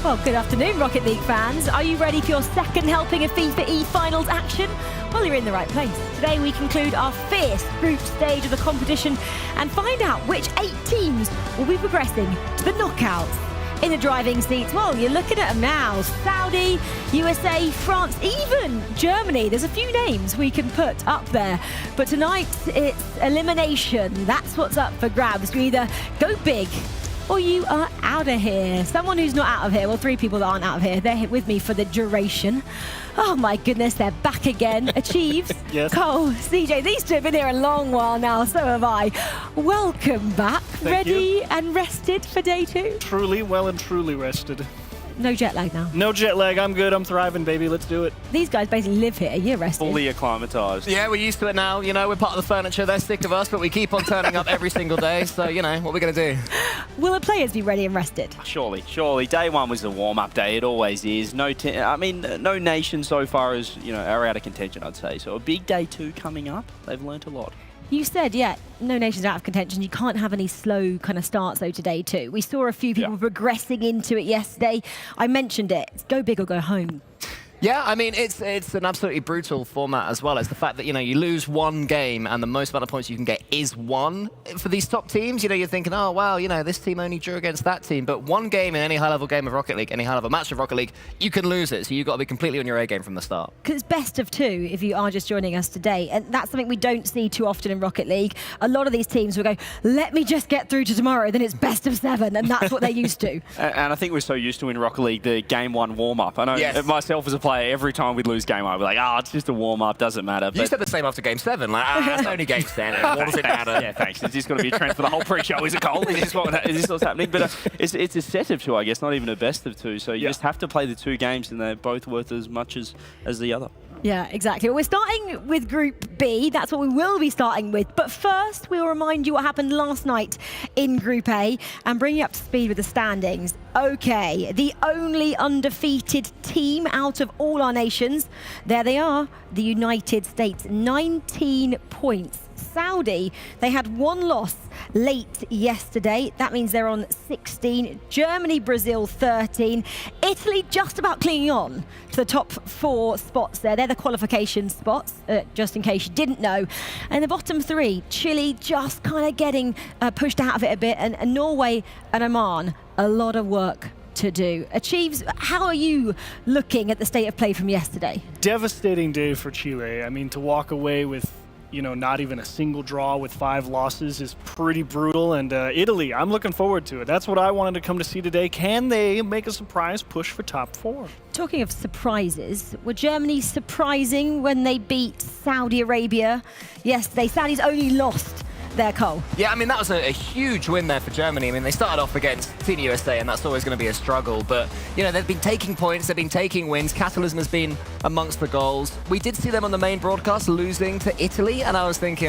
Well, good afternoon, Rocket League fans. Are you ready for your second helping of FIFAe Finals action? Well, you're in the right place. Today we conclude our fierce group stage of the competition and find out which 8 teams will be progressing to the knockouts. In the driving seats, well, you're looking at them now. Saudi, USA, France, even Germany. There's a few names we can put up there. But tonight, it's elimination. That's what's up for grabs. You either go big or you are out of here. Someone who's not out of here, well, 3 people that aren't out of here, they're with me for the duration. Oh my goodness, they're back again. Achieves, Yes. Cole, CJ, these two have been here a long while now, so have I. Welcome back. Thank Ready you. and rested for day 2? Truly, well and truly rested. No jet lag now. No jet lag. I'm good. I'm thriving, baby. Let's do it. These guys basically live here. You're rested. Fully acclimatized. Yeah, we're used to it now. You know, we're part of the furniture. They're sick of us, but we keep on turning up every single day. So, you know, what we're going to do? Will the players be ready and rested? Surely. Day 1 was the warm-up day. It always is. No nation so far as, are out of contention, I'd say. So a big day 2 coming up. They've learnt a lot. You said, yeah, no nations out of contention. You can't have any slow kind of starts, though, today, too. We saw a few people progressing into it yesterday. I mentioned it. It's go big or go home. Yeah, I mean, it's an absolutely brutal format as well. It's the fact that, you lose one game and the most amount of points you can get is 1. For these top teams, you're thinking, oh, wow, this team only drew against that team. But one game in any high-level game of Rocket League, any high-level match of Rocket League, you can lose it. So you've got to be completely on your A game from the start. Because it's best of 2 if you are just joining us today. And that's something we don't see too often in Rocket League. A lot of these teams will go, let me just get through to tomorrow. Then it's best of 7. And that's what they're used to. And I think we're so used to in Rocket League the game 1 warm-up. I know myself as a player, every time we'd lose game 1, I'd be like, it's just a warm-up, doesn't matter. You said the same after game 7. Like, it's only game 10. What does it matter? Yeah, thanks. It's just going to be a trend for the whole pre-show, is it, Cole? Is this what's happening? But it's a set of 2, I guess, not even a best of 2. So you just have to play the 2 games, and they're both worth as much as the other. Yeah, exactly. Well, we're starting with Group B. That's what we will be starting with. But first, we'll remind you what happened last night in Group A and bring you up to speed with the standings. Okay, the only undefeated team out of all our nations, there they are, the United States, 19 points. Saudi, they had 1 loss late yesterday. That means they're on 16. Germany, Brazil, 13. Italy just about clinging on to the top 4 spots there. They're the qualification spots, just in case you didn't know. And the bottom 3, Chile just kind of getting pushed out of it a bit. And Norway and Oman, a lot of work to do. Achieves, how are you looking at the state of play from yesterday? Devastating day for Chile. I mean, to walk away with not even a single draw with 5 losses is pretty brutal. And Italy, I'm looking forward to it. That's what I wanted to come to see today. Can they make a surprise push for top 4? Talking of surprises, were Germany surprising when they beat Saudi Arabia yesterday? Saudi's only lost their Cole. Yeah, I mean, that was a huge win there for Germany. I mean, they started off against Team USA, and that's always going to be a struggle. But, they've been taking points, they've been taking wins. Catalysm has been amongst the goals. We did see them on the main broadcast losing to Italy, and I was thinking,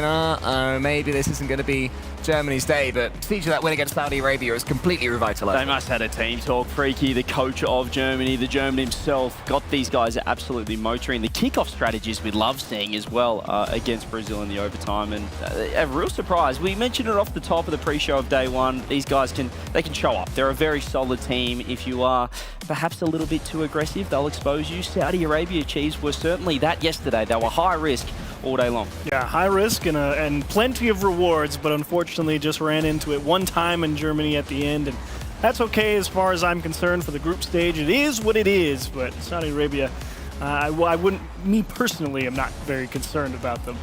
maybe this isn't going to be Germany's day. But CJ, that win against Saudi Arabia is completely revitalized. They must have had a team talk. Freaky, the coach of Germany, the German himself, got these guys absolutely motoring. The kickoff strategies we love seeing as well against Brazil in the overtime, and a real surprise. We mentioned it off the top of the pre-show of day 1. These guys can show up. They're a very solid team. If you are perhaps a little bit too aggressive, they'll expose you. Saudi Arabia Chiefs were certainly that yesterday. They were high risk all day long. Yeah, high risk and plenty of rewards, but unfortunately just ran into it one time in Germany at the end. And that's okay as far as I'm concerned for the group stage. It is what it is, but Saudi Arabia, me personally, I'm not very concerned about them.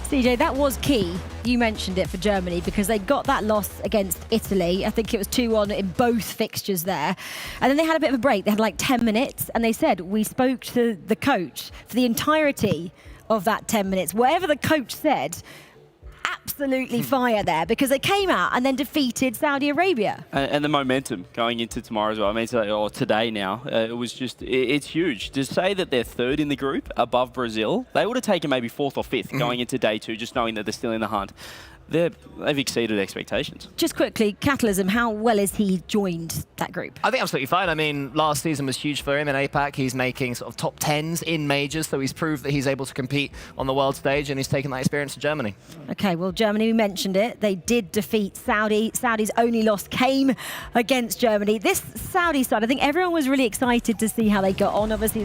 CJ, that was key. You mentioned it for Germany because they got that loss against Italy. I think it was 2-1 in both fixtures there. And then they had a bit of a break. They had like 10 minutes and they said, we spoke to the coach for the entirety of that 10 minutes. Whatever the coach said, absolutely fire there because they came out and then defeated Saudi Arabia. And the momentum going into tomorrow as well. I mean, or today now, it's huge. To say that they're 3rd in the group above Brazil, they would have taken maybe 4th or 5th going into day 2, just knowing that they're still in the hunt. they've exceeded expectations. Just quickly, Catalysm, how well has he joined that group? I think absolutely fine. I mean, last season was huge for him in APAC. He's making sort of top 10s in majors, so he's proved that he's able to compete on the world stage, and he's taken that experience to Germany. Okay, well, Germany, we mentioned it. They did defeat Saudi. Saudi's only loss came against Germany. This Saudi side, I think everyone was really excited to see how they got on. Obviously,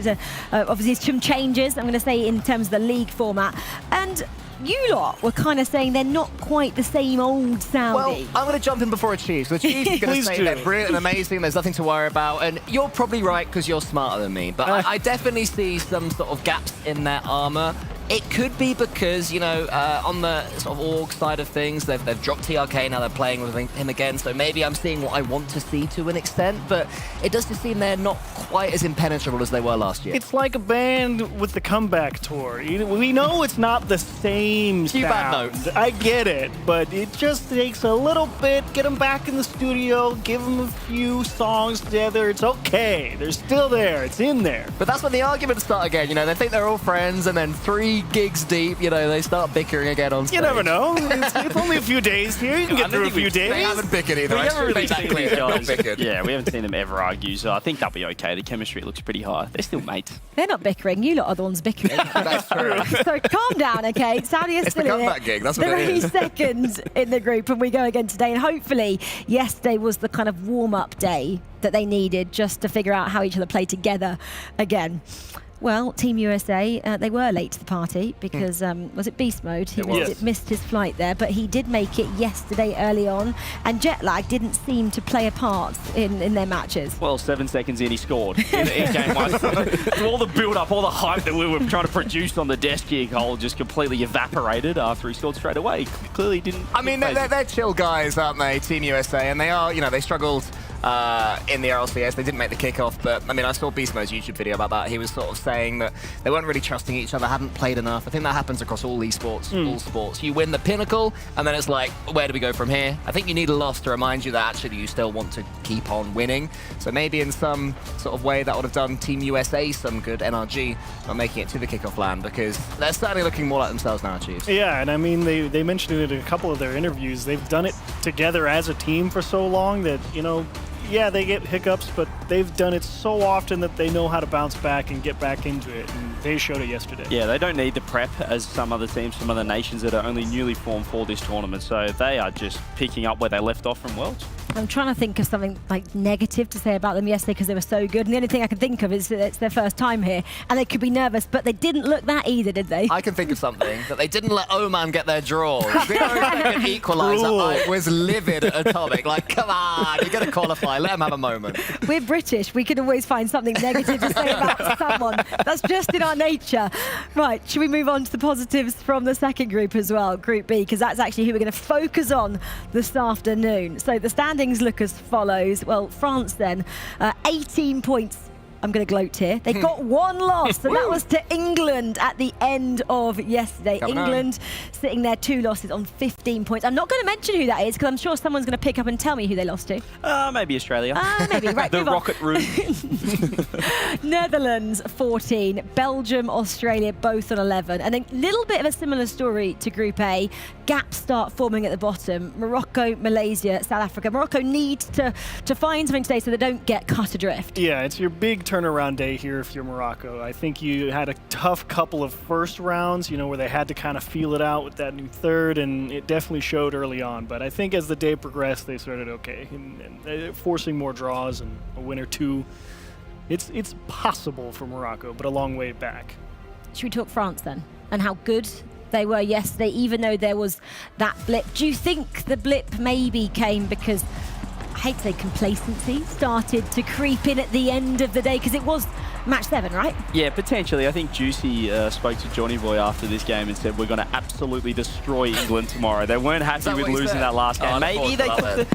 obviously some changes, I'm going to say, in terms of the league format. And you lot were kind of saying they're not quite the same old Saudi. Well, I'm going to jump in before Chiefs. The Chiefs are going to say they're brilliant and amazing, there's nothing to worry about, and you're probably right because you're smarter than me, but I definitely see some sort of gaps in their armour. It could be because, you know, on the sort of org side of things, they've dropped TRK, now they're playing with him again, so maybe I'm seeing what I want to see to an extent, but it does just seem they're not quite as impenetrable as they were last year. It's like a band with the comeback tour. We know it's not the same Few bad sound. notes. I get it, but it just takes a little bit. Get them back in the studio, give them a few songs together. It's okay. They're still there. It's in there. But that's when the arguments start again, you know, they think they're all friends, and then 3 gigs deep, you know, they start bickering again on stage. You never know. It's only a few days here. You can get through a few days. They haven't bickered either. We I haven't should really make that seen clear. these They're not guys. bickered. Yeah, we haven't seen them ever argue, so I think they'll be okay. The chemistry looks pretty high. They're still mates. They're not bickering. You lot are the ones bickering. That's true. So calm down, okay? Saudi is It's still the in it. comeback gig, that's what They're it only is. second in the group, and we go again today. And hopefully, yesterday was the kind of warm-up day that they needed just to figure out how each other play together again. Well, Team USA, they were late to the party because, was it Beast Mode? He missed his flight there, but he did make it yesterday early on, and jet lag didn't seem to play a part in their matches. Well, 7 seconds in, he scored in game one. All the build-up, all the hype that we were trying to produce on the desk here, Cole, just completely evaporated after he scored straight away. Clearly didn't. I mean, they're chill guys, aren't they, Team USA? And they are, you know, they struggled in the RLCS. They didn't make the kickoff, but I mean, I saw Beast Mode's YouTube video about that. He was sort of saying that they weren't really trusting each other, hadn't played enough. I think that happens across all esports, all sports. You win the pinnacle, and then it's like, where do we go from here? I think you need a loss to remind you that actually you still want to keep on winning. So maybe in some sort of way that would have done Team USA some good, NRG, not making it to the kickoff land, because they're certainly looking more like themselves now, Chiefs. Yeah, and I mean, they mentioned it in a couple of their interviews. They've done it together as a team for so long that, you know, yeah, they get hiccups, but they've done it so often that they know how to bounce back and get back into it, and they showed it yesterday. Yeah, they don't need the prep as some other teams from other nations that are only newly formed for this tournament, so they are just picking up where they left off from Worlds. I'm trying to think of something like negative to say about them yesterday because they were so good, and the only thing I can think of is that it's their first time here, and they could be nervous, but they didn't look that either, did they? I can think of something, that they didn't let Oman get their draw. 0-second equaliser. I was livid at Atomic. Like, come on, you're going to qualify. Let them have a moment. We're British. We can always find something negative to say about someone. That's just in our nature. Right, should we move on to the positives from the second group as well, Group B, because that's actually who we're going to focus on this afternoon. So the standings look as follows. Well, France then, 18 points. I'm going to gloat here. They got one loss, and that was to England at the end of yesterday. England sitting there 2 losses on 15 points. I'm not going to mention who that is because I'm sure someone's going to pick up and tell me who they lost to. Maybe Australia. Maybe, right. The Rocket Room. Netherlands 14, Belgium, Australia both on 11. And a little bit of a similar story to Group A. Gaps start forming at the bottom. Morocco, Malaysia, South Africa. Morocco needs to find something today so they don't get cut adrift. Yeah, it's your big turnaround day here if you're Morocco. I think you had a tough couple of first rounds, you know, where they had to kind of feel it out with that new third, and it definitely showed early on. But I think as the day progressed, they started okay, and forcing more draws and a win or two. It's possible for Morocco, but a long way back. Should we talk France then, and how good they were yesterday, even though there was that blip? Do you think the blip maybe came because, I hate to say complacency, started to creep in at the end of the day? Because it was match 7, right? Yeah, potentially. I think Juicy spoke to Johnny Boy after this game and said, we're going to absolutely destroy England tomorrow. They weren't happy with losing that last game. Maybe they might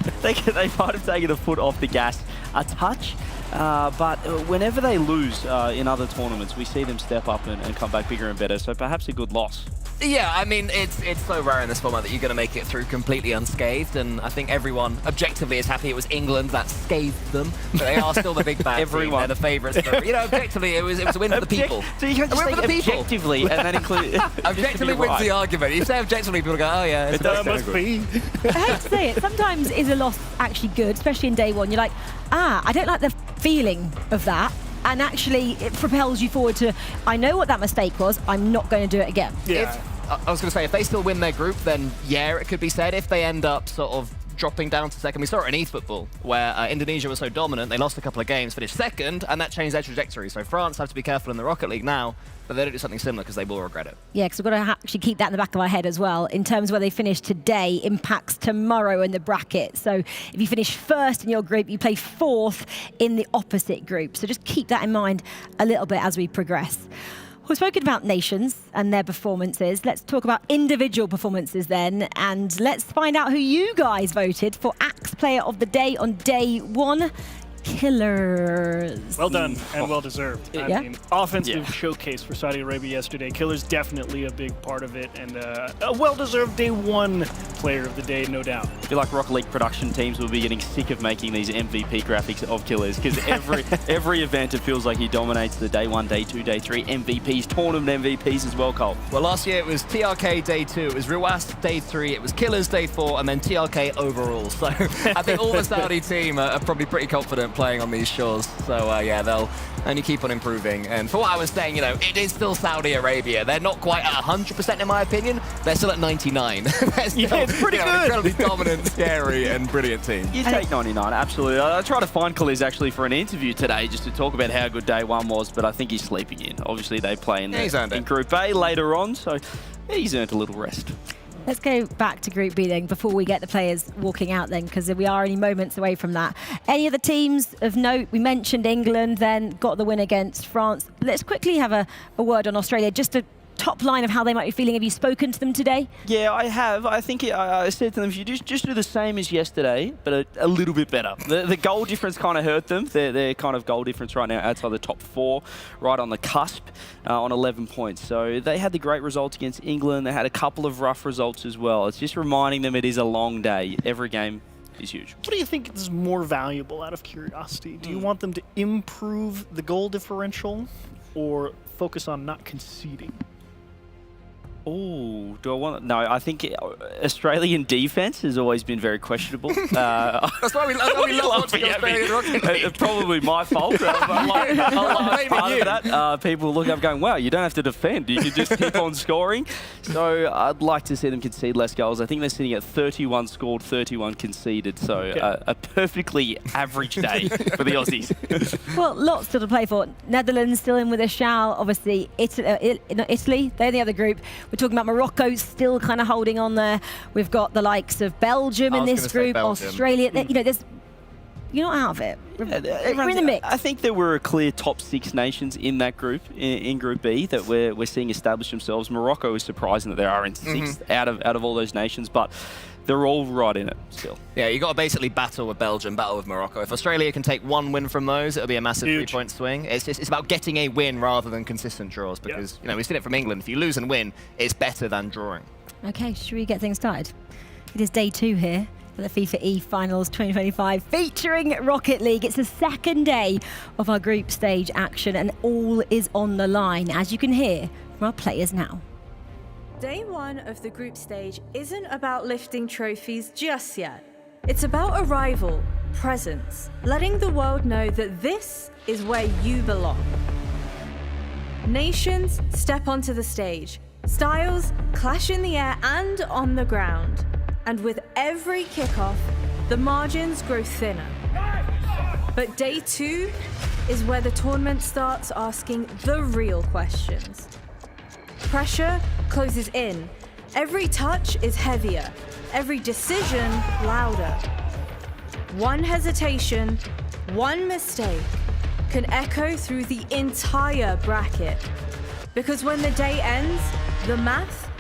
have taken the foot off the gas a touch. But whenever they lose in other tournaments, we see them step up and come back bigger and better. So perhaps a good loss. Yeah, I mean, it's so rare in this format that you're going to make it through completely unscathed, and I think everyone objectively is happy it was England that scathed them, but they are still the big bad team. They're the favourites. Objectively, it was a win for the people. So you can't just say objectively and then include... Objectively wins the argument. You say objectively, people go, oh yeah, it's must be. I hate to say it, sometimes is a loss actually good, especially in day one. You're like, I don't like the feeling of that. And actually, it propels you forward to, I know what that mistake was, I'm not going to do it again. Yeah. I was going to say, if they still win their group, then yeah, it could be said. If they end up sort of dropping down to second, we saw it in eFootball, where Indonesia was so dominant, they lost a couple of games, finished second, and that changed their trajectory. So France have to be careful in the Rocket League now, but they don't do something similar because they will regret it. Yeah, because we've got to actually keep that in the back of our head as well, in terms of where they finish today impacts tomorrow in the bracket. So if you finish first in your group, you play fourth in the opposite group. So just keep that in mind a little bit as we progress. We've spoken about nations and their performances. Let's talk about individual performances then, and let's find out who you guys voted for Axe Player of the Day on day one. Killers. Well done and well deserved. I mean, offensive showcase for Saudi Arabia yesterday. Killers definitely a big part of it, and a well-deserved day one player of the day, no doubt. I feel like Rocket League production teams will be getting sick of making these MVP graphics of Killers, because every event it feels like he dominates the day one, day two, day three MVPs, tournament MVPs as well, Cole. Well, last year it was TRK day 2, it was Riyadh day 3, it was Killers day 4, and then TRK overall. So I think all the Saudi team are probably pretty confident playing on these shores. So yeah, they'll only keep on improving. And for what I was saying, it is still Saudi Arabia. They're not quite at 100% in my opinion. They're still at 99. They're still, it's pretty good. Incredibly dominant, scary, and brilliant team. You take 99, absolutely. I tried to find Khalid actually for an interview today just to talk about how good day one was, but I think he's sleeping in. Obviously, they play in Group A later on, so he's earned a little rest. Let's go back to Group B then, before we get the players walking out then, because we are only moments away from that. Any other teams of note? We mentioned England, then got the win against France. Let's quickly have a word on Australia, just a top line of how they might be feeling. Have you spoken to them today? Yeah, I have. I think I said to them, if you just do the same as yesterday, but a little bit better. The goal difference kind of hurt them. Their kind of goal difference right now outside the top 4, right on the cusp, on 11 points. So they had the great results against England. They had a couple of rough results as well. It's just reminding them it is a long day. Every game is huge. What do you think is more valuable, out of curiosity? Do you want them to improve the goal differential or focus on not conceding? Oh, do I want to? No, I think Australian defense has always been very questionable. That's why we love watching Australian Rocket League. It's probably my fault. A large part of that. People look up going, wow, you don't have to defend. You can just keep on scoring. So I'd like to see them concede less goals. I think they're sitting at 31 scored, 31 conceded. So a perfectly average day for the Aussies. Well, lots still to play for. Netherlands still in with a shout. Obviously, Italy, they're the other group. We're talking about Morocco still kind of holding on there. We've got the likes of Belgium in this group, Australia. You're not out of it. We're in the mix. I think there were a clear top 6 nations in that group, in Group B, that we're seeing establish themselves. Morocco is surprising that they are in 6th out of all those nations, but they're all right in it still. Yeah, you got to basically battle with Belgium, battle with Morocco. If Australia can take one win from those, it'll be a massive 3-point swing. It's about getting a win rather than consistent draws, because we've seen it from England. If you lose and win, it's better than drawing. Okay, should we get things started? It is day 2 here for the FIFA E Finals 2025 featuring Rocket League. It's the second day of our group stage action, and all is on the line, as you can hear from our players now. Day 1 of the group stage isn't about lifting trophies just yet. It's about arrival, presence, letting the world know that this is where you belong. Nations step onto the stage. Styles clash in the air and on the ground. And with every kickoff, the margins grow thinner. But day 2 is where the tournament starts asking the real questions. Pressure closes in. Every touch is heavier. Every decision louder. One hesitation, one mistake can echo through the entire bracket. Because when the day ends, the math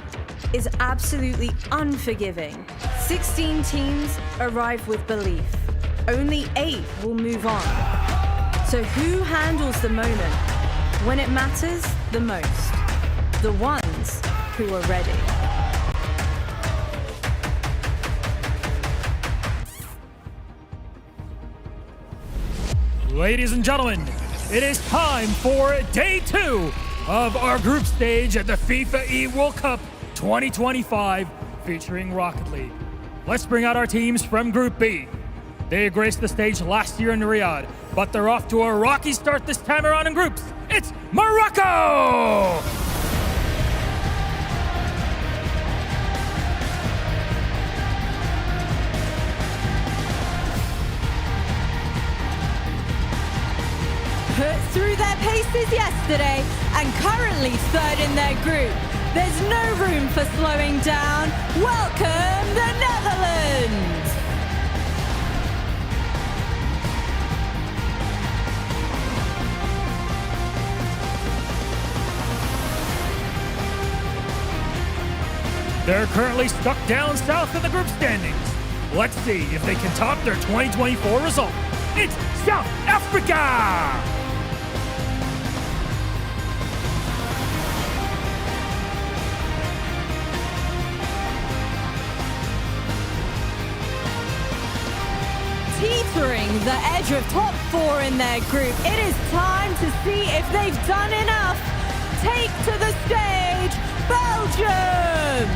is absolutely unforgiving. 16 teams arrive with belief. Only 8 will move on. So who handles the moment when it matters the most? The ones who are ready. Ladies and gentlemen, it is time for day 2 of our group stage at the FIFAe World Cup 2025 featuring Rocket League. Let's bring out our teams from Group B. They graced the stage last year in Riyadh, but they're off to a rocky start this time around in groups. It's Morocco! Put through their paces yesterday and currently third in their group. There's no room for slowing down. Welcome the Netherlands! They're currently stuck down south in the group standings. Let's see if they can top their 2024 result. It's South Africa! Teetering the edge of top 4 in their group. It is time to see if they've done enough. Take to the stage, Belgium!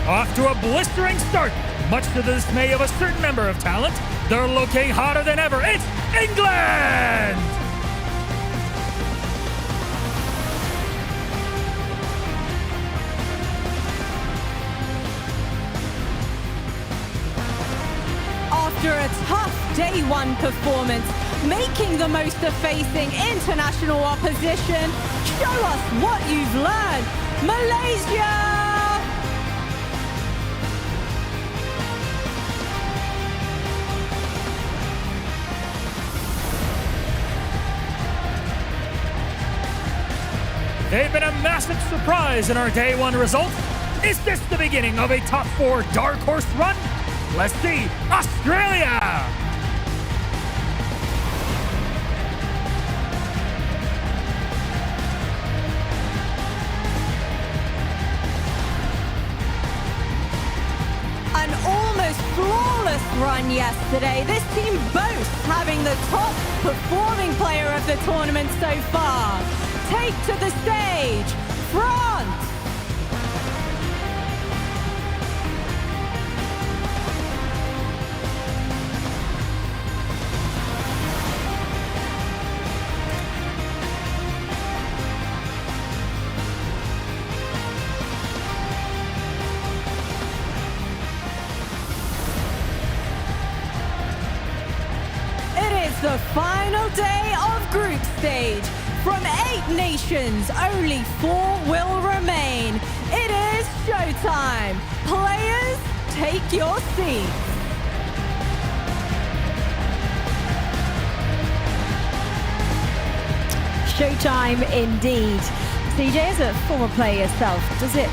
Off to a blistering start, much to the dismay of a certain member of talent. They're looking hotter than ever. It's England! After a tough day 1 performance, making the most of facing international opposition, show us what you've learned. Malaysia! They've been a massive surprise in our day 1 result. Is this the beginning of a top 4 dark horse run? Let's see, Australia! An almost flawless run yesterday. This team boasts having the top performing player of the tournament so far. Take to the stage, France! It is the final day of group stage. From 8 nations, only 4 will remain. It is showtime. Players, take your seats. Showtime indeed. CJ, as a former player yourself, does it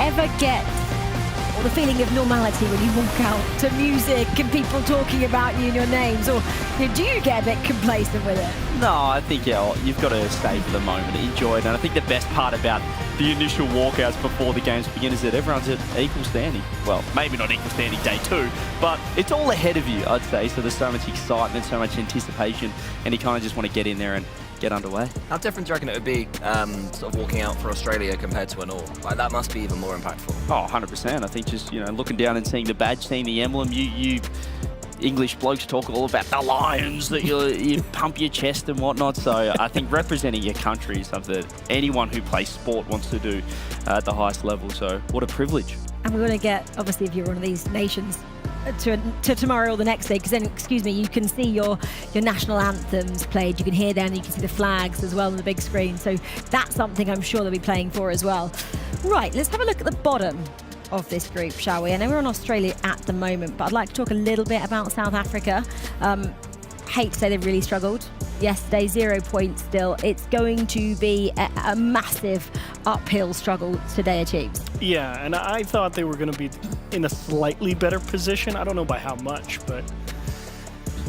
ever get the feeling of normality when you walk out to music and people talking about you and your names, or do you get a bit complacent with it? No, I think you've got to stay for the moment, enjoy it. And I think the best part about the initial walkouts before the games begin is that everyone's at equal standing. Well, maybe not equal standing day 2, but it's all ahead of you, I'd say. So there's so much excitement, so much anticipation, and you kind of just want to get in there and get underway. How different do you reckon it would be sort of walking out for Australia compared to an all? Like, that must be even more impactful. Oh, 100%. I think just, looking down and seeing the badge, seeing the emblem, you English blokes talk all about the lions, that you pump your chest and whatnot. So I think representing your country is something that anyone who plays sport wants to do at the highest level. So what a privilege. And we're going to get, obviously, if you're one of these nations, to tomorrow or the next day, because then, excuse me, you can see your national anthems played, you can hear them, you can see the flags as well on the big screen. So that's something I'm sure they'll be playing for as well. Right, let's have a look at the bottom of this group, shall we? I know we're on Australia at the moment, but I'd like to talk a little bit about South Africa. Hate to say they've really struggled yesterday, 0 points still. It's going to be a massive uphill struggle today, achieves. Yeah, and I thought they were going to be in a slightly better position. I don't know by how much, but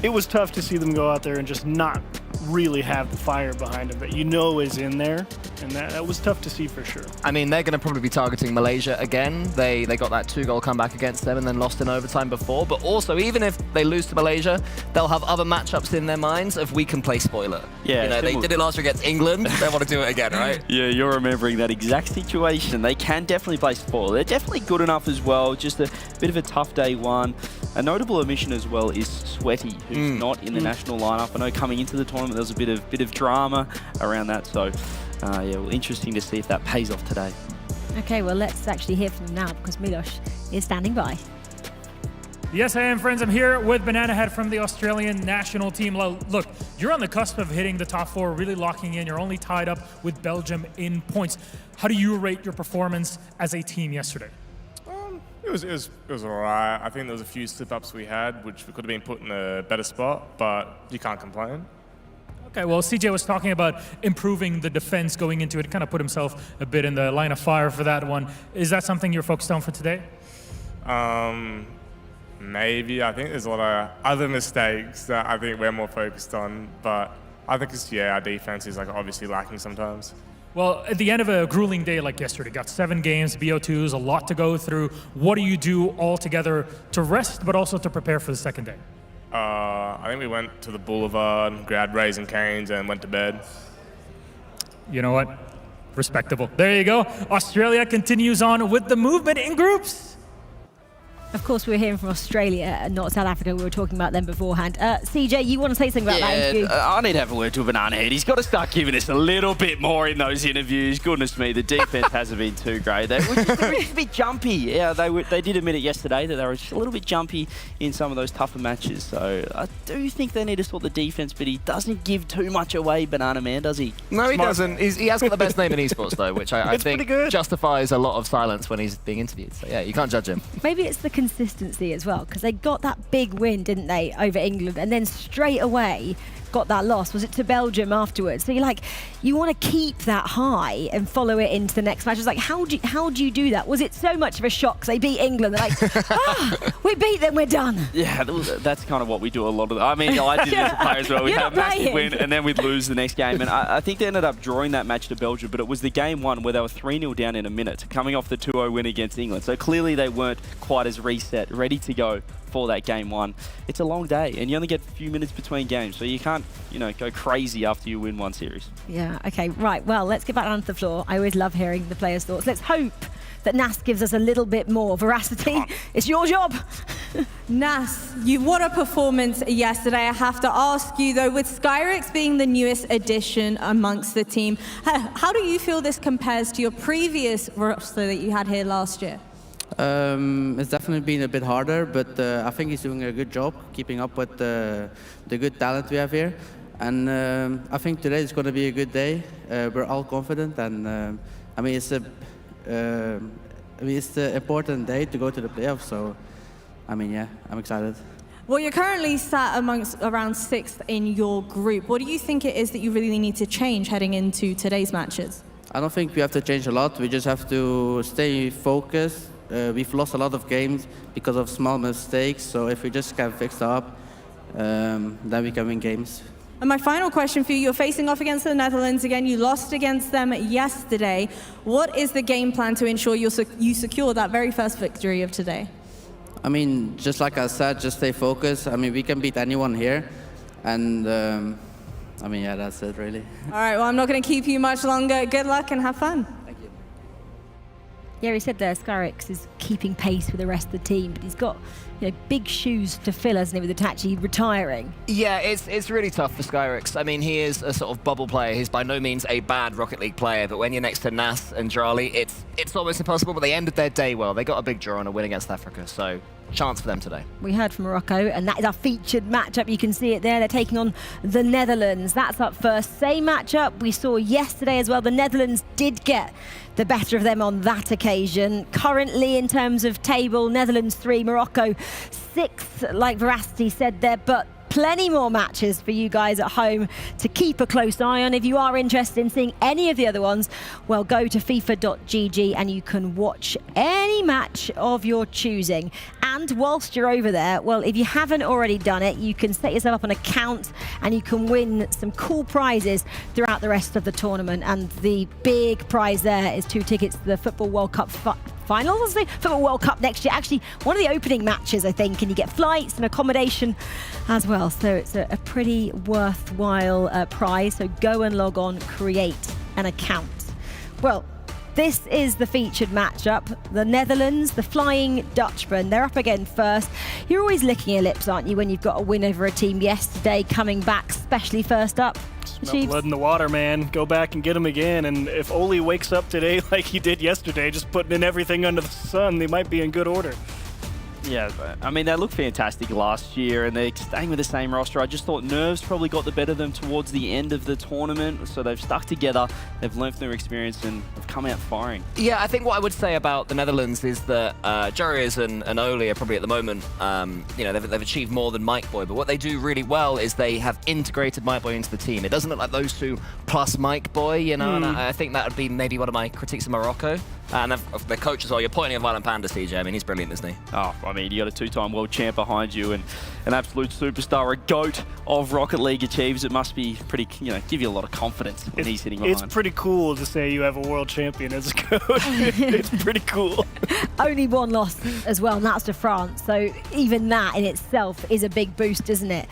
it was tough to see them go out there and just not really have the fire behind them that you know is in there, and that was tough to see for sure. I mean, they're going to probably be targeting Malaysia again. They got that 2-goal comeback against them and then lost in overtime before. But also, even if they lose to Malaysia, they'll have other matchups in their minds of we can play spoiler. Yeah, you know, they did it last year against England. They want to do it again, right? Yeah, you're remembering that exact situation. They can definitely play spoiler. They're definitely good enough as well. Just a bit of a tough day one. A notable omission as well is Sweaty, who's not in the national lineup. I know coming into the tournament there was a bit of drama around that. So, yeah, well, interesting to see if that pays off today. Okay, well, let's actually hear from them now because Miloš is standing by. Yes, I am, friends. I'm here with Banana Head from the Australian national team. Look, you're on the cusp of hitting the top 4, really locking in. You're only tied up with Belgium in points. How do you rate your performance as a team yesterday? It was all right. I think there was a few slip-ups we had, which we could have been put in a better spot, but you can't complain. Okay, well, CJ was talking about improving the defense going into it, kind of put himself a bit in the line of fire for that one. Is that something you're focused on for today? Maybe. I think there's a lot of other mistakes that I think we're more focused on, but I think it's, yeah, our defense is like obviously lacking sometimes. Well, at the end of a grueling day like yesterday, got 7 games, BO2s, a lot to go through. What do you do all together to rest, but also to prepare for the second day? I think we went to the boulevard, grabbed Raising Cane's, and went to bed. You know what? Respectable. There you go. Australia continues on with the movement in groups. Of course, we were hearing from Australia and not South Africa. We were talking about them beforehand. CJ, you want to say something about that interview? I need to have a word to Banana Head. He's got to start giving us a little bit more in those interviews. Goodness me, the defense hasn't been too great. They were just a bit jumpy. Yeah, they did admit it yesterday that they were just a little bit jumpy in some of those tougher matches. So I do think they need to sort the defense, but he doesn't give too much away, Banana Man, does he? No, he doesn't. He has got the best name in esports, though, which I think justifies a lot of silence when he's being interviewed. So, yeah, you can't judge him. Maybe it's the consistency as well, because they got that big win, didn't they, over England, and then straight away got that loss. Was it to Belgium afterwards? So you're like, you want to keep that high and follow it into the next match. It's like, how do you do that? Was it so much of a shock because they beat England? They're like, we beat them, we're done. Yeah, that's kind of what we do a lot of. I mean, I did it as a player as well. We'd have a massive win and then we'd lose the next game. And I think they ended up drawing that match to Belgium, but it was the game one where they were 3-0 down in a minute, coming off the 2-0 win against England. So clearly they weren't quite as reset, ready to go for that game one. It's a long day and you only get a few minutes between games, so you can't, go crazy after you win one series. Yeah, okay, right. Well, let's get back onto the floor. I always love hearing the players' thoughts. Let's hope that Nas gives us a little bit more veracity. It's your job. Nas, what a performance yesterday. I have to ask you, though, with Skyrix being the newest addition amongst the team, how do you feel this compares to your previous roster that you had here last year? It's definitely been a bit harder, but I think he's doing a good job keeping up with the good talent we have here. And I think today is going to be a good day. We're all confident, and it's the important day to go to the playoffs. So, yeah, I'm excited. Well, you're currently sat around 6th in your group. What do you think it is that you really need to change heading into today's matches? I don't think we have to change a lot. We just have to stay focused. We've lost a lot of games because of small mistakes, so if we just can fix it up, then we can win games. And my final question for you, you're facing off against the Netherlands again. You lost against them yesterday. What is the game plan to ensure you secure that very first victory of today? Just like I said, just stay focused. We can beat anyone here, and yeah, that's it really. All right, well, I'm not going to keep you much longer. Good luck and have fun. Yeah, he said there, Skyrix is keeping pace with the rest of the team, but he's got big shoes to fill, hasn't he, with Itachi retiring? Yeah, it's really tough for Skyrix. He is a sort of bubble player. He's by no means a bad Rocket League player, but when you're next to Nas and Drali, it's almost impossible, but they ended their day well. They got a big draw and a win against Africa, so chance for them today. We heard from Morocco, and that is our featured matchup. You can see it there. They're taking on the Netherlands. That's up first. Same matchup we saw yesterday as well. The Netherlands did get the better of them on that occasion. Currently, in terms of table, Netherlands 3, Morocco 6, like Veracity said there, but plenty more matches for you guys at home to keep a close eye on. If you are interested in seeing any of the other ones, well, go to FIFA.gg and you can watch any match of your choosing. And whilst you're over there, well, if you haven't already done it, you can set yourself up an account and you can win some cool prizes throughout the rest of the tournament. And the big prize there is 2 tickets to the FIFAe World Cup finals, FIFAe World Cup next year. Actually, one of the opening matches, I think, and you get flights and accommodation as well. So it's a pretty worthwhile prize. So go and log on, create an account. Well, this is the featured matchup. The Netherlands, the Flying Dutchman, they're up again first. You're always licking your lips, aren't you, when you've got a win over a team yesterday, coming back, especially first up? Smell blood in the water, man. Go back and get him again. And if Oli wakes up today like he did yesterday, just putting in everything under the sun, they might be in good order. Yeah, I mean, they looked fantastic last year, and they're staying with the same roster. I just thought nerves probably got the better of them towards the end of the tournament, so they've stuck together, they've learned from their experience, and have come out firing. Yeah, I think what I would say about the Netherlands is that Jarius and Oli are probably at the moment, they've achieved more than Mike Boy, but what they do really well is they have integrated Mike Boy into the team. It doesn't look like those two plus Mike Boy, and I think that would be maybe one of my critiques of Morocco. And the coach as well. You're pointing at Violent Panda, CJ. I mean, he's brilliant, isn't he? Oh, I mean, you got a 2-time world champ behind you and an absolute superstar, a GOAT of Rocket League achieves. It must be pretty, give you a lot of confidence when he's sitting behind. It's pretty cool to say you have a world champion as a coach. It's pretty cool. Only one loss as well, and that's to France. So even that in itself is a big boost, isn't it?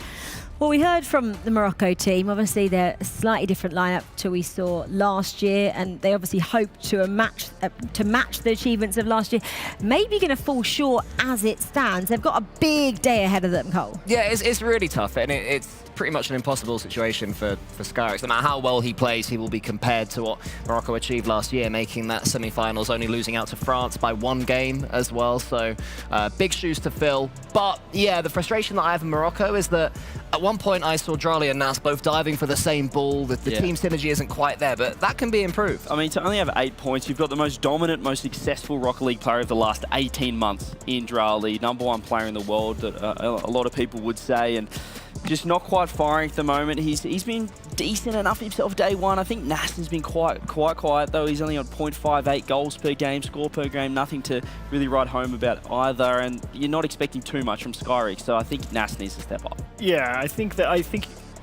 Well, we heard from the Morocco team. Obviously, they're a slightly different lineup to we saw last year, and they obviously hope to match the achievements of last year. Maybe going to fall short as it stands. They've got a big day ahead of them, Cole. Yeah, it's really tough, and it's pretty much an impossible situation for Skyrex. No matter how well he plays, he will be compared to what Morocco achieved last year, making that semi-finals, only losing out to France by 1 game as well. So big shoes to fill. But yeah, the frustration that I have in Morocco is that at one point I saw Drali and Nas both diving for the same ball. The team synergy isn't quite there, but that can be improved. I mean, to only have 8 points, you've got the most dominant, most successful Rocket League player of the last 18 months in Drali, #1 player in the world that a lot of people would say, and just not quite firing at the moment. He's been decent enough himself day one. I think Nastin's been quite quiet though. He's only on 0.58 goals per game, score per game, nothing to really write home about either. And you're not expecting too much from Skyrex, so I think Nastin needs to step up. Yeah, I think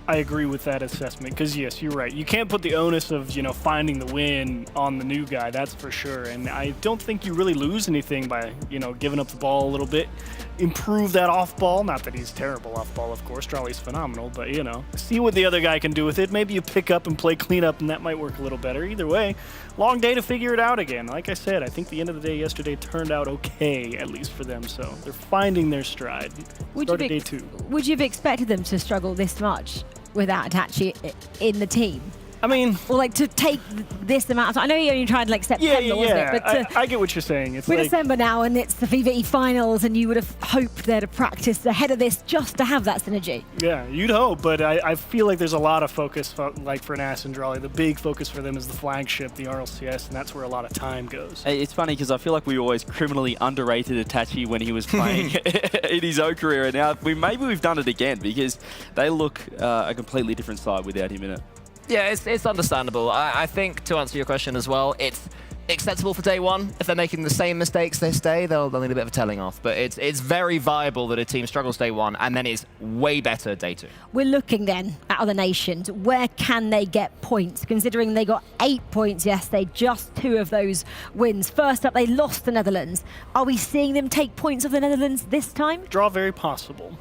I agree with that assessment, because yes, you're right. You can't put the onus of, finding the win on the new guy, that's for sure. And I don't think you really lose anything by, giving up the ball a little bit. Improve that off ball. Not that he's terrible off ball, of course. Charlie's phenomenal, but see what the other guy can do with it. Maybe you pick up and play cleanup, and that might work a little better. Either way, long day to figure it out again. Like I said, I think the end of the day yesterday turned out okay, at least for them. So they're finding their stride. Started day 2. Would you have expected them to struggle this much without Itachi in the team? I mean, or to take this amount of time. I know you only tried September, wasn't it? But I get what you're saying. It's we're December now, and it's the FIFAe finals, and you would have hoped there to practice ahead of this just to have that synergy. Yeah, you'd hope, but I feel like there's a lot of focus, for Nas and Drali. The big focus for them is the flagship, the RLCS, and that's where a lot of time goes. It's funny because I feel like we always criminally underrated Itachi when he was playing in his own career, and now maybe we've done it again because they look a completely different side without him in it. Yeah, it's understandable. I think, to answer your question as well, it's acceptable for day one. If they're making the same mistakes this day, they'll need a bit of a telling off. But it's very viable that a team struggles day one and then is way better day 2. We're looking then at other nations. Where can they get points? Considering they got 8 points yesterday, just 2 of those wins. First up, they lost the Netherlands. Are we seeing them take points of the Netherlands this time? Draw very possible.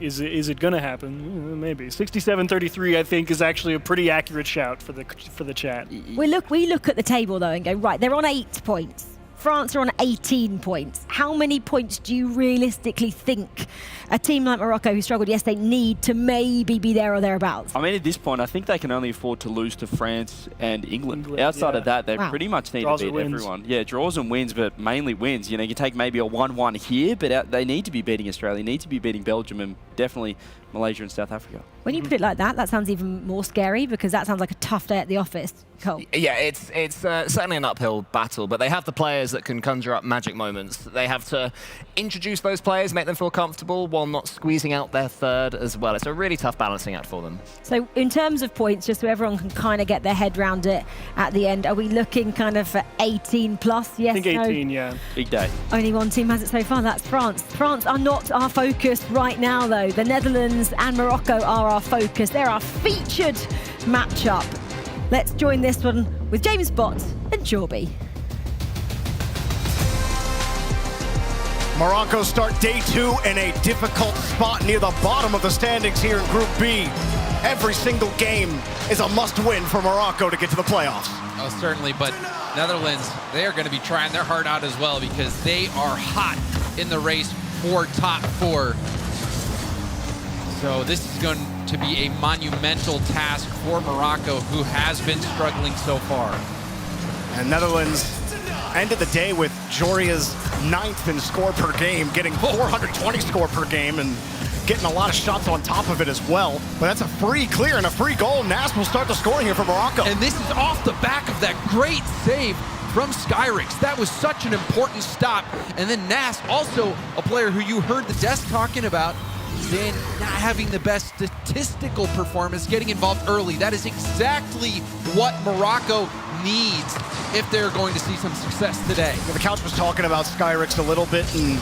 Is it going to happen? Maybe. 67-33, I think, is actually a pretty accurate shout for the chat. We look at the table, though, and go, right, they're on 8 points. France are on 18 points. How many points do you realistically think a team like Morocco, who struggled yesterday, need to maybe be there or thereabouts? I mean, at this point, I think they can only afford to lose to France and England. Outside of that, they pretty much need to beat everyone. Yeah, draws and wins, but mainly wins. You can take maybe a 1-1 here, but they need to be beating Australia, need to be beating Belgium, and definitely Malaysia and South Africa. When you put it like that, that sounds even more scary because that sounds like a tough day at the office. Cole. Yeah, it's certainly an uphill battle, but they have the players that can conjure up magic moments. They have to introduce those players, make them feel comfortable while not squeezing out their third as well. It's a really tough balancing act for them. So in terms of points, just so everyone can kind of get their head around it at the end, are we looking kind of for 18 plus? Yes, I think 18, yeah. Big day. Only one team has it so far, that's France. France are not our focus right now, though. The Netherlands and Morocco are our focus. They're our featured matchup. Let's join this one with James Bott and Jorby. Morocco start day 2 in a difficult spot near the bottom of the standings here in Group B. Every single game is a must-win for Morocco to get to the playoffs. Oh, certainly, but Netherlands, they are going to be trying their heart out as well because they are hot in the race for top 4. So this is going to be a monumental task for Morocco, who has been struggling so far. And Netherlands ended the day with Joria's 9th in score per game, getting 420 score per game and getting a lot of shots on top of it as well. But that's a free clear and a free goal. Nas will start the scoring here for Morocco. And this is off the back of that great save from Skyrix. That was such an important stop. And then Nas, also a player who you heard the desk talking about, then not having the best statistical performance, getting involved early. That is exactly what Morocco needs if they're going to see some success today. Well, the couch was talking about Skyrix a little bit, and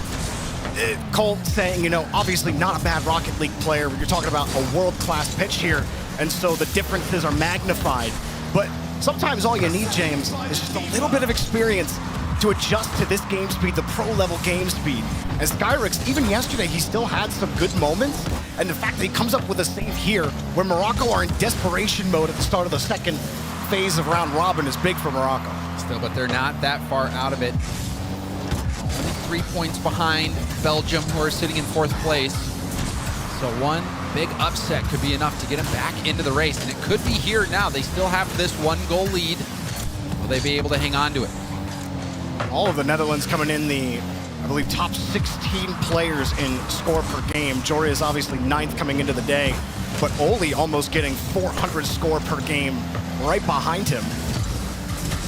Cole saying, you know, obviously not a bad Rocket League player. You're talking about a world-class pitch here, and so the differences are magnified. But sometimes all you need, James, is just a little bit of experience to adjust to this game speed, the pro-level game speed. And Skyrix, even yesterday, he still had some good moments. And the fact that he comes up with a save here, where Morocco are in desperation mode at the start of the second phase of round robin, is big for Morocco. Still, but they're not that far out of it. Only 3 points behind Belgium, who are sitting in 4th place. So one big upset could be enough to get them back into the race. And it could be here now. They still have this 1-goal lead. Will they be able to hang on to it? All of the Netherlands coming in the, I believe, top 16 players in score per game. Joria is obviously 9th coming into the day, but Oli almost getting 400 score per game right behind him.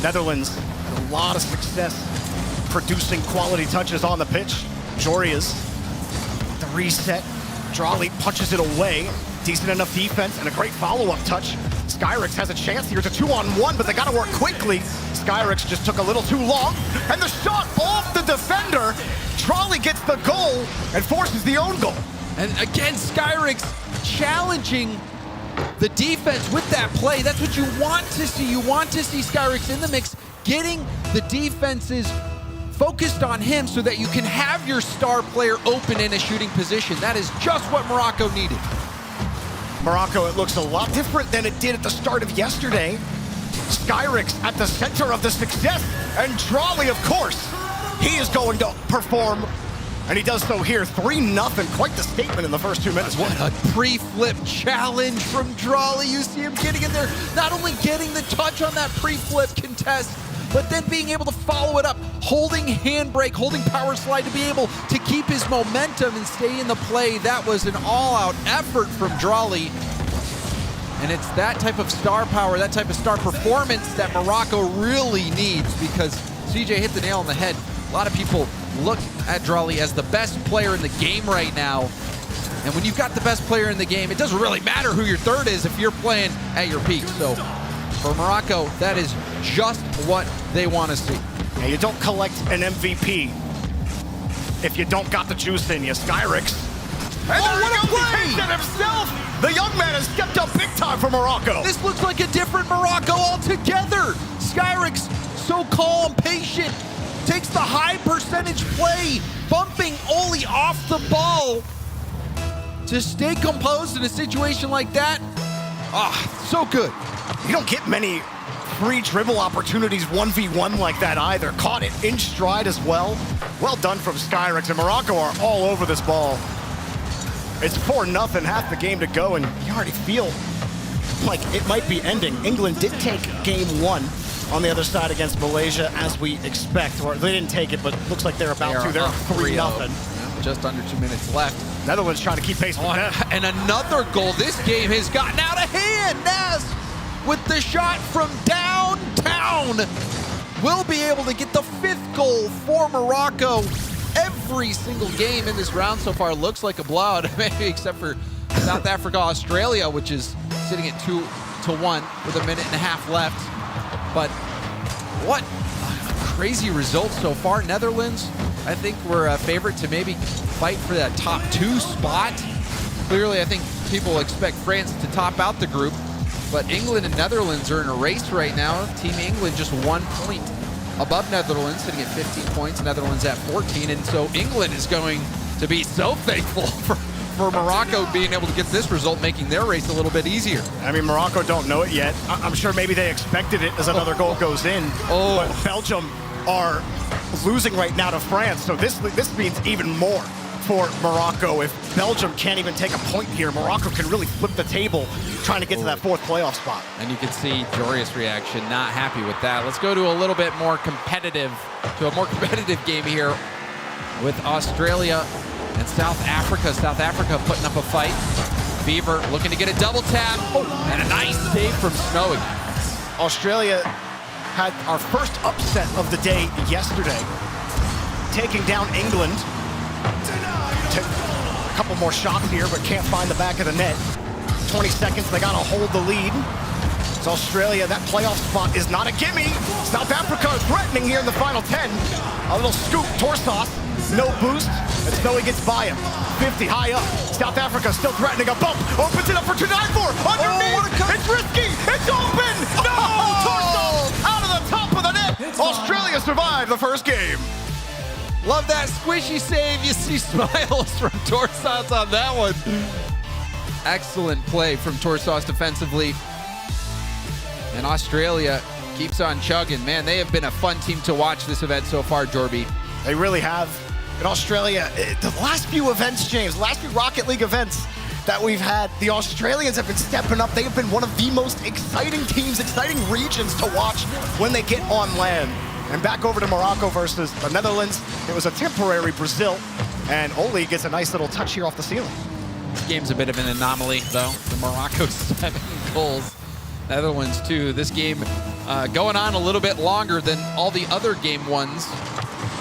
Netherlands had a lot of success producing quality touches on the pitch. Joria's the reset. Drawley punches it away. Decent enough defense and a great follow-up touch. Skyrix has a chance here. It's a 2-on-1, but they got to work quickly. Skyrix just took a little too long, and the shot off the defender. Drawley gets the goal and forces the own goal. And again, Skyrix challenging the defense with that play. That's what you want to see. You want to see Skyrix in the mix, getting the defenses focused on him so that you can have your star player open in a shooting position. That is just what Morocco needed. Morocco, it looks a lot different than it did at the start of yesterday. Skyrix at the center of the success, and Drawley, of course, he is going to perform, and he does so here. 3-0, quite the statement in the first 2 minutes. What a pre-flip challenge from Drawley. You see him getting in there, not only getting the touch on that pre-flip contest, but then being able to follow it up, holding handbrake, holding power slide to be able to keep his momentum and stay in the play. That was an all-out effort from Drawley. And it's that type of star power, that type of star performance that Morocco really needs, because CJ hit the nail on the head. A lot of people look at Drawley as the best player in the game right now. And when you've got the best player in the game, it doesn't really matter who your third is if you're playing at your peak. So for Morocco, that is just what they want to see. Yeah, you don't collect an MVP if you don't got the juice in you. Skyrix. And what a play! He takes it himself! The young man has stepped up big time for Morocco. This looks like a different Morocco altogether. Skyrix, so calm, patient, takes the high percentage play, bumping Oli off the ball to stay composed in a situation like that. So good. You don't get many free dribble opportunities 1v1 like that either. Caught it in stride as well. Well done from Skyrix, and Morocco are all over this ball. It's 4-0, half the game to go, and you already feel like it might be ending. England did take game 1 on the other side against Malaysia, as we expect. Or they didn't take it, but looks like they're about to. They're 3-0. just under 2 minutes left. Netherlands trying to keep pace with them. And another goal. This game has gotten out of hand. Nas with the shot from downtown will be able to get the 5th goal for Morocco. Every single game in this round so far looks like a blowout, maybe except for South Africa, Australia, which is sitting at 2-1 with a minute and a half left. But what a crazy result so far. Netherlands, I think, were a favorite to maybe fight for that top 2 spot. Clearly, I think people expect France to top out the group, but England and Netherlands are in a race right now. Team England just 1 point above Netherlands, sitting at 15 points, Netherlands at 14, and so England is going to be so thankful for Morocco being able to get this result, making their race a little bit easier. I mean, Morocco don't know it yet. I'm sure maybe they expected it as another goal goes in. Oh. But Belgium are losing right now to France, so this means even more for Morocco. If Belgium can't even take a point here, Morocco can really flip the table trying to get to that 4th playoff spot. And you can see Jory's reaction, not happy with that. Let's go to a little bit more competitive, game here with Australia and South Africa. South Africa putting up a fight. Beaver looking to get a double tap. And a nice save from Snowy. Australia had our first upset of the day yesterday, taking down England. Took a couple more shots here, but can't find the back of the net. 20 seconds, they gotta hold the lead. It's Australia, that playoff spot is not a gimme. South Africa is threatening here in the final 10. A little scoop, Torsos, no boost, and Snowy gets by him. 50 high up, South Africa still threatening a bump. Opens it up for Trinidad. Underneath, it's risky, it's open! No! Torsos out of the top of the net. Australia survived the first game. Love that squishy save. You see smiles from Torsos on that one. Excellent play from Torsos defensively. And Australia keeps on chugging. Man, they have been a fun team to watch this event so far, Jorby. They really have. In Australia, the last few events, James, last few Rocket League events that we've had, the Australians have been stepping up. They have been one of the most exciting teams, exciting regions to watch when they get on land. And back over to Morocco versus the Netherlands. It was a temporary Brazil, and Oli gets a nice little touch here off the ceiling. This game's a bit of an anomaly, though. The Morocco 7 goals, Netherlands 2. This game going on a little bit longer than all the other game ones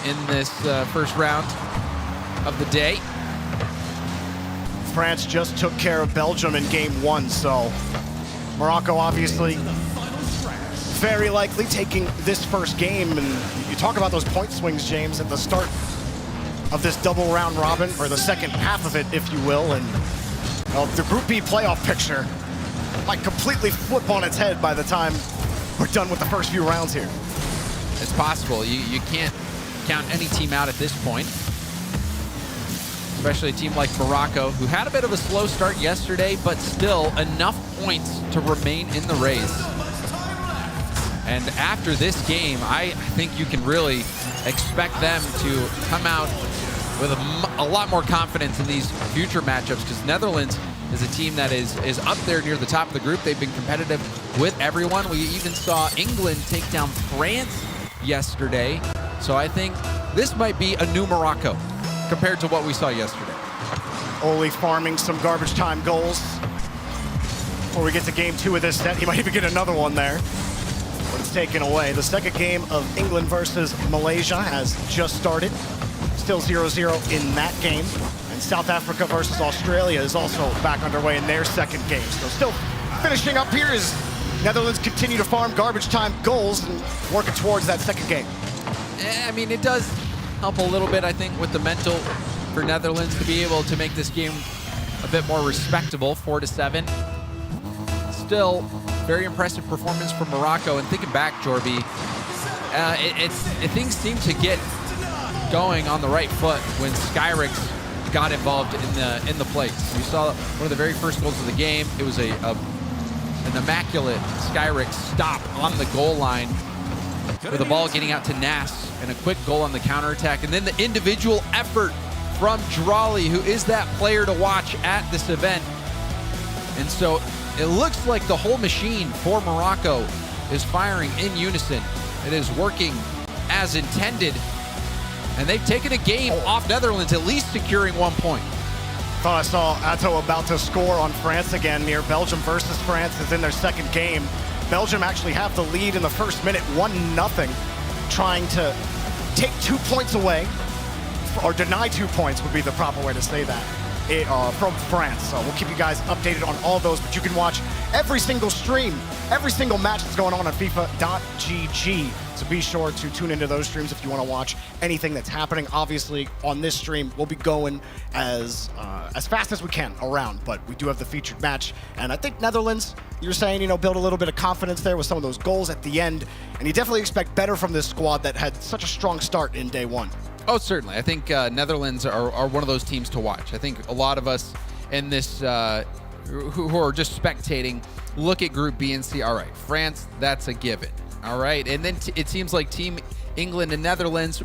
in this first round of the day. France just took care of Belgium in game 1, so Morocco obviously very likely taking this first game. And you talk about those point swings, James, at the start of this double round robin, or the second half of it, if you will. And well, the Group B playoff picture might completely flip on its head by the time we're done with the first few rounds here. It's possible. You can't count any team out at this point, especially a team like Morocco, who had a bit of a slow start yesterday, but still enough points to remain in the race. And after this game, I think you can really expect them to come out with a lot more confidence in these future matchups, because Netherlands is a team that is up there near the top of the group. They've been competitive with everyone. We even saw England take down France yesterday. So I think this might be a new Morocco compared to what we saw yesterday. Oli farming some garbage time goals. Before we get to game 2 of this set, he might even get another one there. But it's taken away. The second game of England versus Malaysia has just started. Still 0-0 in that game. And South Africa versus Australia is also back underway in their second game. So still finishing up here as Netherlands continue to farm garbage time goals and working towards that second game. I mean, it does help a little bit, I think, with the mental for Netherlands to be able to make this game a bit more respectable, 4-7. Still, very impressive performance from Morocco. And thinking back, Jorby, things seem to get going on the right foot when Skyrix got involved in the plays. We saw one of the very first goals of the game. It was an immaculate Skyrix stop on the goal line with the ball getting out to Nas and a quick goal on the counterattack. And then the individual effort from Drawley, who is that player to watch at this event. And so it looks like the whole machine for Morocco is firing in unison. It is working as intended. And they've taken a game off Netherlands, at least securing 1 point. Thought I saw Atto about to score on France again near Belgium versus France is in their second game. Belgium actually have the lead in the first minute, 1-0, trying to take 2 points away, or deny 2 points would be the proper way to say that, from France. So we'll keep you guys updated on all those, but you can watch every single stream, every single match that's going on FIFA.gg. So be sure to tune into those streams if you want to watch anything that's happening. Obviously, on this stream, we'll be going as fast as we can around, but we do have the featured match. And I think Netherlands, you're saying, you know, build a little bit of confidence there with some of those goals at the end. And you definitely expect better from this squad that had such a strong start in day one. Oh, certainly. I think Netherlands are one of those teams to watch. I think a lot of us in this who are just spectating look at Group B and see, all right, France, that's a given. All right, and then it seems like Team England and Netherlands,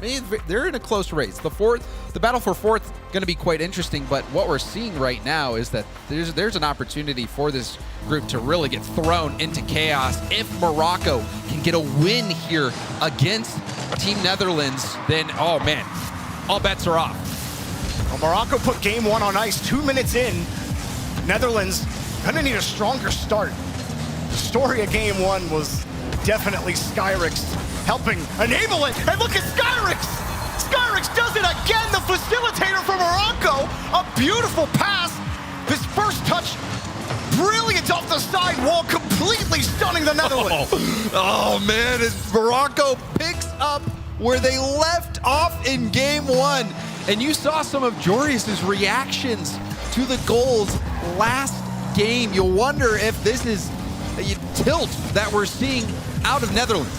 they're in a close race. The battle for fourth, going to be quite interesting. But what we're seeing right now is that there's an opportunity for this group to really get thrown into chaos. If Morocco can get a win here against Team Netherlands, then oh man, all bets are off. Well, Morocco put game one on ice 2 minutes in. Netherlands gonna need a stronger start. The story of game one was definitely Skyrix helping enable it. And look at Skyrix! Skyrix does it again, the facilitator for Morocco. A beautiful pass. His first touch, brilliant off the side wall, completely stunning the Netherlands. Oh man, as Morocco picks up where they left off in game one. And you saw some of Jorius's reactions to the goals last game. You'll wonder if this is a tilt that we're seeing out of Netherlands.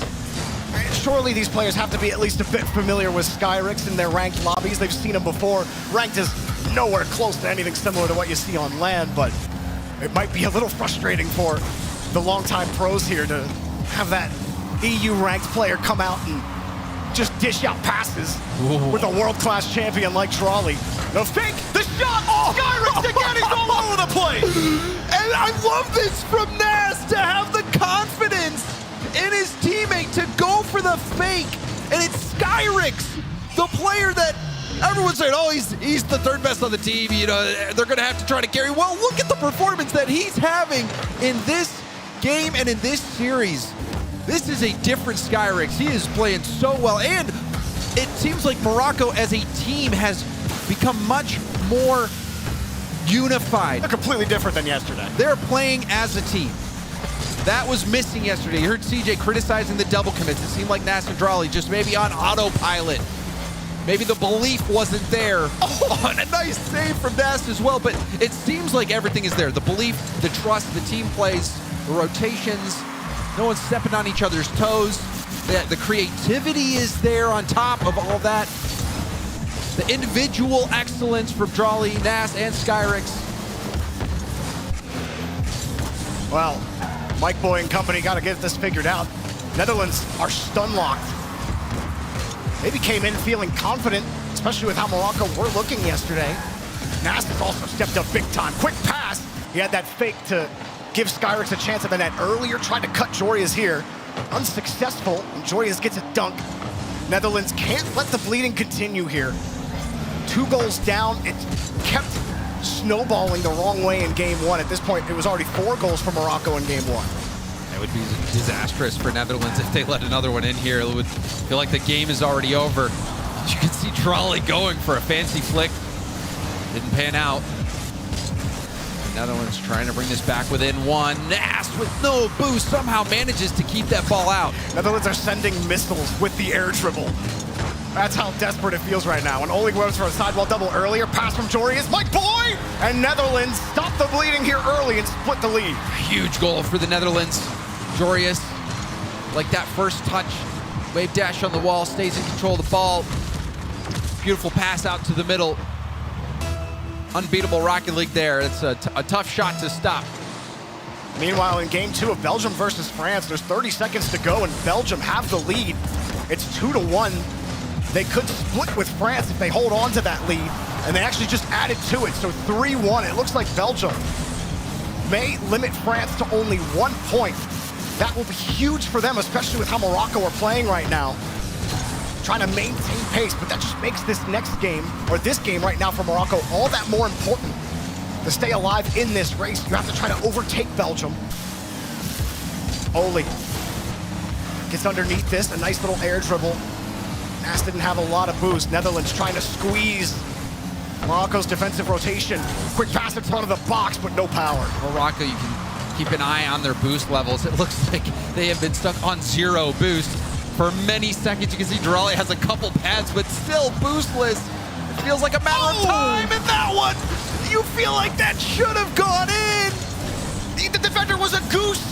Surely these players have to be at least a bit familiar with Skyrix in their ranked lobbies. They've seen him before. Ranked is nowhere close to anything similar to what you see on land, but it might be a little frustrating for the longtime pros here to have that EU-ranked player come out and just dish out passes with a world-class champion like Drawley. The fake, the shot, Skyrix again, he's all over the place! And I love this from Nas to have the confidence in his teammate to go for the fake. And it's Skyrix, the player that everyone's saying, oh, he's the third best on the team, you know, they're gonna have to try to carry. Well, look at the performance that he's having in this game and in this series. This is a different Skyrix. He is playing so well, and it seems like Morocco as a team has become much more unified. They're completely different than yesterday. They're playing as a team. That was missing yesterday. You heard CJ criticizing the double commits. It seemed like Nas and Drawley just maybe on autopilot. Maybe the belief wasn't there. Oh, and a nice save from Nas as well, but it seems like everything is there. The belief, the trust, the team plays, the rotations, no one's stepping on each other's toes. The creativity is there on top of all that. The individual excellence from Drawley, Nas, and Skyrix. Well, Mike Boy and company got to get this figured out. Netherlands are stun locked. Maybe came in feeling confident, especially with how Morocco were looking yesterday. Nas has also stepped up big time. Quick pass. He had that fake to give Skyrix a chance at the net earlier. Tried to cut Jorius here. Unsuccessful. And Jorius gets a dunk. Netherlands can't let the bleeding continue here. 2 goals down. It kept snowballing the wrong way in game one. At this point, it was already 4 goals for Morocco in game one. It would be disastrous for Netherlands if they let another one in here. It would feel like the game is already over. You can see Drawley going for a fancy flick. Didn't pan out. Netherlands trying to bring this back within 1. Nas with no boost somehow manages to keep that ball out. Netherlands are sending missiles with the air dribble. That's how desperate it feels right now. And Oli goes for a sidewall double earlier. Pass from Jorius, Mike Boy! And Netherlands stop the bleeding here early and split the lead. Huge goal for the Netherlands. Jorius, like that first touch. Wave dash on the wall, stays in control of the ball. Beautiful pass out to the middle. Unbeatable Rocket League there. It's a tough shot to stop. Meanwhile, in game 2 of Belgium versus France, there's 30 seconds to go and Belgium have the lead. It's 2-1. They could split with France if they hold on to that lead, and they actually just added to it, so 3-1. It looks like Belgium may limit France to only 1 point. That will be huge for them, especially with how Morocco are playing right now. trying to maintain pace, but that just makes this next game, or this game right now for Morocco, all that more important. To stay alive in this race, you have to try to overtake Belgium. Oli gets underneath this, a nice little air dribble. Nass didn't have a lot of boost. Netherlands trying to squeeze Morocco's defensive rotation. Quick pass in front of the box, but no power. Morocco, you can keep an eye on their boost levels. It looks like they have been stuck on 0 boost for many seconds. You can see Drali has a couple pads, but still boostless. It feels like a matter of time, and that one, you feel like that should have gone in. The defender was a goose.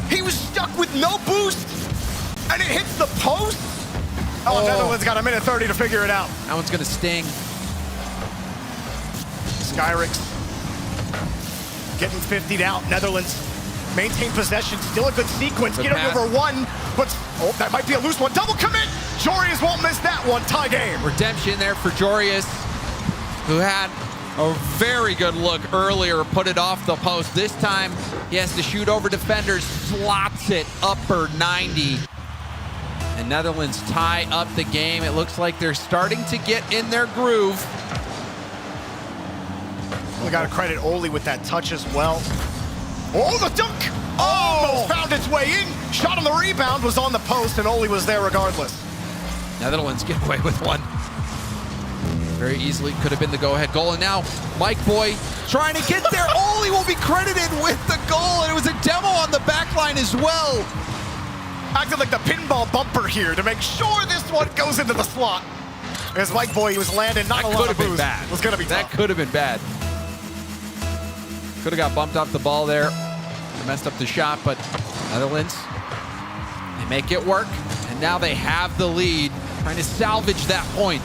He was stuck with no boost, and it hits the post. Oh, Netherlands got a minute 30 to figure it out. That one's gonna sting. Skyrix getting 50'd out. Netherlands maintain possession. Still a good sequence. Get over 1, but oh, that might be a loose one. Double commit. Jorius won't miss that one. Tie game. Redemption there for Jorius, who had a very good look earlier, put it off the post. This time he has to shoot over defenders, slots it upper 90. And Netherlands tie up the game. It looks like they're starting to get in their groove. We got to credit Oli with that touch as well. Oh, the dunk! Almost found its way in. Shot on the rebound, was on the post, and Oli was there regardless. Netherlands get away with one. Very easily could have been the go-ahead goal. And now Mike Boy trying to get there. Oli will be credited with the goal, and it was a demo on the back line as well. Acted like the pinball bumper here to make sure this one goes into the slot. As Mike Boy, he was landing not a lot of boost. Bad. It was gonna be tough. That could have been bad. Could have got bumped off the ball there. Messed up the shot, but Netherlands, they make it work. And now they have the lead, trying to salvage that point.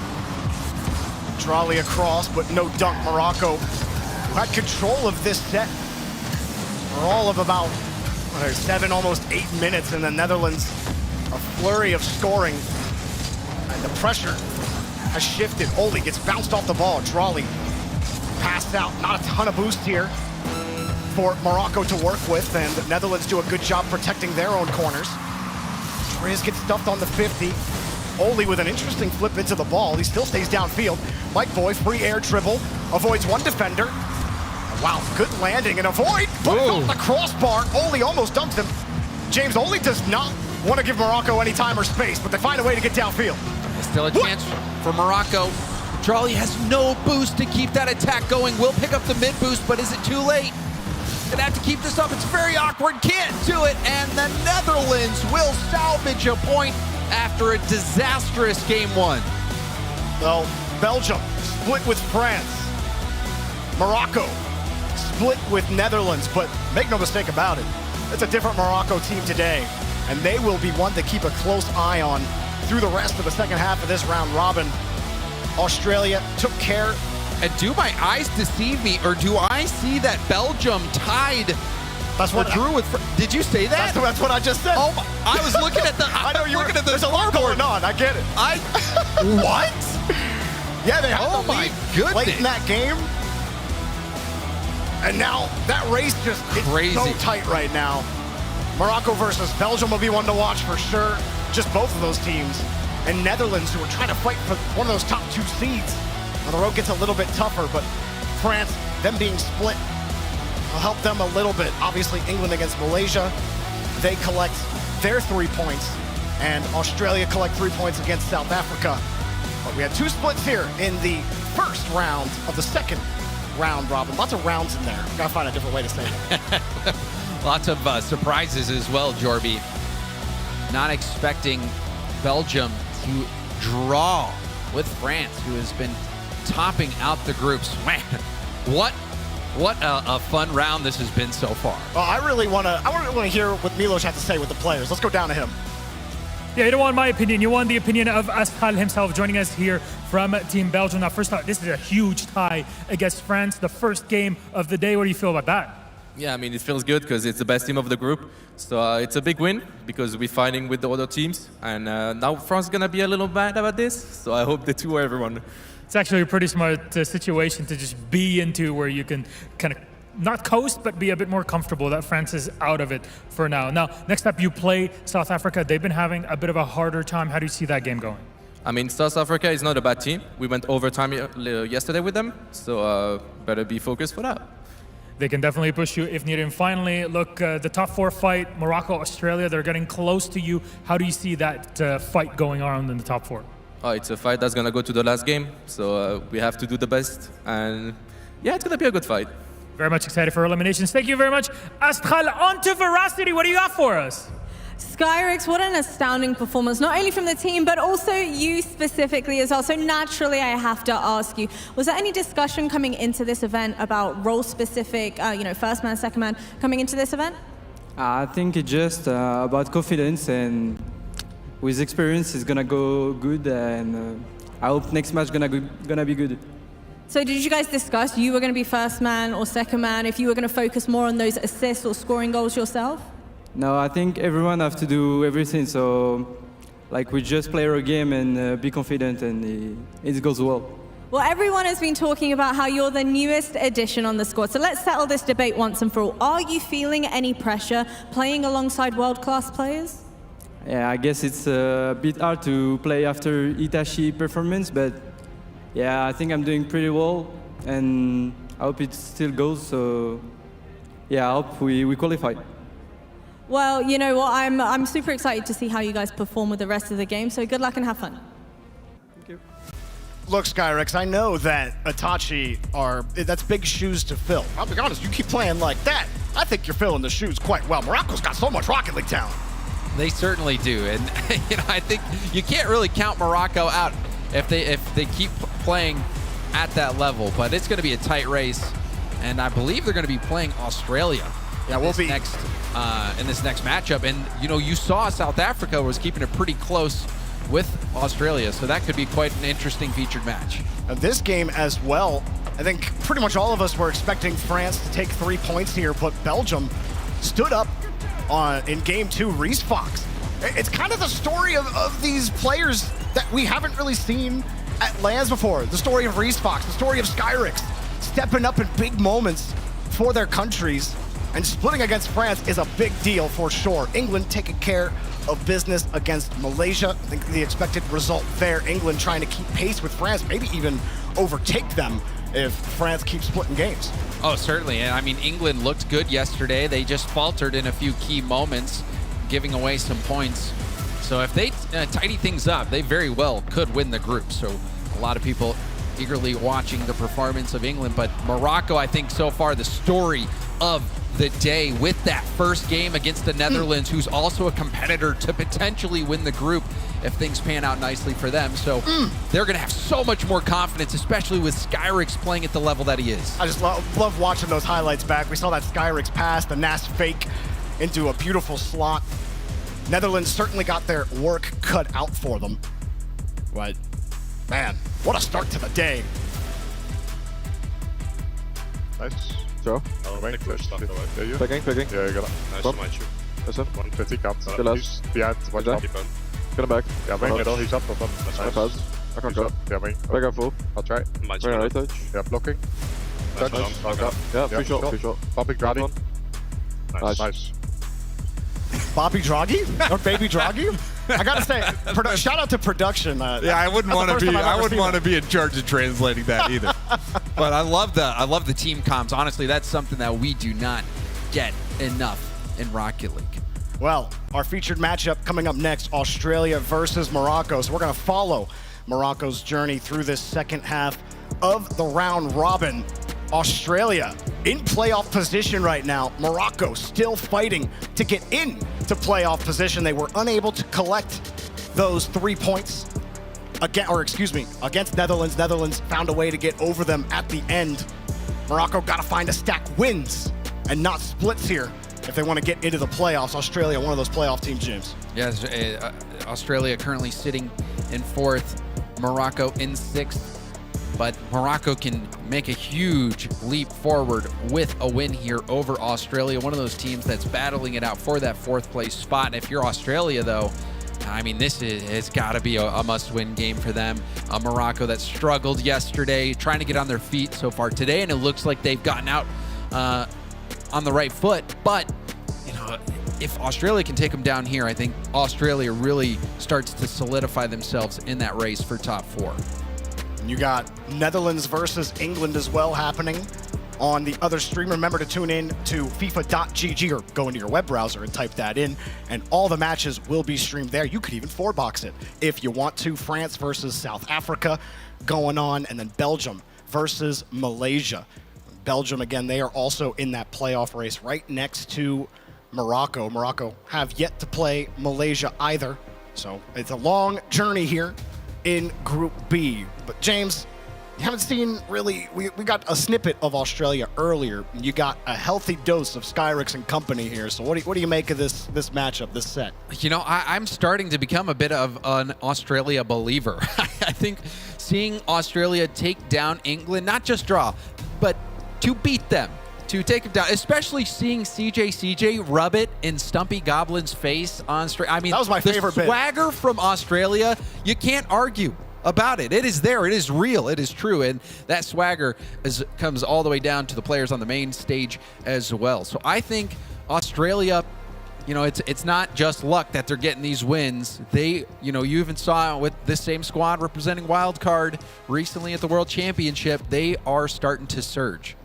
Drali across, but no dunk. Morocco had control of this set for all of about 7, almost 8 minutes, and the Netherlands, a flurry of scoring, and the pressure has shifted. Oli gets bounced off the ball. Drali passed out. Not a ton of boost here for Morocco to work with, and the Netherlands do a good job protecting their own corners. Triz gets stuffed on the 50. Oli with an interesting flip into the ball. He still stays downfield. Mike Boy, free air dribble, avoids one defender. Wow, good landing and avoid, but off the crossbar. Oli almost dumps him. James, Oli does not want to give Morocco any time or space, but they find a way to get downfield. There's still a chance for Morocco. Drali has no boost to keep that attack going. Will pick up the mid boost, but is it too late? Gonna have to keep this up. It's very awkward. Can't do it. And the Netherlands will salvage a point after a disastrous game 1. Well, Belgium split with France. Morocco split with Netherlands, but make no mistake about it, it's a different Morocco team today, and they will be one to keep a close eye on through the rest of the second half of this round robin. Australia took care. And do my eyes deceive me, or do I see that Belgium tied? That's what drew with. Did you say that? That's what I just said. Oh, I was looking at the. I know you're looking at the. There's a lot going on. I get it. What? Yeah, they had the lead late in that game, and now that race just it's so tight right now. Morocco versus Belgium will be one to watch for sure. Just both of those teams, and Netherlands, who are trying to fight for one of those top 2 seeds. Well, the road gets a little bit tougher, but France, them being split, will help them a little bit. Obviously, England against Malaysia, they collect their 3 points, and Australia collect 3 points against South Africa. But we had 2 splits here in the first round of the second round robin. Lots of rounds in there. Gotta find a different way to say it. Lots of surprises as well, Jorby. Not expecting Belgium to draw with France, who has been topping out the groups. Man, what a fun round this has been so far. Well, I really want to hear what Milos has to say with the players. Let's go down to him. Yeah, you don't want my opinion. You want the opinion of Astal himself joining us here from Team Belgium. Now, first off, this is a huge tie against France, the first game of the day. What do you feel about that? Yeah, I mean, it feels good because it's the best team of the group. So it's a big win because we're fighting with the other teams. And now France is going to be a little bad about this. So I hope they do everyone. It's actually a pretty smart situation to just be into, where you can kind of not coast, but be a bit more comfortable that France is out of it for now. Now, next up, you play South Africa. They've been having a bit of a harder time. How do you see that game going? I mean, South Africa is not a bad team. We went overtime yesterday with them, so better be focused for that. They can definitely push you if needed. And finally, look, the top 4 fight, Morocco, Australia, they're getting close to you. How do you see that fight going on in the top 4? Oh, it's a fight that's going to go to the last game, so we have to do the best. And yeah, it's going to be a good fight. Very much excited for eliminations. Thank you very much. Astral, on to Veracity. What do you got for us? Skyrix, what an astounding performance, not only from the team, but also you specifically as well. So naturally, I have to ask you, was there any discussion coming into this event about role-specific, first man, second man, coming into this event? I think it's just about confidence, and with experience, it's gonna go good, and I hope next match gonna be good. So did you guys discuss you were going to be first man or second man, if you were going to focus more on those assists or scoring goals yourself? No, I think everyone have to do everything, so like we just play our game and be confident, and it goes well. Well, everyone has been talking about how you're the newest addition on the squad, so let's settle this debate once and for all. Are you feeling any pressure playing alongside world-class players? Yeah, I guess it's a bit hard to play after Itachi performance, but yeah, I think I'm doing pretty well, and I hope it still goes, so yeah, I hope we qualify. Well, you know what, I'm super excited to see how you guys perform with the rest of the game, so good luck and have fun. Thank you. Look, Skyrix, I know that Itachi that's big shoes to fill. I'll be honest, you keep playing like that, I think you're filling the shoes quite well. Morocco's got so much Rocket League talent. They certainly do, and I think you can't really count Morocco out if they keep playing at that level. But it's going to be a tight race, and I believe they're going to be playing Australia in this next matchup. And you saw South Africa was keeping it pretty close with Australia, so that could be quite an interesting featured match. Now, this game as well, I think pretty much all of us were expecting France to take 3 points here, but Belgium stood up in game 2, Reese Fox. It's kind of the story of these players that we haven't really seen at LANs before. The story of Reese Fox, the story of Skyrix, stepping up in big moments for their countries, and splitting against France is a big deal for sure. England taking care of business against Malaysia. I think the expected result there, England trying to keep pace with France, maybe even overtake them if France keeps splitting games. Oh, certainly. And I mean, England looked good yesterday. They just faltered in a few key moments, giving away some points. So if they tidy things up, they very well could win the group. So a lot of people eagerly watching the performance of England. But Morocco, I think so far, the story of the day with that first game against the Netherlands, who's also a competitor to potentially win the group if things pan out nicely for them. So they're going to have so much more confidence, especially with Skyrix playing at the level that he is. I just love watching those highlights back. We saw that Skyrix pass, the Nas fake into a beautiful slot. Netherlands certainly got their work cut out for them. But, man, what a start to the day. Nice. Zo. Picking. Yeah, you got it. Nice to mind you. Listen. 150 cuts. Good less. Behind. Watch out. Get him back. Yeah, main middle. He's up. That's nice. I can't go. Yeah, main. Back and full. I'll try. Bring a right touch. Yeah, blocking. Touch. Yeah, free shot. Popping Grady. Nice. Bobby Draghi? Or Baby Draghi? I gotta say, shout out to production. Yeah, I wouldn't want to be in charge of translating that either. But I love the team comms. Honestly, that's something that we do not get enough in Rocket League. Well, our featured matchup coming up next, Australia versus Morocco. So we're gonna follow Morocco's journey through this second half of the round robin. Australia in playoff position right now. Morocco still fighting to get into playoff position. They were unable to collect those 3 points against Netherlands. Netherlands found a way to get over them at the end. Morocco got to find a stack wins and not splits here if they want to get into the playoffs. Australia, one of those playoff teams, James. Yes, Australia currently sitting in 4th, Morocco in 6th. But Morocco can make a huge leap forward with a win here over Australia, one of those teams that's battling it out for that 4th place spot. And if you're Australia, though, I mean, it's got to be a must-win game for them. Morocco that struggled yesterday, trying to get on their feet so far today, and it looks like they've gotten out on the right foot. But, if Australia can take them down here, I think Australia really starts to solidify themselves in that race for top 4. You got Netherlands versus England as well happening on the other stream. Remember to tune in to FIFA.gg or go into your web browser and type that in, and all the matches will be streamed there. You could even 4-box it if you want to. France versus South Africa going on, and then Belgium versus Malaysia. Belgium, again, they are also in that playoff race right next to Morocco. Morocco have yet to play Malaysia either, so it's a long journey here in Group B. But James, you haven't seen really, we got a snippet of Australia earlier. You got a healthy dose of Skyrix and company here. So what do you make of this matchup, this set? You know, I'm starting to become a bit of an Australia believer. I think seeing Australia take down England, not just draw, but to beat them, to take them down, especially seeing CJ rub it in Stumpy Goblin's face on stream. I mean, that was my favorite bit. The swagger from Australia, you can't argue about it. It is there. It is real. It is true. And that swagger comes all the way down to the players on the main stage as well. So I think Australia, you know, it's not just luck that they're getting these wins. They, you know, you even saw with this same squad representing Wildcard recently at the World Championship, they are starting to surge.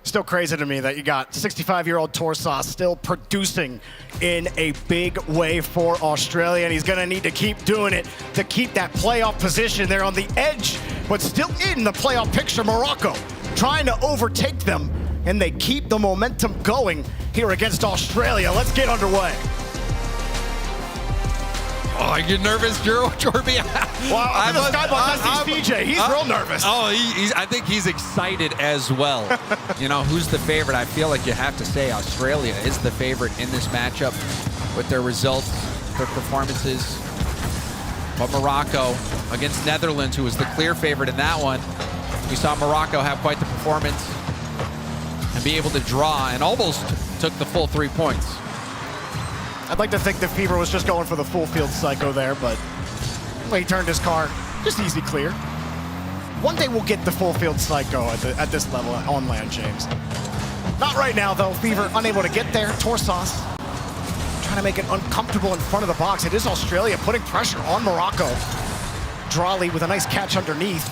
Still crazy to me that you got 65-year-old Torsas still producing in a big way for Australia, and he's going to need to keep doing it to keep that playoff position there on the edge, but still in the playoff picture. Morocco trying to overtake them, and they keep the momentum going here against Australia. Let's get underway. Oh, you get nervous, Jorby? Well, I'm the Skybox CJ. He's real nervous. Oh, I think he's excited as well. You know, who's the favorite? I feel like you have to say Australia is the favorite in this matchup with their results, their performances. But Morocco against Netherlands, who was the clear favorite in that one. We saw Morocco have quite the performance and be able to draw and almost took the full 3 points. I'd like to think that Fever was just going for the full field psycho there, but when he turned his car, just easy clear. One day we'll get the full field psycho at this level on land, James. Not right now, though. Fever unable to get there. Torsas trying to make it uncomfortable in front of the box. It is Australia putting pressure on Morocco. Drawley with a nice catch underneath.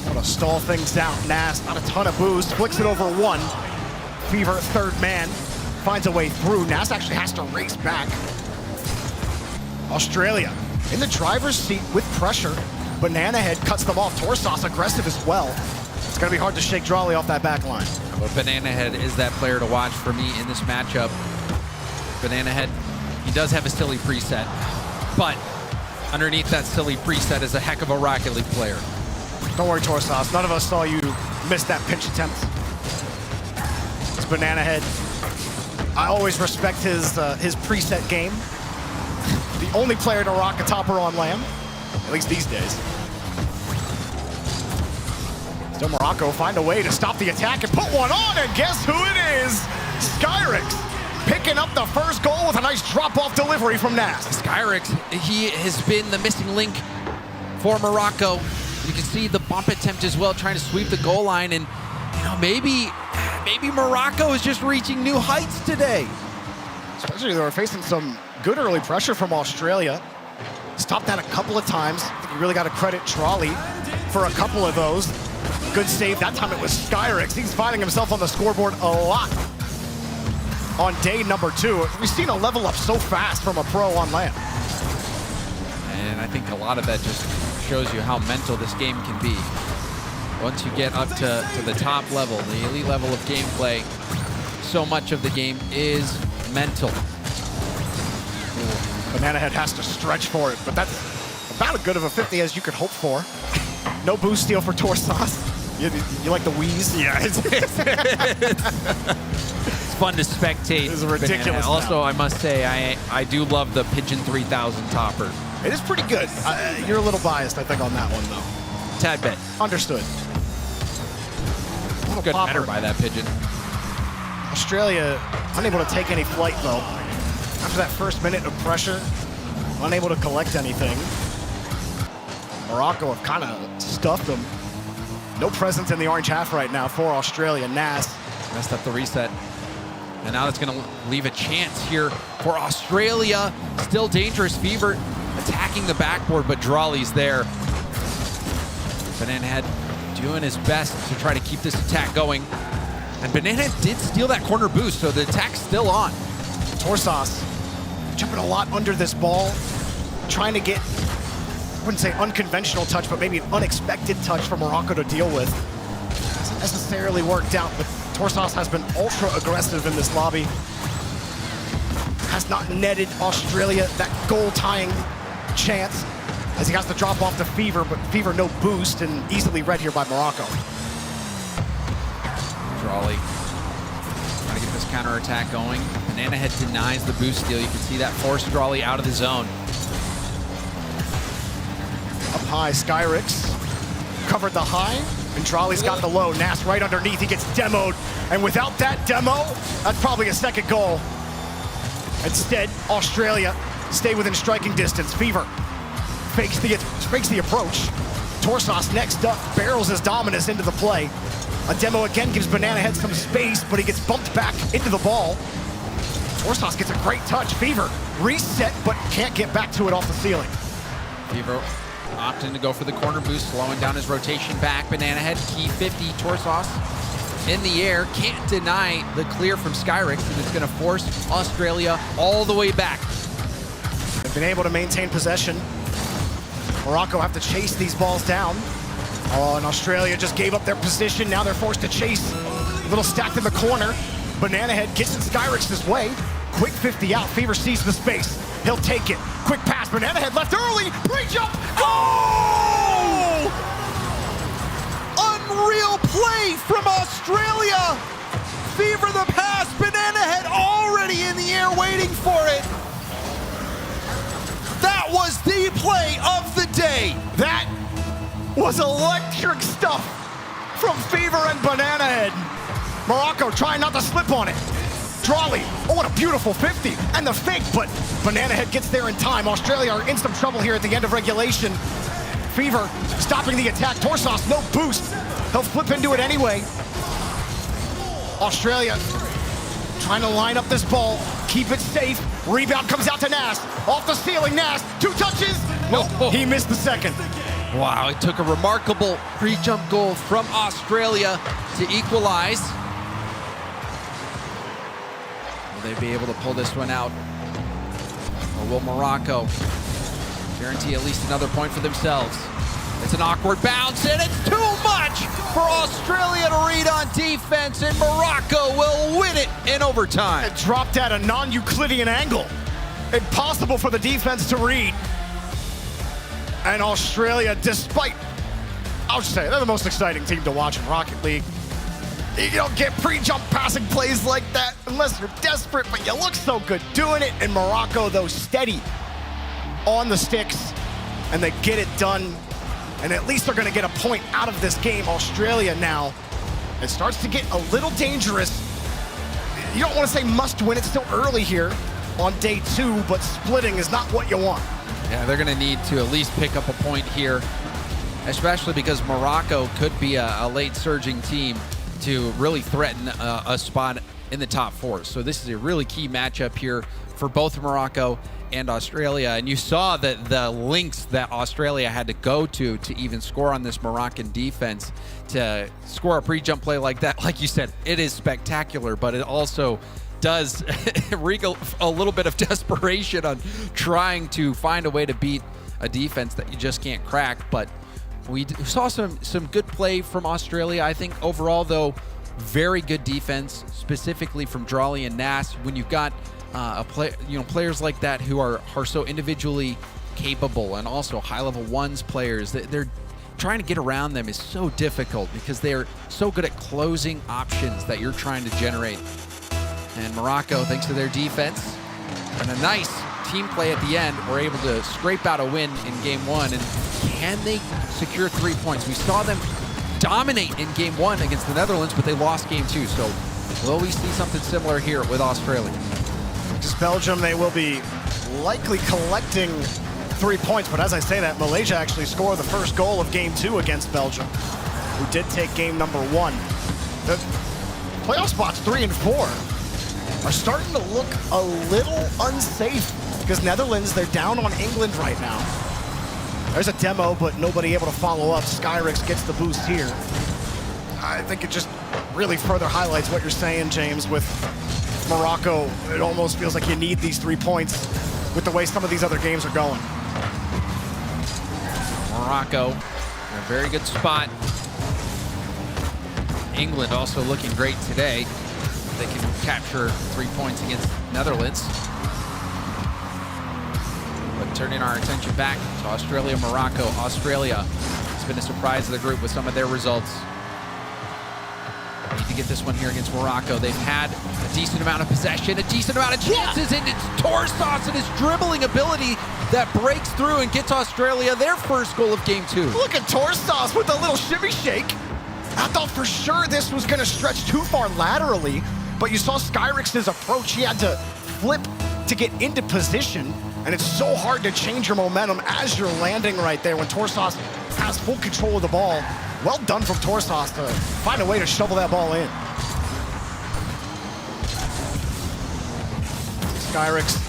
Want to stall things out. Nas, not a ton of boost. Flicks it over one. Fever, third man. Finds a way through. Nas actually has to race back. Australia in the driver's seat with pressure. Banana Head cuts them off. Torsas aggressive as well. It's going to be hard to shake Drawley off that back line. But Banana Head is that player to watch for me in this matchup. Banana Head, he does have a silly preset, but underneath that silly preset is a heck of a Rocket League player. Don't worry, Torsas. None of us saw you miss that pinch attempt. It's Banana Head. I always respect his preset game. The only player to rock a topper on land, at least these days. Still Morocco find a way to stop the attack and put one on, and guess who it is? Skyrix picking up the first goal with a nice drop-off delivery from Nas. Skyrix, he has been the missing link for Morocco. You can see the bump attempt as well, trying to sweep the goal line, and you know, maybe Morocco is just reaching new heights today. Especially they were facing some good early pressure from Australia. Stopped that a couple of times. I think you really got to credit Drawley for a couple of those. Good save. That time it was Skyrix. He's finding himself on the scoreboard a lot on day number 2. We've seen a level up so fast from a pro on land. And I think a lot of that just shows you how mental this game can be. Once you get up to the top level, the elite level of gameplay, so much of the game is mental. Banana Head has to stretch for it, but that's about as good of a 50 as you could hope for. No boost steal for Torsas. You like the wheeze? Yeah, it's fun to spectate. It's ridiculous. Also, I must say, I do love the Pigeon 3000 topper. It is pretty good. You're a little biased, I think, on that one, though. Tad bit. Understood. Good better by that pigeon. Australia unable to take any flight, though. After that first minute of pressure, unable to collect anything. Morocco have kind of stuffed them. No presence in the orange half right now for Australia. Nas messed up the reset. And now that's going to leave a chance here for Australia. Still dangerous. Fever attacking the backboard, but Drawley's there. Banana Head doing his best to try to keep this attack going. And Banana Head did steal that corner boost, so the attack's still on. Torsas jumping a lot under this ball, trying to get, I wouldn't say unconventional touch, but maybe an unexpected touch for Morocco to deal with. Hasn't necessarily worked out, but Torsas has been ultra aggressive in this lobby. Has not netted Australia that goal-tying chance, as he has to drop off to Fever, but Fever no boost and easily read here by Morocco. Drawley trying to get this counterattack going. Banana Head denies the boost steal. You can see that forced Drawley out of the zone. Up high, Skyrix covered the high, and Drawley's got the low. Nas right underneath, he gets demoed, and without that demo, that's probably a second goal. Instead, Australia stay within striking distance. Fever fakes the approach. Torsas next up, barrels his dominance into the play. A demo again gives Banana Head some space, but he gets bumped back into the ball. Torsas gets a great touch. Fever reset, but can't get back to it off the ceiling. Fever opting to go for the corner boost, slowing down his rotation back. Banana Head, key 50, Torsas in the air. Can't deny the clear from Skyrix, and it's gonna force Australia all the way back. They've been able to maintain possession. Morocco have to chase these balls down. Oh, and Australia just gave up their position. Now they're forced to chase. A little stacked in the corner. Banana Head gets in Skyrix's way. Quick 50 out. Fever sees the space. He'll take it. Quick pass. Banana Head left early. Pre-jump. Goal! Unreal play from Australia. Fever the pass. Banana Head already in the air waiting for it. That was the play of the day. That was electric stuff from Fever and Banana Head. Morocco trying not to slip on it. Drawley, oh, what a beautiful 50. And the fake, but Banana Head gets there in time. Australia are in some trouble here at the end of regulation. Fever stopping the attack. Torsas, no boost. He'll flip into it anyway. Australia trying to line up this ball, keep it safe. Rebound comes out to Nas. Off the ceiling, Nas, 2 touches. Nope, he missed the second. Wow, it took a remarkable pre-jump goal from Australia to equalize. Will they be able to pull this one out? Or will Morocco guarantee at least another point for themselves? It's an awkward bounce, and it's too much for Australia to read on defense, and Morocco will win it in overtime. It dropped at a non-Euclidean angle. Impossible for the defense to read. And Australia, despite, I'll just say, they're the most exciting team to watch in Rocket League. You don't get pre-jump passing plays like that unless you're desperate, but you look so good doing it. And Morocco, though, steady on the sticks, and they get it done. And at least they're going to get a point out of this game. Australia now, it starts to get a little dangerous. You don't want to say must win, it's still early here on day 2, but splitting is not what you want. Yeah, they're going to need to at least pick up a point here, especially because Morocco could be a late surging team to really threaten a spot in the top 4. So this is a really key matchup here for both Morocco and Australia. And you saw that the links that Australia had to go to even score on this Moroccan defense. To score a pre-jump play like that, like you said, it is spectacular, but it also does wreak a little bit of desperation on trying to find a way to beat a defense that you just can't crack. But we saw some good play from Australia. I think overall, though, very good defense, specifically from Drawley and Nas. When you've got players like that who are so individually capable, and also high-level ones players, they're trying to get around them is so difficult because they're so good at closing options that you're trying to generate. And Morocco, thanks to their defense and a nice team play at the end, were able to scrape out a win in game 1. And can they secure 3 points? We saw them dominate in game 1 against the Netherlands, but they lost game 2. So will we see something similar here with Australia? Just Belgium, they will be likely collecting 3 points. But as I say that, Malaysia actually scored the first goal of game 2 against Belgium, who did take game number 1. The playoff spots 3 and 4. are starting to look a little unsafe because Netherlands, they're down on England right now. There's a demo, but nobody able to follow up. Skyrix gets the boost here. I think it just really further highlights what you're saying, James, with Morocco. It almost feels like you need these 3 points with the way some of these other games are going. Morocco in a very good spot. England also looking great today. They can capture 3 points against Netherlands. But turning our attention back to Australia, Morocco. Australia has been a surprise to the group with some of their results. Need to get this one here against Morocco. They've had a decent amount of possession, a decent amount of chances, and it's Torsas and his dribbling ability that breaks through and gets Australia their first goal of game 2. Look at Torsas with a little shimmy shake. I thought for sure this was going to stretch too far laterally, but you saw Skyrix's approach. He had to flip to get into position, and it's so hard to change your momentum as you're landing right there when Torsas has full control of the ball. Well done from Torsas to find a way to shovel that ball in. Skyrix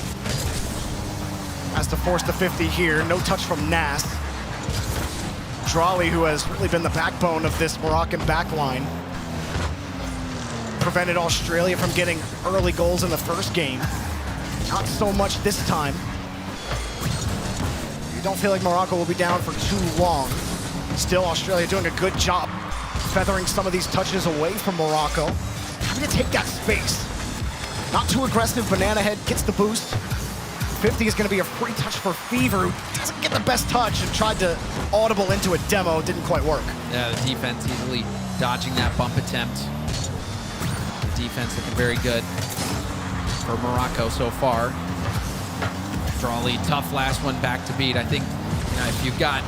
has to force the 50 here. No touch from Nas. Drali, who has really been the backbone of this Moroccan backline, prevented Australia from getting early goals in the first game. Not so much this time. You don't feel like Morocco will be down for too long. Still, Australia doing a good job feathering some of these touches away from Morocco. Having to take that space. Not too aggressive. Banana Head gets the boost. 50 is going to be a free touch for Fever, who doesn't get the best touch and tried to audible into a demo. Didn't quite work. Yeah, the defense easily dodging that bump attempt. The defense looking very good for Morocco so far. Drawley, tough last one back to beat. I think if you've got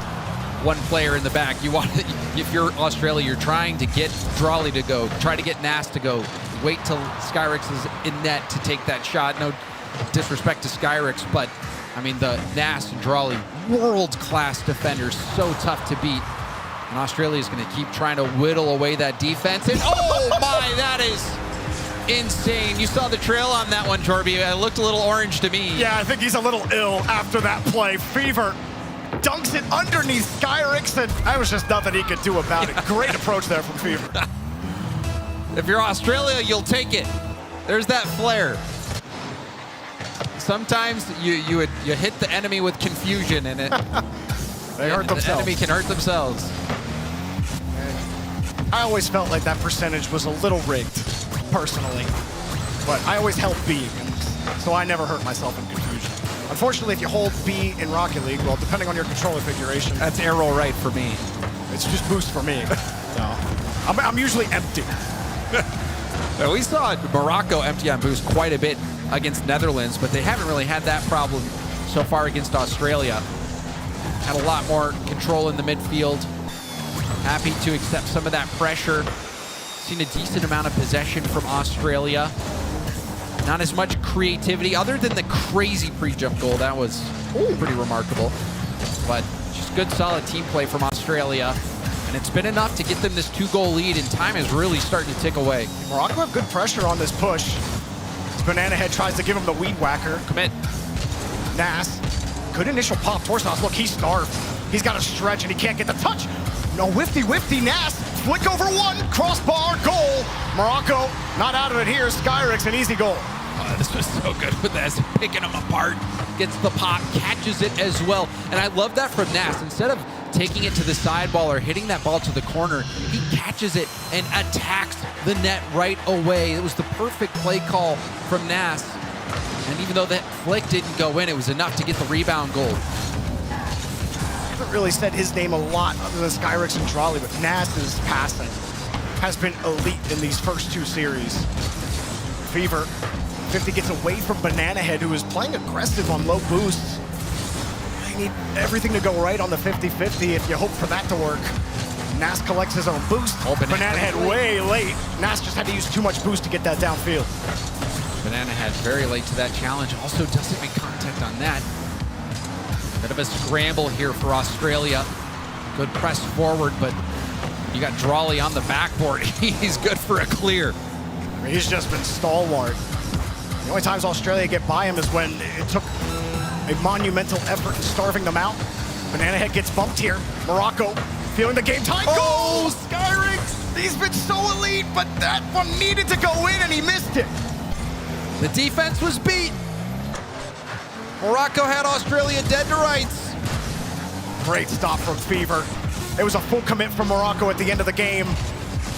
one player in the back, you want to, if you're Australia, you're trying to get Drawley to go, try to get Nas to go. Wait till Skyrix is in net to take that shot. No disrespect to Skyrix, but I mean, the Nas and Drawley, world-class defenders, so tough to beat. And Australia is going to keep trying to whittle away that defense. And oh my, that is insane. You saw the trail on that one, Jorby. It looked a little orange to me. Yeah, I think he's a little ill after that play. Fever dunks it underneath Skyrix, and that was just nothing he could do about it. Great approach there from Fever. If you're Australia, you'll take it. There's that flare. Sometimes you hit the enemy with confusion, and it they hurt themselves. The enemy can hurt themselves. I always felt like that percentage was a little rigged, personally, but I always held B, so I never hurt myself in confusion. Unfortunately, if you hold B in Rocket League, well, depending on your controller configuration, that's arrow right for me. It's just boost for me. So I'm usually empty. Now, we saw Morocco empty on boost quite a bit against Netherlands, but they haven't really had that problem so far against Australia. Had a lot more control in the midfield. Happy to accept some of that pressure. Seen a decent amount of possession from Australia. Not as much creativity, other than the crazy pre-jump goal. That was pretty remarkable. But just good, solid team play from Australia. And it's been enough to get them this 2-goal lead, and time is really starting to tick away. Morocco have good pressure on this push. Banana Head tries to give him the weed whacker. Commit. Nas, good initial pop. Torsas, look, he's starved. He's got to stretch and he can't get the touch. No, whifty, Nas. Flick over one, crossbar, goal. Morocco not out of it here. Skyrix, an easy goal. This was so good with Nas, picking him apart. Gets the pop, catches it as well. And I love that from Nas. Instead of taking it to the sideball or hitting that ball to the corner, he catches it and attacks the net right away. It was the perfect play call from Nas. And even though that flick didn't go in, it was enough to get the rebound goal. I haven't really said his name a lot other than Skyrix and Drawley, but Nas's passing has been elite in these first 2 series. Fever, 50 gets away from Banana Head, who is playing aggressive on low boosts. They need everything to go right on the 50-50 if you hope for that to work. Nas collects his own boost. Banana Head way late. Nas just had to use too much boost to get that downfield. Banana Head very late to that challenge. Also doesn't make contact on that. Bit of a scramble here for Australia. Good press forward, but you got Drawley on the backboard. He's good for a clear. I mean, he's just been stalwart. The only times Australia get by him is when it took a monumental effort in starving them out. Banana Head gets bumped here. Morocco feeling the game time. Oh, Goal! Skyrix, he's been so elite, but that one needed to go in and he missed it. The defense was beat. Morocco had Australia dead to rights. Great stop from Fever. It was a full commit from Morocco at the end of the game,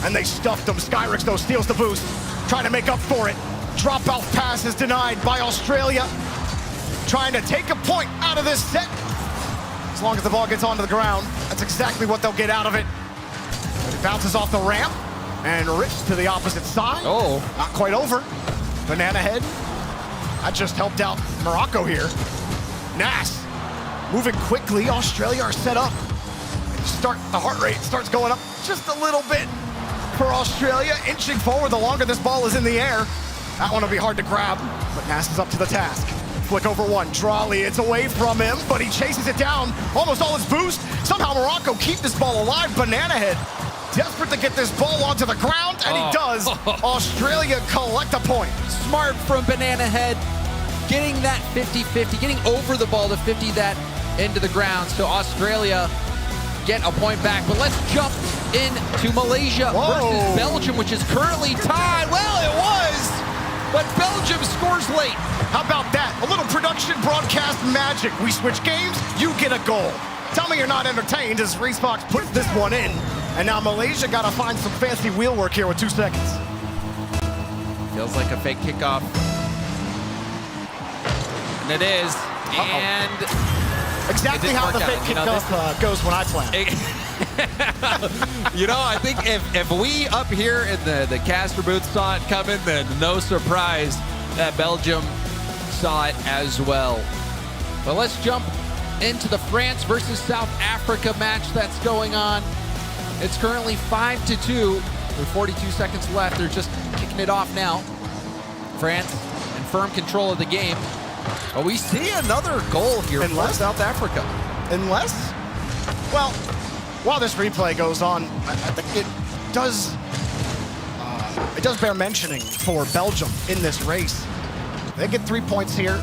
and they stuffed them. Skyrix, though, steals the boost, trying to make up for it. Drop-off pass is denied by Australia, trying to take a point out of this set. As long as the ball gets onto the ground, that's exactly what they'll get out of it. It bounces off the ramp and rips to the opposite side. Oh. Not quite over. Banana Head. That just helped out Morocco here. Nas moving quickly. Australia are set up. The heart rate starts going up just a little bit for Australia, inching forward the longer this ball is in the air. That one will be hard to grab, but Nas is up to the task. Flick over one, Drawley, it's away from him, but he chases it down, almost all his boost. Somehow Morocco keep this ball alive. Banana Head desperate to get this ball onto the ground, and he does. Australia collect a point. Smart from Banana Head, getting that 50-50, getting over the ball to 50 that into the ground. So Australia get a point back. But let's jump into Malaysia versus Belgium, which is currently tied. Well, it was, but Belgium scores late. How about that? A little production broadcast magic. We switch games, you get a goal. Tell me you're not entertained as Reesfox puts this one in. And now Malaysia got to find some fancy wheel work here with 2 seconds. Feels like a fake kickoff. And it is. And exactly how the fake kickoff goes when I play. You know, I think if we up here in the caster booth saw it coming, then no surprise that Belgium saw it as well. But let's jump into the France versus South Africa match that's going on. It's currently 5-2 with 42 seconds left. They're just kicking it off now. France in firm control of the game. But we see another goal here for South Africa. Unless, well, while this replay goes on, I think it does bear mentioning for Belgium in this race. They get 3 points here,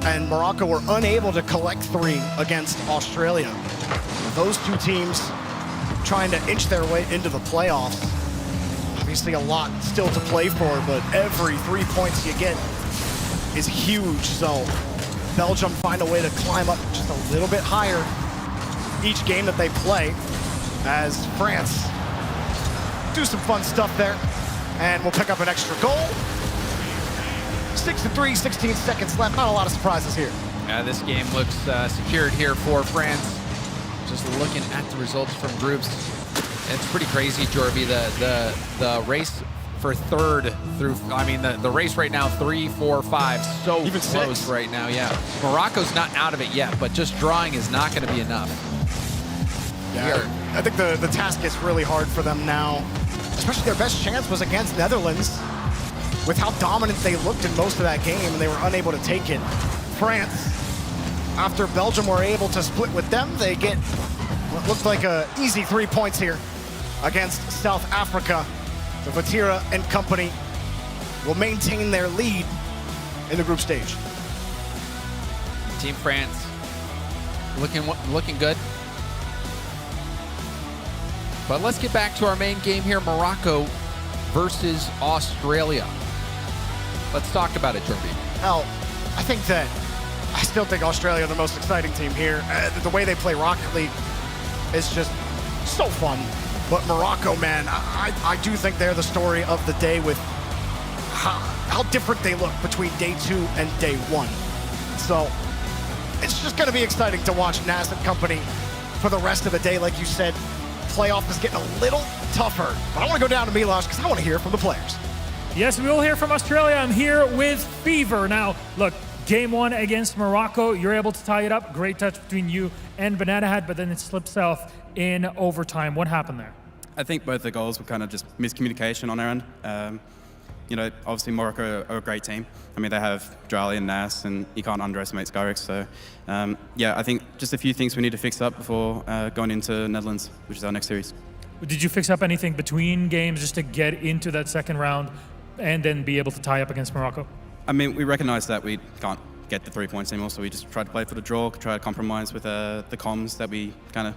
and Morocco were unable to collect 3 against Australia. Those two teams trying to inch their way into the playoffs. Obviously a lot still to play for, but every 3 points you get is huge. So Belgium find a way to climb up just a little bit higher each game that they play, as France do some fun stuff there, and we'll pick up an extra goal. 6-3, 16 seconds left. Not a lot of surprises here. Yeah, this game looks secured here for France. Just looking at the results from groups, it's pretty crazy, Jorby. The race for third through, I mean, the race right now, 3, 4, 5, so even close 6 right now. Yeah, Morocco's not out of it yet, but just drawing is not going to be enough. Yeah, I think the task gets really hard for them now, especially their best chance was against Netherlands, with how dominant they looked in most of that game, and they were unable to take it. France, after Belgium were able to split with them, they get what looked like an easy 3 points here against South Africa. The Vatira and company will maintain their lead in the group stage. Team France looking good. But let's get back to our main game here, Morocco versus Australia. Let's talk about it, Jorby. Now, I still think Australia are the most exciting team here. The way they play Rocket League is just so fun. But Morocco, man, I do think they're the story of the day with how different they look between day 2 and day 1. So it's just going to be exciting to watch Nas and company for the rest of the day. Like you said, playoff is getting a little tougher. But I want to go down to Milosh because I want to hear from the players. Yes, we will hear from Australia. I'm here with Fever. Now, look, game 1 against Morocco, you're able to tie it up. Great touch between you and Banana Head, but then it slips off in overtime. What happened there? I think both the goals were kind of just miscommunication on our end. You know, obviously Morocco are a great team. I mean, they have Drawley and Nas, and you can't underestimate Skyrix. So, yeah, I think just a few things we need to fix up before going into Netherlands, which is our next series. Did you fix up anything between games just to get into that second round and then be able to tie up against Morocco? I mean, we recognize that we can't get the 3 points anymore, so we just tried to play for the draw, try to compromise with the comms that we kind of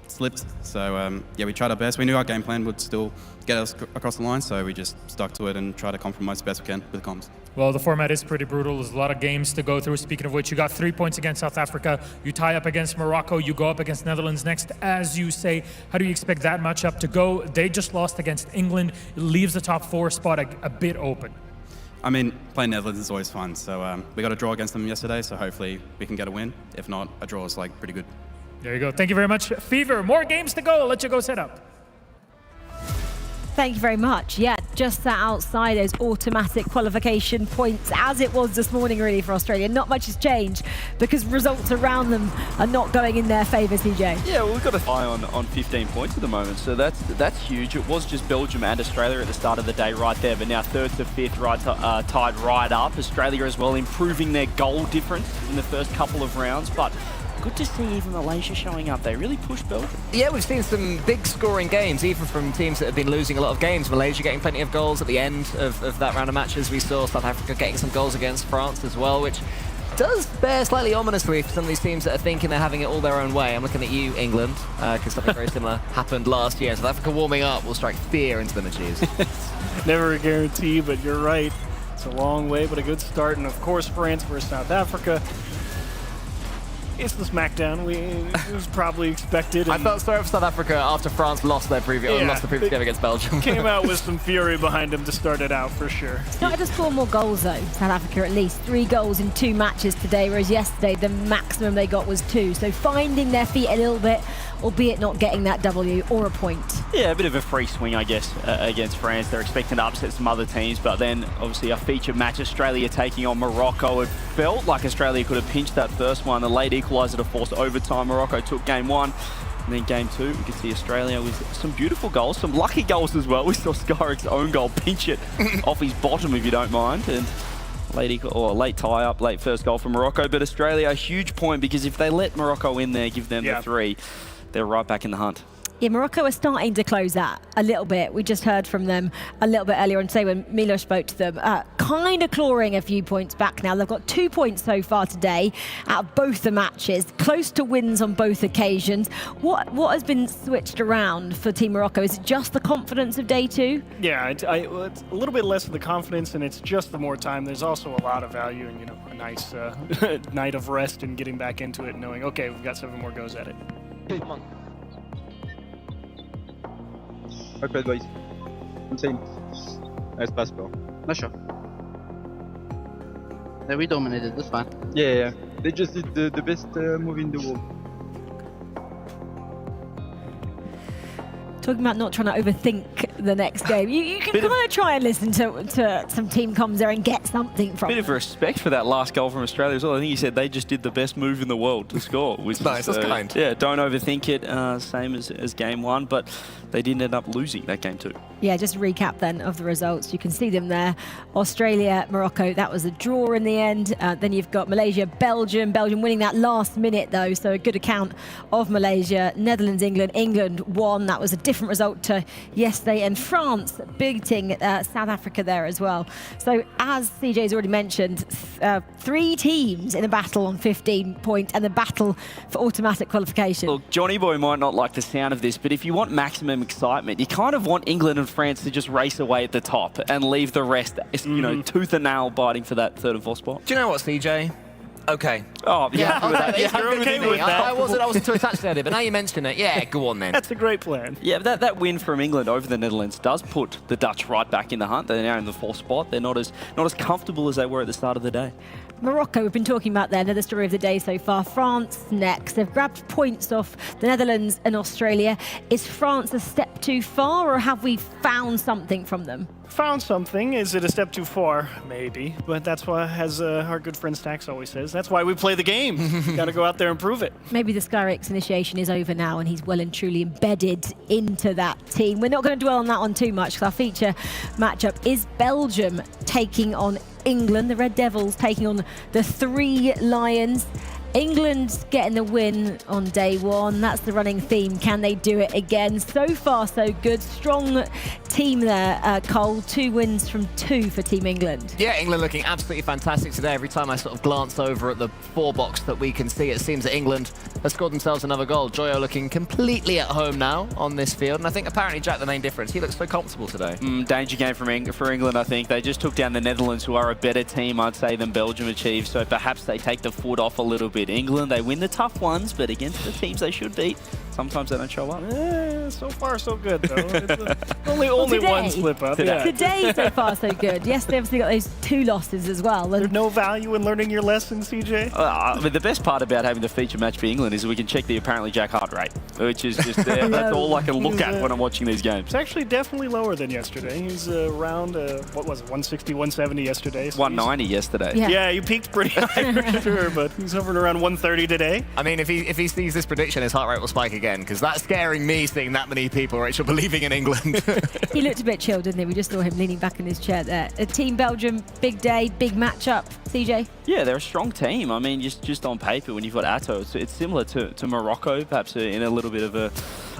slipped. So yeah, we tried our best. We knew our game plan would still get us across the line, so we just stuck to it and tried to compromise the best we can with the comms. Well, the format is pretty brutal. There's a lot of games to go through. Speaking of which, you got 3 points against South Africa. You tie up against Morocco. You go up against Netherlands next, as you say. How do you expect that matchup to go? They just lost against England. It leaves the top 4 spot a bit open. I mean, playing Netherlands is always fun. So we got a draw against them yesterday, so hopefully we can get a win. If not, a draw is like pretty good. There you go. Thank you very much, Fever. More games to go. I'll let you go set up. Thank you very much. Yeah, just sat outside those automatic qualification points as it was this morning really for Australia. Not much has changed because results around them are not going in their favour, CJ. Yeah, well, we've got an eye on 15 points at the moment, so that's huge. It was just Belgium and Australia at the start of the day right there, but now 3rd to 5th tied right up. Australia as well improving their goal difference in the first couple of rounds, but good to see even Malaysia showing up. They really pushed Belgium. Yeah, we've seen some big scoring games, even from teams that have been losing a lot of games. Malaysia getting plenty of goals at the end of that round of matches. We saw South Africa getting some goals against France as well, which does bear slightly ominously for some of these teams that are thinking they're having it all their own way. I'm looking at you, England, because something very similar happened last year. South Africa warming up will strike fear into them and choose. Never a guarantee, but you're right. It's a long way, but a good start. And of course, France versus South Africa. It's the smackdown. It was probably expected. I felt sorry for South Africa after France lost the previous game against Belgium. Came out with some fury behind them to start it out for sure. Started to score more goals though, South Africa at least. 3 goals in 2 matches today, whereas yesterday the maximum they got was 2. So finding their feet a little bit, albeit not getting that W or a point. Yeah, a bit of a free swing, I guess, against France. They're expecting to upset some other teams, but then obviously a featured match, Australia taking on Morocco. It felt like Australia could have pinched that first one. The late equaliser to force overtime. Morocco took game 1. And then game 2, we could see Australia with some beautiful goals, some lucky goals as well. We saw Skyrick's own goal pinch it off his bottom, if you don't mind. And late tie-up, late first goal for Morocco. But Australia, a huge point, because if they let Morocco in there, give them the 3, they're right back in the hunt. Yeah, Morocco are starting to close that a little bit. We just heard from them a little bit earlier on today when Milos spoke to them. Kind of clawing a few points back now. They've got 2 points so far today out of both the matches. Close to wins on both occasions. What has been switched around for Team Morocco? Is it just the confidence of day 2? Yeah, it's a little bit less of the confidence, and it's just the more time. There's also a lot of value in, a nice night of rest and getting back into it and knowing, okay, we've got 7 more goes at it. Come on. Well played, boys. Insane. Nice pass, bro. Not sure. Yeah, we dominated, that's fine. Yeah. They just did the best move in the world. Talking about not trying to overthink the next game. You can kind of try and listen to some team comms there and get something from Bit of respect for that last goal from Australia as well. I think he said they just did the best move in the world to score. Which nice, that's kind. Yeah, don't overthink it, same as game 1, but they didn't end up losing that game 2. Yeah, just a recap then of the results. You can see them there. Australia, Morocco, that was a draw in the end. Then you've got Malaysia, Belgium. Belgium winning that last minute though, so a good account of Malaysia. Netherlands, England. England won. That was a different result to yesterday. And France beating South Africa there as well. So as CJ's already mentioned, 3 teams in a battle on 15 points and the battle for automatic qualification. Look, Johnny Boy might not like the sound of this, but if you want maximum excitement, you kind of want England and France to just race away at the top and leave the rest, tooth and nail biting for that 3rd and 4th spot. Do you know what, CJ? Okay. Oh, yeah. Okay with that. I wasn't too attached to that, but now you mention it, yeah, go on then. That's a great plan. Yeah, that win from England over the Netherlands does put the Dutch right back in the hunt. They're now in the 4th spot. They're not as comfortable as they were at the start of the day. Morocco, we've been talking about there, another story of the day so far. France next. They've grabbed points off the Netherlands and Australia. Is France a step too far, or have we found something from them? Found something. Is it a step too far? Maybe. But that's why, as our good friend Stax always says, that's why we play the game. Got to go out there and prove it. Maybe the Skyrick's initiation is over now and he's well and truly embedded into that team. We're not going to dwell on that one too much because our feature matchup is Belgium taking on England. The Red Devils taking on the 3 Lions. England getting the win on day one. That's the running theme. Can they do it again? So far, so good. Strong team there, Cole. 2 wins from 2 for Team England. Yeah, England looking absolutely fantastic today. Every time I sort of glance over at the 4 box that we can see, it seems that England has scored themselves another goal. Joyo looking completely at home now on this field. And I think apparently, Jack, the main difference, he looks so comfortable today. Danger game for England, I think. They just took down the Netherlands, who are a better team, I'd say, than Belgium achieved. So perhaps they take the foot off a little bit. England, they win the tough ones, but against the teams they should beat, sometimes they don't show up. So far, so good, though. It's only one slip up. Today, so far, so good. Yesterday, obviously, got those 2 losses as well. There's no value in learning your lesson, CJ? I mean, the best part about having the feature match for England is we can check the apparently Jack heart rate, which is just that's all I can look at when I'm watching these games. It's actually definitely lower than yesterday. He's around, what was it, 160, 170 yesterday? So 190 yesterday. Yeah, you peaked pretty high for sure, but he's hovering around 130 today. I mean, if he sees this prediction, his heart rate will spike again, because that's scaring me, seeing that many people, Rachel, believing in England. He looked a bit chilled, didn't he? We just saw him leaning back in his chair there. Team Belgium, big day, big matchup. CJ? Yeah, they're a strong team. I mean, just on paper, when you've got Atto, it's similar to Morocco, perhaps in a little bit of a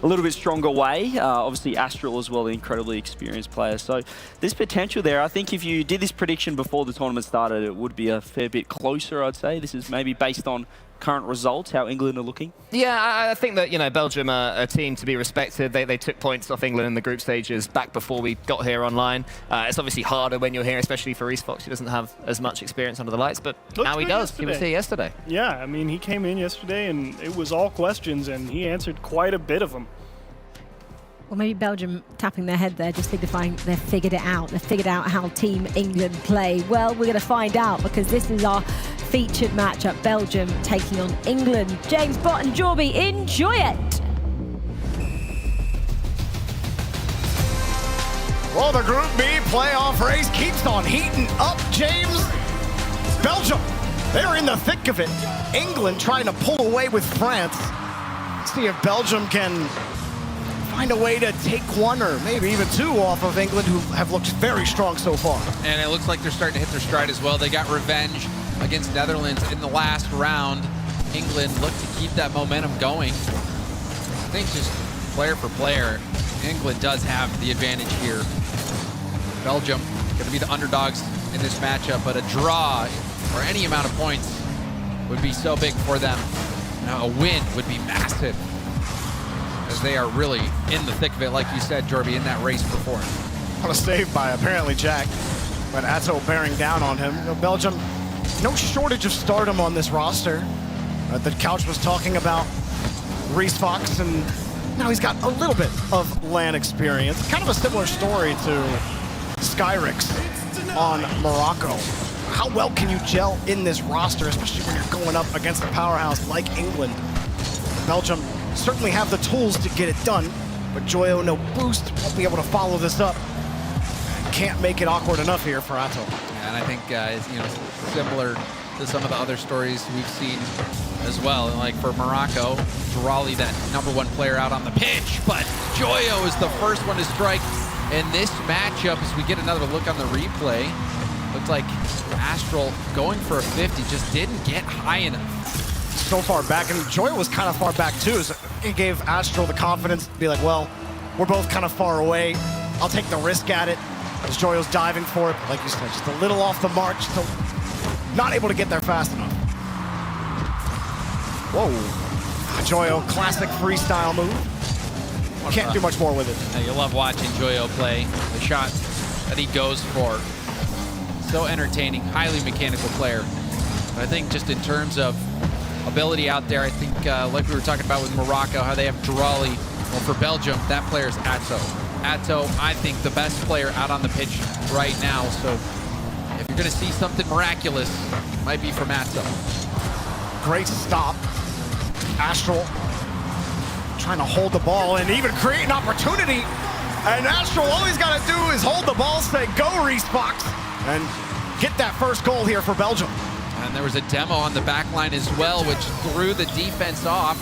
little bit stronger way. Obviously, Astral as well, an incredibly experienced player. So there's potential there. I think if you did this prediction before the tournament started, it would be a fair bit closer, I'd say. This is maybe based on current results, how England are looking? Yeah, I think that, you know, Belgium are a team to be respected. They took points off England in the group stages back before we got here online. It's obviously harder when you're here, especially for Reece Fox, who doesn't have as much experience under the lights, but now he does. He was here yesterday. Yeah, I mean, he came in yesterday and it was all questions and he answered quite a bit of them. Well, maybe Belgium tapping their head there, just signifying they've figured it out. They've figured out how Team England play. Well, we're going to find out because this is our featured matchup. Belgium taking on England. James, Bott and Jorby, enjoy it. Well, the Group B playoff race keeps on heating up, James. Belgium, they're in the thick of it. England trying to pull away with France. See if Belgium can find a way to take 1 or maybe even 2 off of England, who have looked very strong so far. And it looks like they're starting to hit their stride as well. They got revenge against Netherlands in the last round. England looked to keep that momentum going. I think just player for player, England does have the advantage here. Belgium going to be the underdogs in this matchup, but a draw or any amount of points would be so big for them. Now, a win would be massive, as they are really in the thick of it, like you said, Jorby, in that race for 4. What a save by apparently Jack, but Atto bearing down on him. You know, Belgium, no shortage of stardom on this roster. The couch was talking about Reece Fox, and now he's got a little bit of LAN experience. Kind of a similar story to Skyrix on Morocco. How well can you gel in this roster, especially when you're going up against a powerhouse like England? Belgium certainly have the tools to get it done, but Joyo, no boost, won't be able to follow this up. Can't make it awkward enough here for Atto. And I think it's, you know, similar to some of the other stories we've seen as well. And like for Morocco, Drali, that #1 player out on the pitch, but Joyo is the first one to strike in this matchup. As we get another look on the replay, looked like Astral going for a 50 just didn't get high enough. So far back, and Joyo was kind of far back too, so it gave Astral the confidence to be like, well, we're both kind of far away. I'll take the risk at it, as Joyo's diving for it. But like you said, just a little off the mark, still not able to get there fast enough. Whoa. Joyo, classic freestyle move. Can't do much more with it. You love watching Joyo play. The shots that he goes for. So entertaining, highly mechanical player. But I think just in terms of ability out there, I think like we were talking about with Morocco, how they have Drali. Well, for Belgium, that player is Atto. Atto, I think, the best player out on the pitch right now. So if you're going to see something miraculous, it might be from Atto. Great stop. Astral trying to hold the ball and even create an opportunity. And Astral, all he's got to do is hold the ball, say, go Reece Fox, and get that first goal here for Belgium. And there was a demo on the back line as well, which threw the defense off.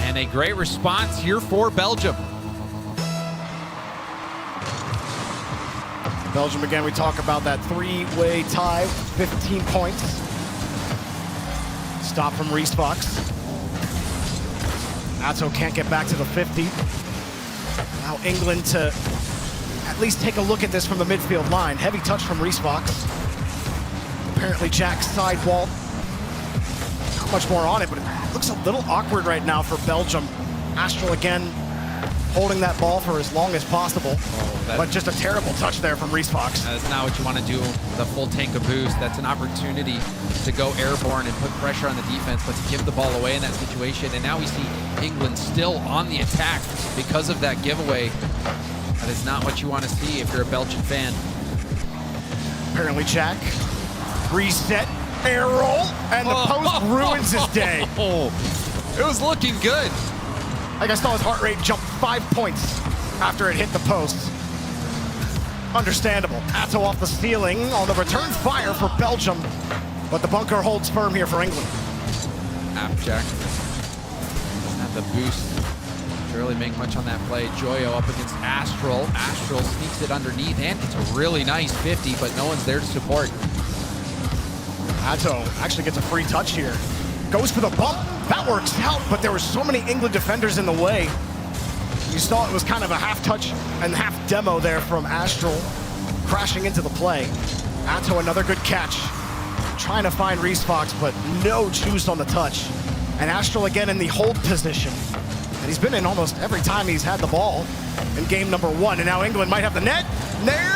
And a great response here for Belgium. Belgium, again, we talk about that 3-way tie, 15 points. Stop from Reese Fox. Atto can't get back to the 50. Now England to at least take a look at this from the midfield line. Heavy touch from Reese Fox. Apparently Jack sidewalled. Not much more on it, but it looks a little awkward right now for Belgium. Astral again holding that ball for as long as possible. But just a terrible touch there from Reese Fox. That's not what you want to do with a full tank of boost. That's an opportunity to go airborne and put pressure on the defense, but to give the ball away in that situation. And now we see England still on the attack because of that giveaway. That is not what you want to see if you're a Belgian fan. Apparently Jack, reset, air roll, and the post ruins his day. It was looking good. Like I saw his heart rate jump 5 points after it hit the post. Understandable. Atto off the ceiling on the return fire for Belgium, but the bunker holds firm here for England. Appjack doesn't have the boost to really make much on that play. Joyo up against Astral. Astral sneaks it underneath and gets a really nice 50, but no one's there to support. Atto actually gets a free touch here. Goes for the bump. That works out, but there were so many England defenders in the way. You saw it was kind of a half touch and half demo there from Astral crashing into the play. Atto another good catch. Trying to find Reese Fox, but no juice on the touch. And Astral again in the hold position. And he's been in almost every time he's had the ball in game number 1. And now England might have the net. There!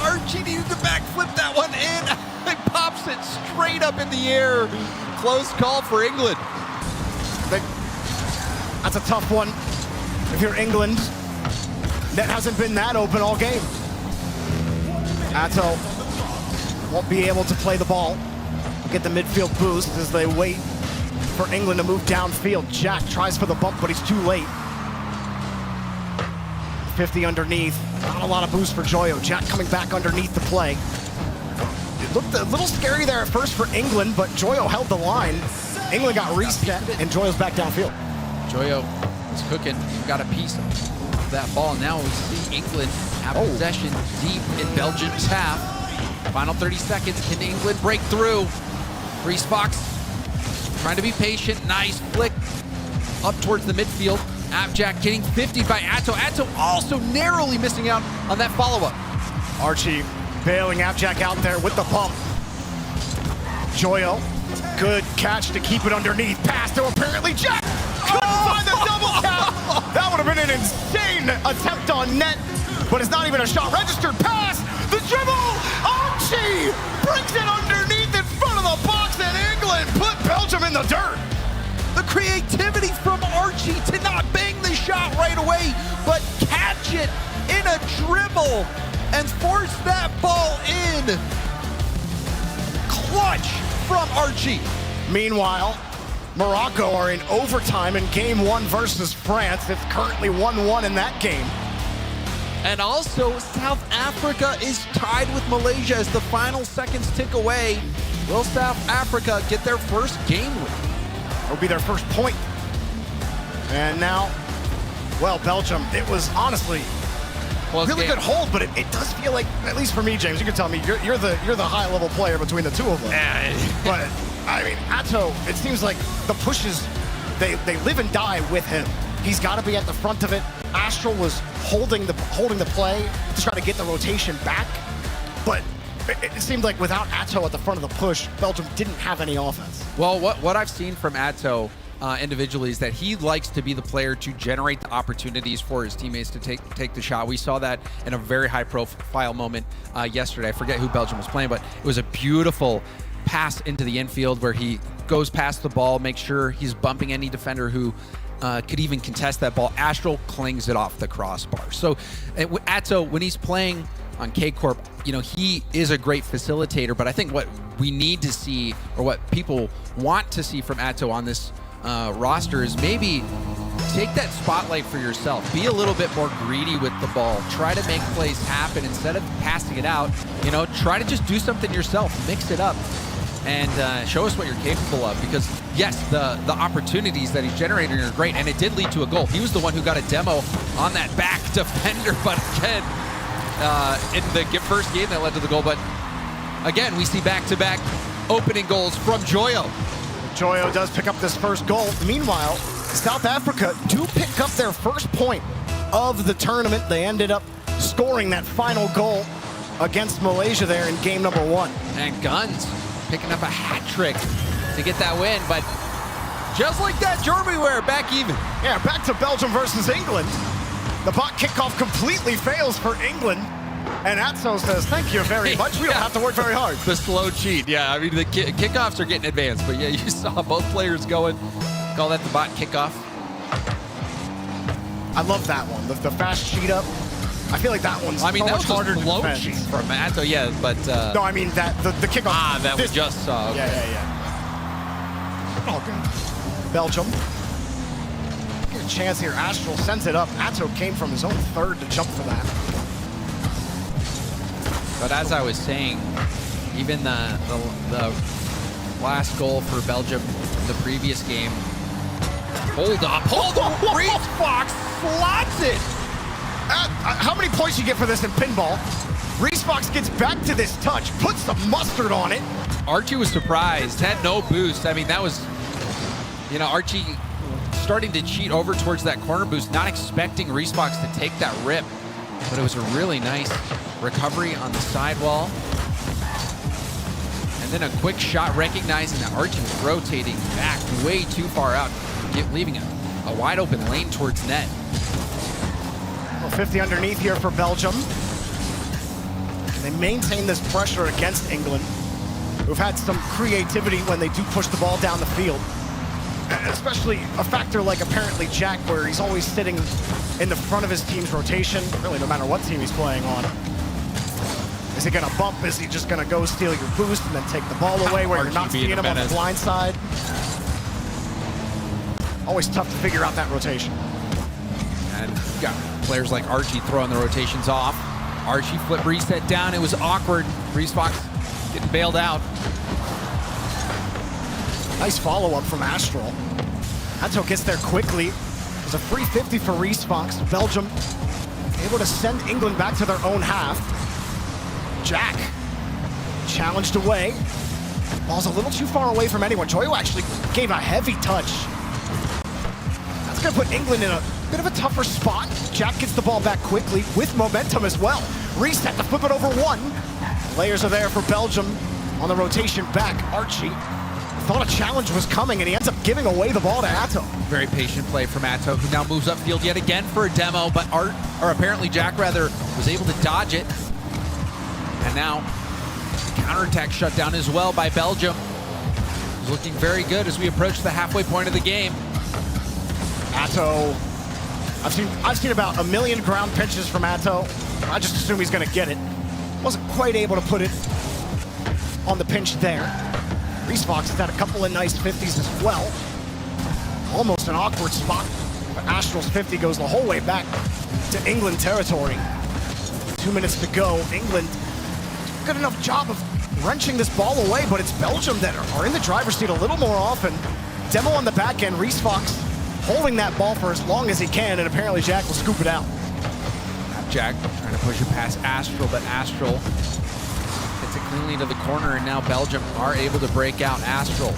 Archie needed to backflip that one in. It pops it straight up in the air. Close call for England. That's a tough one. If you're England, net hasn't been that open all game. Atto won't be able to play the ball. Get the midfield boost as they wait for England to move downfield. Jack tries for the bump, but he's too late. 50 underneath. Not a lot of boost for Joyo. Jack coming back underneath the play. It looked a little scary there at first for England, but Joyo held the line. England got reset, and Joyo's back downfield. Joyo is cooking. Got a piece of that ball. Now we see England have possession deep in Belgium's half. Final 30 seconds. Can England break through? Reese Fox trying to be patient. Nice flick up towards the midfield. Appjack getting 50 by Atto. Atto also narrowly missing out on that follow-up. Archie bailing Appjack out there with the pump. Joyo, good catch to keep it underneath. Pass to apparently Jack. Couldn't find the double tap. That would have been an insane attempt on net, but it's not even a shot registered pass. The dribble. Archie brings it underneath in front of the box, and England put Belgium in the dirt. The creativity from Archie to not bang the shot right away, but catch it in a dribble and force that ball in. Clutch from Archie. Meanwhile, Morocco are in overtime in game 1 versus France. It's currently 1-1 in that game. And also, South Africa is tied with Malaysia as the final seconds tick away. Will South Africa get their first game win? It'll be their first point. And now, well, Belgium, it was honestly really good hold, but it does feel like, at least for me, James, you can tell me, you're the high-level player between the two of them. But, I mean, Atto, it seems like the pushes, they live and die with him. He's got to be at the front of it. Astral was holding the play to try to get the rotation back, but it seemed like without Atto at the front of the push, Belgium didn't have any offense. Well, what I've seen from Atto individually is that he likes to be the player to generate the opportunities for his teammates to take the shot. We saw that in a very high-profile moment yesterday. I forget who Belgium was playing, but it was a beautiful pass into the infield where he goes past the ball, makes sure he's bumping any defender who could even contest that ball. Astral clings it off the crossbar. So Atto, when he's playing on K-Corp, you know, he is a great facilitator, but I think what we need to see, or what people want to see from Atto on this roster, is maybe take that spotlight for yourself. Be a little bit more greedy with the ball. Try to make plays happen instead of passing it out. You know, try to just do something yourself. Mix it up and show us what you're capable of, because yes, the opportunities that he's generating are great, and it did lead to a goal. He was the one who got a demo on that back defender, but again, in the first game that led to the goal. But again, we see back-to-back opening goals from Joyo. Joyo does pick up this first goal. Meanwhile, South Africa do pick up their first point of the tournament. They ended up scoring that final goal against Malaysia there in game number 1. And Guns picking up a hat trick to get that win, but just like that, Germany were back even. Yeah, back to Belgium versus England. The bot kickoff completely fails for England. And Atso says, thank you very much. We don't have to work very hard. The slow cheat, yeah. I mean, the kickoffs are getting advanced, but yeah, you saw both players going. Call that the bot kickoff. I love that one, the fast cheat up. I feel like that one's so much harder to defend. Cheat from Atso, yeah, but... no, I mean that the kickoff. Ah, that we just saw. Okay. Yeah. Okay. Belgium. Get a chance here. Astral sends it up. Atso came from his own third to jump for that. But as I was saying, even the last goal for Belgium in the previous game. Hold up. Reese Fox slots it. How many points you get for this in pinball? Reese Fox gets back to this touch, puts some mustard on it. Archie was surprised, had no boost. I mean, that was, you know, Archie starting to cheat over towards that corner boost, not expecting Reese Fox to take that rip. But it was a really nice recovery on the sidewall. And then a quick shot, recognizing that Archie was rotating back way too far out, leaving a wide open lane towards net. Well, 50 underneath here for Belgium. They maintain this pressure against England, who've had some creativity when they do push the ball down the field. Especially a factor like apparently Jack, where he's always sitting in the front of his team's rotation, really no matter what team he's playing on. Is he gonna bump? Is he just gonna go steal your boost and then take the ball away where you're not seeing him on the blind side? Always tough to figure out that rotation. And you got players like Archie throwing the rotations off. Archie flip reset down. It was awkward. Reese Fox getting bailed out. Nice follow-up from Astral. Atso gets there quickly. It's a free 50 for Reese Fox. Belgium able to send England back to their own half. Jack challenged away. Ball's a little too far away from anyone. Joyo actually gave a heavy touch. That's gonna put England in a bit of a tougher spot. Jack gets the ball back quickly with momentum as well. Reset to flip it over one. Players are there for Belgium on the rotation back. Archie thought a challenge was coming, and he ends up giving away the ball to Atto. Very patient play from Atto, who now moves upfield yet again for a demo, but apparently Jack rather was able to dodge it. And now counterattack shut down as well by Belgium. It's looking very good as we approach the halfway point of the game. Atto, I've seen about 1 million ground pinches from Atto. I just assume he's gonna get it. Wasn't quite able to put it on the pinch there. Reese Fox has had a couple of nice 50s as well. Almost an awkward spot, but Astral's 50 goes the whole way back to England territory. 2 minutes to go. England, good enough job of wrenching this ball away, but it's Belgium that are in the driver's seat a little more often. Demo on the back end, Reese Fox holding that ball for as long as he can, and apparently Jack will scoop it out. Jack trying to push it past Astral, but Astral gets it cleanly to the corner, and now Belgium are able to break out. Astral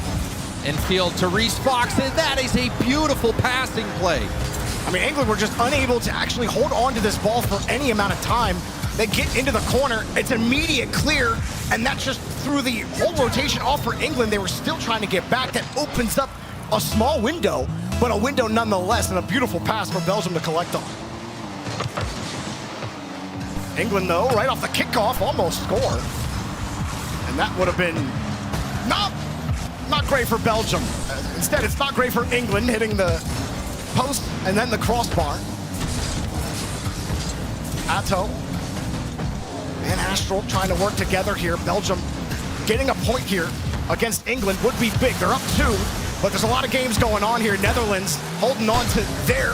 infield to Reese Fox, and that is a beautiful passing play. I mean, England were just unable to actually hold on to this ball for any amount of time. They get into the corner, it's immediate clear, and that's just through the whole rotation off for England. They were still trying to get back. That opens up a small window, but a window nonetheless, and a beautiful pass for Belgium to collect on. England, though, right off the kickoff, almost score. And that would have been not great for Belgium. Instead, it's not great for England, hitting the post and then the crossbar. Atto and Astral trying to work together here. Belgium getting a point here against England would be big. They're up 2, but there's a lot of games going on here. Netherlands holding on to their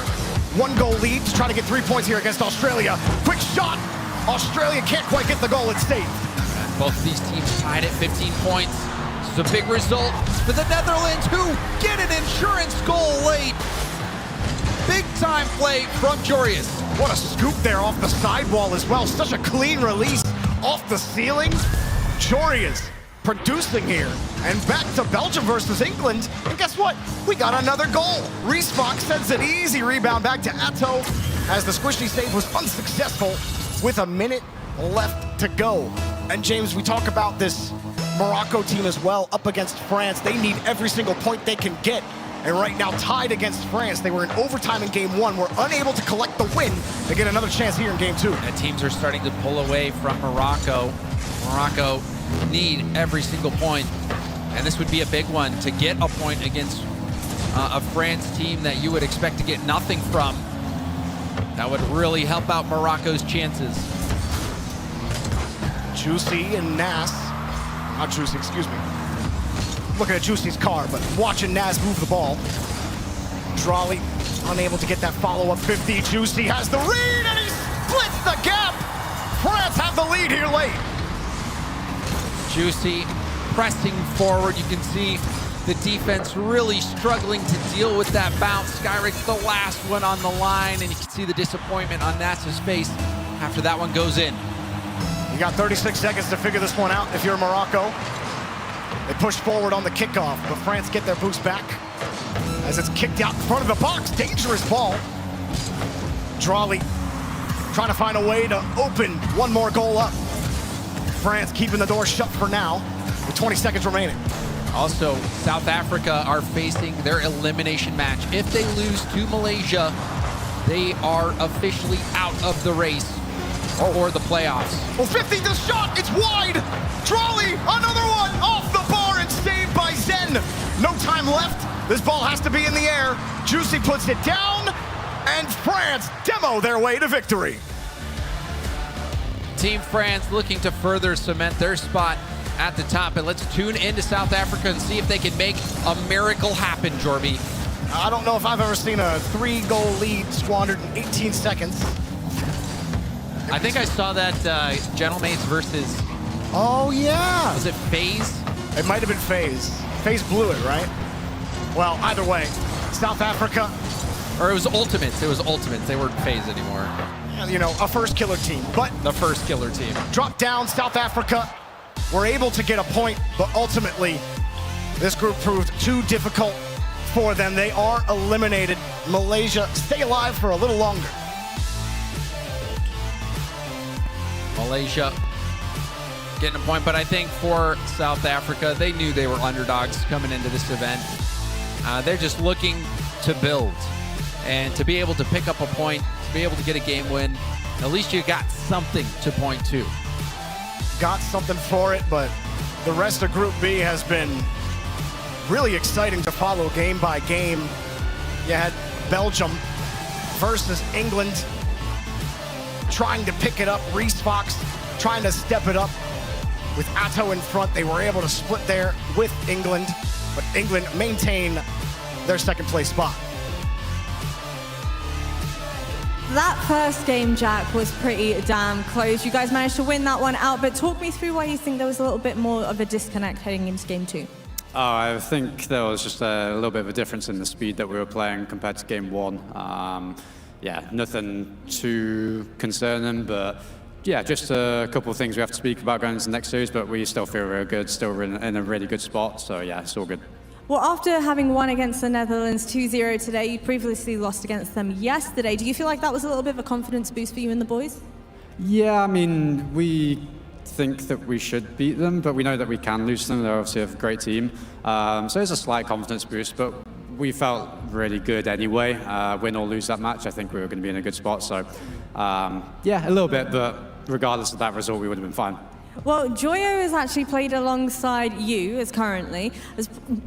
1-goal lead to try to get 3 points here against Australia. Quick shot. Australia can't quite get the goal. It's safe. Both of these teams tied at 15 points. This is a big result for the Netherlands, who get an insurance goal late. Big time play from Jorius. What a scoop there off the sidewall as well. Such a clean release off the ceiling. Jorius producing here. And back to Belgium versus England. And guess what? We got another goal. Reese Fox sends an easy rebound back to Atto as the squishy save was unsuccessful with a minute left to go. And James, we talk about this Morocco team as well up against France. They need every single point they can get. And right now tied against France. They were in overtime in game 1, were unable to collect the win. They get another chance here in game 2. And teams are starting to pull away from Morocco. Morocco need every single point, and this would be a big one to get a point against a France team that you would expect to get nothing from. That would really help out Morocco's chances. Juicy and Nas, not Juicy, excuse me. Looking at Juicy's car, but watching Nas move the ball. Drawley unable to get that follow-up 50. Juicy has the read and he splits the gap. France have the lead here late. Juicy pressing forward. You can see the defense really struggling to deal with that bounce. Skyrix the last one on the line, and you can see the disappointment on Nas's face after that one goes in. You got 36 seconds to figure this one out if you're Morocco. They push forward on the kickoff, but France get their boost back as it's kicked out in front of the box. Dangerous ball. Drawley trying to find a way to open one more goal up. France keeping the door shut for now with 20 seconds remaining. Also, South Africa are facing their elimination match. If they lose to Malaysia, they are officially out of the race or the playoffs. Well, 50, the shot, it's wide. Drawley, another one off the bar and saved by Zen. No time left. This ball has to be in the air. Juicy puts it down, and France demo their way to victory. Team France looking to further cement their spot at the top. And let's tune into South Africa and see if they can make a miracle happen, Jorby. I don't know if I've ever seen a 3-goal lead squandered in 18 seconds. I think I saw that Gentlemaids versus... Oh, yeah. Was it FaZe? It might have been FaZe. FaZe blew it, right? Well, either way, South Africa... Or it was Ultimates. It was Ultimates. They weren't FaZe anymore. You know, a first killer team, but... The first killer team. Drop down, South Africa were able to get a point, but ultimately, this group proved too difficult for them. They are eliminated. Malaysia stay alive for a little longer. Malaysia getting a point, but I think for South Africa, they knew they were underdogs coming into this event. They're just looking to build and to be able to pick up a point, to be able to get a game win. At least you got something to point to. Got something for it, but the rest of Group B has been really exciting to follow game by game. You had Belgium versus England trying to pick it up. Reese Fox trying to step it up. With Atto in front, they were able to split there with England, but England maintain their second place spot. That first game, Jack, was pretty damn close. You guys managed to win that one out, but talk me through why you think there was a little bit more of a disconnect heading into game 2. I think there was just a little bit of a difference in the speed that we were playing compared to game 1. Yeah, nothing too concerning, but yeah, just a couple of things we have to speak about going into the next series, but we still feel very good, still in a really good spot, so yeah, it's all good. Well, after having won against the Netherlands 2-0 today, you previously lost against them yesterday. Do you feel like that was a little bit of a confidence boost for you and the boys? Yeah, I mean, we think that we should beat them, but we know that we can lose to them. They're obviously a great team. So it's a slight confidence boost, but we felt really good anyway. Win or lose that match, I think we were going to be in a good spot. So yeah, a little bit, but regardless of that result, we would have been fine. Well, Joyo has actually played alongside you as currently.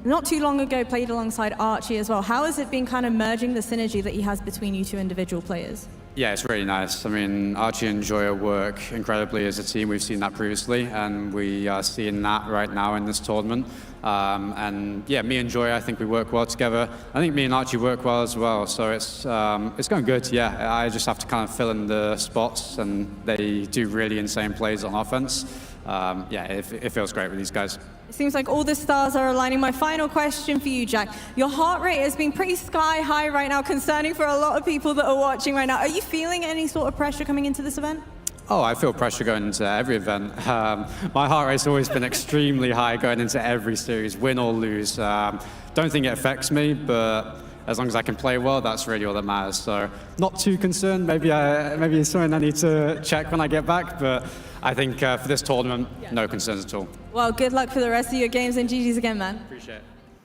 Not too long ago, played alongside Archie as well. How has it been kind of merging the synergy that he has between you two individual players? Yeah, it's really nice. I mean, Archie and Joyo work incredibly as a team. We've seen that previously, and we are seeing that right now in this tournament. And yeah, me and Joyo, I think we work well together. I think me and Archie work well as well, so it's going good. Yeah, I just have to kind of fill in the spots, and they do really insane plays on offense. Yeah, it feels great with these guys. It seems like all the stars are aligning. My final question for you, Jack. Your heart rate has been pretty sky high right now, concerning for a lot of people that are watching right now. Are you feeling any sort of pressure coming into this event? Oh, I feel pressure going into every event. My heart rate's always been extremely high going into every series, win or lose. Don't think it affects me, but as long as I can play well, that's really all that matters. So not too concerned. Maybe it's something I need to check when I get back, but I think for this tournament, no concerns at all. Well, good luck for the rest of your games and GG's again, man. Appreciate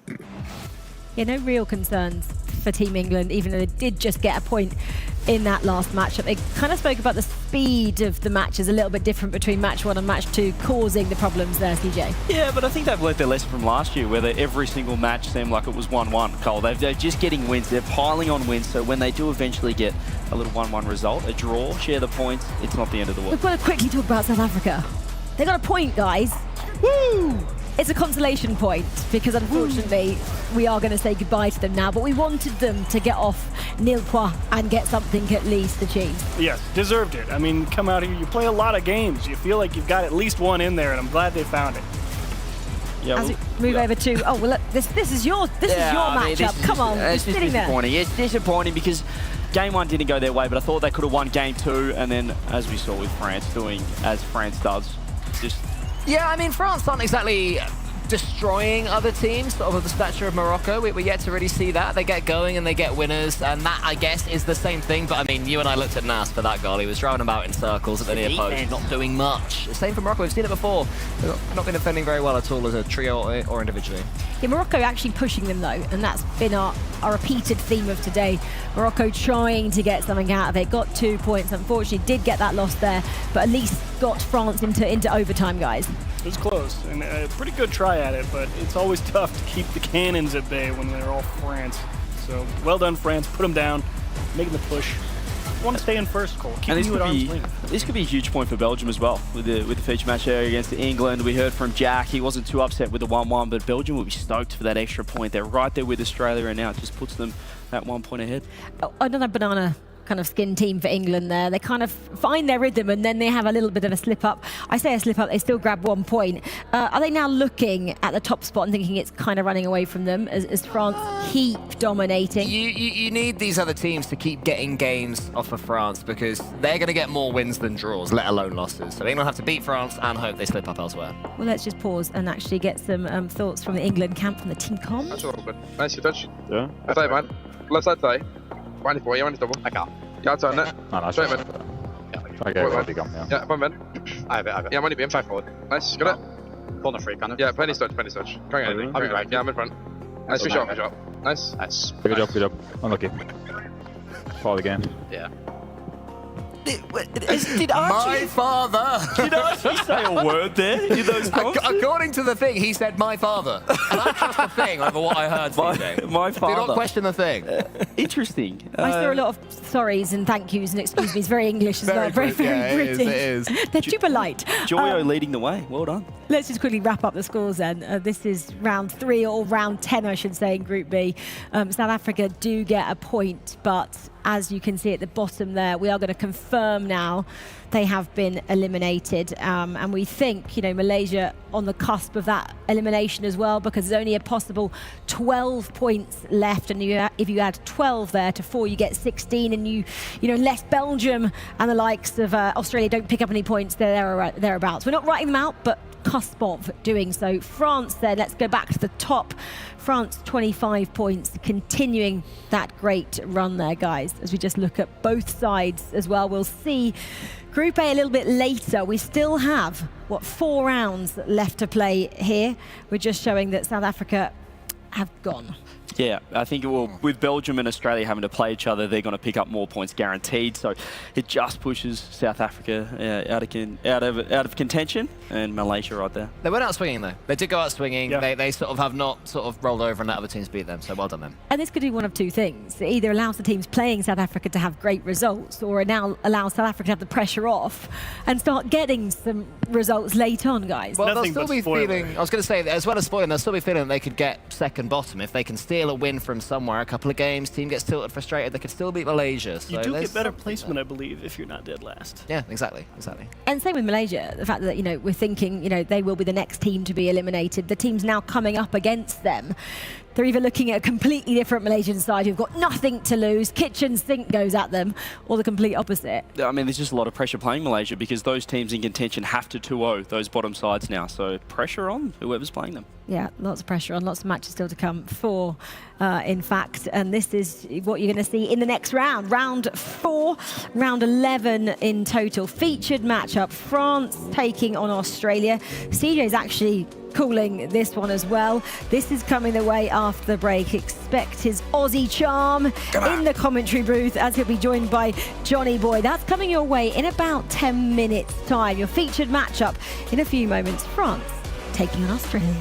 it. Yeah, no real concerns for Team England, even though they did just get a point in that last matchup. They kind of spoke about the speed of the matches a little bit different between match 1 and match 2, causing the problems there, CJ. Yeah, but I think they've learnt their lesson from last year, where every single match seemed like it was 1-1, Cole. They're just getting wins. They're piling on wins, so when they do eventually get a little 1-1 result, a draw, share the points, it's not the end of the world. We've got to quickly talk about South Africa. They got a point, guys. Woo! It's a consolation point, because unfortunately we are going to say goodbye to them now, but we wanted them to get off nil point and get something at least achieved. Yes, deserved it. I mean, come out here, you play a lot of games. You feel like you've got at least one in there, and I'm glad they found it. Yeah, As we move over to, oh, well, look, this is your matchup. Come on, it's just just sitting there. disappointing. It's disappointing because game 1 didn't go their way, but I thought they could have won game 2, and then, as we saw with France, doing as France does, just... Yeah, I mean, France aren't exactly destroying other teams, sort of the stature of Morocco. We're yet to really see that. They get going and they get winners, and that, I guess, is the same thing. But, I mean, you and I looked at Nas for that goal. He was driving about in circles at the near post, not doing much. Same for Morocco. We've seen it before. They've not been defending very well at all as a trio or individually. Yeah, Morocco actually pushing them, though, and that's been our repeated theme of today. Morocco trying to get something out of it. Got 2 points. Unfortunately, did get that loss there, but at least got France into overtime, guys. It was close, and a pretty good try at it, but it's always tough to keep the cannons at bay when they're all France. So, well done, France. Put them down, making the push. Want to stay in first, Cole. And this could be a huge point for Belgium as well, with the feature match there against England. We heard from Jack, he wasn't too upset with the 1-1, but Belgium will be stoked for that extra point. They're right there with Australia, and now it just puts them at 1 point ahead. Oh, another banana kind of skin team for England there. They kind of find their rhythm and then they have a little bit of a slip up. I say a slip up, they still grab 1 point. Are they now looking at the top spot and thinking it's kind of running away from them as France keep dominating? You need these other teams to keep getting games off of France, because they're going to get more wins than draws, let alone losses. So England have to beat France and hope they slip up elsewhere. Well, let's just pause and actually get some thoughts from the England camp, from the team comms. That's all good. Nice touch. Yeah. That's right, man. Left side thigh. 24, you want to double? I can't. Ja, it's on it. No, no, straight, man. Okay, ready, come, yeah. Yeah, one man. I have it. Yeah, money beam. 5 forward. Nice, got it. Corner free, kind of. Yeah, penny touch. Try and get anything. I'll be right. Yeah, I'm in front. Nice, fish up. Nice. Nice. Good job. Unlucky. Fall again. Yeah. Did Archie... My father! Did Archie say a word there in those prompts? According to the thing, he said, my father. And I trust the thing over what I heard. My father. Do not question the thing. Interesting. I saw a lot of sorries and thank yous and excuse me's. Very English as well. Very British. It is. They're too polite. Joyo leading the way. Well done. Let's just quickly wrap up the scores then. This is round 3, or round 10, I should say, in Group B. South Africa do get a point, but as you can see at the bottom there, we are going to confirm now they have been eliminated. And we think, Malaysia on the cusp of that elimination as well, because there's only a possible 12 points left. And if you add 12 there to 4, you get 16. And unless Belgium and the likes of Australia don't pick up any points, thereabouts. We're not writing them out, but cusp of doing so. France then, let's go back to the top. France 25 points, continuing that great run there, guys. As we just look at both sides as well, we'll see Group A a little bit later. We still have, 4 rounds left to play here. We're just showing that South Africa have gone. Yeah, I think with Belgium and Australia having to play each other, they're going to pick up more points guaranteed. So it just pushes South Africa out of contention, and Malaysia right there. They went out swinging though. They did go out swinging. Yeah. They sort of have not rolled over and let other teams beat them. So well done them. And this could do one of 2 things. It either allows the teams playing South Africa to have great results, or it now allows South Africa to have the pressure off and start getting some results late on, guys. Well, they'll still be feeling, I was going to say, as well as spoiling, they'll still be feeling they could get second bottom if they can steal a win from somewhere. A couple of games, team gets tilted, frustrated, they could still beat Malaysia. So you do get better placement, I believe, if you're not dead last. Yeah, exactly. And same with Malaysia, the fact that, we're thinking, they will be the next team to be eliminated. The teams now coming up against them. they're either looking at a completely different Malaysian side who've got nothing to lose, kitchen sink goes at them, or the complete opposite. I mean, there's just a lot of pressure playing Malaysia because those teams in contention have to 2-0 those bottom sides now. So pressure on whoever's playing them. Yeah, lots of pressure on, lots of matches still to come, 4 in fact, and this is what you're going to see in the next round. Round 4, round 11 in total. Featured matchup, France taking on Australia. CJ's actually calling this one as well. This is coming the way after the break. Expect his Aussie charm in the commentary booth as he'll be joined by Johnny Boy. That's coming your way in about 10 minutes time. Your featured matchup in a few moments. France taking on Australia.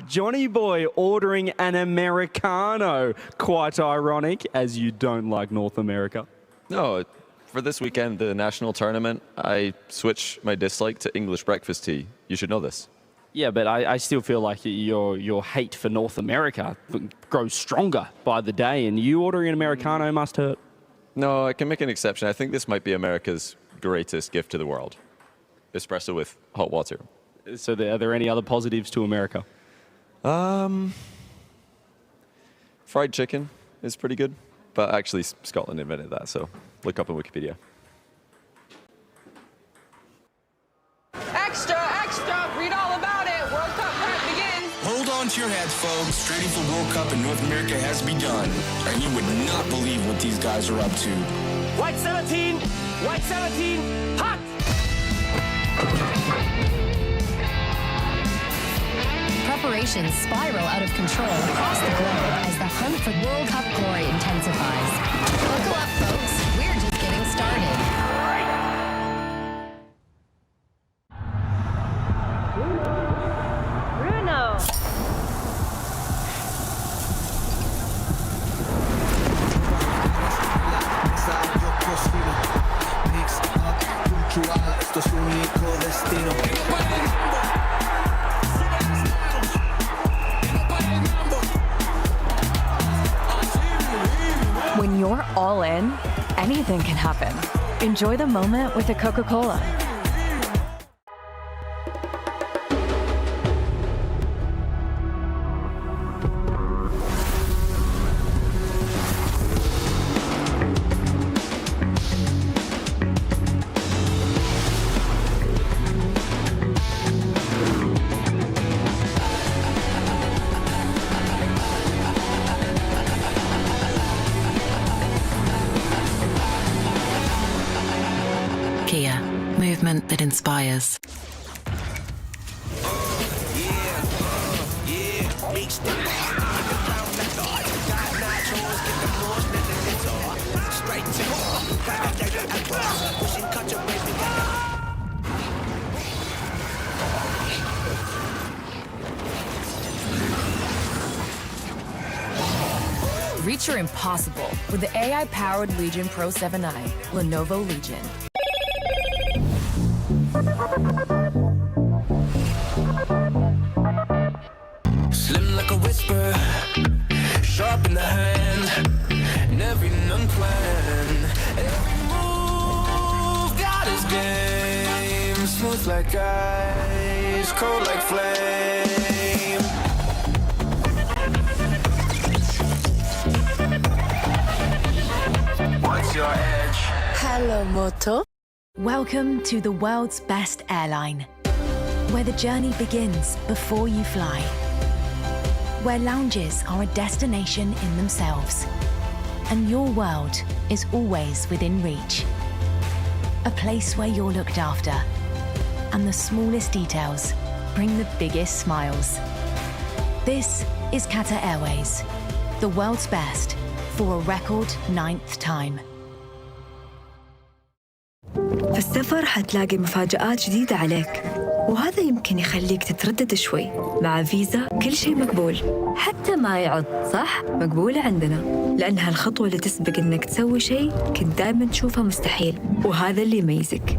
Johnny Boy ordering an Americano. Quite ironic, as you don't like North America. No, for this weekend, the national tournament, I switched my dislike to English breakfast tea. You should know this. Yeah, but I still feel like your hate for North America grows stronger by the day, and you ordering an Americano must hurt. No, I can make an exception. I think this might be America's greatest gift to the world. Espresso with hot water. So are there any other positives to America? Fried chicken is pretty good, but actually Scotland invented that, so look up on Wikipedia. Extra, extra, read all about it. World Cup prep begins. Hold on to your hats, folks. Training for World Cup in North America has begun. And you would not believe what these guys are up to. White 17, hot! Preparations spiral out of control across the globe as the hunt for World Cup glory intensifies. Buckle up, folks. We're just getting started. Bruno. When you're all in, anything can happen. Enjoy the moment with a Coca-Cola. Kia, movement that inspires. Reach your impossible with the AI-powered Legion Pro 7i, Lenovo Legion. Slim like a whisper, sharp in the hand, never unplanned. Every move got his game, smooth like ice, cold like flame. What's your edge? Hello, Moto. Welcome to the world's best airline, where the journey begins before you fly, where lounges are a destination in themselves, and your world is always within reach. A place where you're looked after, and the smallest details bring the biggest smiles. This is Qatar Airways, the world's best for a record 9th time. في السفر حتلاقي مفاجآت جديدة عليك، وهذا يمكن يخليك تتردد شوي. مع فيزا كل شيء مقبول، حتى ما يعض، صح؟ مقبولة عندنا، لأن هالخطوة اللي تسبق إنك تسوي شيء كنت دائما تشوفه مستحيل، وهذا اللي يميزك.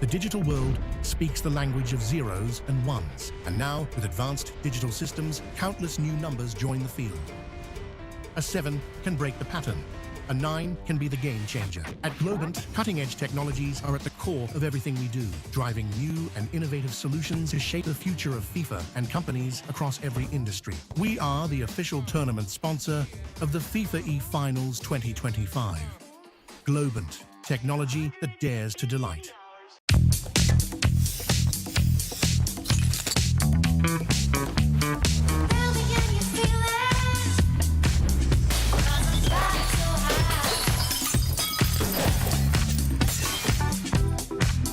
The The digital world speaks the language of zeros and ones. And now, with advanced digital systems, countless new numbers join the field. A 7 can break the pattern. A 9 can be the game changer. At Globant, cutting-edge technologies are at the core of everything we do, driving new and innovative solutions to shape the future of FIFA and companies across every industry. We are the official tournament sponsor of the FIFAe Finals 2025. Globant, technology that dares to delight.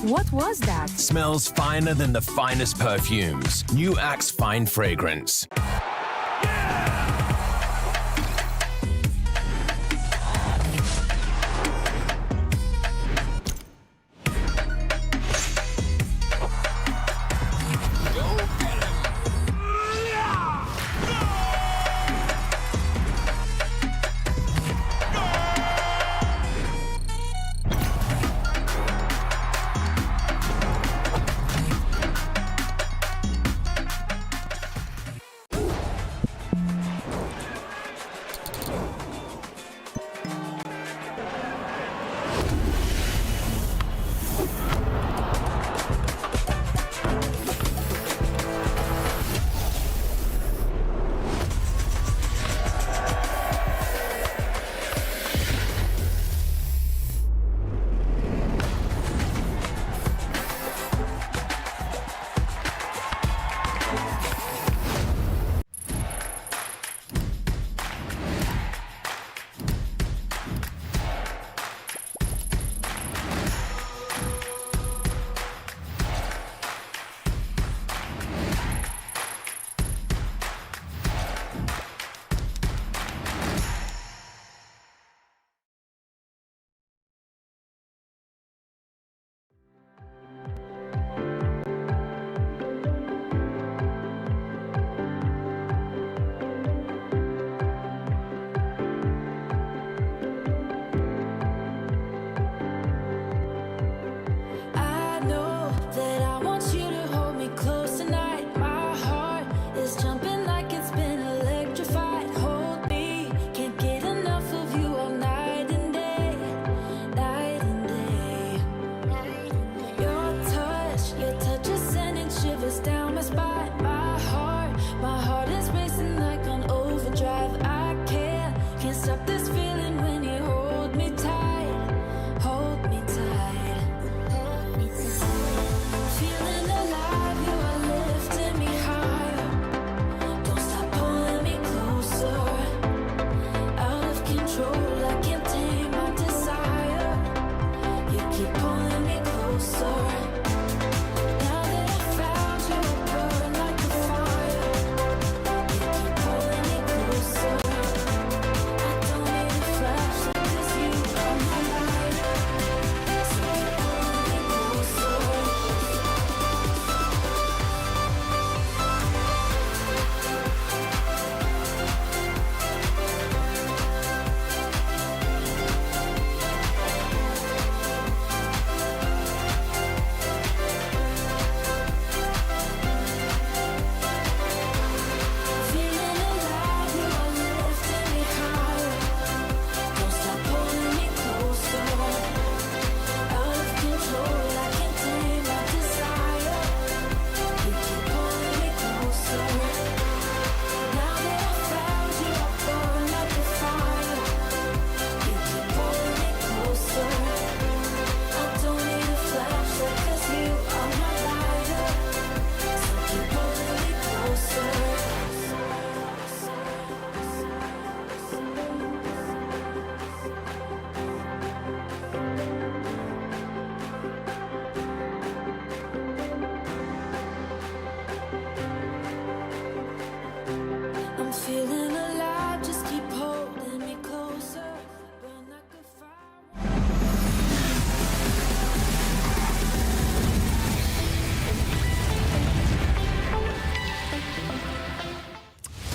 What was that? Smells finer than the finest perfumes. New Axe Fine Fragrance.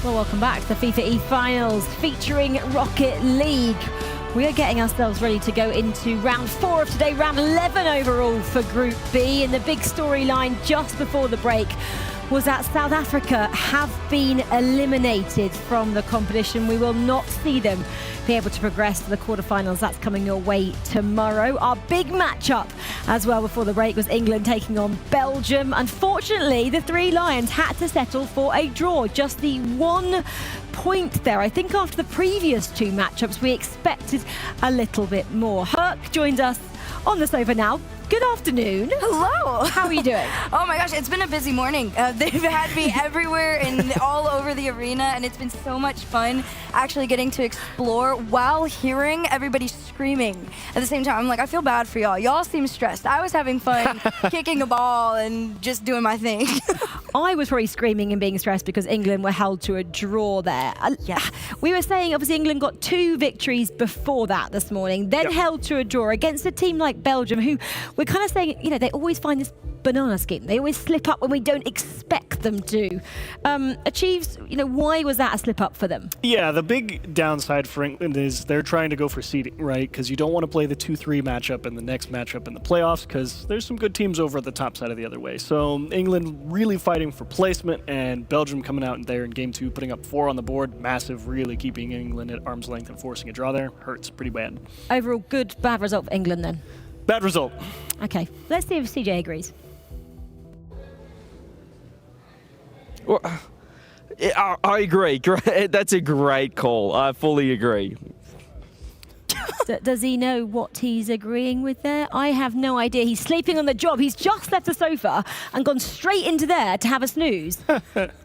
Well, welcome back to the FIFAe Finals featuring Rocket League. We are getting ourselves ready to go into round 4 of today, round 11 overall for Group B. And the big storyline just before the break was that South Africa have been eliminated from the competition. We will not see them be able to progress to the quarterfinals. That's coming your way tomorrow. Our big matchup as well before the break was England taking on Belgium. Unfortunately, the Three Lions had to settle for a draw. Just the 1 point there. I think after the previous 2 matchups, we expected a little bit more. Herc joins us on the sofa now. Good afternoon. Hello. How are you doing? Oh my gosh, it's been a busy morning. They've had me everywhere and all over the arena, and it's been so much fun actually getting to explore while hearing everybody screaming at the same time. I'm like, I feel bad for y'all. Y'all seem stressed. I was having fun kicking a ball and just doing my thing. I was probably screaming and being stressed because England were held to a draw there. Yeah. We were saying, obviously, England got 2 victories before that this morning, then held to a draw against a team like Belgium, who we're kind of saying, you know, they always find this banana skin. They always slip up when we don't expect them to. Achieves, you know, why was that a slip up for them? Yeah, the big downside for England is they're trying to go for seeding, right? Because you don't want to play the 2-3 matchup in the next matchup in the playoffs because there's some good teams over at the top side of the other way. So England really fighting for placement, and Belgium coming out there in game 2, putting up 4 on the board. Massive, really keeping England at arm's length and forcing a draw there. Hurts pretty bad. Overall, good, bad result for England then? Bad result. Okay, let's see if CJ agrees. Well, I agree. That's a great call. I fully agree. Does he know what he's agreeing with there? I have no idea. He's sleeping on the job. He's just left the sofa and gone straight into there to have a snooze.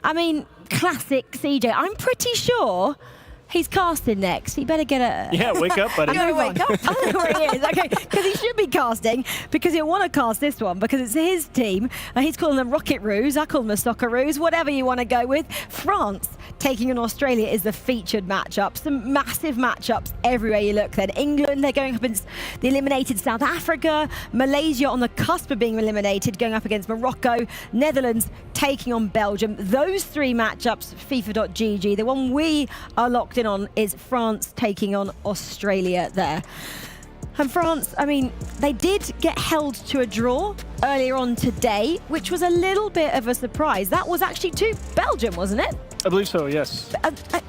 I mean, classic CJ. I'm pretty sure he's casting next. He better get a... Yeah, wake up, buddy. You gotta wake up. I don't know where he is. Okay, because he should be casting, because he'll want to cast this one, because it's his team. He's calling them Rocket Roos. I call them the Socceroos, whatever you want to go with. France taking on Australia is the featured matchup. Some massive matchups everywhere you look then. England, they're going up against the eliminated South Africa. Malaysia on the cusp of being eliminated, going up against Morocco. Netherlands taking on Belgium. Those 3 matchups, FIFA.gg. The one we are locked in on is France taking on Australia there. And France, I mean, they did get held to a draw earlier on today, which was a little bit of a surprise. That was actually to Belgium, wasn't it? I believe so, yes.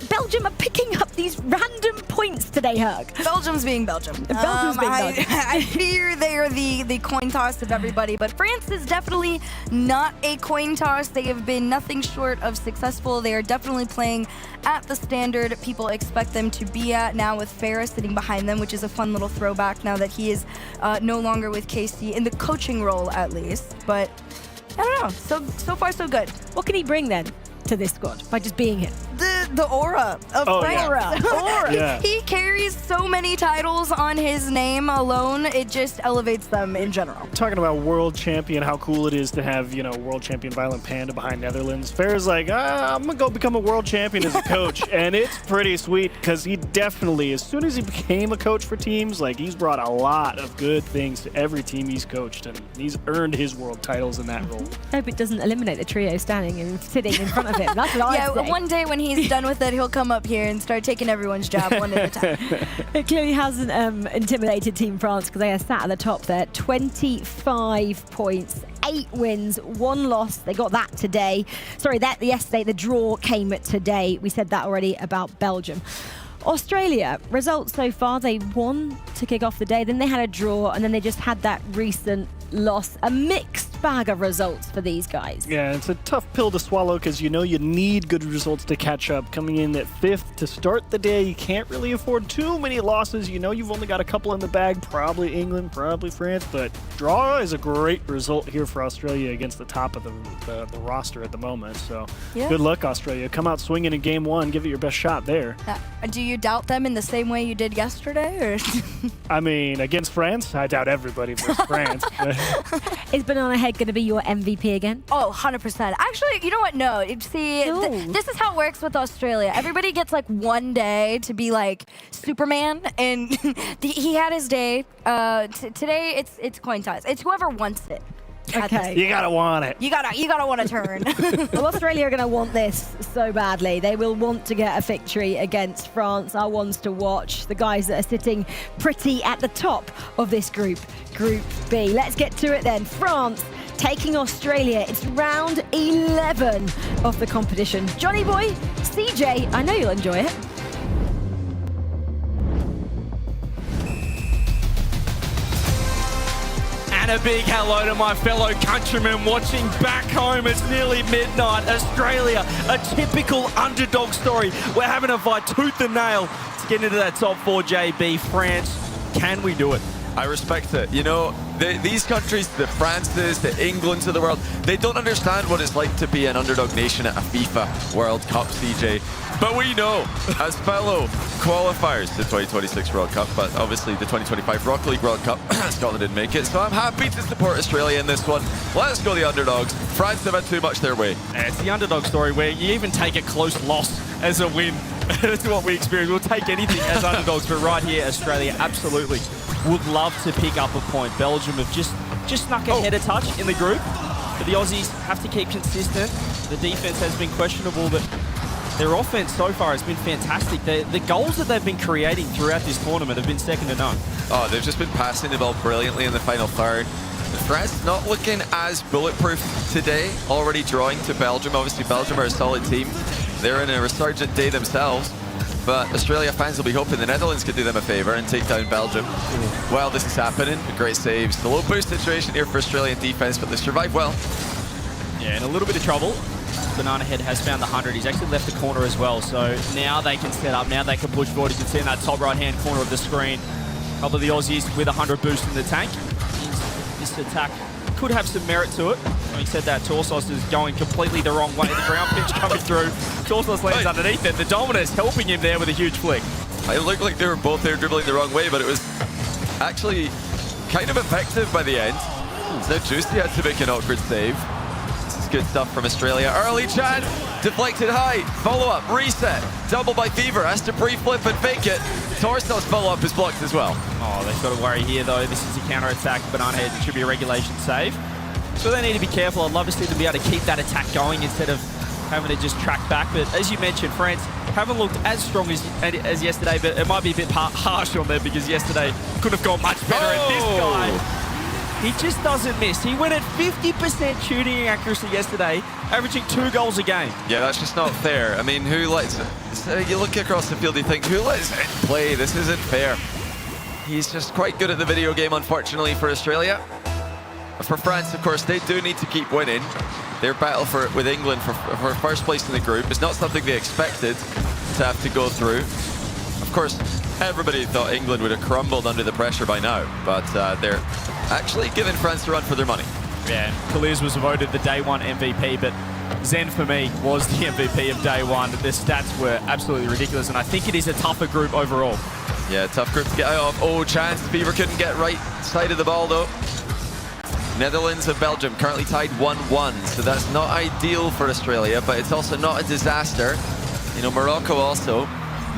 Belgium are picking up these random points today, Herc. Belgium's being Belgium. Belgium's being Belgium. I fear they are the coin toss of everybody, but France is definitely not a coin toss. They have been nothing short of successful. They are definitely playing at the standard people expect them to be at now, with Farah sitting behind them, which is a fun little throwback now that he is no longer with KC, in the coaching role at least. But I don't know, so far so good. What can he bring then to this squad by just being here? The aura of France. Aura. Yeah. He carries so many titles on his name alone. It just elevates them in general. Talking about world champion, how cool it is to have, you know, world champion Violent Panda behind Netherlands. Farah's like, I'm going to go become a world champion as a coach. And it's pretty sweet because he definitely, as soon as he became a coach for teams, like, he's brought a lot of good things to every team he's coached. And he's earned his world titles in that role. I hope it doesn't eliminate the trio standing and sitting in front of him. That's what I say. One day when he's done with it, he'll come up here and start taking everyone's job one at a time. It clearly hasn't intimidated Team France, because they are sat at the top there. 25 points, 8 wins, 1 loss. They got that today. Sorry, that yesterday. The draw came today. We said that already about Belgium. Australia, results so far, they won to kick off the day, then they had a draw, and then they just had that recent loss. A mixed bag of results for these guys. Yeah, it's a tough pill to swallow because you know you need good results to catch up. Coming in at 5th to start the day, you can't really afford too many losses. You know you've only got a couple in the bag, probably England, probably France, but draw is a great result here for Australia against the top of the roster at the moment. So good luck, Australia. Come out swinging in game 1, give it your best shot there. Do you doubt them in the same way you did yesterday? Or? I mean, against France, I doubt everybody versus France. Is Banana Head going to be your MVP again? Oh, 100%. Actually, you know what? No. See, this is how it works with Australia. Everybody gets like one day to be like Superman, and he had his day. Today, it's coin toss. It's whoever wants it. Okay. You gotta want it. You gotta want to turn. Well, Australia are going to want this so badly. They will want to get a victory against France. Our ones to watch. The guys that are sitting pretty at the top of this group, Group B. Let's get to it then. France taking Australia. It's round 11 of the competition. Johnny boy, CJ, I know you'll enjoy it. And a big hello to my fellow countrymen watching back home. It's nearly midnight. Australia, a typical underdog story. We're having to fight tooth and nail to get into that top 4, JB. France, can we do it? I respect it. You know, these countries, the Frances, the Englands of the world, they don't understand what it's like to be an underdog nation at a FIFA World Cup, CJ. But we know, as fellow qualifiers to the 2026 World Cup, but obviously the 2025 Rocket League World Cup, Scotland didn't make it, so I'm happy to support Australia in this one. Let's go the underdogs. France have had too much their way. Yeah, it's the underdog story where you even take a close loss as a win. That's what we experience. We'll take anything as underdogs, but right here, Australia absolutely would love to pick up a point. Belgium have just snuck ahead a touch in the group, but the Aussies have to keep consistent. The defense has been questionable, but their offense so far has been fantastic. The goals that they've been creating throughout this tournament have been second to none. Oh, they've just been passing the ball brilliantly in the final third. France not looking as bulletproof today, already drawing to Belgium. Obviously, Belgium are a solid team. They're in a resurgent day themselves. But Australia fans will be hoping the Netherlands could do them a favour and take down Belgium. While this is happening, great saves. The low boost situation here for Australian defence, but they survive well. Yeah, in a little bit of trouble. Banana Head has found the 100. He's actually left the corner as well. So now they can set up. Now they can push forward. You can see in that top right-hand corner of the screen, a couple of the Aussies with 100 boost in the tank. This attack could have some merit to it. He said that Torsos is going completely the wrong way. The ground pitch coming through. Torsos lands underneath it. The Dominus helping him there with a huge flick. It looked like they were both there dribbling the wrong way, but it was actually kind of effective by the end. So Juicy had to make an awkward save. This is good stuff from Australia. Early chance, deflected high, follow-up, reset, double by Fever, has to pre-flip and fake it. Torsos follow-up is blocked as well. Oh, they've got to worry here though. This is a counter-attack. Banana Head should be a regulation save. So they need to be careful. I'd love to see them be able to keep that attack going instead of having to just track back. But as you mentioned, France haven't looked as strong as yesterday, but it might be a bit harsh on them because yesterday could have gone much better. And this guy, he just doesn't miss. He went at 50% shooting accuracy yesterday, averaging 2 goals a game. Yeah, that's just not fair. I mean, who lets it? So you look across the field, you think, who lets it play? This isn't fair. He's just quite good at the video game, unfortunately, for Australia. For France, of course, they do need to keep winning. Their battle with England for first place in the group is not something they expected to have to go through. Of course, everybody thought England would have crumbled under the pressure by now, but they're actually giving France a run for their money. Yeah, Kaliz was voted the day one MVP, but Zen, for me, was the MVP of day one. The stats were absolutely ridiculous, and I think it is a tougher group overall. Yeah, tough group to get out of. Oh, chance. Fever couldn't get right side of the ball, though. Netherlands and Belgium currently tied 1-1, so that's not ideal for Australia, but it's also not a disaster. You know, Morocco also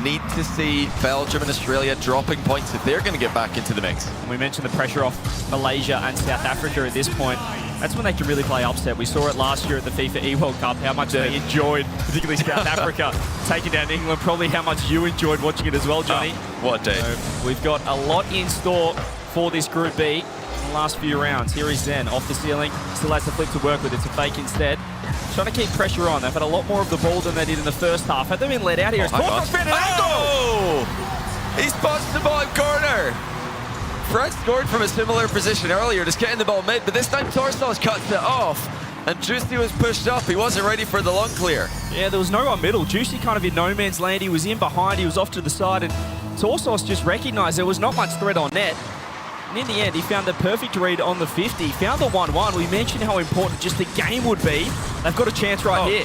need to see Belgium and Australia dropping points if they're going to get back into the mix. We mentioned the pressure off Malaysia and South Africa at this point. That's when they can really play upset. We saw it last year at the FIFAe World Cup, how much they enjoyed, particularly South Africa, taking down England. Probably how much you enjoyed watching it as well, Johnny. What a day. So we've got a lot in store for this Group B. The last few rounds. Here is Zen off the ceiling, still has the flick to work with. It's a fake instead. Trying to keep pressure on. They've had a lot more of the ball than they did in the first half. Had they been let out here, it's he spots the bottom corner. France scored from a similar position earlier, just getting the ball mid, but this time Torsos cuts it off. And Juicy was pushed up. He wasn't ready for the long clear. Yeah, there was no one middle. Juicy kind of in no man's land. He was in behind, he was off to the side, and Torsos just recognized there was not much threat on net. And in the end, he found the perfect read on the 50. Found the 1-1. We mentioned how important just the game would be. They've got a chance right here.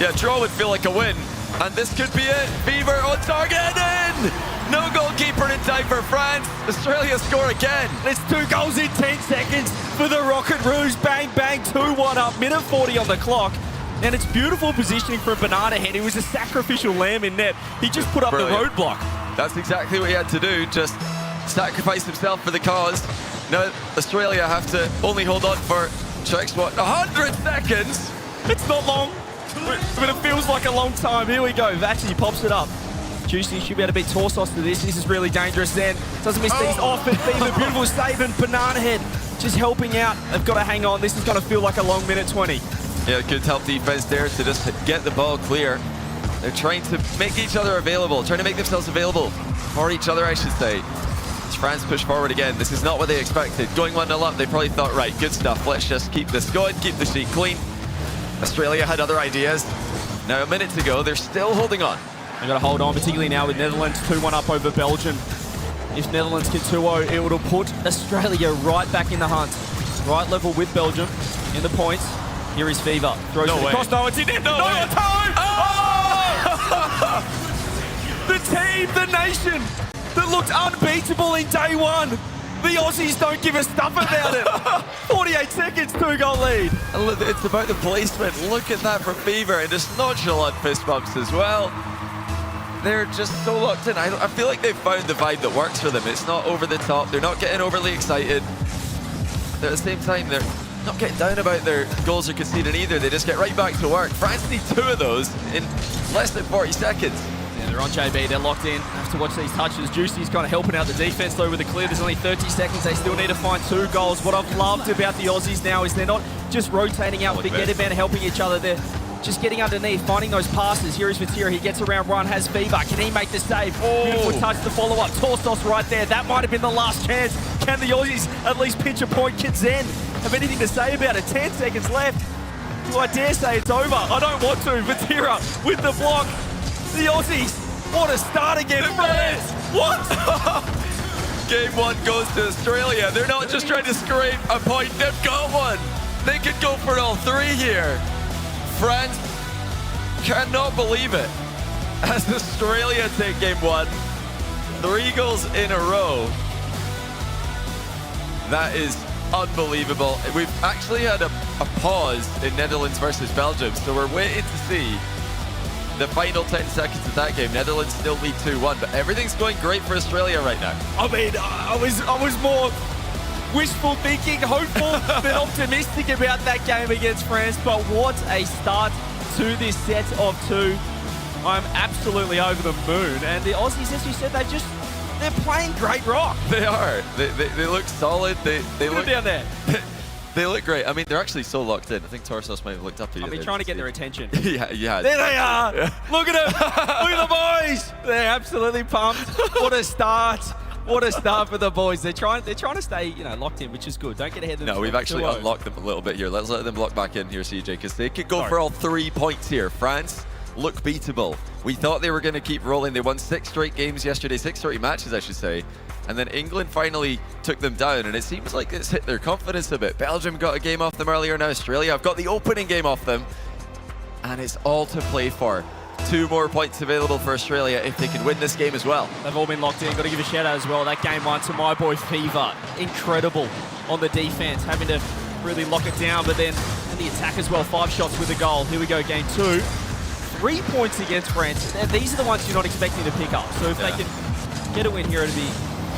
Yeah, draw would feel like a win. And this could be it. Fever on target and in! No goalkeeper in time for France. Australia score again. It's 2 goals in 10 seconds for the Rocket Rouge. Bang, bang, 2-1 up. Minute 40 on the clock. And it's beautiful positioning from Banana Head. He was a sacrificial lamb in net. He just put up the roadblock. That's exactly what he had to do. Just sacrifice himself for the cause. Now, Australia have to only hold on for, checks what, 100 seconds? It's not long, but it feels like a long time. Here we go. Vachi pops it up. Juicy should be able to beat Torsos to this. This is really dangerous then. Doesn't miss these off, but Fever, beautiful save, and Banana Head just helping out. They've got to hang on. This is going to feel like a long minute 20. Yeah, good help defense there to just get the ball clear. They're trying to make each other available, trying to make themselves available for each other, I should say. As France push forward again, this is not what they expected. Going 1-0 up, they probably thought, right, good stuff. Let's just keep this going, keep the sheet clean. Australia had other ideas. Now, a minute to go, they're still holding on. They've got to hold on, particularly now with Netherlands 2-1 up over Belgium. If Netherlands get 2-0, it will put Australia right back in the hunt. Right level with Belgium in the points. Here is Fever. Throws it across. No, it's in there. No time! Oh! The team, the nation that looked unbeatable in day one. The Aussies don't give a stuff about it. 48 seconds, 2-goal lead. And look, it's about the placement. Look at that from Fever, and just nonchalant fist bumps as well. They're just so locked in. I feel like they've found the vibe that works for them. It's not over the top. They're not getting overly excited. But at the same time, they're not getting down about their goals they're conceding either. They just get right back to work. France need 2 of those in less than 40 seconds. Yeah, they're on JB. They're locked in. Have to watch these touches. Juicy's kind of helping out the defense, though, with the clear. There's only 30 seconds. They still need to find 2 goals. What I've loved about the Aussies now is they're not just rotating out, forgetting about helping each other. They're just getting underneath, finding those passes. Here is Vatira. He gets around one, has Fever. Can he make the save? Beautiful touch, the follow-up. Torsos right there. That might have been the last chance. Can the Aussies at least pinch a point? Can Zen have anything to say about it? 10 seconds left. Do I dare say it's over? I don't want to. Vatira with the block. The Aussies, what a start again. France. What? Game 1 goes to Australia. They're not just trying to scrape a point. They've got one. They could go for all 3 here. France cannot believe it as Australia take game 1. 3 goals in a row. That is unbelievable. We've actually had a pause in Netherlands versus Belgium, so we're waiting to see the final 10 seconds of that game. Netherlands still lead 2-1, but everything's going great for Australia right now. I mean, I was more wishful thinking, hopeful, but optimistic about that game against France. But what a start to this set of 2. I'm absolutely over the moon. And the Aussies, as you said, they're playing great rock. They are. They look solid. They look down there. They look great. I mean, they're actually so locked in. I think Torsos might have looked up to you. I've been trying to get their attention. yeah. There they are. Yeah. Look at them. Look at the boys. They're absolutely pumped. What a start. What a start for the boys. They're trying to stay, locked in, which is good. Don't get ahead of them. No, we've actually unlocked them a little bit here. Let's let them lock back in here, CJ, because they could go for all 3 points here. France look beatable. We thought they were going to keep rolling. They won 6 straight games yesterday, 6 straight matches, I should say. And then England finally took them down, and it seems like it's hit their confidence a bit. Belgium got a game off them earlier. Now Australia have got the opening game off them, and it's all to play for. 2 more points available for Australia if they can win this game as well. They've all been locked in. Got to give a shout out as well. That game 1 to my boy Fever. Incredible on the defense, having to really lock it down, but then in the attack as well. 5 shots with a goal. Here we go, game 2. 3 points against France. And these are the ones you're not expecting to pick up. So if they can get a win here, it'd be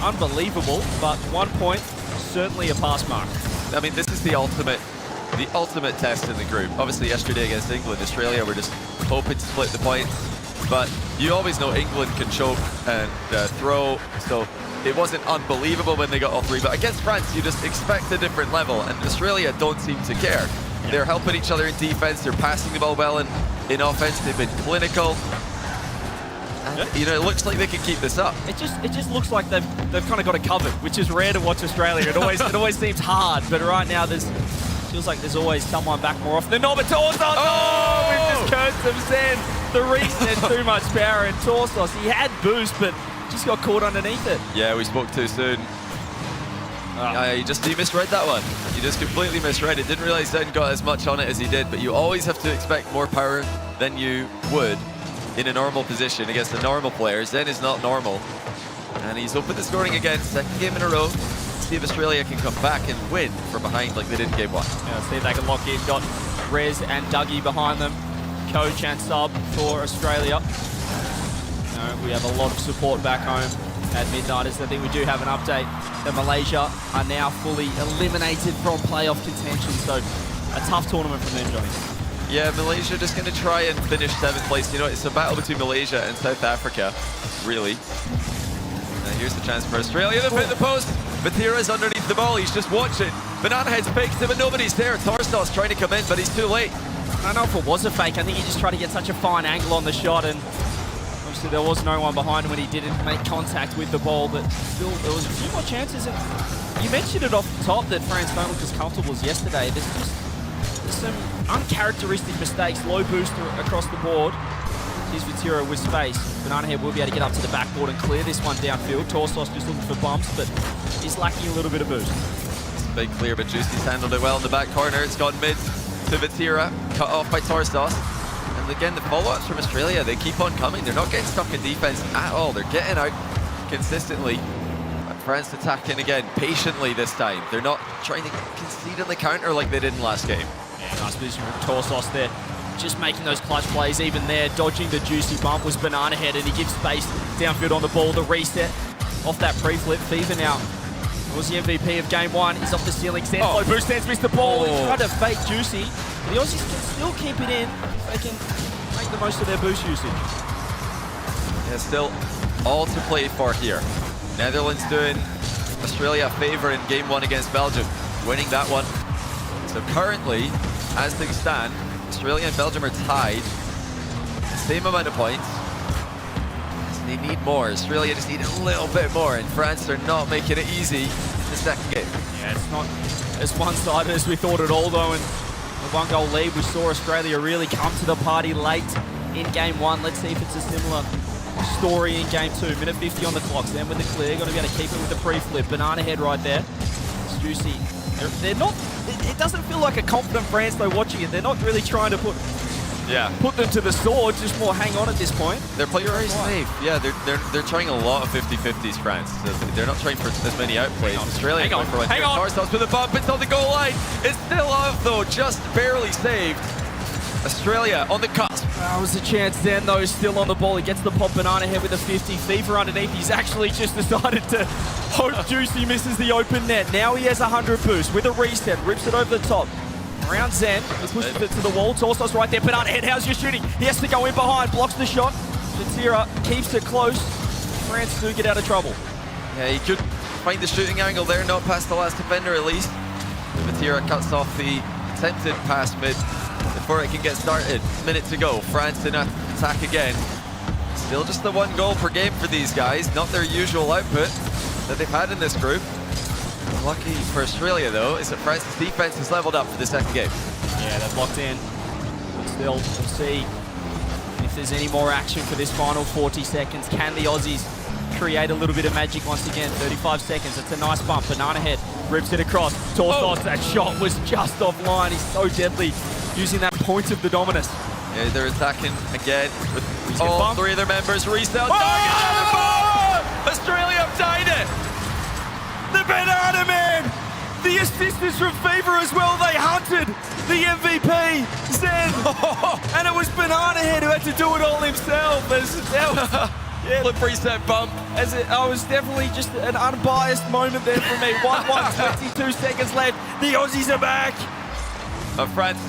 unbelievable. But 1 point, certainly a pass mark. I mean, this is the ultimate test in the group. Obviously, yesterday against England, Australia were just hoping to split the points. But you always know England can choke and throw. So it wasn't unbelievable when they got all 3. But against France, you just expect a different level. And Australia don't seem to care. They're helping each other in defense. They're passing the ball well in offense. They've been clinical. And, it looks like they can keep this up. It just looks like they've kind of got it covered, which is rare to watch Australia. It always seems hard, but right now feels like there's always someone back more often than not. But Torsos, we've just cursed them. Zen, the reset, too much power, and Torsos, he had boost, but just got caught underneath it. Yeah, we spoke too soon. You misread that one. You just completely misread it. Didn't realize Zen got as much on it as he did, but you always have to expect more power than you would in a normal position against a normal player. Zen is not normal. And he's opened the scoring again, 2nd game in a row. See if Australia can come back and win from behind like they did in game 1. Yeah, see if they can lock in. Got Rez and Dougie behind them. Coach and sub for Australia. We have a lot of support back home at Midnighters. I think we do have an update that Malaysia are now fully eliminated from playoff contention, so a tough tournament from them, Johnny. Yeah, Malaysia just going to try and finish 7th place. You know, it's a battle between Malaysia and South Africa, really. Now here's the chance for Australia to hit the post. Batira's underneath the ball, he's just watching. Banana Head's picked him, but nobody's there. Torstos trying to come in, but he's too late. I don't know if it was a fake. I think he just tried to get such a fine angle on the shot, and obviously there was no one behind him when he didn't make contact with the ball, but still there was a few more chances. And you mentioned it off the top that France don't look as comfortable as yesterday. There's some uncharacteristic mistakes, low boost across the board. Here's Vatira with space. Banana Head will be able to get up to the backboard and clear this one downfield. Torsos just looking for bumps, but he's lacking a little bit of boost. It's a big clear, but Juicy's handled it well in the back corner. It's gone mid to Vatira, cut off by Torsos. And again, the follow-ups from Australia, they keep on coming. They're not getting stuck in defense at all. They're getting out consistently. France attacking again, patiently this time. They're not trying to concede on the counter like they did in last game. Yeah, nice position from Torsos there. Just making those clutch plays even there. Dodging the juicy bump was Banana Head, and he gives space downfield on the ball. The reset off that pre-flip. FIFAe now was the MVP of game 1. He's off the ceiling. Stands low boost, stands missed the ball. He tried to fake Juicy. But the Aussies can still keep it in if they can make the most of their boost usage. Yeah, still all to play for here. Netherlands doing Australia a favour in game 1 against Belgium, winning that one. So currently, as things stand, Australia and Belgium are tied. Same amount of points. They need more. Australia just need a little bit more, and France are not making it easy in the second game. Yeah, it's not as one-sided as we thought at all, though. And the one-goal lead, we saw Australia really come to the party late in game 1. Let's see if it's a similar story in game 2. Minute 50 on the clock. Then with the clear, got to be able to keep it with the pre-flip. Banana Head right there. It's Juicy. They're not. It doesn't feel like a confident France though watching it. They're not really trying to put them to the sword. Just more hang on at this point. They're playing very safe. Yeah, they're trying a lot of 50-50s, France. So they're not trying for as many outplays. Australia going for one. Hang on. Torsos with a bump. It's on the goal line. It's still off though. Just barely saved. Australia on the cusp. That was a chance then though. Still on the ball. He gets the pop. Banana Head with a 50. FIFAe underneath. He's actually just decided to hope Juicy misses the open net. Now he has 100 boost with a reset. Rips it over the top. Around Zen. He pushes it to the wall. Torsos right there. Banana Head, how's your shooting? He has to go in behind. Blocks the shot. Vatira keeps it close. France do get out of trouble. Yeah, he could find the shooting angle there. Not past the last defender at least. Vatira cuts off the attempted pass mid before it can get started. Minute to go. France in attack again. Still just the 1 goal per game for these guys. Not their usual output that they've had in this group. Lucky for Australia though is that France's defense is leveled up for the second game. Yeah, they've locked in. But still, we'll see if there's any more action for this final 40 seconds. Can the Aussies create a little bit of magic once again? 35 seconds. It's a nice bump. Banana Head rips it across. Torsos, that shot was just offline. He's so deadly using that point of the dominus. Yeah, they're attacking again with all 3 of their members. Restart. Australia have tied it. The Banana Man! The assistance from FIFAe as well. They hunted the MVP, Zen. And it was Banana Head who had to do it all himself. Flip reset bump. I was definitely just an unbiased moment there for me. 1:22 seconds left. The Aussies are back. France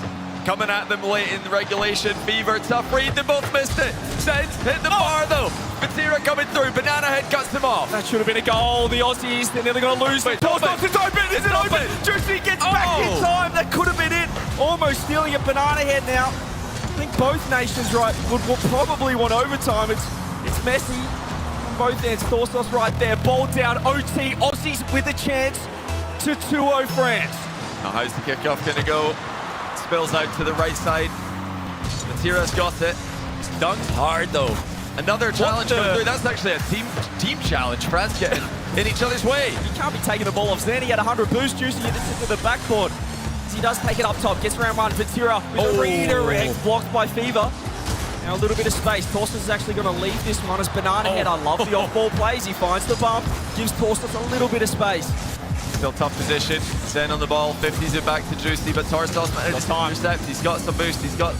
coming at them late in the regulation. Fever, tough read. They both missed it. Zen's hit the bar though. Vatira coming through. Banana Head cuts them off. That should have been a goal. The Aussies, they're nearly going to lose. Torsos is open. Is it open? Juicy gets back in time. That could have been it. Almost stealing a Banana Head now. I think both nations will probably want overtime. It's messy on both ends. Torsos right there. Ball down. OT. Aussies with a chance to 2-0 France. Now how's the kickoff going to go? Spills out to the right side. Vatira's got it. It's dunked hard though. Another challenge coming through. That's actually a team challenge. France getting in each other's way. You can't be taking the ball off Zen. He had 100 boost. Juicy hits it to the backboard. As he does take it up top. Gets around one. Vatira with a redirect. Blocked by FIFAe. Now a little bit of space. Torsos is actually going to leave this one as Banana Head. I love the off-ball plays. He finds the bump. Gives Torsos a little bit of space. Still tough position. Zen on the ball. 50s it back to Juicy, but Torsos managed to intercept. He's got some boost. He's got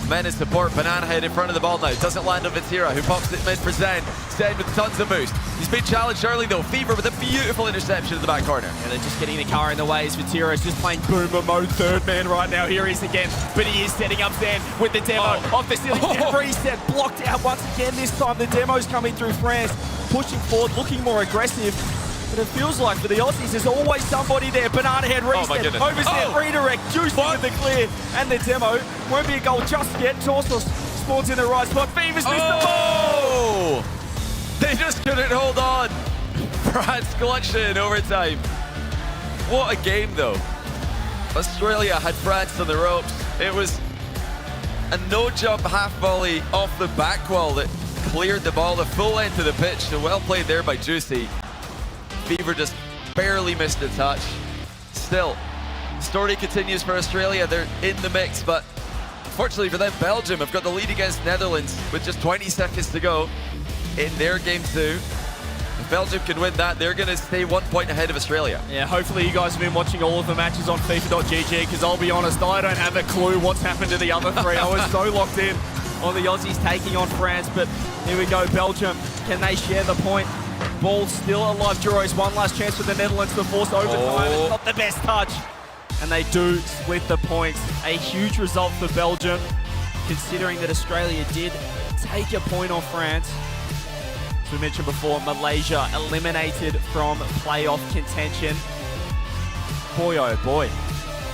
men in support. Banana Head in front of the ball now. Doesn't land on Vatira, who pops it mid for Zen. Zen with tons of boost. He's been challenged early though. Fever with a beautiful interception in the back corner. Yeah, they're just getting the car in the way as Vatira is just playing boomer mode, third man right now. Here he is again, but he is setting up Zen with the demo off the ceiling. Reset, blocked out once again this time. The demo's coming through France, pushing forward, looking more aggressive. But it feels like for the Aussies, there's always somebody there. Banana Head reset, overset, redirect, juicing in the clear, and the demo. Won't be a goal just yet. Torsos spawns in the right spot. Fever's missed the ball! They just couldn't hold on. France clutched it in overtime. What a game though. Australia had France on the ropes. It was a no-jump half volley off the back wall that cleared the ball the full length of the pitch. So well played there by Juicy. Fever just barely missed a touch. Still, story continues for Australia. They're in the mix, but unfortunately for them, Belgium have got the lead against Netherlands with just 20 seconds to go in their game 2. If Belgium can win that, they're going to stay 1 point ahead of Australia. Yeah, hopefully you guys have been watching all of the matches on FIFA.gg, because I'll be honest, I don't have a clue what's happened to the other three. I was so locked in on the Aussies taking on France, but here we go, Belgium. Can they share the point? Ball still alive. Duro's one last chance for the Netherlands to force overtime. It's not the best touch. And they do split the points. A huge result for Belgium, considering that Australia did take a point off France. As we mentioned before, Malaysia eliminated from playoff contention. Boy, oh boy.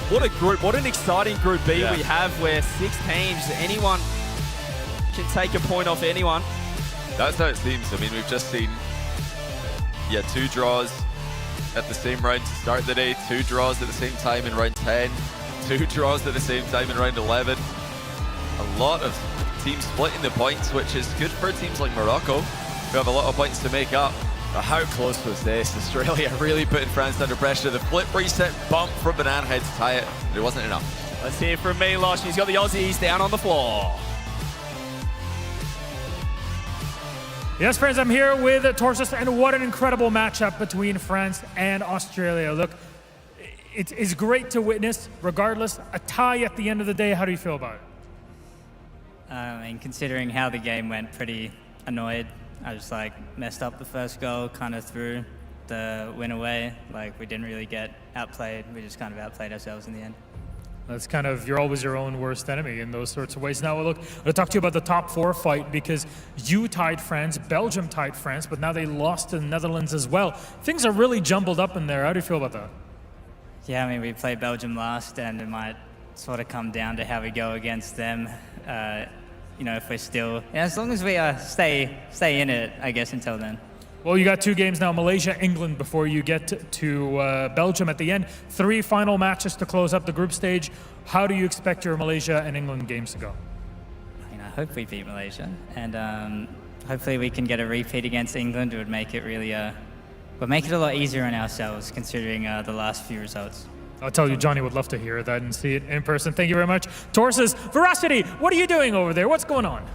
What a group, what an exciting Group B we have, where 6 teams, anyone can take a point off anyone. That's how it seems. I mean, we've just seen 2 draws at the same round to start the day, 2 draws at the same time in round 10, 2 draws at the same time in round 11. A lot of teams splitting the points, which is good for teams like Morocco, who have a lot of points to make up. But how close was this? Australia really putting France under pressure. The flip reset bump from Banana Head to tie it, but it wasn't enough. Let's hear from Milosh. He's got the Aussies down on the floor. Yes, friends, I'm here with Torsos, and what an incredible matchup between France and Australia. Look, it's great to witness, regardless, a tie at the end of the day. How do you feel about it? I mean, considering how the game went, pretty annoyed. I just messed up the first goal, kind of threw the win away. We didn't really get outplayed. We just kind of outplayed ourselves in the end. That's kind of, you're always your own worst enemy in those sorts of ways. Now, look, I'm going to talk to you about the top 4 fight, because you tied France, Belgium tied France, but now they lost to the Netherlands as well. Things are really jumbled up in there. How do you feel about that? Yeah, I mean, we played Belgium last, and it might sort of come down to how we go against them. You know, if we're still, as long as we stay in it, I guess, until then. Well, you got 2 games now, Malaysia, England, before you get to Belgium at the end. 3 final matches to close up the group stage. How do you expect your Malaysia and England games to go? I mean, I hope we beat Malaysia, and hopefully we can get a repeat against England. It would make it really, would make it a lot easier on ourselves, considering the last few results. I'll tell you, Johnny would love to hear that and see it in person. Thank you very much. Torsos, Veracity, what are you doing over there? What's going on?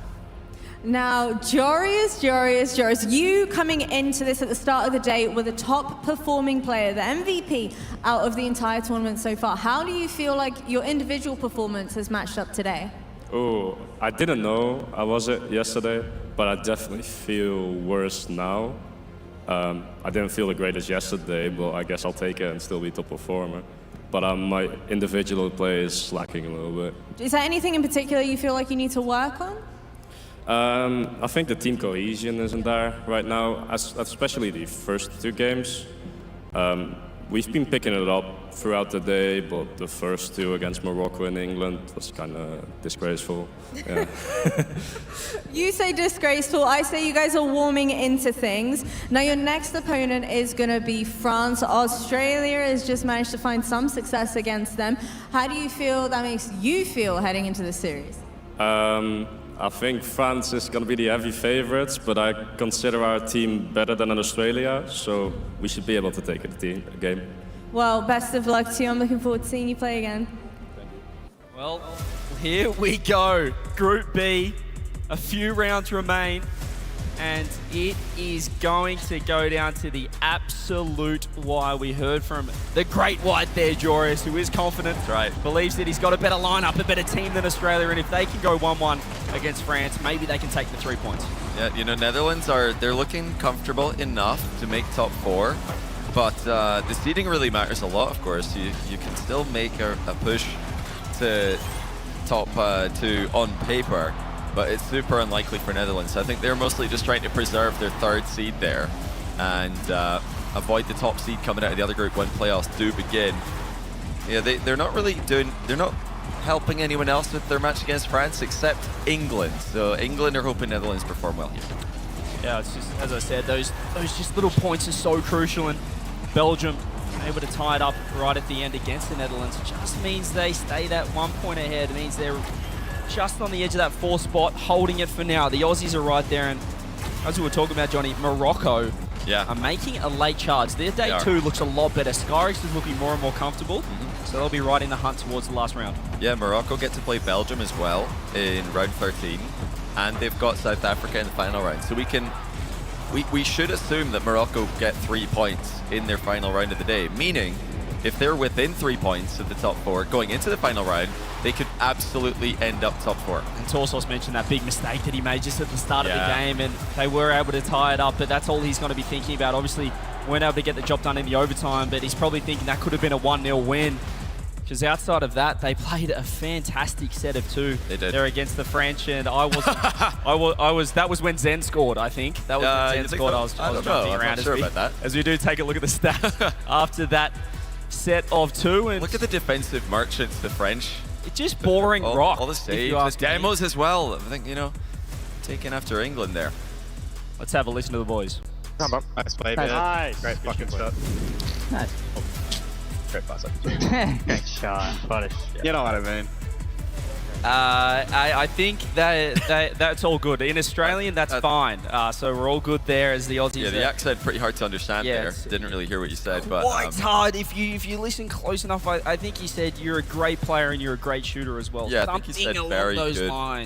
Now, Joris, you coming into this at the start of the day were the top performing player, the MVP out of the entire tournament so far. How do you feel like your individual performance has matched up today? Oh, I didn't know I was it yesterday, but I definitely feel worse now. I didn't feel the greatest yesterday, but I guess I'll take it and still be top performer. But my individual play is slacking a little bit. Is there anything in particular you feel like you need to work on? I think the team cohesion isn't there right now, especially the first 2 games. We've been picking it up throughout the day, but the first 2 against Morocco and England was kind of disgraceful. Yeah. You say disgraceful, I say you guys are warming into things. Now your next opponent is going to be France. Australia has just managed to find some success against them. How do you feel that makes you feel heading into the series? I think France is going to be the heavy favorites, but I consider our team better than Australia, so we should be able to take a game. Well, best of luck to you. I'm looking forward to seeing you play again. Well, here we go. Group B, a few rounds remain. and it is going to go down to the absolute wire. We heard from the great white there, Joris, who is confident. That's right. Believes that he's got a better lineup, a better team than Australia, and if they can go 1-1 against France, maybe they can take the 3 points. Yeah, you know, Netherlands they're looking comfortable enough to make top 4, but the seeding really matters a lot, of course. You can still make a push to top 2 on paper, but it's super unlikely for Netherlands. I think they're mostly just trying to preserve their 3rd seed there and avoid the top seed coming out of the other group when playoffs do begin. Yeah, they're not helping anyone else with their match against France except England. So England are hoping Netherlands perform well here. Yeah, it's just, as I said, those just little points are so crucial, and Belgium able to tie it up right at the end against the Netherlands just means they stay that 1 point ahead. It means they're just on the edge of that 4th spot, holding it for now. The Aussies are right there, and as we were talking about, Johnny, Morocco are making a late charge. Their day 2 looks a lot better. Skyrex is looking more and more comfortable, so they'll be right in the hunt towards the last round. Yeah, Morocco get to play Belgium as well in round 13, and they've got South Africa in the final round. So we should assume that Morocco get 3 points in their final round of the day, meaning if they're within 3 points of the top 4 going into the final round, they could absolutely end up top 4. And Torsos mentioned that big mistake that he made just at the start of the game, and they were able to tie it up, but that's all he's going to be thinking about. Obviously, weren't able to get the job done in the overtime, but he's probably thinking that could have been a 1-0 win. Because outside of that, they played a fantastic set of 2. They did. They're against the French, and I was. That was when Zen scored, I think. That was when Zen scored. So? I was jumping around. I'm not sure about that. As we do take a look at the stats after that set of 2. And look at the defensive merchants, the French. It's just boring rock. All the saves, the demos as well. I think, you know, taking after England there. Let's have a listen to the boys. Nice play, man. Nice. Great fucking shot. Nice. Great pass. Great shot. What a shot. You know what I mean. I think that's all good. In Australian, that's fine. So we're all good there as the Aussies. Yeah, the accent pretty hard to understand there. Didn't really hear what you said, but it's hard. If you listen close enough, I think you said you're a great player and you're a great shooter as well. Yeah, I think you said very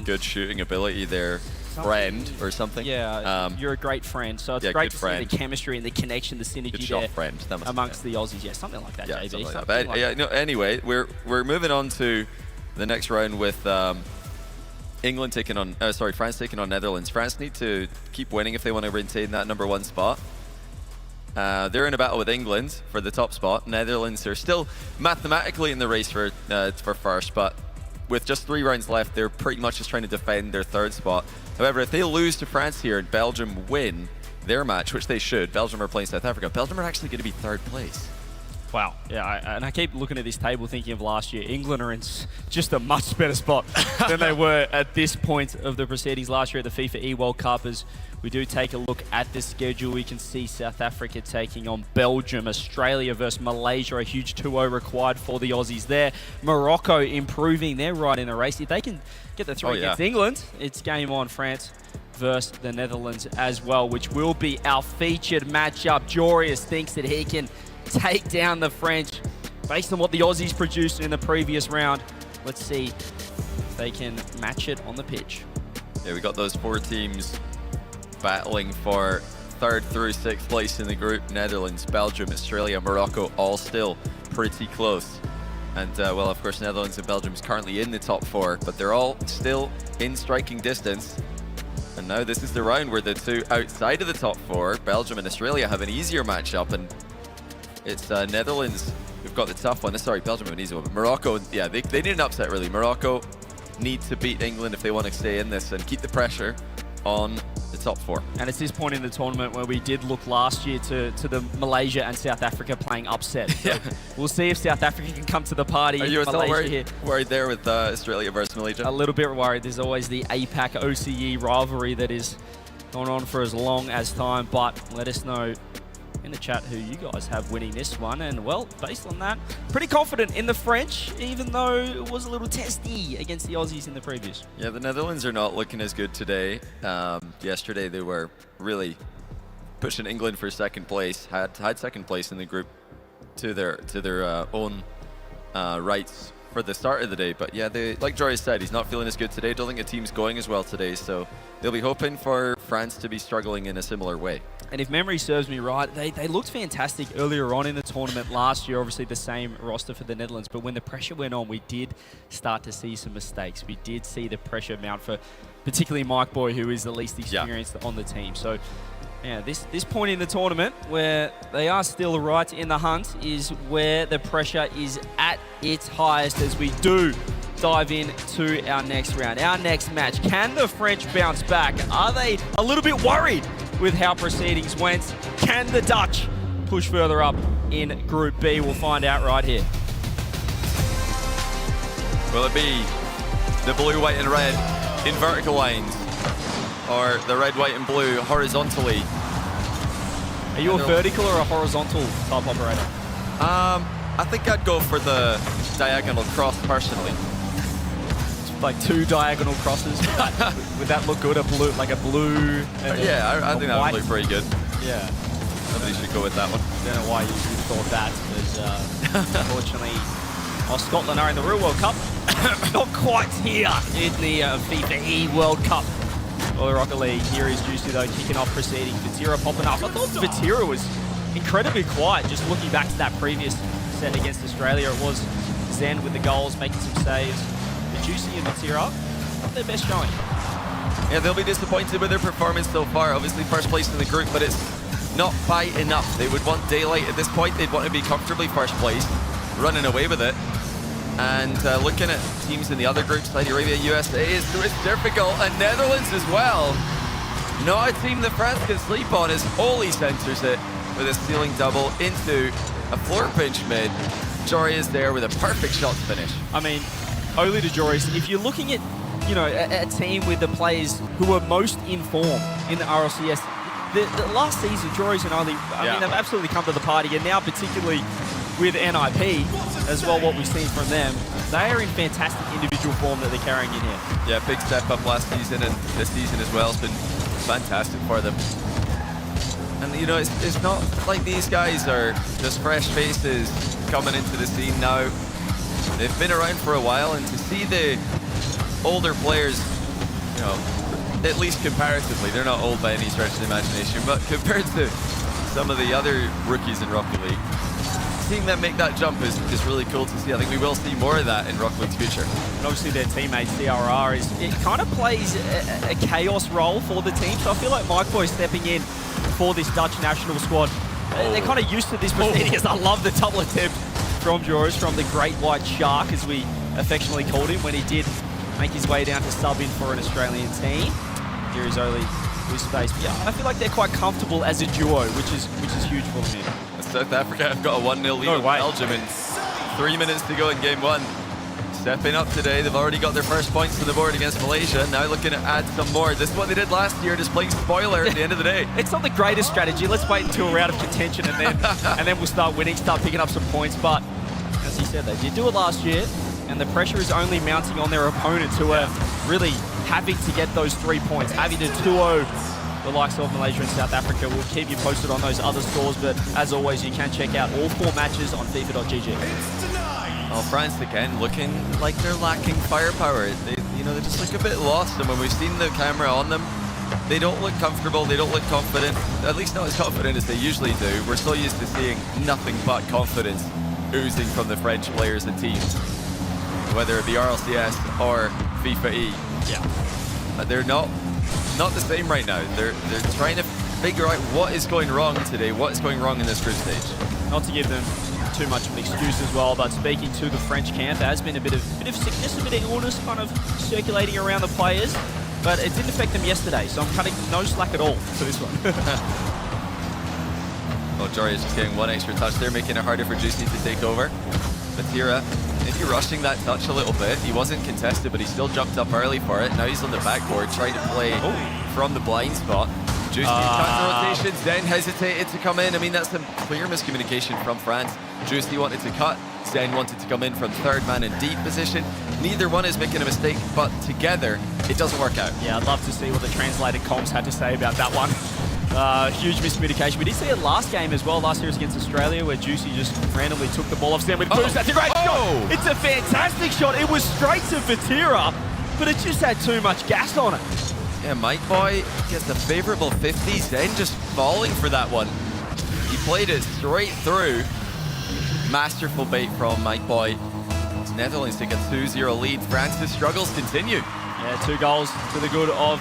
good shooting ability there. Friend or something. Yeah, you're a great friend. So it's great to see the chemistry and the connection, the synergy good shot, there friend. amongst the Aussies. Yeah, something like that, yeah, JB. Like that. But, yeah, no, anyway, we're moving on to the next round with France taking on Netherlands. France need to keep winning if they want to retain that #1 spot. They're in a battle with England for the top spot. Netherlands are still mathematically in the race for first, but with just 3 rounds left, they're pretty much just trying to defend their 3rd spot. However, if they lose to France here and Belgium win their match, which they should, Belgium are playing South Africa, Belgium are actually going to be 3rd place. Wow. Yeah, and I keep looking at this table thinking of last year. England are in just a much better spot than they were at this point of the proceedings last year at the FIFAe World Cup. As we do take a look at the schedule, we can see South Africa taking on Belgium, Australia versus Malaysia, a huge 2-0 required for the Aussies there. Morocco improving, they're right in the race. If they can get the 3 against England, it's game on. France versus the Netherlands as well, which will be our featured matchup. Joris thinks that he can take down the French based on what the Aussies produced in the previous round. Let's see if they can match it on the pitch. Yeah, we got those 4 teams battling for 3rd through 6th place in the group. Netherlands, Belgium, Australia, Morocco, all still pretty close. And well, of course, Netherlands and Belgium is currently in the top 4, but they're all still in striking distance. And now this is the round where the 2 outside of the top 4, Belgium and Australia, have an easier matchup, and it's Netherlands who've got the tough one. Sorry, Belgium have an easy one. But Morocco, yeah, they need an upset, really. Morocco need to beat England if they want to stay in this and keep the pressure on the top 4. And it's this point in the tournament where we did look last year to the Malaysia and South Africa playing upset. So we'll see if South Africa can come to the party. Are you still worried there with Australia versus Malaysia? A little bit worried. There's always the APAC OCE rivalry that is gone on for as long as time, but let us know in the chat who you guys have winning this one. And well, based on that, pretty confident in the French, even though it was a little testy against the Aussies in the previous. Yeah, the Netherlands are not looking as good today. Yesterday they were really pushing England for 2nd place, had 2nd place in the group to their own rights for the start of the day. But yeah, like Jory said, he's not feeling as good today. Don't think the team's going as well today. So they'll be hoping for France to be struggling in a similar way. And if memory serves me right, they looked fantastic earlier on in the tournament last year. Obviously the same roster for the Netherlands, but when the pressure went on, we did start to see some mistakes. We did see the pressure mount for particularly Mike Boy, who is the least experienced on the team. So yeah, this point in the tournament where they are still right in the hunt is where the pressure is at its highest as we do dive into our next round, our next match. Can the French bounce back? Are they a little bit worried with how proceedings went? Can the Dutch push further up in Group B? We'll find out right here. Will it be the blue, white and red in vertical lines, or the red, white and blue horizontally? Are you a vertical or a horizontal type operator? I think I'd go for the diagonal cross personally. Like two diagonal crosses. Would that look good? A blue, like a blue. And yeah, I think that would look pretty good. Yeah. Somebody should go with that one. I don't know why you thought that, because unfortunately, Scotland are in the real World Cup. Not quite here in the FIFAe World Cup. Or the Rocket League. Here is Juicy though, kicking off proceedings. Vatira popping up. I thought Vatira was incredibly quiet, just looking back to that previous set against Australia. It was Zen with the goals, making some saves. Juicy and Vatira, not their best showing. Yeah, they'll be disappointed with their performance so far. Obviously first place in the group, but it's not by enough. They would want daylight at this point. They'd want to be comfortably first place, running away with it. And looking at teams in the other groups, Saudi Arabia, USA is difficult, and Netherlands as well. Not a team that France can sleep on as Oli centers it with a stealing double into a floor pinch mid. Jory is there with a perfect shot to finish. I mean, Oli to Joris, if you're looking at, you know, a team with the players who are most in form in the RLCS, the last season, Joris and Oli, I mean, they've absolutely come to the party, and now particularly with NIP as well, what we've seen from them, they are in fantastic individual form that they're carrying in here. Yeah, big step up last season, and this season as well has been fantastic for them. And you know, it's not like these guys are just fresh faces coming into the scene now. They've been around for a while, and to see the older players, you know, at least comparatively, they're not old by any stretch of the imagination, but compared to some of the other rookies in Rocket League, seeing them make that jump is really cool to see. I think we will see more of that in Rocket League's future. And obviously their teammate CRR it kind of plays a chaos role for the team, so I feel like Mike Boy stepping in for this Dutch national squad. They're kind of used to this proceeding. I love the double attempt from Joris, from the Great White Shark, as we affectionately called him, when he did make his way down to sub in for an Australian team. Here is Oli with space. But yeah, I feel like they're quite comfortable as a duo, which is huge for them here. South Africa have got a 1-0 lead on Belgium, and 3 minutes to go in game one. Stepping up today, they've already got their first points on the board against Malaysia. Now looking to add some more. This is what they did last year, just playing spoiler at the end of the day. It's not the greatest strategy. Let's wait until a round of contention, and then we'll start winning, start picking up some points. But as he said, they did do it last year, and the pressure is only mounting on their opponents, who are really having to get those 3 points, having to 2-0 the likes of Malaysia and South Africa. We'll keep you posted on those other scores, but as always, you can check out all 4 matches on FIFA.gg. Well, France again looking like they're lacking firepower. They just look a bit lost, and when we've seen the camera on them, they don't look comfortable, they don't look confident, at least not as confident as they usually do. We're so used to seeing nothing but confidence oozing from the French players and teams, whether it be RLCS or FIFAe. Yeah. They're not the same right now. They're trying to figure out what is going wrong today, what is going wrong in this group stage. Not to give them too much of an excuse as well, but speaking to the French camp, there has been a bit of sickness, a bit of illness kind of circulating around the players, but it didn't affect them yesterday, so I'm cutting no slack at all for this one. Well, Jory is just getting 1 extra touch there, making it harder for Juicy to take over. Vatira, maybe rushing that touch a little bit. He wasn't contested, but he still jumped up early for it. Now he's on the backboard trying to play from the blind spot. Juicy counter rotation, Zen hesitated to come in. I mean, that's some clear miscommunication from France. Juicy wanted to cut, Zen wanted to come in from third man in deep position. Neither one is making a mistake, but together, it doesn't work out. Yeah, I'd love to see what the translated comms had to say about that one. Huge miscommunication. We did see it last game as well, last series against Australia, where Juicy just randomly took the ball off Sam with boost. That's a great shot. It's a fantastic shot. It was straight to Vatira, but it just had too much gas on it. Yeah, Mike Boy gets the favorable 50s, then just falling for that one. He played it straight through. Masterful bait from Mike Boy. Netherlands take a 2-0 lead. France's struggles continue. Yeah, 2 goals to the good of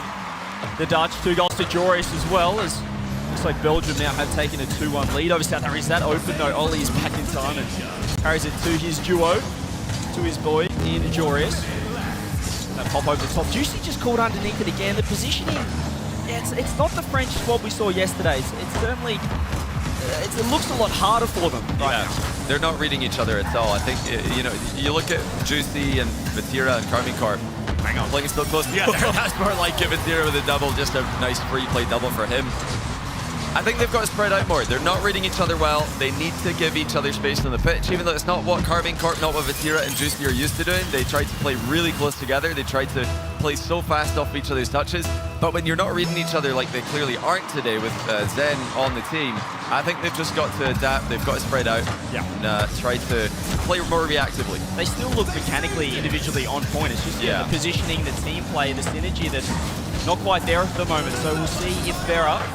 the Dutch, 2 goals to Joris as well, as looks like Belgium now have taken a 2-1 lead over South Africa. Is that open? No, Ollie is back in time and carries it to his duo, to his boy in Joris. That pop over the top. Juicy just caught underneath it again. The positioning, yeah, it's not the French squad we saw yesterday. It's certainly, it looks a lot harder for them right now. They're not reading each other at all. I think, you know, you look at Juicy and Vatira and Carmine Corp. Hang on, playing so close together. That's more like Vatira with a double, just a nice free play double for him. I think they've got to spread out more. They're not reading each other well. They need to give each other space on the pitch, even though it's not what Carmine Corp, not what Vatira and Juicy are used to doing. They try to play really close together. They try to play so fast off each other's touches. But when you're not reading each other like they clearly aren't today with Zen on the team, I think they've just got to adapt. They've got to spread out and try to play more reactively. They still look mechanically, individually on point. It's just the positioning, the team play, the synergy that's not quite there at the moment. So we'll see if they're up.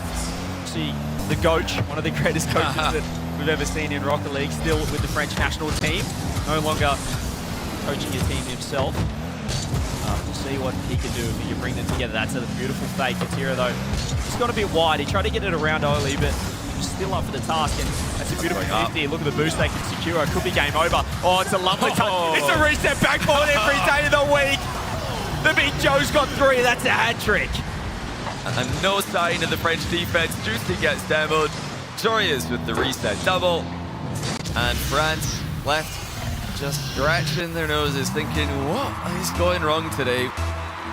See the coach, one of the greatest coaches that we've ever seen in Rocket League, still with the French national team, no longer coaching his team himself. We'll see what he can do if he can bring them together. That's a beautiful fake. Vatira though, he's gone a bit wide. He tried to get it around Oli, but he was still up for the task, and that's a beautiful 50. Look at the boost they can secure. It could be game over. Oh, it's a lovely touch. It's a reset backboard every day of the week. The big Joe's got 3. That's a hat trick. And no sign of the French defense. Juicy gets demoed. Joyous with the reset double. And France left just scratching their noses, thinking, what is going wrong today?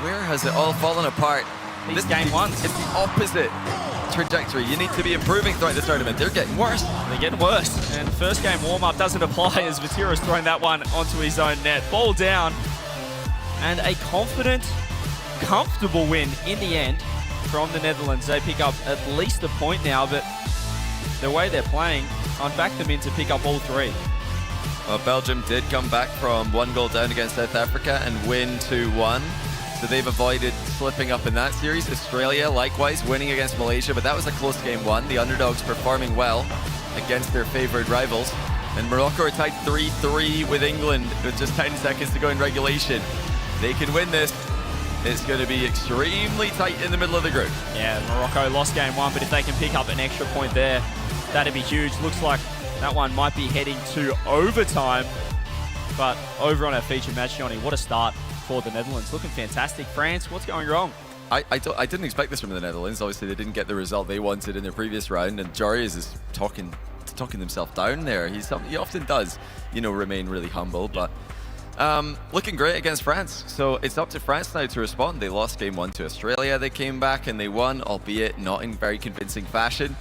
Where has it all fallen apart? This game one. It's the opposite trajectory. You need to be improving throughout the tournament. They're getting worse. They're getting worse. And first game warm-up doesn't apply as Vatira's throwing that one onto his own net. Ball down. And a confident, comfortable win in the end from the Netherlands. They pick up at least a point now, but the way they're playing, I'd back them in to pick up all 3. Well, Belgium did come back from 1 goal down against South Africa and win 2-1. So they've avoided slipping up in that series. Australia, likewise, winning against Malaysia, but that was a close game 1. The underdogs performing well against their favoured rivals. And Morocco are tied 3-3 with England with just 10 seconds to go in regulation. They can win this. It's going to be extremely tight in the middle of the group. Yeah, Morocco lost game 1, but if they can pick up an extra point there, that'd be huge. Looks like that one might be heading to overtime. But over on our feature match, Johnny, what a start for the Netherlands. Looking fantastic. France, what's going wrong? I didn't expect this from the Netherlands. Obviously, they didn't get the result they wanted in their previous round, and Joris is talking himself down there. He often does, you know, remain really humble, but looking great against France. So it's up to France now to respond. They lost game 1 to Australia. They came back and they won, albeit not in very convincing fashion.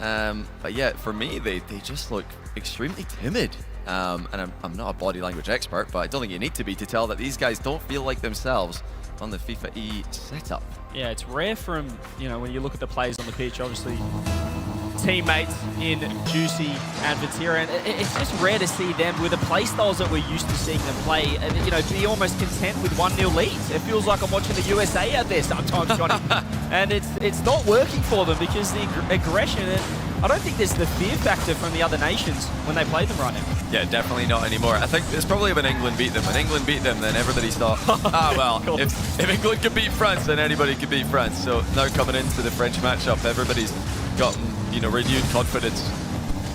But yeah, for me, they just look extremely timid. And I'm not a body language expert, but I don't think you need to be to tell that these guys don't feel like themselves on the FIFAe setup. Yeah, it's rare from, you know, when you look at the players on the pitch, obviously teammates in Juicy and Vatira, and it's just rare to see them with the play styles that we're used to seeing them play, you know, be almost content with 1-0 leads. It feels like I'm watching the USA out there sometimes, Johnny. And it's not working for them because the aggression, and I don't think there's the fear factor from the other nations when they play them right now. Yeah, definitely not anymore. I think it's probably when England beat them. When England beat them, then everybody's thought, well, if England could beat France, then anybody could beat France. So now coming into the French matchup, everybody's gotten, you know, renewed confidence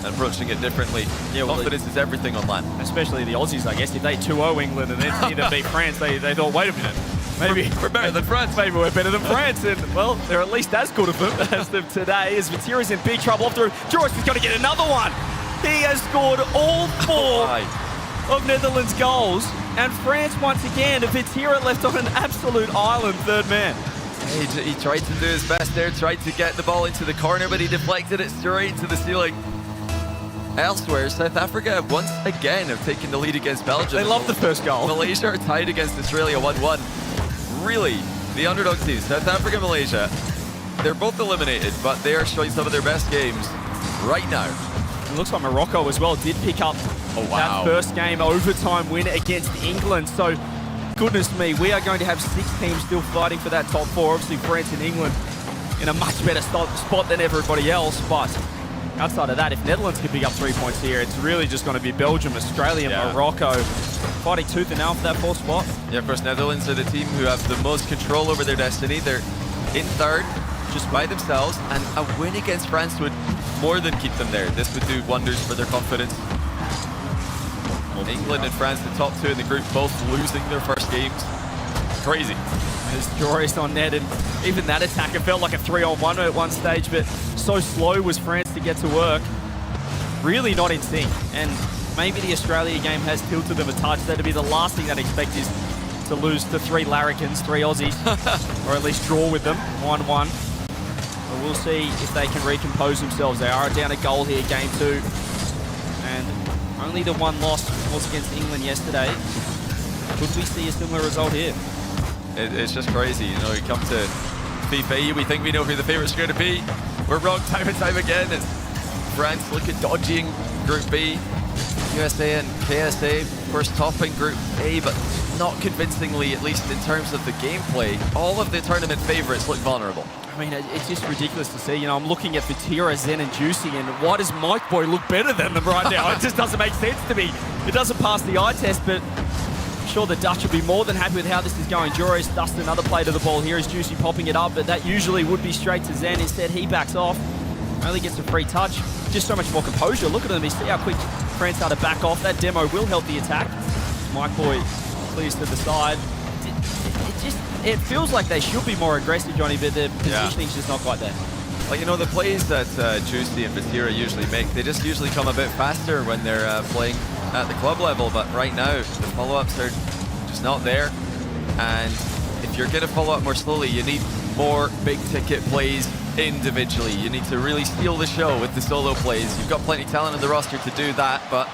and approaching it differently. Yeah, well, confidence is everything on land. Especially the Aussies, I guess. If they 2-0 England and then either beat France, they thought, wait a minute, maybe we're better than France. Maybe we're better than France. And, well, they're at least as good of them as them today, as Vatira's in big trouble off through. Joris is going to get another one. He has scored all 4 of Netherlands' goals. And France, once again, Vatira left on an absolute island, third man. He tried to do his best there, tried to get the ball into the corner, but he deflected it straight into the ceiling. Elsewhere, South Africa once again have taken the lead against Belgium. They love the first goal. Malaysia are tied against Australia 1-1. Really, the underdog teams, South Africa, Malaysia, they're both eliminated, but they are showing some of their best games right now. It looks like Morocco as well did pick up that first game overtime win against England. So, goodness me, we are going to have 6 teams still fighting for that top 4. Obviously, France and England in a much better spot than everybody else. But outside of that, if Netherlands can pick up 3 points here, it's really just going to be Belgium, Australia, Morocco fighting tooth and nail for that 4th spot. Yeah, of course, Netherlands are the team who have the most control over their destiny. They're in 3rd, just by themselves, and a win against France would more than keep them there. This would do wonders for their confidence. England and France, the top 2 in the group, both losing their first games. Crazy. There's Joris on net, and even that attack, it felt like a 3-on-1 at one stage, but so slow was France to get to work. Really not in sync, and maybe the Australia game has tilted them a touch. That'd be the last thing they'd expect is to lose to 3 larrikins, 3 Aussies, or at least draw with them, 1-1. But we'll see if they can recompose themselves. They are down a goal here, game 2, and only the 1 loss was against England yesterday. Could we see a similar result here? It's just crazy. You know, you come to FIFAe, we think we know who the favourites are going to be. We're wrong time and time again. It's France looking dodgy in Group B. USA and KSA, of course, topping Group A, but not convincingly, at least in terms of the gameplay. All of the tournament favourites look vulnerable. I mean, it's just ridiculous to see. You know, I'm looking at Vatira, Zen, and Juicy, and why does Mike Boy look better than them right now? It just doesn't make sense to me. It doesn't pass the eye test, but I'm sure the Dutch will be more than happy with how this is going. Joris dusts another play to the ball here as Juicy popping it up, but that usually would be straight to Zen. Instead, he backs off, only gets a free touch. Just so much more composure. Look at them. You see how quick France are to back off. That demo will help the attack. Mike Boy clears to the side. It feels like they should be more aggressive, Johnny, but the positioning's just not quite there. Like, you know, the plays that Juicy and Vatira usually make, they just usually come a bit faster when they're playing at the club level, but right now, the follow-ups are just not there. And if you're going to follow up more slowly, you need more big-ticket plays individually. You need to really steal the show with the solo plays. You've got plenty of talent on the roster to do that, but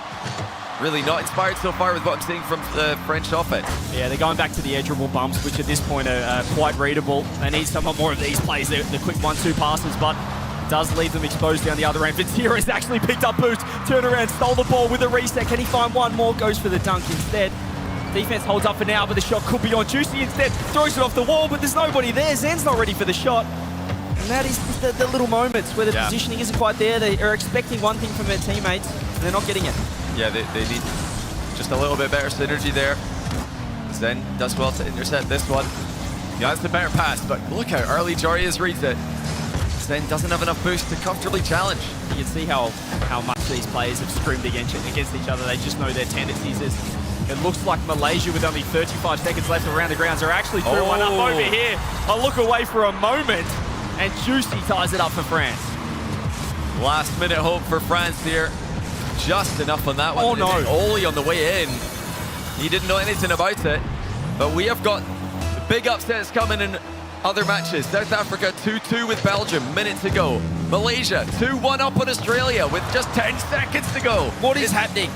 really not inspired so far with what I'm seeing from the French offense. Yeah, they're going back to the edgeable bumps, which at this point are quite readable. They need some more of these plays, the quick 1-2 passes, but it does leave them exposed down the other end. Vatira has actually picked up boost, turned around, stole the ball with a reset. Can he find one more? Goes for the dunk instead. Defense holds up for now, but the shot could be on Juicy instead. Throws it off the wall, but there's nobody there. Zen's not ready for the shot. And that is the little moments where the positioning isn't quite there. They are expecting one thing from their teammates, and they're not getting it. Yeah, they need just a little bit better synergy there. Zen does well to intercept this one. Yeah, that's the better pass, but look how early Joris reads it. Zen doesn't have enough boost to comfortably challenge. You can see how much these players have screamed against each other. They just know their tendencies. It looks like Malaysia, with only 35 seconds left around the grounds, are actually threw one up over here. I look away for a moment, and Juicy ties it up for France. Last minute hope for France here. Just enough on that one. Oh no. Oli on the way in. He didn't know anything about it. But we have got big upsets coming in other matches. South Africa 2-2 with Belgium, minute to go. Malaysia 2-1 up on Australia with just 10 seconds to go. What is happening?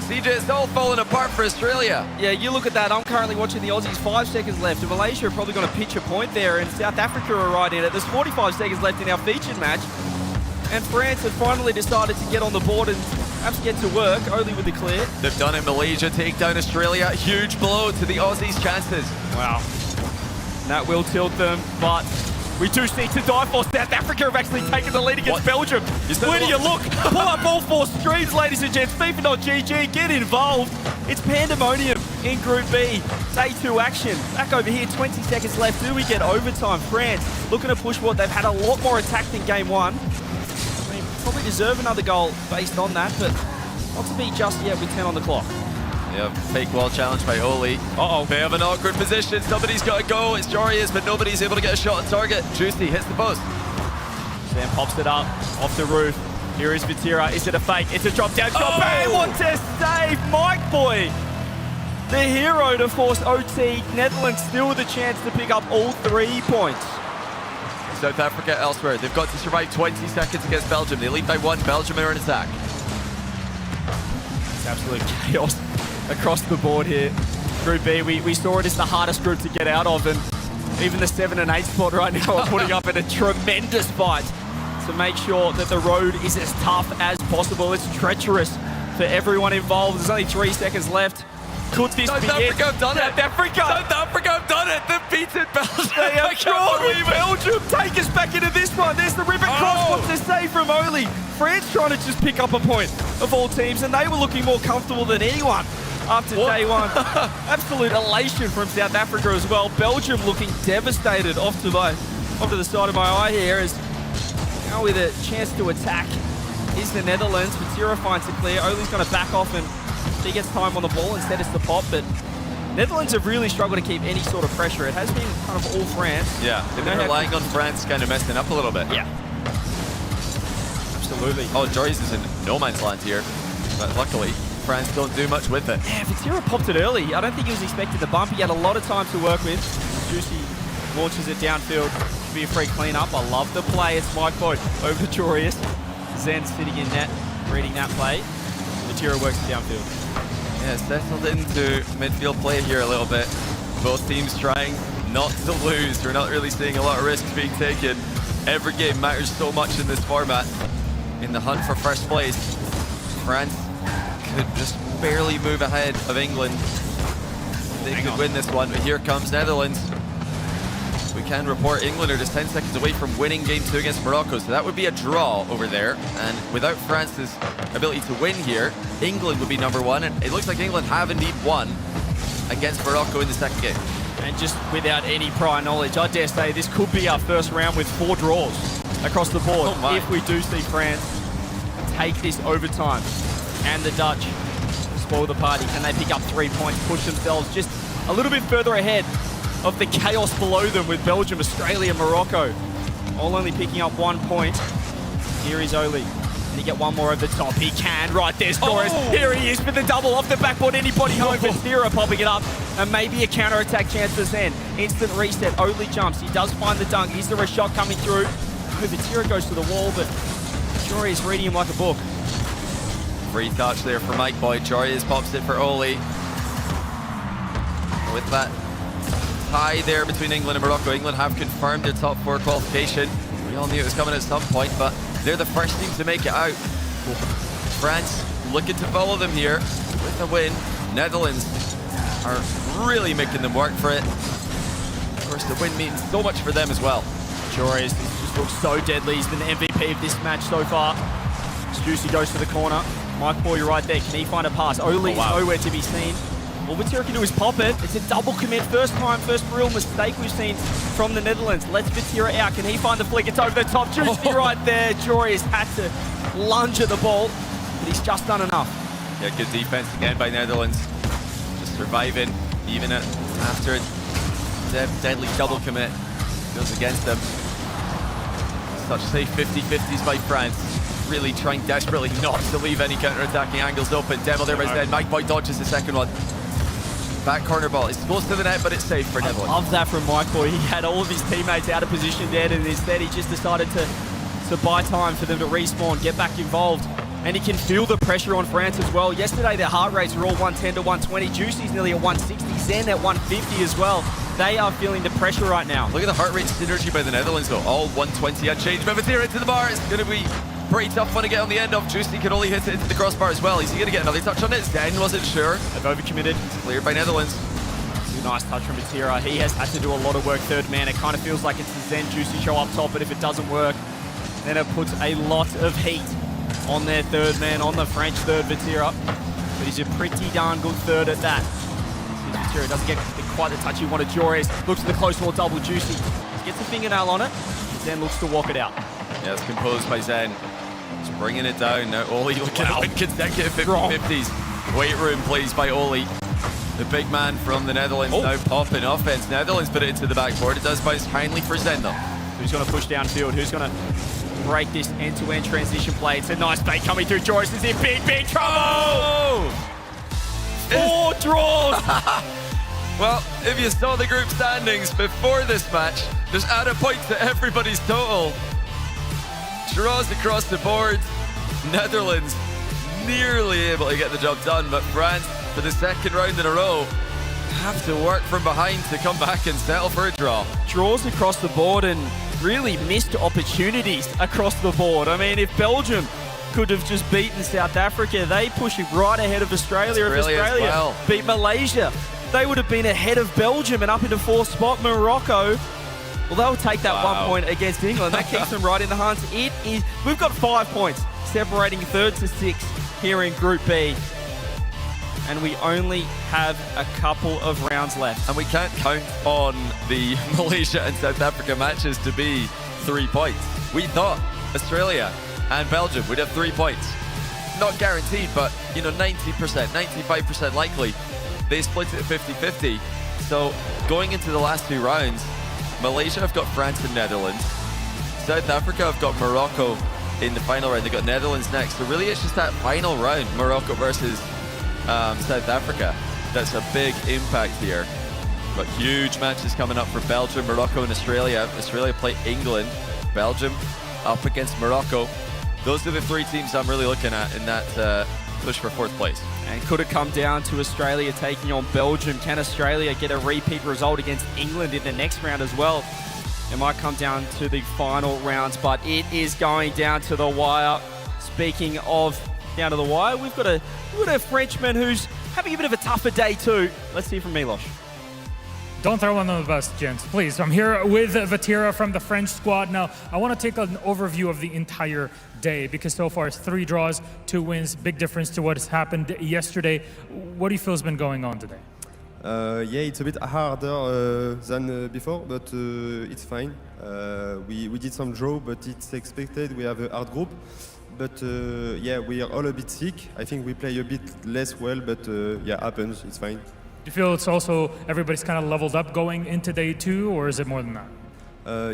CJ, it's all falling apart for Australia. Yeah, you look at that. I'm currently watching the Aussies, 5 seconds left. And Malaysia are probably going to pitch a point there, and South Africa are right in it. There's 45 seconds left in our featured match. And France have finally decided to get on the board and perhaps get to work, only with the clear. They've done it. Malaysia take down Australia. Huge blow to the Aussies' chances. Wow. That will tilt them, but we do see to die for. South Africa have actually taken the lead against Belgium. Where do you look? Pull up all 4 streams, ladies and gents. FIFA.gg, get involved. It's pandemonium in Group B. Day 2 action. Back over here, 20 seconds left. Do we get overtime? France looking to push what they've had a lot more attack than game 1. I mean, probably deserve another goal based on that, but not to be just yet with 10 on the clock. Yeah, fake wall challenge by Oli. Uh-oh. They have an awkward position. Somebody's got to go. It's Joris, but nobody's able to get a shot on target. Juicy hits the post. Then pops it up off the roof. Here is Vatira. Is it a fake? It's a drop down shot. Bang! What a save! Mike Boy, the hero to force OT. Netherlands still with a chance to pick up all 3 points. South Africa elsewhere. They've got to survive 20 seconds against Belgium. They lead by 1. Belgium are in attack. It's absolute chaos across the board here. Group B, we saw it as the hardest group to get out of, and Even the 7 and 8 spot right now are putting up in a tremendous fight to make sure that the road is as tough as possible. It's treacherous for everyone involved. There's only 3 seconds left. Could this be it? South Africa have done it. South Africa have done it. They've beaten Belgium. They have drawn with Belgium. Take us back into this one. There's the ribbon cross. What's to say from Oli? France trying to just pick up a point of all teams, and they were looking more comfortable than anyone after day one. Absolute elation from South Africa as well. Belgium looking devastated off to the side of my eye here, as now with a chance to attack is the Netherlands. Vatira finds it clear. Oli's going to back off and he gets time on the ball. Instead it's the pop, but Netherlands have really struggled to keep any sort of pressure. It has been kind of all France. Yeah, they've been relying on France kind of messing up a little bit. Yeah. Absolutely. Oh, Joyce is in no man's land here, but luckily France don't do much with it. Yeah, Vatira popped it early. I don't think he was expecting the bump. He had a lot of time to work with. Juicy launches it downfield. Should be a free clean-up. I love the play. It's Mike Boyd over to Jorius. Zen sitting in net, reading that play. Vatira works it downfield. Yeah, settled into midfield play here a little bit. Both teams trying not to lose. We're not really seeing a lot of risks being taken. Every game matters so much in this format. In the hunt for first place, France could just barely move ahead of England. They could win this one, but here comes Netherlands. We can report England are just 10 seconds away from winning game 2 against Morocco, so that would be a draw over there. And without France's ability to win here, England would be number 1, and it looks like England have indeed won against Morocco in the second game. And just without any prior knowledge, I dare say this could be our first round with 4 draws across the board. If we do see France take this overtime and the Dutch spoil the party, can they pick up 3 points, push themselves just a little bit further ahead of the chaos below them with Belgium, Australia, Morocco, all only picking up 1 point. Here is Oli. Can he get one more over the top? He can. Right, there's Torres. Here he is for the double off the backboard. Anybody home? Vatira popping it up. And maybe a counter-attack chance for Zen. Instant reset. Oli jumps. He does find the dunk. Is there a shot coming through? Oh, Vatira goes to the wall, but Jory is reading him like a book. Free touch there for Mike Boyd. Jorius pops it for Oli. With that tie there between England and Morocco, England have confirmed their top 4 qualification. We all knew it was coming at some point, but they're the first team to make it out. France looking to follow them here with a win. Netherlands are really making them work for it. Of course, the win means so much for them as well. Jorius just looks so deadly. He's been the MVP of this match so far. Juicy goes to the corner. Mike Boy, you're right there. Can he find a pass? Oli is nowhere to be seen. All Vatira can do is pop it. It's a double commit. First real mistake we've seen from the Netherlands. Lets Vatira out. Can he find the flick? It's over the top. Juicy right there. Jorius had to lunge at the ball, but he's just done enough. Yeah, good defense again by Netherlands. Just surviving, even after a deadly double commit goes against them. Such safe 50-50s by France. Really trying desperately not to leave any counter-attacking angles open. Demo there by Zen. Mike Boyd dodges the second one. Back corner ball. It's close to the net, but it's safe for Netherlands. I love that from Mike Boy. He had all of his teammates out of position there, and instead he just decided to buy time for them to respawn, get back involved. And he can feel the pressure on France as well. Yesterday their heart rates were all 110 to 120. Juicy's nearly at 160. Zen at 150 as well. They are feeling the pressure right now. Look at the heart rate synergy by the Netherlands though. All 120 unchanged. But Vatira into the bar. It's going to be pretty tough one to get on the end of. Juicy can only hit it into the crossbar as well. Is he going to get another touch on it? Zen wasn't sure. They've overcommitted. It's cleared by Netherlands. Nice touch from Vatira. He has had to do a lot of work third man. It kind of feels like it's the Zen Juicy show up top, but if it doesn't work, then it puts a lot of heat on their third man, on the French third, Vatira. But he's a pretty darn good third at that. Vatira doesn't get quite the touch he wanted. Jorius looks at the close wall double. Juicy gets a fingernail on it. Zen looks to walk it out. Yeah, it's composed by Zen. Just bringing it down. Now Oli looking to win consecutive 50-50s. Weight room plays by Oli. The big man from the Netherlands now popping offense. Netherlands put it into the backboard. It does bounce kindly for Zen though. Who's going to push downfield? Who's going to break this end-to-end transition play? It's a nice bait coming through. Joris is in big trouble! 4 draws! Well, if you saw the group standings before this match, just add a point to everybody's total. Draws across the board. Netherlands nearly able to get the job done, but France, for the second round in a row, have to work from behind to come back and settle for a draw. Draws across the board and really missed opportunities across the board. I mean, if Belgium could have just beaten South Africa, they push it right ahead of Australia. If Australia beat Malaysia, they would have been ahead of Belgium and up into 4th spot. Morocco, well, they'll take that 1 point against England. That keeps them right in the hunt. We've got 5 points separating 3rd to 6th here in Group B. And we only have a couple of rounds left. And we can't count on the Malaysia and South Africa matches to be 3 points. We thought Australia and Belgium would have 3 points. Not guaranteed, but 90%, 95% likely. They split it 50-50. So going into the last 2 rounds, Malaysia have got France and Netherlands. South Africa have got Morocco in the final round. They've got Netherlands next. So really it's just that final round, Morocco versus South Africa. That's a big impact here. But huge matches coming up for Belgium, Morocco and Australia. Australia play England, Belgium up against Morocco. Those are the 3 teams I'm really looking at in that push for 4th place. And could it come down to Australia taking on Belgium? Can Australia get a repeat result against England in the next round as well? It might come down to the final rounds, but it is going down to the wire. Speaking of down to the wire, we've got a Frenchman who's having a bit of a tougher day too. Let's hear from Milos. Don't throw one on the bus, gents, please. I'm here with Vatira from the French squad. Now, I want to take an overview of the entire day because so far it's 3 draws, 2 wins, big difference to what has happened yesterday. What do you feel has been going on today? Yeah, it's a bit harder than before, but it's fine. We did some draw, but it's expected. We have a hard group. But yeah, we are all a bit sick. I think we play a bit less well, but yeah, happens. It's fine. Do you feel it's also everybody's kind of leveled up going into day 2, or is it more than that?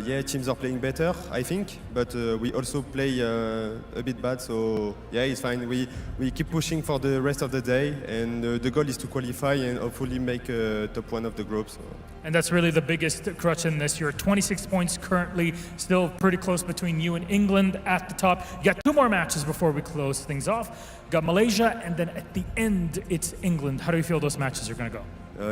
Yeah, teams are playing better, I think, but we also play a bit bad, so yeah, it's fine. We keep pushing for the rest of the day, and the goal is to qualify and hopefully make top 1 of the group. So. And that's really the biggest crutch in this. You're 26 points currently, still pretty close between you and England at the top. You got 2 more matches before we close things off. You got Malaysia, and then at the end, it's England. How do you feel those matches are going to go?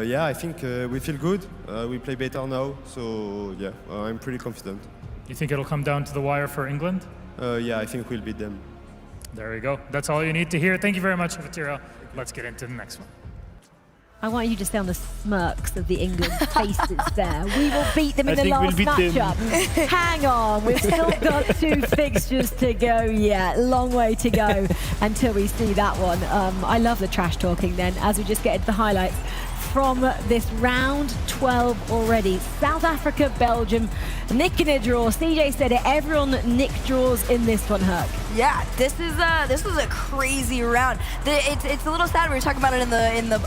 Yeah, I think we feel good. We play better now, so yeah, I'm pretty confident. You think it'll come down to the wire for England? Yeah, I think we'll beat them. There we go. That's all you need to hear. Thank you very much, Vatira. Let's get into the next one. I want you to stay on the smirks of the England faces there. We will beat them in the last matchup. Hang on, we've still got 2 fixtures to go yet. Long way to go until we see that one. I love the trash talking then, as we just get into the highlights from this round 12 already. South Africa, Belgium, nicking a draw. CJ said it, everyone nicked draws in this one, Herc. Yeah, this was a crazy round. It's a little sad. We were talking about it in the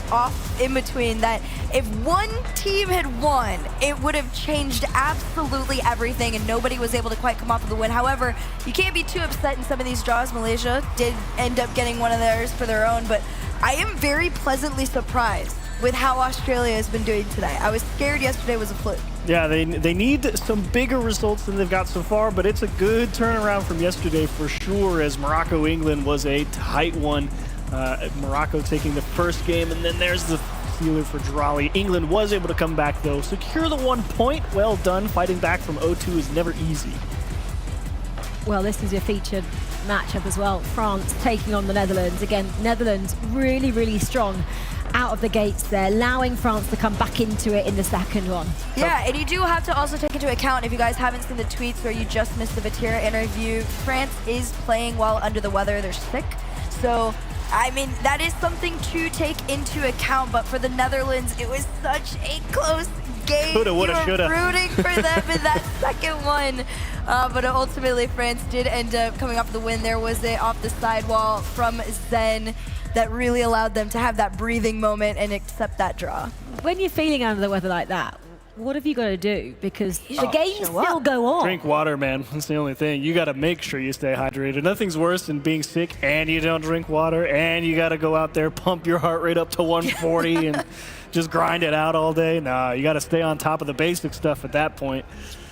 in between that if one team had won, it would have changed absolutely everything, and nobody was able to quite come off with the win. However, you can't be too upset in some of these draws. Malaysia did end up getting one of theirs for their own, but I am very pleasantly surprised with how Australia has been doing today. I was scared yesterday was a fluke. Yeah, they need some bigger results than they've got so far, but it's a good turnaround from yesterday for sure, as Morocco-England was a tight one. Morocco taking the first game, and then there's the sealer for Drali. England was able to come back, though. Secure the 1 point. Well done. Fighting back from 0-2 is never easy. Well, this is your featured matchup as well. France taking on the Netherlands. Again, Netherlands really, really strong out of the gates there, allowing France to come back into it in the second one. Yeah, and you do have to also take into account, if you guys haven't seen the tweets or you just missed the Vatira interview, France is playing while under the weather. They're sick. So, I mean, that is something to take into account, but for the Netherlands, it was such a close game. Coulda, woulda, shoulda. Rooting for them in that second one. But ultimately, France did end up coming off the win. There was it off the sidewall from Zen that really allowed them to have that breathing moment and accept that draw. When you're feeling under the weather like that, what have you got to do? Because the games still go on. Drink water, man. That's the only thing. You got to make sure you stay hydrated. Nothing's worse than being sick and you don't drink water, and you got to go out there, pump your heart rate up to 140 and just grind it out all day. Nah, you got to stay on top of the basic stuff at that point.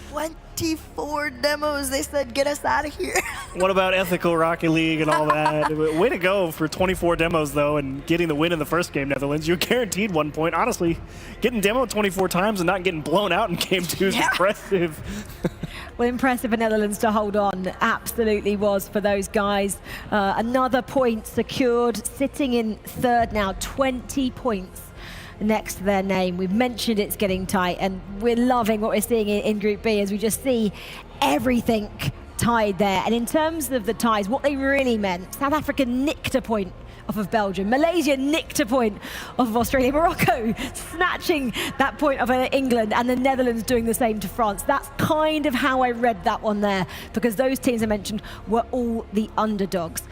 24 demos. They said, get us out of here. What about ethical Rocket League and all that? Way to go for 24 demos, though, and getting the win in the first game, Netherlands. You're guaranteed 1 point. Honestly, getting demoed 24 times and not getting blown out in game 2 is impressive. Well, impressive for Netherlands to hold on. Absolutely was for those guys. Another point secured, sitting in third now, 20 points next to their name. We've mentioned it's getting tight, and we're loving what we're seeing in Group B as we just see everything tied there. And in terms of the ties, what they really meant, South Africa nicked a point off of Belgium. Malaysia nicked a point off of Australia. Morocco snatching that point off of England, and the Netherlands doing the same to France. That's kind of how I read that one there, because those teams I mentioned were all the underdogs.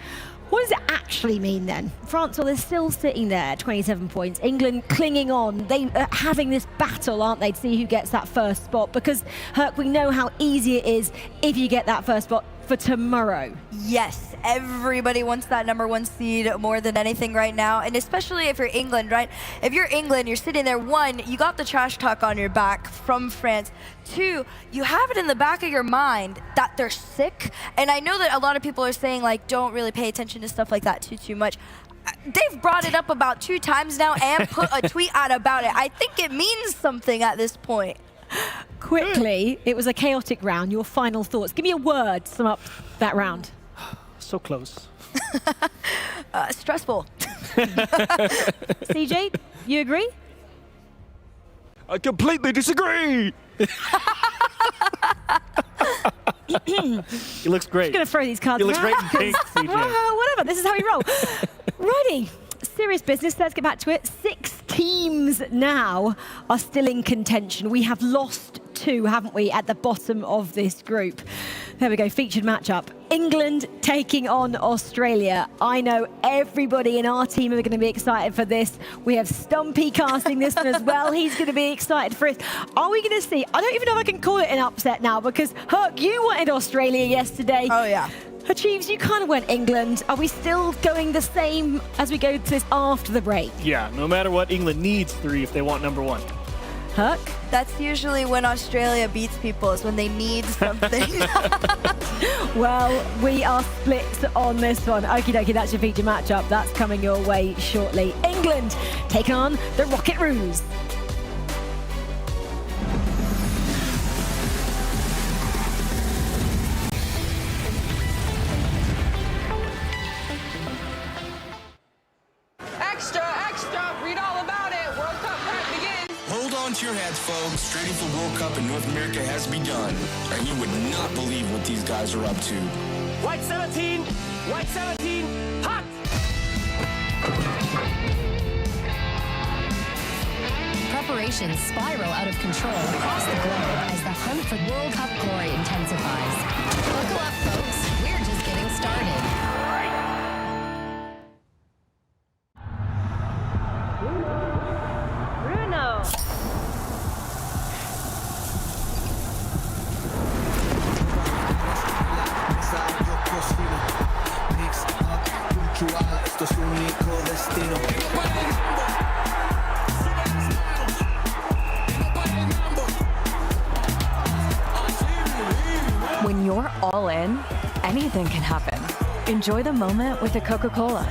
What does it actually mean then? France, well, they're still sitting there at 27 points. England clinging on. They are having this battle, aren't they, to see who gets that first spot. Because, Herc, we know how easy it is if you get that first spot for tomorrow. Yes, everybody wants that #1 seed more than anything right now, and especially if you're England, right? If you're England, you're sitting there, 1, you got the trash talk on your back from France. 2, you have it in the back of your mind that they're sick, and I know that a lot of people are saying, like, don't really pay attention to stuff like that too much. They've brought it up about 2 times now and put a tweet out about it. I think it means something at this point. Quickly, it was a chaotic round. Your final thoughts. Give me a word to sum up that round. So close. Stressful. CJ, you agree? I completely disagree. He looks great. I'm going to throw these cards He looks around. great in pink, CJ. Whatever, this is how we roll. Righty, serious business. Let's get back to it. 6 teams now are still in contention. We have lost 2, haven't we, at the bottom of this group. There we go, featured matchup. England taking on Australia. I know everybody in our team are going to be excited for this. We have Stumpy casting this one as well. He's going to be excited for it. Are we going to see, I don't even know if I can call it an upset now, because Herc, you wanted Australia yesterday. Oh, yeah. Achieves, you kind of went England. Are we still going the same as we go to this after the break? Yeah, no matter what, England needs 3 if they want #1. Herc? That's usually when Australia beats people, is when they need something. Well, we are split on this one. Okie dokie, that's your feature matchup. That's coming your way shortly. England take on the Rocket Roos. Extra, read all about it. World Cup prep begins. Hold on to your hats, folks. Training for World Cup in North America has begun. And you would not believe what these guys are up to. White 17, hot! Preparations spiral out of control across the globe as the hunt for World Cup glory intensifies. Buckle up, folks. We're just getting started. Bruno. When you're all in, anything can happen. Enjoy the moment with a Coca-Cola.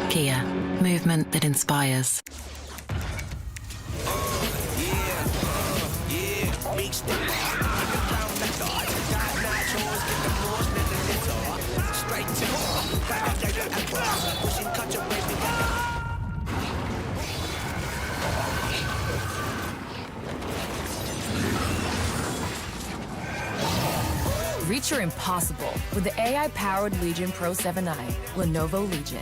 Kia, movement that inspires. Reach your impossible with the AI-powered Legion Pro 7i, Lenovo Legion.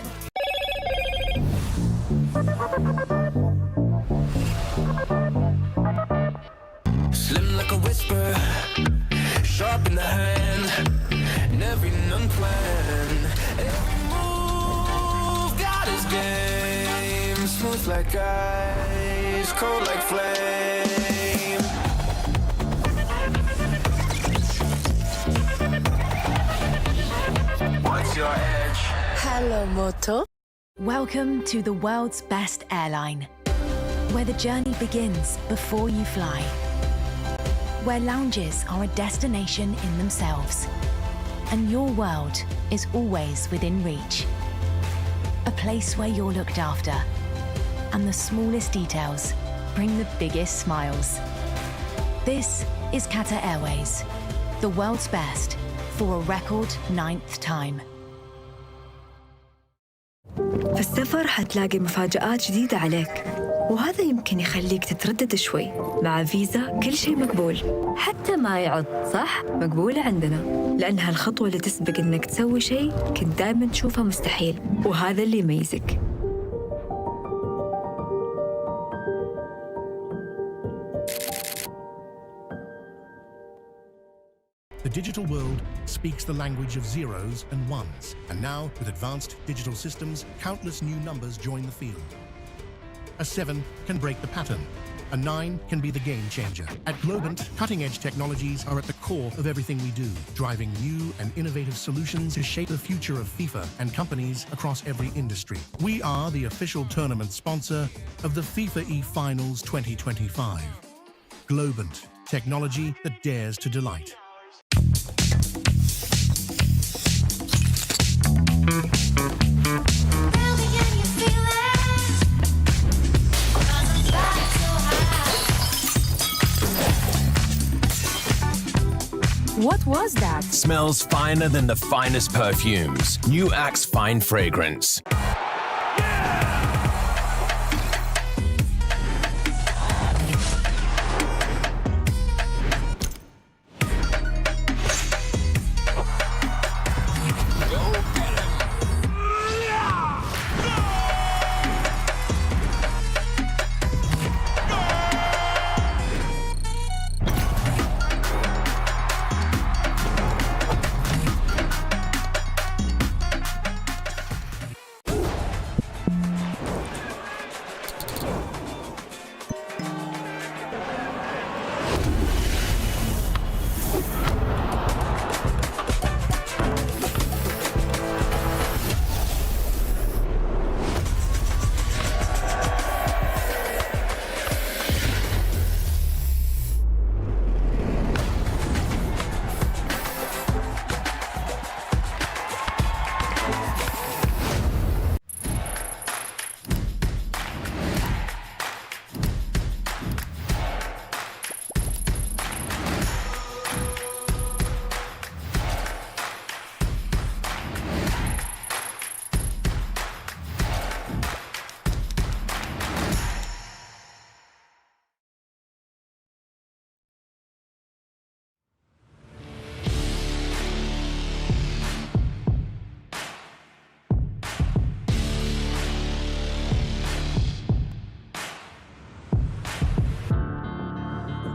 Slim like a whisper, sharp in the hand. like ice, cold like flame. What's your edge? Hello, Moto. Welcome to the world's best airline, where the journey begins before you fly, where lounges are a destination in themselves, and your world is always within reach. A place where you're looked after, and the smallest details bring the biggest smiles. This is Qatar Airways, the world's best for a record 9th time. في السفر حتلاقي مفاجآت جديدة عليك، وهذا يمكن يخليك تتردد شوي. مع فيزا كل شيء مقبول، حتى ما يعض، صح؟ مقبولة عندنا، لأنها الخطوة اللي تسبق إنك تسوي شيء كنت دائما تشوفه مستحيل، وهذا اللي يميزك. The digital world speaks the language of zeros and ones. And now, with advanced digital systems, countless new numbers join the field. A 7 can break the pattern. A 9 can be the game changer. At Globant, cutting-edge technologies are at the core of everything we do, driving new and innovative solutions to shape the future of FIFA and companies across every industry. We are the official tournament sponsor of the FIFAe Finals 2025. Globant, technology that dares to delight. What was that? Smells finer than the finest perfumes. New Axe Fine Fragrance.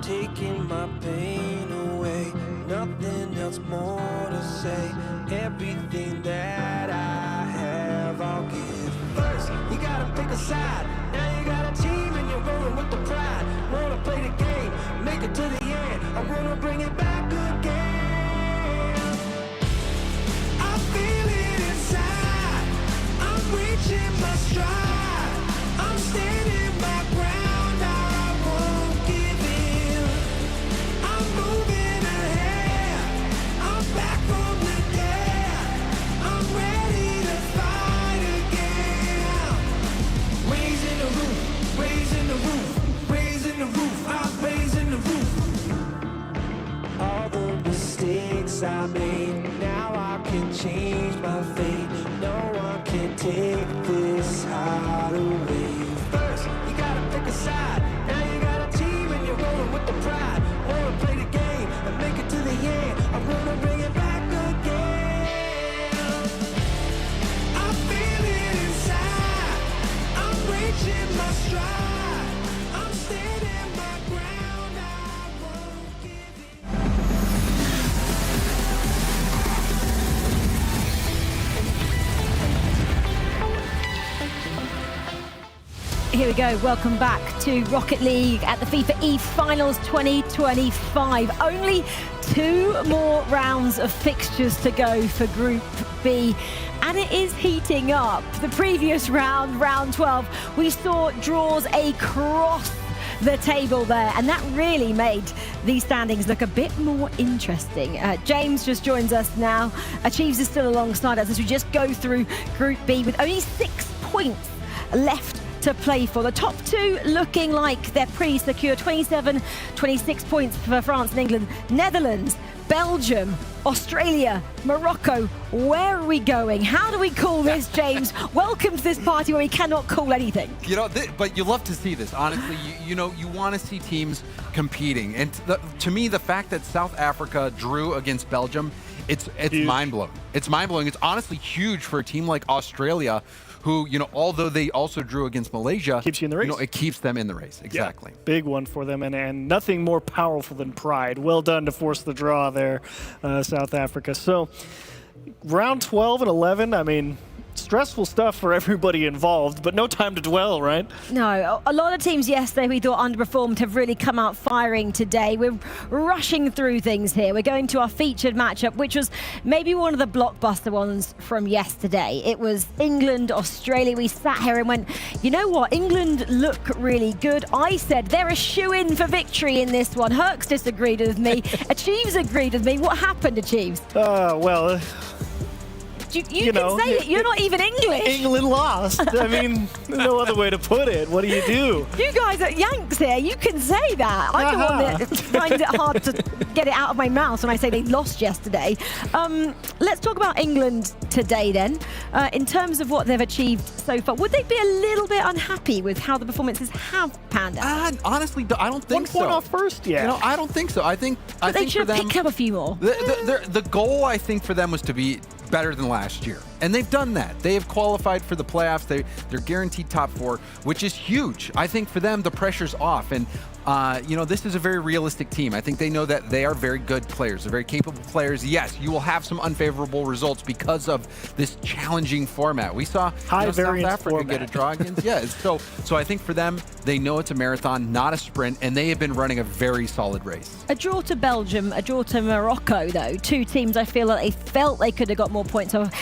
Taking my pain away, nothing else more to say. Everything that I have, I'll give. First, you gotta pick a side. Now you got a team and you're rolling with the pride. Wanna play the game, make it to the end. I wanna bring it back again. I feel it inside. I'm reaching my stride. I'm standing my ground. I made, now I can change my fate. No one can take this heart away. First, you gotta pick a side. Now you got a team and you're rolling with the pride. Wanna play the game and make it to the end. I wanna bring it back again. I feel it inside. I'm reaching my stride. I'm standing my ground. I won't give it. Here we go. Welcome back to Rocket League at the FIFA E Finals 2025. Only 2 more rounds of fixtures to go for Group B, and it is heating up. The previous round, round 12, we saw draws across the table there, and that really made these standings look a bit more interesting. James just joins us now. Achieves is still alongside us as we just go through Group B with only 6 points left to play for. The top 2 looking like they're pretty secure. 27, 26 points for France and England. Netherlands, Belgium, Australia, Morocco. Where are we going? How do we call this, James? Welcome to this party where we cannot call anything. You know, but you love to see this. Honestly, you know, you want to see teams competing. And to me, the fact that South Africa drew against Belgium, it's mind-blowing. It's mind-blowing. It's honestly huge for a team like Australia, who, you know, although they also drew against Malaysia, keeps you in the race. You know, it keeps them in the race. Exactly. Yeah, big one for them, and nothing more powerful than pride. Well done to force the draw there, South Africa. So, round 12 and 11, I mean, stressful stuff for everybody involved, but no time to dwell, right? No, a lot of teams yesterday we thought underperformed have really come out firing today. We're rushing through things here. We're going to our featured matchup, which was maybe one of the blockbuster ones from yesterday. It was England, Australia. We sat here and went, you know what? England look really good. I said they're a shoo-in for victory in this one. Herx disagreed with me. Achieves agreed with me. What happened, Achieves? Well... You can say it. You're not even English. England lost. I mean, no other way to put it. What do? You guys are Yanks here. You can say that. I'm the one that finds it hard to get it out of my mouth when I say they lost yesterday. Let's talk about England today then. In terms of what they've achieved so far, would they be a little bit unhappy with how the performances have panned out? Honestly, I don't think so. 1 point off first, yeah. You know, I don't think so. I think they should have picked up a few more. The goal, I think, for them was to be better than last year. And they've done that. They have qualified for the playoffs. They're guaranteed top 4, which is huge. I think for them, the pressure's off. And, you know, this is a very realistic team. I think they know that they are very good players. They're very capable players. Yes, you will have some unfavorable results because of this challenging format. We saw South Africa get a draw against. Yeah, so I think for them, they know it's a marathon, not a sprint, and they have been running a very solid race. A draw to Belgium, a draw to Morocco, though. 2 teams I feel like they felt they could have got more points off.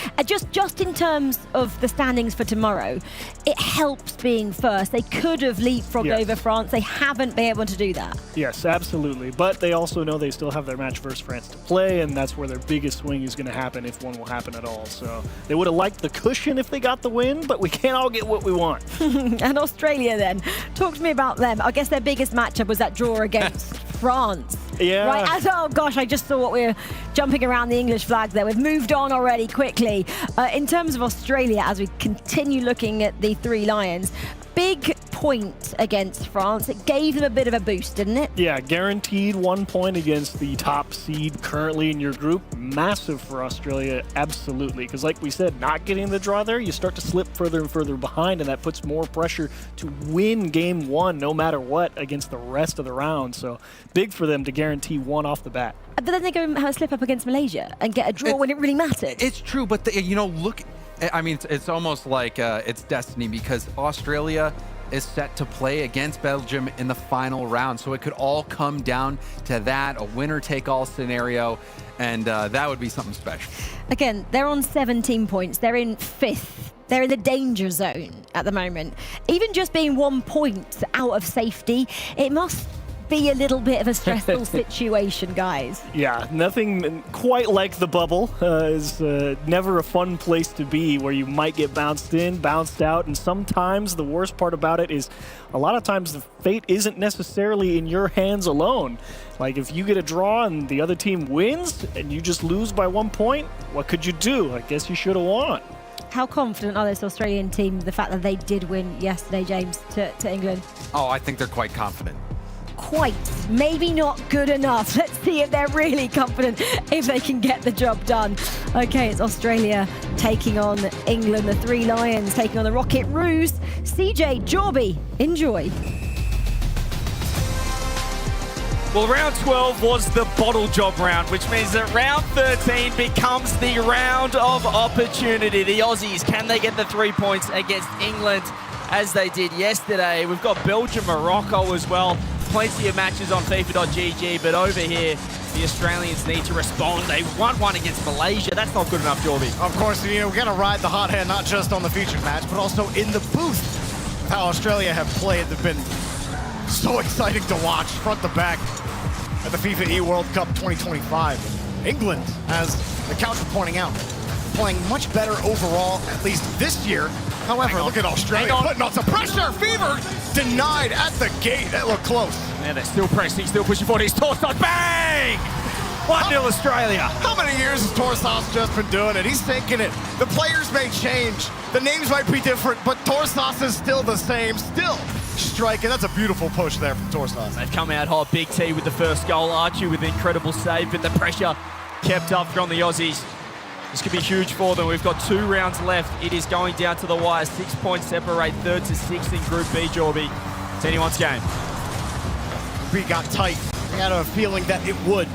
Just in terms of the standings for tomorrow, it helps being first. They could have leapfrogged over France. They haven't been able to do that. Yes, absolutely. But they also know they still have their match versus France to play, and that's where their biggest swing is going to happen, if one will happen at all. So they would have liked the cushion if they got the win, but we can't all get what we want. And Australia then. Talk to me about them. I guess their biggest matchup was that draw against France. Yeah. Right. Oh gosh, I just saw what we were jumping around the English flags there. We've moved on already quickly. In terms of Australia, as we continue looking at the 3 Lions, big point against France. It gave them a bit of a boost, didn't it? Yeah, guaranteed 1 point against the top seed currently in your group. Massive for Australia, absolutely. Because like we said, not getting the draw there, you start to slip further and further behind, and that puts more pressure to win game 1 no matter what against the rest of the round. So big for them to guarantee 1 off the bat. But then they go and have a slip up against Malaysia and get a draw when it really mattered. It's true, but you know, look, I mean, it's almost like it's destiny, because Australia is set to play against Belgium in the final round. So it could all come down to that, a winner-take-all scenario, and that would be something special. Again, they're on 17 points. They're in 5th. They're in the danger zone at the moment. Even just being 1 point out of safety, it must be a little bit of a stressful situation, guys. Yeah, nothing quite like the bubble. Is never a fun place to be, where you might get bounced in, bounced out, and sometimes the worst part about it is a lot of times the fate isn't necessarily in your hands alone. Like if you get a draw and the other team wins and you just lose by 1 point, what could you do? I guess you should have won. How confident are this Australian team, the fact that they did win yesterday, James, to England? Oh, I think they're quite confident. Quite. Maybe not good enough. Let's see if they're really confident, if they can get the job done. Okay, it's Australia taking on England, the 3 Lions taking on the Rocket Roos. CJ, Jorby, enjoy. Well, round 12 was the bottle job round, which means that round 13 becomes the round of opportunity. The Aussies, can they get the 3 points against England? as they did yesterday. We've got Belgium, Morocco as well. Plenty of matches on FIFA.gg, but over here, the Australians need to respond. They won one against Malaysia. That's not good enough, Jorby. Of course, you know, we're going to ride the hot hand, not just on the featured match, but also in the booth. How Australia have played, they've been so exciting to watch, front to back, at the FIFAe World Cup 2025. England, as the couch was pointing out, playing much better overall, at least this year. However, look at Australia putting on some pressure. Fever denied at the gate. That looked close. Yeah, they're still pressing, still pushing forward. He's tossed on. Bang! 1-0 Australia. How many years has Torsas just been doing it? He's taking it. The players may change. The names might be different, but Torsas is still the same. Still striking. That's a beautiful push there from Torsas. They've come out hot. Big T with the first goal. Archie with an incredible save, but the pressure kept up from the Aussies. This could be huge for them. We've got 2 rounds left. It is going down to the wire. 6 points separate third to 6th in Group B, Jorby. It's anyone's game. B got tight. We had a feeling that it would.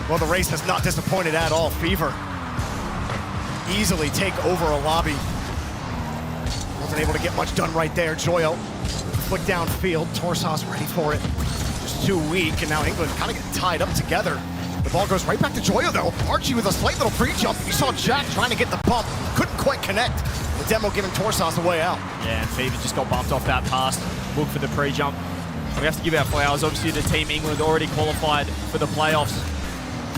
Well, the race has not disappointed at all. Fever easily take over a lobby. Wasn't able to get much done right there. Joyo, flick downfield. Torsas ready for it. Just too weak, and now England kind of getting tied up together. The ball goes right back to Joyo, though. Archie with a slight little pre-jump. You saw Jack trying to get the bump. Couldn't quite connect. The demo giving Torsas a way out. Yeah, and Fever just got bumped off that pass. Look for the pre-jump. We have to give our flowers. Obviously, the Team England already qualified for the playoffs.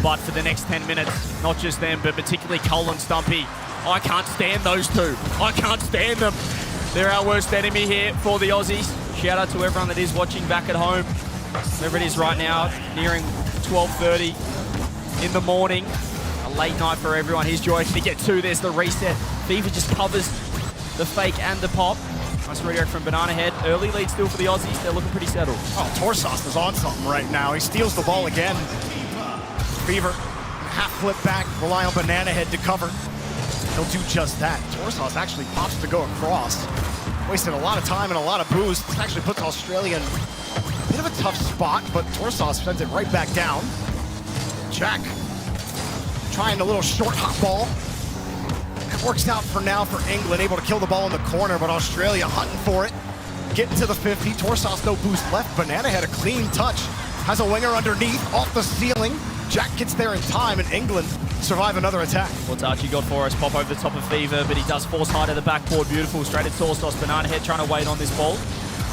But for the next 10 minutes, not just them, but particularly Cole and Stumpy, I can't stand those two. I can't stand them. They're our worst enemy here for the Aussies. Shout out to everyone that is watching back at home. Wherever it is right now, nearing 12:30 in the morning. A late night for everyone. Here's Joy to get 2. There's the reset. Fever just covers the fake and the pop. Nice redirect from Banana Head. Early lead still for the Aussies. They're looking pretty settled. Oh, Torsas is on something right now. He steals the ball again. Fever, half flip back, rely on Banana Head to cover. He'll do just that. Torsas actually pops to go across. Wasted a lot of time and a lot of boost. This actually puts Australia in a bit of a tough spot, but Torsas sends it right back down. Jack trying a little short hot ball. That works out for now for England, able to kill the ball in the corner, but Australia hunting for it. Getting to the 50, Torsas no boost left. Banana had a clean touch. Has a winger underneath, off the ceiling. Jack gets there in time, and England survive another attack. What's Archie got for us? Pop over the top of Fever, but he does force high to the backboard. Beautiful, straight at Torsas. Banana Head trying to wait on this ball.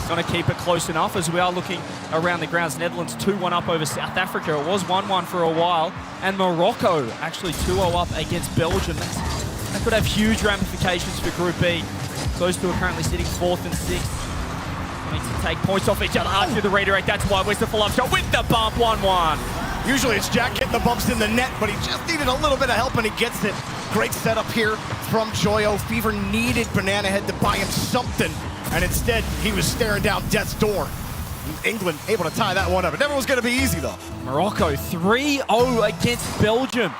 Going to keep it close enough as we are looking around the grounds. Netherlands 2-1 up over South Africa. It was 1-1 for a while. And Morocco actually 2-0 up against Belgium. That could have huge ramifications for Group B. Those two are currently sitting 4th and 6th. Need to take points off each other. Archie the redirect. That's why. Where's the full-up shot with the bump? 1-1. Usually it's Jack getting the bumps in the net, but he just needed a little bit of help and he gets it. Great setup here from Joyo. Fever needed Banana Head to buy him something, and instead he was staring down death's door. England able to tie that one up. It never was going to be easy, though. Morocco 3-0 against Belgium.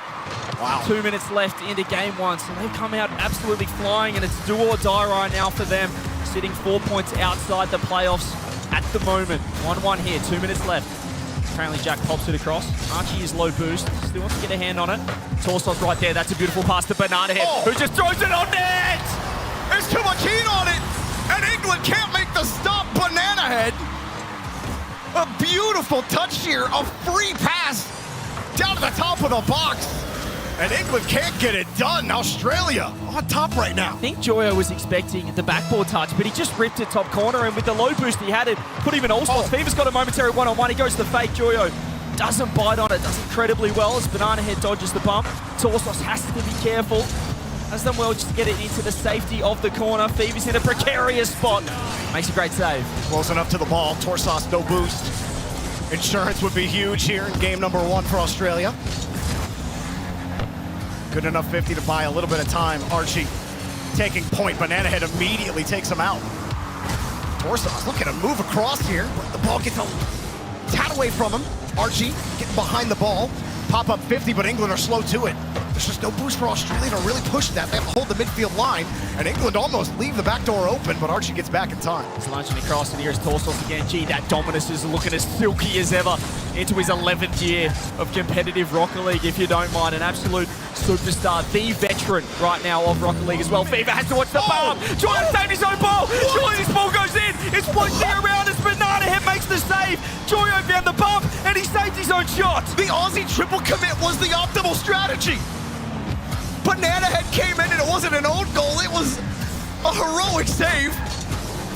Wow. 2 minutes left into game 1, so they've come out absolutely flying, and it's do or die right now for them, sitting 4 points outside the playoffs at the moment. 1-1 here, 2 minutes left. Apparently Jack pops it across. Archie is low boost, still wants to get a hand on it. Torsas right there, that's a beautiful pass to Banana Head, who just throws it on net! There's too much heat on it, and England can't make the stop. Banana Head. A beautiful touch here, a free pass down to the top of the box. And England can't get it done. Australia on top right now. I think Joyo was expecting the backboard touch, but he just ripped it top corner, and with the low boost he had, it put him in all spots. Fever's got a momentary one-on-one. He goes to the fake. Joyo doesn't bite on it, does incredibly well as Banana Head dodges the bump. Torsas has to be careful. Has done well just to get it into the safety of the corner. Fever's in a precarious spot. Makes a great save. Close enough to the ball. Torsas no boost. Insurance would be huge here in game number 1 for Australia. Good enough 50 to buy a little bit of time. Archie taking point. Banana Head immediately takes him out. Torsas looking to move across here, but the ball gets a tad away from him. Archie getting behind the ball. Pop up 50, but England are slow to it. There's just no boost for Australia to really push that. They have to hold the midfield line, and England almost leave the back door open, but Archie gets back in time. He's launching across, and here's Torsas again. Gee, that Dominus is looking as silky as ever. into his 11th year of competitive Rocket League, if you don't mind. An absolute superstar, the veteran right now of Rocket League as well. FIFA has to watch the bomb. Trying to save his own ball. Surely this ball goes in. It's floating around as Banana Head makes the save. Joyo found the bump and he saved his own shot. The Aussie triple commit was the optimal strategy. Banana Head came in and it wasn't an own goal. It was a heroic save.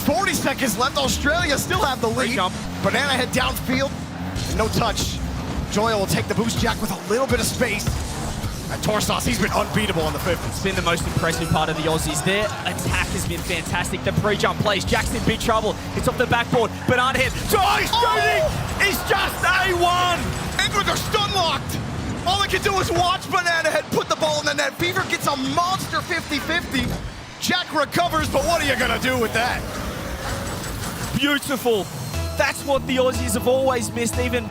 40 seconds left. Australia still have the lead. Banana Head downfield. No touch. Joyo will take the boost jack with a little bit of space. And Torsos, he's been unbeatable on the fifth. It's been the most impressive part of the Aussies. Their attack has been fantastic. The pre-jump plays. Jack's in big trouble. It's off the backboard. Banana Head. Shooting! It's just A1! England are stun locked. All they can do is watch Banana Head put the ball in the net. Fever gets a monster 50-50. Jack recovers, but what are you gonna do with that? Beautiful. That's what the Aussies have always missed, even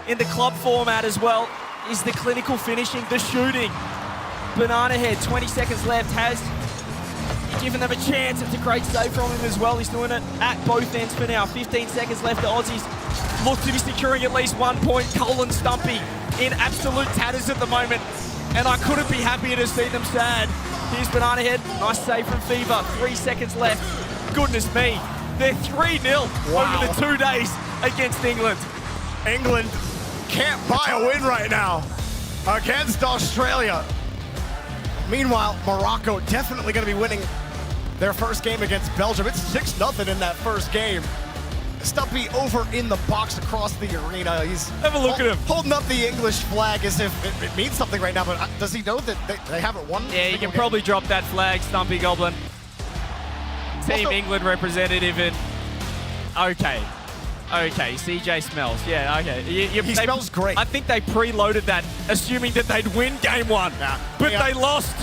in the club format as well, is the clinical finishing, the shooting. Banana Head, 20 seconds left, has given them a chance. It's a great save from him as well. He's doing it at both ends for now. 15 seconds left. The Aussies look to be securing at least 1 point. Cole and Stumpy in absolute tatters at the moment, and I couldn't be happier to see them sad. Here's Banana Head. Nice save from Fever. 3 seconds left. Goodness me. They're 3-0 over the 2 days against England. England can't buy a win right now against Australia. Meanwhile, Morocco definitely going to be winning their first game against Belgium. It's 6-0 in that first game. Stumpy over in the box across the arena. He's have a look at him holding up the English flag as if it means something right now, but does he know that they haven't won? Yeah, you can probably drop that flag, Stumpy Goblin. Team England representative and okay, CJ smells. Yeah, okay. He smells great. I think they preloaded that, assuming that they'd win game one, but they lost.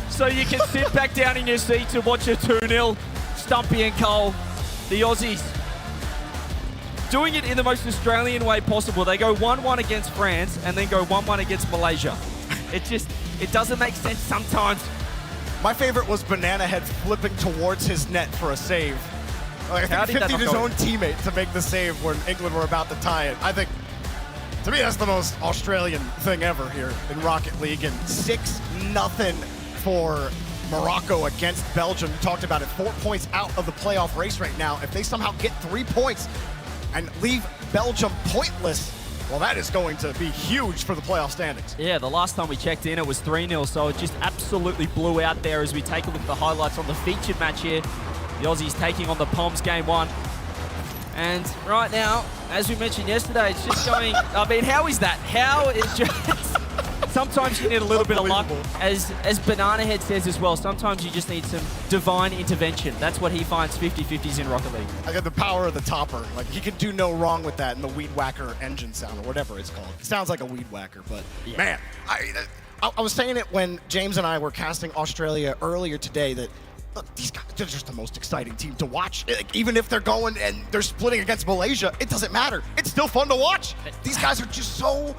So you can sit back down in your seat to watch a 2-0. Stumpy and Cole, the Aussies, doing it in the most Australian way possible. They go 1-1 against France and then go 1-1 against Malaysia. It doesn't make sense sometimes. My favorite was Banana Head flipping towards his net for a save. Like, I think 50 his own teammate to make the save when England were about to tie it. I think, to me, that's the most Australian thing ever here in Rocket League. And 6-0 for Morocco against Belgium. We talked about it, 4 points out of the playoff race right now. If they somehow get 3 points and leave Belgium pointless, well, that is going to be huge for the playoff standings. Yeah, the last time we checked in, it was 3-0, so it just absolutely blew out there as we take a look at the highlights on the featured match here. The Aussies taking on the Poms game one. And right now, as we mentioned yesterday, it's just going, I mean, how is that? How is just... Sometimes you need a little bit of luck. As Banana Head says as well, sometimes you just need some divine intervention. That's what he finds 50-50s in Rocket League. I got the power of the topper. Like, he can do no wrong with that and the Weed Whacker engine sound, or whatever it's called. It sounds like a Weed Whacker, but yeah. Man, I was saying it when James and I were casting Australia earlier today that, look, these guys, they're just the most exciting team to watch. Like, even if they're going and they're splitting against Malaysia, it doesn't matter. It's still fun to watch. These guys are just so...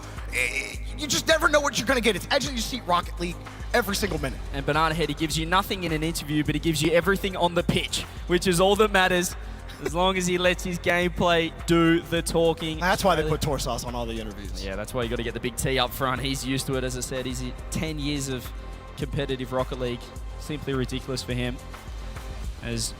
You just never know what you're going to get. It's edge of your seat Rocket League every single minute. And Banana Head, he gives you nothing in an interview, but he gives you everything on the pitch, which is all that matters, as long as he lets his gameplay do the talking. That's why they put Torsos on all the interviews. Yeah, that's why you got to get the big T up front. He's used to it, as I said. He's 10 years of competitive Rocket League. Simply ridiculous for him, as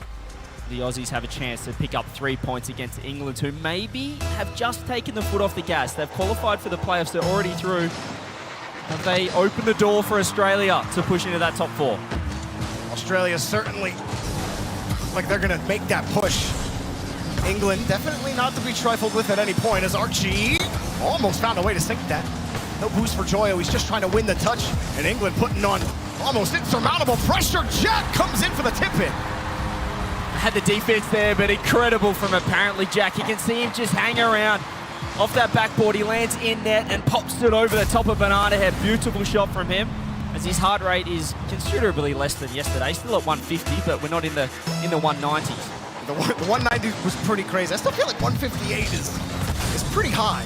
the Aussies have a chance to pick up 3 points against England, who maybe have just taken the foot off the gas. They've qualified for the playoffs. They're already through. Have they opened the door for Australia to push into that top 4? Australia certainly like they're going to make that push. England definitely not to be trifled with at any point, as Archie almost found a way to sink that. No boost for Joyo. He's just trying to win the touch. And England putting on almost insurmountable pressure. Jack comes in for the tip-in. Had the defense there, but incredible from apparently Jack. You can see him just hang around off that backboard. He lands in net and pops it over the top of Banana Head. Beautiful shot from him, as his heart rate is considerably less than yesterday. Still at 150, but we're not in the 190s. The 190 was pretty crazy. I still feel like 158 is pretty high.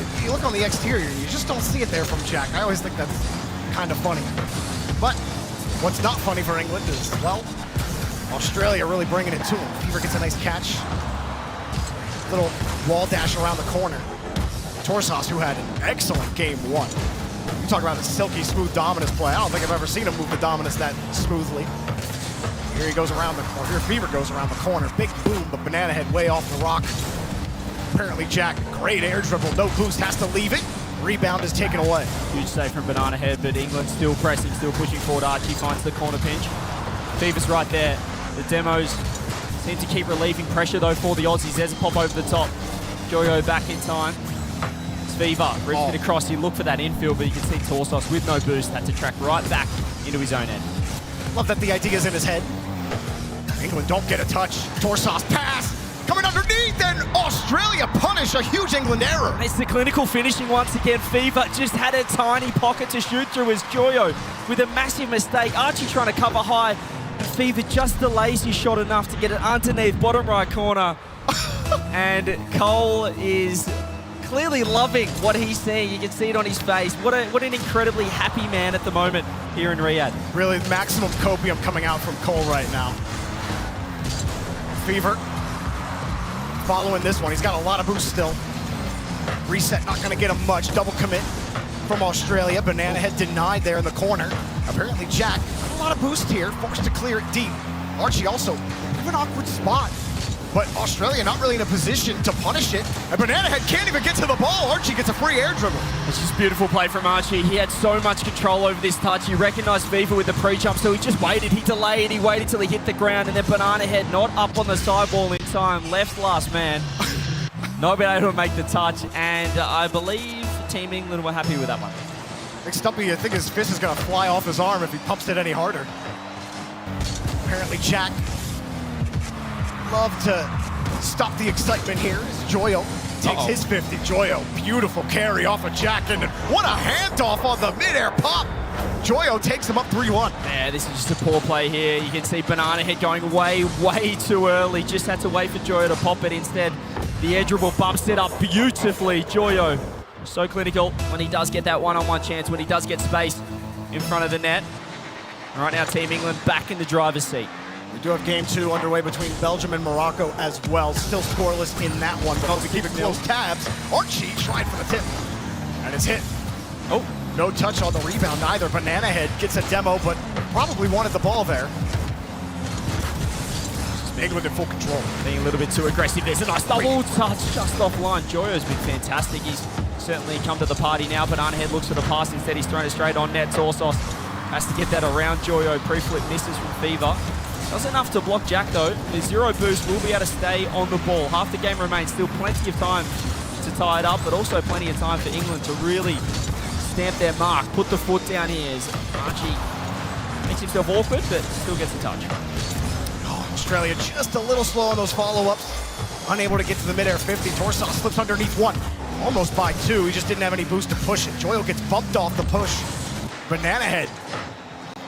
If you look on the exterior, you just don't see it there from Jack. I always think that's kind of funny. But what's not funny for England is, well, Australia really bringing it to him. Fever gets a nice catch. Little wall dash around the corner. Torsas, who had an excellent game one. You talk about a silky smooth dominance play. I don't think I've ever seen him move the dominance that smoothly. Here he goes around or here Fever goes around the corner. Big boom, but Banana Head way off the rock. Apparently Jack, great air dribble, no boost, has to leave it. Rebound is taken away. Huge save from Banana Head, but England still pressing, still pushing forward. Archie finds the corner pinch. Fever's right there. The demos seem to keep relieving pressure though for the Aussies. There's a pop over the top. Joyo back in time. It's Fever, rips it across. You look for that infield, but you can see Torsos with no boost had to track right back into his own end. Love that the idea's in his head. England don't get a touch. Torsos pass. Coming underneath, and Australia punish a huge England error. It's the clinical finishing once again. Fever just had a tiny pocket to shoot through as Joyo with a massive mistake. Archie trying to cover high, and Fever just delays his shot enough to get it underneath bottom right corner. And Cole is clearly loving what he's seeing. You can see it on his face. What an incredibly happy man at the moment here in Riyadh. Really maximum copium coming out from Cole right now. Fever following this one. He's got a lot of boost still. Reset not going to get him much. Double commit from Australia. Banana Head denied there in the corner. Apparently Jack, a lot of boost here, forced to clear it deep. Archie also in an awkward spot, but Australia not really in a position to punish it. And Banana Head can't even get to the ball. Archie gets a free air dribble. It's just beautiful play from Archie. He had so much control over this touch. He recognized Fever with the pre-jump, so he just waited. He delayed. He waited till he hit the ground, and then Banana Head not up on the sidewall in time. Left last man. Not been able to make the touch, and I believe Team England were happy with that one. Big Stumpy, I think his fist is going to fly off his arm if he pumps it any harder. Apparently Jack loved to stop the excitement here as Joyo takes his 50. Joyo, beautiful carry off of Jack, and what a handoff on the mid-air pop. Joyo takes him up 3-1. Yeah, this is just a poor play here. You can see Banana Head going way too early. Just had to wait for Joyo to pop it instead. The air dribble bumps it up beautifully. Joyo, so clinical when he does get that one-on-one chance, when he does get space in front of the net. Right now, Team England back in the driver's seat. We do have game two underway between Belgium and Morocco as well. Still scoreless in that one, but we keep it close tabs. Archie tried for the tip, and it's hit. Oh, no touch on the rebound either. Banana Head gets a demo, but probably wanted the ball there. England in full control. Being a little bit too aggressive. There's a nice double touch just offline. Joyo's been fantastic. He's certainly come to the party now. Banana Head looks for the pass. Instead, he's thrown it straight on net. Torsos has to get that around Joyo. Pre-flip misses from Fever. That's enough to block Jack, though. The zero boost will be able to stay on the ball. Half the game remains. Still plenty of time to tie it up, but also plenty of time for England to really stamp their mark. Put the foot down here as Archie makes himself awkward, but still gets a touch. Australia just a little slow on those follow-ups. Unable to get to the mid-air 50. Torsos slips underneath one. Almost by two. He just didn't have any boost to push it. Joyo gets bumped off the push. Banana Head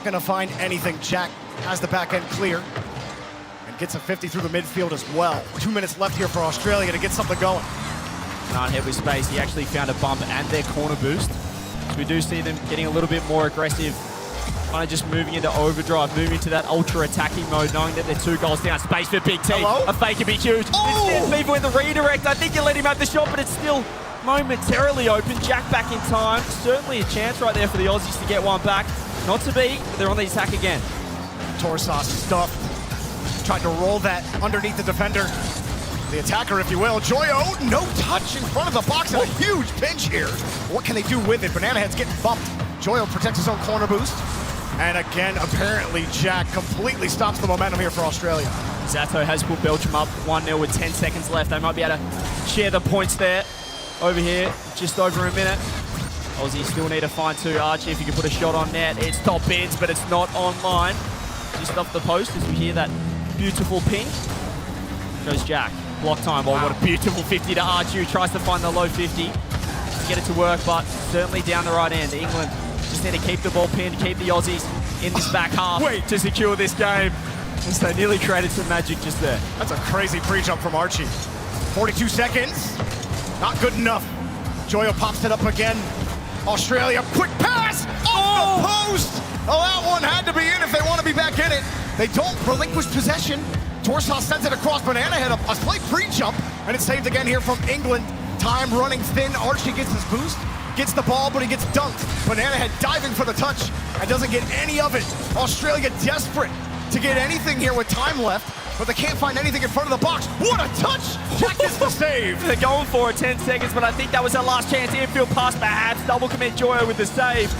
gonna find anything. Jack has the back end clear and gets a 50 through the midfield as well. 2 minutes left here for Australia to get something going. Banana Head with space. He actually found a bump and their corner boost. So we do see them getting a little bit more aggressive. Kind of just moving into overdrive, moving to that ultra attacking mode, knowing that they're 2 goals down. Space for Big T. Hello? A fake would be huge. It's Fever with the redirect. I think you let him have the shot, but it's still momentarily open. Jack back in time. Certainly a chance right there for the Aussies to get one back. Not to be, but they're on the attack again. Torsos stuffed. Tried to roll that underneath the defender. The attacker, if you will. Joyo, no touch in front of the box and a huge pinch here. What can they do with it? Banana Head's getting bumped. Joyo protects his own corner boost. And again, apparently Jack completely stops the momentum here for Australia. Zato has put Belgium up 1-0 with 10 seconds left. They might be able to share the points there. Over here, just over a minute. Aussie still need to find 2. Archie, if you can put a shot on net. It's top bids, but it's not online. Just off the post as we hear that beautiful ping. Goes Jack. Block time. Oh, what a beautiful 50 to Archie, who tries to find the low 50. Get it to work, but certainly down the right end. England just need to keep the ball pinned, keep the Aussies in this back half to secure this game. And so nearly created some magic just there. That's a crazy pre-jump from Archie. 42 seconds. Not good enough. Joyo pops it up again. Australia, quick pass off the post. Oh, that one had to be in if they want to be back in it. They don't relinquish possession. Torsos sends it across. Banana Head, a slight pre-jump, and it's saved again here from England. Time running thin. Archie gets his boost, gets the ball, but he gets dunked. Banana Head diving for the touch and doesn't get any of it. Australia desperate to get anything here with time left, but they can't find anything in front of the box. What a touch! Jack gets the save. They're going for it, 10 seconds, but I think that was their last chance. Infield pass perhaps, double commit Joyo with the save.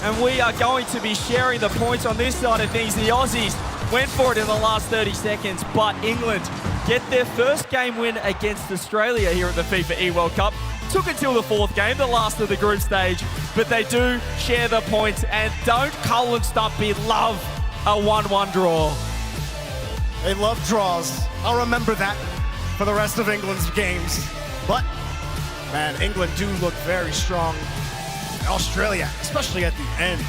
And we are going to be sharing the points on this side of things. The Aussies went for it in the last 30 seconds, but England get their first game win against Australia here at the FIFAe World Cup. Took until the fourth game, the last of the group stage, but they do share the points. And don't Cullen Stumpy love a 1-1 draw? They love draws. I'll remember that for the rest of England's games. But, man, England do look very strong. Australia, especially at the end,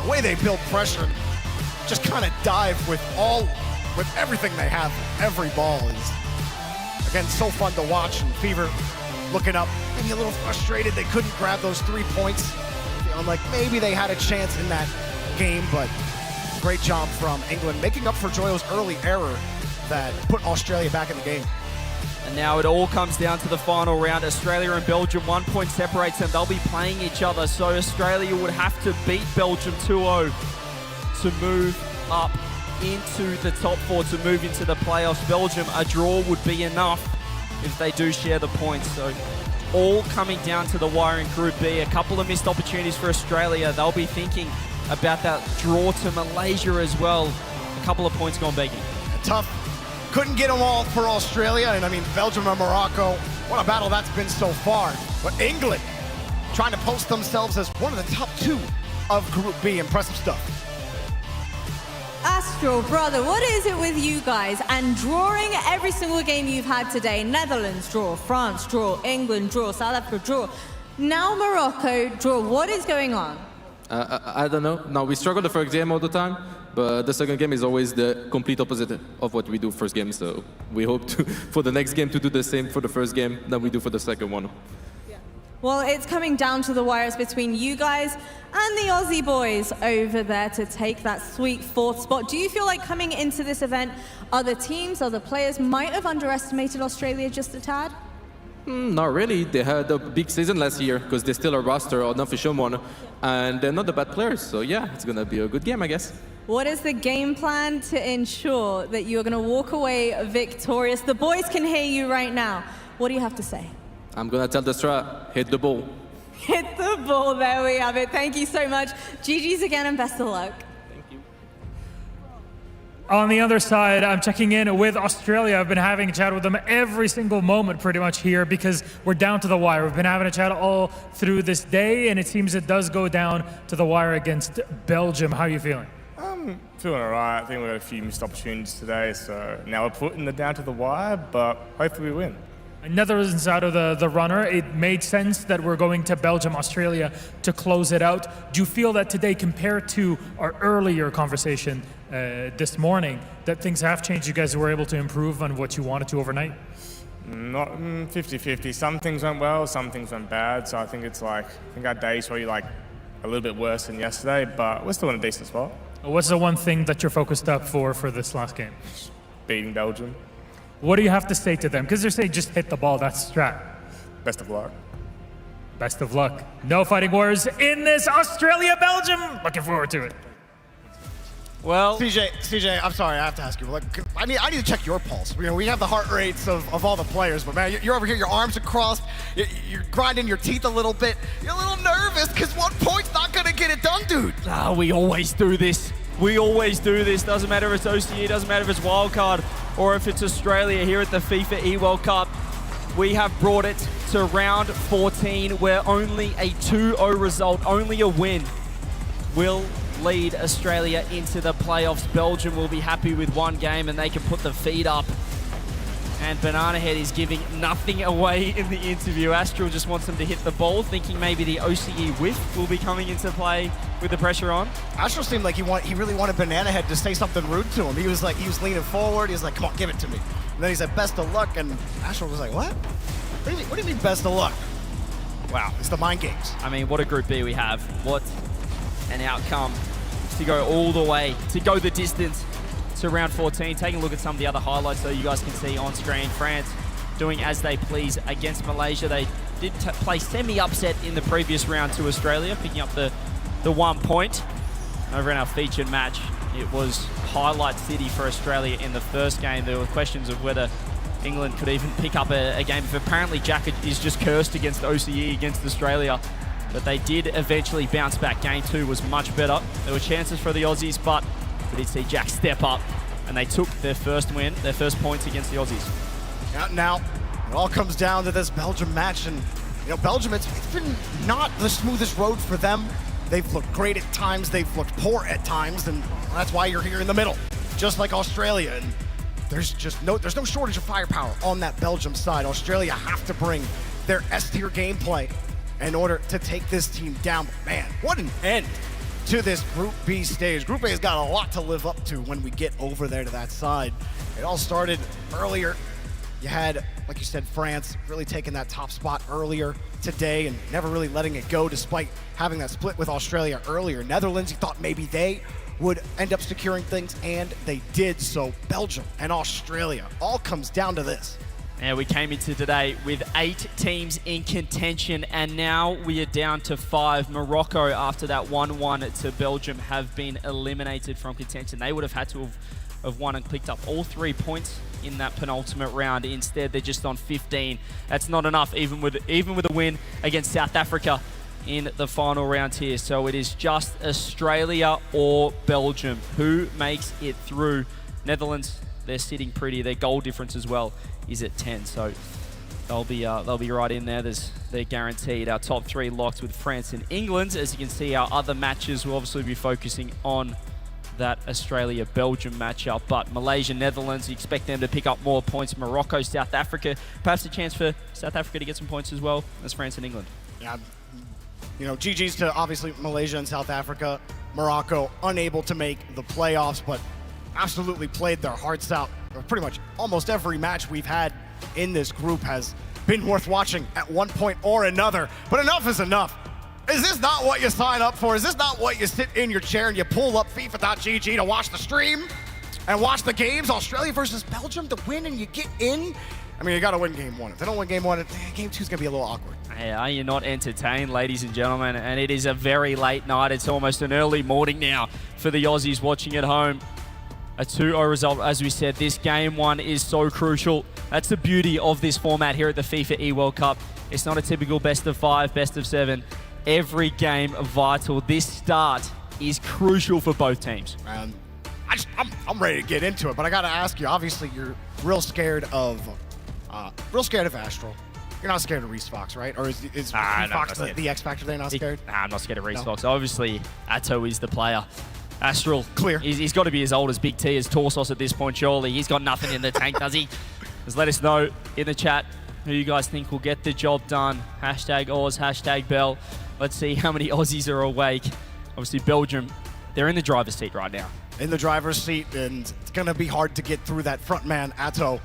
the way they build pressure, just kind of dive with everything they have. Every ball is, again, so fun to watch. And Fever looking up, maybe a little frustrated they couldn't grab those 3 points. Feeling like maybe they had a chance in that game, but great job from England, making up for Joyo's early error that put Australia back in the game. And now it all comes down to the final round. Australia and Belgium, 1 point separates them. They'll be playing each other, so Australia would have to beat Belgium 2-0 to move up into the top 4, to move into the playoffs. Belgium, a draw would be enough if they do share the points. So all coming down to the wire in Group B. A couple of missed opportunities for Australia. They'll be thinking about that draw to Malaysia as well. A couple of points gone begging. Tough. Couldn't get them all for Australia, and I mean, Belgium and Morocco, what a battle that's been so far. But England trying to post themselves as one of the top 2 of Group B. Impressive stuff. Astro, brother, what is it with you guys and drawing every single game you've had today? Netherlands draw, France draw, England draw, South Africa draw. Now Morocco draw. What is going on? I don't know. No, we struggle the first game all the time, but the second game is always the complete opposite of what we do first game. So we hope to, for the next game to do the same for the first game than we do for the second one. Well, it's coming down to the wires between you guys and the Aussie boys over there to take that sweet 4th spot. Do you feel like coming into this event, other teams, other players might have underestimated Australia just a tad? Not really. They had a big season last year because they're still a roster, or an official one, and they're not the bad players. So yeah, it's going to be a good game, I guess. What is the game plan to ensure that you're going to walk away victorious? The boys can hear you right now. What do you have to say? I'm going to tell the strat, hit the ball. Hit the ball. There we have it. Thank you so much. GG's again and best of luck. On the other side, I'm checking in with Australia. I've been having a chat with them every single moment pretty much here because we're down to the wire. We've been having a chat all through this day, and it seems it does go down to the wire against Belgium. How are you feeling? I'm feeling all right. I think we've got a few missed opportunities today, so now we're putting it down to the wire, but hopefully we win. Netherlands out of the runner. It made sense that we're going to Belgium, Australia to close it out. Do you feel that today, compared to our earlier conversation this morning, that things have changed? You guys were able to improve on what you wanted to overnight? Not 50-50. Some things went well, some things went bad. So I think it's like, I think our day's probably like a little bit worse than yesterday, but we're still in a decent spot. What's the one thing that you're focused up for this last game? Beating Belgium. What do you have to say to them? Because they're saying just hit the ball, that's strat. Best of luck. Best of luck. No Fighting Warriors in this Australia-Belgium. Looking forward to it. Well, CJ, I'm sorry, I have to ask you. Like, I need to check your pulse. You know, we have the heart rates of all the players, but man, you're over here, your arms are crossed, you're grinding your teeth a little bit. You're a little nervous because 1 point's not gonna get it done, dude. We always do this. We always do this. Doesn't matter if it's OCE, doesn't matter if it's wildcard, or if it's Australia here at the FIFAe World Cup. We have brought it to round 14, where only a 2-0 result, only a win, will lead Australia into the playoffs. Belgium will be happy with one game and they can put the feet up. And Banana Head is giving nothing away in the interview. Astral just wants him to hit the ball, thinking maybe the OCE whiff will be coming into play with the pressure on. Astral seemed like he really wanted Banana Head to say something rude to him. He was leaning forward. He was like, come on, give it to me. And then he said, best of luck. And Astral was like, what? What do you mean best of luck? Wow, it's the mind games. I mean, what a Group B we have. What an outcome to go all the way, to go the distance to round 14. Taking a look at some of the other highlights so you guys can see on screen. France doing as they please against Malaysia. They did play semi-upset in the previous round to Australia, picking up the 1 point. Over in our featured match, it was highlight city for Australia in the first game. There were questions of whether England could even pick up a game. If apparently Jack is just cursed against OCE against Australia. But they did eventually bounce back. Game 2 was much better. There were chances for the Aussies, but we did see Jack step up, and they took their first win, their first points against the Aussies. Now, it all comes down to this Belgium match, and Belgium, it's been not the smoothest road for them. They've looked great at times, they've looked poor at times, and that's why you're here in the middle, just like Australia. And there's no shortage of firepower on that Belgium side. Australia have to bring their S-tier gameplay in order to take this team down. But man, what an end to this Group B stage. Group A has got a lot to live up to when we get over there to that side. It all started earlier. You had, like you said, France really taking that top spot earlier today and never really letting it go despite having that split with Australia earlier. Netherlands, you thought maybe they would end up securing things, and they did. So Belgium and Australia, all comes down to this. Yeah, we came into today with 8 teams in contention, and now we are down to 5. Morocco, after that 1-1 to Belgium, have been eliminated from contention. They would have had to have won and picked up all 3 points in that penultimate round. Instead, they're just on 15. That's not enough, even with a win against South Africa in the final round here. So it is just Australia or Belgium who makes it through. Netherlands, they're sitting pretty. Their goal difference as well is at 10, so they'll be right in there. They're guaranteed. Our top 3 locked with France and England. As you can see, our other matches will obviously be focusing on that Australia-Belgium matchup, but Malaysia, Netherlands, you expect them to pick up more points. Morocco, South Africa, perhaps a chance for South Africa to get some points as well as France and England. Yeah, GG's to obviously Malaysia and South Africa. Morocco unable to make the playoffs, but absolutely played their hearts out. Pretty much almost every match we've had in this group has been worth watching at one point or another. But enough is enough. Is this not what you sign up for? Is this not what you sit in your chair and you pull up FIFA.gg to watch the stream and watch the games? Australia versus Belgium to win and you get in? I mean, you got to win game 1. If they don't win game 1, game 2 is going to be a little awkward. Hey, are you not entertained, ladies and gentlemen? And it is a very late night. It's almost an early morning now for the Aussies watching at home. A 2-0 result, as we said. This game 1 is so crucial. That's the beauty of this format here at the FIFAe World Cup. It's not a typical best of 5, best of 7. Every game vital. This start is crucial for both teams. I'm ready to get into it, but I got to ask you. Obviously, you're real scared of Astral. You're not scared of Reese Fox, right? Or is Fox the X factor? They're not scared. I'm not scared of Reese Fox. Obviously, Atto is the player. Astral, clear. He's got to be as old as Big T as Torsos at this point, surely. He's got nothing in the tank, does he? Just let us know in the chat who you guys think will get the job done. Hashtag Oz, hashtag Bell. Let's see how many Aussies are awake. Obviously, Belgium, they're in the driver's seat right now. In the driver's seat, and it's going to be hard to get through that front man, Atto.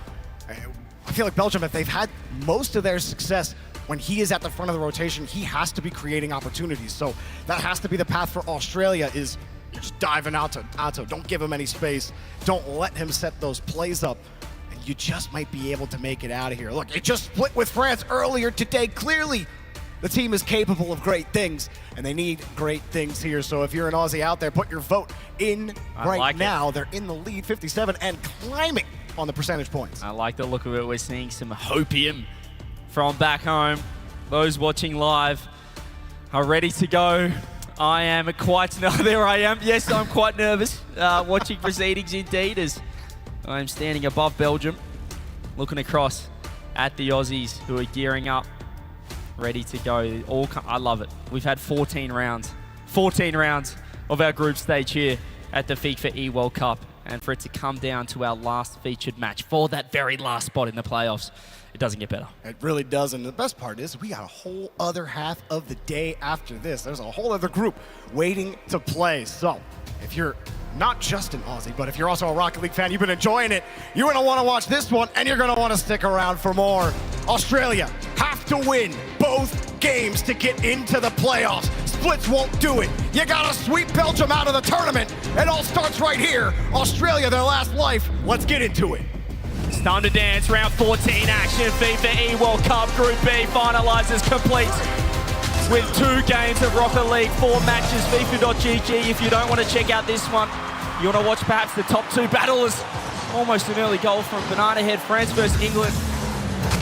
I feel like Belgium, if they've had most of their success when he is at the front of the rotation, he has to be creating opportunities. So that has to be the path for Australia, is just diving out to Atto. Don't give him any space. Don't let him set those plays up. And you just might be able to make it out of here. Look, it just split with France earlier today. Clearly, the team is capable of great things, and they need great things here. So if you're an Aussie out there, put your vote in right now. They're in the lead, 57, and climbing on the percentage points. I like the look of it. We're seeing some hopium from back home. Those watching live are ready to go. I am quite, there I am. Yes, I'm quite nervous watching proceedings indeed, as I'm standing above Belgium, looking across at the Aussies who are gearing up, ready to go. I love it. We've had 14 rounds of our group stage here at the FIFAe World Cup, and for it to come down to our last featured match for that very last spot in the playoffs, it doesn't get better. It really doesn't. The best part is we got a whole other half of the day after this. There's a whole other group waiting to play. So if you're not just an Aussie, but if you're also a Rocket League fan, you've been enjoying it, you're going to want to watch this one, and you're going to want to stick around for more. Australia have to win both games to get into the playoffs. Splits won't do it. You got to sweep Belgium out of the tournament. It all starts right here. Australia, their last life. Let's get into it. Time to dance, round 14 action, FIFAe World Cup Group B finalises complete with 2 games of Rocket League, 4 matches, FIFA.gg. If you don't want to check out this one, you want to watch perhaps the top 2 battlers. Almost an early goal from Banana Head, France versus England.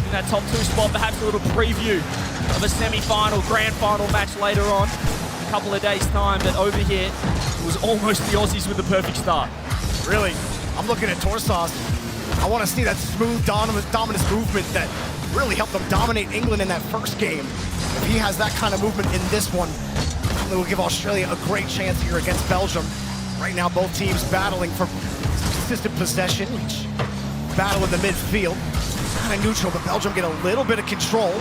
In that top 2 spot, perhaps a little preview of a semi-final, grand final match later on. A couple of days' time, but over here, it was almost the Aussies with the perfect start. Really, I'm looking at Torsas. I want to see that smooth, dominant movement that really helped them dominate England in that first game. If he has that kind of movement in this one, it will give Australia a great chance here against Belgium. Right now, both teams battling for consistent possession, each battle in the midfield. Kind of neutral, but Belgium get a little bit of control.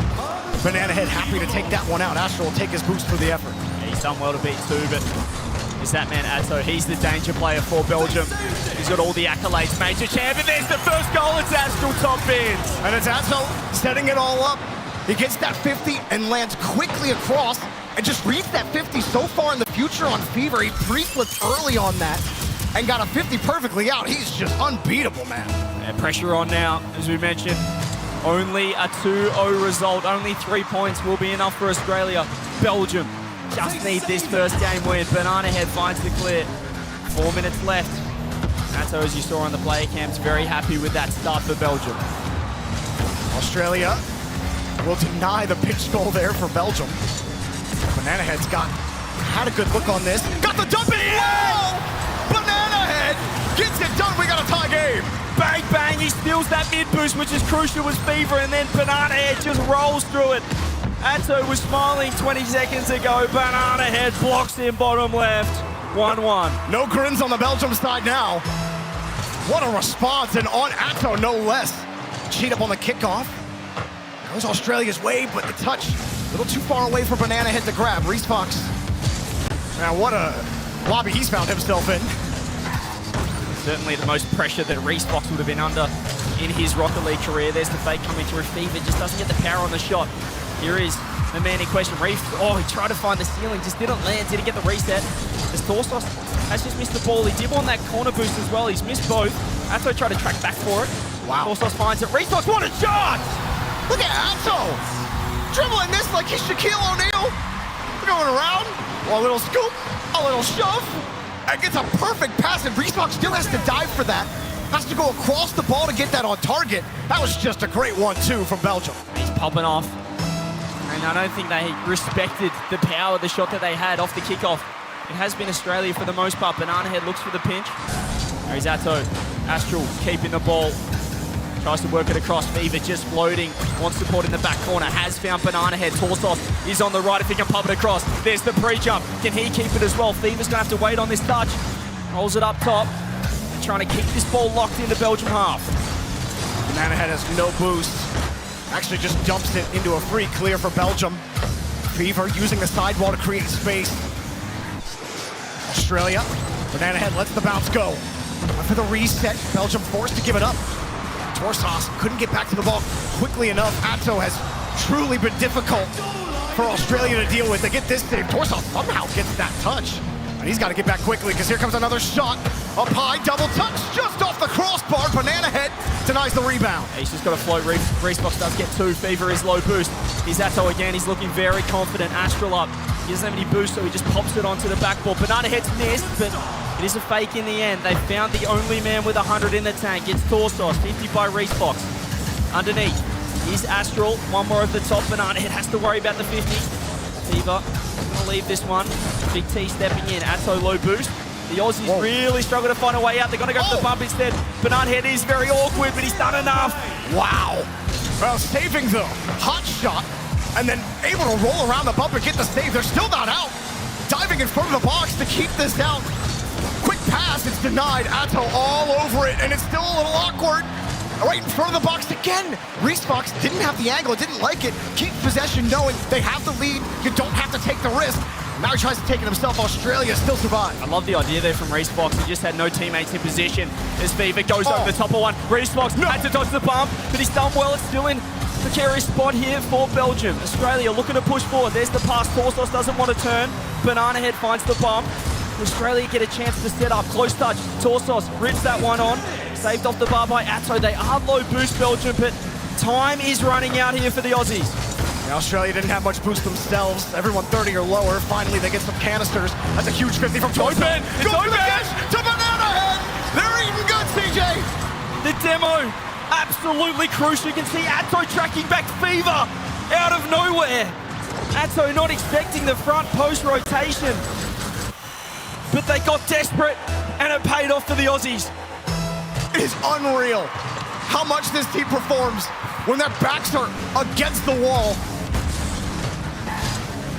Banana Head happy to take that one out. Astro will take his boost for the effort. Yeah, he's done well to beat 2, but it's that man Atto. He's the danger player for Belgium. He's got all the accolades, major champion. There's the first goal. It's Astro top bins. And it's Atto setting it all up. He gets that 50 and lands quickly across and just reads that 50 so far in the future on Fever. He pre-flipped early on that and got a 50 perfectly out. He's just unbeatable, man. Yeah, pressure on now, as we mentioned. Only a 2-0 result. Only 3 points will be enough for Australia. Belgium just need this first game win. Banana Head finds the clear. 4 minutes left. Atto, as you saw on the player cams, very happy with that start for Belgium. Australia will deny the pitch goal there for Belgium. Banana Head's had a good look on this. Got the dump in! Whoa! Banana Head gets it done. We got a tie game. Bang, bang, he steals that mid boost, which is crucial with Fever, and then Banana Head just rolls through it. Atto was smiling 20 seconds ago. Banana Head blocks in bottom left. 1-1. No grins on the Belgium side now. What a response, and on Atto, no less. Cheat up on the kickoff. Goes Australia's way, but the touch a little too far away for Banana Head to grab. Reese Fox. Now, what a lobby he's found himself in. Certainly the most pressure that Reese Fox would have been under in his Rocket League career. There's the fake coming through. Fever just doesn't get the power on the shot. Here is the man in question. Reese, he tried to find the ceiling, just didn't land, didn't get the reset. As Torsos has just missed the ball. He did want that corner boost as well. He's missed both. Atto tried to track back for it. Wow. Torsos finds it. Reese Fox, what a shot! Look at Atto! Dribbling this like he's Shaquille O'Neal. Going around. A little scoop, a little shove. And gets a perfect pass, and Reese Fox still has to dive for that. Has to go across the ball to get that on target. That was just a great 1-2 from Belgium. He's popping off. And I don't think they respected the power of the shot that they had off the kickoff. It has been Australia for the most part. Banana Head looks for the pinch. There's Atto. Astral keeping the ball. Tries to work it across. Fever just floating. Wants support in the back corner. Has found Banana Head. Torsos is on the right if he can pop it across. There's the pre-jump. Can he keep it as well? Fever's going to have to wait on this touch. Rolls it up top. And trying to keep this ball locked into Belgium half. Banana Head has no boost. Actually just dumps it into a free clear for Belgium. Fever using the sidewall to create space. Australia. Banana Head lets the bounce go. For the reset, Belgium forced to give it up. Torsas couldn't get back to the ball quickly enough. Atto has truly been difficult for Australia to deal with. They get this save. Torsas somehow gets that touch. And he's got to get back quickly because here comes another shot. Up high, double touch, just off the crossbar. Banana Head denies the rebound. He's just got to float. Reese Fox does get 2. Fever is low boost. He's Atto again. He's looking very confident. Astral up. He doesn't have any boost, so he just pops it onto the backboard. Banana Head's missed, but it is a fake in the end. They found the only man with 100 in the tank. It's Torsos, 50 by Reese Fox. Underneath is Astral. One more at the top. Banana Head has to worry about the 50. Fever going to leave this one. Big T stepping in. Atto low boost. The Aussies really struggle to find a way out. They're going to go for the bump instead. Banana Head is very awkward, but he's done enough. Wow. Well, saving the hot shot and then able to roll around the bump and get the save. They're still not out. Diving in front of the box to keep this out. Quick pass, it's denied. Atto all over it, and it's still a little awkward. Right in front of the box again. Reese Fox didn't have the angle, didn't like it. Keep possession knowing they have the lead. You don't have to take the risk. Now he tries to take it himself. Australia still survives. I love the idea there from Reese Fox. He just had no teammates in position. As Fever goes over the top of one. Reese Fox had to dodge the bump, but he's done well. It's still in the precarious spot here for Belgium. Australia looking to push forward. There's the pass. Torsos doesn't want to turn. Banana Head finds the bump. Australia get a chance to set up. Close touch. Torsos rips that one on. Saved off the bar by Atto. They are low boost, Belgium, but time is running out here for the Aussies. Yeah, Australia didn't have much boost themselves. Everyone 30 or lower. Finally, they get some canisters. That's a huge 50 from Torso. It's open! To Banana Head! They're eating good, CJ! The demo, absolutely crucial. You can see Atto tracking back Fever out of nowhere. Atto not expecting the front post rotation. But they got desperate, and it paid off for the Aussies. It is unreal how much this team performs when their backs are against the wall.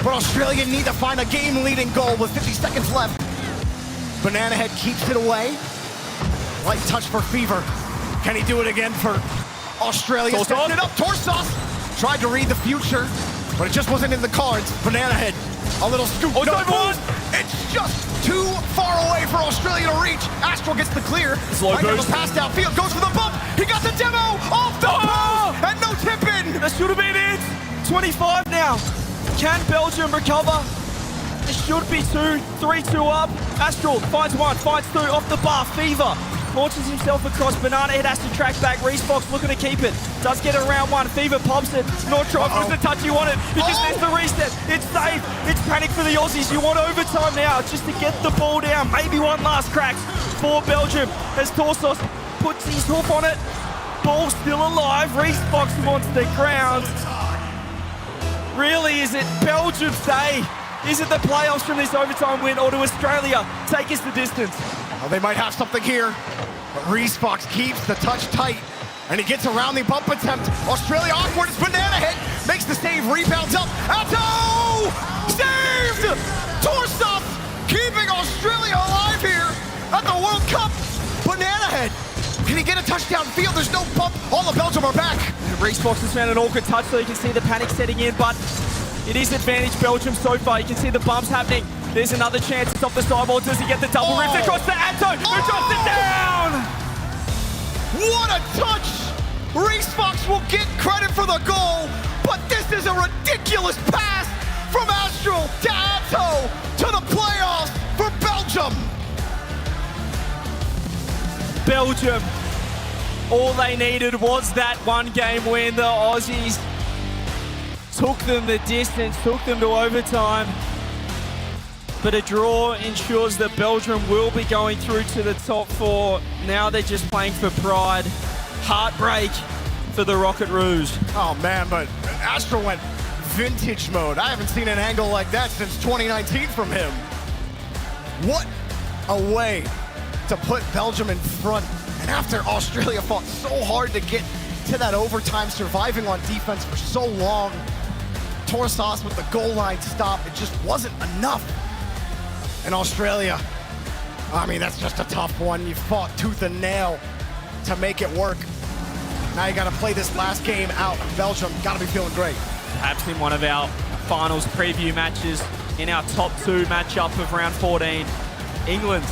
But Australia need to find a game-leading goal with 50 seconds left. Banana Head keeps it away. Light touch for Fever. Can he do it again for Australia? Setting it up, Torsos tried to read the future, but it just wasn't in the cards. Banana Head, a little scoop. It's just too far away for Australia to reach. Astral gets the clear. Slow boost. Pass downfield, goes for the bump. He got the demo off the post, and no tip in. That should have been it. 25 now. Can Belgium recover? It should be 2, 3-2 up. Astral finds 1, finds 2 off the bar. Fever launches himself across. Banana Head has to track back. Reesfox looking to keep it. Does get around 1. Fever pops it. Not trying for the touch you wanted because there's the reset. It's safe. It's panic for the Aussies. You want overtime now just to get the ball down. Maybe one last crack for Belgium as Torsos puts his hoof on it. Ball still alive. Reesfox wants the ground. Really, is it Belgium's day? Is it the playoffs from this overtime win, or do Australia take us the distance? Well, they might have something here, but Reesfox keeps the touch tight, and he gets around the bump attempt. Australia awkward, it's Banana Head, makes the save, rebounds up. Atto! Saved! Torsos keeping Australia alive here at the World Cup. Banana Head, can he get a touchdown field? There's no bump. All of Belgium are back. Reesfox has found an awkward touch, so you can see the panic setting in, but it is advantage Belgium so far. You can see the bumps happening. There's another chance. It's off the sidewall. Does he get the double rift across to Atto, who drops it down? What a touch! Reesfox will get credit for the goal, but this is a ridiculous pass from Astral to Atto to the playoffs for Belgium. Belgium, all they needed was that one game win. The Aussies took them the distance, took them to overtime. But a draw ensures that Belgium will be going through to the top 4. Now they're just playing for pride. Heartbreak for the Rocket Rouge. Oh man, but Astral went vintage mode. I haven't seen an angle like that since 2019 from him. What a way to put Belgium in front. And after Australia fought so hard to get to that overtime, surviving on defense for so long, Torsos with the goal line stop, it just wasn't enough. And Australia, I mean, that's just a tough one. You fought tooth and nail to make it work. Now you got to play this last game out. Belgium got to be feeling great. Perhaps in one of our finals preview matches in our top 2 matchup of round 14. England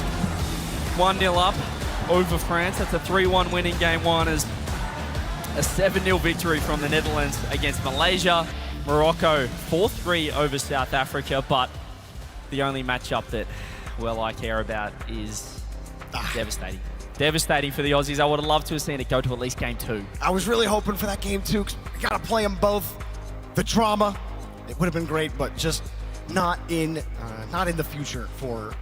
1-0 up over France. That's a 3-1 win in game 1 as a 7-0 victory from the Netherlands against Malaysia. Morocco 4-3 over South Africa, but the only matchup that, well, I care about is devastating. Devastating for the Aussies. I would have loved to have seen it go to at least game 2. I was really hoping for that game 2. We got to play them both. The drama, it would have been great, but just not in the future for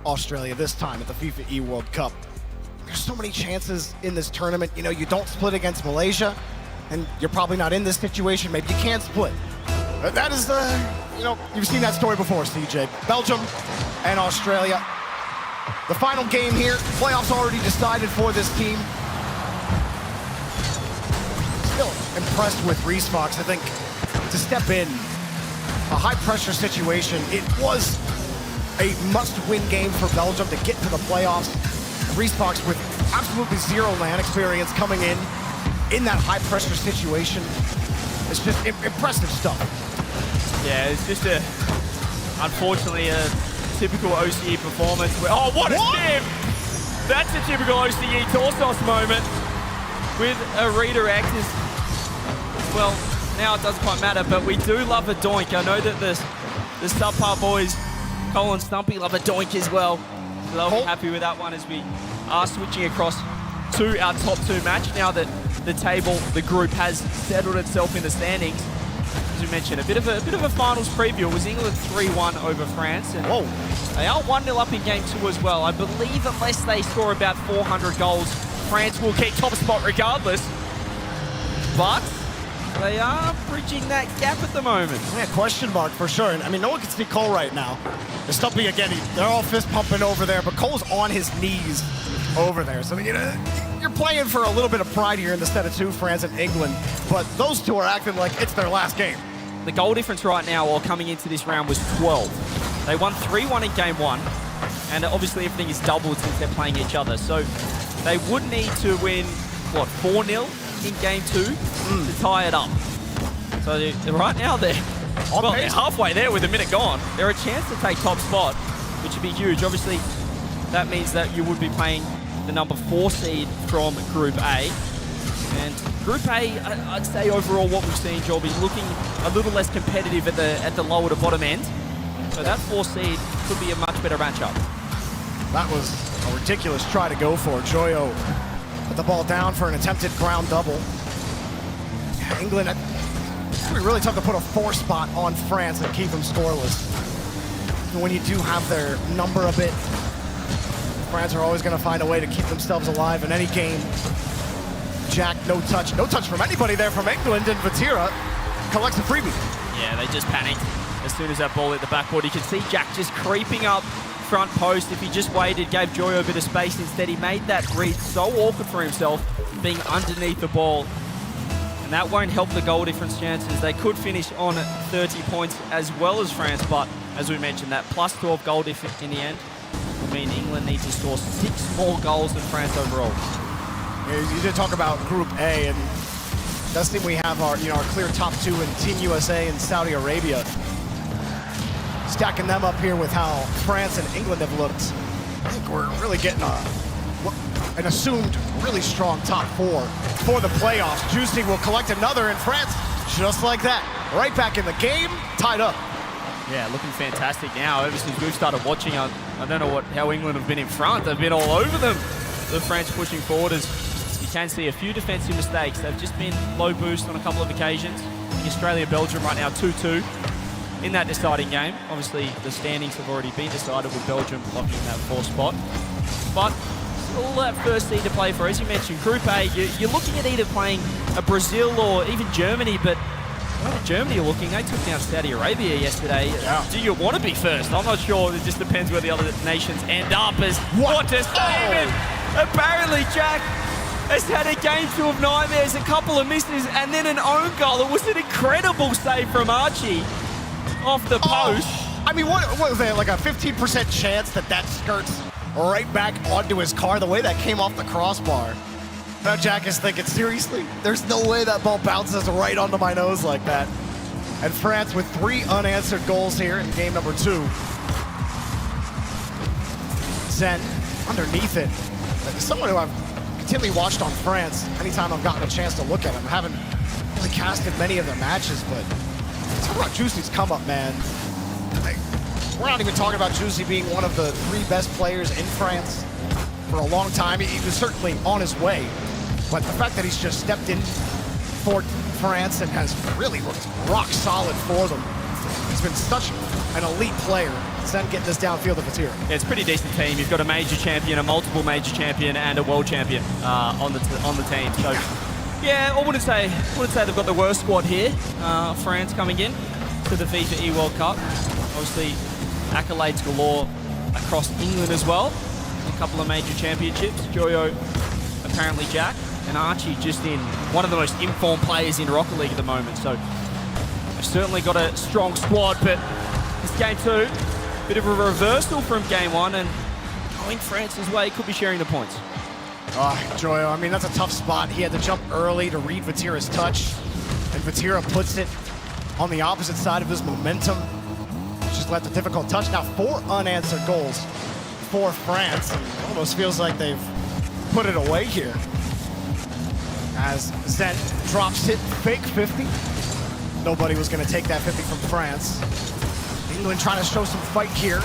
Australia this time at the FIFAe World Cup. There's so many chances in this tournament. You know, you don't split against Malaysia, and you're probably not in this situation. Maybe you can split. But that is, you know, you've seen that story before, CJ. Belgium and Australia. The final game here, playoffs already decided for this team. Still impressed with Reesfox. I think to step in a high-pressure situation, it was a must-win game for Belgium to get to the playoffs. Reesfox with absolutely zero LAN experience coming in that high-pressure situation. It's just impressive stuff. Yeah, it's just unfortunately a typical OCE performance. Oh, what a save! That's a typical OCE Torsos moment with a redirect. Well, now it doesn't quite matter, but we do love a doink. I know that the subpar boys, Cole and Stumpy, love a doink as well. So they'll be happy with that one as we are switching across to our top two match now that the table, the group has settled itself in the standings. As we mentioned, a bit of a finals preview. It was England 3-1 over France, and they are 1-0 up in game 2 as well. I believe unless they score about 400 goals, France will keep top spot regardless. But they are bridging that gap at the moment. Yeah, question mark for sure. And I mean, no one can see Cole right now. They're stumping again. They're all fist pumping over there, but Cole's on his knees over there. So, you know, you're playing for a little bit of pride here in the set of two, France and England. But those two are acting like it's their last game. The goal difference right now, or coming into this round, was 12. They won 3-1 in game 1. And obviously everything is doubled since they're playing each other. So they would need to win, what, 4-0 in game 2 to tie it up. So right now they're halfway there with a minute gone. They're a chance to take top spot, which would be huge. Obviously, that means that you would be playing the number 4 seed from Group A. And Group A, I'd say overall what we've seen, Joel, is looking a little less competitive at the lower to bottom end. So that 4 seed could be a much better matchup. That was a ridiculous try to go for. Joyo put the ball down for an attempted ground double. England, it's going to be really tough to put a 4 spot on France and keep them scoreless. And when you do have their number a bit, France are always going to find a way to keep themselves alive in any game. Jack, no touch from anybody there from England, and Vatira collects a freebie. Yeah, they just panicked as soon as that ball hit the backboard. You can see Jack just creeping up front post. If he just waited, gave Joyo a bit of space instead, he made that read so awkward for himself, being underneath the ball. And that won't help the goal difference chances. They could finish on 30 points as well as France, but as we mentioned, that plus 12 goal difference in the end will mean England needs to score 6 more goals than France overall. You did talk about Group A, and that's the thing we have our clear top 2 in Team USA and Saudi Arabia. Stacking them up here with how France and England have looked. I think we're really getting an assumed really strong top 4 for the playoffs. Juicy will collect another in France, just like that. Right back in the game, tied up. Yeah, looking fantastic now. Ever since we've started watching, I don't know how England have been in front. They've been all over them. The French pushing forward as you can see a few defensive mistakes. They've just been low boost on a couple of occasions. Australia-Belgium right now 2-2 in that deciding game. Obviously, the standings have already been decided with Belgium locking in that 4th spot. But all that first seed to play for, as you mentioned, Group A, you're looking at either playing a Brazil or even Germany, but Germany are looking, they took down Saudi Arabia yesterday. Yeah. Do you want to be first? I'm not sure. It just depends where the other nations end up. As what a statement! Apparently, Jack has had a game 2 of nightmares, a couple of misses, and then an own goal. It was an incredible save from Archie off the post. I mean, what was there, like a 15% chance that skirts right back onto his car, the way that came off the crossbar? Now Jack is thinking, seriously? There's no way that ball bounces right onto my nose like that. And France with 3 unanswered goals here in game number 2. Zen underneath it. Someone who I've continually watched on France anytime I've gotten a chance to look at him. I haven't really casted many of their matches, but talk about Juicy's come up, man. We're not even talking about Juicy being one of the 3 best players in France for a long time. He was certainly on his way. But the fact that he's just stepped in for France and has really looked rock solid for them. He's been such an elite player. Then getting this downfield of Vatira. Yeah, it's a pretty decent team. You've got a major champion, a multiple major champion, and a world champion on the team. So, yeah, I wouldn't say they've got the worst squad here. France coming in to the FIFAe World Cup. Obviously, accolades galore across England as well. A couple of major championships. Joyo, apparently Jack, and Archie just in one of the most informed players in Rocket League at the moment. So, they've certainly got a strong squad, but this game 2, bit of a reversal from game 1, and going France's way, could be sharing the points. Joyo, I mean, that's a tough spot. He had to jump early to read Vatira's touch, and Vatira puts it on the opposite side of his momentum. Just left a difficult touch. Now 4 unanswered goals for France. It almost feels like they've put it away here. As Zen drops it, fake 50. Nobody was going to take that 50 from France. England trying to show some fight here.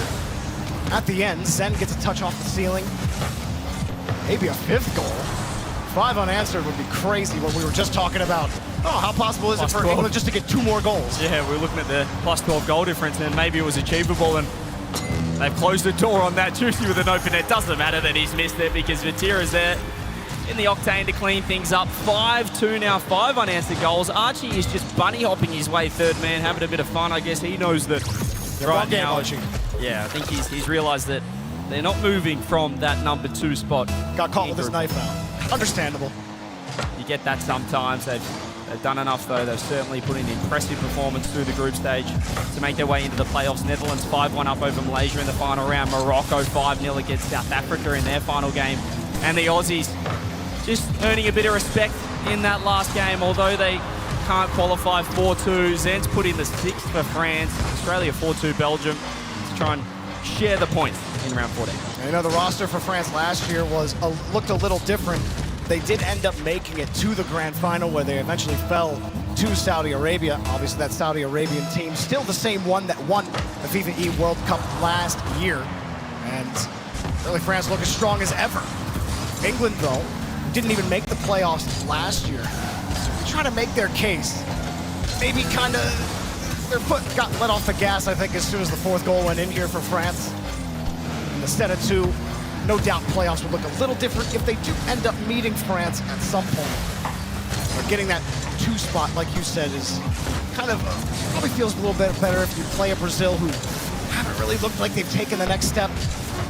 At the end, Zen gets a touch off the ceiling. Maybe a 5th goal. 5 unanswered would be crazy when we were just talking about, oh, how possible is it for 12. England just to get 2 more goals? Yeah, we're looking at the plus 12 goal difference, and maybe it was achievable, and they've closed the door on that. Juicy with an open net. Doesn't matter that he's missed it because Vatira's there in the octane to clean things up. 5-2 now, 5 unanswered goals. Archie is just bunny hopping his way third man, having a bit of fun. I guess he knows that right now. Archie. Yeah, I think he's realised that they're not moving from that number 2 spot. Got caught with his knife out. Understandable. You get that sometimes. They've done enough though. They've certainly put in an impressive performance through the group stage to make their way into the playoffs. Netherlands 5-1 up over Malaysia in the final round. Morocco 5-0 against South Africa in their final game. And the Aussies just earning a bit of respect in that last game, although they can't qualify 4-2. Zen's put in the 6th for France. Australia 4-2 Belgium to try and share the points in round 14. You know, the roster for France last year looked a little different. They did end up making it to the grand final where they eventually fell to Saudi Arabia. Obviously, that Saudi Arabian team, still the same one that won the FIFAe World Cup last year. And really, France look as strong as ever. England, though, didn't even make the playoffs last year. So trying to make their case. Maybe kind of their foot got let off the gas, I think, as soon as the 4th goal went in here for France. And instead of 2, no doubt playoffs would look a little different if they do end up meeting France at some point. But getting that 2 spot, like you said, is kind of probably feels a little bit better if you play a Brazil who haven't really looked like they've taken the next step.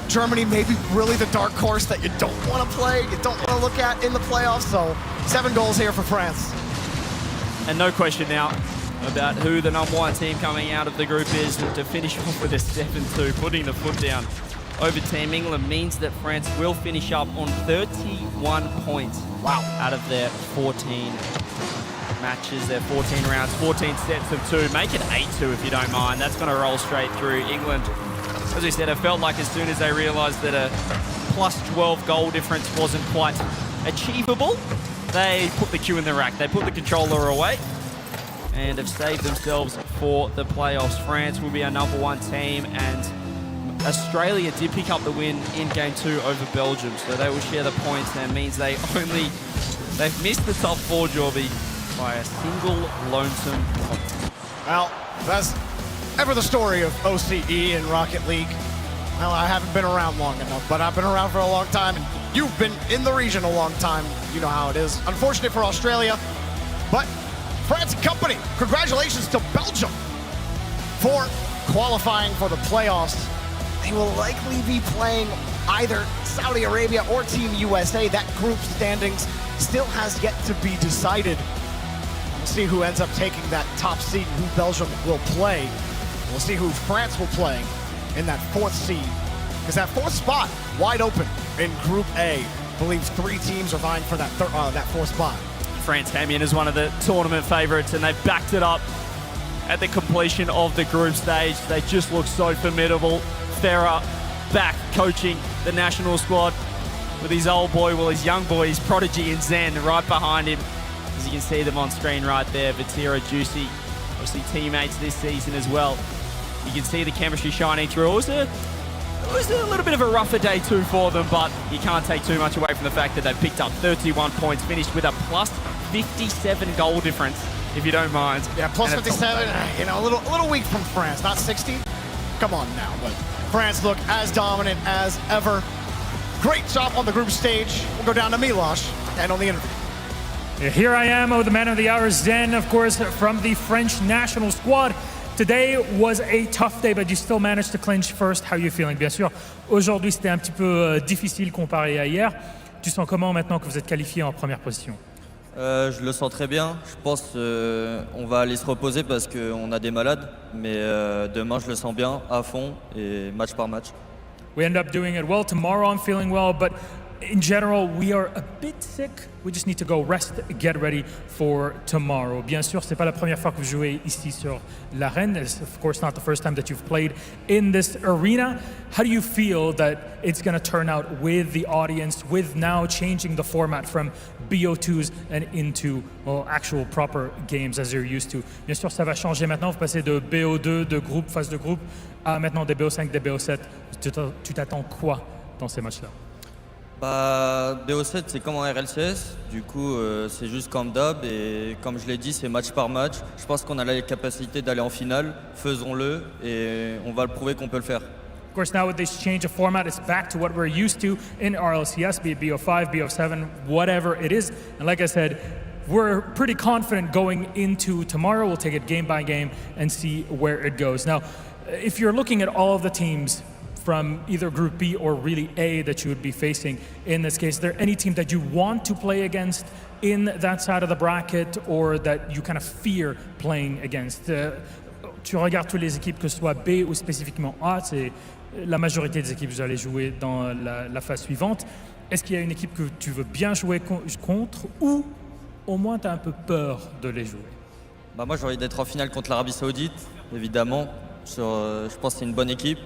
Germany may be really the dark horse that you don't want to play, you don't want to look at in the playoffs. So 7 goals here for France. And no question now about who the number 1 team coming out of the group is. To finish off with a 7-2, putting the foot down over Team England means that France will finish up on 31 points. Wow. Out of their 14 matches, their 14 rounds, 14 sets of 2. Make it 8-2 if you don't mind. That's going to roll straight through. England, as we said, it felt like as soon as they realised that a plus 12 goal difference wasn't quite achievable, they put the cue in the rack. They put the controller away and have saved themselves for the playoffs. France will be our number 1 team, and Australia did pick up the win in Game 2 over Belgium, so they will share the points. That means they've missed the top 4, Jorby, by a single lonesome point. Well, that's ever the story of OCE and Rocket League. Well, I haven't been around long enough, but I've been around for a long time, and you've been in the region a long time. You know how it is. Unfortunate for Australia, but France and company, congratulations to Belgium for qualifying for the playoffs. They will likely be playing either Saudi Arabia or Team USA. That group standings still has yet to be decided. We'll see who ends up taking that top seed and who Belgium will play. We'll see who France will play in that 4th seed. Because that 4th spot, wide open in Group A. I believe 3 teams are vying for that 4th spot. France came in as one of the tournament favourites, and they backed it up at the completion of the group stage. They just look so formidable. Ferrer back coaching the national squad with his old boy, well, his young boy, his prodigy in Zen right behind him. As you can see them on screen right there, Vatira, Juicy, obviously teammates this season as well. You can see the chemistry shining through. It was a little bit of a rougher day too for them, but you can't take too much away from the fact that they picked up 31 points, finished with a plus 57 goal difference, if you don't mind. Yeah, plus 57, you know, a little weak from France, not 60. Come on now, but France look as dominant as ever. Great job on the group stage. We'll go down to Miloš and on the interview. Here I am, the man of the hour, Zen, of course, from the French national squad. Today was a tough day, but you still managed to clinch first. How are you feeling? Bien sûr, aujourd'hui c'était un petit peu difficile comparé à hier. Tu sens comment maintenant que vous êtes qualifié en première position? Je le sens très bien. Je pense qu'on va aller se reposer parce qu'on a des malades. Mais demain, je le sens bien, à fond, et match par match. We end up doing it well. Tomorrow I'm feeling well, but in general, we are a bit sick. We just need to go rest, get ready for tomorrow. Bien sûr, c'est pas la première fois que vous jouez ici sur l'arène. It's of course not the first time that you've played in this arena. How do you feel that it's going to turn out with the audience, with now changing the format from BO2s and into actual proper games as you're used to? Bien sûr, ça va changer maintenant. Vous passez de BO2, de groupe, phase de groupe, à maintenant des BO5, des BO7. Tu t'attends quoi dans ces matchs-là? Bah, BO7 c'est comme en RLCS, du coup c'est juste comme d'hab et comme je l'ai dit c'est match par match. Je pense qu'on a la capacité d'aller en finale, faisons-le et on va le prouver qu'on peut le faire. Of course, now with this change of format, it's back to what we're used to in RLCS, be it BO5, BO7, whatever it is. And like I said, we're pretty confident going into tomorrow. We'll take it game by game and see where it goes. Now, if you're looking at all of the teams from either Group B or really A that you would be facing in this case, is there any team that you want to play against in that side of the bracket or that you kind of fear playing against? Tu regardes toutes les équipes, que ce soit B ou spécifiquement A, c'est la majorité des équipes que vous allez jouer dans la phase suivante. Est-ce qu'il y a une équipe que tu veux bien jouer contre ou au moins tu as un peu peur de les jouer? Bah moi j'ai envie d'être en finale contre l'Arabie Saoudite, évidemment. Je pense que c'est une bonne équipe,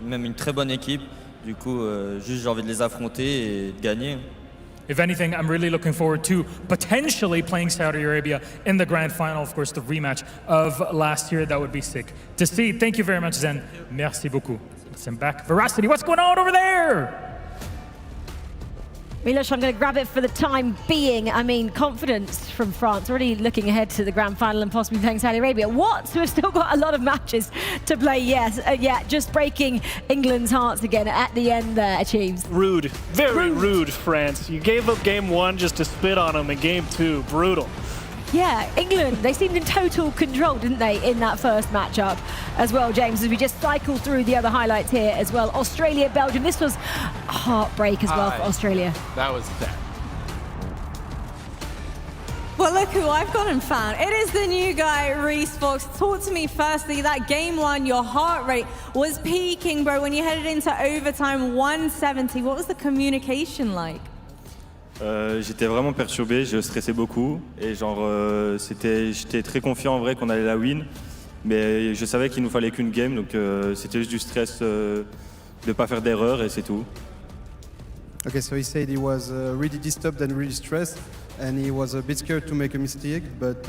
même une très bonne équipe. Du coup, juste j'ai envie de les affronter et de gagner. If anything, I'm really looking forward to potentially playing Saudi Arabia in the grand final, of course, the rematch of last year. That would be sick to see. Thank you very much, Zen. Merci beaucoup. Send back Veracity. What's going on over there? Miloš, I'm going to grab it for the time being. I mean, confidence from France, already looking ahead to the grand final and possibly playing Saudi Arabia. What? So we've still got a lot of matches to play, yes. Yeah, just breaking England's hearts again at the end there, Achieves. Rude. Very rude, France. You gave up game one just to spit on them in game two. Brutal. Yeah, England, they seemed in total control, didn't they, in that first matchup as well, James, as we just cycle through the other highlights here as well. Australia, Belgium, this was a heartbreak as well for Australia. That was that. Well, look who I've gone and found. It is the new guy, Reece Fox. Talk to me firstly, that game one, your heart rate was peaking, bro, when you headed into overtime, 170. What was the communication like? J'étais vraiment perturbé, je stressais beaucoup et j'étais très confiant en vrai qu'on allait la win, mais je savais qu'il nous fallait qu'une game, donc c'était juste du stress de ne pas faire d'erreur et c'est tout. Okay, so he said he was really disturbed and really stressed, and he was a bit scared to make a mistake, but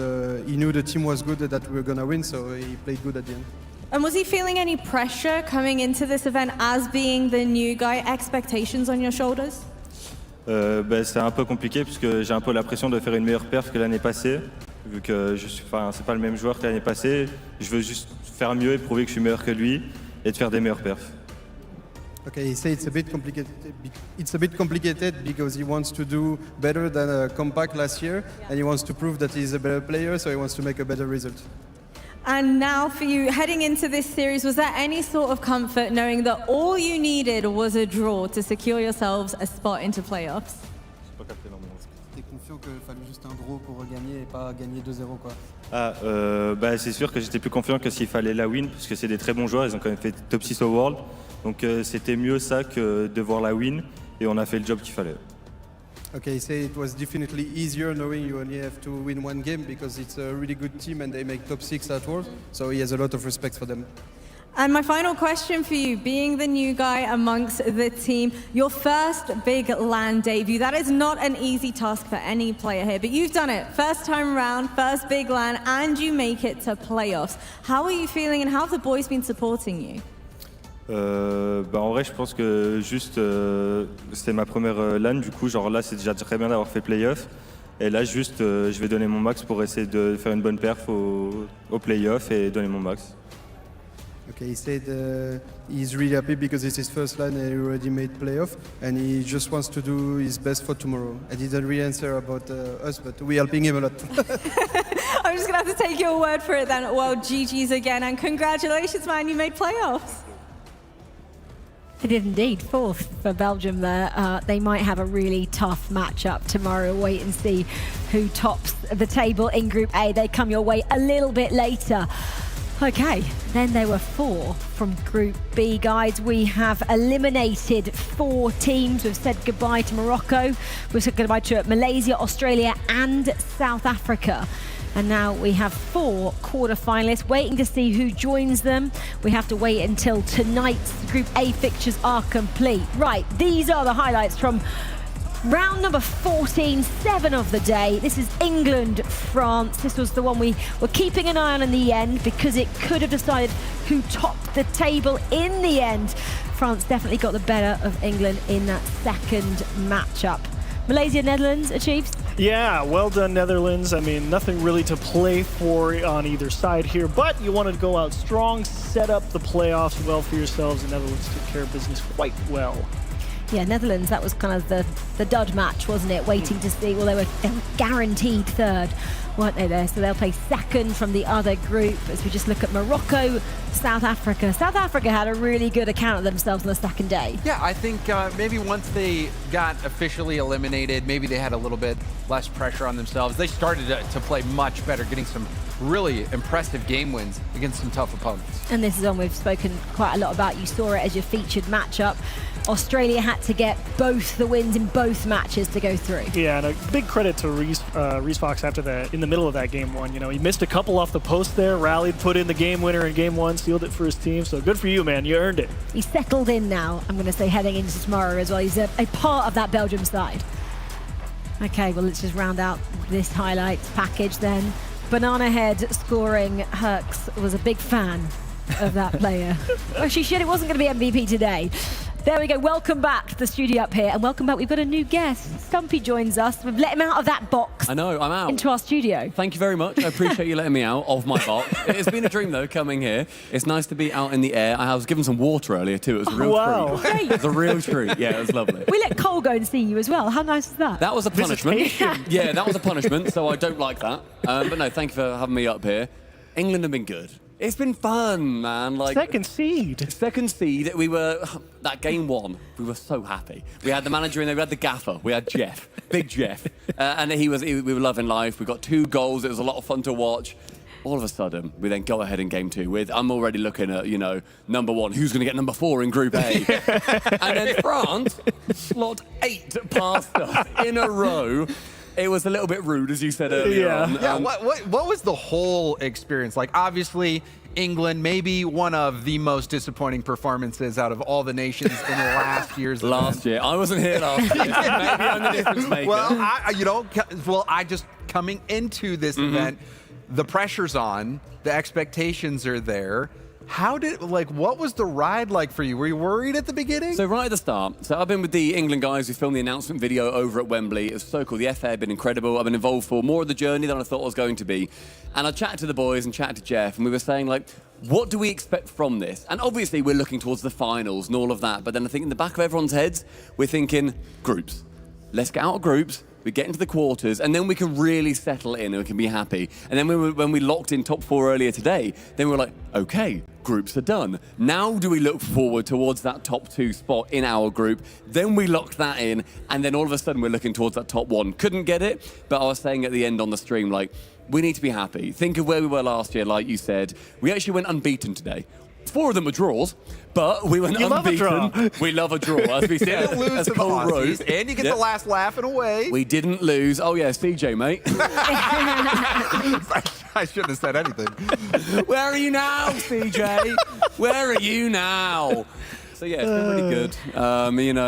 he knew the team was good, that we were gonna win, so he played good at the end. And was he feeling any pressure coming into this event as being the new guy? Expectations on your shoulders? C'est un peu compliqué parce que j'ai un peu la pression de faire une meilleure perf que l'année passée, vu que c'est pas le même joueur que l'année passée. Je veux juste faire mieux et prouver que je suis meilleur que lui et de faire des meilleures perfs. Okay, he said it's a bit complicated. It's a bit complicated because he wants to do better than Compact last year, and he wants to prove that he's a better player, so he wants to make a better result. And now for you, heading into this series, was there any sort of comfort knowing that all you needed was a draw to secure yourselves a spot into playoffs? T'es confiant qu'il fallait juste un draw pour gagner et pas gagner 2-0 quoi? C'est sûr que j'étais plus confiant que s'il fallait la win, parce que c'est des très bons joueurs, ils ont quand même fait top 6 au World. Donc c'était mieux ça que de voir la win, et on a fait le job qu'il fallait. Okay, he said it was definitely easier knowing you only have to win one game because it's a really good team and they make top 6 at World, so he has a lot of respect for them. And my final question for you, being the new guy amongst the team, your first big LAN debut, that is not an easy task for any player here, but you've done it. First time round, first big LAN, and you make it to playoffs. How are you feeling and how have the boys been supporting you? En vrai, je pense que juste c'était ma première LAN, du coup, genre là, c'est déjà très bien d'avoir fait playoff. Et là, juste, je vais donner mon max pour essayer de faire une bonne perf au playoff et donner mon max. Okay, he said he's really happy because it's his first LAN and he already made playoff, and he just wants to do his best for tomorrow. I didn't really answer about us, but we're helping him a lot. I'm just going to have to take your word for it then. Well, GG's again, and congratulations, man, you made playoffs. They did indeed. Fourth for Belgium there. They might have a really tough matchup tomorrow. Wait and see who tops the table in Group A. They come your way a little bit later. Okay, then there were 4 from Group B, guys. We have eliminated 4 teams. We've said goodbye to Morocco. We've said goodbye to Malaysia, Australia, and South Africa. And now we have 4 quarterfinalists waiting to see who joins them. We have to wait until tonight's Group A fixtures are complete. Right, these are the highlights from round number 14, 7 of the day. This is England, France. This was the one we were keeping an eye on in the end because it could have decided who who topped the table in the end. France definitely got the better of England in that second matchup. Malaysia, Netherlands achieves. Yeah, well done, Netherlands. I mean, nothing really to play for on either side here, but you wanted to go out strong, set up the playoffs well for yourselves, and Netherlands took care of business quite well. Yeah, Netherlands, that was kind of the dud match, wasn't it? Waiting to see, well, they were guaranteed third, weren't they there? So they'll play second from the other group. As we just look at Morocco, South Africa. South Africa had a really good account of themselves on the second day. Yeah, I think maybe once they got officially eliminated, maybe they had a little bit less pressure on themselves. They started to play much better, getting some really impressive game wins against some tough opponents. And this is one we've spoken quite a lot about. You saw it as your featured matchup. Australia had to get both the wins in both matches to go through. Yeah, and a big credit to Reece Fox after that, in the middle of that game one. You know, he missed a couple off the post there, rallied, put in the game winner in game one, sealed it for his team. So good for you, man. You earned it. He's settled in now, I'm going to say, heading into tomorrow as well. He's a part of that Belgium side. Okay, well, let's just round out this highlights package then. Banana Head scoring Herx was a big fan of that player. Well, she said it wasn't going to be MVP today. There we go. Welcome back to the studio up here, and welcome back. We've got a new guest. Stumpy joins us. We've let him out of that box. I know, I'm out. Into our studio. Thank you very much. I appreciate you letting me out of my box. It's been a dream, though, coming here. It's nice to be out in the air. I was given some water earlier, too. It was a real treat. It was a real treat. Yeah, it was lovely. We let Cole go and see you as well. How nice is that? That was a punishment. Yeah, that was a punishment, so I don't like that. But no, thank you for having me up here. England have been good. It's been fun, man. Like second seed. Second seed. We were that game one. We were so happy. We had the manager in there. We had the gaffer. We had Jeff, big Jeff, and we were loving life. We got 2 goals. It was a lot of fun to watch. All of a sudden, we then go ahead in game 2 with. I'm already looking at number 1. Who's going to get number 4 in Group A? And then France slot 8 past us in a row. It was a little bit rude, as you said earlier on. Yeah, what was the whole experience like? Obviously, England, maybe one of the most disappointing performances out of all the nations in the last year's Last year. I wasn't here last year. Maybe I'm the difference maker. Well, I just coming into this event, the pressure's on, the expectations are there. What was the ride like for you? Were you worried at the beginning? So right at the start, I've been with the England guys who filmed the announcement video over at Wembley. It was so cool. The FA have been incredible. I've been involved for more of the journey than I thought I was going to be. And I chatted to the boys and chatted to Jeff, and we were saying, what do we expect from this? And obviously we're looking towards the finals and all of that, but then I think in the back of everyone's heads, we're thinking groups. Let's get out of groups. We get into the quarters, and then we can really settle in and we can be happy. And then when we locked in top 4 earlier today, then we were like, okay, groups are done. Now do we look forward towards that top 2 spot in our group? Then we locked that in, and then all of a sudden we're looking towards that top 1. Couldn't get it, but I was saying at the end on the stream, we need to be happy. Think of where we were last year, like you said. We actually went unbeaten today. 4 of them were draws, but we went unbeaten. We love a draw, as we said. Didn't lose to the Aussies, and you get the last laugh and away. We didn't lose. Oh yeah, CJ, mate. I shouldn't have said anything. Where are you now, CJ? Where are you now? So yeah, it's been really good.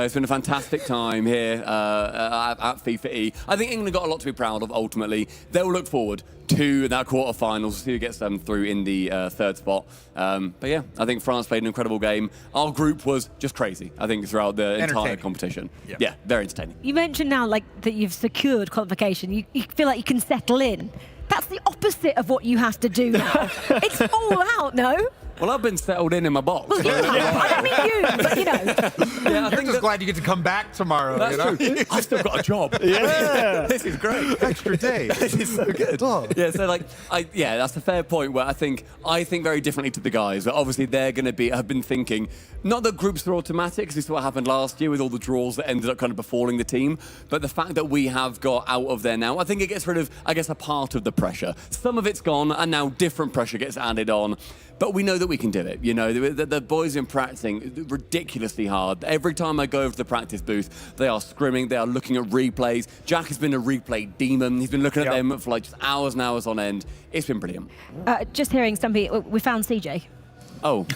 It's been a fantastic time here at FIFA E. I think England got a lot to be proud of. Ultimately, they'll look forward to that quarterfinals. See who gets them through in the 3rd spot. But yeah, I think France played an incredible game. Our group was just crazy. I think throughout the entire competition. Yeah, very entertaining. You mentioned now that you've secured qualification. You feel like you can settle in. That's the opposite of what you have to do now. It's all out, no? Well, I've been settled in my box. I don't mean you, but Yeah, I'm just glad you get to come back tomorrow. That's true. I've still got a job. Yeah. This is great. Extra day. This is so good. Yeah, so that's a fair point where I think very differently to the guys. But obviously they're going to have been thinking, not that groups are automatic, because this is what happened last year with all the draws that ended up kind of befalling the team. But the fact that we have got out of there now, I think it gets rid of, a part of the pressure. Some of it's gone, and now different pressure gets added on. But we know that we can do it. The boys have been practicing ridiculously hard. Every time I go over to the practice booth, they are scrimming, they are looking at replays. Jack has been a replay demon. He's been looking at them for just hours and hours on end. It's been brilliant. Just hearing Stumpy, we found CJ. Oh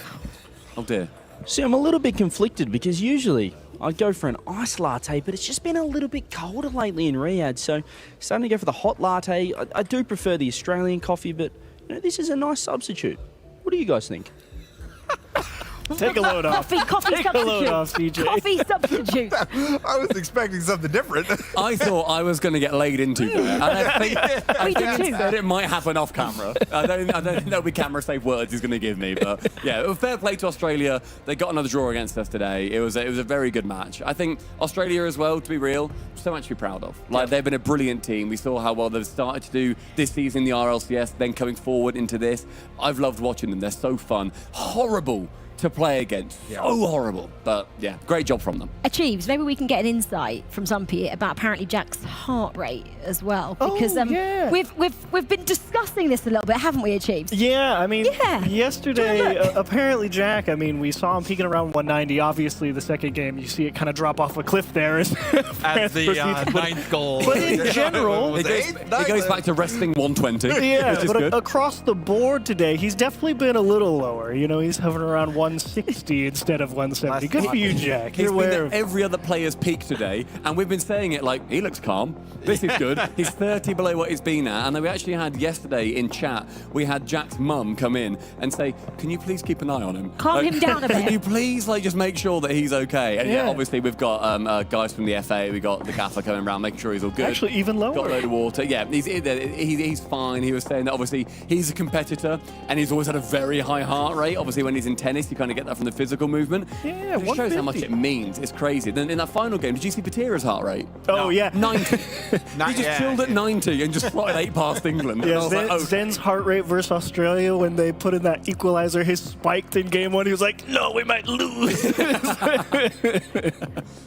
dear. See, I'm a little bit conflicted because usually I'd go for an iced latte, but it's just been a little bit colder lately in Riyadh, so starting to go for the hot latte. I do prefer the Australian coffee, but this is a nice substitute. What do you guys think? Take a load off. Coffee Take a load off, CJ. Coffee substitute. I was expecting something different. I thought I was going to get laid into there. And I think instead it might happen off camera. I don't think there'll be camera-safe words he's going to give me. But yeah, fair play to Australia. They got another draw against us today. It was a very good match. I think Australia as well, to be real, so much to be proud of. Like, they've been a brilliant team. We saw how well they've started to do this season in the RLCS, then coming forward into this. I've loved watching them. They're so fun. Horrible to play against. So horrible. But yeah, great job from them. Achieves, maybe we can get an insight from Zampi about apparently Jack's heart rate as well. Because we've been discussing this a little bit, haven't we, Achieves? Yeah, I mean, yesterday, apparently Jack, I mean, we saw him peaking around 190. Obviously, the second game, you see it kind of drop off a cliff there. As the ninth goal. But in general, it goes back to resting 120. Yeah, which is but good. across the board today, he's definitely been a little lower. You know, he's hovering around 160 instead of 170. Good for you, Jack. He's You're been aware at of every other player's peak today, and we've been saying it like, he looks calm. This is good. He's 30 below what he's been at. And then we actually had yesterday in chat, we had Jack's mum come in and say, can you please keep an eye on him? Calm him down a bit. Can you please just make sure that he's okay? And yeah, obviously we've got guys from the FA, we got the gaffer coming around, making sure he's all good. Actually, even lower. Got a load of water. Yeah, he's fine. He was saying that obviously he's a competitor and he's always had a very high heart rate. Obviously when he's in tennis, you kind of get that from the physical movement. Yeah, it shows how much it means. It's crazy. Then in that final game, did you see Patira's heart rate? Oh, yeah. 90. He just chilled at 90 and just slotted 8 past England. Yeah, And I was Zen's heart rate versus Australia, when they put in that equalizer, his spiked in game one. He was like, no, we might lose.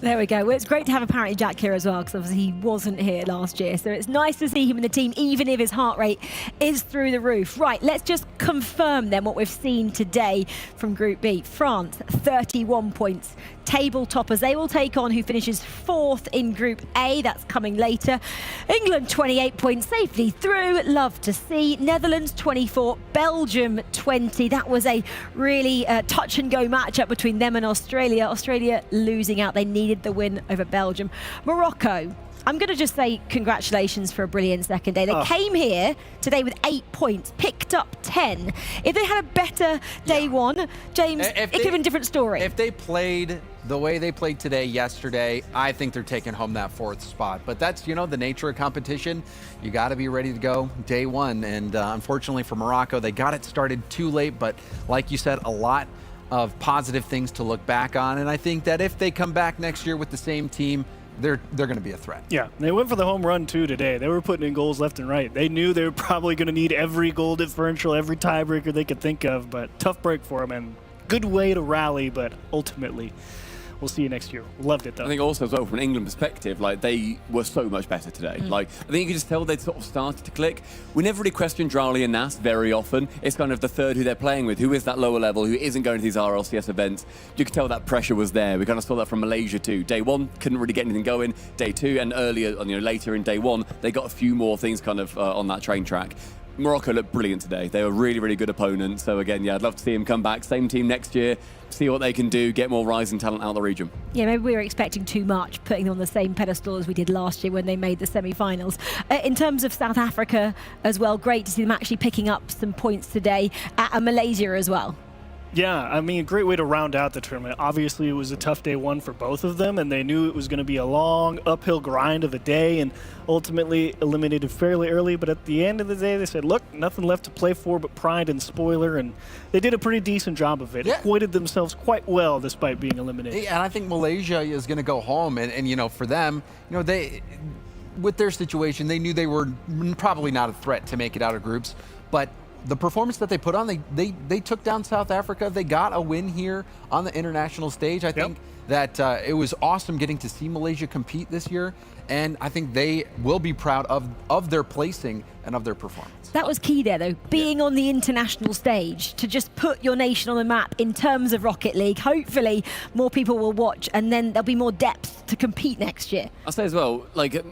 There we go. Well, it's great to have apparently Jack here as well, because obviously he wasn't here last year. So it's nice to see him in the team, even if his heart rate is through the roof. Right, let's just confirm then what we've seen today from Group B. France, 31 points. Table toppers, they will take on who finishes 4th in Group A. That's coming later. England, 28 points, safely through. Love to see. Netherlands, 24. Belgium, 20. That was a really touch-and-go matchup between them and Australia. Australia losing out. They needed the win over Belgium. Morocco, I'm going to just say congratulations for a brilliant second day. They came here today with 8 points, picked up 10. If they had a better day one, James, it could have been a different story. If they played the way they played today, yesterday, I think they're taking home that 4th spot. But that's, the nature of competition. You got to be ready to go day one. And unfortunately for Morocco, they got it started too late. But like you said, a lot of positive things to look back on. And I think that if they come back next year with the same team, they're going to be a threat. Yeah, they went for the home run too today. They were putting in goals left and right. They knew they were probably going to need every goal differential, every tiebreaker they could think of, but tough break for them and good way to rally, but ultimately we'll see you next year. Loved it though. I think also as well from an England perspective, they were so much better today. I think you could just tell they'd sort of started to click. We never really question Drowley and Nas very often. It's kind of the third who they're playing with, who is that lower level, who isn't going to these RLCS events. You could tell that pressure was there. We kind of saw that from Malaysia too. Day one, couldn't really get anything going. Day two, and earlier, later in day one, they got a few more things kind of on that train track. Morocco looked brilliant today. They were really, really good opponents. So again, I'd love to see them come back. Same team next year, see what they can do, get more rising talent out of the region. Yeah, maybe we were expecting too much, putting them on the same pedestal as we did last year when they made the semi-finals. In terms of South Africa as well, great to see them actually picking up some points today, and Malaysia as well. Yeah, I mean, a great way to round out the tournament. Obviously, it was a tough day one for both of them, and they knew it was going to be a long uphill grind of a day, and ultimately eliminated fairly early. But at the end of the day, they said, look, nothing left to play for but pride and spoiler, and they did a pretty decent job of it. Acquitted themselves quite well despite being eliminated. Yeah, and I think Malaysia is going to go home, and for them, they, with their situation, they knew they were probably not a threat to make it out of groups, but the performance that they put on, they took down South Africa. They got a win here on the international stage. I think that it was awesome getting to see Malaysia compete this year, and I think they will be proud of their placing and of their performance. That was key there, though, being on the international stage to just put your nation on the map in terms of Rocket League. Hopefully, more people will watch, and then there'll be more depth to compete next year. I'll say as well,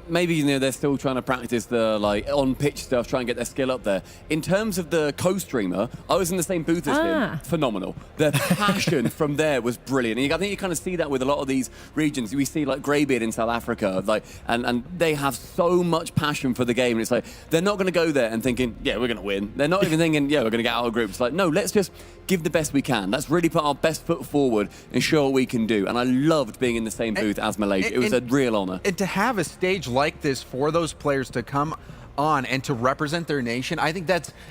maybe they're still trying to practice the on-pitch stuff, try and get their skill up there. In terms of the co-streamer, I was in the same booth as him. Phenomenal. The passion from there was brilliant. And I think you kind of see that with a lot of these regions. We see Greybeard in South Africa, and they have so much passion for the game. And it's they're not going to go there and thinking, yeah, we're going to win. They're not even thinking, yeah, we're going to get out of group. It's like, no, let's just give the best we can. Let's really put our best foot forward and show what we can do. And I loved being in the same booth as Malaysia. It was a real honor. And to have a stage like this for those players to come on and to represent their nation, I think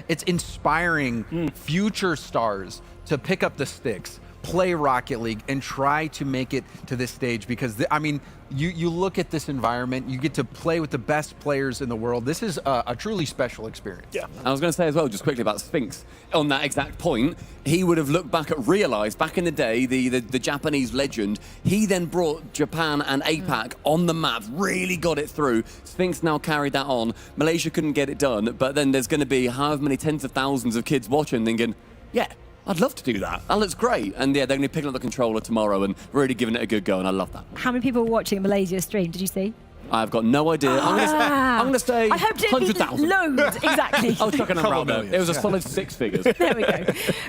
it's inspiring future stars to pick up the sticks, play Rocket League, and try to make it to this stage. Because I mean, you look at this environment, you get to play with the best players in the world. This is a truly special experience. Yeah. I was going to say as well, just quickly about Sphinx, on that exact point, he would have looked back at realized back in the day, the Japanese legend, he then brought Japan and APAC on the map, really got it through. Sphinx now carried that on. Malaysia couldn't get it done, but then there's going to be however many tens of thousands of kids watching thinking, yeah, I'd love to do that. That looks great. And yeah, they're going to be picking up the controller tomorrow and really giving it a good go, and I love that. How many people were watching Malaysia's stream? Did you see? I've got no idea. I'm going to say I hoped it'd be 100,000. loads, exactly. I'll chuck a number out there. It was a solid 6 figures. There we go.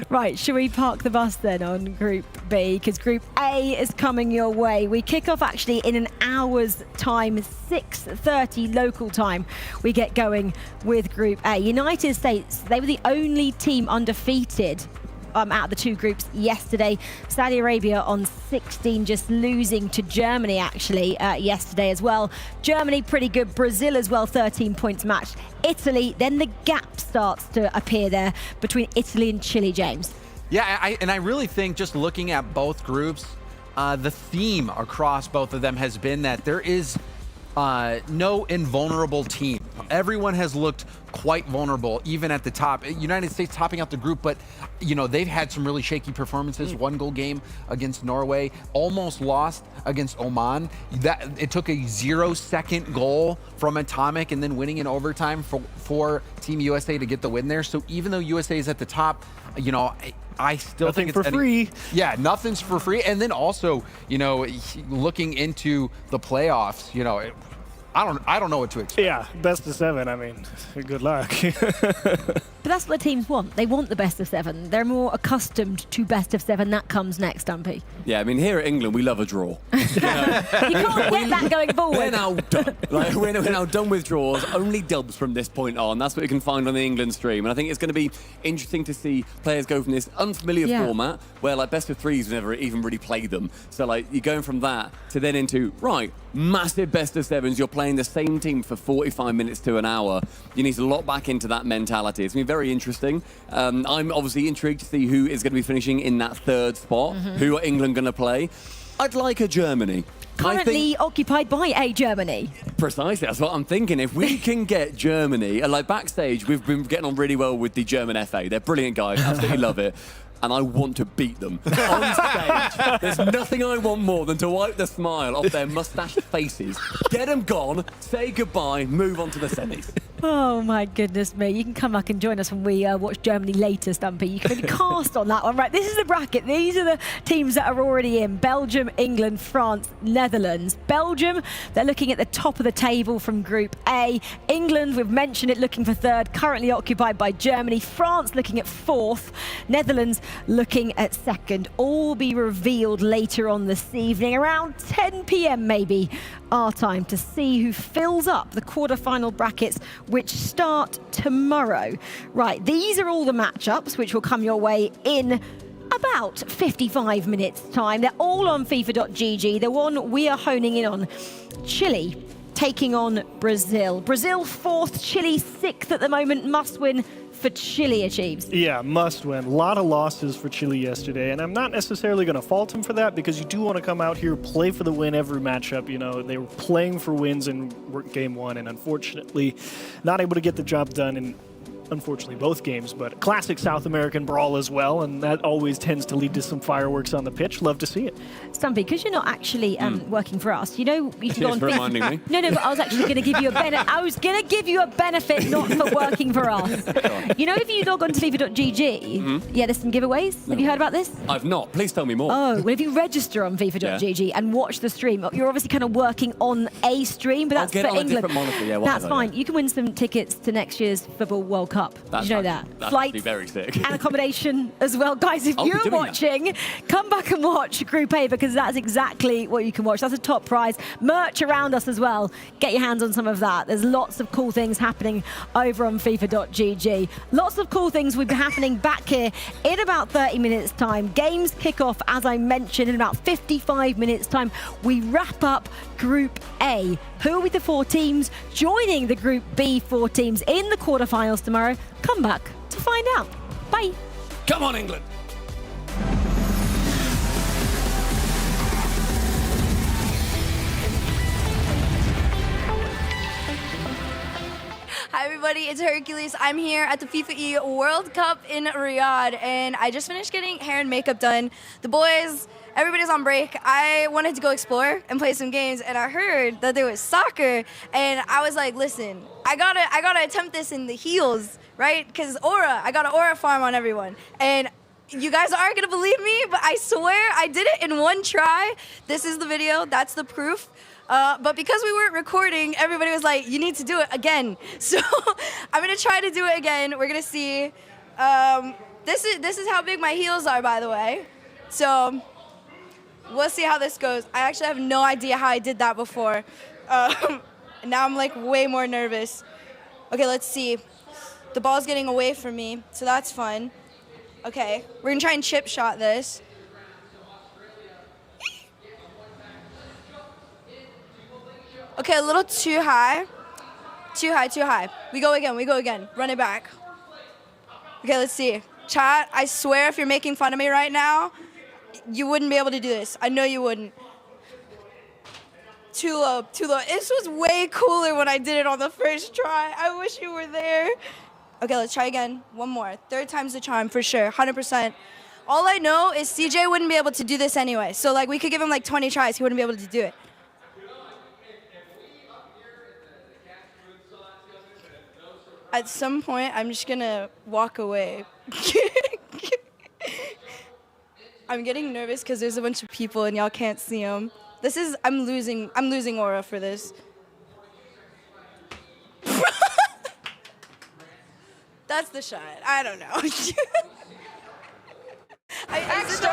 Right, shall we park the bus then on Group B? Because Group A is coming your way. We kick off actually in an hour's time, 6:30 local time. We get going with Group A. United States, they were the only team undefeated out of the two groups yesterday. Saudi Arabia on 16, just losing to Germany actually yesterday as well. Germany pretty good. Brazil as well, 13 points matched. Italy, then the gap starts to appear there between Italy and Chile, James. Yeah, I really think just looking at both groups, the theme across both of them has been that there is no invulnerable team. Everyone has looked quite vulnerable, even at the top. United States topping out the group, but you know, they've had some really shaky performances. 1-goal game against Norway, almost lost against Oman. It took a 0-second goal from Atomic and then winning in overtime for Team USA to get the win there. So even though USA is at the top, you know, I still think it's for free. Yeah, nothing's for free. And then also, you know, looking into the playoffs, you know, I don't know what to expect. Yeah, best of 7. I mean, good luck. But that's what the teams want. They want the best of 7. They're more accustomed to best of 7. That comes next, Dumpy. Yeah, I mean, here at England, we love a draw. You can't get that going forward. We're now done. Like, we're now done with draws. Only dubs from this point on. That's what you can find on the England stream. And I think it's going to be interesting to see players go from this unfamiliar format where, like, best of 3s never even really played them. So, like, you're going from that to then into, right, massive best of 7s. You're playing the same team for 45 minutes to an hour. You need to lock back into that mentality. It's going to be very interesting. I'm obviously intrigued to see who is going to be finishing in that 3rd spot. Who are England going to play? I'd like a Germany. Currently occupied by a Germany. Precisely, that's what I'm thinking. If we can get Germany, and like backstage, we've been getting on really well with the German FA. They're brilliant guys, absolutely love it. And I want to beat them on stage. There's nothing I want more than to wipe the smile off their mustached faces, get them gone, say goodbye, move on to the semis. Oh my goodness me. You can come back and join us when we watch Germany later, Stumpy. You can really cast on that one. Right, this is the bracket. These are the teams that are already in. Belgium, England, France, Netherlands. Belgium, they're looking at the top of the table from Group A. England, we've mentioned it, looking for 3rd, currently occupied by Germany. France looking at 4th. Netherlands looking at 2nd. All be revealed later on this evening, around 10 p.m. maybe, our time, to see who fills up the quarterfinal brackets, which start tomorrow. Right, these are all the matchups which will come your way in about 55 minutes time. They're all on FIFA.gg. The one we are honing in on, Chile taking on Brazil. Brazil 4th, Chile 6th at the moment. Must win for Chile achieves. Yeah, must win. A lot of losses for Chile yesterday, and I'm not necessarily going to fault him for that, because you do want to come out here, play for the win every matchup. You know, they were playing for wins in game 1, and unfortunately not able to get the job done in, unfortunately, both games, but classic South American brawl as well, and that always tends to lead to some fireworks on the pitch. Love to see it. Stumpy, because you're not actually working for us, you know, you can go on reminding me. No, but I was actually going to give you a benefit. I was going to give you a benefit, not for working for us. You know, if you log on to FIFA.gg, yeah, there's some giveaways. Have you heard about this? I've not. Please tell me more. Oh, well, if you register on FIFA.gg and watch the stream, you're obviously kind of working on a stream, but that's for England. Monitor, yeah, that's fine. You can win some tickets to next year's FIFAe World Cup. Cup. That's Did you know actually- that? That's Flights actually very sick. and accommodation as well. Guys, if I'll be you're doing that. watching, come back and watch Group A because that's exactly what you can watch. That's a top prize. Merch around us as well. Get your hands on some of that. There's lots of cool things happening over on FIFA.gg. Lots of cool things will be happening back here in about 30 minutes time. Games kick off, as I mentioned, in about 55 minutes time. We wrap up Group A. Who will be the 4 teams joining the Group B 4 teams in the quarterfinals tomorrow? Come back to find out. Bye. Come on, England. Hi everybody, it's Hercules. I'm here at the FIFAe World Cup in Riyadh, and I just finished getting hair and makeup done. The boys, everybody's on break. I wanted to go explore and play some games, and I heard that there was soccer, and I was like, listen, I gotta attempt this in the heels, right? Because I got an aura farm on everyone, and you guys aren't gonna believe me, but I swear I did it in one try. This is the video, that's the proof. But because we weren't recording, everybody was like, you need to do it again. So I'm gonna try to do it again. We're gonna see. This is how big my heels are, by the way. So we'll see how this goes. I actually have no idea how I did that before. Now I'm like way more nervous. Okay, let's see. The ball's getting away from me, so that's fun. Okay, we're gonna try and chip shot this. Okay, a little too high. Too high, too high. We go again. Run it back. Okay, let's see. Chat, I swear if you're making fun of me right now, you wouldn't be able to do this. I know you wouldn't. Too low, too low. This was way cooler when I did it on the first try. I wish you were there. Okay, let's try again. One more. 3rd time's the charm for sure, 100%. All I know is CJ wouldn't be able to do this anyway. So like we could give him like 20 tries, he wouldn't be able to do it. At some point, I'm just gonna walk away. I'm getting nervous because there's a bunch of people and y'all can't see them. I'm losing aura for this. That's the shot. I don't know. Extra,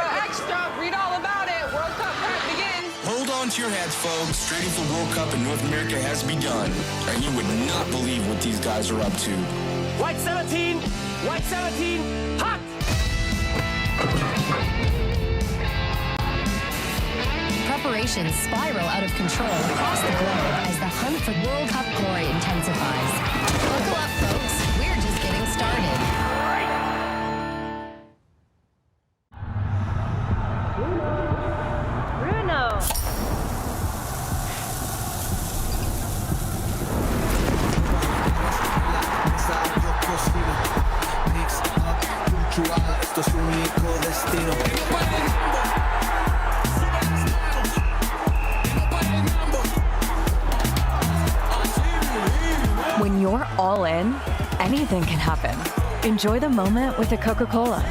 read all about it. World Cup prep begins. Hold on to your hats, folks. Trading for World Cup in North America has begun. And you would not believe what these guys are up to. White 17, hot! Preparations spiral out of control across the globe as the hunt for World Cup glory intensifies. Buckle up, folks. We're just getting started. Esto es un único destino. When you're all in, anything can happen. Enjoy the moment with a Coca-Cola.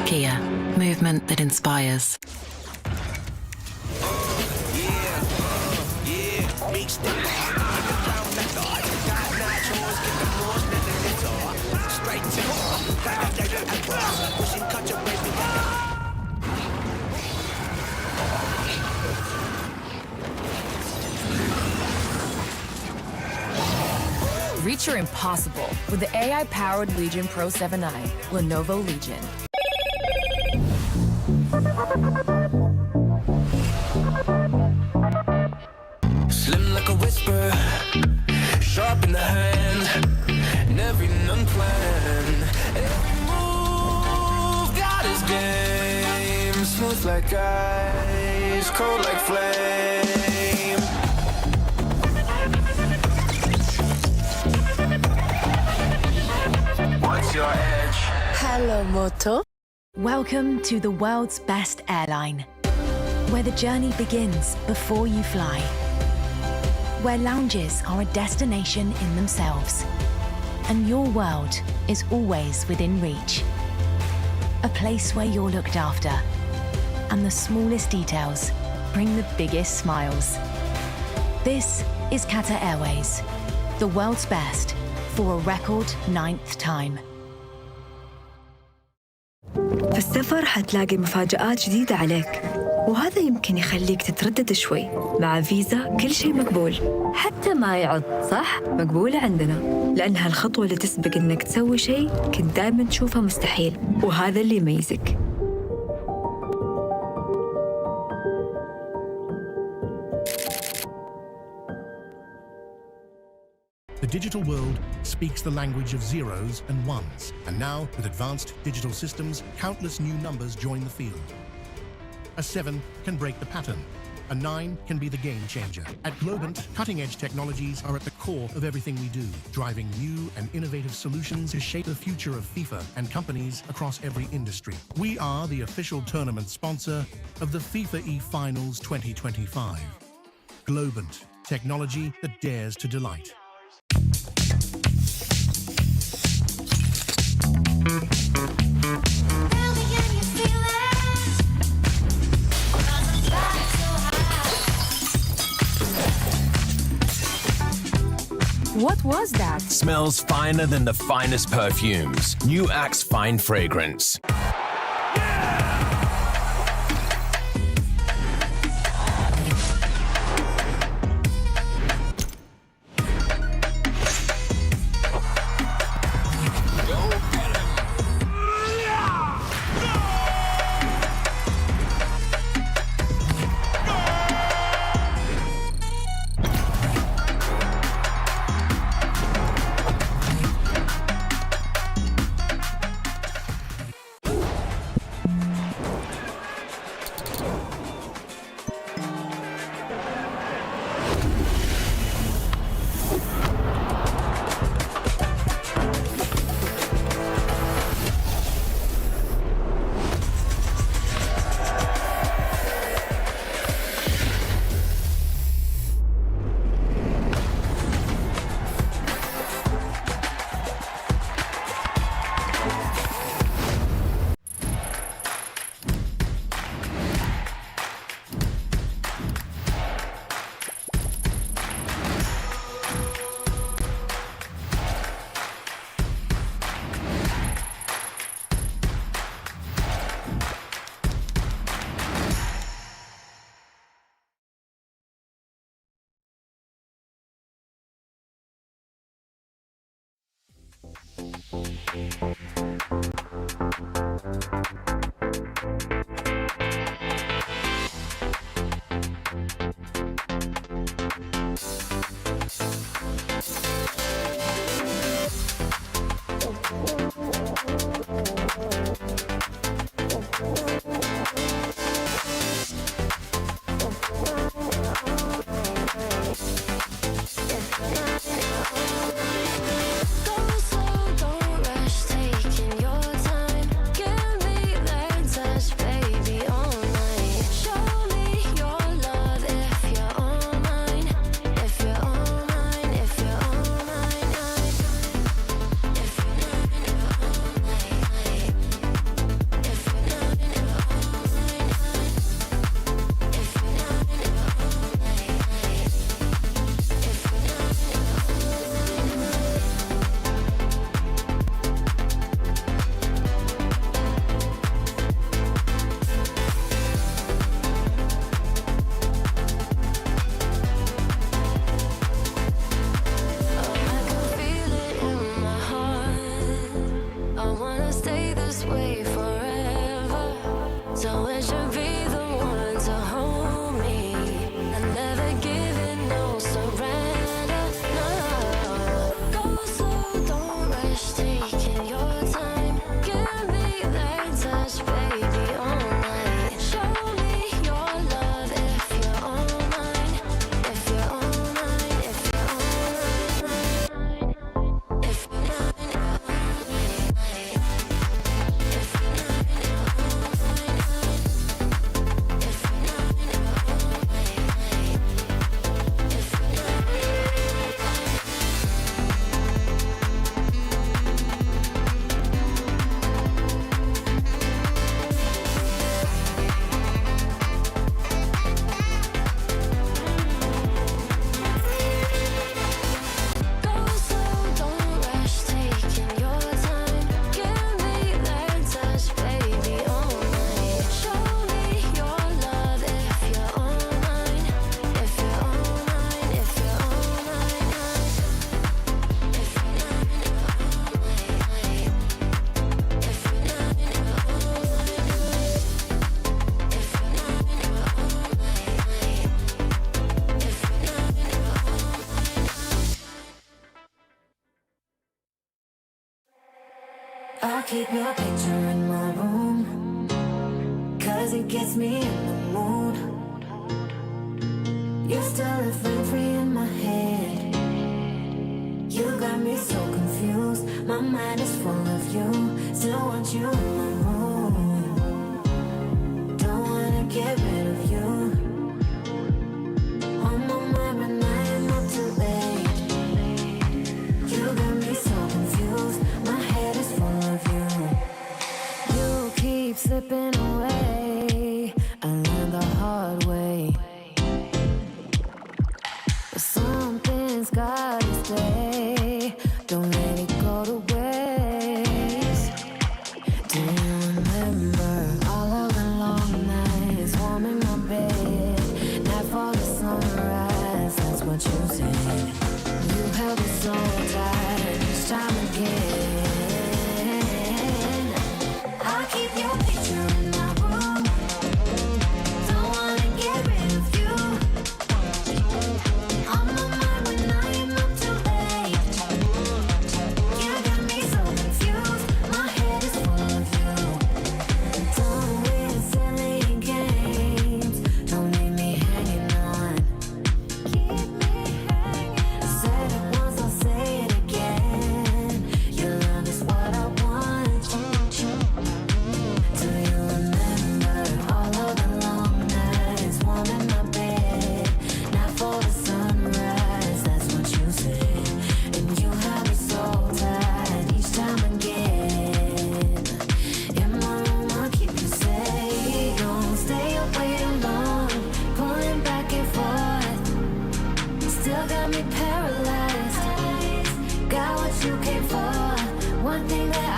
Kia, movement that inspires. Reach your impossible with the AI-powered Legion Pro 7i, Lenovo Legion. Slim like a whisper, sharp in the hand, and every unplanned. Every move got his game, smooth like ice, cold like flame. What's your edge? Hello, Moto. Welcome to the world's best airline, where the journey begins before you fly, where lounges are a destination in themselves, and your world is always within reach. A place where you're looked after, and the smallest details bring the biggest smiles. This is Qatar Airways, the world's best for a record 9th time. في السفر حتلاقي مفاجآت جديدة عليك، وهذا يمكن يخليك تتردد شوي. مع فيزا كل شيء مقبول، حتى ما يعض، صح؟ مقبولة عندنا، لأنها الخطوة اللي تسبق إنك تسوي شيء كنت دائما تشوفه مستحيل، وهذا اللي يميزك. The digital world speaks the language of zeros and ones, and now, with advanced digital systems, countless new numbers join the field. A 7 can break the pattern. A 9 can be the game changer. At Globant, cutting-edge technologies are at the core of everything we do, driving new and innovative solutions to shape the future of FIFA and companies across every industry. We are the official tournament sponsor of the FIFAe Finals 2025. Globant, technology that dares to delight. What was that? Smells finer than the finest perfumes. New Axe Fine Fragrance. Don't rush, taking your time. Give me that touch, baby. I keep your picture in my room, 'cause it gets me in the mood. You're still living free in my head. You got me so confused. My mind is full of you. Still want you in my room. Don't wanna get rid of you. On my mind, but I am not too late. You got me so confused. My head is full of you. You keep slipping away. I learned the hard way. But something's gotta stay. Don't let it go to waste. Do you remember all of the long nights, warm in my bed, nightfall to sunrise? That's what you said. You held me so tight each time again. I keep your picture in my room. Don't wanna get rid of you. On my mind when I am up too late. You got me so confused. My head is full of you. Don't win silly games. Don't leave me hanging on. Keep me hanging. Said it once, I'll say it again. Your love is what I want. Do you remember all of the long nights, warm in my bed, nightfall to sunrise? That's what you said, and you held me so tight each time again. In my room, I'll keep you safe. Don't stay away too long, pulling back and forth. Still got me paralyzed. Got what you came for. One thing that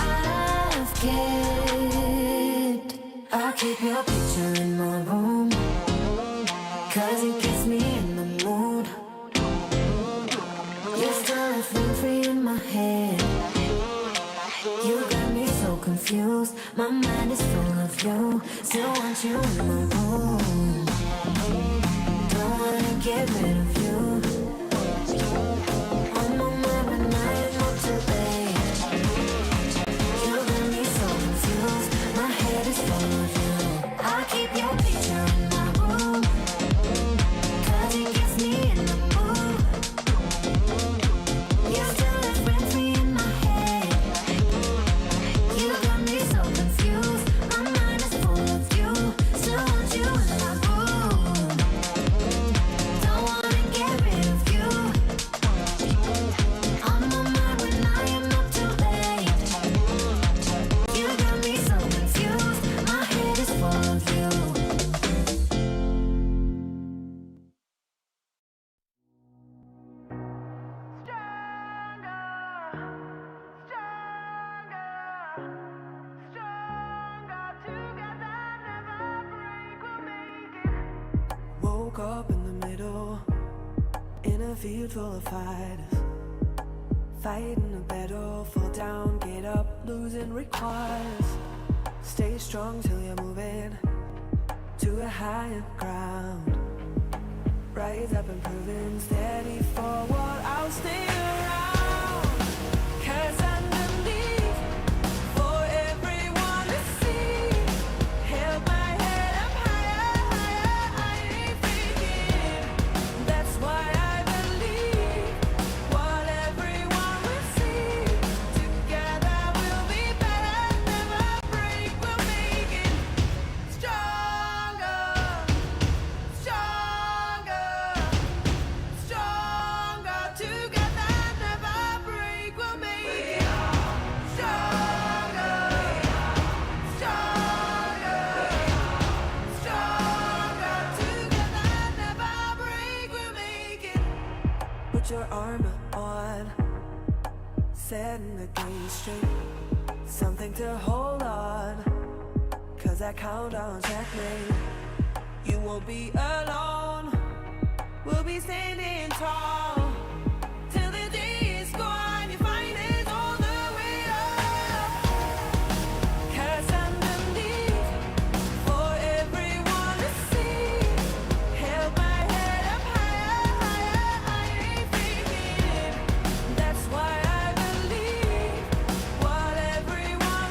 I've kept. I keep your picture in my room, 'cause it gets me in the mood. You're still living free in my head. You got me so confused. My mind is full of you. Still want you in my room. Don't wanna get rid of you. On my mind when I am not too late. You got me so confused. My head is full of you. I keep your picture in my room, 'cause it gets me in the mood. You're still living free in my head. You got me so confused. My mind is full of you. Still want you in my room. Don't wanna get rid of you. On my mind when I am not too late. You got me so confused. My head is full of you. Woke up in the middle, in a field full of fighters, fighting a battle, fall down, get up, losing requires. Stay strong till you're moving to a higher ground. Rise up and proving steady forward, I'll stay around. 'Cause underneath, for everyone to see, held my head up higher, higher, I ain't freaking. That's why I believe what everyone will see. Together we'll be better, never break, we'll make it stronger, stronger, stronger. Together never break, we'll make it stronger, stronger, stronger. Together never break, we'll make it. Put your armor on, setting the game straight. Something to hold on, 'cause I count on checkmate. You won't be alone, we'll be standing tall. Till the day is gone, you find it all the way up. 'Cause underneath, for everyone to see, held my head up higher, higher, I ain't freaking. That's why I believe what everyone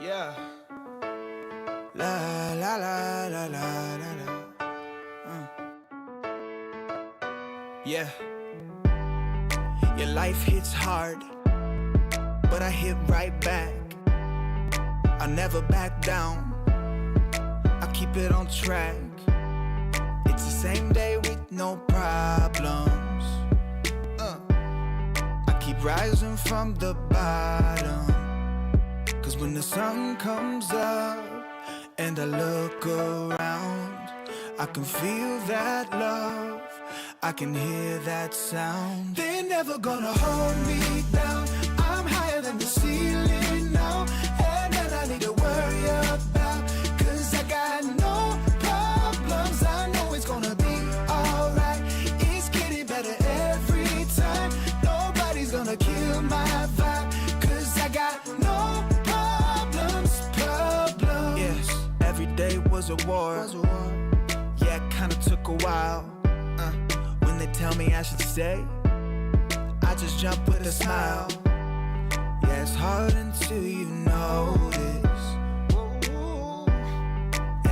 Yeah. La la la la la la la. Yeah. Your life hits hard, but I hit right back. I never back down. I keep it on track. It's the same day with no problems. I keep rising from the bottom. Cause when the sun comes up and I look around, I can feel that love, I can hear that sound. They're never gonna hold me down. I'm higher than the ceiling now. And then I need to worry about, cause I got no problems. I know it's gonna be alright. It's getting better every time. Nobody's gonna kill my vibe, cause I got no problems. Yes, every day was a war. Yeah, it kinda took a while. When they tell me I should stay, I just jump with a smile. Yeah, it's hard until you notice.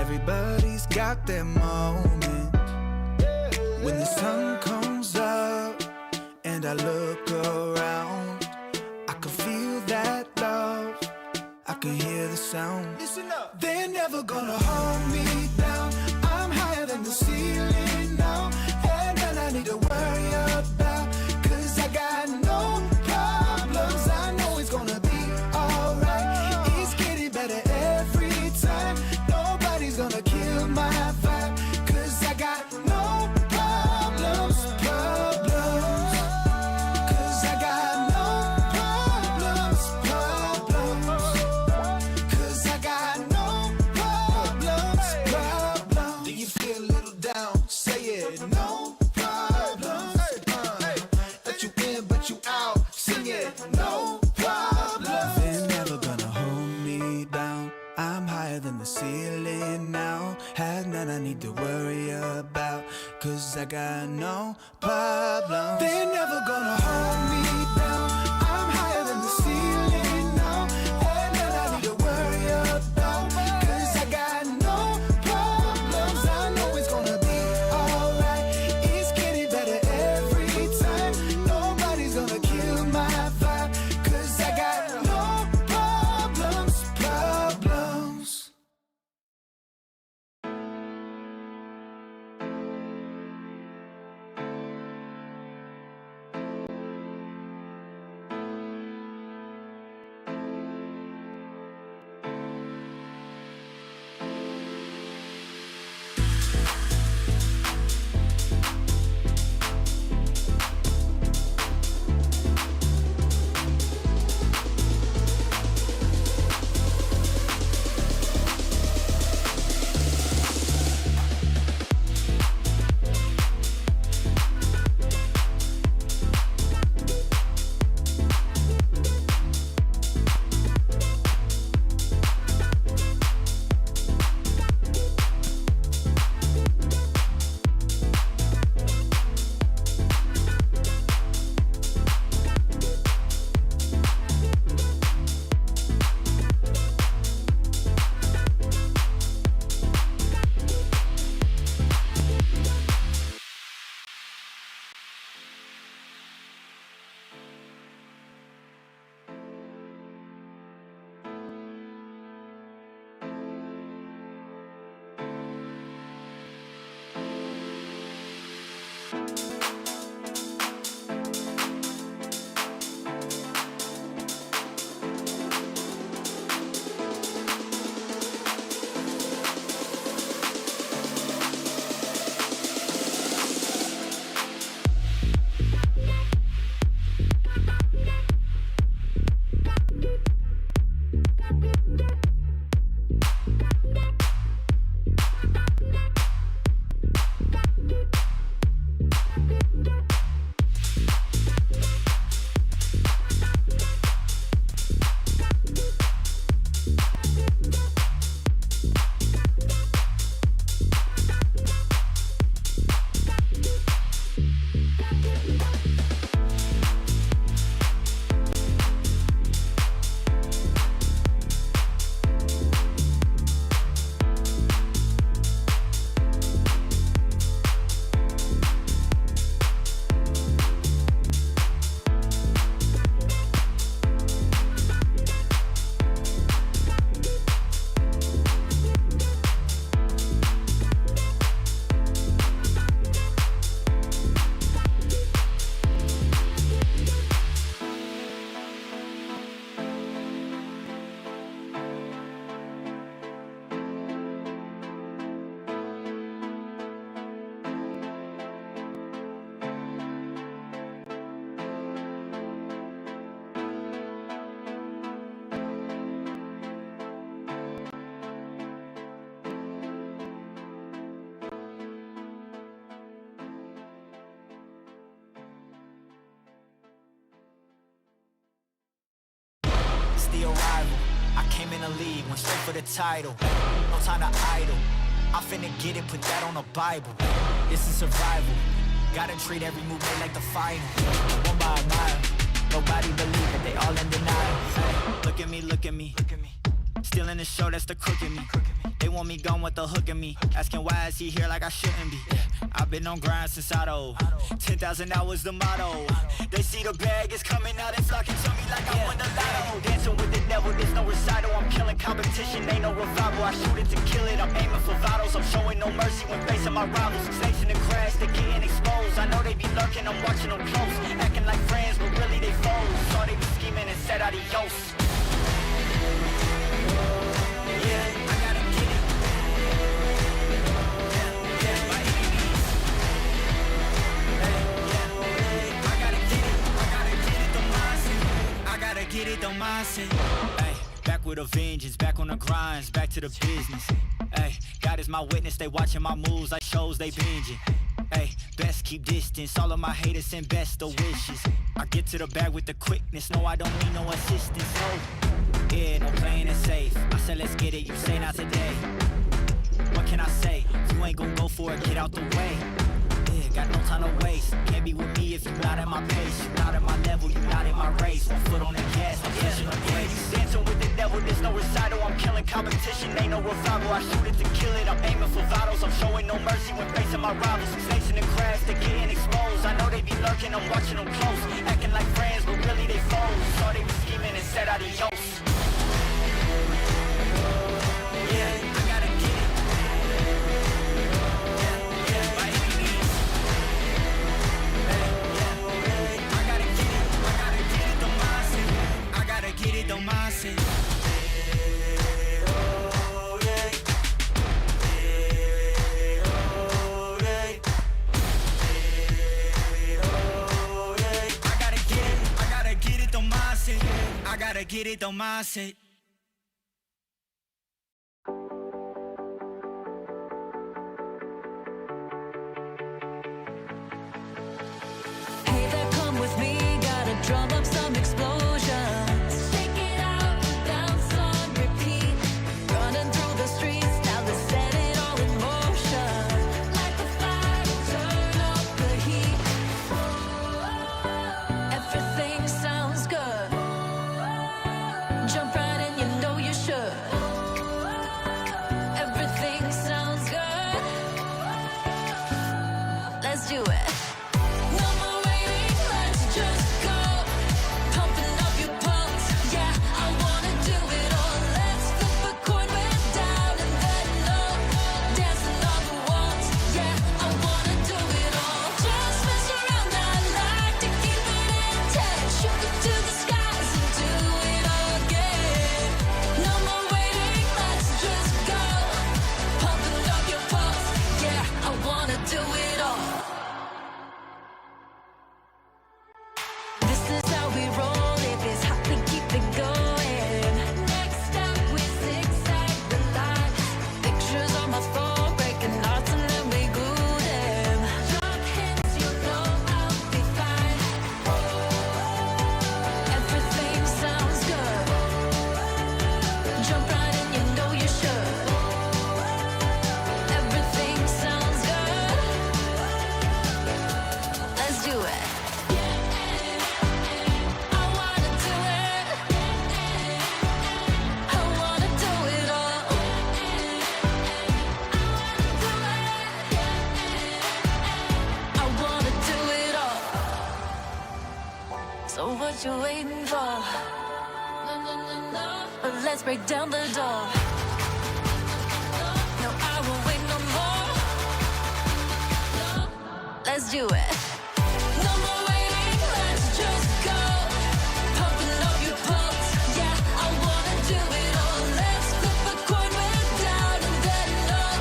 Everybody's got their moment. When the sun comes up and I look around, I can feel that love, I can hear the sound. Listen up. They're never gonna hold me down. I'm higher than the ceiling now. And then I need to worry about, cause I got no problems. I know it's gonna be alright. It's getting better every time. Nobody's gonna kill my vibe, cause I got no problems. Cause I got no problems. Cause I got no problems. Do you feel a little down? Say it. No problems. Let you in, but you out. Sing it. No problems. They're never gonna hold me down. I'm higher than the ceiling now. Had none I need to worry about, cause I got no problems. They're never gonna hold me down. I'm higher than the ceiling now. Had none I need to worry about, cause I got no problems. I know it's gonna be alright. It's getting better every time. Nobody's gonna kill my vibe, cause I got no problems. the arrival. I came in the league, went straight for the title. No time to idle. I'm finna get it, put that on the Bible. This is survival. Gotta treat every move made like the final. One by a mile. Nobody believe it, they all in denial. Hey, look at me, look at me. Still in the show, that's the crook in me. They want me gone with the hook in me. Asking why is he here like I shouldn't be. I've been on grind since Otto. 10,000 hours the motto. They see the bag is coming out and flocking to me like I won the lotto. Dancing with the devil, there's no recital. I'm killing competition, ain't no revival. I shoot it to kill it, I'm aiming for vitals. I'm showing no mercy when facing my rivals. Snakes in the grass, they getting exposed. I know they be lurking, I'm watching them close. Acting like friends, but really they foes. Saw they be scheming and said adios. Get it, don't mindset. Ay, back with a vengeance, back on the grinds, back to the business. Ay, God is my witness, they watching my moves like shows they binging. Ay, best keep distance, all of my haters send best of wishes. I get to the bag with the quickness, no I don't need no assistance, no. Yeah, no playing it safe, I said let's get it, you say not today. What can I say, you ain't gon' go for it, get out the way. Yeah, got no time to waste. Can't be with me if you're not at my pace. You're not at my level, you're not in my race. One foot on the gas, I'm pushing the brakes. You dancing with the devil, there's no recital. I'm killing competition, ain't no revival. I shoot it to kill it, I'm aiming for vitals. I'm showing no mercy when facing my rivals. Snakes in the grass, they getting exposed. I know they be lurking, I'm watching them close. Acting like friends, but really they foes. Saw they be scheming and said adios. Get it, don't mindset. I gotta get it, don't mindset. I gotta get it, don't mindset. Hey there, come with me, gotta drum up some explosions. So what you waiting for? Let's break down the door. No, I won't wait no more. Let's do it. No more waiting, let's just go. Pumping up your pulse, yeah, I wanna do it all. Let's flip a coin, we're down and then up.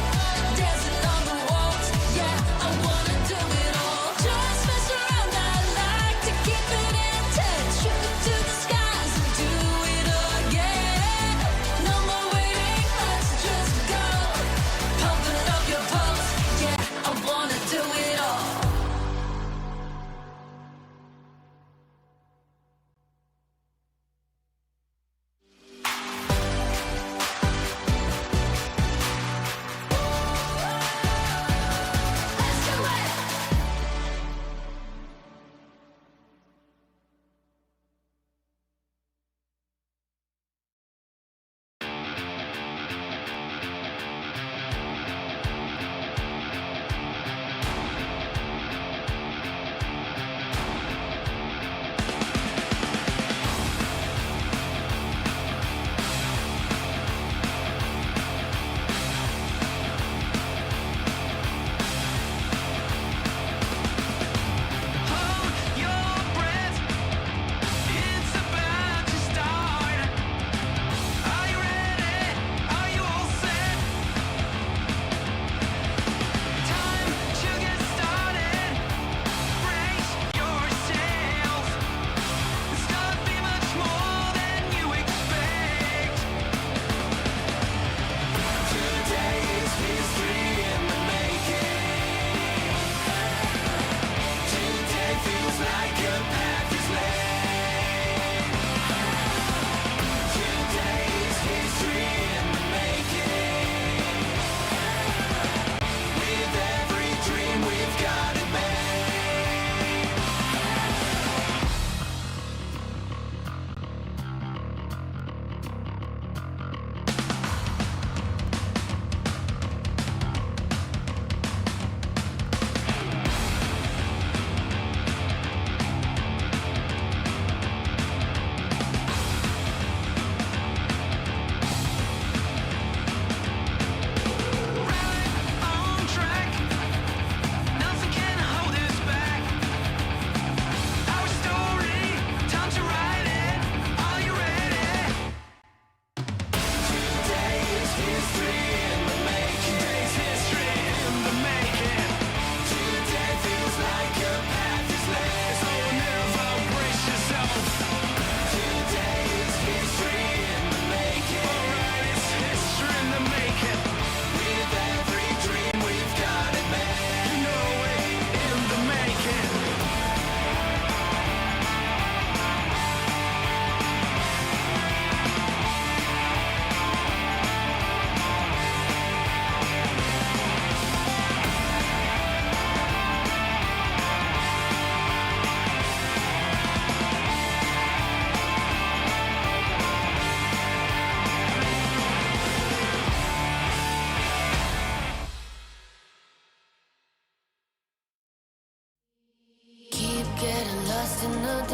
Dancing on the walls, yeah, I wanna do it all. Just mess around, I like to keep it intense. Shoot it to the skies and do it again. No more waiting, let's just go. Pumping up your pulse, yeah, I wanna do it all.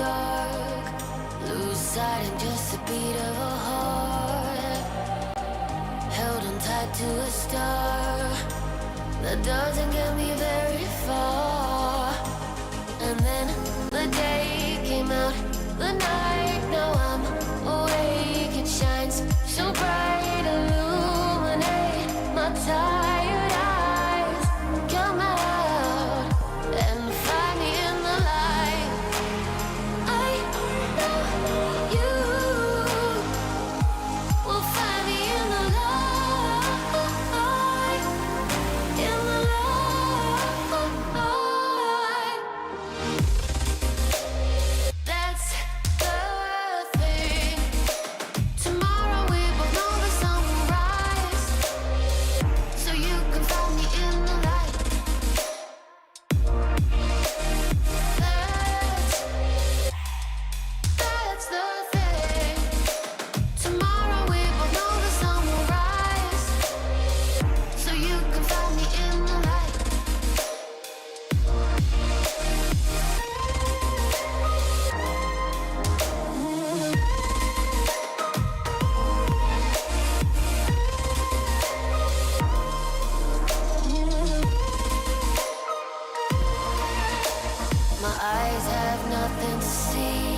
dark. Lose sight in just a beat of a heart. Held on tight to a star that doesn't get me very far. And then the day came out, the night, now I'm awake. It shines so bright, illuminate my tired eyes. Come out and find me in the light. I know you will find me in the light. In the light. That's the thing. Tomorrow we both know the sun will rise, so you can find me in the light. That's the thing. Tomorrow we both know the sun will rise, so you can find me in the light. My eyes have nothing to see.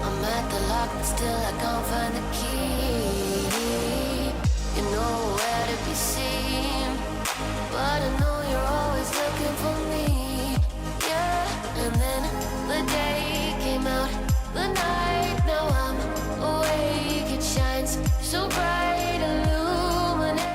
I'm at the lock, but still I can't find the key. You know where to be seen, but I know you're always looking for me. Yeah, and then the day came out, the night, now I'm awake. It shines so bright, illuminate.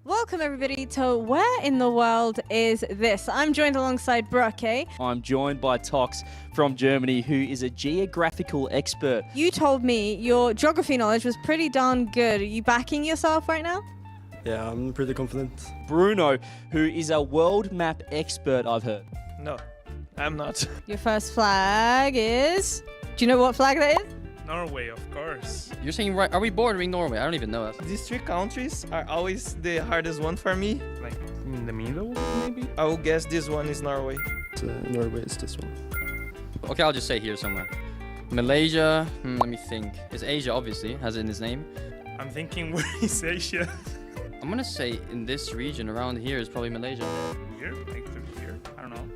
Welcome everybody to Where in the World Is This? I'm joined alongside Brooke. I'm joined by Tox from Germany, who is a geographical expert. You told me your geography knowledge was pretty darn good. Are you backing yourself right now? Yeah, I'm pretty confident. Bruno, who is a world map expert, I've heard. No, I'm not. Your first flag is... Do you know what flag that is? Norway, of course. You're saying, right? Are we bordering Norway? I don't even know that. These three countries are always the hardest one for me. Like in the middle, maybe? I will guess this one is Norway. Norway is this one. Okay, I'll just say here somewhere. Malaysia, let me think. It's Asia, obviously, has it in its name. I'm thinking, where is Asia? I'm gonna say in this region around here is probably Malaysia. Here? Like through here? I don't know.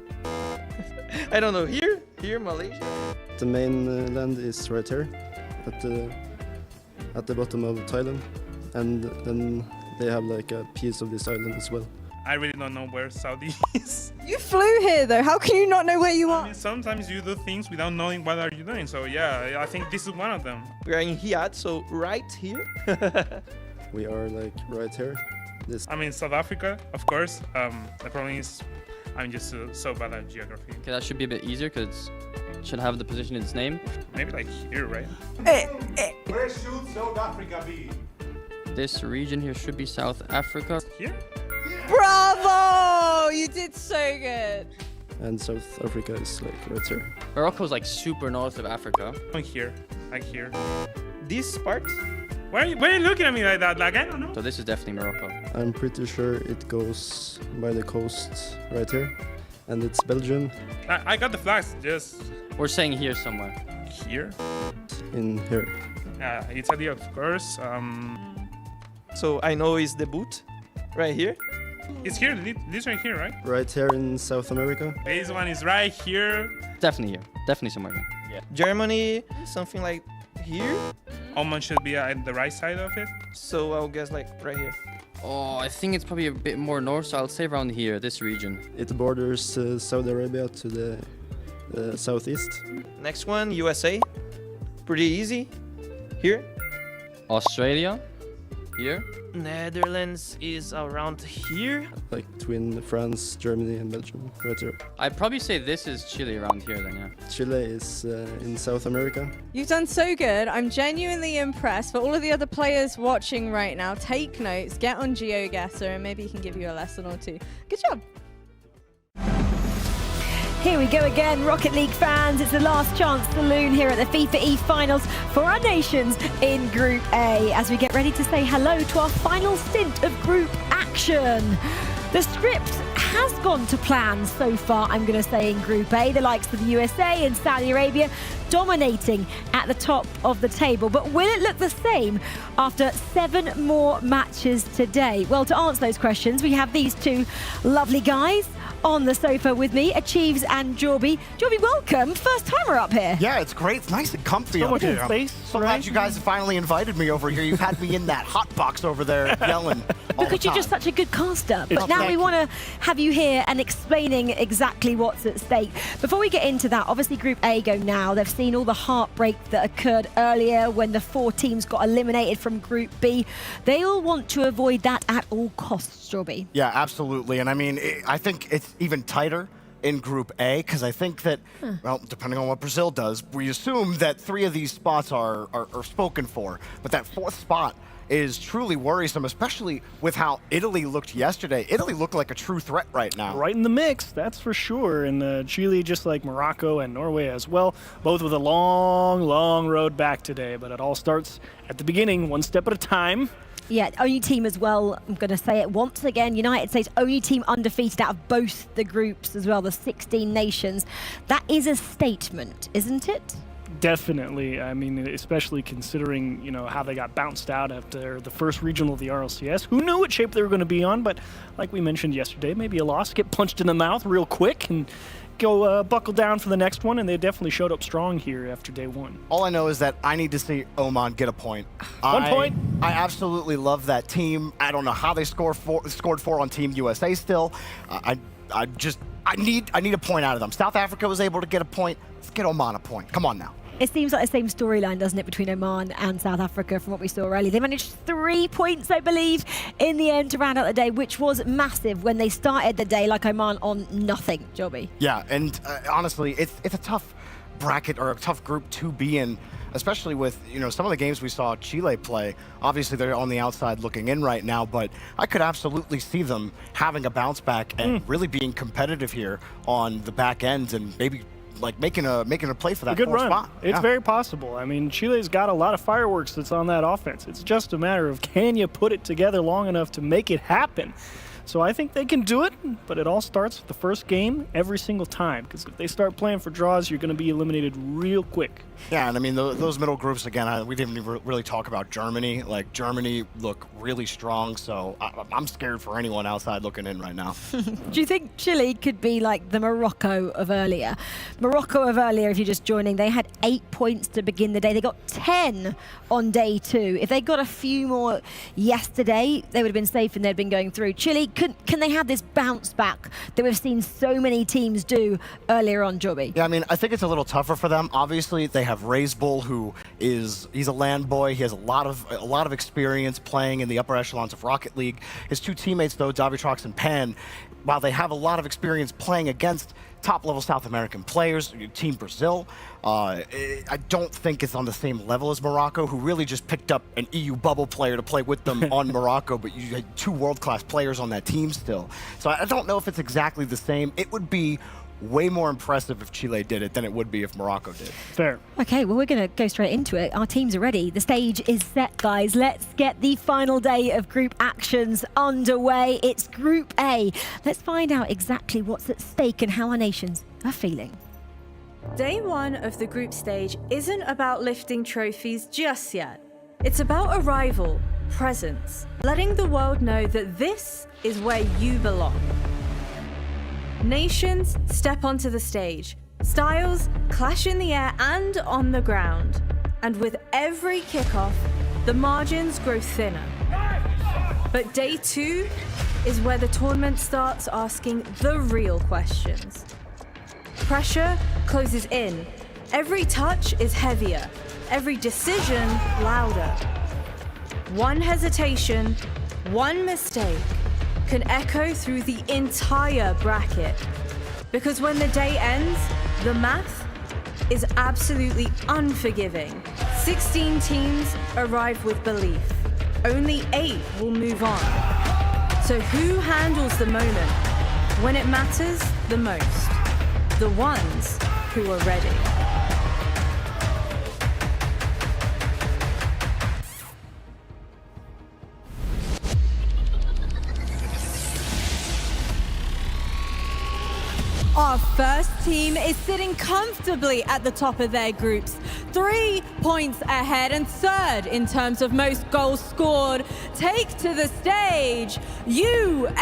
I don't know. Here? Here, Malaysia? The main land is right here, at the bottom of Thailand, and then they have like a piece of this island as well. I really don't know where Saudi is. You flew here though. How can you not know where you are? I mean, sometimes you do things without knowing what are you doing. So yeah, I think this is one of them. We are in Riyadh, so right here. We are like right here. This. I mean, South Africa, of course. The problem is I'm just so bad at geography. Okay, that should be a bit easier because it should have the position in its name. Maybe like here, right? Where should South Africa be? This region here should be South Africa. Here? Bravo! You did so good. And South Africa is like right here. Morocco's like super north of Africa. Here, like here. This part? Why are you looking at me like that? Like, I don't know. So this is definitely Morocco. I'm pretty sure it goes by the coast right here. And it's Belgium. I got the flags, just... We're saying here somewhere. Here? In here. Italy, of course. So I know it's the boot, right here. It's here, this right here, right? Right here in South America. This one is right here. Definitely here. Definitely somewhere here. Yeah. Germany, something like here. Oman should be at the right side of it. So I'll guess like right here. Oh, I think it's probably a bit more north, so I'll say around here, this region. It borders Saudi Arabia to the southeast. Next one, USA. Pretty easy. Here. Australia. Here? Netherlands is around here. Like between France, Germany, and Belgium, right there. I'd probably say this is Chile around here then, yeah. Chile is in South America. You've done so good. I'm genuinely impressed. For all of the other players watching right now, take notes, get on GeoGuessr, and maybe he can give you a lesson or two. Good job. Here we go again, Rocket League fans. It's the last chance saloon here at the FIFAe Finals for our nations in Group A as we get ready to say hello to our final stint of group action. The script has gone to plan so far, I'm going to say, in Group A. The likes of the USA and Saudi Arabia dominating at the top of the table. But will it look the same after 7 more matches today? Well, to answer those questions, we have these two lovely guys on the sofa with me, Achieves and Jorby. Jorby, welcome. First timer up here. Yeah, it's great. It's nice and comfy So up much here. space, So glad you guys have finally invited me over here. You've had me in that hot box over there yelling all the Because you're time. just such a good caster. But Oh, now thank we you. want to have you here and explaining exactly what's at stake. Before we get into that, obviously Group A go now. They've seen all the heartbreak that occurred earlier when the 4 teams got eliminated from Group B. They all want to avoid that at all costs, Jorby. Yeah, absolutely. And I mean, I think it's even tighter in Group A, because I think that, well, depending on what Brazil does, we assume that 3 of these spots are spoken for. But that 4th spot is truly worrisome, especially with how Italy looked yesterday. Italy looked like a true threat right now. Right in the mix, that's for sure. And Chile, just like Morocco and Norway as well, both with a long, long road back today. But it all starts at the beginning, one step at a time. Yeah, only team as well, I'm going to say it once again, United States only team undefeated out of both the groups as well, the 16 nations. That is a statement, isn't it? Definitely. I mean, especially considering, you know, how they got bounced out after the first regional of the RLCS. Who knew what shape they were going to be on? But like we mentioned yesterday, maybe a loss, get punched in the mouth real quick and go buckle down for the next one. And they definitely showed up strong here after day 1. All I know is that I need to see Oman get a point. 1 point. I absolutely love that team. I don't know how they scored 4 on Team USA still. I need a point out of them. South Africa was able to get a point. Let's get Oman a point. Come on now. It seems like the same storyline, doesn't it, between Oman and South Africa from what we saw earlier. They managed 3 points, I believe, in the end to round out the day, which was massive when they started the day like Oman on nothing, Jorby. Yeah, and honestly, it's a tough bracket or a tough group to be in, especially with, you know, some of the games we saw Chile play. Obviously, they're on the outside looking in right now, but I could absolutely see them having a bounce back and really being competitive here on the back end and maybe like making a play for that a good 4th run. spot. It's Yeah. very possible. I mean, Chile's got a lot of fireworks that's on that offense. It's just a matter of, can you put it together long enough to make it happen? So I think they can do it, but it all starts with the first game every single time, because if they start playing for draws, you're going to be eliminated real quick. Yeah, and I mean, those middle groups, again, we didn't even really talk about Germany. Like, Germany look really strong, so I'm scared for anyone outside looking in right now. Do you think Chile could be like the Morocco of earlier? Morocco of earlier, if you're just joining, they had 8 points to begin the day. They got 10 on day 2. If they got a few more yesterday, they would have been safe and they'd been going through. Chile, can they have this bounce back that we've seen so many teams do earlier on, Jorby? Yeah, I mean, I think it's a little tougher for them. Obviously, they have Bull, who he's a land boy. He has a lot of experience playing in the upper echelons of Rocket League. His 2 teammates, though, Davitrox and Pan, while they have a lot of experience playing against top-level South American players, Team Brazil, I don't think it's on the same level as Morocco, who really just picked up an EU bubble player to play with them on Morocco, but you had 2 world-class players on that team still. So I don't know if it's exactly the same. It would be way more impressive if Chile did it than it would be if Morocco did. Fair. Okay, well, we're going to go straight into it. Our teams are ready. The stage is set, guys. Let's get the final day of group actions underway. It's Group A. Let's find out exactly what's at stake and how our nations are feeling. Day 1 of the group stage isn't about lifting trophies just yet. It's about arrival, presence, letting the world know that this is where you belong. Nations step onto the stage. Styles clash in the air and on the ground. And with every kickoff, the margins grow thinner. But day 2 is where the tournament starts asking the real questions. Pressure closes in. Every touch is heavier. Every decision louder. One hesitation, one mistake can echo through the entire bracket. Because when the day ends, the math is absolutely unforgiving. 16 teams arrive with belief. Only 8 will move on. So who handles the moment when it matters the most? The ones who are ready. Our first team is sitting comfortably at the top of their groups, 3 points ahead and third in terms of most goals scored. Take to the stage, USA!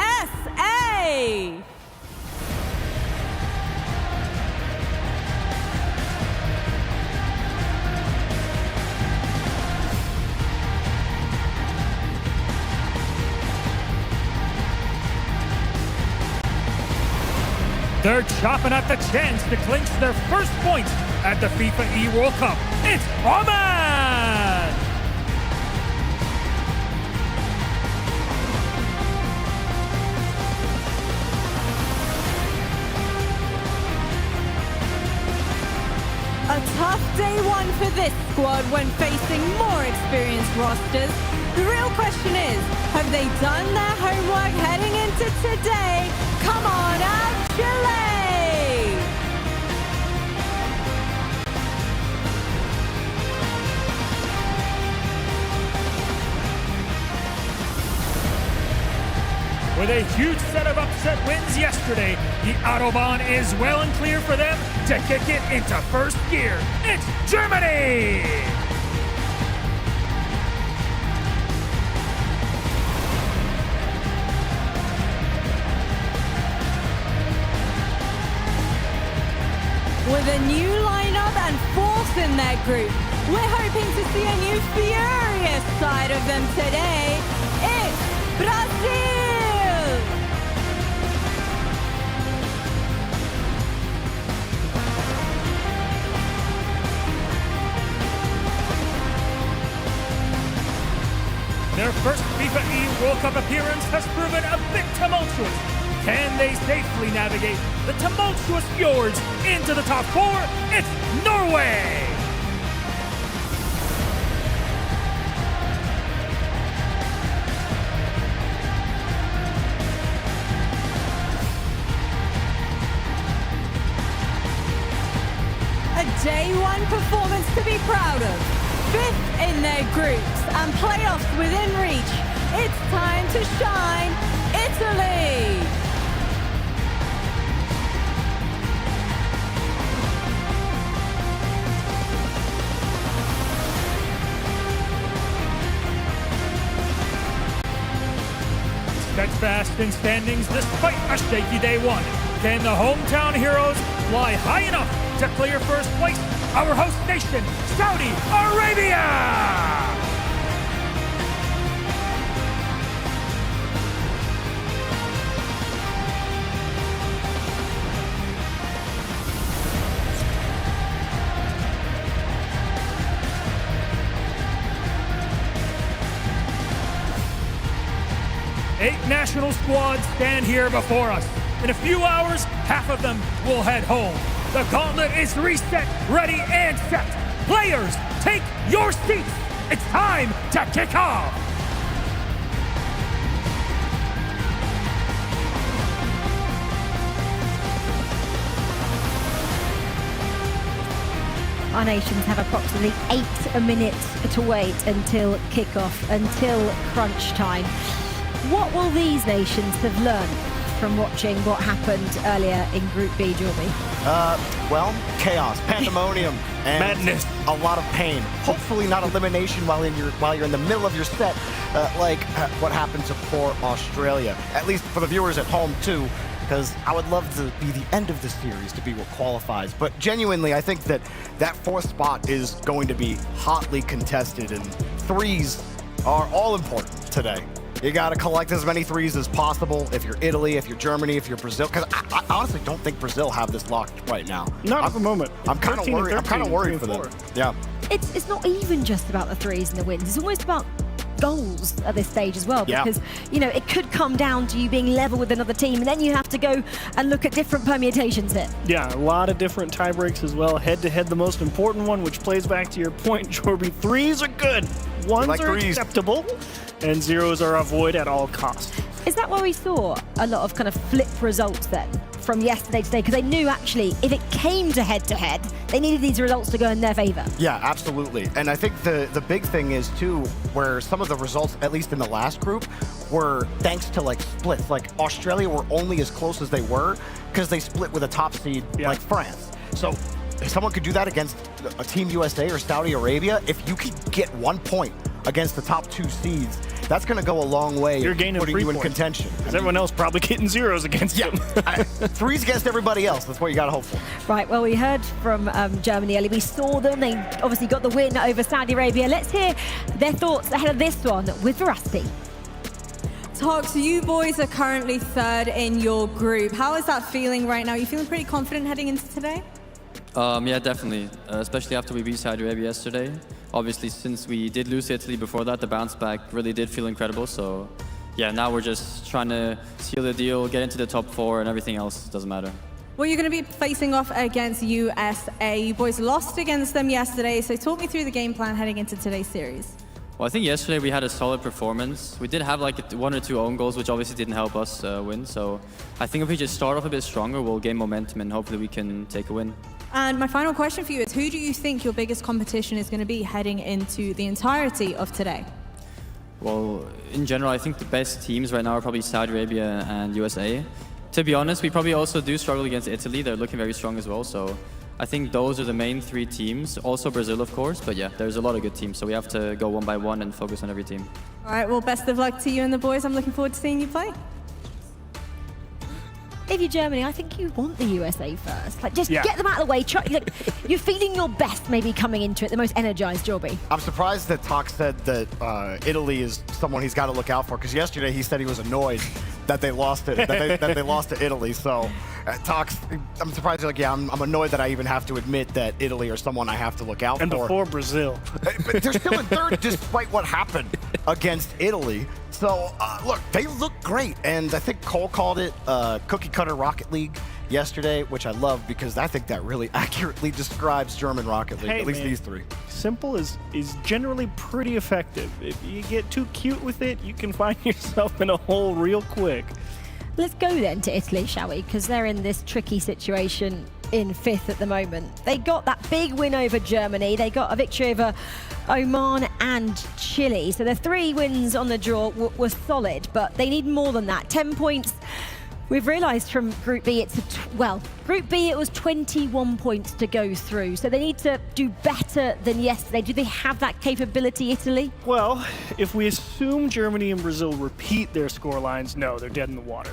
They're chopping at the chance to clinch their first points at the FIFAe World Cup. It's Oman! A tough day one for this squad when facing more experienced rosters. The real question is, have they done their homework heading into today? Come on out, Chile! With a huge set of upset wins yesterday, the Autobahn is well and clear for them to kick it into first gear. It's Germany! With a new lineup and fourth in their group, we're hoping to see a new furious side of them today. It's Brazil! Their first FIFAe World Cup appearance has proven a bit tumultuous. Can they safely navigate the tumultuous fjords into the top 4? It's Norway! A day one performance to be proud of. 5th in their groups and playoffs within reach. It's time to shine, Italy! Steadfast in standings despite a shaky day one. Can the hometown heroes fly high enough to clear first place? Our host nation, Saudi Arabia! Eight national squads stand here before us. In a few hours, half of them will head home. The gauntlet is reset, ready, and set. Players, take your seats. It's time to kick off. Our nations have approximately 8 minutes to wait until kickoff, until crunch time. What will these nations have learned from watching what happened earlier in Group B, Jorby? Well, chaos, pandemonium, and madness, a lot of pain. Hopefully not elimination while you're in the middle of your set, like what happened to poor Australia. At least for the viewers at home too, because I would love to be the end of the series to be what qualifies. But genuinely, I think that 4th spot is going to be hotly contested, and threes are all important today. You got to collect as many threes as possible if you're Italy, if you're Germany, if you're Brazil. Because I honestly don't think Brazil have this locked right now. Not at the moment. I'm kind of worried for them. Yeah. It's not even just about the threes and the wins. It's almost about goals at this stage as well, Yeah. because, you know, it could come down to you being level with another team, and then you have to go and look at different permutations here. Yeah, a lot of different tie breaks as well. Head-to-head, the most important one, which plays back to your point, Jorby. Threes are good. Ones like are threes. acceptable, and zeros are avoid at all costs. Is that why we saw a lot of kind of flip results then from yesterday to today? Because they knew actually if it came to head-to-head, they needed these results to go in their favor. Yeah, absolutely. And I think the big thing is too, where some of the results, at least in the last group, were thanks to like splits. Like Australia were only as close as they were because they split with a top seed like France. So if someone could do that against a Team USA or Saudi Arabia, if you could get 1 point against the top 2 seeds, that's going to go a long way. You're gaining putting 3 you in points. contention. Because everyone else probably getting zeros against them. Threes against everybody else. That's what you got to hope for. Right, well, we heard from Germany earlier. We saw them. They obviously got the win over Saudi Arabia. Let's hear their thoughts ahead of this one with Veracity. Tox, you boys are currently 3rd in your group. How is that feeling right now? Are you feeling pretty confident heading into today? Yeah, definitely. Especially after we beat Saudi Arabia yesterday. Obviously, since we did lose to Italy before that, the bounce back really did feel incredible. So, yeah, now we're just trying to seal the deal, get into the top 4, and everything else doesn't matter. Well, you're going to be facing off against USA. You boys lost against them yesterday, so talk me through the game plan heading into today's series. Well, I think yesterday we had a solid performance. We did have like 1 or 2 own goals, which obviously didn't help us win. So I think if we just start off a bit stronger, we'll gain momentum and hopefully we can take a win. And my final question for you is, who do you think your biggest competition is going to be heading into the entirety of today? Well, in general, I think the best teams right now are probably Saudi Arabia and USA. To be honest, we probably also do struggle against Italy. They're looking very strong as well. So I think those are the main 3 teams. Also Brazil, of course. But yeah, there's a lot of good teams. So we have to go one by one and focus on every team. All right, well, best of luck to you and the boys. I'm looking forward to seeing you play. If you're Germany, I think you want the USA first. Like, just Yeah. get them out of the way. Try, like, you're feeling your best maybe coming into it, the most energized, Jorby. I'm surprised that Tox said that Italy is someone he's got to look out for, because yesterday he said he was annoyed that they lost it, that they lost to Italy. So, Tox, I'm surprised. Like, yeah, I'm annoyed that I even have to admit that Italy are someone I have to look out And for. before Brazil. But they're still in 3rd despite what happened against Italy. So, look, they look great. And I think Cole called it cookie cutter Rocket League yesterday, which I love because I think that really accurately describes German Rocket League, Hey, at least man. these 3. Simple is generally pretty effective. If you get too cute with it, you can find yourself in a hole real quick. Let's go then to Italy, shall we? Because they're in this tricky situation in 5th at the moment. They got that big win over Germany. They got a victory over Oman and Chile. So the 3 wins on the draw were solid, but they need more than that. 10 points. We've realised from Group B, Group B it was 21 points to go through. So they need to do better than yesterday. Do they have that capability, Italy? Well, if we assume Germany and Brazil repeat their score lines, no, they're dead in the water.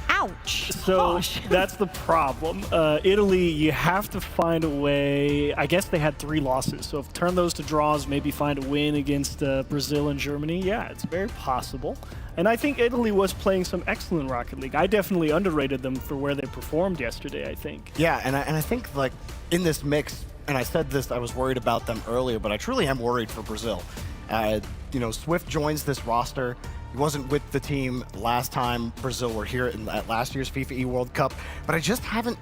Ouch. So that's the problem. Italy, you have to find a way. I guess they had 3 losses. So if turn those to draws, maybe find a win against Brazil and Germany. Yeah, it's very possible. And I think Italy was playing some excellent Rocket League. I definitely underrated them for where they performed yesterday, I think. Yeah, and I think, like, in this mix, and I said this, I was worried about them earlier, but I truly am worried for Brazil. You know, Swift joins this roster. He wasn't with the team last time Brazil were here at last year's FIFAe World Cup, but I just haven't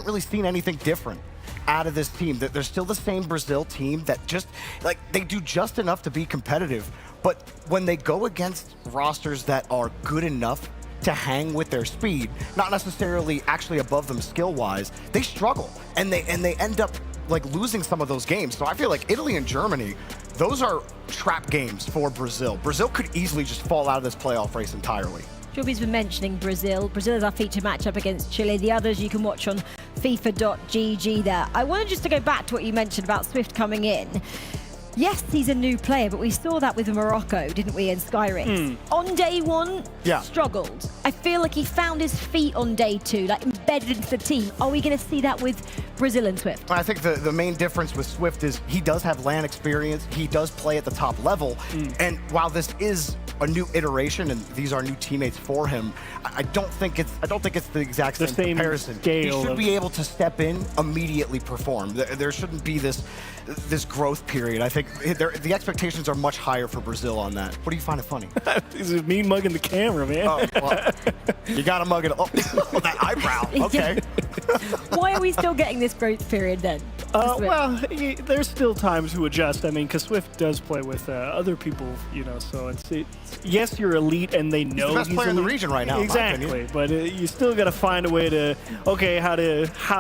really seen anything different out of this team. That they're still the same Brazil team that just, like, they do just enough to be competitive, but when they go against rosters that are good enough to hang with their speed, not necessarily actually above them skill-wise, they struggle, and they end up like losing some of those games. So I feel like Italy and Germany, those are trap games for Brazil. Brazil could easily just fall out of this playoff race entirely. Jorby's been mentioning Brazil. Brazil is our feature matchup against Chile. The others you can watch on FIFA.gg there. I wanted just to go back to what you mentioned about Swift coming in. Yes, he's a new player, but we saw that with Morocco, didn't we, in Skyrix? On day 1, struggled. I feel like he found his feet on day 2, like embedded into the team. Are we going to see that with Brazil and Swift? I think the main difference with Swift is he does have LAN experience. He does play at the top level. And while this is a new iteration, and these are new teammates for him. I don't think it's the exact same comparison. He should be able to step in, immediately perform. There shouldn't be this growth period. I think the expectations are much higher for Brazil on that. What do you find it funny? This is me mugging the camera, man. Oh, well, you gotta mug it. Oh, that eyebrow. Okay. Why are we still getting this growth period then? Well, there's still time to adjust. I mean, because Swift does play with other people, you know, so it's yes, you're elite and they know he's the best player in the region right now. Exactly, but you still got to find a way to, okay, how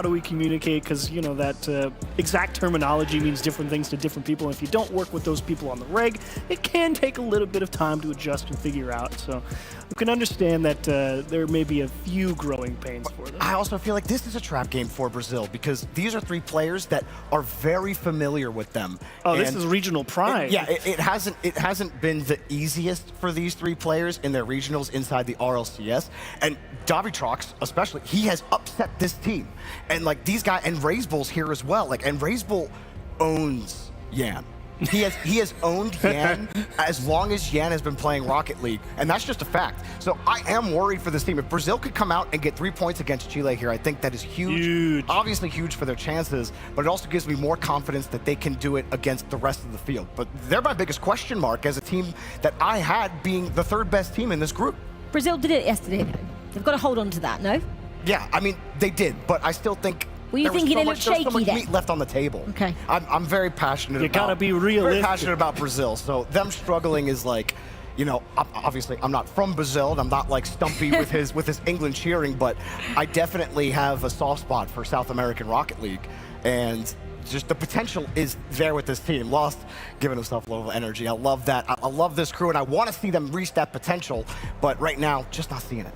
do we communicate? Because, you know, that exact terminology means different things to different people. And if you don't work with those people on the reg, it can take a little bit of time to adjust and figure out. So you can understand that there may be a few growing pains for them. I also feel like this is a trap game for Brazil because these are three players that are very familiar with them. Oh, this is regional pride. It hasn't been the easiest for these three players in their regionals inside the RLCS. And Davitrox, especially, he has upset this team. And like these guys, and Razebull's here as well. Like, and Razebull owns Yan. He has owned Yan as long as Yan has been playing Rocket League, and that's just a fact. So I am worried for this team. If Brazil could come out and get 3 points against Chile here, I think that is huge. Obviously huge for their chances, but it also gives me more confidence that they can do it against the rest of the field. But they're my biggest question mark as a team that I had being the third best team in this group. Brazil did it yesterday, though. They've got to hold on to that, no? Yeah, I mean, they did, but I still think Were you thinking they looked shaky so much then? meat left on the table. Okay. I'm very passionate. You gotta be realistic. Very passionate about Brazil. So them struggling is like, you know, obviously I'm not from Brazil and I'm not like Stumpy with his England cheering, but I definitely have a soft spot for South American Rocket League, and just the potential is there with this team. Lost giving himself a little energy. I love that. I love this crew, and I want to see them reach that potential, but right now, just not seeing it.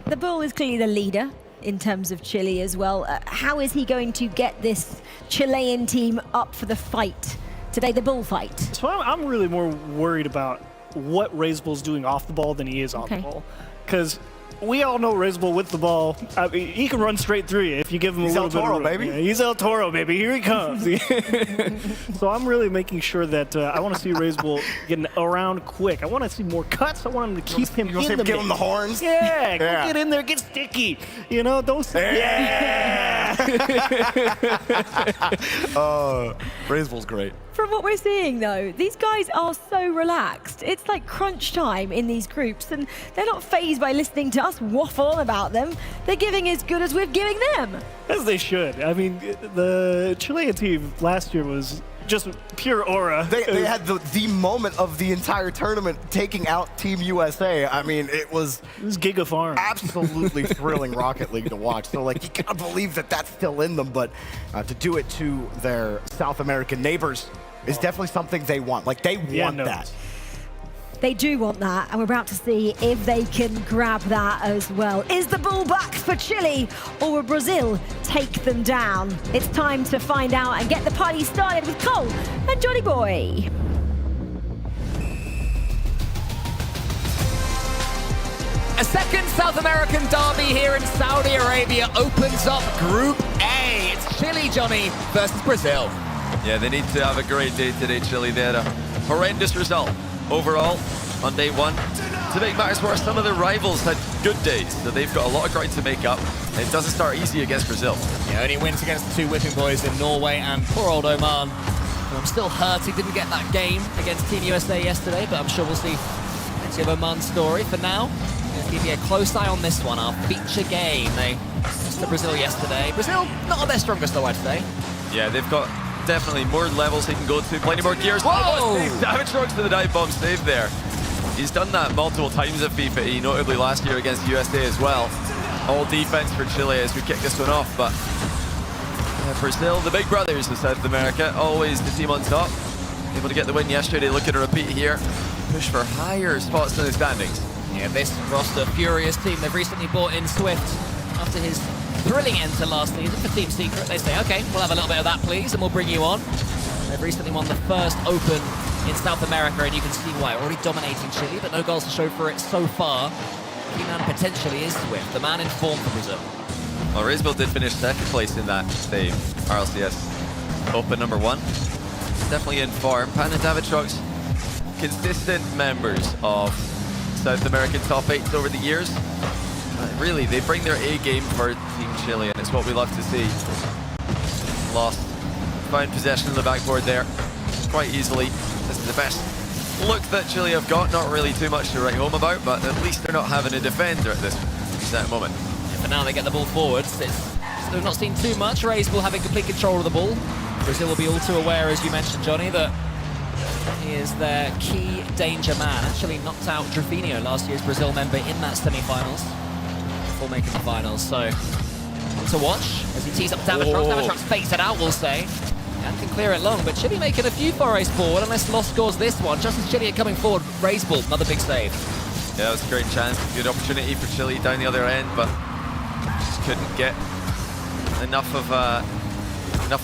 The Bull is clearly the leader in terms of Chile as well. How is he going to get this Chilean team up for the fight today, the Bull fight? So I'm really more worried about what Razebull's doing off the ball than he is on the ball. Because we all know Razebull with the ball, I mean, he can run straight through you if you give him a little bit of room. Baby. Yeah, he's El Toro, baby. Here he comes. So I'm really making sure that I want to see Razebull getting around quick. I want to see more cuts. I want him to keep him in the give him the horns? Yeah, get in there, get sticky. You know, those. Yeah. Razebull's great. From what we're seeing, though, these guys are so relaxed. It's like crunch time in these groups, and they're not fazed by listening to us waffle on about them. They're giving as good as we're giving them. As they should. I mean, the Chilean team last year was just pure aura. They had the moment of the entire tournament taking out Team USA. I mean, it was Giga Farm. Absolutely thrilling Rocket League to watch. So, like, you gotta believe that that's still in them, but to do it to their South American neighbors is definitely something they want. Like, they want that. They do want that, and we're about to see if they can grab that as well. Is the Bull back for Chile, or will Brazil take them down? It's time to find out and get the party started with Cole and Johnny Boy. A second South American derby here in Saudi Arabia opens up Group A. It's Chile, Johnny, versus Brazil. Yeah, they need to have a great day today, Chile. They had a horrendous result overall on day one. To make matters worse, some of their rivals had good days, so they've got a lot of ground to make up. It doesn't start easy against Brazil. Yeah, only wins against the two whipping boys in Norway and poor old Oman. I'm still hurt he didn't get that game against Team USA yesterday, but I'm sure we'll see plenty of Oman's story. For now, let's keep a close eye on this one, our feature game. They lost to Brazil yesterday. Brazil, not their strongest though, I'd say. Yeah, they've got definitely more levels he can go to, plenty more gears. Whoa! Davitrox to the dive bomb save there. He's done that multiple times at FIFAe, notably last year against USA as well. All defense for Chile as we kick this one off, but Brazil, the big brothers of South America, always the team on top. Able to get the win yesterday, looking to repeat here. Push for higher spots in the standings. Yeah, this roster, furious team. They've recently brought in Swift after his thrilling end to last season for Team Secret. They say, okay, we'll have a little bit of that, please, and we'll bring you on. They've recently won the first Open in South America, and you can see why. Already dominating Chile, but no goals to show for it so far. Key man potentially is Swift, the man in form for Brazil. Well, Razebull did finish second place in that same RLCS Open #1. Definitely in form. Pan and Davitrox, consistent members of South American top 8s over the years. Really, they bring their A game for Team Chile, and it's what we love to see. Lost. Found possession of the backboard there quite easily. This is the best look that Chile have got. Not really too much to write home about, but at least they're not having a defender at this exact moment. Yeah, for now, they get the ball forwards. They've not seen too much. Reyes will having complete control of the ball. Brazil will be all too aware, as you mentioned, Johnny, that he is their key danger man. Actually knocked out Drafinho, last year's Brazil member, in that semi-finals before making the finals. So to watch as he tees up Davitrox. Davitrox fakes it out, we'll say, and can clear it long. But Chile making a few forays forward, unless Lost scores this one. Just as Chile are coming forward, Reyes ball, another big save. Yeah, it was a great chance, good opportunity for Chile down the other end, but just couldn't get enough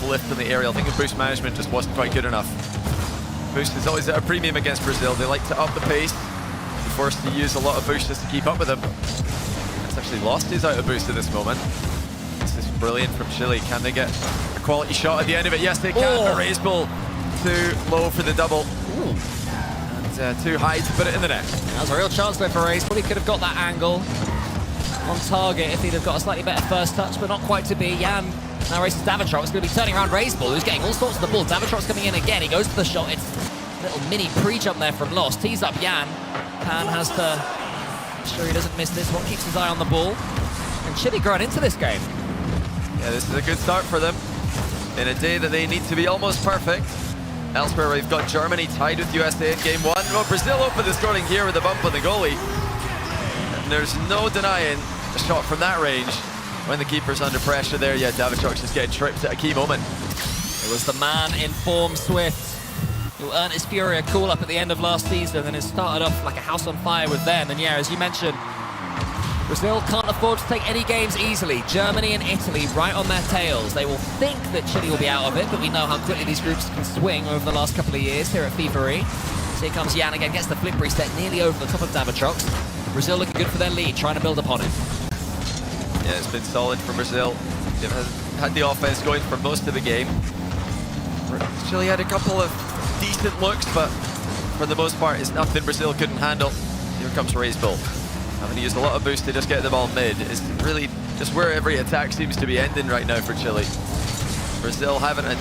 lift in the aerial. I think the boost management just wasn't quite good enough. Boost is always at a premium against Brazil. They like to up the pace. They're forced to use a lot of boost just to keep up with them. It's actually Lost his out of boost at this moment. This is brilliant from Chile. Can they get a quality shot at the end of it? Yes, they can. Oh. Raise ball too low for the double. Ooh. And too high to put it in the net. That was a real chance there for Reyes. Probably could have got that angle on target if he'd have got a slightly better first touch, but not quite to be. Jan now races Davitrox. It's going to be turning around Reyes ball, who's getting all sorts of the ball. Davitrox coming in again. He goes for the shot. It's a little mini pre-jump there from Lost. Tees up Jan. Pan has to make sure he doesn't miss this one. Keeps his eye on the ball. And Chile growing into this game. Yeah, this is a good start for them in a day that they need to be almost perfect. Elsewhere, we've got Germany tied with USA in game 1. Well, Brazil opened the scoring here with a bump on the goalie. And there's no denying a shot from that range when the keeper's under pressure there. Yeah, Davitrox is getting tripped at a key moment. It was the man in form, Swift, who earned his Fury a call-up at the end of last season and has started off like a house on fire with them. And yeah, as you mentioned, Brazil can't afford to take any games easily. Germany and Italy right on their tails. They will think that Chile will be out of it, but we know how quickly these groups can swing over the last couple of years here at FIFAe. So here comes Jan again, gets the flip reset nearly over the top of Davitrox. Brazil looking good for their lead, trying to build upon it. Yeah, it's been solid for Brazil. They've had the offense going for most of the game. Chile had a couple of decent looks, but for the most part, it's nothing Brazil couldn't handle. Here comes Reyes ball. Having to use a lot of boost to just get the ball mid is really just where every attack seems to be ending right now for Chile. Brazil haven't had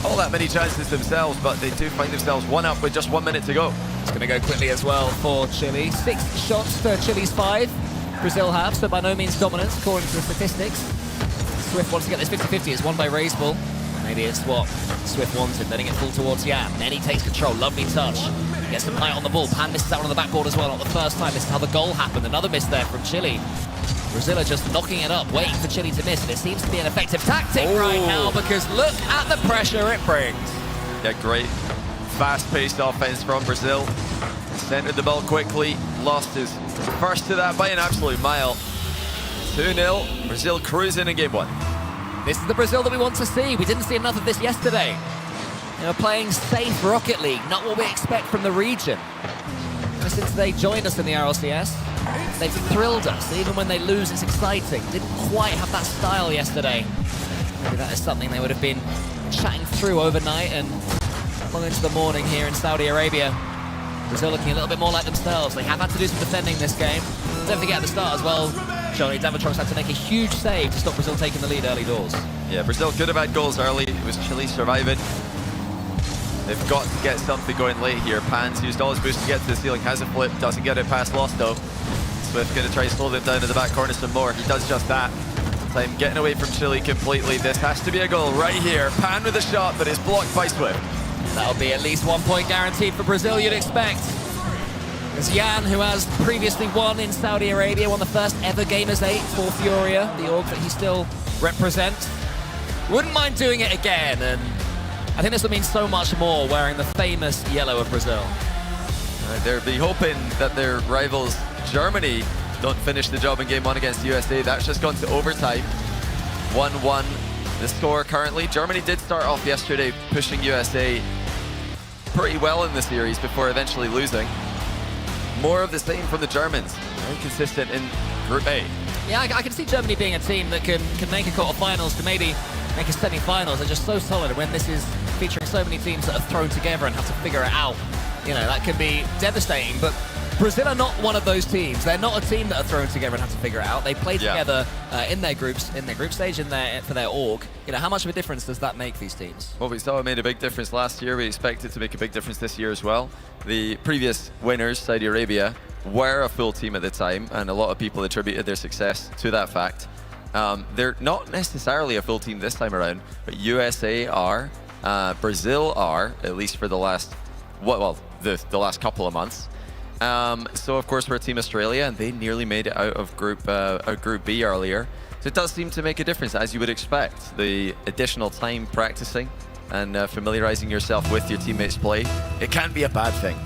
all that many chances themselves, but they do find themselves one up with just 1 minute to go. It's going to go quickly as well for Chile. 6 shots to Chile's 5. Brazil have, so by no means dominance according to the statistics. Swift wants to get this 50-50. It's won by Reyes ball. Maybe it's what Swift wanted, letting it fall towards Jan. Then he takes control, lovely touch. Gets some height on the ball. Pan misses out on the backboard as well, not the first time. This is how the goal happened. Another miss there from Chile. Brazil are just knocking it up, waiting for Chile to miss. And it seems to be an effective tactic right now, because look at the pressure it brings. Yeah, great fast-paced offense from Brazil. Centered the ball quickly. Lost his first to that by an absolute mile. 2-0. Brazil cruising in game 1. This is the Brazil that we want to see. We didn't see enough of this yesterday. They were playing safe Rocket League, not what we expect from the region. Ever since they joined us in the RLCS, they've thrilled us. Even when they lose, it's exciting. Didn't quite have that style yesterday. Maybe that is something they would have been chatting through overnight and long into the morning here in Saudi Arabia. Brazil looking a little bit more like themselves. They have had to do some defending this game. Don't forget at the start as well, Johnny, Davitrox had to make a huge save to stop Brazil taking the lead early doors. Yeah, Brazil could have had goals early. It was Chile surviving. They've got to get something going late here. Pan's used all his boost to get to the ceiling, has a flip, doesn't get it past Lost though. Swift going to try to slow them down to the back corner some more. He does just that. Time getting away from Chile completely. This has to be a goal right here. Pan with a shot, but it's blocked by Swift. That'll be at least 1 point guaranteed for Brazil, you'd expect. As Jan, who has previously won in Saudi Arabia, won the first ever game as 8 for Furia, the org that he still represents, wouldn't mind doing it again. And I think this will mean so much more wearing the famous yellow of Brazil. They'll be hoping that their rivals, Germany, don't finish the job in game 1 against USA. That's just gone to overtime. 1-1 the score currently. Germany did start off yesterday pushing USA pretty well in the series before eventually losing. More of the same from the Germans. Very consistent in Group A. Yeah, I can see Germany being a team that can make a quarterfinals, to maybe make a semi-finals. They're just so solid. When this is featuring so many teams that are thrown together and have to figure it out, you know, that can be devastating. But Brazil are not one of those teams. They're not a team that are thrown together and have to figure it out. They play together in their groups, in their group stage, for their org. You know, how much of a difference does that make these teams? Well, we saw it made a big difference last year. We expect it to make a big difference this year as well. The previous winners, Saudi Arabia, were a full team at the time, and a lot of people attributed their success to that fact. They're not necessarily a full team this time around, but USA are, Brazil are, at least for the last, the last couple of months. So of course we're Team Australia, and they nearly made it out of Group B earlier. So it does seem to make a difference, as you would expect. The additional time practicing and familiarizing yourself with your teammates' play, it can't be a bad thing.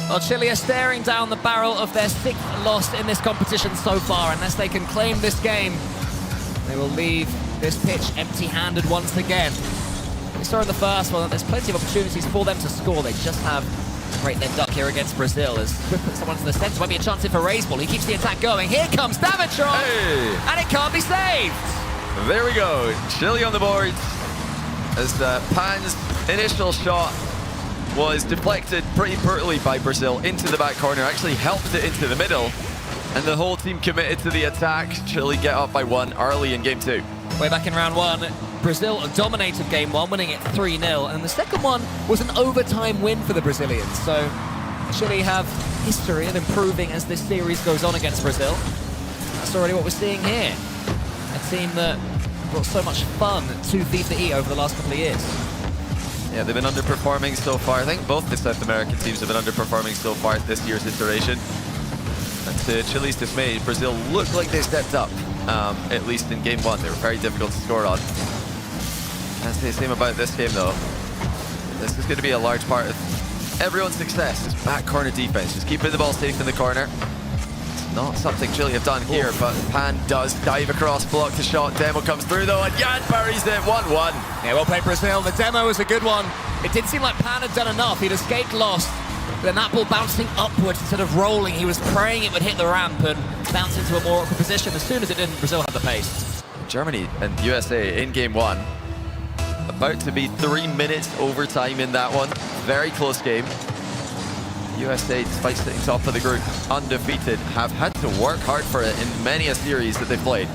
Well, Chile are staring down the barrel of their 6th loss in this competition so far. Unless they can claim this game, they will leave this pitch empty-handed once again. We saw in the first one that there's plenty of opportunities for them to score. They just have to break their duck here against Brazil. As Swift puts someone to the centre, might be a chance here for Raiseball. He keeps the attack going. Here comes Davitron, and it can't be saved. There we go. Chile on the board as Pan's initial shot was deflected pretty brutally by Brazil into the back corner. Actually helped it into the middle, and the whole team committed to the attack. Chile get up by 1 early in game 2. Way back in round 1, Brazil dominated game 1, winning it 3-0, and the second one was an overtime win for the Brazilians. So Chile have history of improving as this series goes on against Brazil. That's already what we're seeing here. A team that brought so much fun to FIFAe over the last couple of years. Yeah, they've been underperforming so far. I think both the South American teams have been underperforming so far this year's iteration. And to Chile's dismay, Brazil looked like they stepped up, at least in game 1. They were very difficult to score on. That's the same about this game, though. This is going to be a large part of everyone's success. Is back corner defense, just keeping the ball safe in the corner. It's not something Chile have done here, but Pan does dive across, block the shot. Demo comes through, though, and Jan buries it 1-1. Yeah, well played, Brazil. The demo was a good one. It did seem like Pan had done enough. He'd escaped lost. But then that ball bouncing upwards instead of rolling, he was praying it would hit the ramp and bounce into a more awkward position. As soon as it didn't, Brazil had the pace. Germany and USA in game 1. About to be 3 minutes overtime in that one. Very close game. USA, despite sitting top of the group, undefeated, have had to work hard for it in many a series that they've played.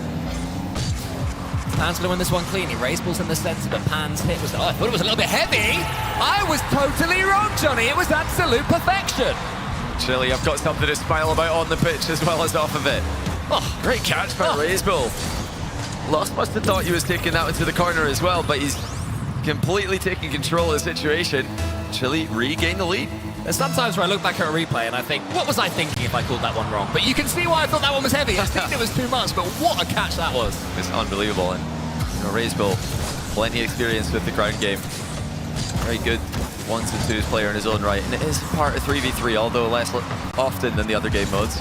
Pan's going to win this one cleanly. Raiseball's in the centre, but Pan's hit was... Oh, I thought it was a little bit heavy. I was totally wrong, Johnny. It was absolute perfection. Chile have got something to smile about on the pitch as well as off of it. Oh, great catch by Raiseball. Lost must have thought he was taking that into the corner as well, but he's completely taking control of the situation. Chile regain the lead. There's sometimes where I look back at a replay and I think, what was I thinking if I called that one wrong? But you can see why I thought that one was heavy. I think it was too much, but what a catch that was. It's unbelievable. And you know, Raiseball, plenty of experience with the ground game. Very good 1s and 2s player in his own right. And it is part of 3v3, although less often than the other game modes.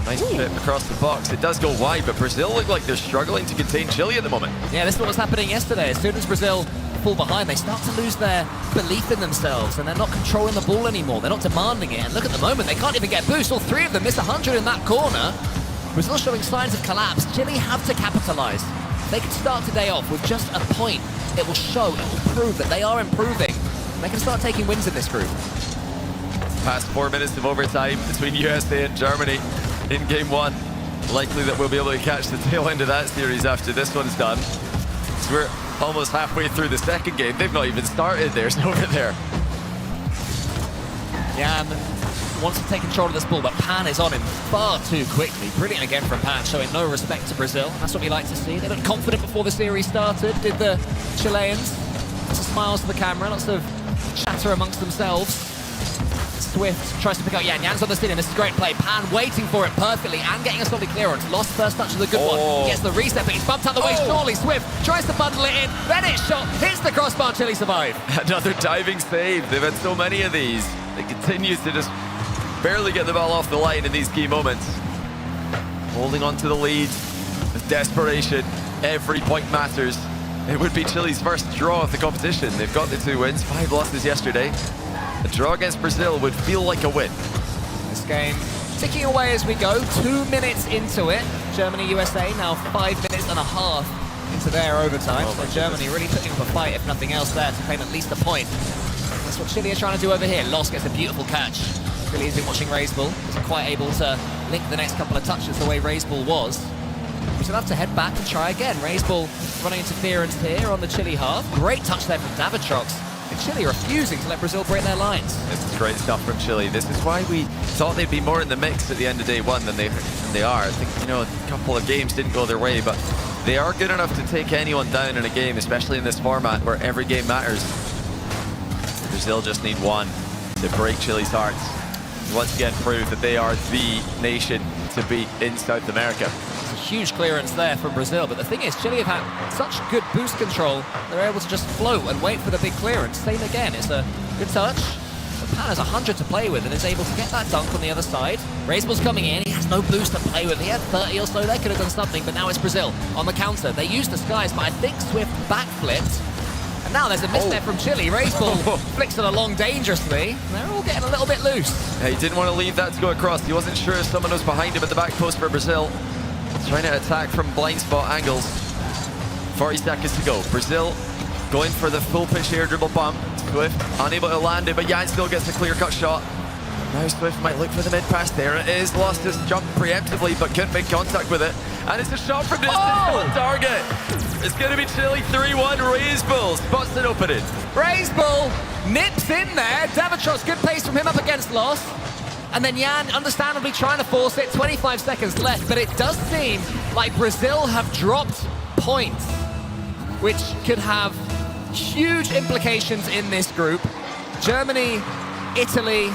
Nice trip across the box. It does go wide, but Brazil look like they're struggling to contain Chile at the moment. Yeah, this is what was happening yesterday. As soon as Brazil fall behind, they start to lose their belief in themselves, and they're not controlling the ball anymore. They're not demanding it. And look at the moment, they can't even get boost. All 3 of them miss 100 in that corner. Brazil showing signs of collapse. Chile have to capitalize. They can start today off with just a point. It will show, it will prove that they are improving. And they can start taking wins in this group. Past 4 minutes of overtime between USA and Germany in game 1. Likely that we'll be able to catch the tail end of that series after this one's done. So we're almost halfway through the second game. They've not even started theirs over there. Jan wants to take control of this ball, but Pan is on him far too quickly. Brilliant again from Pan, showing no respect to Brazil. That's what we like to see. They looked confident before the series started, did the Chileans. Lots of smiles to the camera, lots of chatter amongst themselves. Swift tries to pick up Jan. Jan's on the steal, and this is a great play. Pan waiting for it perfectly and getting a solid clearance. Lost first touch of the good one. Gets the reset, but he's bumped out the way. Surely Swift tries to bundle it in. Then it's shot, hits the crossbar. Chile survive. Another diving save. They've had so many of these. They continue to just barely get the ball off the line in these key moments. Holding on to the lead with desperation. Every point matters. It would be Chile's first draw of the competition. They've got the 2 wins, 5 losses yesterday. A draw against Brazil would feel like a win. This game ticking away as we go. 2 minutes into it. Germany, USA now 5 minutes and a half into their overtime. So Germany really putting up a fight, if nothing else, there to claim at least a point. That's what Chile are trying to do over here. Loss gets a beautiful catch. Billy has been watching Razebull. Isn't quite able to link the next couple of touches the way Razebull was. We still have to head back and try again. Razebull running interference here on the Chile half. Great touch there from Davitrox. And Chile refusing to let Brazil break their lines. This is great stuff from Chile. This is why we thought they'd be more in the mix at the end of day one than they are. I think, you know, a couple of games didn't go their way, but they are good enough to take anyone down in a game, especially in this format where every game matters. Brazil just need one to break Chile's hearts. Once again, prove that they are the nation to beat in South America. It's a huge clearance there from Brazil, but the thing is, Chile have had such good boost control, they're able to just float and wait for the big clearance. Same again, it's a good touch. But Pan has 100 to play with and is able to get that dunk on the other side. Razebull's coming in, he has no boost to play with. He had 30 or so, they could have done something, but now it's Brazil on the counter. They used the skies, but I think Swift backflipped. And now there's a miss there from Chile. Razebull flicks it along dangerously. They're all getting a little bit loose. He didn't want to leave that to go across. He wasn't sure if someone was behind him at the back post for Brazil. Trying to attack from blind spot angles. 40 seconds to go. Brazil going for the full pitch air dribble bump. Swift unable to land it, but Jan still gets a clear-cut shot. Now Swift might look for the mid-pass. There it is. Lost his jump preemptively, but couldn't make contact with it. And it's a shot from distance on target. It's going to be Chile 3-1. Razebull spots an opening. Razebull nips in there. Davitrox, good pace from him up against Loss. And then Jan, understandably trying to force it. 25 seconds left, but it does seem like Brazil have dropped points, which could have huge implications in this group. Germany, Italy,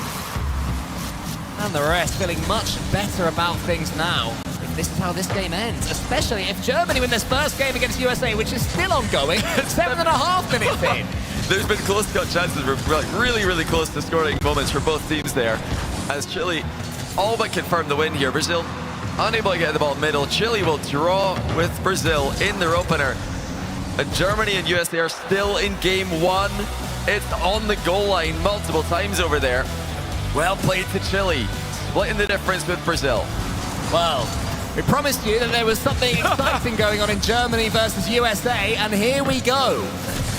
and the rest feeling much better about things now. If this is how this game ends, especially if Germany win this first game against USA, which is still ongoing, 7.5 minutes in. There's been close-cut chances, really, really close to scoring moments for both teams there. As Chile all but confirmed the win here. Brazil unable to get the ball middle. Chile will draw with Brazil in their opener. And Germany and USA are still in game one. It's on the goal line multiple times over there. Well played to Chile, splitting the difference with Brazil. Well, we promised you that there was something exciting going on in Germany versus USA, and here we go.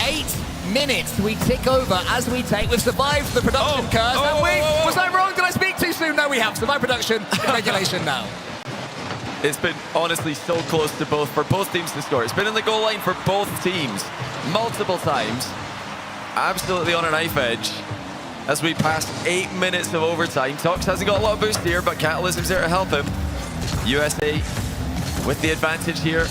8 minutes we tick over as we take. We've survived the production curse, and was I wrong? Did I speak too soon? No, we have survived production in regulation now. It's been honestly so close to for both teams to score. It's been in the goal line for both teams multiple times. Absolutely on a knife edge. As we pass 8 minutes of overtime. Tox hasn't got a lot of boost here, but Catalysm's there to help him. USA with the advantage here.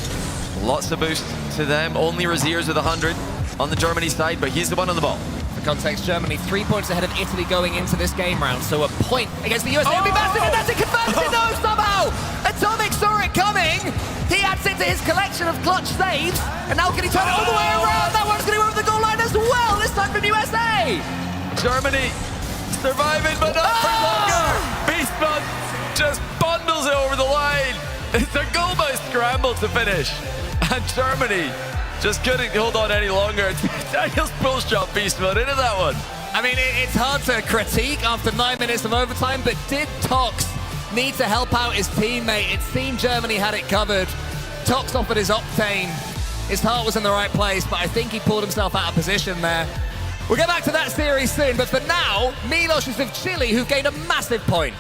Lots of boost to them. Only Razier's with 100 on the Germany side, but he's the one on the ball. For context, Germany 3 points ahead of Italy going into this game round, so a point against the USA would be massive, and that's it, converts it, no, somehow! Atomic saw it coming! He adds it to his collection of clutch saves, and now can he turn it all the way around? That one's going to go over the goal line as well, this time from USA! Germany surviving, but not for longer! Beastman just bundles it over the line! It's a goal-bound scramble to finish, and Germany just couldn't hold on any longer. Daniel's pull shot Beastman into that one. I mean, it's hard to critique after 9 minutes of overtime, but did Tox need to help out his teammate? It seemed Germany had it covered. Tox offered his octane. His heart was in the right place, but I think he pulled himself out of position there. We'll get back to that series soon, but for now, Milos is with Chile, who've gained a massive point.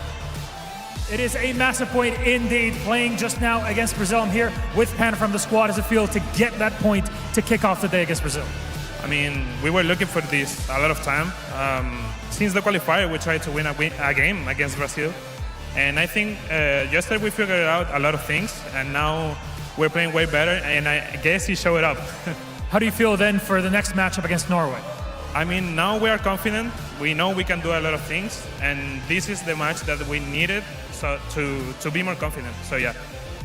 It is a massive point indeed, playing just now against Brazil. I'm here with Pan from the squad as it feels to get that point to kick off the day against Brazil. I mean, we were looking for this a lot of time. Since the qualifier, we tried to win a game against Brazil. And I think yesterday we figured out a lot of things, and now we're playing way better, and I guess he showed up. How do you feel then for the next matchup against Norway? I mean, now we are confident. We know we can do a lot of things, and this is the match that we needed to be more confident. So yeah.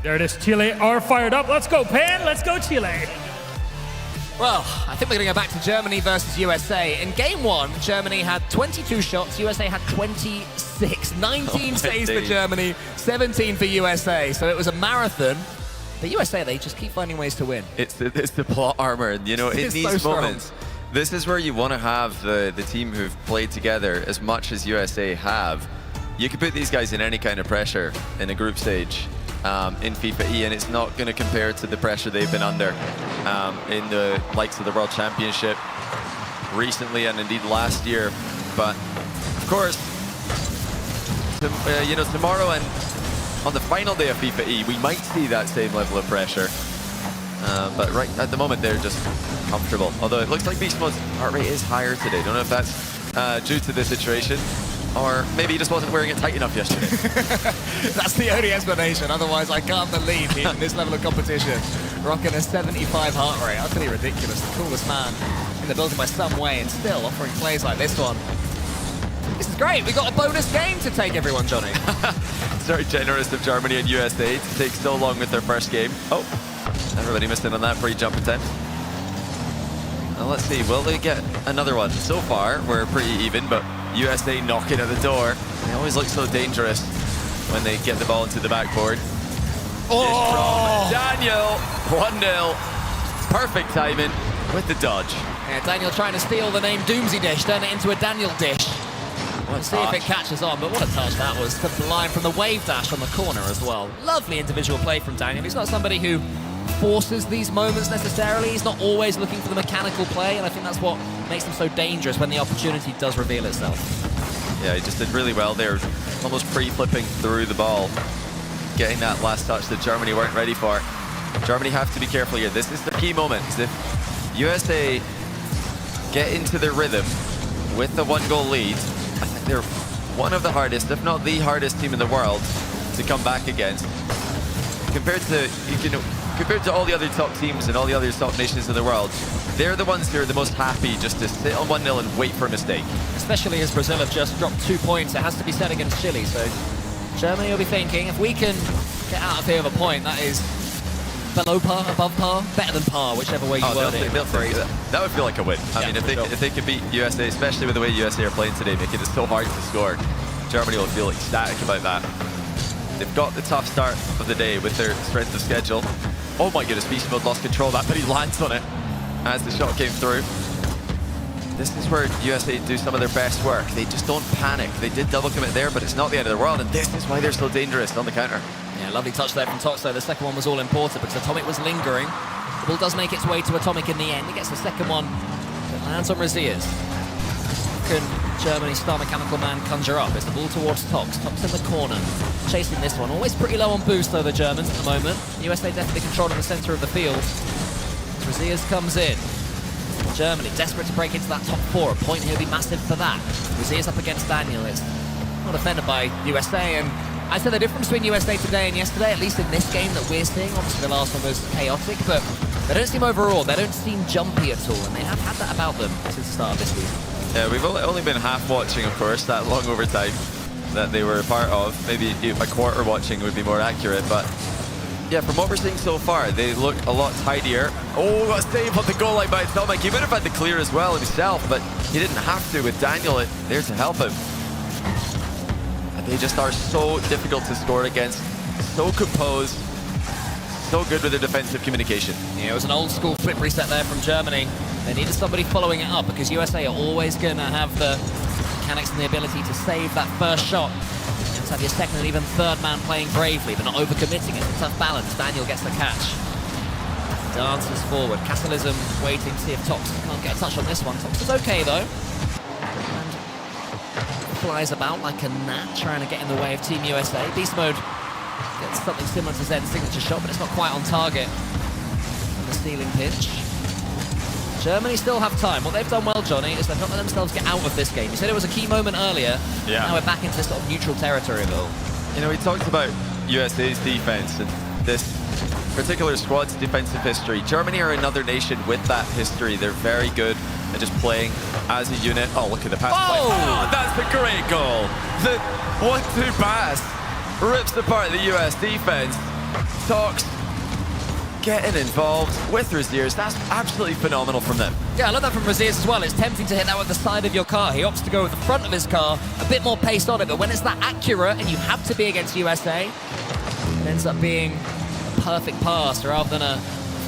There it is. Chile are fired up. Let's go, Pan. Let's go, Chile. Well, I think we're going to go back to Germany versus USA. In game one, Germany had 22 shots. USA had 26. 19 saves for Germany, 17 for USA. So it was a marathon. The USA, they just keep finding ways to win. It's the plot armor. You know, in these moments, this is where you want to have the team who've played together as much as USA have. You can put these guys in any kind of pressure in a group stage in FIFAe, and it's not going to compare to the pressure they've been under in the likes of the World Championship recently and indeed last year. But of course, you know, tomorrow and on the final day of FIFAe, we might see that same level of pressure. But right at the moment, they're just comfortable. Although it looks like Beast Mode's heart rate is higher today. Don't know if that's due to the situation, or maybe he just wasn't wearing it tight enough yesterday. That's the only explanation. Otherwise, I can't believe he's in this level of competition rocking a 75 heart rate. Utterly ridiculous. The coolest man in the building by some way, and still offering plays like this one. This is great. We got a bonus game to take everyone, Johnny. It's very generous of Germany and USA to take so long with their first game. Oh, everybody missed in on that pre-jump attempt. Now let's see, will they get another one? So far, we're pretty even, but USA knocking at the door. They always look so dangerous when they get the ball into the backboard. Oh! From Daniel, 1-0. Perfect timing with the dodge. Yeah, Daniel trying to steal the name Doomsy Dish, turn it into a Daniel Dish. Let's see if it catches on, but what a touch that was. Sublime from the wave dash on the corner as well. Lovely individual play from Daniel. He's not somebody who forces these moments necessarily. He's not always looking for the mechanical play, and I think that's what makes him so dangerous when the opportunity does reveal itself. Yeah, he just did really well there, almost pre-flipping through the ball, getting that last touch that Germany weren't ready for. Germany have to be careful here. This is the key moment. If USA get into their rhythm with the 1-goal lead, I think they're one of the hardest, if not the hardest team in the world to come back against. Compared to, you know, compared to all the other top teams and all the other top nations in the world, they're the ones who are the most happy just to sit on 1-0 and wait for a mistake. Especially as Brazil have just dropped 2 points. It has to be set against Chile, so Germany will be thinking, if we can get out of here with a point, that is below par, above par, better than par, whichever way you word it. That would feel like a win. I mean, if they could beat USA, especially with the way USA are playing today, making it so hard to score, Germany will feel ecstatic about that. They've got the tough start of the day with their strength of schedule. Oh my goodness, Beast Mode lost control of that, but he lands on it as the shot came through. This is where USA do some of their best work. They just don't panic. They did double commit there, but it's not the end of the world, and this is why they're so dangerous on the counter. Yeah, lovely touch there from Toxo. The second one was all important because Atomic was lingering. The ball does make its way to Atomic in the end. He gets the second one that lands on Razias. Can Germany star mechanical man conjure up? It's the ball towards Tox. Tox in the corner, chasing this one. Always pretty low on boost though, the Germans at the moment. USA definitely controlling the center of the field. Razias comes in. Germany desperate to break into that top four. A point here would be massive for that. Razias up against Daniel. It's not defended by USA, and I'd say the difference between USA today and yesterday, at least in this game that we're seeing, obviously the last one was chaotic, but they don't seem overawed, they don't seem jumpy at all, and they have had that about them since the start of this season. Yeah, we've only been half watching, of course, that long overtime that they were a part of. Maybe a quarter watching would be more accurate, but yeah, from what we're seeing so far, they look a lot tidier. Oh, a save on the goal line by Atomic. He would have had to clear as well himself, but he didn't have to with Daniel there to help him. They just are so difficult to score against, so composed, so good with their defensive communication. Yeah, it was an old school flip reset there from Germany. They needed somebody following it up because USA are always going to have the mechanics and the ability to save that first shot. You have to have your second and even third man playing bravely, but not overcommitting. It's a tough balance. Daniel gets the catch. Dances forward. Castleism waiting to see if Tox can't get a touch on this one. Tox is okay though. Flies about like a gnat, trying to get in the way of Team USA. Beast Mode gets something similar to Zen's signature shot, but it's not quite on target on the stealing pitch. Germany still have time. What they've done well, Johnny, is they've not let themselves get out of this game. You said it was a key moment earlier. Yeah. Now we're back into sort of neutral territory of it all. You know, we talked about USA's defense and this particular squad's defensive history. Germany are another nation with that history. They're very good at just playing as a unit. Oh, look at the pass. Oh, that's a great goal. The 1-2 pass rips apart the US defense. Tox getting involved with Raziers. That's absolutely phenomenal from them. Yeah, I love that from Raziers as well. It's tempting to hit that with the side of your car. He opts to go with the front of his car, a bit more pace on it, but when it's that accurate and you have to be against USA, it ends up being a perfect pass rather than a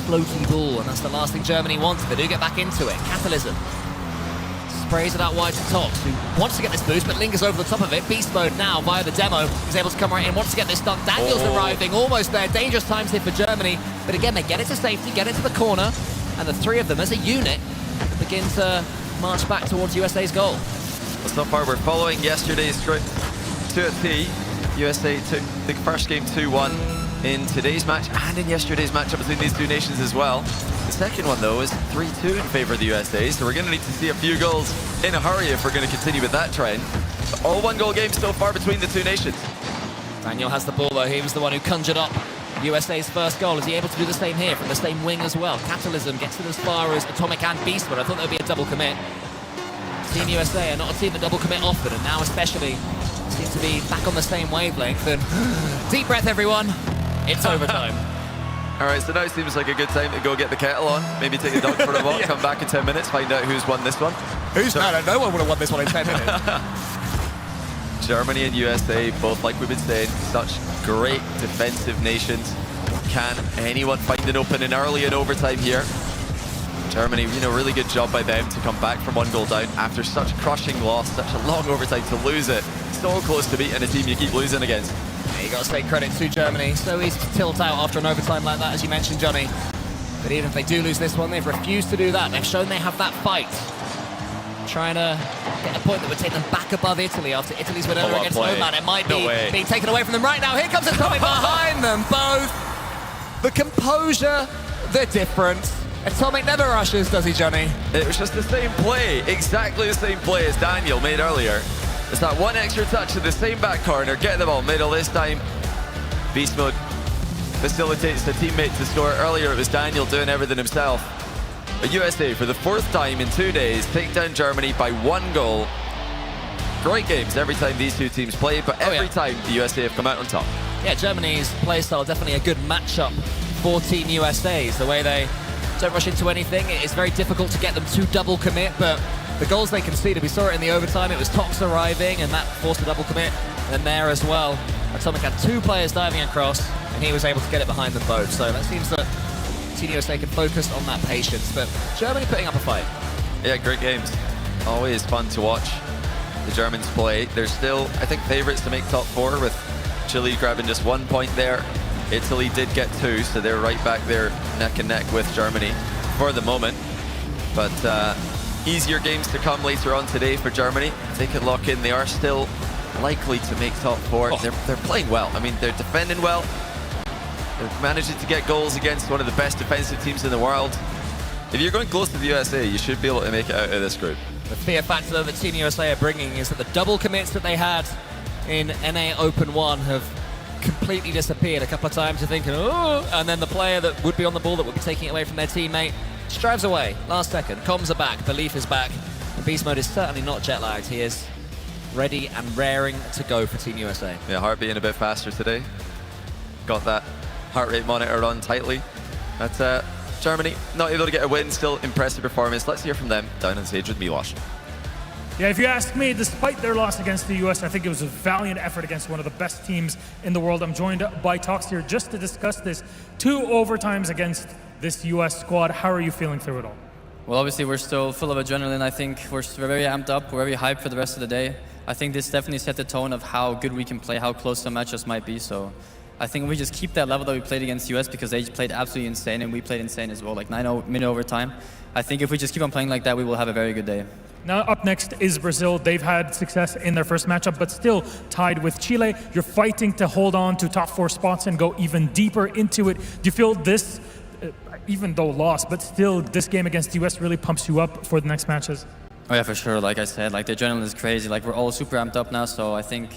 floaty ball, and that's the last thing Germany wants. They do get back into it. Catalysm sprays it out wide to Tox, who wants to get this boost, but lingers over the top of it. Beast Mode now, via the demo, is able to come right in, wants to get this done. Daniel's arriving, almost there. Dangerous times here for Germany, but again, they get it to safety, get it to the corner, and the three of them, as a unit, begin to march back towards USA's goal. Well, so far, we're following yesterday's to a T. USA took the first game 2-1 in today's match and in yesterday's matchup between these two nations as well. The second one, though, is 3-2 in favor of the USA, so we're going to need to see a few goals in a hurry if we're going to continue with that trend. But all one-goal games so far between the two nations. Daniel has the ball, though. He was the one who conjured up USA's first goal. Is he able to do the same here from the same wing as well? Catalysm gets it as far as Atomic and Beast, but I thought there would be a double commit. Team USA are not a team that double commit often, and now especially seem to be back on the same wavelength. And deep breath, everyone. It's overtime. All right, so now it seems like a good time to go get the kettle on, maybe take a dog for a walk, Yeah. come back in 10 minutes, find out who's won this one. No one would have won this one in 10 minutes. Germany and USA, both, like we've been saying, such great defensive nations. Can anyone find an opening early in overtime here? Germany, really good job by them to come back from 1 goal down after such a crushing loss, such a long overtime to lose it. So close to beating a team you keep losing against. Yeah, you got to say credit to Germany. So easy to tilt out after an overtime like that, as you mentioned, Johnny. But even if they do lose this one, they've refused to do that. They've shown they have that fight. Trying to get a point that would take them back above Italy after Italy's win over against Oman. It might be being taken away from them right now. Here comes Atomic behind them both. The composure, the difference. Atomic never rushes, does he, Johnny? It was just the same play, exactly the same play as Daniel made earlier. It's that one extra touch to the same back corner, get the ball middle this time. Beast Mode facilitates the teammate to score. Earlier it was Daniel doing everything himself. But USA, for the 4th time in 2 days, take down Germany by 1 goal. Great games every time these two teams play, but every time the USA have come out on top. Yeah, Germany's play style definitely a good matchup for Team USA's. The way they don't rush into anything, it's very difficult to get them to double commit, but the goals they conceded, we saw it in the overtime, it was Tox arriving, and that forced a double commit, and there as well. Atomic had 2 players diving across, and he was able to get it behind them both. So that seems that Team USA can focus on that patience, but Germany putting up a fight. Yeah, great games. Always fun to watch the Germans play. They're still, I think, favourites to make top 4, with Chile grabbing just 1 point there. Italy did get 2, so they're right back there neck and neck with Germany for the moment. But easier games to come later on today for Germany. If they can lock in, they are still likely to make top 4. They're playing well. I mean, they're defending well. They're managing to get goals against one of the best defensive teams in the world. If you're going close to the USA, you should be able to make it out of this group. The fear factor though that Team USA are bringing is that the double commits that they had in NA Open 1 have completely disappeared. A couple of times you're thinking, oh, and then the player that would be on the ball that would be taking it away from their teammate just drives away. Last second, comms are back, belief is back. And Beast Mode is certainly not jet lagged. He is ready and raring to go for Team USA. Yeah, heart beating a bit faster today. Got that heart rate monitor on tightly. But Germany not able to get a win, still impressive performance. Let's hear from them down on stage with Milosh. Yeah, if you ask me, despite their loss against the US, I think it was a valiant effort against one of the best teams in the world. I'm joined by Tox here just to discuss this. 2 overtimes against this US squad. How are you feeling through it all? Well, obviously we're still full of adrenaline. I think we're very amped up. We're very hyped for the rest of the day. I think this definitely set the tone of how good we can play, how close some matches might be. So I think we just keep that level that we played against US, because they played absolutely insane and we played insane as well, like 9-minute overtime. I think if we just keep on playing like that, we will have a very good day. Now up next is Brazil. They've had success in their first matchup, but still tied with Chile. You're fighting to hold on to top 4 spots and go even deeper into it. Do you feel this, even though lost, but still this game against the US really pumps you up for the next matches? Oh yeah, for sure. Like I said, like the adrenaline is crazy. Like we're all super amped up now, so I think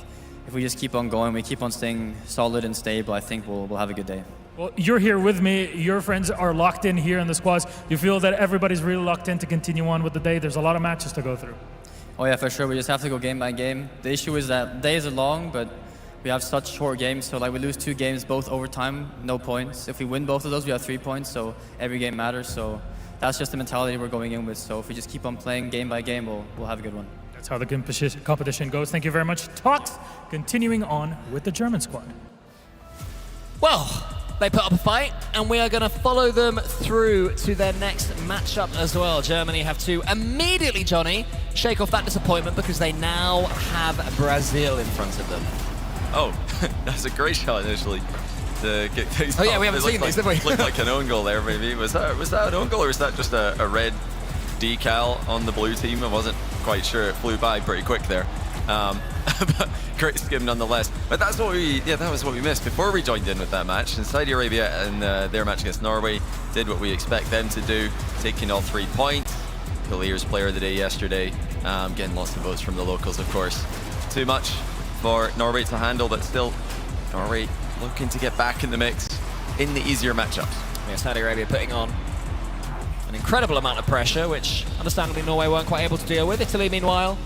if we just keep on going, we keep on staying solid and stable, I think we'll have a good day. Well, you're here with me. Your friends are locked in here in the squads. You feel that everybody's really locked in to continue on with the day? There's a lot of matches to go through. Oh yeah, for sure. We just have to go game by game. The issue is that days are long, but we have such short games. So like we lose 2 games, both overtime, no points. If we win both of those, we have 3 points. So every game matters. So that's just the mentality we're going in with. So if we just keep on playing game by game, we'll have a good one. That's how the competition goes. Thank you very much. Tox, continuing on with the German squad. Well, they put up a fight, and we are going to follow them through to their next matchup as well. Germany have to immediately, Johnny, shake off that disappointment because they now have Brazil in front of them. Oh, that's a great shot initially to get things Oh yeah, we haven't seen these, have we? Looked like an own goal there, maybe. Was that an own goal, or was that just a red decal on the blue team? I wasn't quite sure. It flew by pretty quick there. but great skim nonetheless. But that's what that was what we missed before we joined in with that match. And Saudi Arabia and their match against Norway did what we expect them to do, taking all 3 points. Colliers player of the day yesterday, getting lots of votes from the locals, of course. Too much for Norway to handle, but still Norway looking to get back in the mix in the easier matchups. Yeah, Saudi Arabia putting on an incredible amount of pressure, which understandably Norway weren't quite able to deal with. Italy, meanwhile,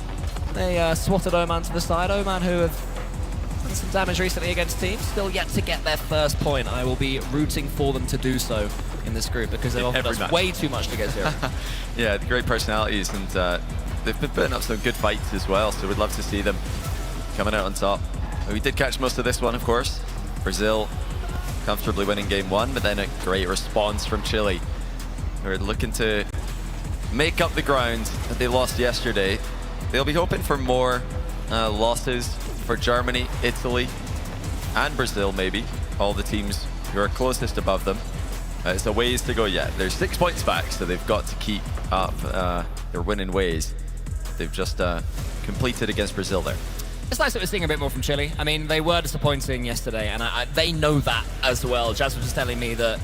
they swatted Oman to the side. Oman, who have done some damage recently against teams, still yet to get their first point. I will be rooting for them to do so in this group because they've offered us way too much to get zero. Yeah, great personalities, and they've been putting up some good fights as well, so we'd love to see them coming out on top. We did catch most of this one, of course. Brazil comfortably winning game 1, but then a great response from Chile. We're looking to make up the ground that they lost yesterday. They'll be hoping for more losses for Germany, Italy, and Brazil, maybe. All the teams who are closest above them. It's a ways to go yet. They're 6 points back, so they've got to keep up their winning ways. They've just completed against Brazil there. It's nice that we're seeing a bit more from Chile. I mean, they were disappointing yesterday, and they know that as well. Jasmine was telling me that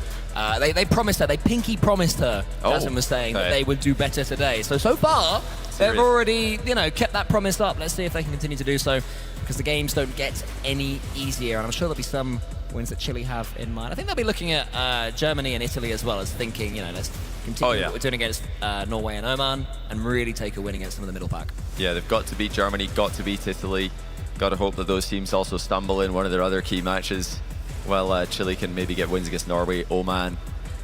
they promised her, they pinky promised her, Jasmine was saying, that they would do better today. So far, they've already, kept that promise up. Let's see if they can continue to do so, because the games don't get any easier, and I'm sure there'll be some wins that Chile have in mind. I think they'll be looking at Germany and Italy as well as thinking, let's continue what we're doing against Norway and Oman and really take a win against some of the middle pack. Yeah, they've got to beat Germany, got to beat Italy. Got to hope that those teams also stumble in one of their other key matches. Well, Chile can maybe get wins against Norway, Oman.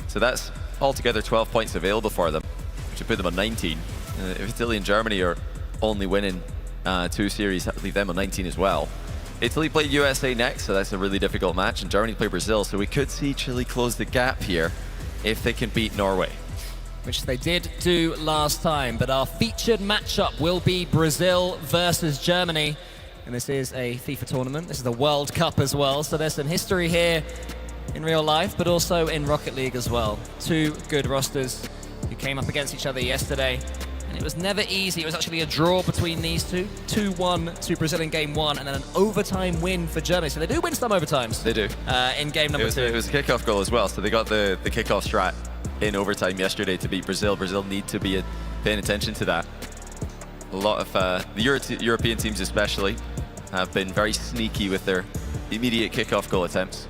So that's altogether 12 points available for them, which would put them on 19. If Italy and Germany are only winning 2 series, that would leave them on 19 as well. Italy played USA next, so that's a really difficult match, and Germany play Brazil, so we could see Chile close the gap here if they can beat Norway. Which they did do last time, but our featured matchup will be Brazil versus Germany. And this is a FIFA tournament. This is the World Cup as well, so there's some history here in real life, but also in Rocket League as well. 2 good rosters who came up against each other yesterday, and it was never easy. It was actually a draw between these two. 2-1 to Brazil in game 1, and then an overtime win for Germany. So they do win some overtimes. They do. In game number 2. It was a kickoff goal as well, so they got the kickoff strat in overtime yesterday to beat Brazil. Brazil need to be paying attention to that. A lot of the European teams especially have been very sneaky with their immediate kickoff goal attempts.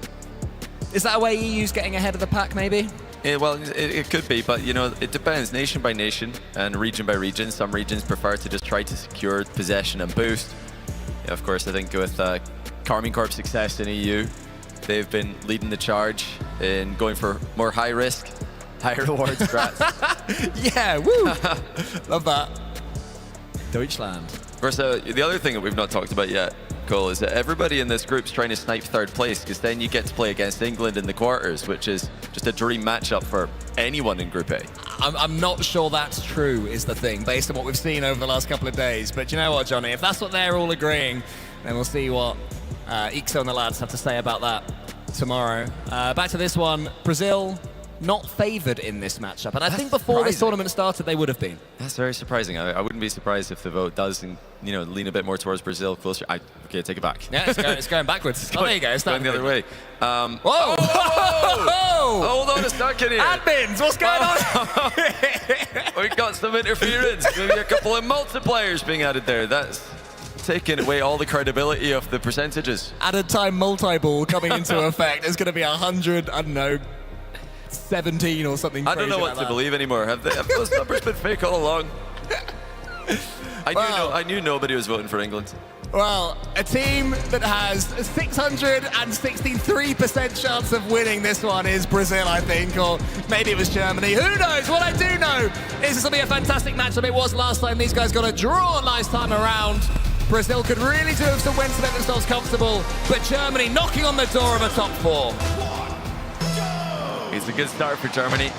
Is that a way EU's getting ahead of the pack, maybe? It could be, but it depends nation by nation and region by region. Some regions prefer to just try to secure possession and boost. Yeah, of course, I think with Karmine Corp's success in EU, they've been leading the charge in going for more high risk, high reward strats. Yeah, woo! Love that. Deutschland. Of course, the other thing that we've not talked about yet, Cole, is that everybody in this group's trying to snipe 3rd place, because then you get to play against England in the quarters, which is just a dream matchup for anyone in Group A. I'm not sure that's true, is the thing, based on what we've seen over the last couple of days. But you know what, Johnny? If that's what they're all agreeing, then we'll see what Ixo and the lads have to say about that tomorrow. Back to this one. Brazil not favoured in this matchup, and I think before this tournament started they would have been. That's very surprising. I wouldn't be surprised if the vote does lean a bit more towards Brazil, closer. Okay, take it back. Yeah, it's going backwards. There you go. It's going the other way. Whoa! Hold on a second here. Admins, what's going on? We've got some interference. Maybe a couple of multipliers being added there. That's taking away all the credibility of the percentages. Added time multi-ball coming into effect. It's going to be 100, I don't know, 17 or something I don't know what to believe anymore. Have those numbers been fake all along? I knew nobody was voting for England. Well, a team that has a 663% chance of winning this one is Brazil, I think, or maybe it was Germany. Who knows? What I do know is this will be a fantastic matchup. It was last time. These guys got a draw last time around. Brazil could really do some wins to make themselves comfortable, but Germany knocking on the door of a top 4. It's a good start for Germany.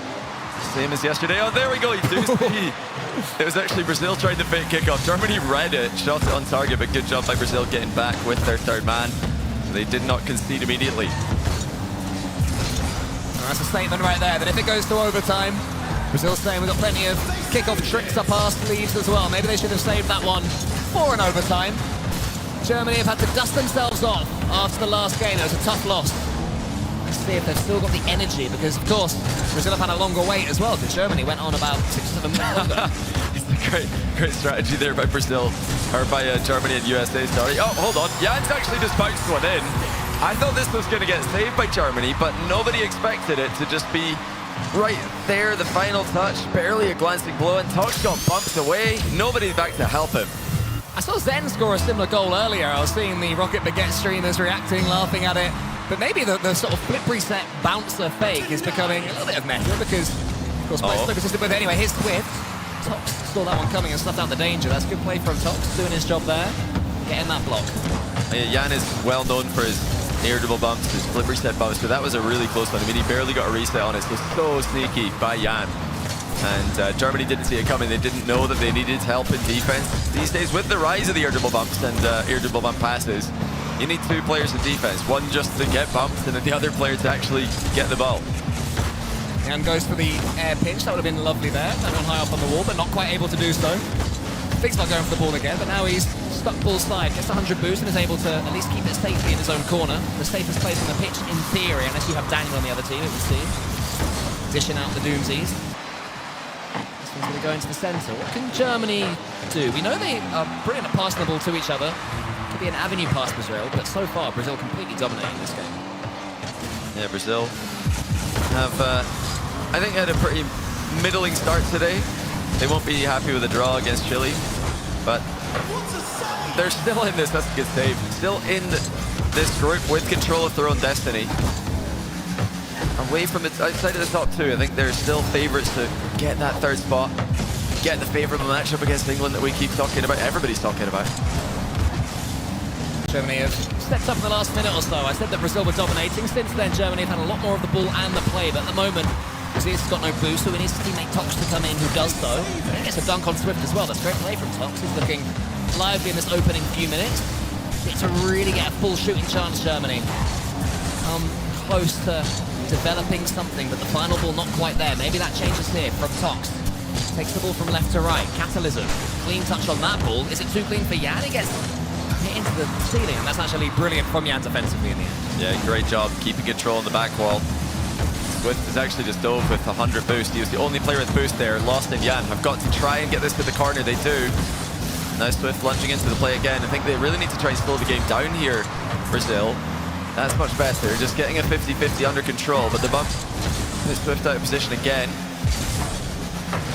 Same as yesterday. Oh, there we go. You do see. It was actually Brazil trying to fake kickoff. Germany read it, shot it on target, but good job by Brazil getting back with their 3rd man. They did not concede immediately. Well, that's a statement right there, that if it goes to overtime, Brazil's saying we've got plenty of kickoff tricks up our sleeves as well. Maybe they should have saved that one for an overtime. Germany have had to dust themselves off after the last game. It was a tough loss. Let's see if they've still got the energy, because of course Brazil have had a longer wait as well, because Germany went on about 6 or 7 minutes longer. Great strategy there by Brazil, or by Germany and USA, sorry. Oh, hold on. Jan's actually just bounced one in. I thought this was going to get saved by Germany, but nobody expected it to just be right there, the final touch. Barely a glancing blow, and Tox got bumped away. Nobody back to help him. I saw Zen score a similar goal earlier. I was seeing the Rocket Baguette streamers reacting, laughing at it. But maybe the sort of flip reset bouncer fake is becoming a little bit of meta, because, of course, players so consistent with it. Anyway, here's Swift. Tox saw that one coming and snuffed out the danger. That's good play from Tox, doing his job there, getting that block. Jan is well known for his air dribble bumps, his flip reset bumps, but that was a really close one. I mean, he barely got a reset on it, so sneaky by Jan. And Germany didn't see it coming. They didn't know that they needed help in defense. These days, with the rise of the air dribble bumps and air dribble bump passes, you need 2 players in defense. One just to get bumped, and then the other player to actually get the ball. And goes for the air pinch. That would have been lovely there. That one high up on the wall, but not quite able to do so. Big's not going for the ball again, but now he's stuck ball side. Gets 100 boost and is able to at least keep it safely in his own corner. The safest place on the pitch, in theory, unless you have Daniel on the other team, it would seem. Dishing out the Doomsies. This one's going to go into the centre. What can Germany do? We know they are brilliant at passing the ball to each other. Could be an avenue past Brazil, but so far Brazil completely dominating this game. Yeah, Brazil have, I think, had a pretty middling start today. They won't be happy with a draw against Chile, but they're still in this. That's a good save. Still in this group with control of their own destiny. Away from the outside of the top 2, I think they're still favourites to get that 3rd spot, get the favourable matchup against England that we keep talking about. Everybody's talking about. Germany have stepped up in the last minute or so. I said that Brazil were dominating. Since then, Germany have had a lot more of the ball and the play, but at the moment, Brazil's got no boost, so he needs his teammate Tox to come in, who does so. He gets a dunk on Swift as well. That's great play from Tox. He's looking lively in this opening few minutes. Get to really get a full shooting chance, Germany. Come close to developing something, but the final ball not quite there. Maybe that changes here from Tox. Takes the ball from left to right. Catalysm. Clean touch on that ball. Is it too clean for Jan? He gets hit into the ceiling, and that's actually brilliant from Jan defensively in the end. Yeah, great job keeping control on the back wall. Swift has actually just dove with 100 boost. He was the only player with boost there, lost in Jan. Have got to try and get this to the corner. They do. Now Swift lunging into the play again. I think they really need to try and slow the game down here, Brazil. That's much better. Just getting a 50-50 under control, but the bump puts Swift out of position again.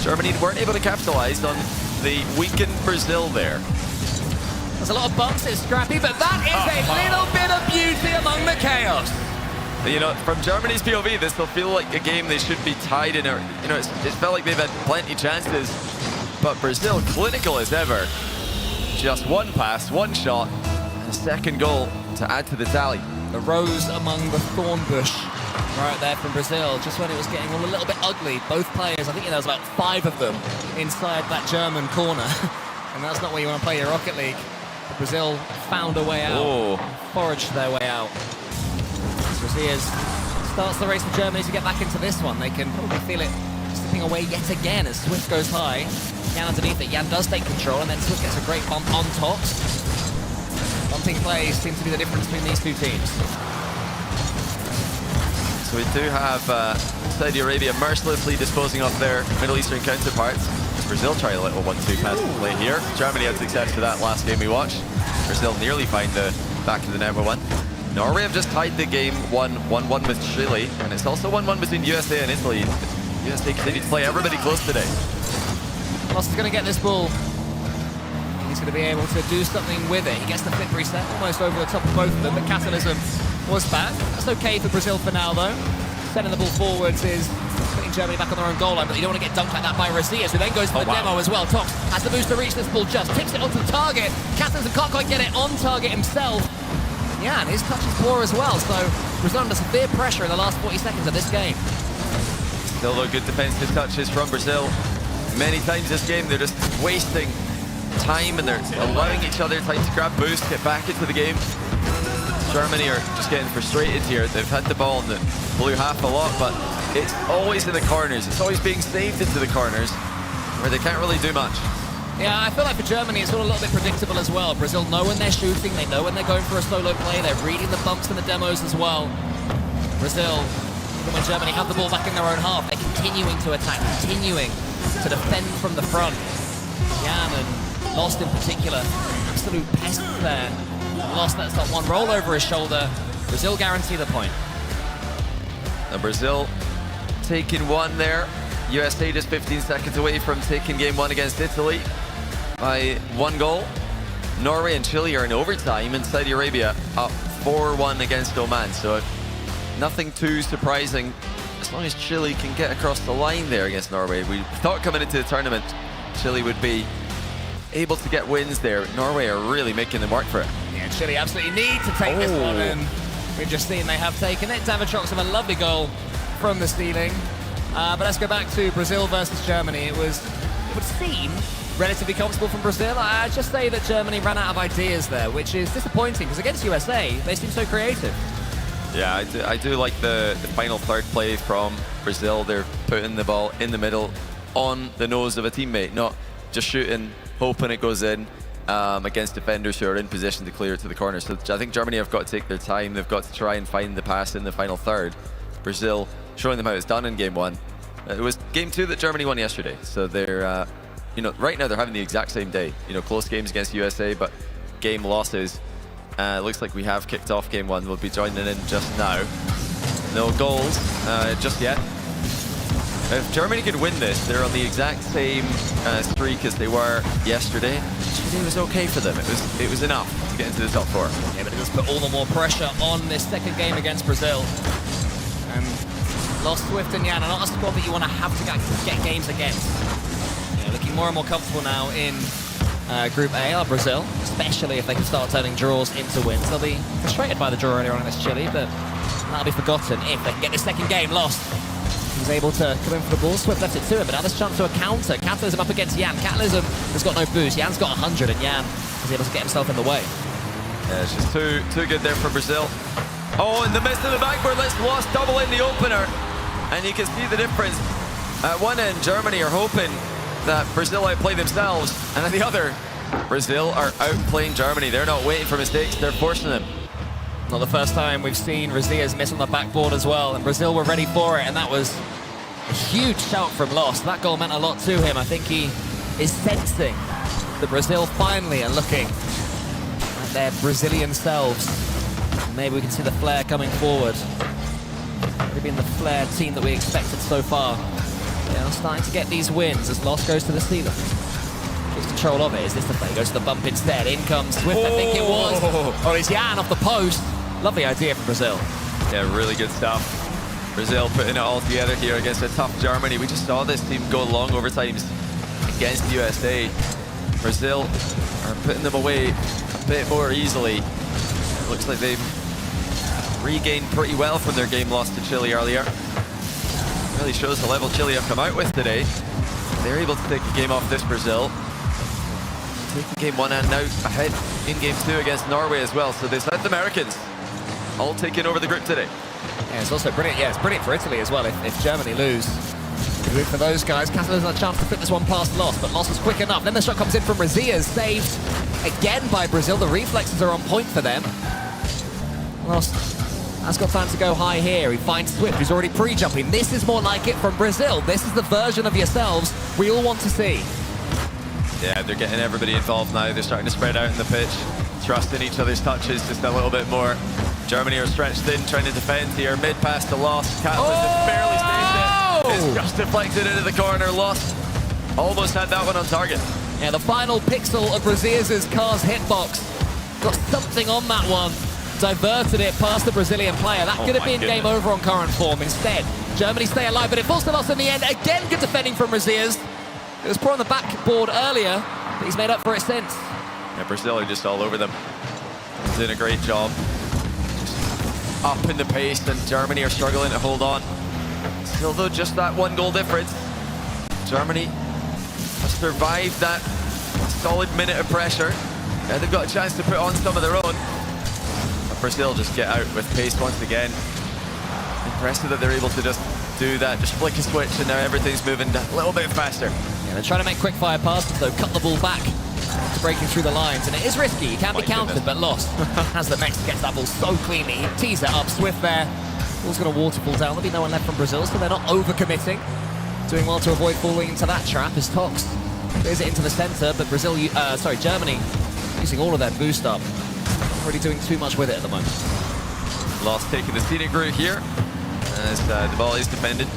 Germany weren't able to capitalize on the weakened Brazil there. There's a lot of bumps, it's scrappy, but that is a little bit of beauty among the chaos. You know, from Germany's POV, this will feel like a game they should be tied in. Or, you know, it felt like they've had plenty of chances, but Brazil clinical as ever. Just one pass, one shot, and a second goal to add to the tally. The rose among the thorn bush right there from Brazil, just when it was getting all a little bit ugly. Both players, I think there was about 5 of them inside that German corner. And that's not where you want to play your Rocket League. But Brazil found a way out, foraged their way out. Brazil starts the race for Germany to get back into this one. They can probably feel it slipping away yet again as Swift goes high. Jan underneath it. Jan does take control, and then Swift gets a great bump on top. Bumping plays seem to be the difference between these two teams. So we do have Saudi Arabia mercilessly disposing of their Middle Eastern counterparts. Brazil try a little 1-2 pass play here. Germany had success with that last game we watched. Brazil nearly find the back of the net one. Norway have just tied the game 1-1 with Chile, and it's also 1-1 between USA and Italy. USA continue to play everybody close today. Moss is going to get this ball. He's going to be able to do something with it. He gets the flip reset almost over the top of both of them, but Catalysm was back. That's okay for Brazil for now, though. Sending the ball forwards is putting Germany back on their own goal line, but you don't want to get dunked like that by Rosias, who then goes for the demo as well. Tox has the boost to reach this ball, just tips it onto the target. Catalysm can't quite get it on target himself. Yeah, and his touch is poor as well, so Brazil under severe pressure in the last 40 seconds of this game. Still though, good defensive touches from Brazil. Many times this game they're just wasting time and they're allowing each other time to grab boost, get back into the game. Germany are just getting frustrated here. They've had the ball in the blue half a lot, but it's always in the corners. It's always being saved into the corners where they can't really do much. Yeah, I feel like for Germany, it's all a little bit predictable as well. Brazil know when they're shooting, they know when they're going for a solo play, they're reading the bumps and the demos as well. Brazil, even when Germany have the ball back in their own half, they're continuing to attack, continuing to defend from the front. Jan and Lost in particular, absolute pests there. Lost lets that one roll over his shoulder. Brazil guarantee the point. And Brazil taking one there. USA just 15 seconds away from taking game one against Italy by 1 goal. Norway and Chile are in overtime, and Saudi Arabia up 4-1 against Oman. So nothing too surprising as long as Chile can get across the line there against Norway. We thought coming into the tournament Chile would be able to get wins there. Norway are really making them work for it. Yeah, Chile absolutely need to take this one, and we've just seen they have taken it. Davitrox with a lovely goal from the ceiling. But let's go back to Brazil versus Germany. It would seem relatively comfortable from Brazil. I'd just say that Germany ran out of ideas there, which is disappointing, because against USA, they seem so creative. Yeah, I do like the final third play from Brazil. They're putting the ball in the middle on the nose of a teammate, not just shooting, hoping it goes in against defenders who are in position to clear it to the corner. So I think Germany have got to take their time. They've got to try and find the pass in the final third. Brazil showing them how it's done in game one. It was game two that Germany won yesterday. So they're, right now they're having the exact same day. Close games against USA, but game losses. Looks like we have kicked off game one. We'll be joining in just now. No goals just yet. If Germany could win this, they're on the exact same streak as they were yesterday. Yesterday was okay for them. It was enough to get into the top four. Yeah, but it does put all the more pressure on this second game against Brazil. And Lost, Swift and Jan are not a squad that you want to have to get games against. Looking more and more comfortable now in Group A are Brazil, especially if they can start turning draws into wins. They'll be frustrated by the draw earlier on against Chile, but that'll be forgotten if they can get this second game. Lost. He's able to come in for the ball. Swift left it to him, but now there's a chance to a counter. Catalysm up against Jan. Catalysm has got no boost. Jan's got 100, and Jan is able to get himself in the way. Yeah, it's just too good there for Brazil. Oh, in the midst of the backboard, let's Lost double in the opener. And you can see the difference. At one end, Germany are hoping that Brazil outplay themselves, and at the other, Brazil are outplaying Germany. They're not waiting for mistakes, they're forcing them. Not the first time we've seen Razias miss on the backboard as well, and Brazil were ready for it, and that was a huge shout from Lost. That goal meant a lot to him. I think he is sensing that Brazil finally are looking at their Brazilian selves. Maybe we can see the flair coming forward. They've been the flair team that we expected so far. Yeah, starting to get these wins as Lost goes to the ceiling. Takes control of it. Is this the play? Goes to the bump instead. In comes Swift, I think it was. Oh, it's Jan off the post. Lovely idea from Brazil. Yeah, really good stuff. Brazil putting it all together here against a tough Germany. We just saw this team go long overtimes against the USA. Brazil are putting them away a bit more easily. It looks like they've regained pretty well from their game loss to Chile earlier. Really shows the level Chile have come out with today. They're able to take a game off this Brazil. Taking game one and now ahead in game two against Norway as well. So the South Americans all taking over the group today. Yeah, it's also brilliant. Yeah, it's brilliant for Italy as well if Germany lose. Good for those guys. Catalysm had a chance to put this one past Lost, but Lost was quick enough. Then the shot comes in from Razias, saved again by Brazil. The reflexes are on point for them. Lost has got time to go high here. He finds Swift, who's already pre-jumping. This is more like it from Brazil. This is the version of yourselves we all want to see. Yeah, they're getting everybody involved now. They're starting to spread out in the pitch, trusting each other's touches just a little bit more. Germany are stretched in, trying to defend here. Mid-pass to Lost. Catalysm barely stays it. It's just deflected into the corner. Lost almost had that one on target. Yeah, the final pixel of Razias' car's hitbox. Got something on that one. Diverted it past the Brazilian player. That could have been game over on current form. Instead, Germany stay alive, but it falls to Lost in the end. Again, good defending from Razias. It was poor on the backboard earlier, but he's made up for it since. Yeah, Brazil are just all over them. Doing a great job. Just up in the pace, and Germany are struggling to hold on. Still, though, just that 1 goal difference. Germany have survived that solid minute of pressure. Yeah, they've got a chance to put on some of their own. Brazil just get out with pace once again. Impressive that they're able to just do that, just flick a switch, and now everything's moving a little bit faster. Yeah, they're trying to make quick fire passes though, cut the ball back to breaking through the lines, and it is risky. It can be countered, but lost. As the Mex gets that ball so cleanly, he tees it up. Swift there. Ball's going to waterfall down. There'll be no one left from Brazil, so they're not overcommitting. Doing well to avoid falling into that trap as Tox clears it into the center, but Germany using all of their boost up. Not really doing too much with it at the moment. Lost taking the scenic route here as the ball is defended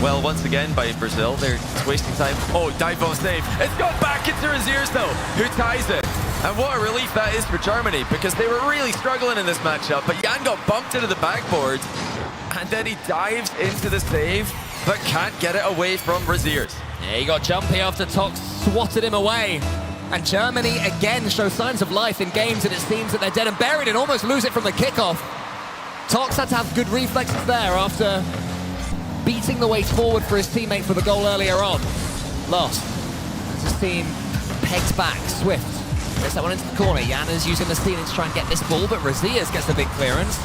well once again by Brazil. They're just wasting time. Oh, dive bomb save. It's gone back into his ears though, who ties it. And what a relief that is for Germany, because they were really struggling in this matchup. But Jan got bumped into the backboard, and then he dives into the save, but can't get it away from Braziers. Yeah, he got jumpy after Tox swatted him away. And Germany again show signs of life in games, and it seems that they're dead and buried and almost lose it from the kickoff. Tox had to have good reflexes there after beating the way forward for his teammate for the goal earlier on. Lost. As his team pegged back. Swift gets that one into the corner. Jan is using the ceiling to try and get this ball, but Razias gets the big clearance.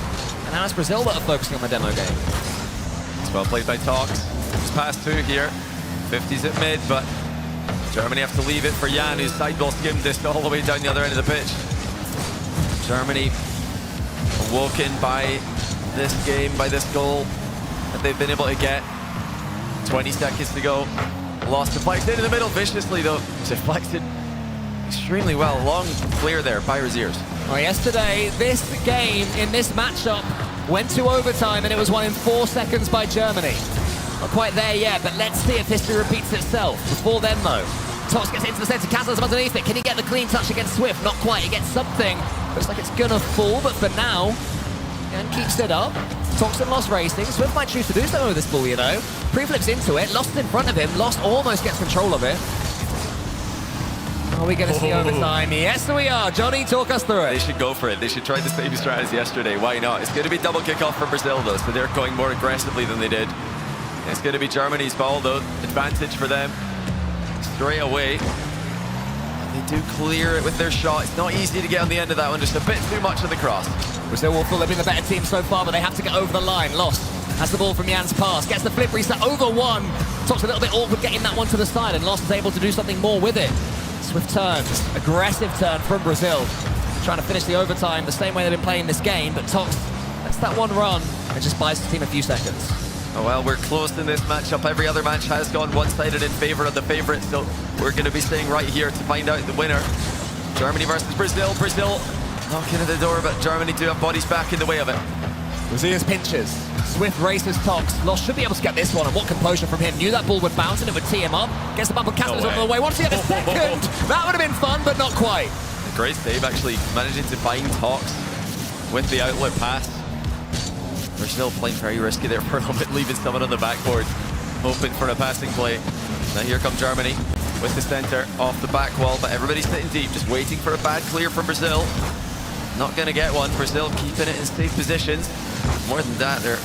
And now it's Brazil that are focusing on the demo game. It's well played by Tox. Just past 2 here. 50s at mid, but Germany have to leave it for Jan, whose sideball skimmed this all the way down the other end of the pitch. Germany awoken by this game, by this goal that they've been able to get. 20 seconds to go. Lost deflected into the middle viciously though. Deflected extremely well. Long clear there by Raziers. Well, yesterday, this game in this matchup went to overtime and it was won in 4 seconds by Germany. Not quite there yet, but let's see if history repeats itself. Before then though, Tox gets into the centre, Castles underneath it. Can he get the clean touch against Swift? Not quite, he gets something. Looks like it's gonna fall, but for now, Jan keeps it up. Tox and Lost racing. Swift might choose to do something with this ball, you know. Pre-flips into it, Lost is in front of him. Lost almost gets control of it. Are we going to see overtime? Yes, we are. Johnny, talk us through it. They should go for it. They should try the same strat as yesterday. Why not? It's going to be double kickoff for Brazil, though, so they're going more aggressively than they did. It's going to be Germany's ball, though. Advantage for them. Straight away. They do clear it with their shot. It's not easy to get on the end of that one. Just a bit too much of the cross. Brazil will feel they've been the better team so far, but they have to get over the line. Lost has the ball from Jan's pass. Gets the flip reset over one. Tox a little bit awkward getting that one to the side, and Lost is able to do something more with it. Swift turns. Aggressive turn from Brazil. Trying to finish the overtime the same way they've been playing this game, but Tox lets that one run and just buys the team a few seconds. Oh, well, we're close in this matchup. Every other match has gone one-sided in favor of the favorite, so we're going to be staying right here to find out the winner. Germany versus Brazil. Brazil knocking at the door, but Germany do have bodies back in the way of it. Razias pinches. Swift races Tox. Lost should be able to get this one, and what composure from him. Knew that ball would bounce and it would tee him up. Gets the bump of Castles over the way. Wants to get a second. That would have been fun, but not quite. A great save, actually, managing to find Tox with the outlet pass. Brazil playing very risky there for a moment, leaving someone on the backboard, hoping for a passing play. Now here come Germany with the center off the back wall, but everybody's sitting deep, just waiting for a bad clear from Brazil. Not going to get one. Brazil keeping it in safe positions. More than that, they're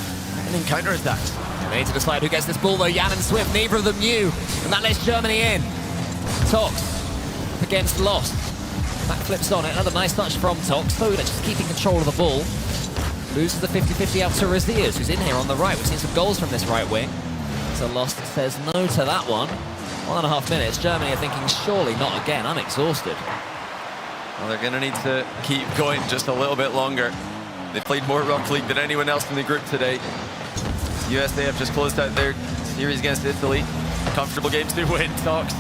getting counter-attacks. They need to decide who gets this ball though. Jan and Swift, neither of them knew, and that lets Germany in. Tox against Lost. Back flips on it. Another nice touch from Tox. Soda just keeping control of the ball. Loses the 50-50 out to Razias, who's in here on the right. We've seen some goals from this right wing. So Lost says no to that one. 1.5 minutes. Germany are thinking, surely not again. I'm exhausted. Well, they're going to need to keep going just a little bit longer. They've played more Rock League than anyone else in the group today. USA have just closed out their series against Italy. Comfortable game to win. Tox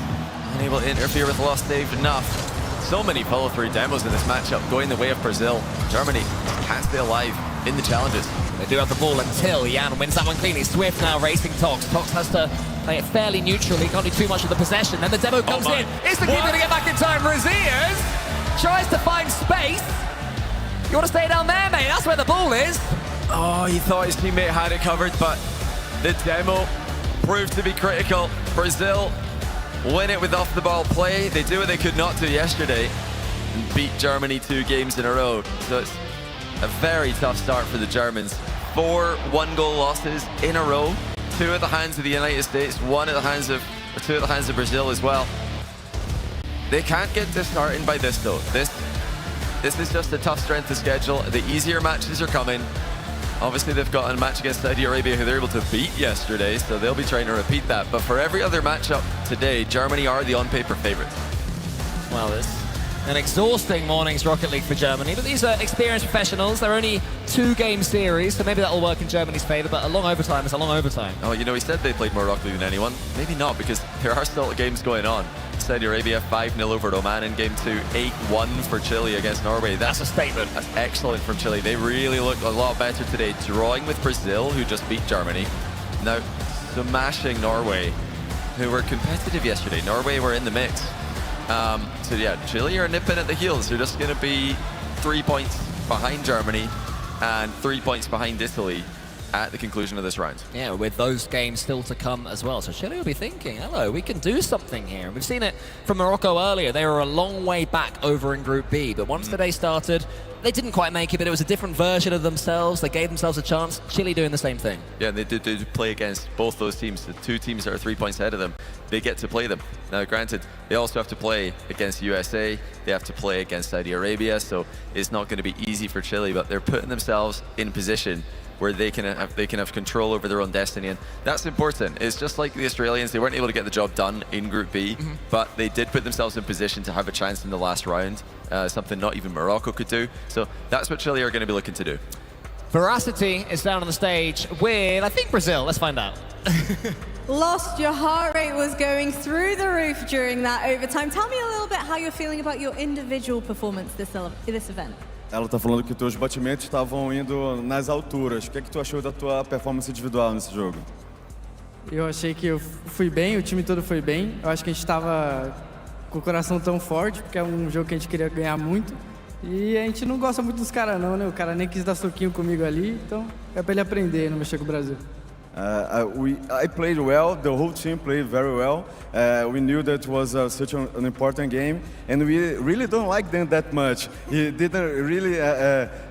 unable to interfere with Lost save enough. So many follow-through demos in this matchup going the way of Brazil. Germany can't stay alive in the challenges. They do have the ball until Jan wins that one cleanly. Swift now racing Tox. Tox has to play it fairly neutrally. Can't do too much of the possession. Then the demo comes in. Is the keeper to get back in time? Razias tries to find space. You want to stay down there, mate? That's where the ball is. Oh, he thought his teammate had it covered, but the demo proved to be critical. Brazil win it with off-the-ball play. They do what they could not do yesterday and beat Germany 2 games in a row. So it's a very tough start for the Germans. 4 one-goal losses in a row. 2 at the hands of the United States, 2 at the hands of Brazil as well. They can't get disheartened by this though. This is just a tough strength of schedule. The easier matches are coming. Obviously, they've got a match against Saudi Arabia who they're able to beat yesterday, so they'll be trying to repeat that. But for every other matchup today, Germany are the on-paper favourites. Well, it's an exhausting morning's Rocket League for Germany, but these are experienced professionals. They're only 2-game series, so maybe that'll work in Germany's favour, but a long overtime is a long overtime. Oh, you know, he said they played more Rocket League than anyone. Maybe not, because there are still games going on. Saudi Arabia 5-0 over Oman in Game 2, 8-1 for Chile against Norway. That's a statement. That's excellent from Chile. They really look a lot better today, drawing with Brazil, who just beat Germany. Now, smashing Norway, who were competitive yesterday. Norway were in the mix. So yeah, Chile are nipping at the heels. They're just going to be 3 points behind Germany and 3 points behind Italy at the conclusion of this round. Yeah, with those games still to come as well. So Chile will be thinking, hello, we can do something here. We've seen it from Morocco earlier. They were a long way back over in Group B, but once the day started, they didn't quite make it, but it was a different version of themselves. They gave themselves a chance. Chile doing the same thing. Yeah, they did play against both those teams. The two teams that are 3 points ahead of them, they get to play them. Now, granted, they also have to play against USA. They have to play against Saudi Arabia, so it's not going to be easy for Chile, but they're putting themselves in position where they can have control over their own destiny, and that's important. It's just like the Australians, they weren't able to get the job done in Group B, but they did put themselves in position to have a chance in the last round, something not even Morocco could do. So that's what Chile are going to be looking to do. Veracity is down on the stage with, I think, Brazil. Let's find out. Lost, your heart rate was going through the roof during that overtime. Tell me a little bit how you're feeling about your individual performance this event. Ela está falando que os teus batimentos estavam indo nas alturas. O que é que tu achou da tua performance individual nesse jogo? Eu achei que eu fui bem, o time todo foi bem. Eu acho que a gente estava com o coração tão forte, porque é um jogo que a gente queria ganhar muito. E a gente não gosta muito dos caras não, né? O cara nem quis dar soquinho comigo ali, então é para ele aprender, não mexer com o Brasil. I played well. The whole team played very well. We knew that was such an important game, and we really don't like them that much. He didn't really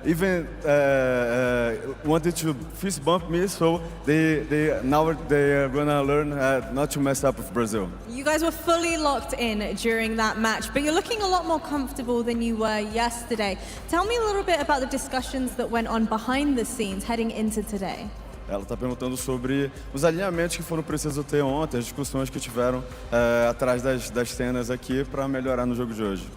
even wanted to fist bump me. So now they are gonna learn not to mess up with Brazil. You guys were fully locked in during that match, but you're looking a lot more comfortable than you were yesterday. Tell me a little bit about the discussions that went on behind the scenes heading into today. Ela está perguntando sobre os alinhamentos que foram precisos ter ontem, as discussões que tiveram atrás das cenas aqui para melhorar no jogo de hoje.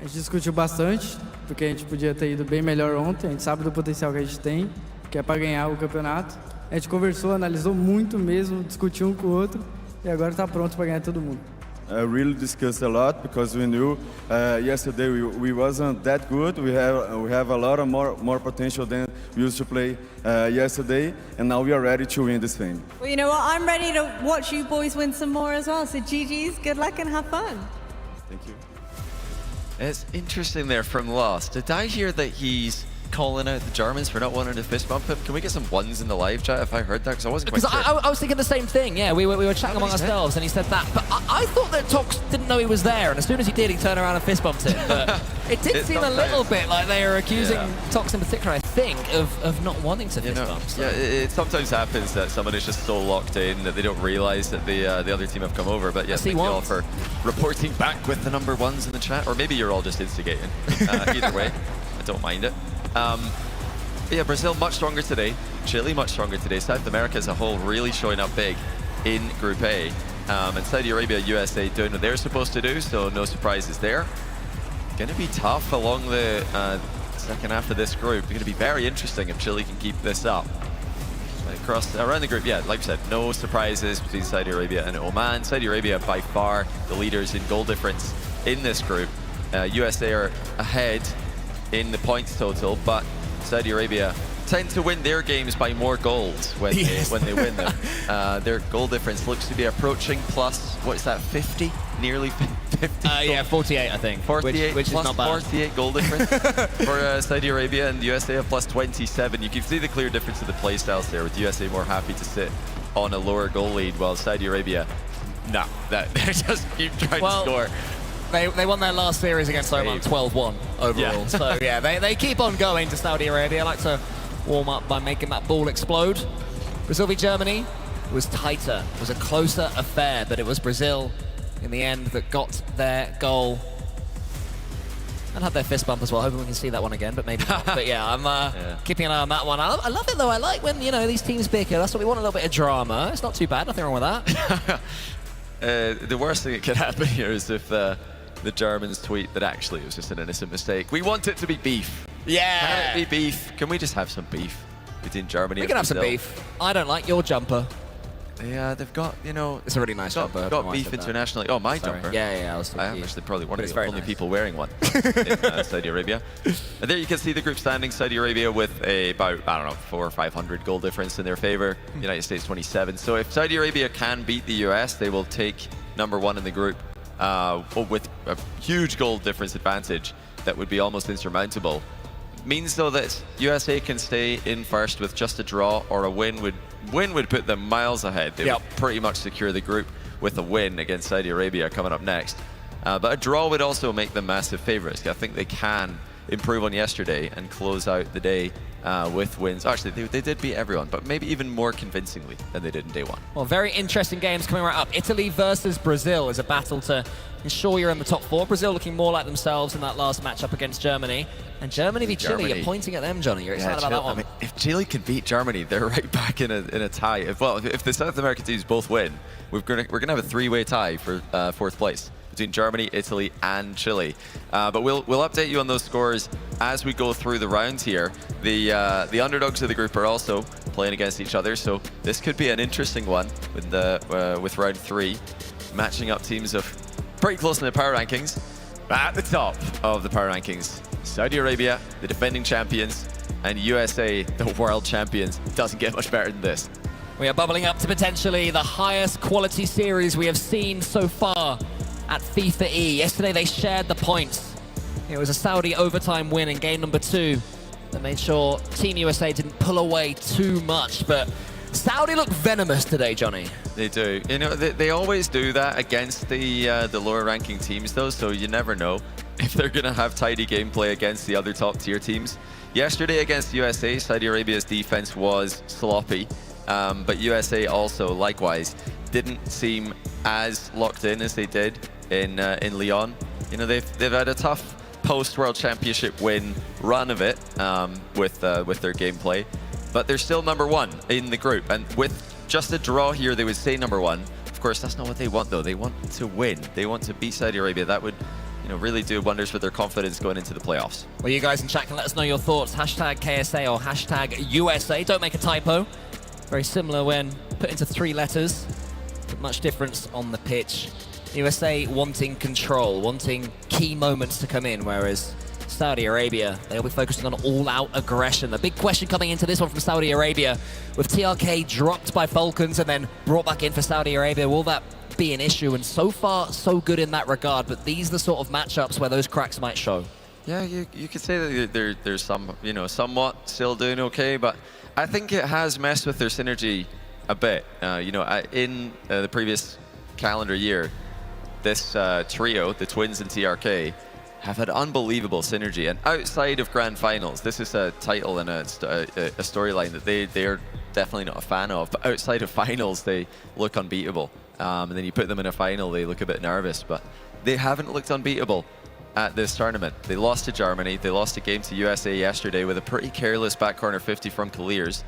A gente discutiu bastante, porque a gente podia ter ido bem melhor ontem. A gente sabe do potencial que a gente tem, que é para ganhar o campeonato. A gente conversou, analisou muito mesmo, discutiu um com o outro e agora está pronto para ganhar todo mundo. Really discussed a lot because we knew yesterday we wasn't that good. We have a lot of more potential than we used to play yesterday, and now we are ready to win this thing. Well, you know what? I'm ready to watch you boys win some more as well. So GG's, good luck and have fun. Thank you. It's interesting there from Lost. Did I hear that he's calling out the Germans for not wanting to fist bump him? Can we get some ones in the live chat if I heard that? Because I wasn't quite sure. I was thinking the same thing, yeah. We were chatting among ourselves and he said that. But I thought that Tox didn't know he was there, and as soon as he did, he turned around and fist bumped him. But it did seem a little bit like they were accusing Tox in particular, I think, of not wanting to fist bump. So. Yeah, it sometimes happens that someone is just so locked in that they don't realise that the other team have come over. But yes, thank you all for reporting back with the number ones in the chat. Or maybe you're all just instigating. Either way, I don't mind it. Yeah, Brazil much stronger today. Chile much stronger today. South America as a whole really showing up big in Group A. And Saudi Arabia, USA doing what they're supposed to do, so no surprises there. Going to be tough along the second half of this group. Going to be very interesting if Chile can keep this up. Around the group, yeah, like I said, no surprises between Saudi Arabia and Oman. Saudi Arabia by far the leaders in goal difference in this group. USA are ahead in the points total, but Saudi Arabia tend to win their games by more goals when they win them. Their goal difference looks to be approaching plus, what is that, 50? Nearly 50? Yeah, 48, I think. 48, which is plus not bad. 48 goal difference for Saudi Arabia, and the USA have plus 27. You can see the clear difference in the play styles there, with USA more happy to sit on a lower goal lead, while Saudi Arabia, no, they just keep trying to score. They won their last series against Oman 12-1 overall. Yeah. So yeah, they keep on going to Saudi Arabia. I like to warm up by making that ball explode. Brazil v Germany was tighter. It was a closer affair, but it was Brazil in the end that got their goal. And had their fist bump as well. Hoping we can see that one again, but maybe not. But yeah, I'm keeping an eye on that one. I love it though. I like when, you know, these teams bicker. That's what we want, a little bit of drama. It's not too bad. Nothing wrong with that. The worst thing that could happen here is if the Germans tweet that actually it was just an innocent mistake. We want it to be beef. Yeah. Can it be beef? Can we just have some beef between Germany We and can have some Brazil? beef. I don't like your jumper. Yeah, they've got, you know... It's a really nice jumper. Got beef internationally. Oh, my Sorry. jumper? Yeah. I am actually probably one But of it's the very only nice. people wearing one in Saudi Arabia. And there you can see the group standings. Saudi Arabia with about, I don't know, 400 or 500 goal difference in their favor. United States 27. So if Saudi Arabia can beat the US, they will take #1 in the group with a huge goal difference advantage that would be almost insurmountable. Means though that USA can stay in first with just a draw, or a win would put them miles ahead. They would pretty much secure the group with a win against Saudi Arabia coming up next. But a draw would also make them massive favourites. I think they can improve on yesterday and close out the day with wins. Actually, they did beat everyone, but maybe even more convincingly than they did in day one. Well, very interesting games coming right up. Italy versus Brazil is a battle to ensure you're in the top 4. Brazil looking more like themselves in that last matchup against Germany. And Germany v Chile, you're pointing at them, Johnny. You're excited about that one. I mean, if Chile can beat Germany, they're right back in a tie. If the South American teams both win, we're gonna have a 3-way tie for 4th place between Germany, Italy, and Chile. But we'll update you on those scores as we go through the rounds here. The underdogs of the group are also playing against each other, so this could be an interesting one with round 3, matching up teams of pretty close in the power rankings. At the top of the power rankings, Saudi Arabia, the defending champions, and USA, the world champions. Doesn't get much better than this. We are bubbling up to potentially the highest quality series we have seen so far at FIFA E. Yesterday they shared the points. It was a Saudi overtime win in game number 2 that made sure Team USA didn't pull away too much, but Saudi look venomous today, Johnny. They do. You know, they always do that against the lower ranking teams though, so you never know if they're going to have tidy gameplay against the other top tier teams. Yesterday against USA, Saudi Arabia's defense was sloppy, but USA also likewise didn't seem as locked in as they did in Lyon. You know, they've had a tough post-World Championship win run of it with their gameplay, but they're still #1 in the group, and with just a draw here, they would stay #1. Of course, that's not what they want though. They want to win. They want to beat Saudi Arabia. That would, you know, really do wonders for their confidence going into the playoffs. Well, you guys in chat can let us know your thoughts. Hashtag KSA or hashtag USA. Don't make a typo. Very similar when put into 3 letters, but much difference on the pitch. USA wanting control, wanting key moments to come in, whereas Saudi Arabia, they'll be focusing on all-out aggression. The big question coming into this one from Saudi Arabia, with TRK dropped by Falcons and then brought back in for Saudi Arabia, will that be an issue? And so far, so good in that regard, but these are the sort of matchups where those cracks might show. Yeah, you could say that there's some, you know, somewhat still doing okay, but I think it has messed with their synergy a bit. You know, in the previous calendar year, this trio, the Twins and TRK, have had unbelievable synergy. And outside of grand finals, this is a title and a storyline that they are definitely not a fan of, but outside of finals, they look unbeatable. And then you put them in a final, they look a bit nervous, but they haven't looked unbeatable at this tournament. They lost to Germany, they lost a game to USA yesterday with a pretty careless back corner 50 from Clears.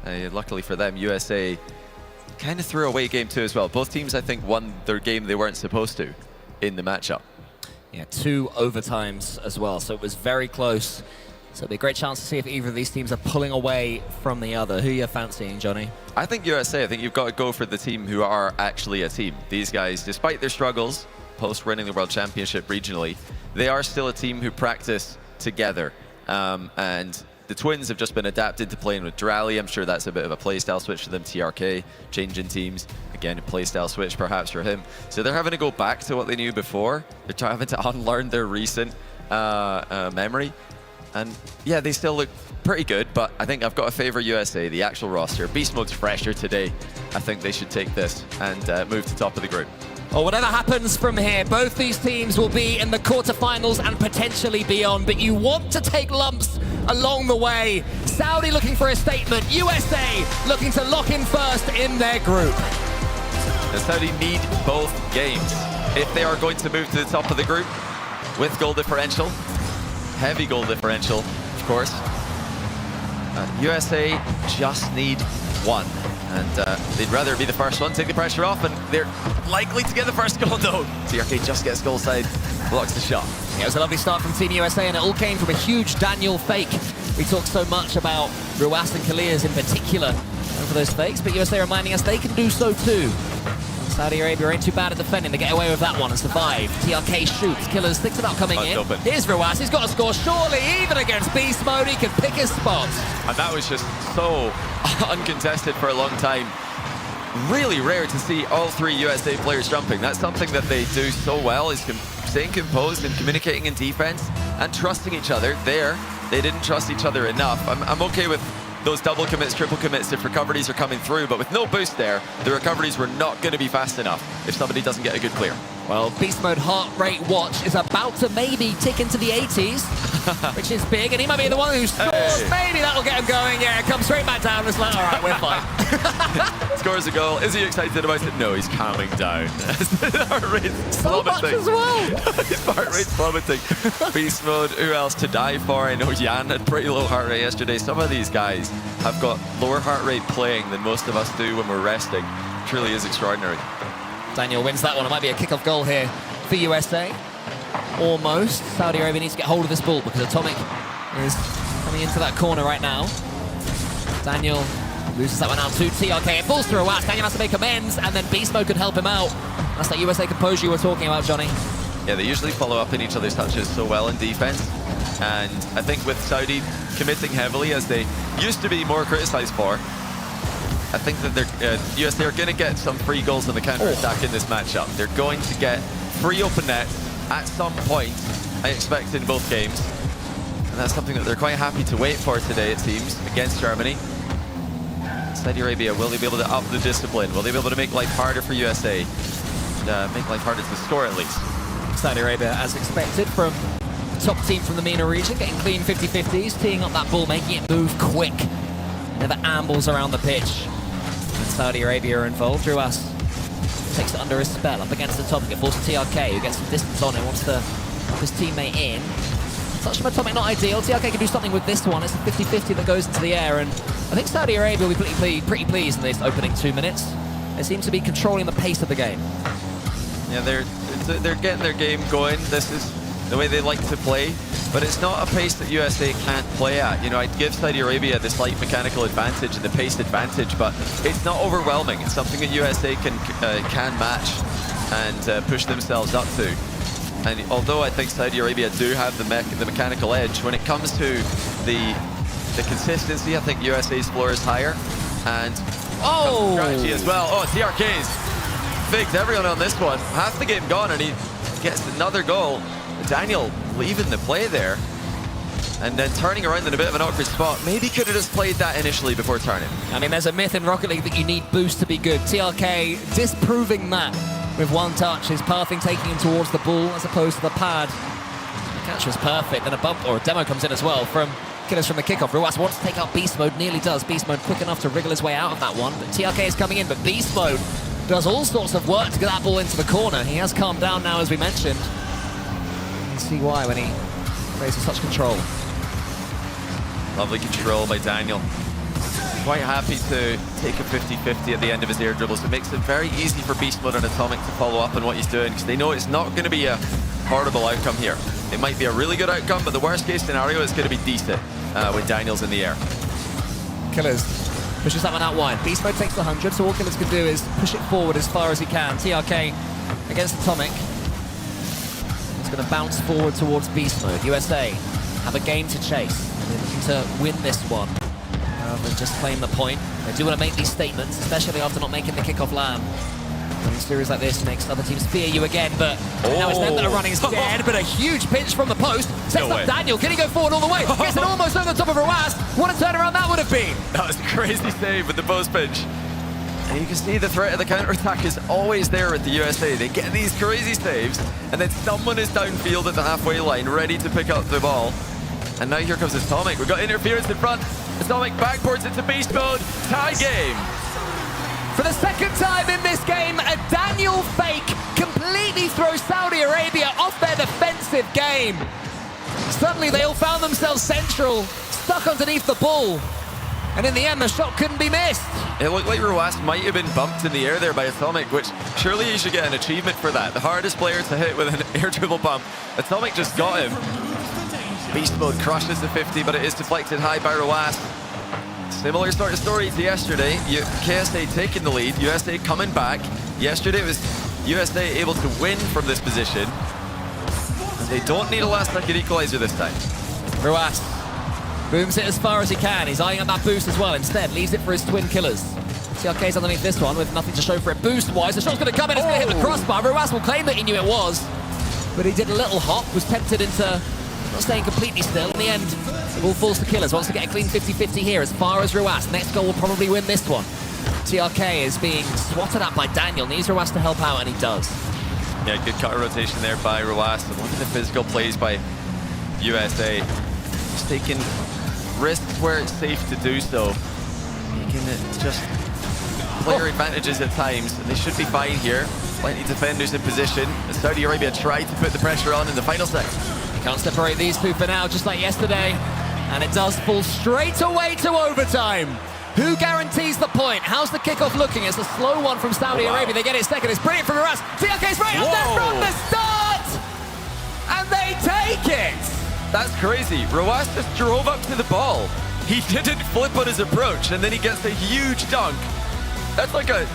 Luckily for them, USA kind of threw away game 2 as well. Both teams, I think, won their game they weren't supposed to in the matchup. Yeah, 2 overtimes as well, so it was very close. So it'll be a great chance to see if either of these teams are pulling away from the other. Who are you fancying, Johnny? I think USA. I think you've got to go for the team who are actually a team. These guys, despite their struggles post-winning the World Championship regionally, they are still a team who practice together. And the Twins have just been adapted to playing with Drally. I'm sure that's a bit of a playstyle switch for them. TRK, changing teams. Again, a playstyle switch perhaps for him. So they're having to go back to what they knew before. They're having to unlearn their recent memory. And yeah, they still look pretty good, but I think I've got to favor USA, the actual roster. Beast Mode's fresher today. I think they should take this and move to top of the group. Well, whatever happens from here, both these teams will be in the quarterfinals and potentially beyond, but you want to take lumps along the way. Saudi looking for a statement, USA looking to lock in first in their group. The Saudi need both games if they are going to move to the top of the group with goal differential. heavy goal differential, of course. USA just need one, and they'd rather be the first one, take the pressure off, and they're likely to get the first goal though. TRK just gets goal side, blocks the shot. Yeah, it was a lovely start from Team USA, and it all came from a huge Daniel fake. We talked so much about Ruas and Kalias in particular for those fakes, but USA reminding us they can do so too. Saudi Arabia ain't too bad at defending. They get away with that one and survive. TRK shoots. Killers thinks about coming in. Open. Here's Ruas. He's got to score. Surely, even against beast mode, he can pick his spots. And that was just so uncontested for a long time. Really rare to see all three USA players jumping. That's something that they do so well, is staying composed and communicating in defense and trusting each other. There, they didn't trust each other enough. I'm okay with those double commits, triple commits if recoveries are coming through, but with no boost there, the recoveries were not going to be fast enough if somebody doesn't get a good clear. Well, Beast Mode heart rate watch is about to maybe tick into the 80s, which is big, and he might be the one who scores. Hey. Maybe that'll get him going. Yeah, it comes straight back down. It's like, all right, we're fine. Scores a goal. Is he excited about it? No, he's calming down. Heart rate's So much plummeting. as well. His heart rate's plummeting. Beast Mode, who else to die for? I know Jan had pretty low heart rate yesterday. Some of these guys have got lower heart rate playing than most of us do when we're resting. It truly is extraordinary. Daniel wins that one. It might be a kickoff goal here for USA. Almost. Saudi Arabia needs to get hold of this ball because Atomic is coming into that corner right now. Daniel loses that one out to TRK. It falls through a wax. Daniel has to make amends, and then Beast Mode could help him out. That's that USA composure you were talking about, Johnny. Yeah, they usually follow up in each other's touches so well in defense. And I think with Saudi committing heavily, as they used to be more criticized for, I think that USA are going to get some free goals on the counter-attack in this matchup. They're going to get free open net at some point, I expect, in both games. And that's something that they're quite happy to wait for today, it seems, against Germany. Saudi Arabia, will they be able to up the discipline? Will they be able to make life harder for USA? Make life harder to score, at least. Saudi Arabia, as expected, from the top team from the MENA region, getting clean 50-50s, teeing up that ball, making it move quick. Never ambles around the pitch. Saudi Arabia are involved. Ruas takes it under his spell, up against the top. It falls to TRK, who gets some distance on it, wants to help his teammate in. Touch from Atomic, not ideal. TRK can do something with this one. It's a 50-50 that goes into the air, and I think Saudi Arabia will be pretty pleased in this opening 2 minutes. They seem to be controlling the pace of the game. Yeah, they're getting their game going. This is the way they like to play, but it's not a pace that USA can't play at. You know, I'd give Saudi Arabia the slight mechanical advantage and the pace advantage, but it's not overwhelming. It's something that USA can match and push themselves up to. And although I think Saudi Arabia do have the mechanical edge, when it comes to the consistency, I think USA's floor is higher. And strategy as well. Oh, TRK's figged everyone on this one. Half the game gone, and he gets another goal. Daniel leaving the play there and then turning around in a bit of an awkward spot. Maybe could have just played that initially before turning. I mean, there's a myth in Rocket League that you need boost to be good. TRK disproving that with one touch. His pathing taking him towards the ball as opposed to the pad. The catch was perfect. Then a bump or a demo comes in as well from Killers from the kickoff. Ruas wants to take out Beast Mode, nearly does. Beast Mode quick enough to wriggle his way out of that one. But TRK is coming in, but Beast Mode does all sorts of work to get that ball into the corner. He has calmed down now, as we mentioned. You can see why when he plays with such control. Lovely control by Daniel. Quite happy to take a 50-50 at the end of his air dribbles. It makes it very easy for Beast Mode and Atomic to follow up on what he's doing, because they know it's not going to be a horrible outcome here. It might be a really good outcome, but the worst case scenario is going to be decent when Daniel's in the air. Killers pushes that one out wide. Beast Mode takes the 100, so all Killers can do is push it forward as far as he can. TRK against Atomic. He's going to bounce forward towards Beast Mode. USA have a game to chase. They're looking to win this one rather than just claim the point. They do want to make these statements, especially after not making the kickoff land. In a series like this makes other teams fear you again, but now it's them that are running scared, but a huge pinch from the post. Sets up Daniel. Can he go forward all the way? Gets it almost over the top of Ruas. What a turnaround that would have been. That was a crazy save with the post pinch. And you can see the threat of the counter-attack is always there with the USA. They get these crazy saves, and then someone is downfield at the halfway line, ready to pick up the ball. And now here comes Atomic. We've got interference in front. Atomic backboards into Beast Mode. Tie game. For the second time in this game, a Daniel fake completely throws Saudi Arabia off their defensive game. Suddenly they all found themselves central, stuck underneath the ball. And in the end, the shot couldn't be missed. It looked like Ruas might have been bumped in the air there by Atomic, which surely he should get an achievement for that. The hardest player to hit with an air dribble bump. Atomic just got him. Beast mode crushes the 50, but it is deflected high by Ruas. Similar sort of story to yesterday. KSA taking the lead, USA coming back. Yesterday it was USA able to win from this position. And they don't need a last-second equalizer this time. Ruas booms it as far as he can. He's eyeing up that boost as well. Instead, leaves it for his twin killers. CRK's underneath this one with nothing to show for it boost-wise. The shot's going to come in. It's going to hit the crossbar. Ruas will claim that he knew it was. But he did a little hop, was tempted into not staying completely still. In the end, the ball falls to killers. Wants to get a clean 50-50 here as far as Ruas. Next goal will probably win this one. TRK is being swatted at by Daniel. Needs Ruas to help out, and he does. Yeah, good counter rotation there by Ruas. And look at the physical plays by USA. Just taking risks where it's safe to do so. Making it just player advantages at times. And they should be fine here. Plenty of defenders in position. As Saudi Arabia tried to put the pressure on in the final set. You can't separate these two for now, just like yesterday. And it does fall straight away to overtime. Who guarantees the point? How's the kickoff looking? It's a slow one from Saudi Arabia. They get it second. It's brilliant from Ruas. TRK's right up there from the start! And they take it! That's crazy. Ruas just drove up to the ball. He didn't flip on his approach, and then he gets a huge dunk. That's like a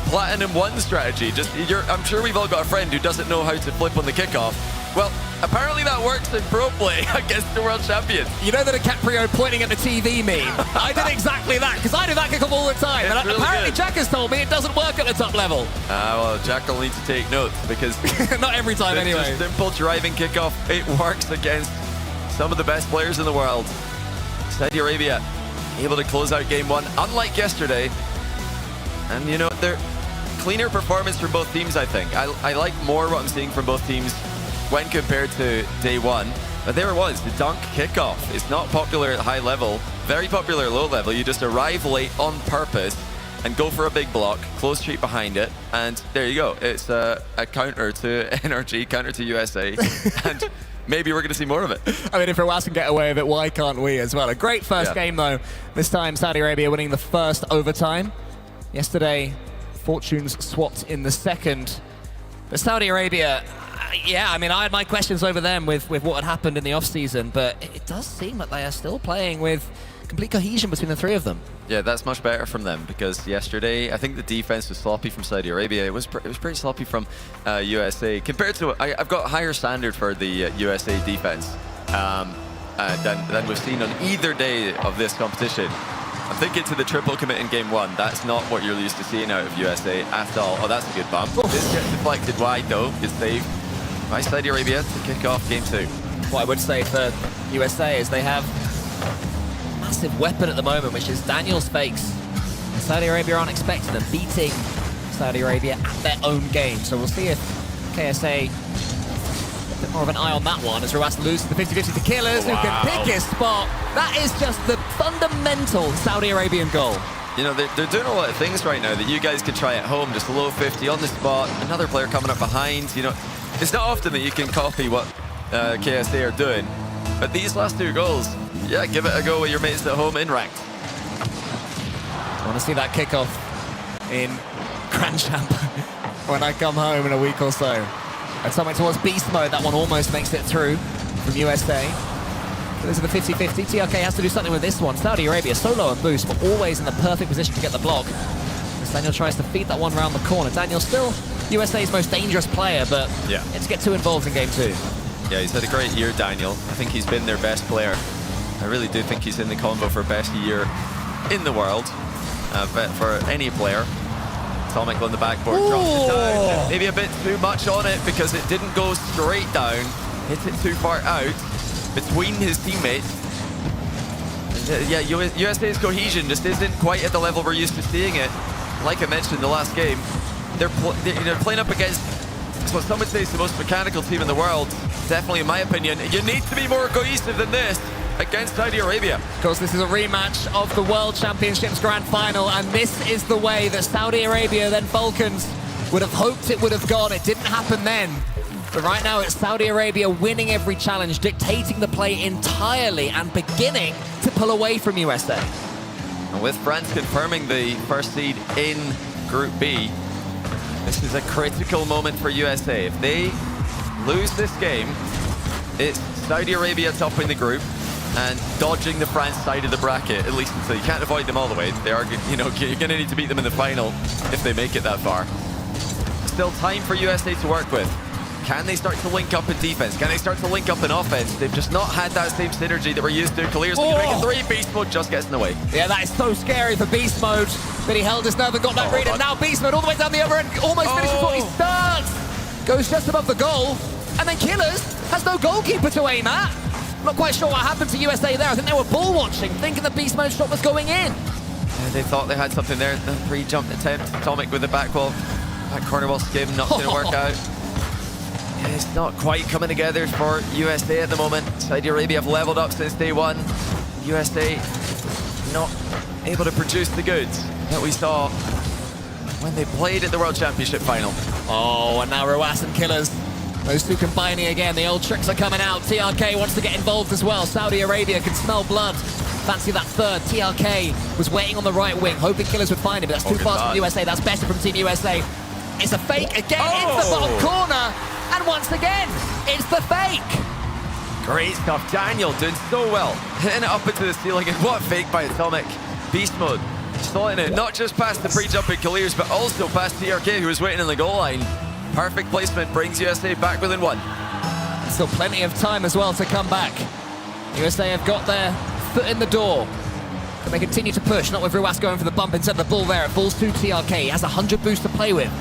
Platinum 1 strategy. I'm sure we've all got a friend who doesn't know how to flip on the kickoff. Well, apparently that works in pro play against the world champions. You know the DiCaprio pointing at the TV meme? I did exactly that, because I do that kickoff all the time. And really apparently good. Jack has told me it doesn't work at the top level. Well, Jack will need to take notes, because not every time anyway. Just simple driving kickoff, it works against some of the best players in the world. Saudi Arabia able to close out game one, unlike yesterday. And you know, they're cleaner performance from both teams, I think. I like more what I'm seeing from both teams when compared to day one. But there it was, the dunk kickoff. It's not popular at high level, very popular at low level. You just arrive late on purpose and go for a big block, close street behind it, and there you go. It's a counter to NRG, counter to USA, and maybe we're going to see more of it. I mean, if Ruas can get away with it, why can't we as well? A great first game, though. This time, Saudi Arabia winning the first overtime. Yesterday, fortunes swapped in the second. But Saudi Arabia, yeah, I mean, I had my questions over them with what had happened in the off-season, but it does seem that they are still playing with complete cohesion between the three of them. Yeah, that's much better from them, because yesterday, I think the defense was sloppy from Saudi Arabia. It was pretty sloppy from USA. Compared to, I've got a higher standard for the USA defense than we've seen on either day of this competition. I'm thinking to the triple commit in game one. That's not what you're used to seeing out of USA at all. Oh, that's a good bump. This gets deflected wide, though. Good save by Saudi Arabia to kick off game two. What I would say for USA is they have a massive weapon at the moment, which is Daniel's fakes. Saudi Arabia aren't expecting them, beating Saudi Arabia at their own game. So we'll see if KSA a bit more of an eye on that one as Ruas loses the 50-50 to Killers, who can pick his spot. That is just the fundamental Saudi Arabian goal. You know, they're doing a lot of things right now that you guys can try at home. Just a low 50 on the spot, another player coming up behind. You know, it's not often that you can copy what KSA are doing. But these last two goals, yeah, give it a go with your mates at home in ranked. I want to see that kickoff in Grand Champ when I come home in a week or so. And something towards beast mode, that one almost makes it through from USA. This is the 50-50. TRK has to do something with this one. Saudi Arabia solo and boost, but always in the perfect position to get the block. As Daniel tries to feed that one around the corner. Daniel still USA's most dangerous player, but let's get too involved in game two. Yeah, he's had a great year, Daniel. I think he's been their best player. I really do think he's in the combo for best year in the world, but for any player. Atomic on the backboard, drops it down. Maybe a bit too much on it because it didn't go straight down. Hit it too far out between his teammates. And, yeah, USA's cohesion just isn't quite at the level we're used to seeing it. Like I mentioned in the last game, they're playing up against what some would say is the most mechanical team in the world. Definitely, in my opinion, you need to be more cohesive than this against Saudi Arabia. Of course, this is a rematch of the World Championships Grand Final, and this is the way that Saudi Arabia, then Balkans, would have hoped it would have gone. It didn't happen then. But right now it's Saudi Arabia winning every challenge, dictating the play entirely and beginning to pull away from USA. And with France confirming the first seed in Group B, this is a critical moment for USA. If they lose this game, it's Saudi Arabia topping the group and dodging the France side of the bracket, at least until you can't avoid them all the way. They are, you know, you're going to need to beat them in the final if they make it that far. Still time for USA to work with. Can they start to link up in defense? Can they start to link up in offense? They've just not had that same synergy that we're used to. Kalir's looking to make a three. Beast Mode just gets in the way. Yeah, that is so scary for Beast Mode, but he held his nerve and got that read, and now Beast Mode all the way down the other end, almost finishes what he starts. Goes just above the goal, and then Killers has no goalkeeper to aim at. Not quite sure what happened to USA there. I think they were ball watching, thinking the Beast Mode shot was going in. Yeah, they thought they had something there. The pre-jump attempt. Atomic with the back corner wall skim, not going to work out. Yeah, it's not quite coming together for USA at the moment. Saudi Arabia have leveled up since day one. USA not able to produce the goods that we saw when they played at the World Championship final. Oh, and now Ruas and Killers. Those two combining again. The old tricks are coming out. TRK wants to get involved as well. Saudi Arabia can smell blood. Fancy that third. TRK was waiting on the right wing, hoping Killers would find him, but that's too fast from USA. That's better from Team USA. It's a fake again into the bottom corner. And once again, it's the fake. Great stuff. Daniel doing so well. Hitting it up into the ceiling. And what fake by Atomic. Beast Mode. Slotting it not just past the pre-jumping Kalirs, but also past TRK, who was waiting in the goal line. Perfect placement brings USA back within one. Still plenty of time as well to come back. USA have got their foot in the door. Can they continue to push? Not with Ruas going for the bump instead of the ball there. It falls to TRK. He has 100 boost to play with.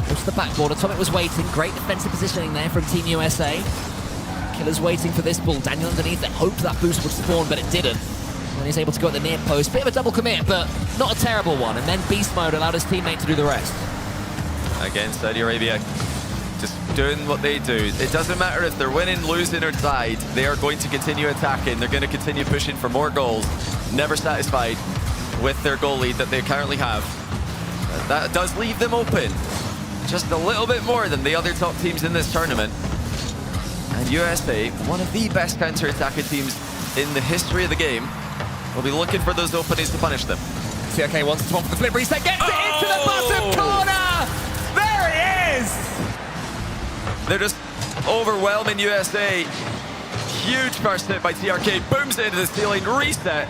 Goes to the backboard. Atomic was waiting. Great defensive positioning there from Team USA. Killers waiting for this ball. Daniel underneath it. Hoped that boost would spawn, but it didn't. And he's able to go at the near post. Bit of a double commit, but not a terrible one. And then Beast Mode allowed his teammate to do the rest. Again, Saudi Arabia just doing what they do. It doesn't matter if they're winning, losing, or tied. They are going to continue attacking. They're going to continue pushing for more goals. Never satisfied with their goal lead that they currently have. That does leave them open just a little bit more than the other top teams in this tournament. And USA, one of the best counter-attacking teams in the history of the game, will be looking for those openings to punish them. TRK wants to one for the flip reset, gets it into the bottom corner! There it is! They're just overwhelming USA. Huge first hit by TRK, booms it into the ceiling, reset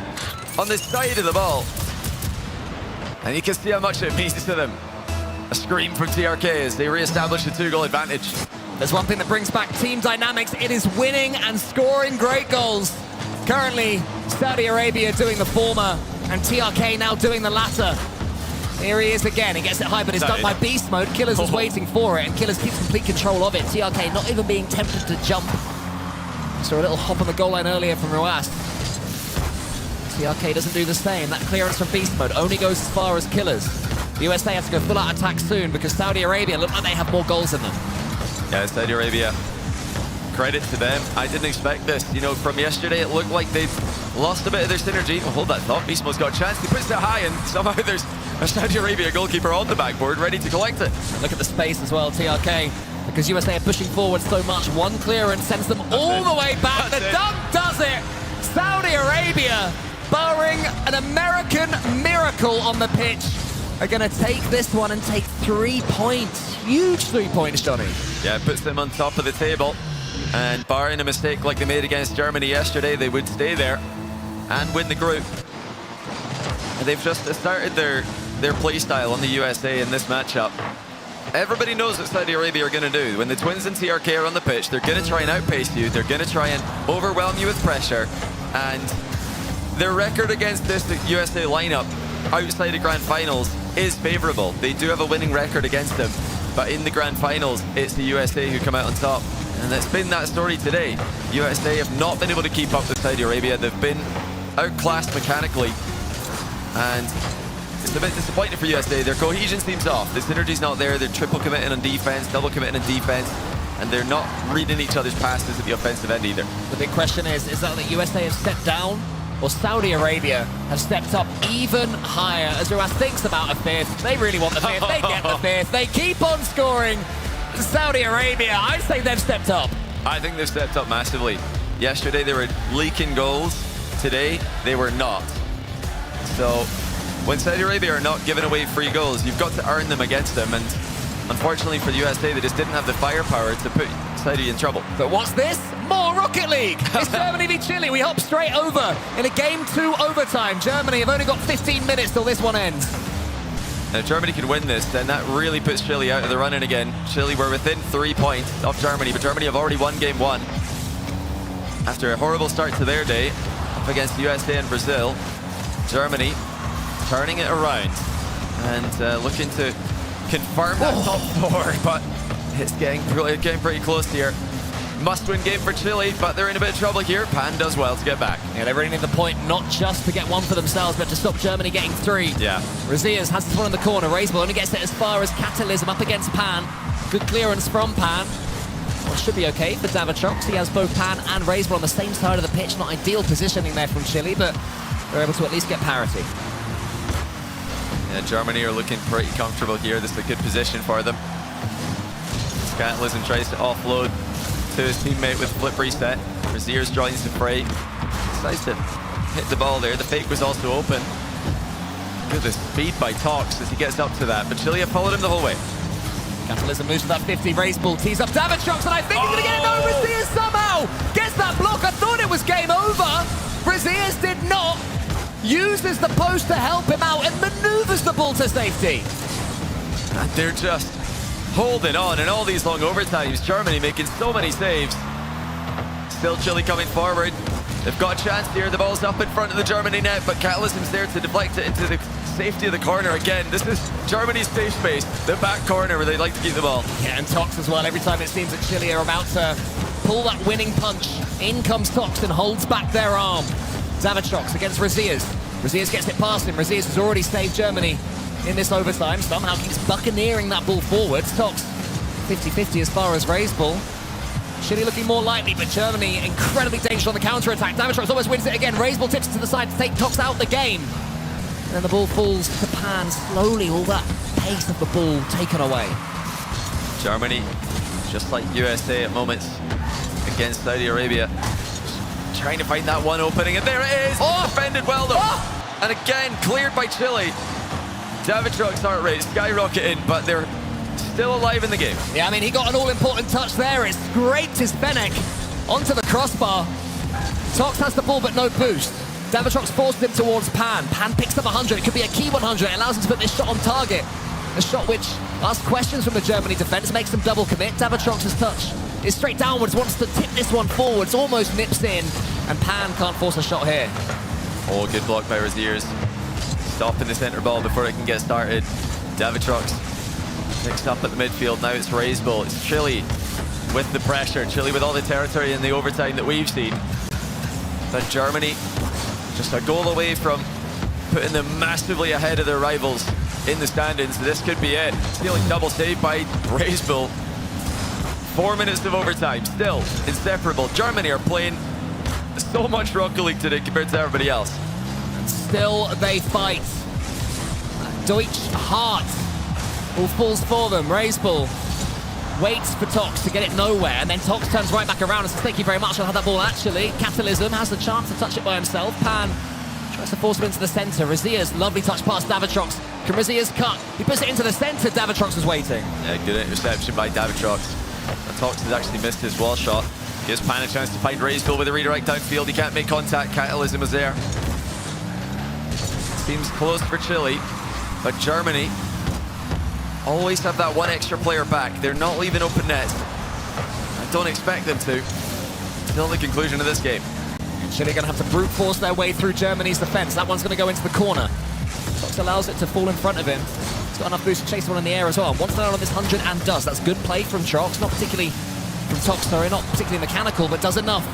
on the side of the ball. And you can see how much it means to them. A scream from TRK as they re-establish a 2-goal advantage. There's one thing that brings back team dynamics. It is winning and scoring great goals. Currently, Saudi Arabia doing the former and TRK now doing the latter. Here he is again. He gets it high, but it's done by Beast Mode. Killers was waiting for it, and Killers keeps complete control of it. TRK not even being tempted to jump. Saw a little hop on the goal line earlier from Ruas. TRK doesn't do the same. That clearance from Beast Mode only goes as far as Killers. The USA have to go full-out attack soon because Saudi Arabia look like they have more goals in them. Yeah, Saudi Arabia, credit to them. I didn't expect this. You know, from yesterday, it looked like they'd lost a bit of their synergy. Oh, hold that thought. Beast Mode's got a chance. He puts it high, and somehow there's a Saudi Arabia goalkeeper on the backboard ready to collect it. Look at the space as well, TRK, because USA are pushing forward so much. One clearance sends them all the way back. The dunk does it. Saudi Arabia, barring an American miracle on the pitch, are going to take this one and take 3 points. Huge 3 points, Johnny. Yeah, it puts them on top of the table. And barring a mistake like they made against Germany yesterday, they would stay there and win the group. And they've just started their play style on the USA in this matchup. Everybody knows what Saudi Arabia are going to do. When the Twins and TRK are on the pitch, they're going to try and outpace you. They're going to try and overwhelm you with pressure. And their record against this USA lineup outside of Grand Finals is favorable. They do have a winning record against them. But in the Grand Finals, it's the USA who come out on top. And it's been that story today. USA have not been able to keep up with Saudi Arabia. They've been outclassed mechanically. And it's a bit disappointing for USA. Their cohesion seems off. The synergy's not there. They're triple committing on defense, double committing on defense. And they're not reading each other's passes at the offensive end either. The big question is that the USA have stepped down or Saudi Arabia have stepped up even higher? As Ruas thinks about a fifth, they really want the fifth, they get the fifth, they keep on scoring. Saudi Arabia, I'd say they've stepped up. I think they've stepped up massively. Yesterday they were leaking goals. Today they were not. So when Saudi Arabia are not giving away free goals, you've got to earn them against them. And unfortunately for the USA, they just didn't have the firepower to put Saudi in trouble. But what's this? More Rocket League. It's Germany v Chile. We hop straight over in a game 2 overtime. Germany have only got 15 minutes till this one ends. Now, if Germany can win this, then that really puts Chile out of the running again. Chile were within 3 points of Germany, but Germany have already won game 1. After a horrible start to their day, up against the USA and Brazil, Germany turning it around and looking to confirm that top 4, but it's getting pretty close here. Must-win game for Chile, but they're in a bit of trouble here. Pan does well to get back. Yeah, they really need the point, not just to get 1 for themselves, but to stop Germany getting 3. Yeah. Razias has this one in the corner. Raisball only gets it as far as Catalysm up against Pan. Good clearance from Pan. Well, should be okay for Davitrox. He has both Pan and Raisball on the same side of the pitch. Not ideal positioning there from Chile, but they're able to at least get parity. Yeah, Germany are looking pretty comfortable here. This is a good position for them. Catalysm tries to offload to his teammate with flip reset. Raziers joins the fray. Decides to hit the ball there. The fake was also open. Look at the speed by Tox as he gets up to that. But Chile have followed him the whole way. Catalysm moves to that 50. Raisball tees up Davitrox, and I think he's going to get it. No, Raziers somehow gets that block. I thought it was game over. Raziers did not. Uses the post to help him out and maneuvers the ball to safety. And they're just holding on in all these long overtimes. Germany making so many saves. Still Chile coming forward. They've got a chance here. The ball's up in front of the Germany net, but Catalysm's there to deflect it into the safety of the corner again. This is Germany's safe space, the back corner where they like to keep the ball. Yeah, and Tox as well. Every time it seems that Chile are about to pull that winning punch, in comes Tox and holds back their arm. Davitrox against Razias. Razias gets it past him. Razias has already saved Germany in this overtime. Somehow keeps buccaneering that ball forward. Tox 50-50 as far as Raisball. Chile looking more likely, but Germany incredibly dangerous on the counter-attack. Davitrox almost wins it again. Raisball tips it to the side to take Tox out the game. And then the ball falls to Pan. Slowly, all that pace of the ball taken away. Germany, just like USA at moments against Saudi Arabia, trying to find that one opening, and there it is! Oh! Defended well though. Oh! And again, cleared by Chile. Davitrox's heart rate skyrocketing, but they're still alive in the game. Yeah, I mean, he got an all-important touch there. It scraped his Fennec onto the crossbar. Tox has the ball, but no boost. Davitrox forces him towards Pan. Pan picks up 100. It could be a key 100. It allows him to put this shot on target. A shot which asks questions from the Germany defense, makes them double commit. Davitrox's touch is straight downwards, wants to tip this one forwards, almost nips in, and Pan can't force a shot here. Oh, good block by Raziers. Stopping the centre ball before it can get started. Davitrox picks up at the midfield. Now it's Raisball. It's Chile with the pressure. Chile with all the territory in the overtime that we've seen. But Germany just a goal away from putting them massively ahead of their rivals in the standings. This could be it. Stealing double save by Raisball. 4 minutes of overtime, still inseparable. Germany are playing so much Rocket League today compared to everybody else. And still they fight. Deutsch Hart all falls for them. Raisball waits for Tox to get it nowhere, and then Tox turns right back around and says, thank you very much, I'll have that ball actually. Catalysm has the chance to touch it by himself. Pan tries to force him into the centre. Razias, lovely touch past Davitrox. Can Razias cut? He puts it into the centre. Davitrox was waiting. Yeah, good interception by Davitrox. Tox has actually missed his wall shot. Gives Pan a chance to find Raisball with a redirect downfield. He can't make contact. Catalysm was there. Seems close for Chile, but Germany always have that one extra player back. They're not leaving open nets. I don't expect them to until the conclusion of this game. Chile going to have to brute force their way through Germany's defence. That one's going to go into the corner. Tox allows it to fall in front of him. He's got enough boost to chase one in the air as well. Wants to land on this 100 and does. That's good play from Tox. Not particularly not particularly mechanical, but does enough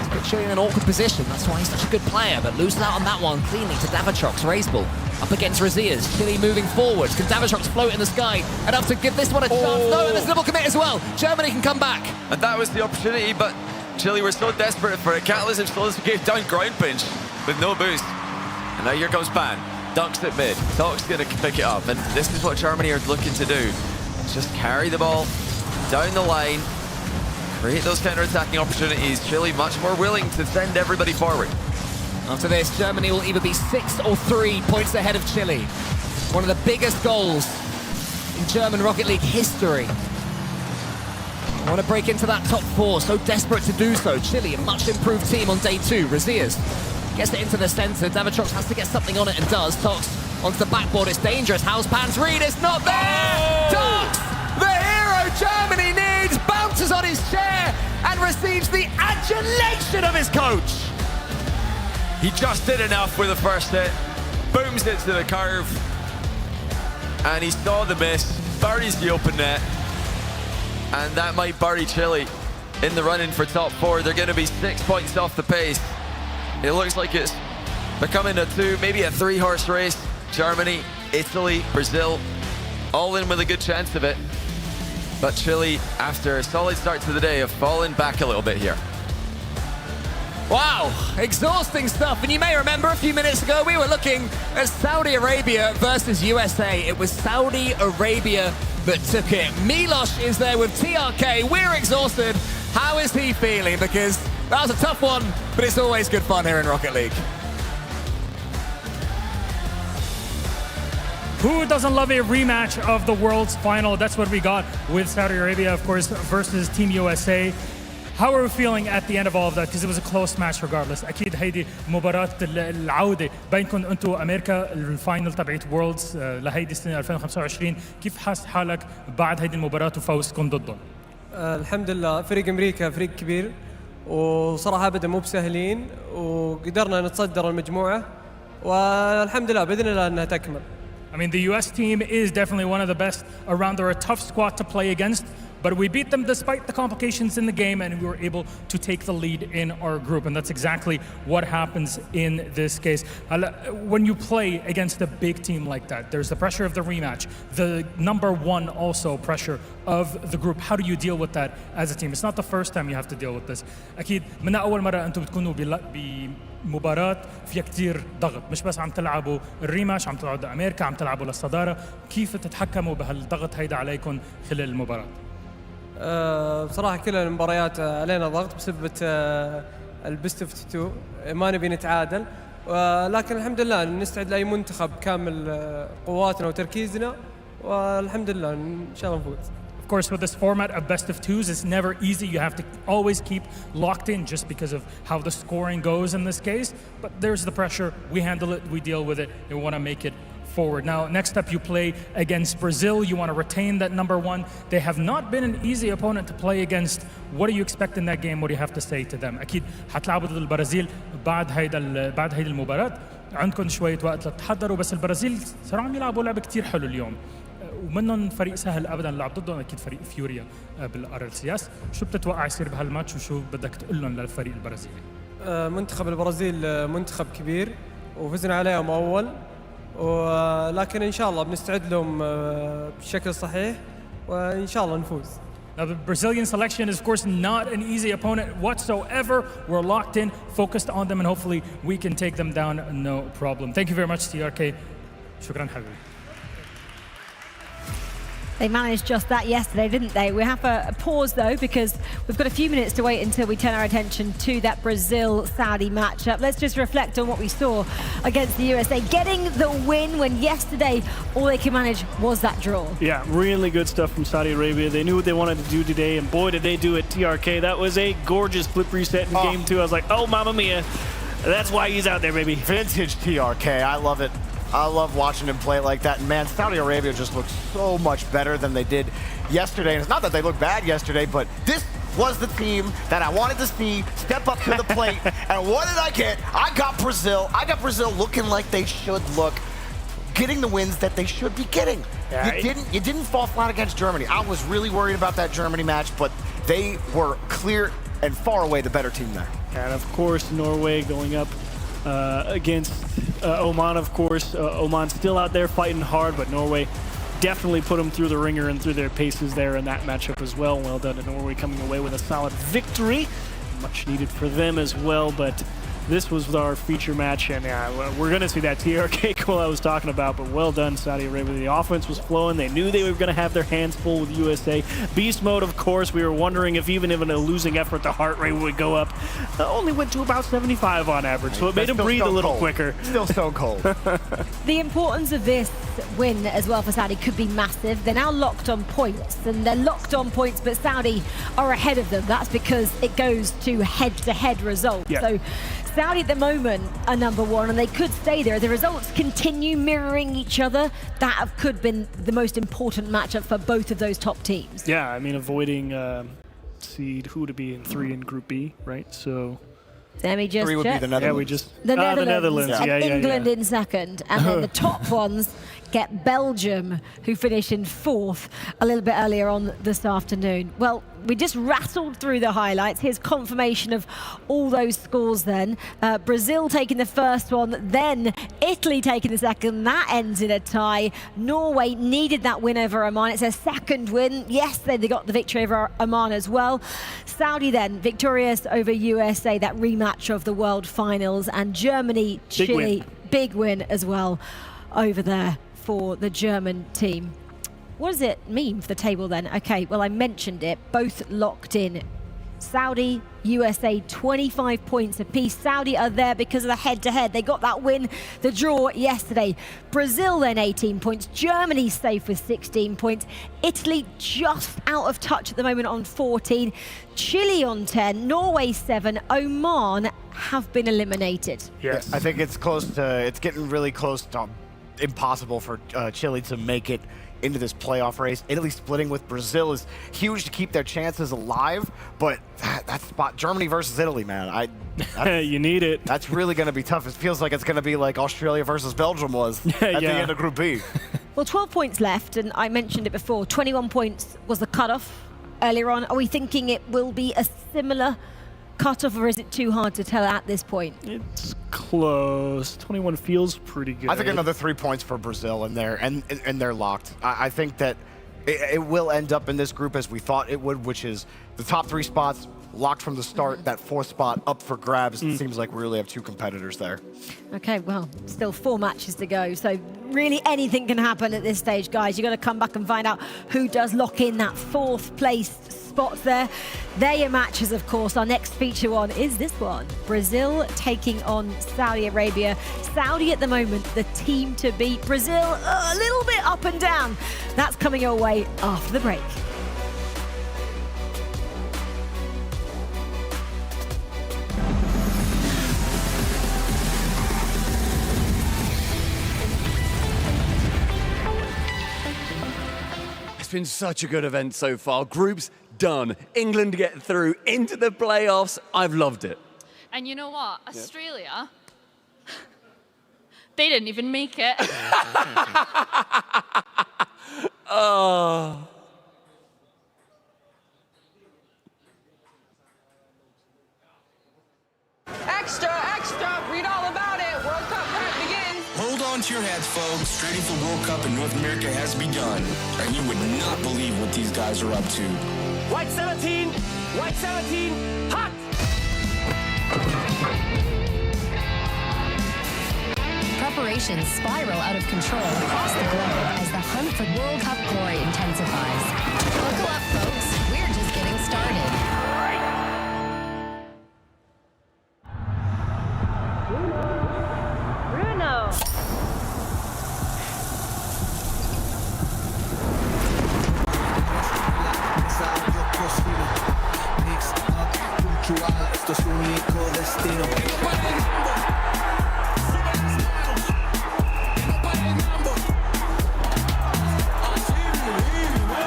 to put Chile in an awkward position. That's why he's such a good player, but loses out on that one cleanly to Davitrox. Raisball up against Razias. Chile moving forward. Can Davitrox float in the sky enough to give this one a chance? No, and there's a double commit as well. Germany can come back. And that was the opportunity, but Chile were so desperate for it. Catalysm slows the game down, ground pinch with no boost. And now here comes Pan. Dunks at mid. Tox going to pick it up. And this is what Germany are looking to do. Just carry the ball down the line, create those counter-attacking opportunities. Chile much more willing to send everybody forward. After this, Germany will either be 6 or 3 points ahead of Chile. One of the biggest goals in German Rocket League history. I want to break into that top 4, so desperate to do so. Chile, a much improved team on day 2. Razias gets it into the center. Davitrox has to get something on it and does. Tox onto the backboard, it's dangerous. Housepan's read, it's not there! Tox, the hero Germany needs, bounces on his chair and receives the adulation of his coach. He just did enough with the first hit, booms it to the curve, and he saw the miss, buries the open net, and that might bury Chile in the run-in for top 4. They're going to be 6 points off the pace. It looks like it's becoming a 2, maybe a 3-horse race. Germany, Italy, Brazil, all in with a good chance of it. But Chile, after a solid start to the day, have fallen back a little bit here. Wow, exhausting stuff. And you may remember a few minutes ago, we were looking at Saudi Arabia versus USA. It was Saudi Arabia that took it. Miloš is there with TRK. We're exhausted. How is he feeling? Because that was a tough one, but it's always good fun here in Rocket League. Who doesn't love a rematch of the World's Final? That's what we got with Saudi Arabia, of course, versus Team USA. How are we feeling at the end of all of that? Because it was a close match regardless. أكيد هيدي مباراة العودة بينكم أنتم أمريكا الفاينل تبعت وورلدز لهيدي السنة 2025. كيف حاس حالك بعد هيدي المباراة وفوزكم ضدهم؟ الحمد لله، فريق أمريكا فريق كبير وصراحة أبدا مو بسهلين وقدرنا نتصدر المجموعة والحمد لله بإذن الله أنها تكمل. I mean, the US team is definitely one of the best around. They're a tough squad to play against, but we beat them despite the complications in the game, and we were able to take the lead in our group, and that's exactly what happens in this case. When you play against a big team like that, there's the pressure of the rematch, the #1 also pressure of the group. How do you deal with that as a team? It's not the first time you have to deal with this. أكيد من أول مرة أنتم بتكونوا بمباراة فيها كتير ضغط، مش بس عم تلعبوا الريماتش، عم تلعبوا أمريكا، عم تلعبوا للصدارة. كيف تتحكموا بهالضغط هيدا عليكم خلال المباراة؟ بصراحة كل المباريات علينا ضغط بسبب البست اوف 2 ما نبي نتعادل ولكن الحمد لله نستعد لأي منتخب كامل قواتنا وتركيزنا والحمد لله إن شاء الله نفوز. Of course, with this format of best of 2s, it's never easy. You have to always keep locked in just because of how the scoring goes in this case. But there's the pressure. We handle it. We deal with it. And we want to make it forward. Now, next up, you play against Brazil. You want to retain that #1. They have not been an easy opponent to play against. What do you expect in that game? What do you have to say to them? أكيد حتلعبوا ضد البرازيل بعد هيدا المباراة. عندكم شوية وقت لتحضروا بس البرازيل صراحة عم يلعبوا لعب كتير حلو اليوم. ومنهم فريق سهل ابدا نلعب ضدهم اكيد فريق فيوريا بالRLCS. شو بتتوقع يصير بهالماتش وشو بدك تقول لهم للفريق البرازيلي؟ منتخب البرازيل منتخب كبير وفزنا عليهم اول ولكن ان شاء الله بنستعد لهم بالشكل الصحيح وان شاء الله نفوز. Now, the Brazilian selection is, of course, not an easy opponent whatsoever. We're locked in, focused on them, and hopefully we can take them down no problem. Thank you very much, TRK. شكرا حبيبي. They managed just that yesterday, didn't they? We have a pause, though, because we've got a few minutes to wait until we turn our attention to that Brazil-Saudi matchup. Let's just reflect on what we saw against the USA, getting the win when yesterday all they could manage was that draw. Yeah, really good stuff from Saudi Arabia. They knew what they wanted to do today, and boy, did they do it. TRK, that was a gorgeous flip reset in game 2. I was like, oh, mamma mia. That's why he's out there, baby. Vintage TRK, I love it. I love watching him play like that. And man, Saudi Arabia just looks so much better than they did yesterday. And it's not that they looked bad yesterday, but this was the team that I wanted to see step up to the plate. And what did I get? I got Brazil. I got Brazil looking like they should look, getting the wins that they should be getting. Yeah, you didn't fall flat against Germany. I was really worried about that Germany match, but they were clear and far away the better team there. And of course, Norway going up against Oman, of course. Oman still out there fighting hard, but Norway definitely put them through the ringer and through their paces there in that matchup as well. Well done to Norway coming away with a solid victory. Much needed for them as well, but this was our feature match, and we're going to see that TRK goal I was talking about, but well done, Saudi Arabia. The offense was flowing. They knew they were going to have their hands full with USA. Beast mode, of course. We were wondering if even in a losing effort, the heart rate would go up. Only went to about 75 on average, so it made him breathe a little quicker. Still so cold. The importance of this win as well for Saudi could be massive. They're now locked on points, and they're locked on points, but Saudi are ahead of them. That's because it goes to head-to-head results. Yeah. So Saudi at the moment are number one, and they could stay there. The results continue mirroring each other. That could have been the most important matchup for both of those top teams. Yeah, I mean, avoiding seed who to be in 3 in Group B, right? So let me just 3 would check. be the Netherlands. Yeah, we just The Netherlands. and Yeah, England in second, and then the top ones get Belgium, who finished in 4th a little bit earlier on this afternoon. Well, we just rattled through the highlights. Here's confirmation of all those scores then. Brazil taking the first one, then Italy taking the second. That ends in a tie. Norway needed that win over Oman. It's their second win. Yes, they got the victory over Oman as well. Saudi then victorious over USA, that rematch of the World Finals, and Germany, Chile, big win as well over there for the German team. What does it mean for the table then? Okay, well, I mentioned it, both locked in. Saudi, USA, 25 points apiece. Saudi are there because of the head-to-head. They got that win, the draw yesterday. Brazil then 18 points. Germany safe with 16 points. Italy just out of touch at the moment on 14. Chile on 10. Norway 7. Oman have been eliminated. Yes. I think it's close to, it's getting really close to impossible for Chile to make it into this playoff race. Italy splitting with Brazil is huge to keep their chances alive, but that spot, Germany versus Italy, man, you need it. That's really going to be tough. It feels like it's going to be like Australia versus Belgium was at the end of Group B. Well, 12 points left, and I mentioned it before. 21 points was the cutoff earlier on. Are we thinking it will be a similar cutoff, or is it too hard to tell at this point? It's close. 21 feels pretty good. I think another 3 points for Brazil, and they're locked. I think that it will end up in this group as we thought it would, which is the top 3 spots locked from the start. That 4th spot up for grabs. It seems like we really have 2 competitors there. Okay, well, still 4 matches to go, so really anything can happen at this stage, guys. You've got to come back and find out who does lock in that 4th place spot there. They're your matches, of course. Our next feature one is this one. Brazil taking on Saudi Arabia. Saudi at the moment, the team to beat. Brazil, a little bit up and down. That's coming your way after the break. It's been such a good event so far. Groups done. England get through into the playoffs. I've loved it. And you know what? Australia, they didn't even make it. Oh. Extra, extra, read all about it. World Cup prep begins. Hold on to your hats, folks. Training for World Cup in North America has begun. And you would not believe what these guys are up to. White 17, white 17, hot! Preparations spiral out of control across the globe as the hunt for World Cup glory intensifies. Buckle up, folks. We're just getting started. Bruno.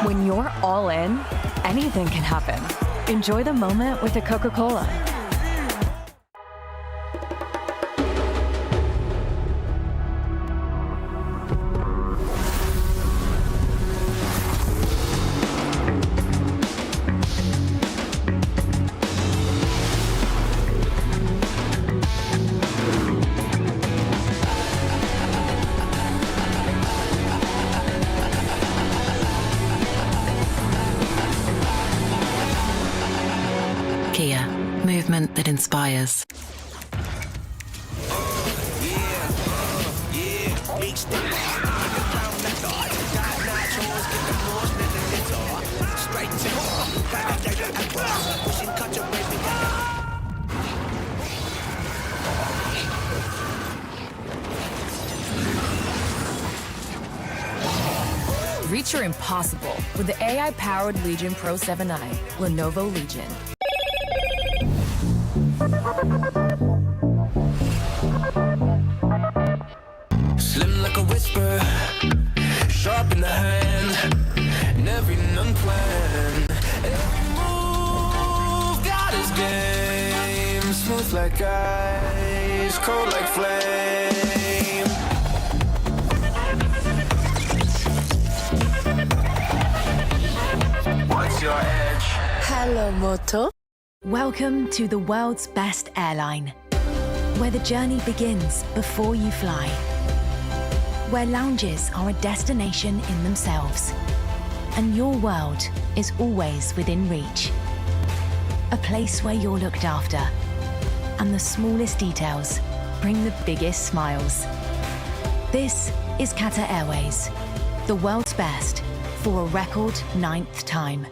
When you're all in, anything can happen. Enjoy the moment with a Coca-Cola. Kia, movement that inspires. Reach your impossible with the AI-powered Legion Pro 7i, Lenovo Legion. Slim like a whisper, sharp in the hand, never unplanned. Every move got his game, smooth like ice, cold like flame. What's your edge? Hello, Moto. Welcome to the world's best airline, where the journey begins before you fly, where lounges are a destination in themselves, and your world is always within reach. A place where you're looked after, and the smallest details bring the biggest smiles. This is Qatar Airways, the world's best for a record 9th time.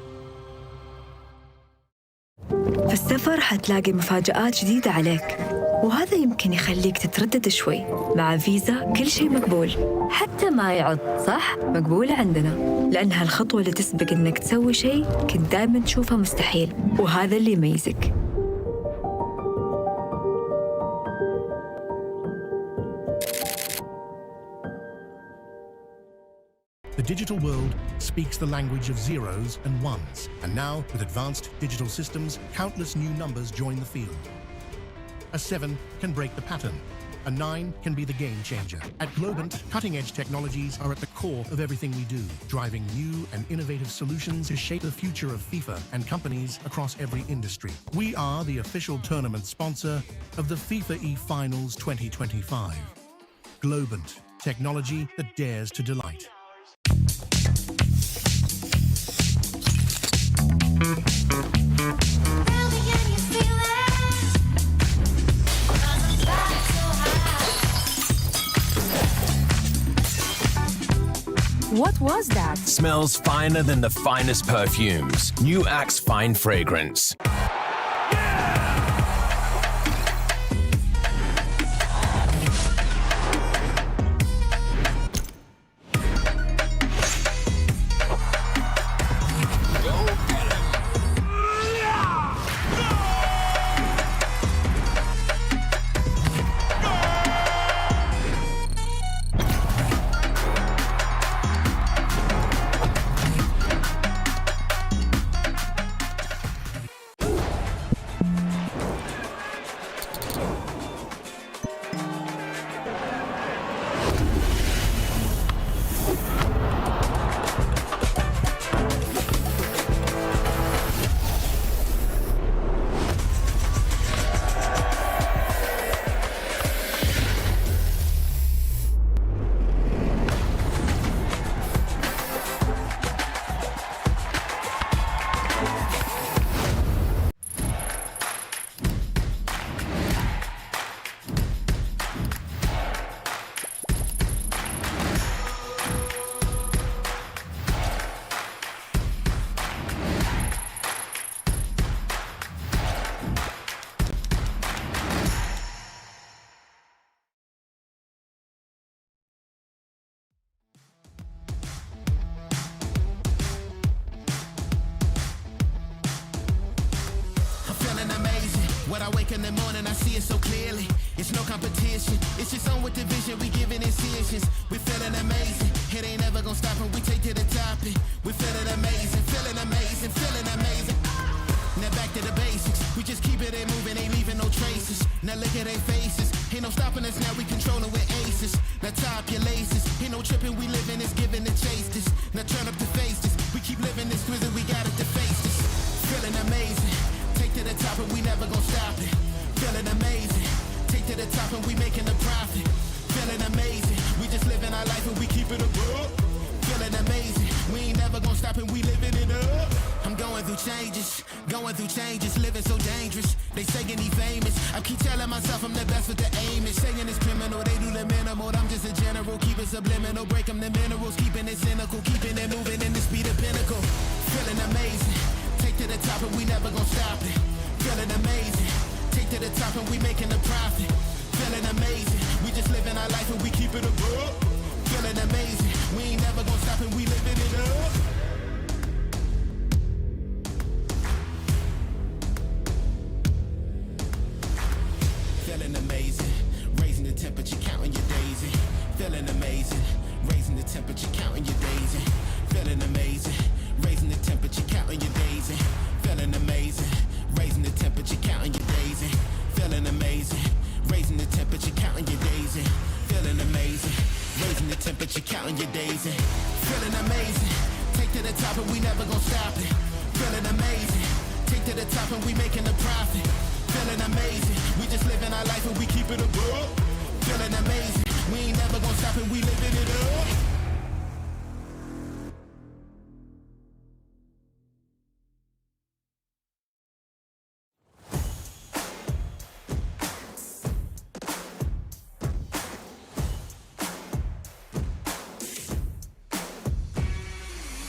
في السفر حتلاقي مفاجآت جديدة عليك، وهذا يمكن يخليك تتردد شوي. مع فيزا كل شيء مقبول، حتى ما يعض، صح؟ مقبولة عندنا، لأنها الخطوة اللي تسبق إنك تسوي شيء كنت دائما تشوفه مستحيل، وهذا اللي يميزك. The digital world speaks the language of zeros and ones, and now, with advanced digital systems, countless new numbers join the field. A 7 can break the pattern. A 9 can be the game changer. At Globant, cutting-edge technologies are at the core of everything we do, driving new and innovative solutions to shape the future of FIFA and companies across every industry. We are the official tournament sponsor of the FIFAe Finals 2025. Globant, technology that dares to delight. What was that? Smells finer than the finest perfumes. New Axe Fine Fragrance. When I wake in the morning, I see it so clearly. It's no competition. It's just on with the vision. We giving incisions. We feeling amazing. It ain't never gonna stop when we take to the top. We feeling amazing, feeling amazing, feeling amazing. Now back to the basics. We just keep it in moving, ain't leaving no traces. Now look at their faces. Ain't no stopping us now. We controlling with aces. Now tie up your laces. Ain't no tripping. We living this, giving the chase this. Now turn up the faces. We keep living this grizzly. We got it to face this. Feeling amazing. Take to the top and we never gon' stop it. Feeling amazing. Take to the top and we making a profit. Feeling amazing. We just living our life and we keep it above. Feeling amazing. We ain't never gon' stop and we living it up. I'm going through changes, living so dangerous. They saying he famous. I keep telling myself I'm the best with the aim. It's saying it's criminal, they do the minimal. I'm just a general, keep it subliminal, break them the minerals, keeping it cynical, keeping it moving in the speed of pinnacle. Feeling amazing, take to the top and we never gonna stop it. Feeling amazing, take to the top and we making a profit. Feeling amazing, we just living our life and we keep it above. Feeling amazing, we ain't never gonna stop and we living it up. Feeling amazing, raising the temperature, counting your days in. Feeling amazing, raising the temperature, counting your days in. Feeling amazing, raising the temperature, counting your days in. Feeling amazing, raising the temperature, counting your days in. Feeling amazing, raising the temperature, counting your days in. Feeling amazing, raising the temperature, counting your days in. Feeling amazing, take to the top and we never gonna stop it. Feeling amazing, take to the top and we making a profit. Feeling amazing, we just living our life and we keep it above. Feeling amazing, we ain't never gonna stop and we living it up.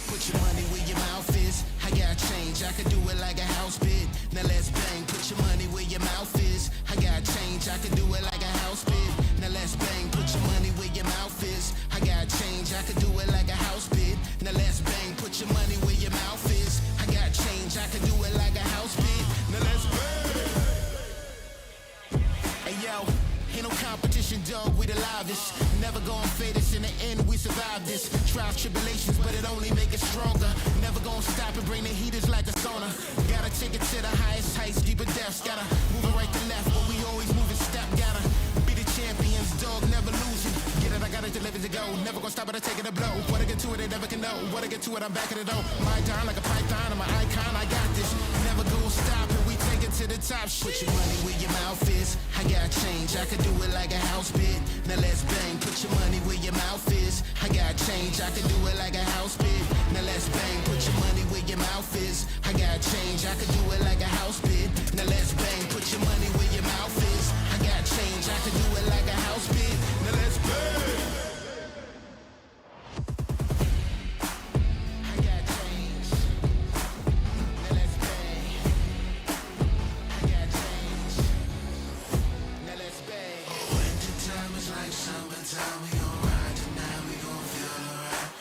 Put your money where your mouth is. I got change, I could do it like a house bid. Now let's bang. Put your money where your mouth is. I got change, I could do it like a house bid. Now let's bang. Put your money where your mouth is. I got change, I could do it like a house bid. Now let's bang. Put your money where your mouth is. I got change, I could do it like a house bid. Now let's bang. Hey yo, ain't no competition, dog, we the livest. Never gonna fade us, in the end we survive this. Trials, tribulations, but it only make us stronger. Never gonna stop and bring the heaters like a sauna. Gotta take it to the highest heights, deeper depths. Gotta move it right to left, but we always move in step. Gotta be the champions, dog, never losing. Get it, I got it, deliver to go. Never gonna stop it, I take it a blow. What I get to it, they never can know. What I get to it, I'm back at it, oh. My time like a python, I'm an icon, I got this. Never gonna stop and we take it to the top. Put your money where your mouth is. I got change, I could do it like a house bid. Now let's bang. Put your money where your mouth is. I got change, I could do it like a house bid. Now let's bang. Put your money where your mouth is. I got change, I could do it like a house bid. Now let's bang. Put your money where your mouth is. I got change, I could do it like a house bid. Now let's bang. I got change. Now let's bang. I got change. Now let's bang. Winter time is like summertime. We gon' ride tonight. We gon' feel alright.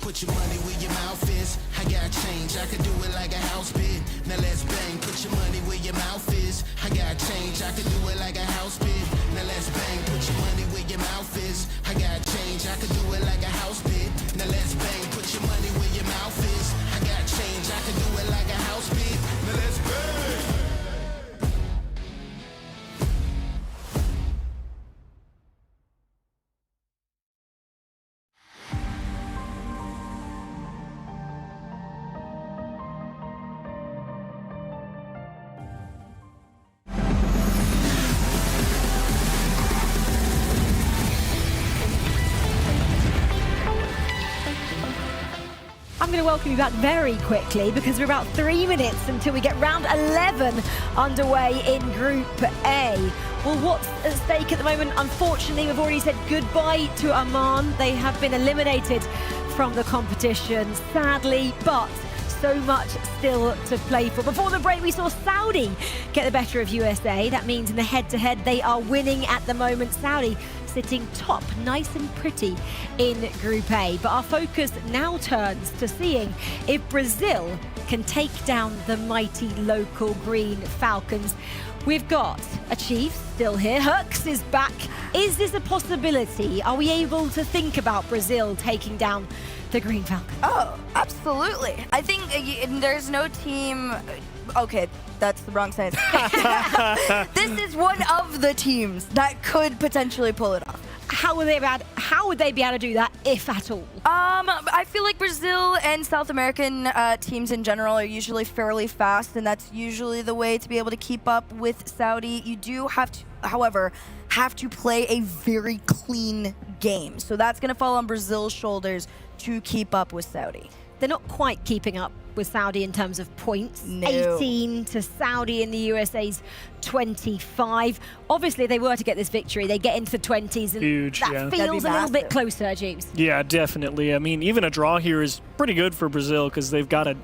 Put your money where your mouth is. I got change, I could do it like a house bid. Now let's bang. Put your money where your mouth is. I got change, I could do it like a house bid. Now let's bang. Put your money where your mouth is. I got change, I could do it like a house bid. Now let's bang. Put your money where your mouth is. I got change, I could do it like a house bid. Now let's bang. I'm going to welcome you back very quickly because we're about 3 minutes until we get round 11 underway in Group A. Well, what's at stake at the moment? Unfortunately, we've already said goodbye to Oman. They have been eliminated from the competition, sadly, but so much still to play for. Before the break, we saw Saudi get the better of USA. That means in the head-to-head, they are winning at the moment. Saudi sitting top, nice and pretty in Group A. But our focus now turns to seeing if Brazil can take down the mighty local Green Falcons. We've got a chief still here. Hux is back. Is this a possibility? Are we able to think about Brazil taking down the Green Falcons? Oh, absolutely. I think there's no team... Okay, that's the wrong sentence. This is one of the teams that could potentially pull it off. How would they be able to do that, if at all? I feel like Brazil and South American teams in general are usually fairly fast, and that's usually the way to be able to keep up with Saudi. You do have to, however, have to play a very clean game. So that's going to fall on Brazil's shoulders to keep up with Saudi. They're not quite keeping up with Saudi in terms of points. No. 18 to Saudi in the USA's 25. Obviously, if they were to get this victory, they get into the 20s. And huge, that yeah. feels a little bit closer, James. Yeah, definitely. I mean, even a draw here is pretty good for Brazil because they've got a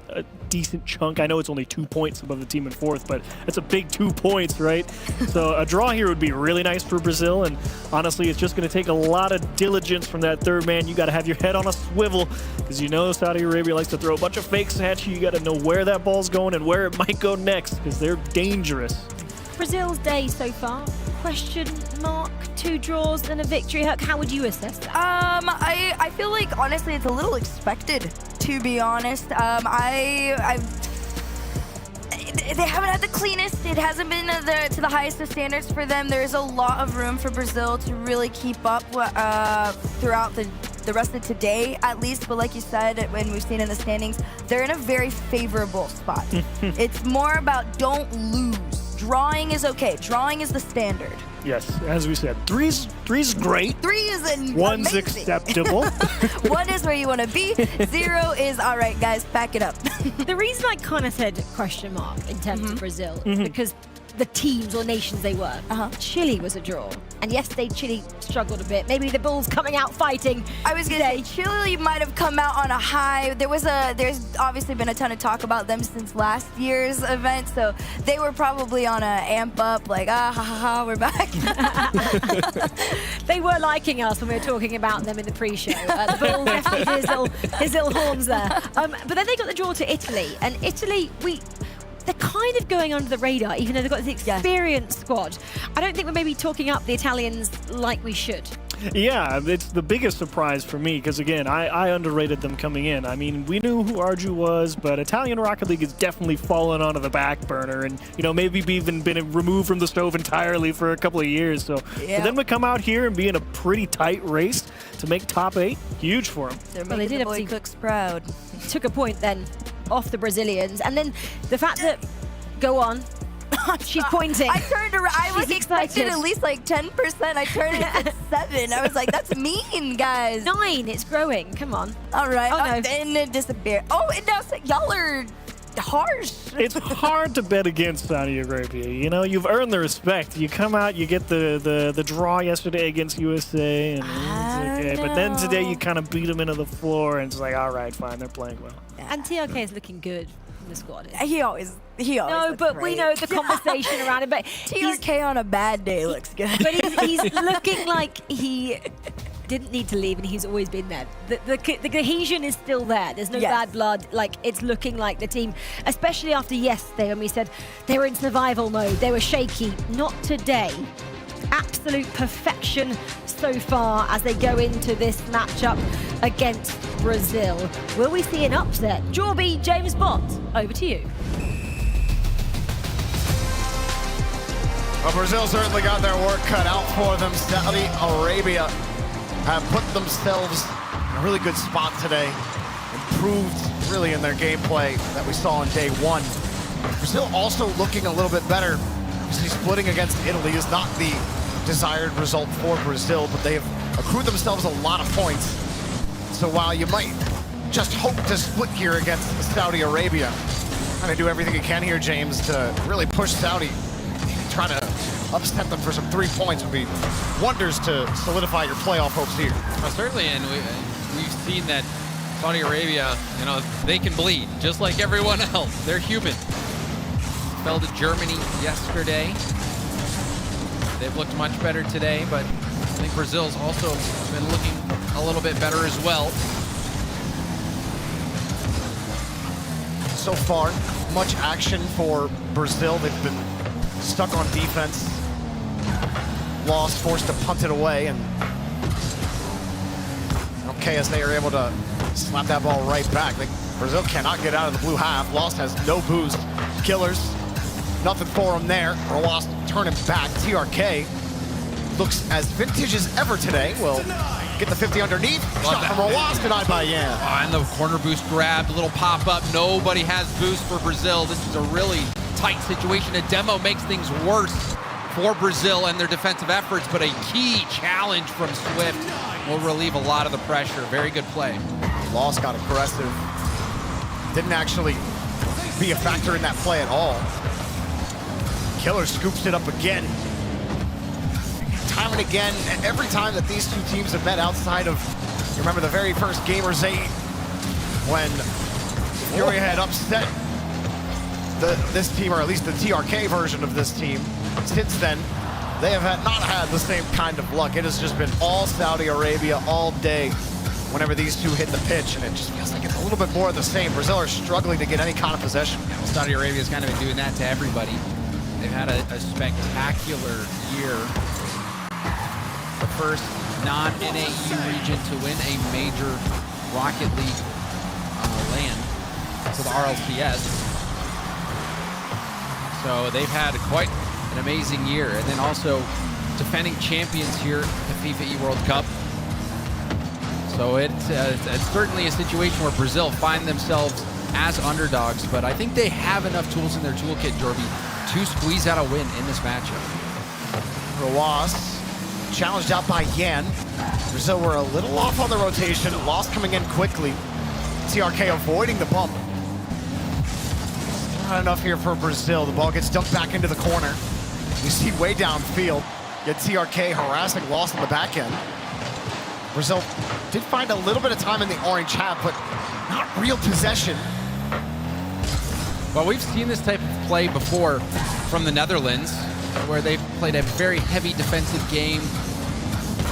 decent chunk. I know it's only 2 points above the team in fourth, but it's a big 2 points, right? So a draw here would be really nice for Brazil. And honestly, it's just going to take a lot of diligence from that third man. You got to have your head on a swivel because you know Saudi Arabia likes to throw a bunch of fakes at you. You got to know where that ball's going and where it might go next because they're dangerous. Brazil's day so far, question mark, 2 draws and a victory. How would you assess that? I feel like, honestly, it's a little expected, to be honest. They haven't had the cleanest. It hasn't been to the highest of standards for them. There's a lot of room for Brazil to really keep up throughout the rest of today, at least. But like you said, when we've seen in the standings, they're in a very favorable spot. It's more about don't lose. Drawing is okay. Drawing is the standard. Yes, as we said, three's great. 3 is One's amazing. acceptable. 1 is where you want to be. 0 is, all right, guys, back it up. The reason I kind of said question mark in terms of Brazil is because the teams or nations they were. Chile was a draw. And yesterday, Chile struggled a bit. Maybe the Bulls coming out fighting. I was going to say, Chile might have come out on a high. There's obviously been a ton of talk about them since last year's event, so they were probably on a amp up, like, we're back. They were liking us when we were talking about them in the pre-show. The Bulls definitely did his little horns there. But then they got the draw to Italy, and Italy, they're kind of going under the radar, even though they've got this experienced squad. I don't think we're maybe talking up the Italians like we should. Yeah, it's the biggest surprise for me because, again, I underrated them coming in. I mean, we knew who Arju was, but Italian Rocket League has definitely fallen onto the back burner and, you know, maybe even been removed from the stove entirely for a couple of years. So for them to come out here and be in a pretty tight race to make top 8, huge for them. They're making the boy cooks proud. Took a point then off the Brazilians. And then the fact that, go on, she's pointing. I turned around. I was expecting excited. at least like 10%. I turned it at 7. I was like, that's mean, guys. 9. It's growing. Come on. All right. Oh, no. And it disappeared. Oh, and now y'all are harsh. It's hard to bet against Saudi Arabia. You know, you've earned the respect. You come out, you get the draw yesterday against USA, and it's okay. But then today you kind of beat them into the floor, and it's like, all right, fine, they're playing well. And TRK is looking good in the squad. He always No, looks but great. we know the conversation around him. But TRK on a bad day looks good. But he's looking like he didn't need to leave, and he's always been there. The cohesion is still there. There's no bad blood. Like, it's looking like the team, especially after yesterday when we said they were in survival mode, they were shaky. Not today. Absolute perfection so far as they go into this matchup against Brazil. Will we see an upset? Jorby, James Bott, over to you. Well, Brazil certainly got their work cut out for them. Saudi Arabia have put themselves in a really good spot today. Improved really in their gameplay that we saw on day 1. Brazil also looking a little bit better. Obviously, splitting against Italy is not the desired result for Brazil, but they have accrued themselves a lot of points. So while you might just hope to split here against Saudi Arabia, trying to do everything you can here, James, to really push Saudi. Try to upset them for some 3 points would be wonders to solidify your playoff hopes here. Well, certainly, and we've seen that Saudi Arabia, you know, they can bleed just like everyone else. They're human. Fell to Germany yesterday. They've looked much better today, but I think Brazil's also been looking a little bit better as well. So far, much action for Brazil. They've been stuck on defense. Lost, forced to punt it away, and okay, as they are able to slap that ball right back. Brazil cannot get out of the blue half. Lost has no boost. Killers, nothing for him there. Lost turning back. TRK looks as vintage as ever today. Will get the 50 underneath. Shot from Rojas, denied by Yan. And the corner boost grabbed, a little pop-up. Nobody has boost for Brazil. This is a really tight situation. A demo makes things worse for Brazil and their defensive efforts, but a key challenge from Swift will relieve a lot of the pressure. Very good play. Lost got aggressive. Didn't actually be a factor in that play at all. Killer scoops it up again. Time and again, every time that these two teams have met outside of, you remember the very first Gamers 8, when Fury had upset this team, or at least the TRK version of this team. Since then, they have not had the same kind of luck. It has just been all Saudi Arabia all day whenever these two hit the pitch, and it just feels like it's a little bit more of the same. Brazil are struggling to get any kind of possession. Saudi Arabia's kind of been doing that to everybody. They've had a spectacular year. The first non-NAU region to win a major Rocket League LAN to the RLCS. So they've had quite an amazing year. And then also defending champions here at the FIFAe World Cup. So it's certainly a situation where Brazil find themselves as underdogs, but I think they have enough tools in their toolkit, Jorby, to squeeze out a win in this matchup. Rawas challenged out by Yan. Brazil were a little off on the rotation. Lost coming in quickly. TRK avoiding the bump. Not enough here for Brazil. The ball gets dumped back into the corner. You see way downfield. Yet TRK harassing Lost on the back end. Brazil did find a little bit of time in the orange hat, but not real possession. Well, we've seen this type of play before from the Netherlands, where they've played a very heavy defensive game,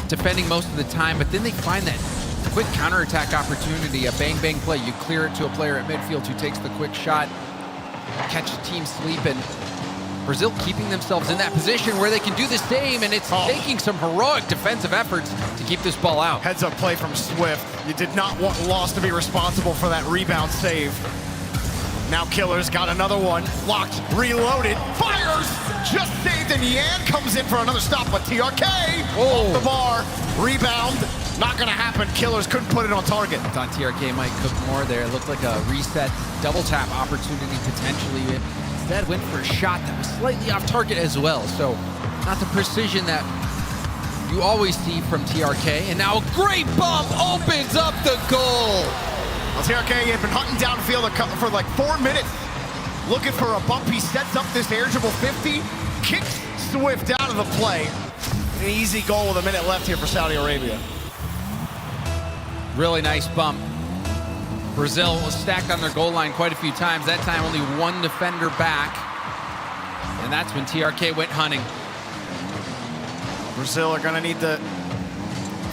defending most of the time, but then they find that quick counterattack opportunity, a bang-bang play. You clear it to a player at midfield who takes the quick shot, catch the team sleeping. Brazil keeping themselves in that position where they can do the same, and it's taking some heroic defensive efforts to keep this ball out. Heads up play from Swift. You did not want Lost to be responsible for that rebound save. Now Killer's got another one. Locked, reloaded, fires! Just saved, and Yan comes in for another stop, but TRK off the bar. Rebound, not gonna happen. Killers couldn't put it on target. I thought TRK might cook more there. It looked like a reset double tap opportunity potentially. Instead went for a shot that was slightly off target as well. So not the precision that you always see from TRK. And now a great bump opens up the goal. Well, TRK had been hunting downfield for like 4 minutes, looking for a bump. He sets up this air dribble 50, kicks Swift out of the play. An easy goal with a minute left here for Saudi Arabia. Really nice bump. Brazil was stacked on their goal line quite a few times. That time only one defender back. And that's when TRK went hunting. Brazil are gonna need to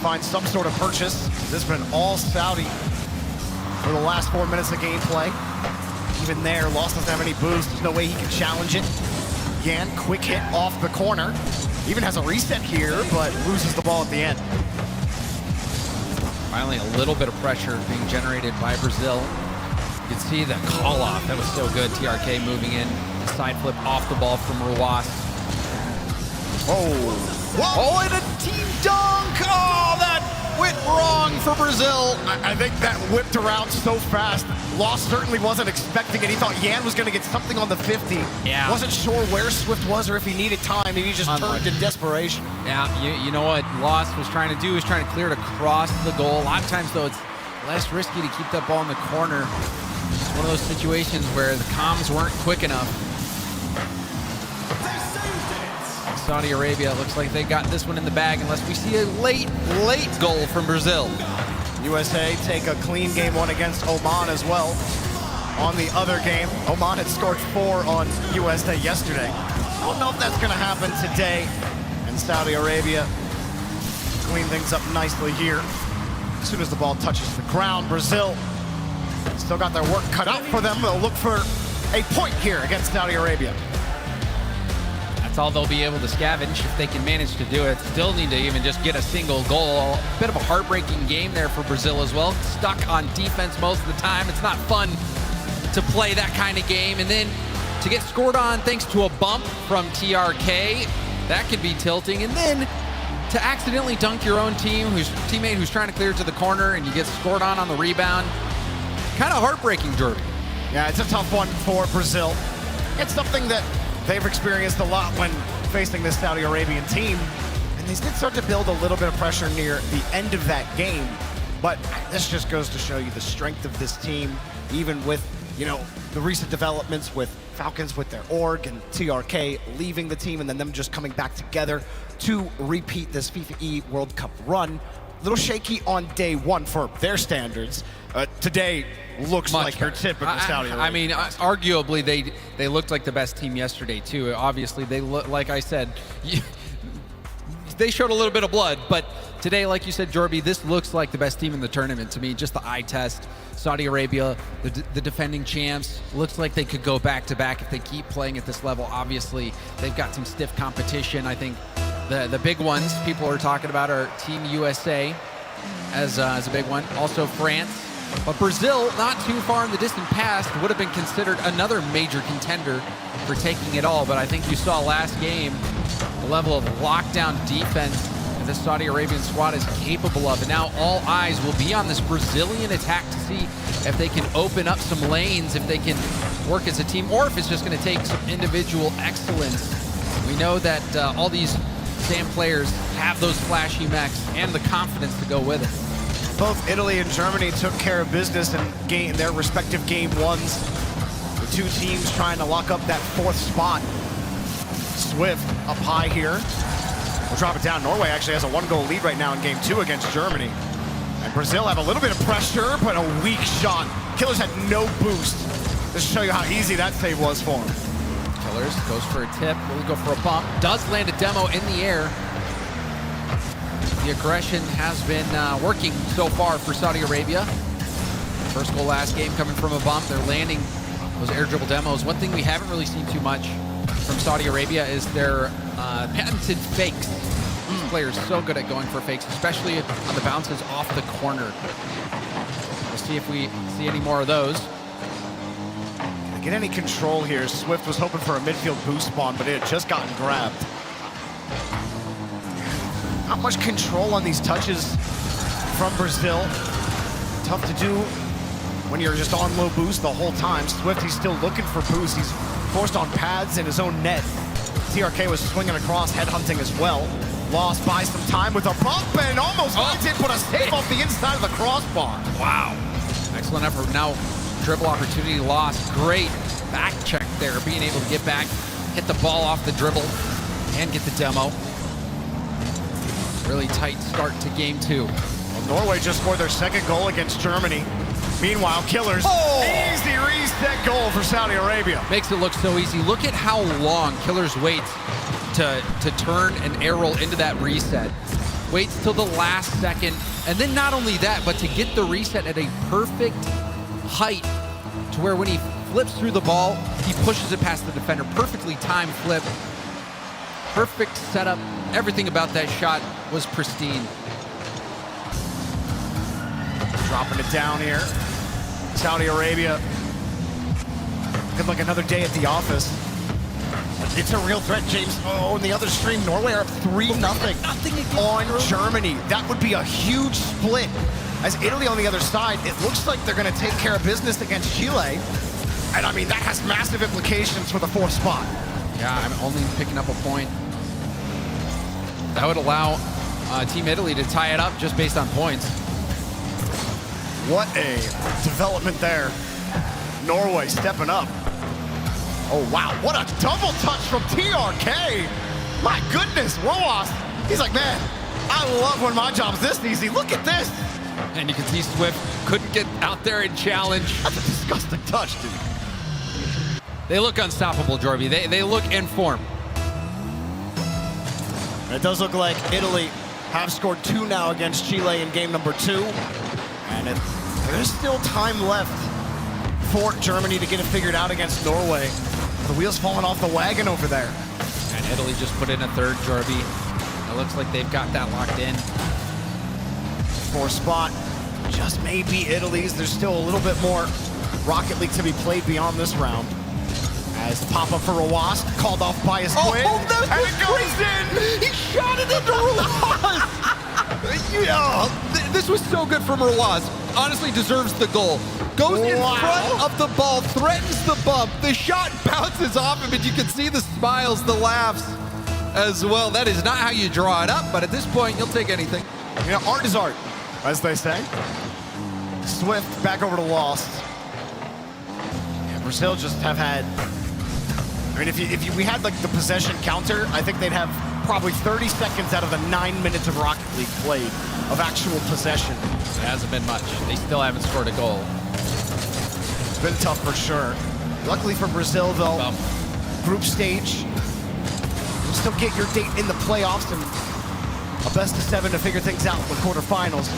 find some sort of purchase. This has been all Saudi for the last 4 minutes of gameplay. Even there, Lost doesn't have any boost. There's no way he can challenge it. Yan, quick hit off the corner. Even has a reset here, but loses the ball at the end. Finally, a little bit of pressure being generated by Brazil. You can see the call off. That was so good. TRK moving in. Side flip off the ball from Rawas. Oh, and a team dunk! Oh, that went wrong for Brazil. I think that whipped around so fast. Lost certainly wasn't expecting it. He thought Yan was going to get something on the 50. Yeah. Wasn't sure where Swift was or if he needed time. Maybe he just turned in desperation. Yeah, you know what Lost was trying to do is trying to clear it across the goal. A lot of times, though, it's less risky to keep that ball in the corner. It's one of those situations where the comms weren't quick enough. Saudi Arabia looks like they got this one in the bag unless we see a late goal from Brazil. USA take a clean game one against Oman as well. On the other game, Oman had scored 4 on USA yesterday. I don't know if that's going to happen today. And Saudi Arabia clean things up nicely here. As soon as the ball touches the ground, Brazil still got their work cut out for them. They'll look for a point here against Saudi Arabia. That's all they'll be able to scavenge if they can manage to do it. Still need to even just get a single goal. A bit of a heartbreaking game there for Brazil as well. Stuck on defense most of the time. It's not fun to play that kind of game. And then to get scored on thanks to a bump from TRK, that could be tilting. And then to accidentally dunk your own teammate who's trying to clear it to the corner and you get scored on the rebound. Kind of heartbreaking, Jordan. Yeah, it's a tough one for Brazil. It's something that they've experienced a lot when facing this Saudi Arabian team. And And they did start to build a little bit of pressure near the end of that game, but this just goes to show you the strength of this team, even with, you know, the recent developments with Falcons with their org and TRK leaving the team and then them just coming back together to repeat this FIFAe World Cup run. A little shaky on day one for their standards. Today looks like your typical Saudi Arabia. I mean, arguably they looked like the best team yesterday too. Obviously, they look, like I said, they showed a little bit of blood, but today, like you said, Jorby, this looks like the best team in the tournament to me. Just the eye test. Saudi Arabia, the defending champs, looks like they could go back-to-back if they keep playing at this level. Obviously, they've got some stiff competition. I think the big ones people are talking about are Team USA as a big one. Also France. But Brazil, not too far in the distant past, would have been considered another major contender for taking it all. But I think you saw last game the level of lockdown defense that the Saudi Arabian squad is capable of. And now all eyes will be on this Brazilian attack to see if they can open up some lanes, if they can work as a team, or if it's just going to take some individual excellence. We know that all these SAM players have those flashy mechs and the confidence to go with it. Both Italy and Germany took care of business in their respective game ones. The two teams trying to lock up that fourth spot. Swift up high here. We'll drop it down. Norway actually has a 1-goal lead right now in game 2 against Germany. And Brazil have a little bit of pressure, but a weak shot. Killers had no boost. Just to show you how easy that save was for him. Killers goes for a tip, will go for a bump. Does land a demo in the air. The aggression has been working so far for Saudi Arabia. First goal last game coming from a bump. They're landing those air dribble demos. One thing we haven't really seen too much from Saudi Arabia is their patented fakes. These players so good at going for fakes, especially on the bounces off the corner. We'll see if we see any more of those. Get any control here. Swift was hoping for a midfield boost spawn, but it had just gotten grabbed. Not much control on these touches from Brazil. Tough to do when you're just on low boost the whole time. Swift, he's still looking for boost. He's forced on pads in his own net. TRK was swinging across, headhunting as well. Lost by some time with a bump and almost finds it, but a save off the inside of the crossbar. Wow. Excellent effort. Now dribble opportunity lost. Great back check there, being able to get back, hit the ball off the dribble, and get the demo. Really tight start to game 2. Well, Norway just scored their second goal against Germany. Meanwhile, Killers, easy reset goal for Saudi Arabia. Makes it look so easy. Look at how long Killers waits to turn an air roll into that reset. Waits till the last second. And then not only that, but to get the reset at a perfect height to where when he flips through the ball, he pushes it past the defender. Perfectly timed flip. Perfect setup. Everything about that shot was pristine. Dropping it down here. Saudi Arabia. Looking like another day at the office. It's a real threat, James. Oh, in the other stream, Norway are up 3-0 on Germany. That would be a huge split. As Italy on the other side, it looks like they're going to take care of business against Chile. And I mean, that has massive implications for the 4th spot. Yeah, I'm only picking up a point. That would allow Team Italy to tie it up just based on points. What a development there. Norway stepping up. Oh, wow. What a double touch from TRK. My goodness, Roas. He's like, man, I love when my job's this easy. Look at this. And you can see Swift couldn't get out there and challenge. That's a disgusting touch, dude. They look unstoppable, Jorby. They look in form. It does look like Italy have scored 2 now against Chile in game number 2. And there's still time left for Germany to get it figured out against Norway. The wheels falling off the wagon over there. And Italy just put in a 3rd, Jorby. It looks like they've got that locked in. 4th spot, just maybe Italy's. There's still a little bit more Rocket League to be played beyond this round. As the pop-up for Rawas, called off by his twin. Oh, that and was it goes in! He shot it into Rawas! This was so good from Rawas. Honestly deserves the goal. Goes in front of the ball, threatens the bump. The shot bounces off him, and you can see the smiles, the laughs. as well. That is not how you draw it up, but at this point, you'll take anything. You know, art is art, as they say. Swift back over to Lost. Yeah, Brazil just have had, I mean, if we had like the possession counter, I think they'd have probably 30 seconds out of the 9 minutes of Rocket League played of actual possession. It hasn't been much. They still haven't scored a goal. It's been tough for sure. Luckily for Brazil, though, group stage, you'll still get your date in the playoffs and a best of 7 to figure things out with quarterfinals.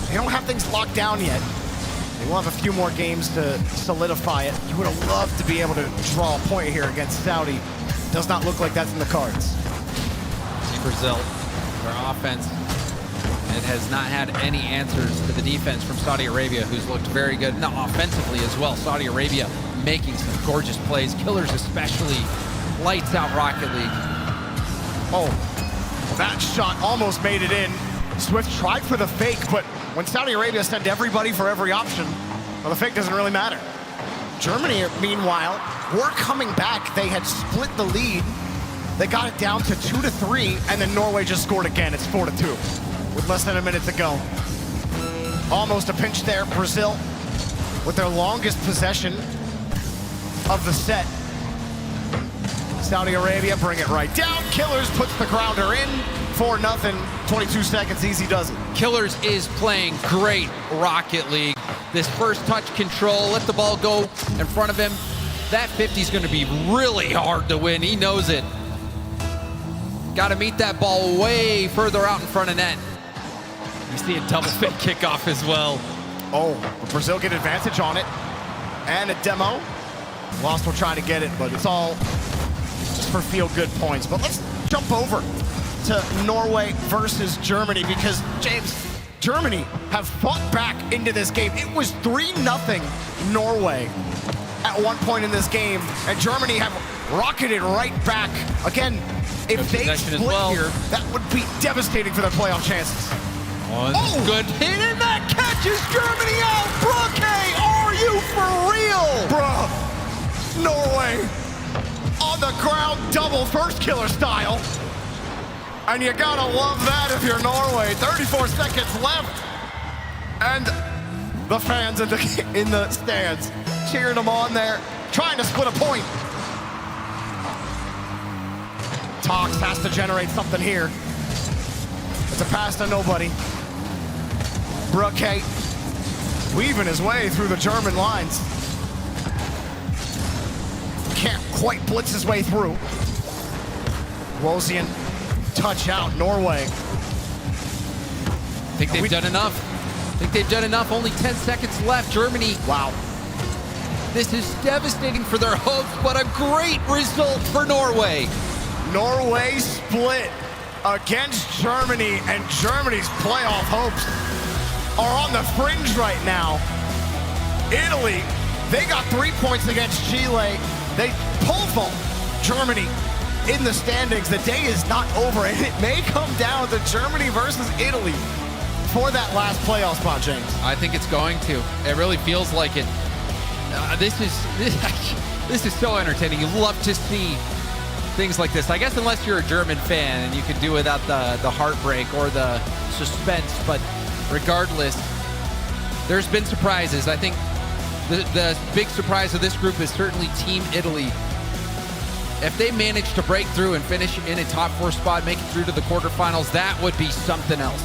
They don't have things locked down yet. They will have a few more games to solidify it. You would have loved to be able to draw a point here against Saudi. Does not look like that's in the cards. See Brazil, their offense, it has not had any answers to the defense from Saudi Arabia, who's looked very good. Now offensively as well. Saudi Arabia making some gorgeous plays. Killers especially. Lights out Rocket League. Oh, that shot almost made it in. Swift tried for the fake, but when Saudi Arabia sent everybody for every option, well, the fake doesn't really matter. Germany, meanwhile, were coming back. They had split the lead. They got it down to 2-3, and then Norway just scored again. It's 4-2 with less than a minute to go. Almost a pinch there. Brazil with their longest possession of the set. Saudi Arabia bring it right down. Killers puts the grounder in. 4-0, 22 seconds, easy does it. Killers is playing great Rocket League. This first touch control, let the ball go in front of him. That 50 is going to be really hard to win. He knows it. Got to meet that ball way further out in front of net. You see a double fake kickoff as well. Oh, Brazil get advantage on it. And a demo. Lost will try to get it, but it's all just for feel-good points. But let's jump over to Norway versus Germany, because, James, Germany have fought back into this game. It was 3-0 Norway at one point in this game, and Germany have rocketed right back. Again, if they split here, that would be devastating for their playoff chances. Oh, good hit, and that catches Germany out. Brooke, are you for real? Bruh, Norway on the ground, double first killer style. And you gotta love that if you're Norway. 34 seconds left. And the fans in the stands cheering them on there, trying to split a point. Tox has to generate something here. It's a pass to nobody. Brooke weaving his way through the German lines. Can't quite blitz his way through. Wosian, touch out, Norway. Think they've done enough. Think they've done enough. Only 10 seconds left. Germany. Wow. This is devastating for their hopes, but a great result for Norway. Norway split against Germany, and Germany's playoff hopes are on the fringe right now. Italy, they got 3 points against Chile. They pole vault Germany in the standings. The day is not over, and it may come down to Germany versus Italy for that last playoff spot, James. I think it's going to. It really feels like it. This is so entertaining. You love to see things like this. I guess unless you're a German fan and you can do without the heartbreak or the suspense, but regardless, there's been surprises. I think the big surprise of this group is certainly Team Italy. If they manage to break through and finish in a top 4 spot, make it through to the quarterfinals, that would be something else.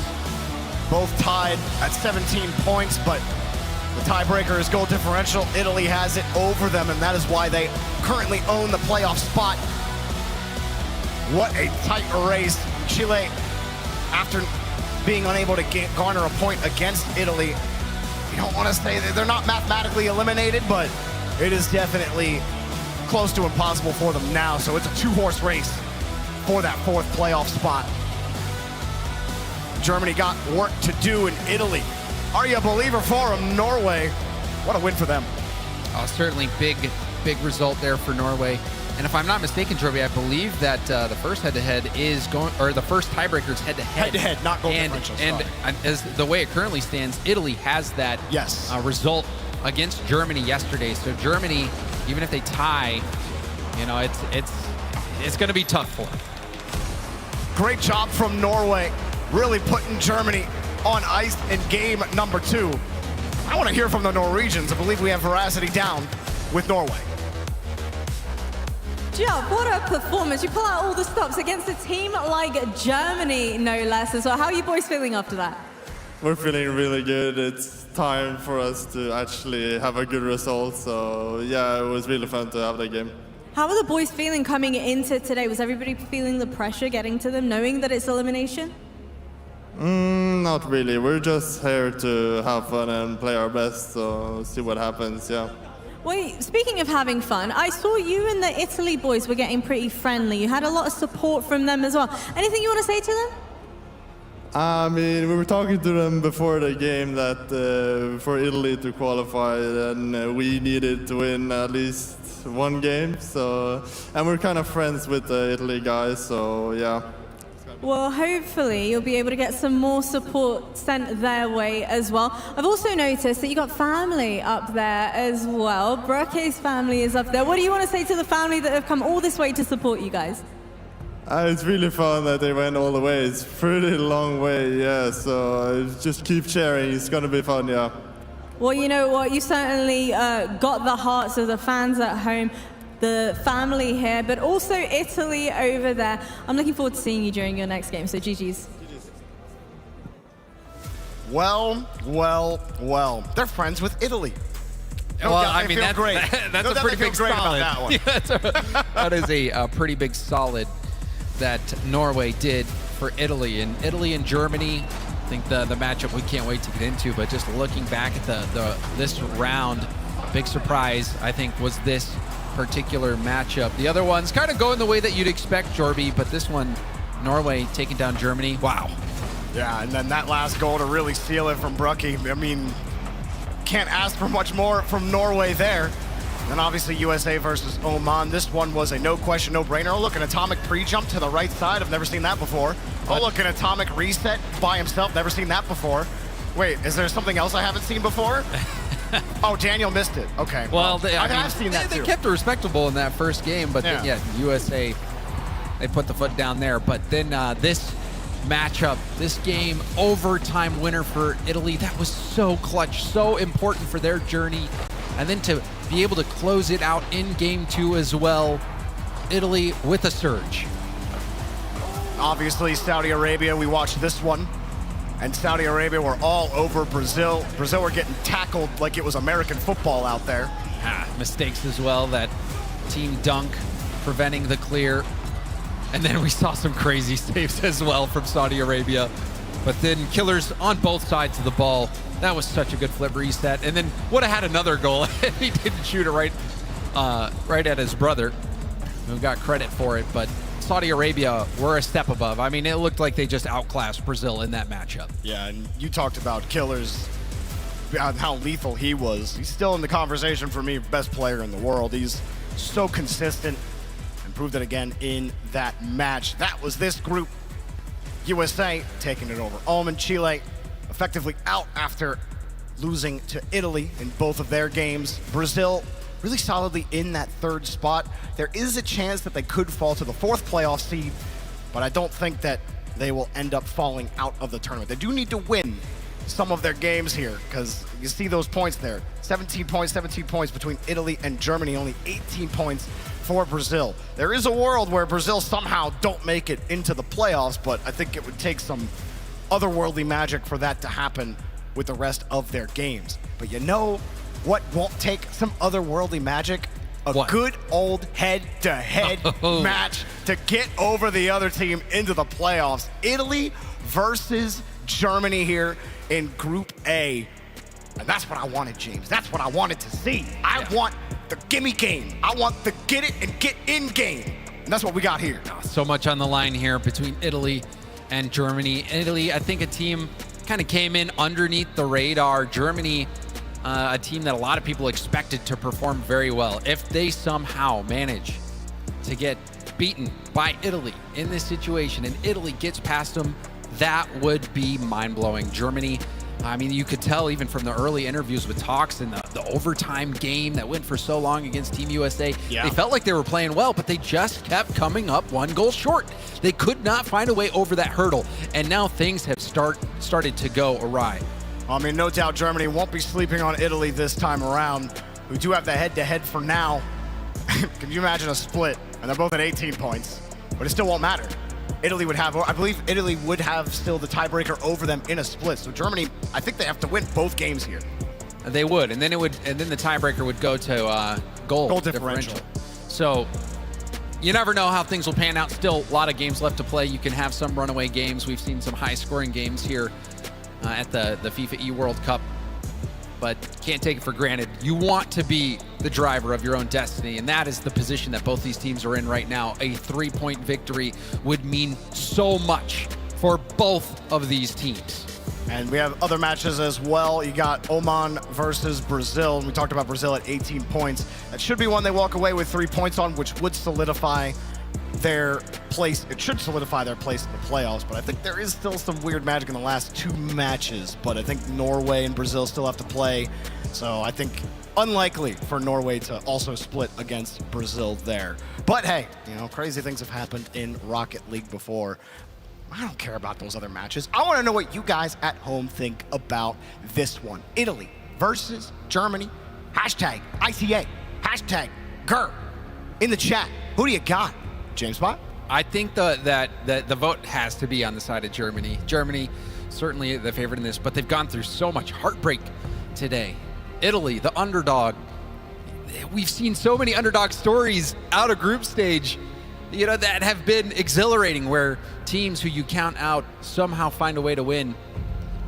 Both tied at 17 points, but the tiebreaker is goal differential. Italy has it over them, and that is why they currently own the playoff spot. What a tight race. Chile, after being unable to garner a point against Italy, you don't want to say that they're not mathematically eliminated, but it is definitely close to impossible for them now. So it's a 2-horse race for that 4th playoff spot. Germany got work to do in Italy. Are you a believer for them? Norway, what a win for them. Certainly big result there for Norway. And if I'm not mistaken, Joby, I believe that the first head-to-head is going, or the first tiebreaker is head-to-head. Head-to-head, not goal differential. And as the way it currently stands, Italy has that result against Germany yesterday. So Germany, even if they tie, you know, it's going to be tough for them. Great job from Norway, really putting Germany on ice in game number 2. I want to hear from the Norwegians. I believe we have veracity down with Norway. Yeah, what a performance. You pull out all the stops against a team like Germany, no less as well. How are you boys feeling after that? We're feeling really good. It's time for us to actually have a good result. So yeah, it was really fun to have that game. How are the boys feeling coming into today? Was everybody feeling the pressure getting to them, knowing that it's elimination? Not really. We're just here to have fun and play our best. So see what happens, yeah. Wait, speaking of having fun, I saw you and the Italy boys were getting pretty friendly. You had a lot of support from them as well. Anything you want to say to them? I mean, we were talking to them before the game that for Italy to qualify, and we needed to win at least one game. So, and we're kind of friends with the Italy guys, so yeah. Well, hopefully you'll be able to get some more support sent their way as well. I've also noticed that you got family up there as well. Broke's family is up there. What do you want to say to the family that have come all this way to support you guys? It's really fun that they went all the way. It's a pretty long way, yeah. So just keep sharing. It's going to be fun, yeah. Well, you know what? You certainly got the hearts of the fans at home, the family here, but also Italy over there. I'm looking forward to seeing you during your next game, so GG's. Well. They're friends with Italy. Well, I mean, that's No a doubt pretty they feel big great solid. about that one. Yeah, that is a pretty big solid that Norway did for Italy. And Italy and Germany, I think the matchup we can't wait to get into, but just looking back at this round, big surprise, I think, was this particular matchup. The other ones kind of going the way that you'd expect, Jorby, but this one, Norway taking down Germany, wow. Yeah, and then that last goal to really seal it from Broke. I mean, can't ask for much more from Norway there. And obviously USA versus Oman. This one was a no question, no brainer. Oh, look, an atomic pre-jump to the right side. I've never seen that before. Oh, look, an atomic reset by himself. Never seen that before. Wait, is there something else I haven't seen before? Oh, Daniel missed it. Okay. Well, I have seen that they too. kept it respectable in that first game, but Yeah. USA, they put the foot down there. But then this matchup, this game, overtime winner for Italy, that was so clutch, so important for their journey. And then to be able to close it out in game 2 as well, Italy with a surge. Obviously, Saudi Arabia, we watched this one. And Saudi Arabia were all over Brazil. Brazil were getting tackled like it was American football out there. Mistakes as well, that team dunk preventing the clear. And then we saw some crazy saves as well from Saudi Arabia. But then killers on both sides of the ball. That was such a good flip reset. And then would have had another goal if he didn't shoot it right at his brother, who got credit for it. But Saudi Arabia were a step above. I mean, it looked like they just outclassed Brazil in that matchup. Yeah, and you talked about killers, how lethal he was. He's still in the conversation for me, best player in the world. He's so consistent and proved it again in that match. That was this group. USA taking it over. Oman, Chile effectively out after losing to Italy in both of their games. Brazil really solidly in that 3rd spot. There is a chance that they could fall to the 4th playoff seed, but I don't think that they will end up falling out of the tournament. They do need to win some of their games here, because you see those points there. 17 points between Italy and Germany, only 18 points for Brazil. There is a world where Brazil somehow don't make it into the playoffs, but I think it would take some otherworldly magic for that to happen with the rest of their games. But you know what won't take some otherworldly magic? A good old head-to-head match to get over the other team into the playoffs. Italy versus Germany here in Group A. And that's what I wanted, James. That's what I wanted to see. I want the gimme game. I want the get it and get in game. And that's what we got here. So much on the line here between Italy and Germany. Italy, I think a team kind of came in underneath the radar. Germany, a team that a lot of people expected to perform very well. If they somehow manage to get beaten by Italy in this situation and Italy gets past them, that would be mind-blowing. Germany I mean, you could tell even from the early interviews with Talks and the overtime game that went for so long against Team USA. Yeah. They felt like they were playing well, but they just kept coming up 1 goal short. They could not find a way over that hurdle, and now things have started to go awry. I mean, no doubt Germany won't be sleeping on Italy this time around. We do have the head-to-head for now. Can you imagine a split? And they're both at 18 points, but it still won't matter. Italy would have, I believe Italy would have still the tiebreaker over them in a split. So Germany, I think they have to win both games here. They would, and then the tiebreaker would go to goal differential. So you never know how things will pan out. Still a lot of games left to play. You can have some runaway games. We've seen some high-scoring games here at the FIFAe World Cup, but can't take it for granted. You want to be the driver of your own destiny, and that is the position that both these teams are in right now. A 3-point victory would mean so much for both of these teams. And we have other matches as well. You got Oman versus Brazil. We talked about Brazil at 18 points. That should be one they walk away with 3 points on, which would solidify their place. It should solidify their place in the playoffs, but I think there is still some weird magic in the last 2 matches. But I think Norway and Brazil still have to play. So I think unlikely for Norway to also split against Brazil there. But hey, you know, crazy things have happened in Rocket League before. I don't care about those other matches. I want to know what you guys at home think about this one. Italy versus Germany. Hashtag ICA. Hashtag GER. In the chat, who do you got? James Bond? I think that the vote has to be on the side of Germany. Germany, certainly the favorite in this, but they've gone through so much heartbreak today. Italy, the underdog. We've seen so many underdog stories out of group stage, you know, that have been exhilarating, where teams who you count out somehow find a way to win.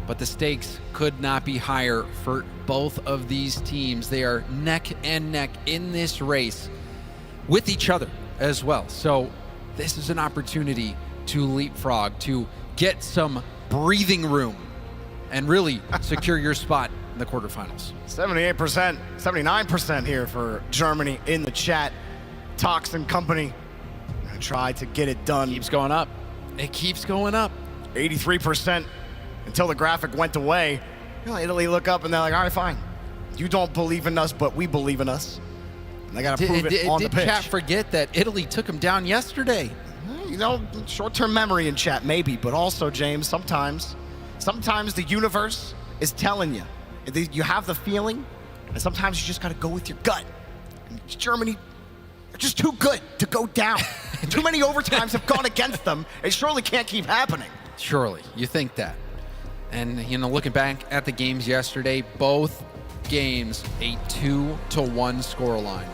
But the stakes could not be higher for both of these teams. They are neck and neck in this race with each other as well. So this is an opportunity to leapfrog, to get some breathing room and really secure your spot in the quarterfinals. 78%, 79% here for Germany in the chat. Talks and company gonna try to get it done. Keeps going up. It keeps going up. 83% until the graphic went away. You know, Italy look up and they're like, all right, fine. You don't believe in us, but we believe in us. And they got to prove it on the pitch. Did chat forget that Italy took them down yesterday? You know, short-term memory in chat, maybe. But also, James, sometimes the universe is telling you. You have the feeling, and sometimes you just got to go with your gut. And Germany, they're just too good to go down. Too many overtimes have gone against them. It surely can't keep happening. Surely, you think that. And, you know, looking back at the games yesterday, both games a 2-1 scoreline.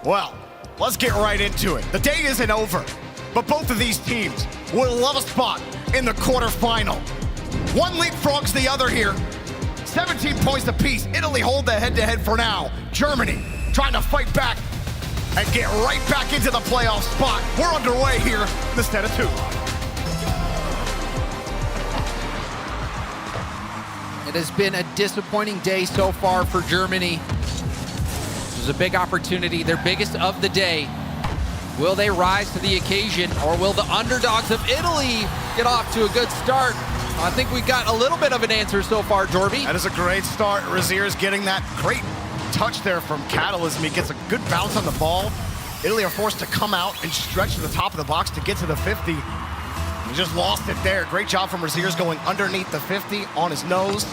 Well, let's get right into it. The day isn't over, but both of these teams will love a spot in the quarterfinal. One leapfrogs the other here. 17 points apiece. Italy hold the head-to-head for now. Germany trying to fight back and get right back into the playoff spot. We're underway here instead of 2. It has been a disappointing day so far for Germany. This is a big opportunity, their biggest of the day. Will they rise to the occasion, or will the underdogs of Italy get off to a good start? I think we got a little bit of an answer so far, Jorby. That is a great start. Razier's getting that great touch there from Catalysm. He gets a good bounce on the ball. Italy are forced to come out and stretch to the top of the box to get to the 50. He just lost it there. Great job from Razier's going underneath the 50 on his nose.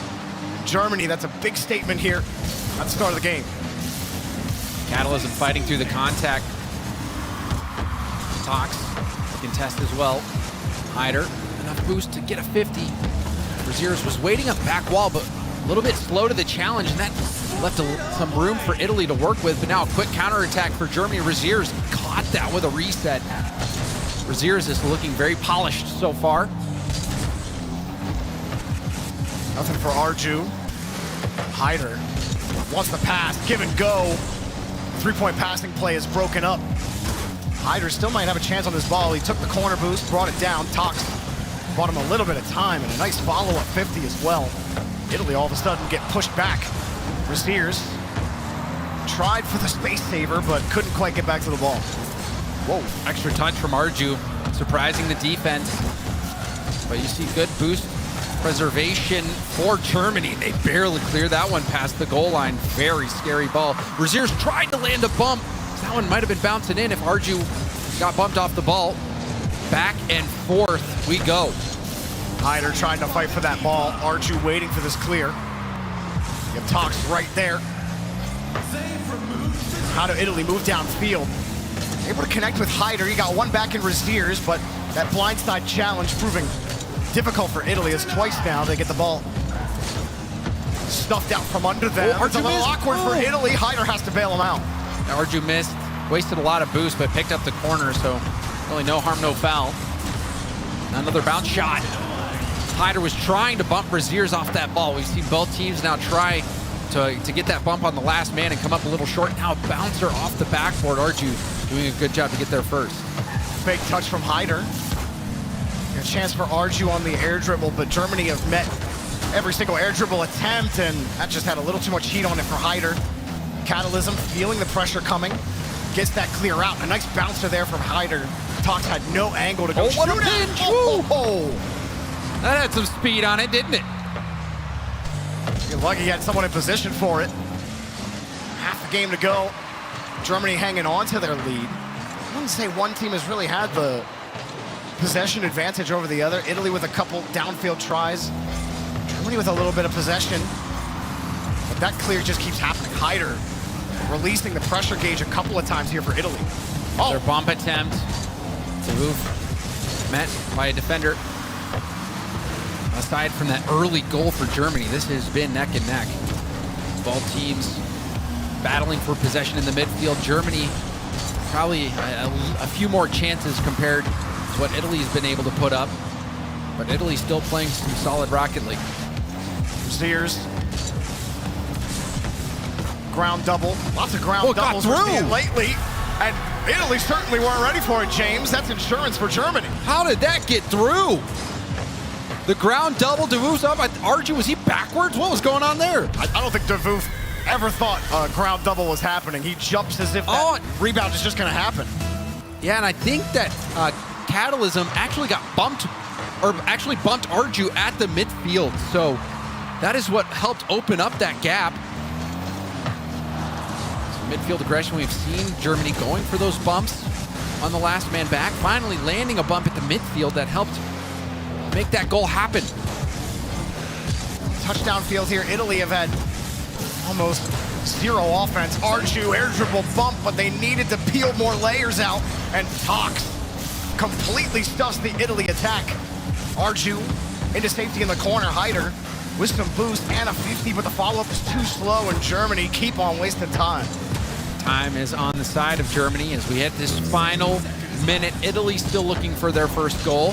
Germany, that's a big statement here at the start of the game. Catalysm fighting through the contact. Talks, contest as well. Hyder, enough boost to get a 50. Razier's was waiting up back wall, but a little bit slow to the challenge, and that left some room for Italy to work with, but now a quick counterattack for Germany. Razier's caught that with a reset. Razier's is looking very polished so far. Nothing for Arju. Hyder wants the pass, give and go. 3-point passing play is broken up. Hyder still might have a chance on this ball. He took the corner boost, brought it down. Talks bought him a little bit of time, and a nice follow-up 50 as well. Italy all of a sudden get pushed back. Razier's tried for the space saver, but couldn't quite get back to the ball. Whoa, extra touch from Arju, surprising the defense. But you see good boost preservation for Germany. They barely cleared that one past the goal line. Very scary ball. Braziers tried to land a bump. That one might have been bouncing in if Arju got bumped off the ball. Back and forth we go. Hyder trying to fight for that ball. Arju waiting for this clear. You have Tox right there. How do Italy move downfield? Able to connect with Hyder. He got one back in Braziers, but that blindside challenge proving difficult for Italy. It's twice now they get the ball stuffed out from under them. It's a little awkward for Italy. Hyder has to bail him out. Arju missed, wasted a lot of boost, but picked up the corner, so really no harm, no foul. Another bounce shot. Hyder was trying to bump Braziers off that ball. We've seen both teams now try to get that bump on the last man and come up a little short. Now a bouncer off the backboard. Arju doing a good job to get there first. Fake touch from Hyder. A chance for Arju on the air dribble, but Germany have met every single air dribble attempt, and that just had a little too much heat on it for Hyder. Catalysm feeling the pressure coming. Gets that clear out. A nice bouncer there from Hyder. Tox had no angle to go. What a pinch! That had some speed on it, didn't it? You're lucky he had someone in position for it. Half the game to go. Germany hanging on to their lead. I wouldn't say one team has really had the possession advantage over the other. Italy with a couple downfield tries. Germany with a little bit of possession. But that clear just keeps happening. Hyder releasing the pressure gauge a couple of times here for Italy. Their bump attempt. Davouf met by a defender. Aside from that early goal for Germany, this has been neck and neck. Both teams battling for possession in the midfield. Germany probably a few more chances compared to what Italy's been able to put up. But Italy's still playing some solid Rocket League. Sears. Ground double. Lots of ground doubles we're seeing lately. And Italy certainly weren't ready for it, James. That's insurance for Germany. How did that get through? The ground double, Davouf's up. Arju, was he backwards? What was going on there? I don't think Davouf ever thought a ground double was happening. He jumps as if that rebound is just going to happen. Yeah, and I think that Catalysm actually got bumped, or actually bumped Arju at the midfield. So that is what helped open up that gap. So midfield aggression, we've seen Germany going for those bumps on the last man back, finally landing a bump at the midfield that helped make that goal happen. Touchdown field here. Italy have had almost zero offense. Arju air dribble bump, but they needed to peel more layers out, and Tox completely stuffs the Italy attack. Arju into safety in the corner. Hyder with some boost and a 50, but the follow-up is too slow, and Germany keep on wasting time. Time is on the side of Germany as we hit this final minute. Italy still looking for their first goal.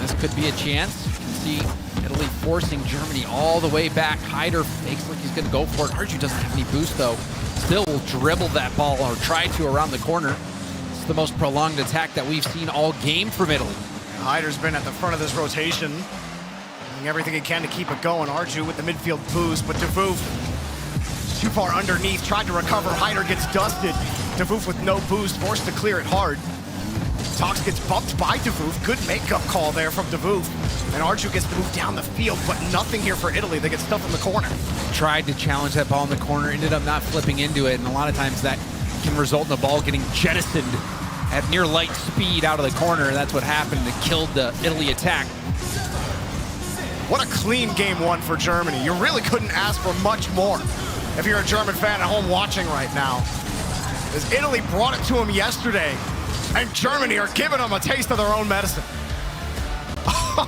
This could be a chance. You can see Italy forcing Germany all the way back. Hyder fakes like he's going to go for it. Arju doesn't have any boost, though. Still will dribble that ball, or try to, around the corner. It's the most prolonged attack that we've seen all game from Italy. Hyder's been at the front of this rotation, doing everything he can to keep it going. Arju with the midfield boost, but Davouf too far underneath, tried to recover. Hyder gets dusted. Davouf with no boost, forced to clear it hard. Tox gets bumped by Davouf. Good makeup call there from Davouf. And Arju gets to move down the field, but nothing here for Italy. They get stuffed in the corner. Tried to challenge that ball in the corner, ended up not flipping into it, and a lot of times that can result in the ball getting jettisoned at near light speed out of the corner. That's what happened. It killed the Italy attack. What a clean game one for Germany. You really couldn't ask for much more if you're a German fan at home watching right now. As Italy brought it to them yesterday, and Germany are giving them a taste of their own medicine.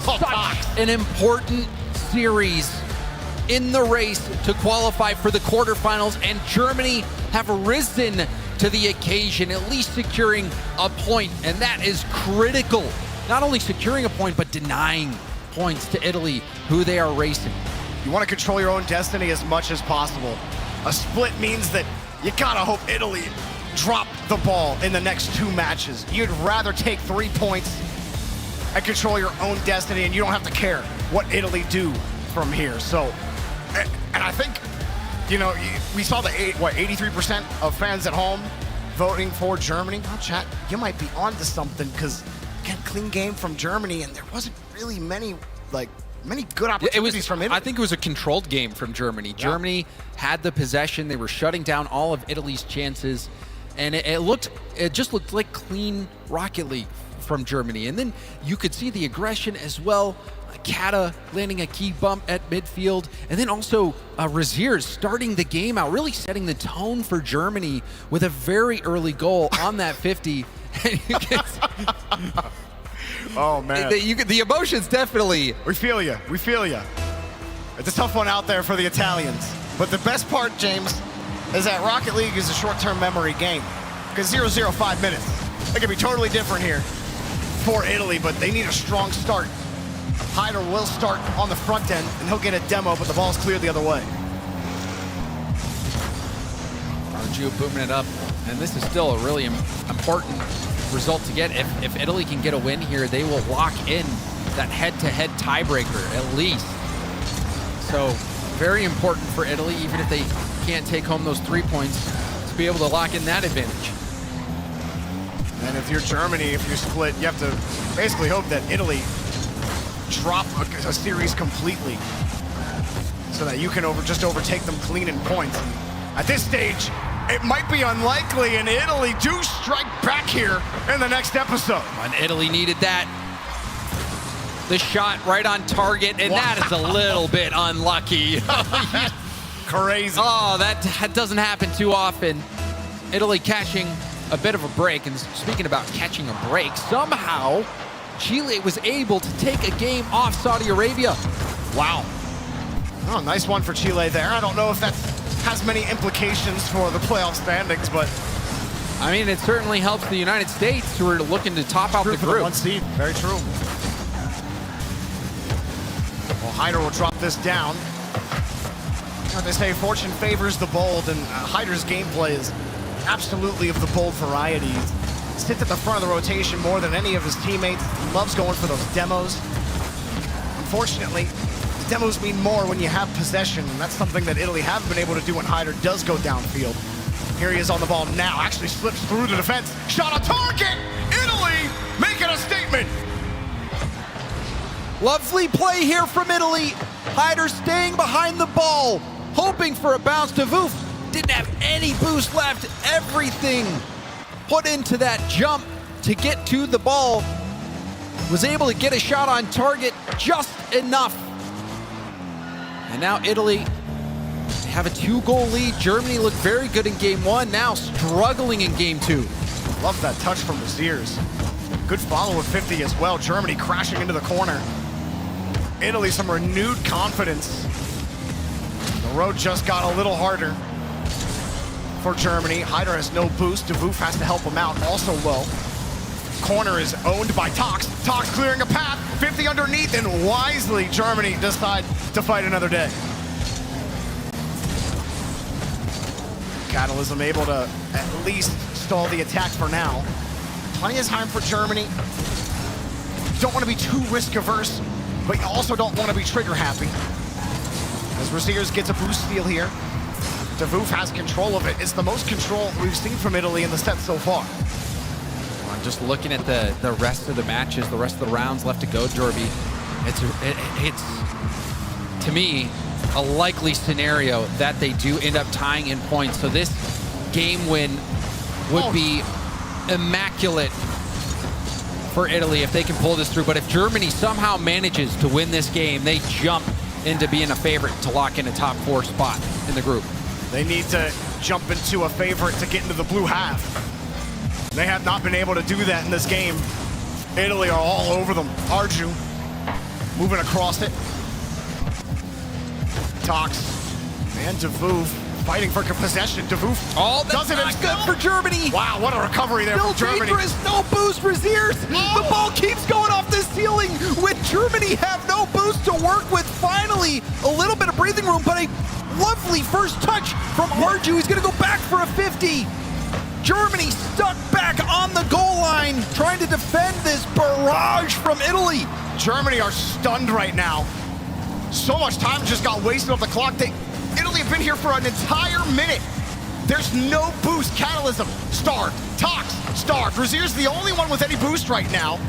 Such an important series in the race to qualify for the quarterfinals, and Germany have risen to the occasion, at least securing a point, and that is critical. Not only securing a point, but denying points to Italy, who they are racing. You want to control your own destiny as much as possible. A split means that you gotta hope Italy drop the ball in the next two matches. You'd rather take 3 points and control your own destiny, and you don't have to care what Italy do from here. So, and I think, you know, we saw the 83% of fans at home voting for Germany. Well, chat, you might be onto something, because Again, clean game from Germany, and there wasn't really many good opportunities from Italy. I think it was a controlled game from Germany. Yeah. Germany had the possession. They were shutting down all of Italy's chances. And it just looked like clean Rocket League from Germany. And then you could see the aggression as well. Kata landing a key bump at midfield. And then also Raziers starting the game out, really setting the tone for Germany with a very early goal on that 50. And you can oh, man. The emotions definitely. We feel you. We feel you. It's a tough one out there for the Italians. But the best part, James, is that Rocket League is a short-term memory game. Because 0-0, 5 minutes. It could be totally different here for Italy, but they need a strong start. Hyder will start on the front end, and he'll get a demo, but the ball's cleared the other way. Arju booming it up, and this is still a really important result to get. If Italy can get a win here, they will lock in that head-to-head tiebreaker at least. So very important for Italy, even if they can't take home those 3 points, to be able to lock in that advantage. And if you're Germany, if you're split, you have to basically hope that Italy drop a series completely so that you can just overtake them clean in points. And at this stage, it might be unlikely, and Italy do strike back here in the next episode. And Italy needed that. The shot right on target, and that is a little bit unlucky. Crazy. Oh, that doesn't happen too often. Italy catching a bit of a break, and speaking about catching a break, somehow Chile was able to take a game off Saudi Arabia. Wow. Oh, nice one for Chile there. I don't know if that has many implications for the playoff standings, but I mean, it certainly helps the United States, who are looking to top out the for group. The 1 seed. Very true. Well, Hyder will drop this down. As they say, fortune favors the bold, and Hyder's gameplay is absolutely of the bold variety. He sits at the front of the rotation more than any of his teammates. He loves going for those demos. Unfortunately, the demos mean more when you have possession, and that's something that Italy haven't been able to do when Hyder does go downfield. Here he is on the ball now, actually slips through the defense. Shot on target! Italy making a statement! Lovely play here from Italy. Hyder staying behind the ball, hoping for a bounce to Voof. Didn't have any boost left. Everything put into that jump to get to the ball. Was able to get a shot on target just enough. And now Italy have a 2-goal lead. Germany looked very good in game 1, now struggling in game 2. Love that touch from Raziers. Good follow with 50 as well. Germany crashing into the corner. Italy some renewed confidence. The road just got a little harder for Germany. Hyder has no boost. DeVoof has to help him out, also low. Corner is owned by Tox. Tox clearing a path, 50 underneath, and wisely Germany decide to fight another day. Catalysm able to at least stall the attack for now. Plenty of time for Germany. You don't want to be too risk averse, but you also don't want to be trigger happy. As Raziers gets a boost steal here. DeVoof has control of it. It's the most control we've seen from Italy in the set so far. I'm just looking at the rest of the matches, the rest of the rounds left to go, Jorby. It's to me, a likely scenario that they do end up tying in points. So this game win would be immaculate for Italy if they can pull this through. But if Germany somehow manages to win this game, they jump into being a favorite to lock in a top 4 spot in the group. They need to jump into a favorite to get into the blue half. They have not been able to do that in this game. Italy are all over them. Arju moving across it. Tox and DeVoof fighting for possession. DeVoof does it. It's good for Germany. Wow, what a recovery there from Germany. Dangerous, no boost for Raziers. The ball keeps going off the ceiling when Germany have no boost to work with. Finally, a little bit of breathing room, but a lovely first touch from Arju. He's going to go back for a 50. Germany stuck back on the goal line, trying to defend this barrage from Italy. Germany are stunned right now. So much time just got wasted off the clock. Italy have been here for an entire minute. There's no boost. Catalysm starved. Tox starved. Raziers the only one with any boost right now.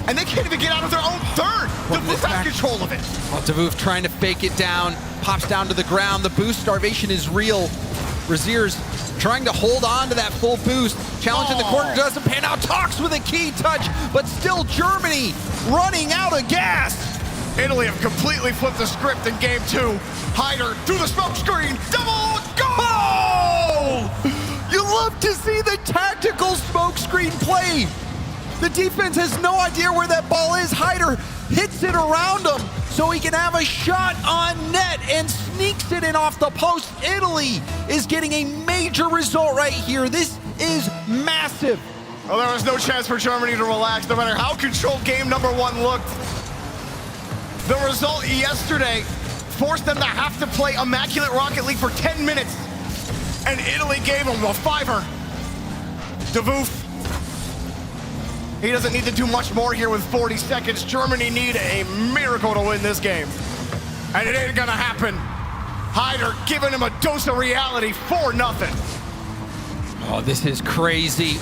and they can't even get out of their own third. Davouf has control of it. Well, Davouf trying to fake it down, pops down to the ground. The boost starvation is real. Razier's trying to hold on to that full boost. Challenge in the corner doesn't pan out. Talks with a key touch, but still Germany running out of gas. Italy have completely flipped the script in game 2. Hyder through the smoke screen. Double goal! You love to see the tactical smoke screen play. The defense has no idea where that ball is. Hyder hits it around him so he can have a shot on net and sneaks it in off the post. Italy is getting a major result right here. This is massive. Well, there was no chance for Germany to relax, no matter how controlled game number 1 looked. The result yesterday forced them to have to play Immaculate Rocket League for 10 minutes. And Italy gave them a 5-er. Davouf, he doesn't need to do much more here with 40 seconds. Germany need a miracle to win this game. And it ain't gonna happen. Hyder giving him a dose of reality, 4-0. Oh, this is crazy.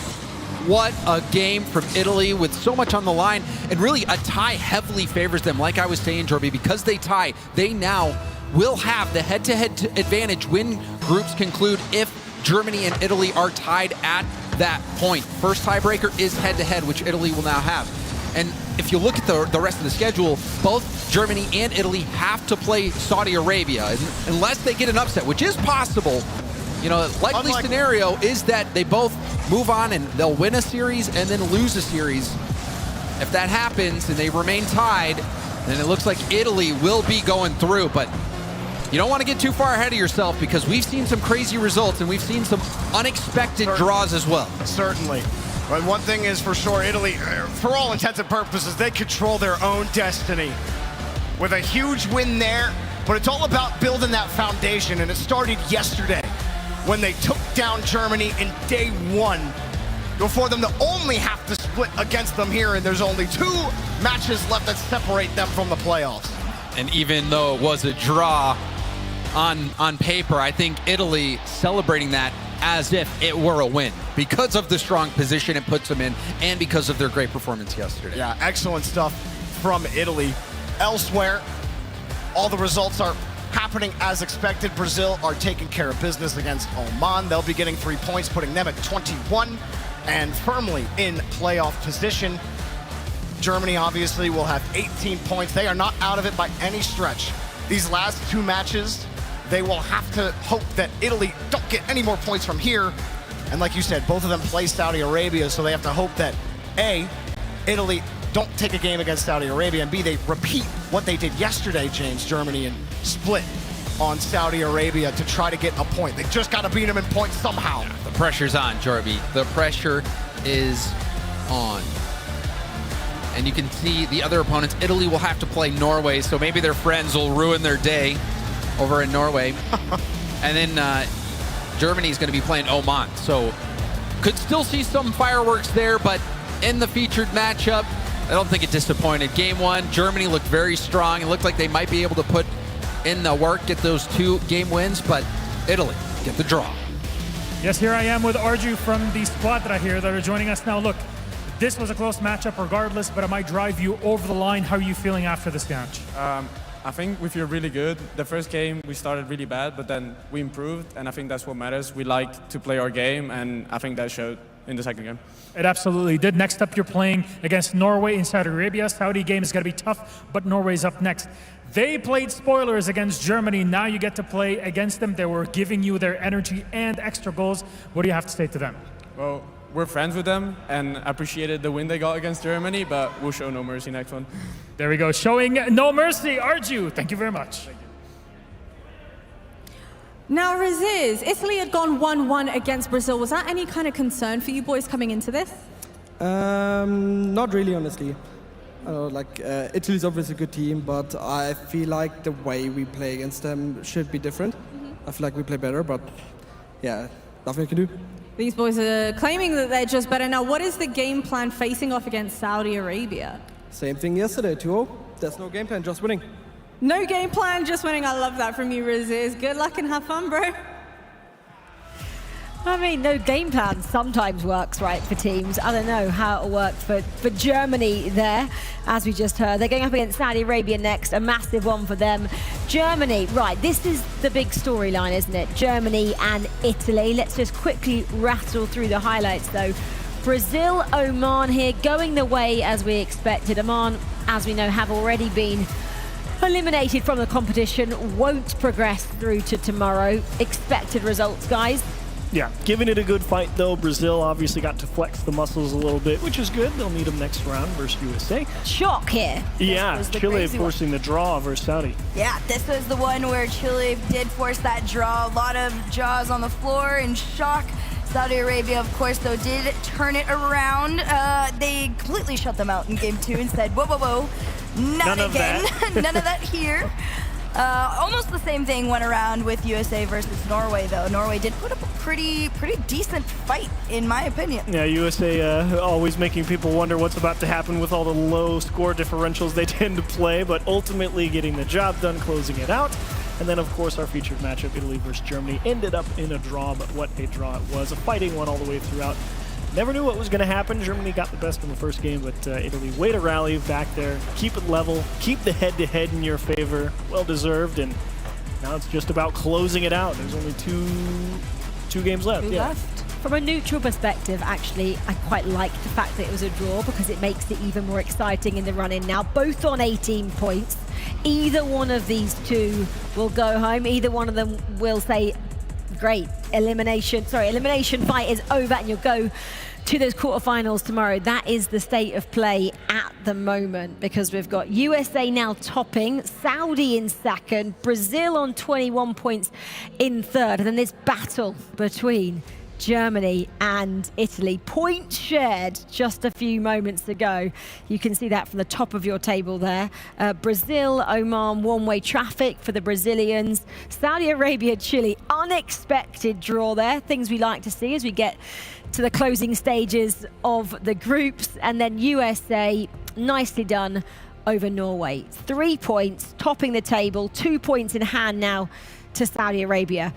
What a game from Italy with so much on the line, and really a tie heavily favors them. Like I was saying, Jorby, because they tie, they now will have the head-to-head advantage when groups conclude if Germany and Italy are tied at that point. First tiebreaker is head-to-head, which Italy will now have. And if you look at the rest of the schedule, both Germany and Italy have to play Saudi Arabia, unless they get an upset, which is possible. You know, likely scenario is that they both move on and they'll win a series and then lose a series. If that happens and they remain tied, then it looks like Italy will be going through. But you don't want to get too far ahead of yourself because we've seen some crazy results and we've seen some unexpected draws as well. Certainly. But one thing is for sure, Italy, for all intents and purposes, they control their own destiny. With a huge win there, but it's all about building that foundation, and it started yesterday when they took down Germany in day 1 before them to only have to split against them here, and there's only 2 matches left that separate them from the playoffs. And even though it was a draw on paper, I think Italy celebrating that as if it were a win because of the strong position it puts them in and because of their great performance yesterday. Yeah, excellent stuff from Italy. Elsewhere, all the results are happening as expected. Brazil are taking care of business against Oman. They'll be getting 3 points, putting them at 21 and firmly in playoff position. Germany obviously will have 18 points. They are not out of it by any stretch. These last 2 matches, they will have to hope that Italy don't get any more points from here. And like you said, both of them play Saudi Arabia, so they have to hope that A, Italy don't take a game against Saudi Arabia, and B, they repeat what they did yesterday, James, Germany, and split on Saudi Arabia to try to get a point. They just got to beat them in points somehow. The pressure's on, Jorby. The pressure is on. And you can see the other opponents. Italy will have to play Norway, so maybe their friends will ruin their day over in Norway. And then Germany's going to be playing Oman, so could still see some fireworks there, but in the featured matchup, I don't think it disappointed. Game 1, Germany looked very strong. It looked like they might be able to put in the work, get those 2 game wins, but Italy get the draw. Yes, here I am with Arju from the Squadra here that are joining us now. Look, this was a close matchup regardless, but it might drive you over the line. How are you feeling after this match? I think we feel really good. The first game, we started really bad, but then we improved, and I think that's what matters. We like to play our game, and I think that showed in the second game. It absolutely did. Next up, you're playing against Norway in Saudi Arabia. Saudi game is going to be tough, but Norway's up next. They played spoilers against Germany. Now you get to play against them. They were giving you their energy and extra goals. What do you have to say to them? Well, we're friends with them and appreciated the win they got against Germany, but we'll show no mercy next one. There we go. Showing no mercy. Arju, thank you very much. Thank you. Now, Raziz, Italy had gone 1-1 against Brazil. Was that any kind of concern for you boys coming into this? Not really, honestly. Italy's obviously a good team, but I feel like the way we play against them should be different. I feel like we play better, but yeah, nothing we can do. These boys are claiming that they're just better. Now, what is the game plan facing off against Saudi Arabia? Same thing yesterday, 2-0. There's no game plan, just winning. No game plan, just winning. I love that from you, Raziz. Good luck and have fun, bro. I mean, no game plan sometimes works, right, for teams. I don't know how it'll work for Germany there, as we just heard. They're going up against Saudi Arabia next, a massive one for them. Germany, right, this is the big storyline, isn't it? Germany and Italy. Let's just quickly rattle through the highlights, though. Brazil, Oman here, going the way as we expected. Oman, as we know, have already been eliminated from the competition, won't progress through to tomorrow. Expected results, guys. Yeah, giving it a good fight, though. Brazil obviously got to flex the muscles a little bit, which is good. They'll need them next round versus USA. Shock here. Yeah, Chile forcing the draw versus Saudi. Yeah, this was the one where Chile did force that draw. A lot of jaws on the floor in shock. Saudi Arabia, of course, though, did turn it around. They completely shut them out in game 2 and said, whoa, whoa, whoa, not again. None of that here. Almost the same thing went around with USA versus Norway, though. Norway did put up a pretty decent fight, in my opinion. Yeah, USA always making people wonder what's about to happen with all the low score differentials they tend to play, but ultimately getting the job done, closing it out. And then, of course, our featured matchup, Italy versus Germany, ended up in a draw, but what a draw it was. A fighting one all the way throughout. Never knew what was going to happen. Germany got the best in the first game, but Italy, way to rally back there, keep it level, keep the head-to-head in your favor, well-deserved, and now it's just about closing it out. There's only two games left. From a neutral perspective, actually, I quite like the fact that it was a draw because it makes it even more exciting in the run-in now. Both on 18 points. Either one of these two will go home. Either one of them will say, great, elimination fight is over, and you'll go to those quarterfinals tomorrow. That is the state of play at the moment, because we've got USA now topping, Saudi in second, Brazil on 21 points in third, and then this battle between Germany and Italy. Points shared just a few moments ago. You can see that from the top of your table there. Brazil, Oman, one-way traffic for the Brazilians. Saudi Arabia, Chile, unexpected draw there. Things we like to see as we get to the closing stages of the groups. And then USA, nicely done over Norway. 3 points, topping the table, 2 points in hand now to Saudi Arabia.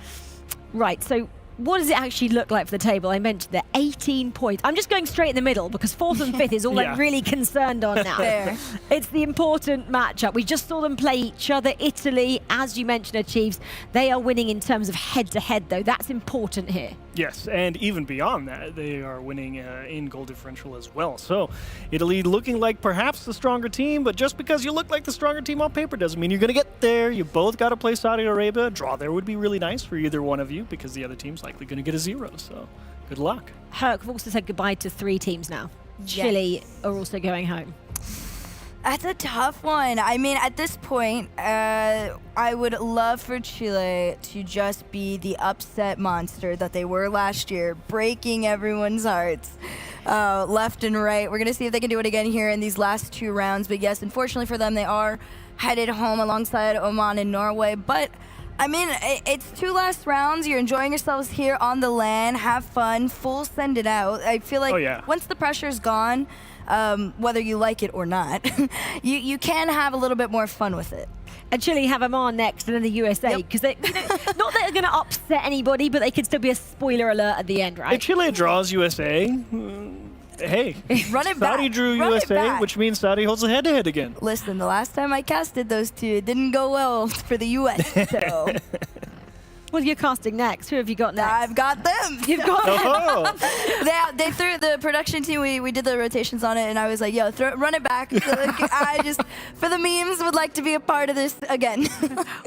Right, so what does it actually look like for the table? I mentioned that 18 points. I'm just going straight in the middle because 4th and 5th is all I'm really concerned on now. It's the important matchup. We just saw them play each other. Italy, as you mentioned, achieves. They are winning in terms of head-to-head, though. That's important here. Yes, and even beyond that, they are winning in goal differential as well. So Italy looking like perhaps the stronger team, but just because you look like the stronger team on paper doesn't mean you're going to get there. You both got to play Saudi Arabia. A draw there would be really nice for either one of you because the other team's likely going to get a 0. So good luck. Herc, we've also said goodbye to 3 teams now. Chile are also going home. That's a tough one. I mean, at this point, I would love for Chile to just be the upset monster that they were last year, breaking everyone's hearts left and right. We're going to see if they can do it again here in these last 2 rounds. But yes, unfortunately for them, they are headed home alongside Oman and Norway. But I mean, it's 2 last rounds. You're enjoying yourselves here on the LAN. Have fun. Full send it out. I feel like once the pressure's gone, whether you like it or not, you can have a little bit more fun with it. And Chile have Oman next, and then the USA, because they, not that they're going to upset anybody, but they could still be a spoiler alert at the end, right? If Chile draws USA, hey, run it Saudi back. drew Run USA, which means Saudi holds a head-to-head again. Listen, the last time I casted those 2, it didn't go well for the US, so... What are you casting next? Who have you got next? I've got them. You've got them. They threw the production team. We did the rotations on it, and I was like, "Yo, run it back." So, like, I just, for the memes, would like to be a part of this again.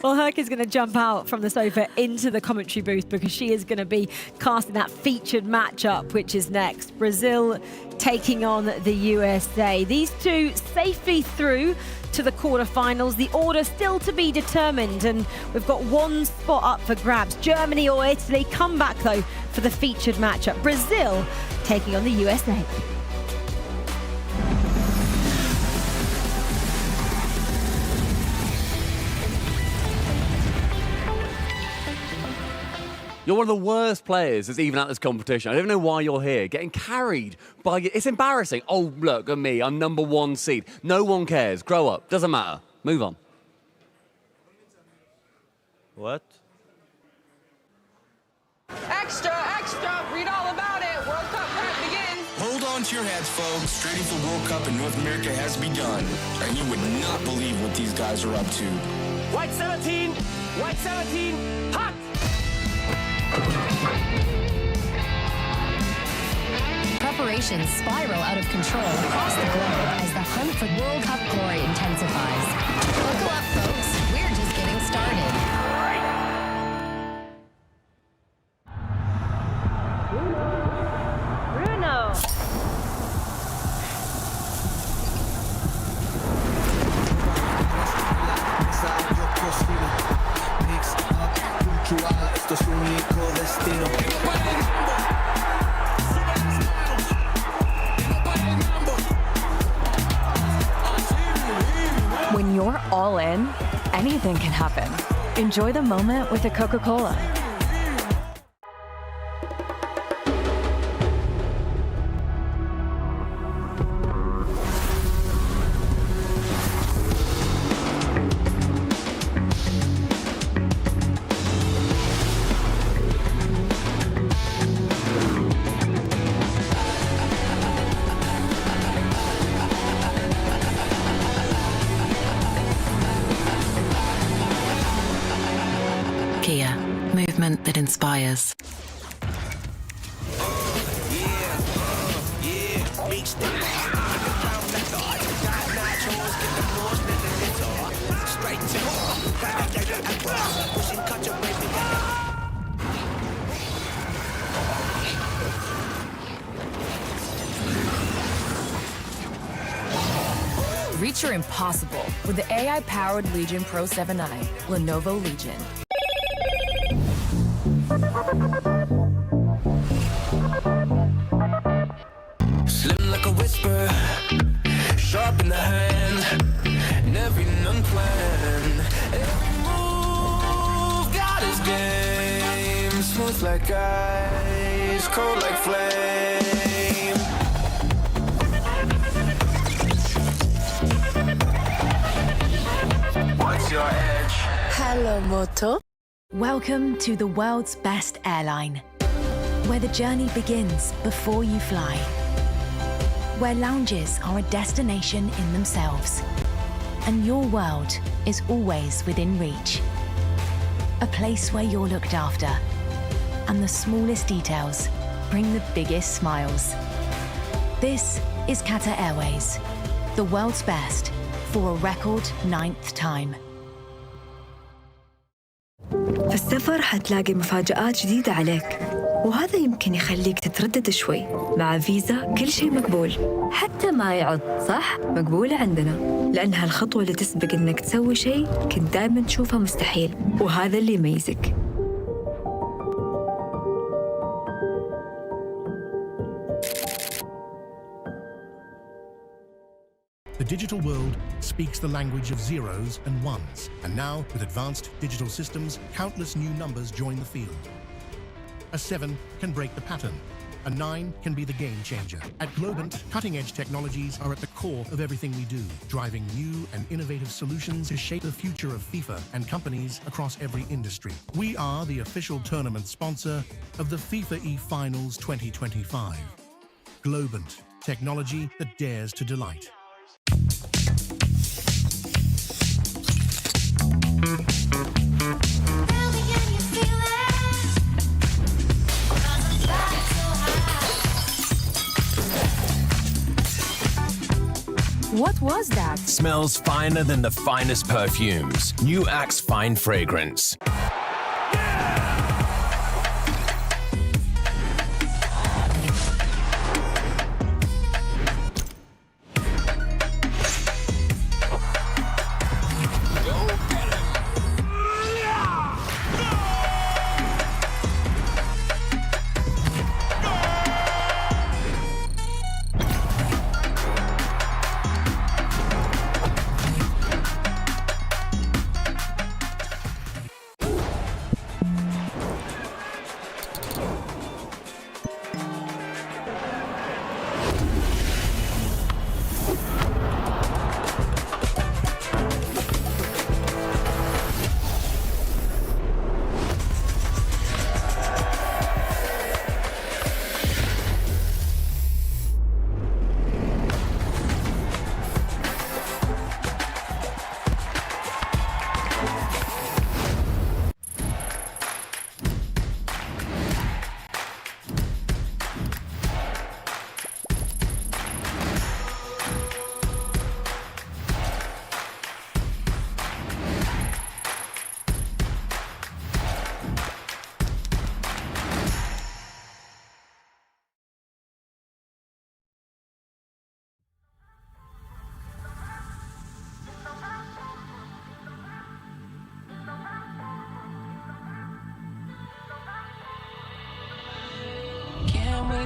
Well, Herc is going to jump out from the sofa into the commentary booth because she is going to be casting that featured matchup, which is next. Brazil taking on the USA. These two safely through to the quarterfinals. The order still to be determined, and we've got 1 spot up for grabs. Germany or Italy come back, though, for the featured matchup. Brazil taking on the USA. You're one of the worst players that's even at this competition. I don't know why you're here. Getting carried by... It's embarrassing. Oh, look at me. I'm number 1 seed. No one cares. Grow up. Doesn't matter. Move on. What? Extra, extra! to your hats, folks. Trading for World Cup in North America has begun. And you would not believe what these guys are up to. White 17! White 17! Hot! Preparations spiral out of control across the globe as the hunt for World Cup glory intensifies. Buckle up, folks. We're just getting started. Bruno. Esto es único destino. When you're all in, anything can happen. Enjoy the moment with a Coca-Cola. Kia, movement that inspires. Reach your impossible with the AI-powered Legion Pro 7i, Lenovo Legion. Slim like a whisper, sharp in the hand, never unplanned. Every move got his game, smooth like ice, cold like flame. What's your edge? Hello, Moto. Welcome to the world's best airline, where the journey begins before you fly, where lounges are a destination in themselves, and your world is always within reach. A place where you're looked after, and the smallest details bring the biggest smiles. This is Qatar Airways, the world's best for a record 9th time. في السفر حتلاقي مفاجآت جديدة عليك، وهذا يمكن يخليك تتردد شوي. مع فيزا كل شيء مقبول، حتى ما يعض، صح؟ مقبولة عندنا، لأن هالخطوة اللي تسبق إنك تسوي شيء كنت دائما تشوفه مستحيل، وهذا اللي يميزك. The digital world speaks the language of zeros and ones, and now, with advanced digital systems, countless new numbers join the field. A 7 can break the pattern. A 9 can be the game changer. At Globant, cutting-edge technologies are at the core of everything we do, driving new and innovative solutions to shape the future of FIFA and companies across every industry. We are the official tournament sponsor of the FIFAe Finals 2025. Globant, technology that dares to delight. What was that? Smells finer than the finest perfumes. New Axe Fine Fragrance.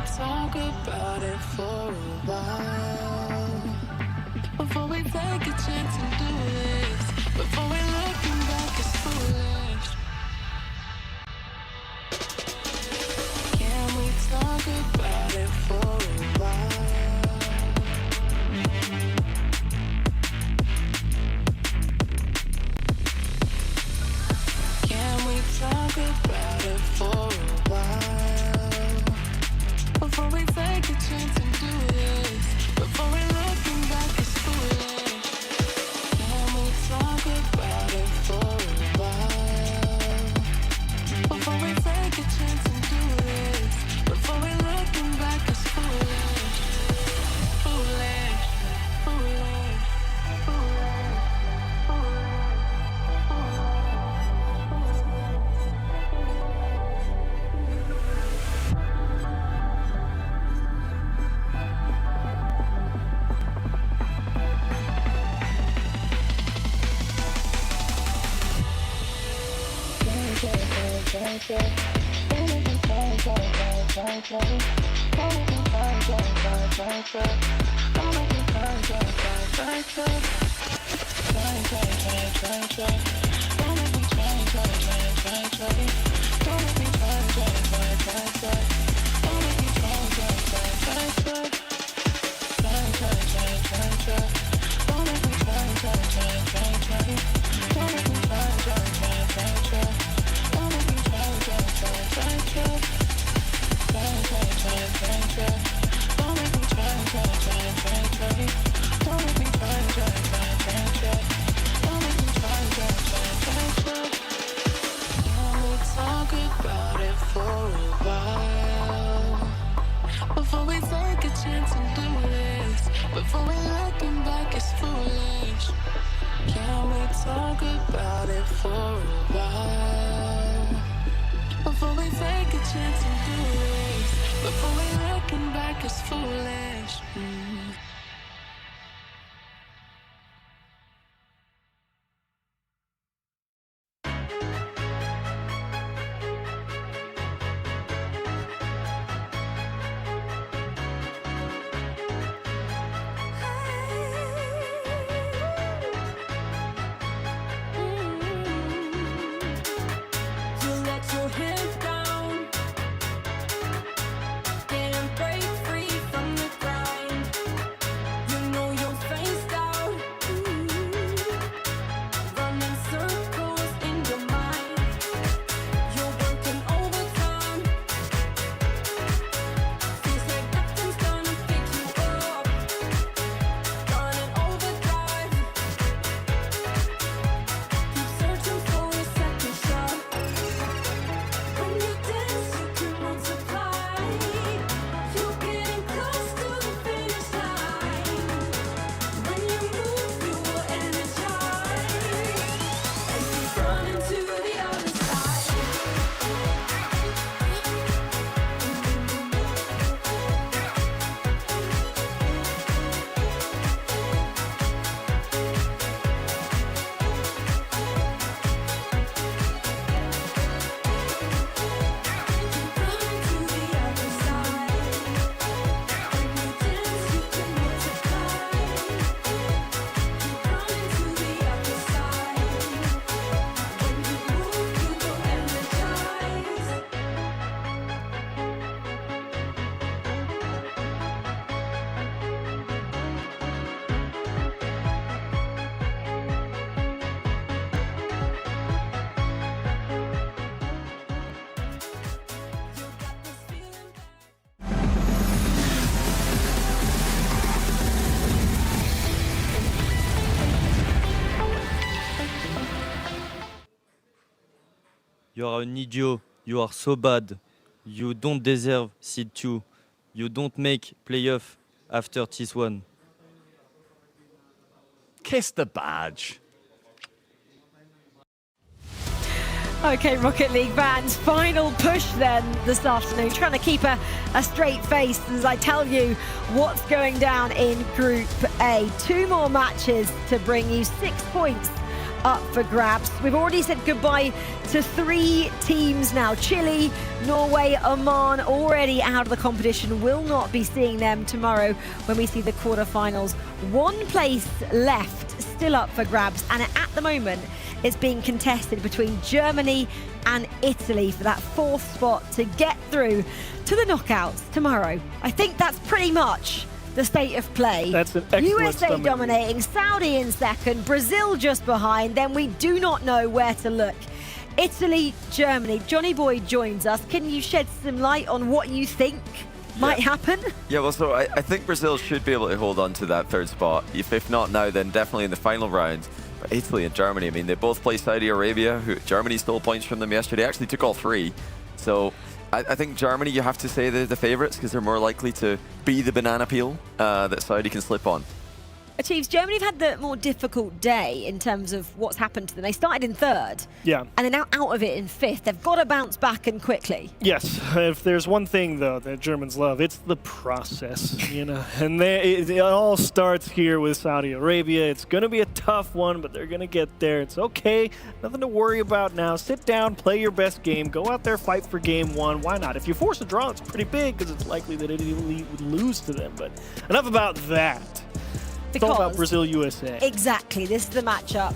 talk about it for a while? Before we take a chance and do this, before we looking back is foolish. Can we talk about it for a while? Can we talk about it for a while? Before we take a chance and do this, before we looking back is foolish. Can we talk about it for a while? Before we take a chance and do this, before we looking back is foolish. Foolish, foolish, foolish, before we take a chance and do this, before we looking back is foolish. Can we talk about it for a while? Before we take a chance and do this, before we looking back is foolish. You let your head down and break free from the grind. You know you're phased out, running circles in your mind. You're working overtime. Feels like nothing's gonna pick you up. Running overdrive. Keep searching for a second shot. When you dance, you can multiply. You're getting close to the finish line. When you move, you will energize. And keep running to the other side. You are an idiot. You are so bad. You don't deserve seed 2. You don't make playoff after this one. Kiss the badge. Okay, Rocket League fans, final push then this afternoon, trying to keep a straight face as I tell you what's going down in Group A. 2 more matches to bring you 6 points up for grabs. We've already said goodbye to 3 teams now. Chile, Norway, Oman already out of the competition. Will not be seeing them tomorrow when we see the quarterfinals. 1 place left, still up for grabs, and at the moment it's being contested between Germany and Italy for that 4th spot to get through to the knockouts tomorrow. I think that's pretty much the state of play. That's an excellent USA summary. dominating, Saudi in second, Brazil just behind, then we do not know where to look. Italy, Germany. Johnny Boy joins us. Can you shed some light on what you think might happen? Yeah, well, so I think Brazil should be able to hold on to that 3rd spot. If not now, then definitely in the final round. But Italy and Germany, I mean, they both play Saudi Arabia, who Germany stole points from them yesterday, actually took all 3. So I think Germany, you have to say they're the favourites because they're more likely to be the banana peel that Saudi can slip on. Chiefs, Germany have had the more difficult day in terms of what's happened to them. They started in 3rd. Yeah. And they're now out of it in 5th. They've got to bounce back and quickly. Yes, if there's one thing, though, that Germans love, it's the process, you know. And it all starts here with Saudi Arabia. It's going to be a tough one, but they're going to get there. It's okay. Nothing to worry about now. Sit down, play your best game. Go out there, fight for game 1. Why not? If you force a draw, it's pretty big because it's likely that Italy would lose to them. But enough about that. It's all about Brazil-USA. Exactly. This is the matchup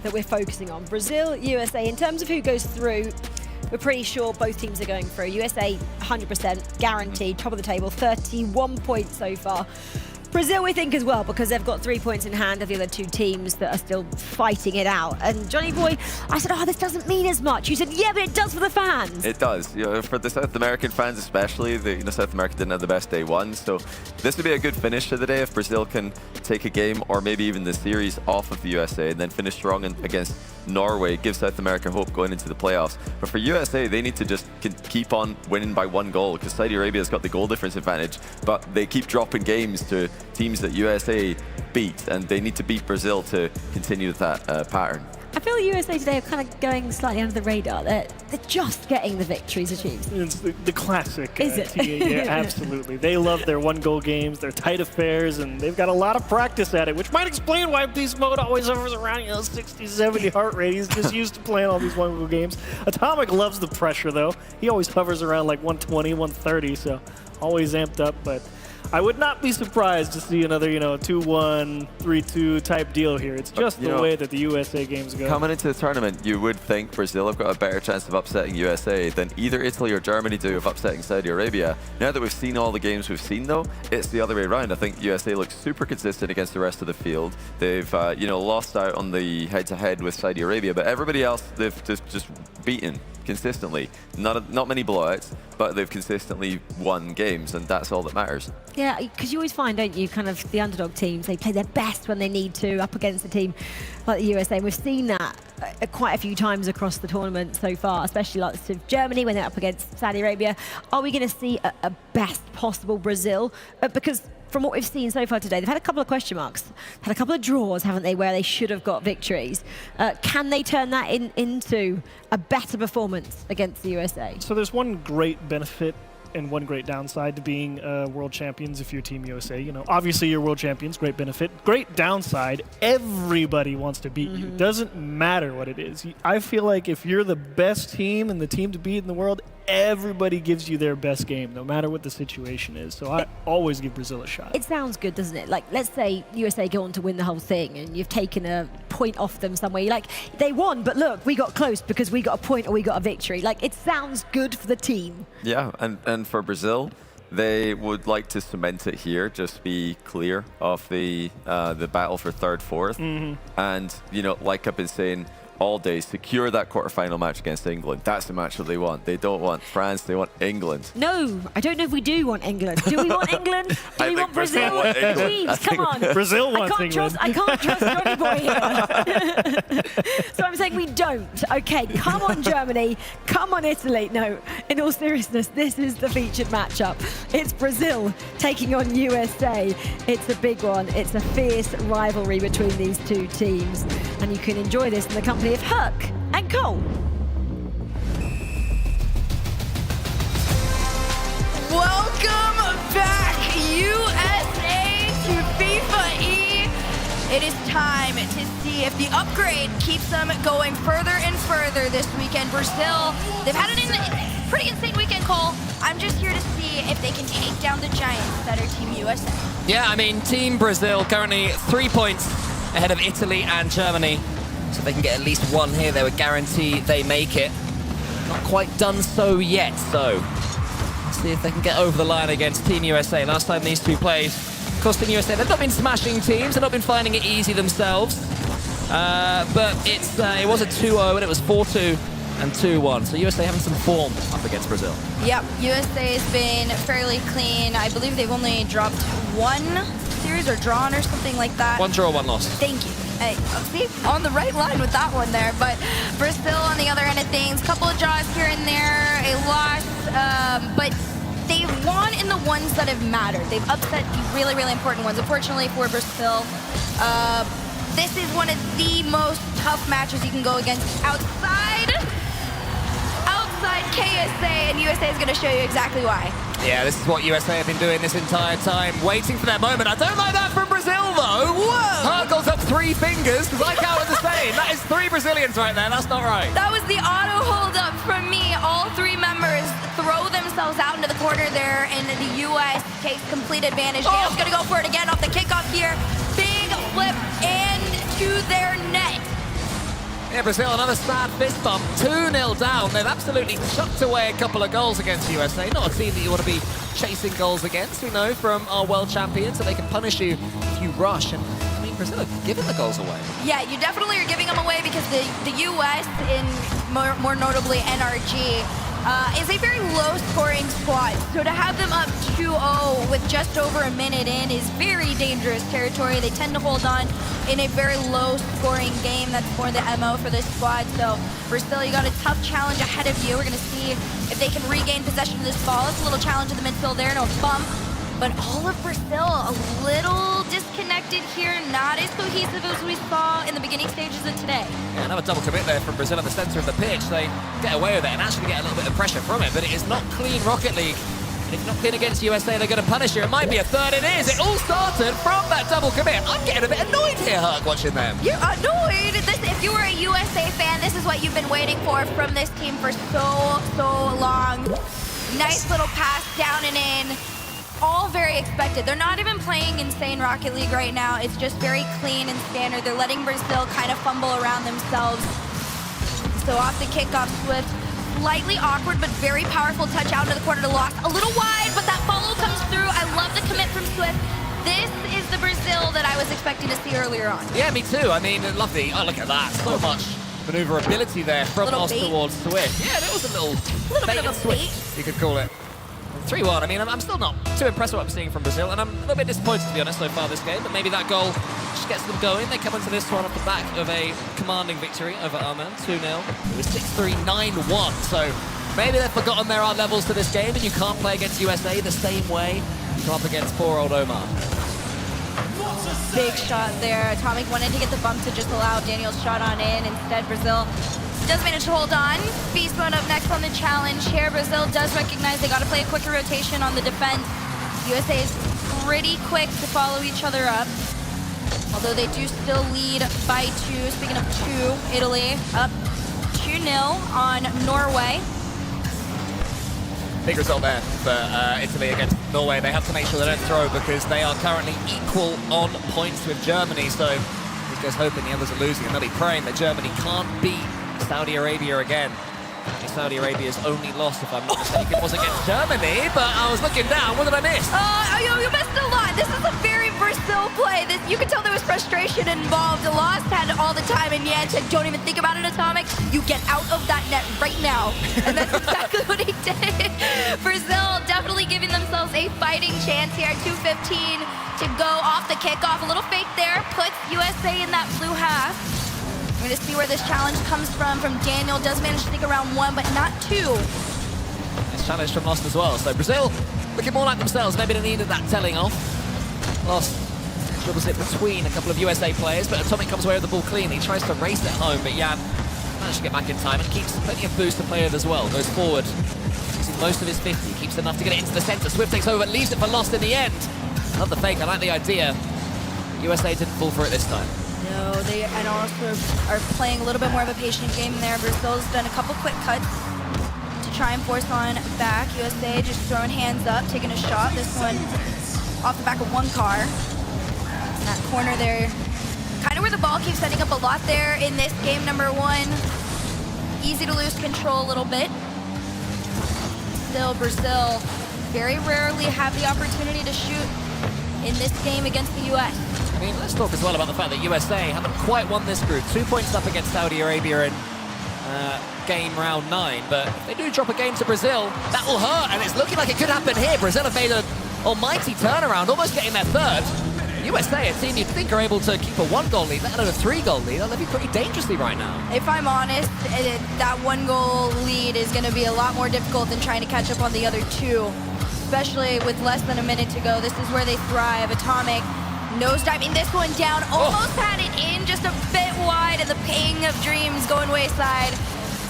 that we're focusing on. Brazil-USA. In terms of who goes through, we're pretty sure both teams are going through. USA, 100% guaranteed, top of the table, 31 points so far. Brazil, we think as well, because they've got 3 points in hand of the other 2 teams that are still fighting it out. And Johnny Boy, I said, oh, this doesn't mean as much. You said, yeah, but it does for the fans. It does. You know, for the South American fans especially, South America didn't have the best day 1. So this would be a good finish to the day if Brazil can take a game or maybe even the series off of the USA and then finish strong against Norway, give South America hope going into the playoffs. But for USA, they need to just keep on winning by 1 goal because Saudi Arabia's got the goal difference advantage, but they keep dropping games to teams that USA beat, and they need to beat Brazil to continue with that pattern. I feel the USA today are kind of going slightly under the radar. They're just getting the victories achieved. It's the classic. Is it? Yeah, absolutely. They love their 1-goal games, their tight affairs, and they've got a lot of practice at it, which might explain why beast mode always hovers around 60, 70 heart rate. He's just used to playing all these 1-goal games. Atomic loves the pressure, though. He always hovers around like 120, 130, so always amped up, but I would not be surprised to see another, 2-1, 3-2 type deal here. It's just the way that the USA games go. Coming into the tournament, you would think Brazil have got a better chance of upsetting USA than either Italy or Germany do of upsetting Saudi Arabia. Now that we've seen all the games we've seen, though, it's the other way around. I think USA looks super consistent against the rest of the field. They've, lost out on the head-to-head with Saudi Arabia, but everybody else they've just beaten consistently. Not many blowouts, but they've consistently won games, and that's all that matters. Yeah, because you always find, don't you, kind of the underdog teams, they play their best when they need to up against a team like the USA. And we've seen that quite a few times across the tournament so far, especially like Germany when they're up against Saudi Arabia. Are we going to see a best possible Brazil? Because from what we've seen so far today, they've had a couple of question marks, had a couple of draws, haven't they, where they should have got victories. Can they turn that into a better performance against the USA? So there's one great benefit and one great downside to being world champions if you're Team USA. Obviously you're world champions, great benefit. Great downside, everybody wants to beat you. Doesn't matter what it is. I feel like if you're the best team and the team to beat in the world, everybody gives you their best game, no matter what the situation is. So I always give Brazil a shot. It sounds good, doesn't it? Like, let's say USA go on to win the whole thing and you've taken a point off them somewhere. You're like, they won, but look, we got close because we got a point or we got a victory. Like, it sounds good for the team. Yeah, and for Brazil, they would like to cement it here, just be clear of the battle for 3rd, 4th. And, like I've been saying all day, secure that quarterfinal match against England. That's the match that they want. They don't want France, they want England. No, I don't know if we do want England. Do we want England? Do we want Brazil? Jeez, come on. Brazil wants England. I can't trust Johnny Boy here. So I'm saying we don't. Okay, come on Germany, come on Italy. No, in all seriousness, this is the featured matchup. It's Brazil taking on USA. It's a big one. It's a fierce rivalry between these 2 teams. And you can enjoy this in the company of Herc and Cole. Welcome back, USA, to FIFAe it is time to see if the upgrade keeps them going further and further this weekend. Brazil, they've had an pretty insane weekend, Cole. I'm just here to see if they can take down the giants that are Team USA. Yeah, I mean, Team Brazil currently 3 points ahead of Italy and Germany. So if they can get at least one here, they would guarantee they make it. Not quite done so yet, so see if they can get over the line against Team USA. Last time these two played, of course, Team USA, they've not been smashing teams, they've not been finding it easy themselves. But it was a 2-0 and it was 4-2 and 2-1. So USA having some form up against Brazil. Yep, USA has been fairly clean. I believe they've only dropped one series or drawn or something like that. 1 draw, 1 loss. Thank you. Hey, see, on the right line with that one there. But Brazil on the other end of things, couple of draws here and there, a loss, but they've won in the ones that have mattered. They've upset the really, really important ones. Unfortunately for Brazil, this is one of the most tough matches you can go against outside KSA, and USA is going to show you exactly why. Yeah, this is what USA have been doing this entire time, waiting for that moment. I don't like that from Brazil, though. Whoa! Hargle's up 3 fingers, because I counted the same. That is 3 Brazilians right there. That's not right. That was the auto hold-up from me. All 3 members throw themselves out into the corner there, and the US takes complete advantage. Dale's going to go for it again off the kickoff here. Big flip and to their net. Yeah, Brazil, another sad fist bump. 2-0 down. They've absolutely chucked away a couple of goals against USA. Not a team that you want to be chasing goals against, we know, from our world champions, so they can punish you if you rush. And I mean, Brazil are giving the goals away. Yeah, you definitely are giving them away because the US, in more notably NRG, is a very low-scoring squad. So to have them up 2-0 with just over a minute in is very dangerous territory. They tend to hold on in a very low-scoring game. That's more the MO for this squad. So Brazil, you got a tough challenge ahead of you. We're going to see if they can regain possession of this ball. It's a little challenge in the midfield there, no bump. But all of Brazil a little disconnected here, not as cohesive as we saw in the beginning stages of today. Yeah, another double commit there from Brazil at the center of the pitch. They get away with it and actually get a little bit of pressure from it, but it is not clean Rocket League. And if not clean against USA, they're going to punish you. It might be a third. It is. It all started from that double commit. I'm getting a bit annoyed here, Hug, watching them. You're annoyed? If you were a USA fan, this is what you've been waiting for from this team for so long. Nice little pass down and in. All very expected. They're not even playing insane Rocket League right now. It's just very clean and standard. They're letting Brazil kind of fumble around themselves. So off the kickoff, Swift. Slightly awkward, but very powerful touch out into the corner to Lost. A little wide, but that follow comes through. I love the commit from Swift. This is the Brazil that I was expecting to see earlier on. Yeah, me too. I mean, lovely. Oh, look at that. So much maneuverability there from Lost towards Swift. Yeah, there was a little bait and switch, you could call it. 3-1. I mean, I'm still not too impressed with what I'm seeing from Brazil, and I'm a little bit disappointed, to be honest, so far this game, but maybe that goal just gets them going. They come into this one off the back of a commanding victory over Arman, 2-0. It was 6-3, 9-1, so maybe they've forgotten there are levels to this game, and you can't play against USA the same way you come up against poor old Omar. Big shot there. Atomic wanted to get the bump to just allow Daniel's shot on in. Instead, Brazil does manage to hold on. Beast Mode up next on the challenge here. Brazil does recognize they got to play a quicker rotation on the defense. USA is pretty quick to follow each other up, although they do still lead by 2. Speaking of 2, Italy up 2-0 on Norway. Big result there for Italy against Norway. They have to make sure they don't throw because they are currently equal on points with Germany. So he's just hoping the others are losing, and they'll be praying that Germany can't beat Saudi Arabia again. Saudi Arabia's only loss, if I'm not mistaken, was against Germany, but I was looking down. What did I miss? You missed a lot. This is a very Brazil play. You could tell there was frustration involved. Lost had all the time, and Yan said, don't even think about it, Atomic. You get out of that net right now. And that's exactly what he did. Brazil definitely giving themselves a fighting chance here. 2:15 to go off the kickoff. A little fake there. Puts USA in that blue half. We're going to see where this challenge comes from Daniel. Does manage to sneak around 1, but not 2. Nice challenge from Lost as well. So Brazil looking more like themselves. Maybe they needed that telling off. Lost dribbles it between a couple of USA players, but Atomic comes away with the ball cleanly. He tries to race it home, but Yan managed to get back in time and keeps plenty of boost to play with as well. Goes forward, using most of his 50. Keeps enough to get it into the center. Swift takes over, but leaves it for Lost in the end. Love the fake. I like the idea. USA didn't fall for it this time. No, they and also are playing a little bit more of a patient game there. Brazil's done a couple quick cuts to try and force on back. USA just throwing hands up, taking a shot. This one off the back of one car. In that corner there, kind of where the ball keeps setting up a lot there in this game number one. Easy to lose control a little bit. Still, Brazil very rarely have the opportunity to shoot in this game against the US. I mean, let's talk as well about the fact that USA haven't quite won this group. 2 points up against Saudi Arabia in game round 9, but if they do drop a game to Brazil, that will hurt, and it's looking like it could happen here. Brazil have made an almighty turnaround, almost getting their third. USA, a team you'd think are able to keep a 1-goal lead, let alone a 3-goal lead. They'll be pretty dangerously right now. If I'm honest, that 1-goal lead is going to be a lot more difficult than trying to catch up on the other two, especially with less than a minute to go. This is where they thrive. Atomic nosediving this one down, almost had it in, just a bit wide, and the ping of dreams going wayside.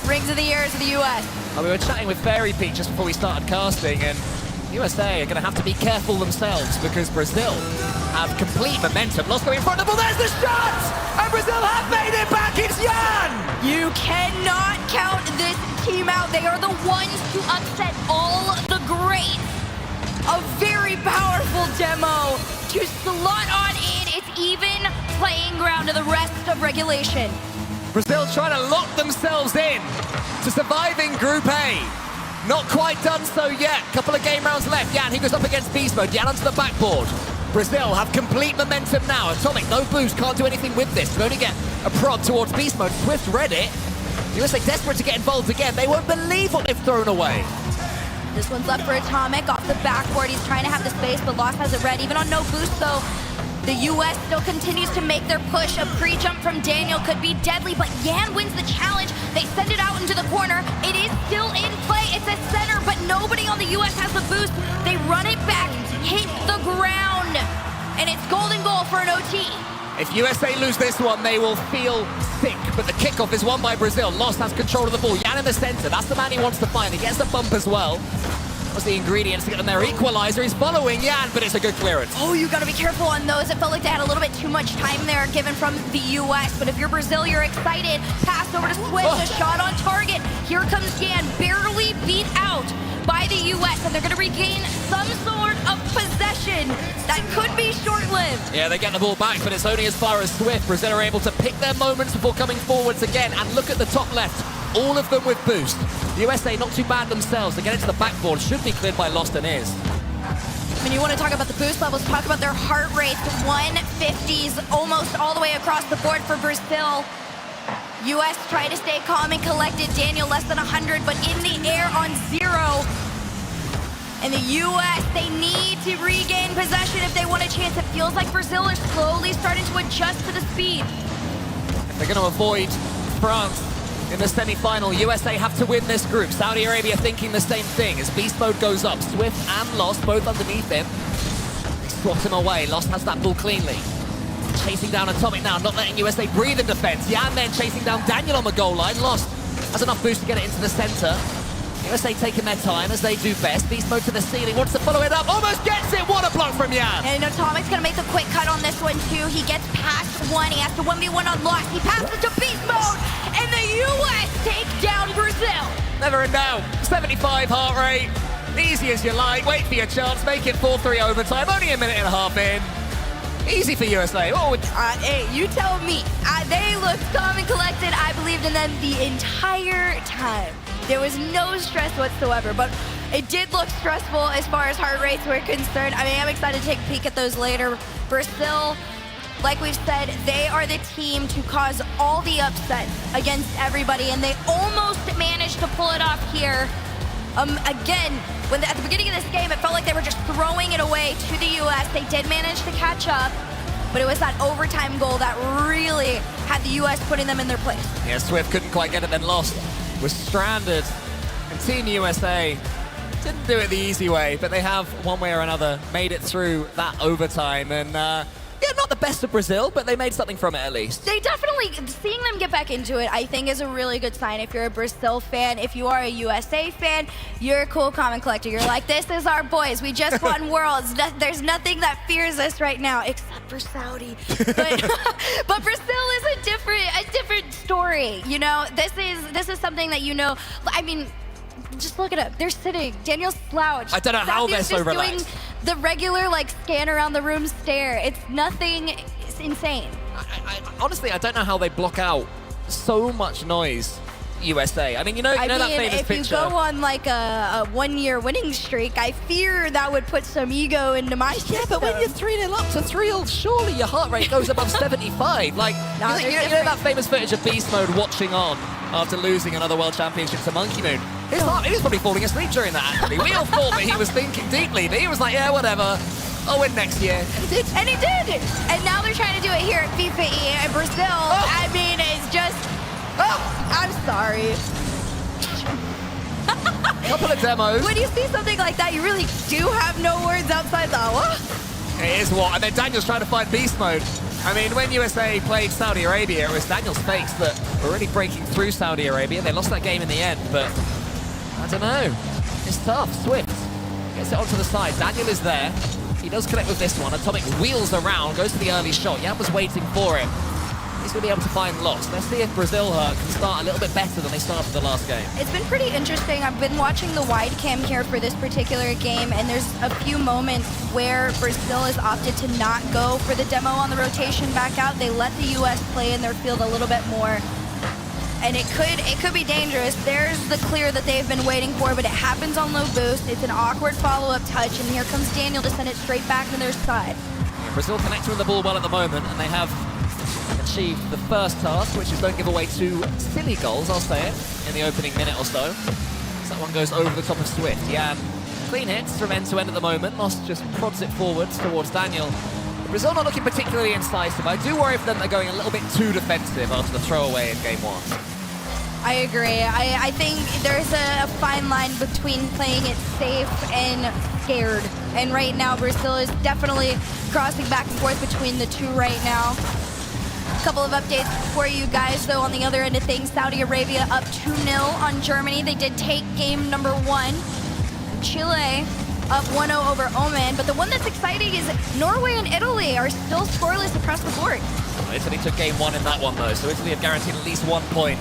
Rings of the ears of the US. We were chatting with Fairy Pete just before we started casting, and USA are going to have to be careful themselves because Brazil have complete momentum. Lost going in front of the ball, there's the shot! And Brazil have made it back, it's Jan! You cannot count this team out. They are the ones to upset all the greats. A very powerful demo to slot on in. It's even playing ground to the rest of regulation. Brazil trying to lock themselves in to surviving Group A. Not quite done so yet. Couple of game rounds left. Jan, he goes up against Beast Mode. Jan onto the backboard. Brazil have complete momentum now. Atomic, no boost, can't do anything with this. Can only get a prod towards Beast Mode. Swift read it. USA desperate to get involved again. They won't believe what they've thrown away. This one's left for Atomic off the backboard. He's trying to have the space, but Lost has it read. Even on no boost, though, the US still continues to make their push. A pre-jump from Daniel could be deadly, but Yan wins the challenge. They send it out into the corner. It is still in play. It's a center, but nobody on the US has the boost. They run it back, hit the ground, and it's golden goal for an OT. If USA lose this one, they will feel sick, but the kickoff is won by Brazil. Lost has control of the ball. Jan in the center. That's the man he wants to find. He gets the bump as well. What's the ingredients to get them their equalizer? He's following Jan, but it's a good clearance. Oh, you gotta be careful on those. It felt like they had a little bit too much time there given from the US, but if you're Brazil, you're excited. Pass over to Swift, a shot on target. Here comes Jan, barely beat out by the US, and they're gonna regain some sort of possession that could be short-lived. Yeah, they get the ball back, but it's only as far as Swift. Brazil are able to pick their moments before coming forwards again, and look at the top left. All of them with boost. The USA not too bad themselves. They get into the backboard. Should be cleared by Lost and is. When you want to talk about the boost levels, talk about their heart rates. 150s almost all the way across the board for Brazil. US try to stay calm and collected. Daniel less than 100, but in the air on 0. And the US, they need to regain possession if they want a chance. It feels like Brazil are slowly starting to adjust to the speed. If they're going to avoid France in the semi-final, USA have to win this group. Saudi Arabia thinking the same thing as Beast Mode goes up. Swift and Lost both underneath him. They swat him away. Lost has that ball cleanly. Chasing down Atomic now, not letting USA breathe in defense. Jan then chasing down Daniel on the goal line. Lost has enough boost to get it into the center. USA taking their time as they do best. Beast Mode to the ceiling, wants to follow it up, almost gets it. What a block from Jan. And Atomic's gonna make the quick cut on this one too. He gets past one, he has to 1v1 on Lost. He passes to Beast Mode, and the US take down Brazil. Never in doubt. 75 heart rate, easy as you like. Wait for your chance, make it 4-3 overtime. Only a minute and a half in. Easy for USA. Oh, hey, you tell me. They looked calm and collected. I believed in them the entire time. There was no stress whatsoever, but it did look stressful as far as heart rates were concerned. I mean, I'm excited to take a peek at those later. Brazil, like we've said, they are the team to cause all the upsets against everybody, and they almost managed to pull it off here. Again, at the beginning of this game, it felt like they were just throwing it away to the US. They did manage to catch up, but it was that overtime goal that really had the US putting them in their place. Yeah, Swift couldn't quite get it, then Lost. Was stranded, and Team USA didn't do it the easy way, but they have, one way or another, made it through that overtime, and yeah, not the best of Brazil, but they made something from it at least. They definitely, seeing them get back into it, I think is a really good sign. If you're a Brazil fan, if you are a USA fan, you're a cool comment collector. You're like, this is our boys. We just won Worlds. There's nothing that fears us right now except for Saudi. But Brazil is a different story. You know, this is something that, you know, I mean, just look it up. They're sitting. Daniel's slouched. I don't know how they're so relaxed. Doing the regular, like, scan around the room stare. It's nothing. It's insane. Honestly, I don't know how they block out so much noise. USA. I mean, you know that famous picture. If you go on like a 1-year winning streak, I fear that would put some ego into my system. Yeah, but when you're 3-0 up to 3-0, surely your heart rate goes above 75. Like, no, you know that famous footage of Beast Mode watching on after losing another World Championship to Monkey Moon? His heart, he was probably falling asleep during that, actually. We all thought that he was thinking deeply, but he was like, yeah, whatever. I'll win next year. And he did. And he did. And now they're trying to do it here at FIFAe in Brazil. I mean, it's just... I'm sorry. Couple of demos. When you see something like that, you really do have no words outside the It is what? And then Daniel's trying to find Beast Mode. I mean, when USA played Saudi Arabia, it was Daniel's fakes that were really breaking through Saudi Arabia. They lost that game in the end, but I don't know. It's tough. Swift gets it onto the side. Daniel is there. He does connect with this one. Atomic wheels around, goes to the early shot. Yam was waiting for it. He's going to be able to find Lost. Let's see if Brazil can start a little bit better than they started the last game. It's been pretty interesting. I've been watching the wide cam here for this particular game, and there's a few moments where Brazil has opted to not go for the demo on the rotation back out. They let the US play in their field a little bit more, and it could be dangerous. There's the clear that they've been waiting for, but it happens on low boost. It's an awkward follow-up touch, and here comes Daniel to send it straight back to their side. Yeah, Brazil connecting with the ball well at the moment, and they have achieved the first task, which is don't give away 2 silly goals, I'll say it, in the opening minute or so. So that one goes over the top of Swift. Yeah, clean hits from end to end at the moment. Lost just prods it forwards towards Daniel. Brazil not looking particularly incisive. I do worry for them they're going a little bit too defensive after the throwaway in game 1. I agree. I think there's a fine line between playing it safe and scared. And right now, Brazil is definitely crossing back and forth between the two right now. A couple of updates for you guys, though, on the other end of things. Saudi Arabia up 2-0 on Germany. They did take game number 1. Chile up 1-0 over Oman. But the one that's exciting is Norway and Italy are still scoreless across the board. Italy took game 1 in that one, though, so Italy have guaranteed at least 1 point.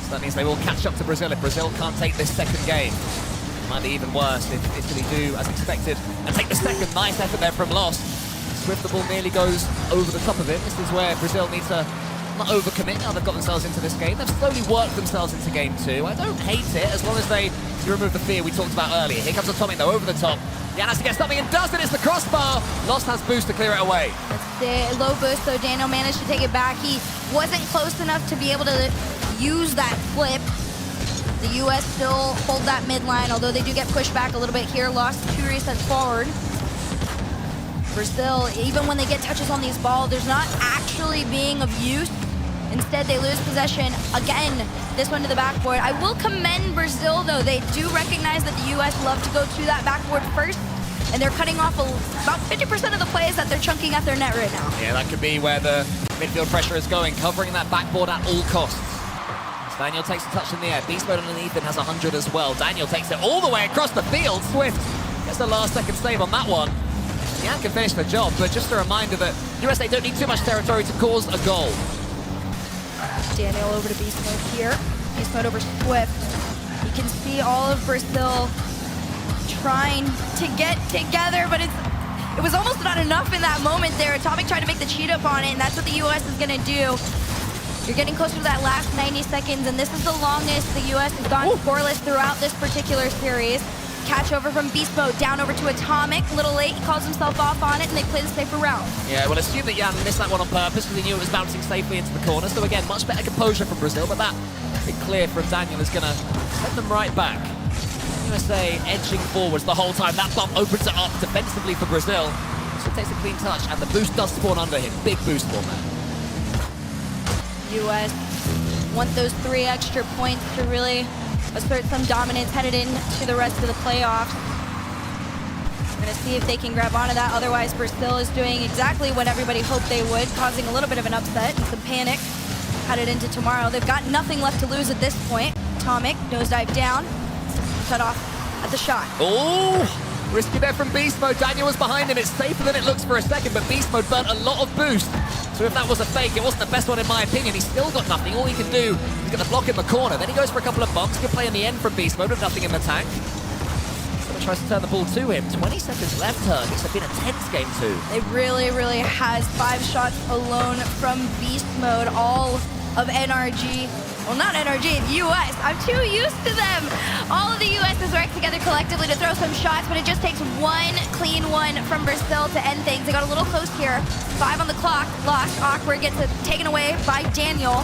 So that means they will catch up to Brazil if Brazil can't take this second game. It might be even worse if Italy do, as expected, and take the second. Nice effort there from Lost. Swift, the ball nearly goes over the top of it. This is where Brazil need to not overcommit now they've got themselves into this game. They've slowly worked themselves into game 2. I don't hate it, as long as they remove the fear we talked about earlier. Here comes Atomic, though, over the top. Jan has to get something and does it. It's the crossbar. Lost has boost to clear it away. That's the low boost, so Daniel managed to take it back. He wasn't close enough to be able to use that flip. The U.S. still hold that midline, although they do get pushed back a little bit here. Lost 2 resets forward. Brazil, even when they get touches on these balls, there's not actually being of use. Instead, they lose possession again. This one to the backboard. I will commend Brazil, though. They do recognize that the U.S. love to go to that backboard first, and they're cutting off about 50% of the plays that they're chunking at their net right now. Yeah, that could be where the midfield pressure is going, covering that backboard at all costs. Daniel takes a touch in the air. Beast Mode underneath him has 100 as well. Daniel takes it all the way across the field. Swift gets the last second save on that one. Jan can finish the job, but just a reminder that USA don't need too much territory to cause a goal. Daniel over to Beast Mode here. Beast Mode over Swift. You can see all of Brazil trying to get together, but it was almost not enough in that moment there. Atomic tried to make the cheat up on it, and that's what the U.S. is going to do. You're getting closer to that last 90 seconds, and this is the longest the U.S. has gone scoreless throughout this particular series. Catch over from Beast Mode, down over to Atomic. A little late, he calls himself off on it, and they play the safer route. Yeah, well, assume that Jan missed that one on purpose because he knew it was bouncing safely into the corner. So again, much better composure from Brazil, but that big clear from Daniel is going to send them right back. USA edging forwards the whole time. That bump opens it up defensively for Brazil. So it takes a clean touch, and the boost does spawn under him. Big boost for him. U.S. want those 3 extra points to really assert some dominance headed into the rest of the playoffs. We're going to see if they can grab onto that. Otherwise, Brazil is doing exactly what everybody hoped they would, causing a little bit of an upset and some panic headed into tomorrow. They've got nothing left to lose at this point. Atomic, nosedive down, cut off at the shot. Oh! Risky there from Beast Mode. Daniel was behind him. It's safer than it looks for a second, but Beast Mode burnt a lot of boost. So if that was a fake, it wasn't the best one in my opinion. He's still got nothing. All he can do is get the block in the corner. Then he goes for a couple of bumps. Good play in the end from Beast Mode with nothing in the tank. So he tries to turn the ball to him. 20 seconds left, Herc. It's been a tense game too. It really, really has 5 shots alone from Beast Mode. All of NRG. Well, not NRG, the US. I'm too used to them. All of the US has worked together collectively to throw some shots, but it just takes one clean one from Brazil to end things. They got a little close here. 5 on the clock. Lost. Awkward gets it taken away by Daniel.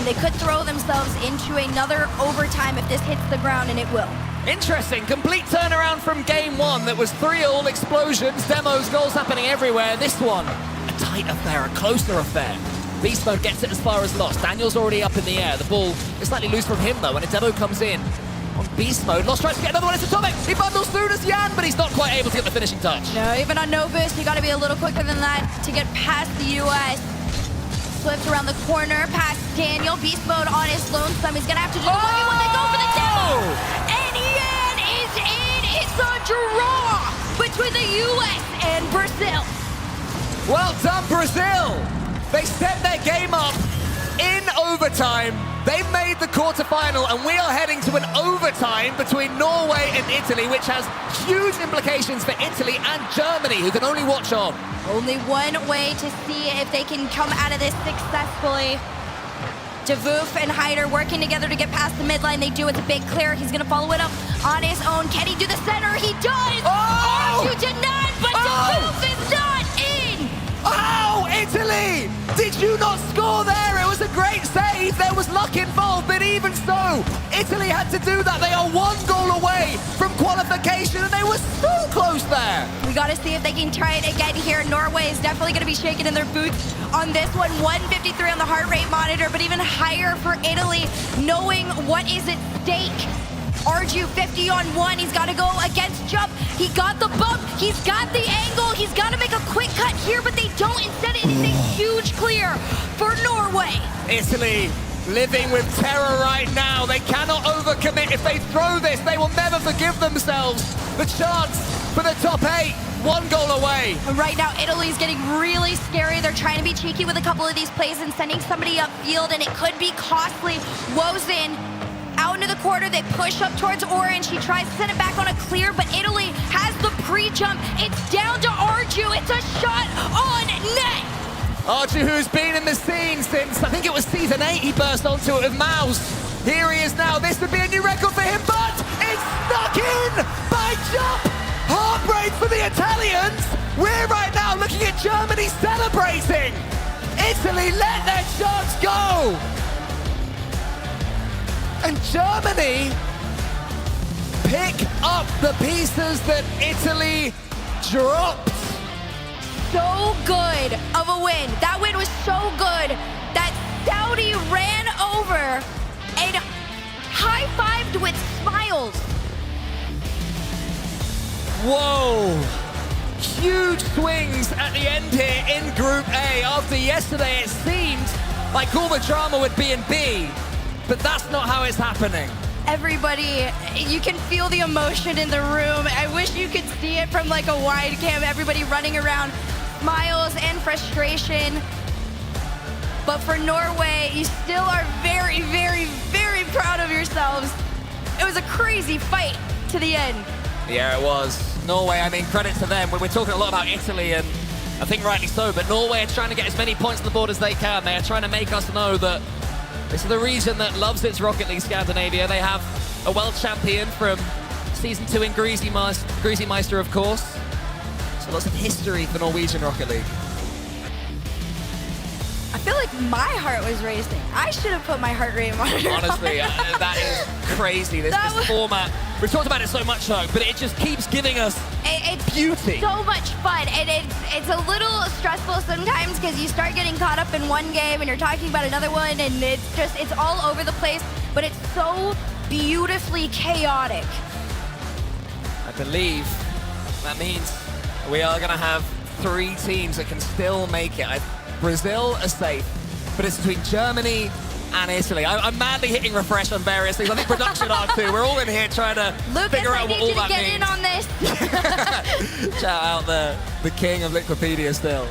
And they could throw themselves into another overtime if this hits the ground, and it will. Interesting. Complete turnaround from game 1. That was 3-all, explosions, demos, goals happening everywhere. This one, a tight affair, a closer affair. Beast Mode gets it as far as Lost. Daniel's already up in the air. The ball is slightly loose from him, though, and a demo comes in on Beast Mode. Lost tries to get another one. It's Atomic. He bundles through to Yan, but he's not quite able to get the finishing touch. No, even on no boost, you got to be a little quicker than that to get past the US. Flips around the corner, past Daniel. Beast Mode on his lonesome. He's going to have to do the 1v1. They go for the demo. And Yan is in. It's a draw between the US and Brazil. Well done, Brazil. They set their game up in overtime. They've made the quarterfinal, and we are heading to an overtime between Norway and Italy, which has huge implications for Italy and Germany, who can only watch on. Only one way to see if they can come out of this successfully. DeVoof and Hyder working together to get past the midline. They do. It's a big clear. He's going to follow it up on his own. Can he do the center? He does! Oh! Arju did not, but DeVoof is not in! Oh, Italy! Did you not score there? It was a great save. There was luck involved, but even so, Italy had to do that. They are 1 goal away from qualification, and they were so close there. We got to see if they can try it again here. Norway is definitely going to be shaking in their boots on this one. 153 on the heart rate monitor, but even higher for Italy, knowing what is at stake. Arju 50 on 1. He's got to go against jump. He got the bump. He's got the angle. He's got to make a quick cut here, but they don't. Instead, it is a huge clear for Norway. Italy living with terror right now. They cannot overcommit. If they throw this, they will never forgive themselves. The chance for the top 8. 1 goal away. Right now, Italy's getting really scary. They're trying to be cheeky with a couple of these plays and sending somebody upfield, and it could be costly. Wozen out into the corner. They push up towards Orange. He tries to send it back on a clear, but Italy has the pre-jump. It's down to Arju. It's a shot on net. Arju, who's been in the scene since, I think it was season 8, he burst onto it with Mouse. Here he is now. This would be a new record for him, but it's stuck in by Jump. Heartbreak for the Italians. We're right now looking at Germany celebrating. Italy let their chance go. And Germany pick up the pieces that Italy dropped. So good of a win. That win was so good that Saudi ran over and high-fived with smiles. Whoa. Huge swings at the end here in Group A. After yesterday, it seemed like all the drama would be in B. But that's not how it's happening. Everybody, you can feel the emotion in the room. I wish you could see it from like a wide cam. Everybody running around, smiles and frustration. But for Norway, you still are very, very, very proud of yourselves. It was a crazy fight to the end. Yeah, it was. Norway, I mean, credit to them. We're talking a lot about Italy, and I think rightly so, but Norway are trying to get as many points on the board as they can. They are trying to make us know that this is the region that loves its Rocket League Scandinavia. They have a world champion from Season 2 in Greasy Meister, of course. So lots of history for Norwegian Rocket League. I feel like my heart was racing. I should have put my heart rate monitor Honestly, that is crazy. This format, we've talked about it so much, Herc, but it just keeps giving us beauty. So much fun, and it's a little stressful sometimes because you start getting caught up in one game and you're talking about another one, and it's all over the place, but it's so beautifully chaotic. I believe that means we are going to have 3 teams that can still make it. Brazil are safe, but it's between Germany and Italy. I'm madly hitting refresh on various things. I think production are too. We're all in here trying to figure out what all that means. Lucas, I need you to get in on this. Shout out the king of Liquipedia still.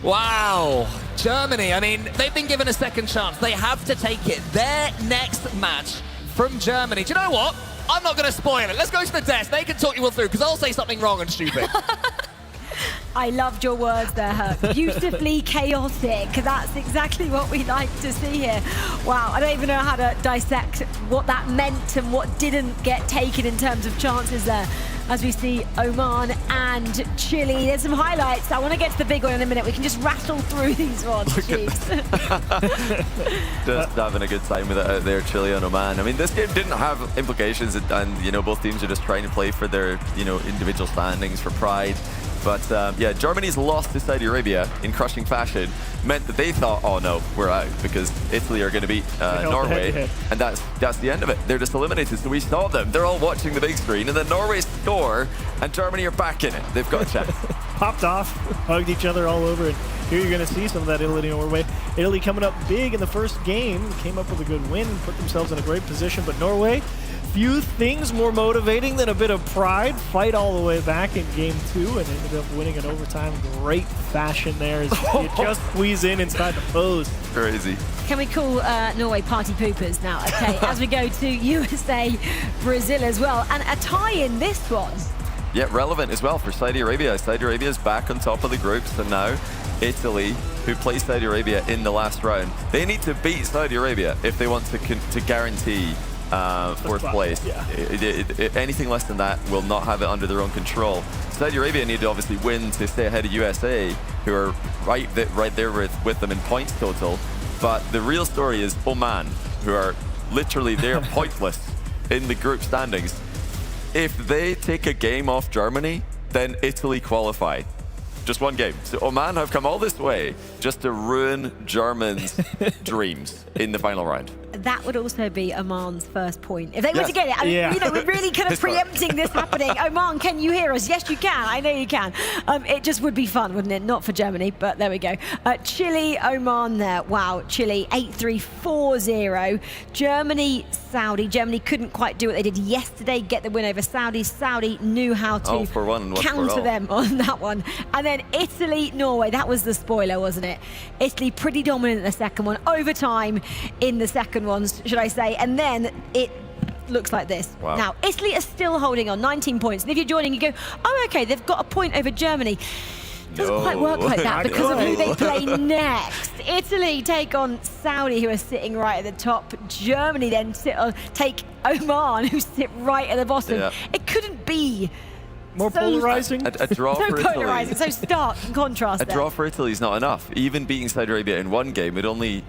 Wow. Germany, I mean, they've been given a second chance. They have to take it. Their next match from Germany. Do you know what? I'm not going to spoil it. Let's go to the desk. They can talk you all through, because I'll say something wrong and stupid. I loved your words there, Herc. Beautifully chaotic. That's exactly what we like to see here. Wow, I don't even know how to dissect what that meant and what didn't get taken in terms of chances there. As we see Oman and Chile. There's some highlights. I want to get to the big one in a minute. We can just rattle through these ones. Just having a good time with it out there, Chile and Oman. I mean, this game didn't have implications, and you know, both teams are just trying to play for their, you know, individual standings, for pride. But yeah, Germany's loss to Saudi Arabia in crushing fashion meant that they thought, oh no, we're out, because Italy are going to beat Norway, and that's the end of it. They're just eliminated. So we saw them. They're all watching the big screen, and then Norway score, and Germany are back in it. They've got a chance. Popped off, hugged each other all over, and here you're going to see some of that Italy-Norway. Italy coming up big in the first game, came up with a good win, put themselves in a great position, but Norway, few things more motivating than a bit of pride. Fight all the way back in game 2 and ended up winning in overtime. Great fashion there as you just squeeze in inside the post. Crazy. Can we call Norway party poopers now? Okay, as we go to USA, Brazil as well. And a tie in this one. Yeah, relevant as well for Saudi Arabia. Saudi Arabia is back on top of the groups, and now Italy, who played Saudi Arabia in the last round, they need to beat Saudi Arabia if they want to guarantee fourth place. Yeah. Anything less than that will not have it under their own control. Saudi Arabia need to obviously win to stay ahead of USA, who are right there with them in points total. But the real story is Oman, who are literally, they're pointless in the group standings. If they take a game off Germany, then Italy qualify. Just one game. So Oman have come all this way just to ruin Germans' dreams in the final round. That would also be Oman's first point. If they were to get it, I mean, you know, we're really kind of preempting this happening. Oman, can you hear us? Yes, you can. I know you can. It just would be fun, wouldn't it? Not for Germany, but there we go. Chile, Oman there. Wow, Chile 8-3, 4-0. Germany, Saudi. Germany couldn't quite do what they did yesterday, get the win over Saudi. Saudi knew how to counter them on that one. And then Italy, Norway. That was the spoiler, wasn't it? Italy pretty dominant in the second one. Overtime in the second ones, should I say, and then it looks like this. Wow. Now, Italy are still holding on 19 points, and if you're joining, you go, oh, okay, they've got a point over Germany. Doesn't quite work like that because of who they play next. Italy take on Saudi, who are sitting right at the top. Germany then take Oman, who sit right at the bottom. Yeah. It couldn't be more polarizing. A draw so for polarizing, Italy. so stark in contrast. A draw for Italy is not enough. Even beating Saudi Arabia in one game would only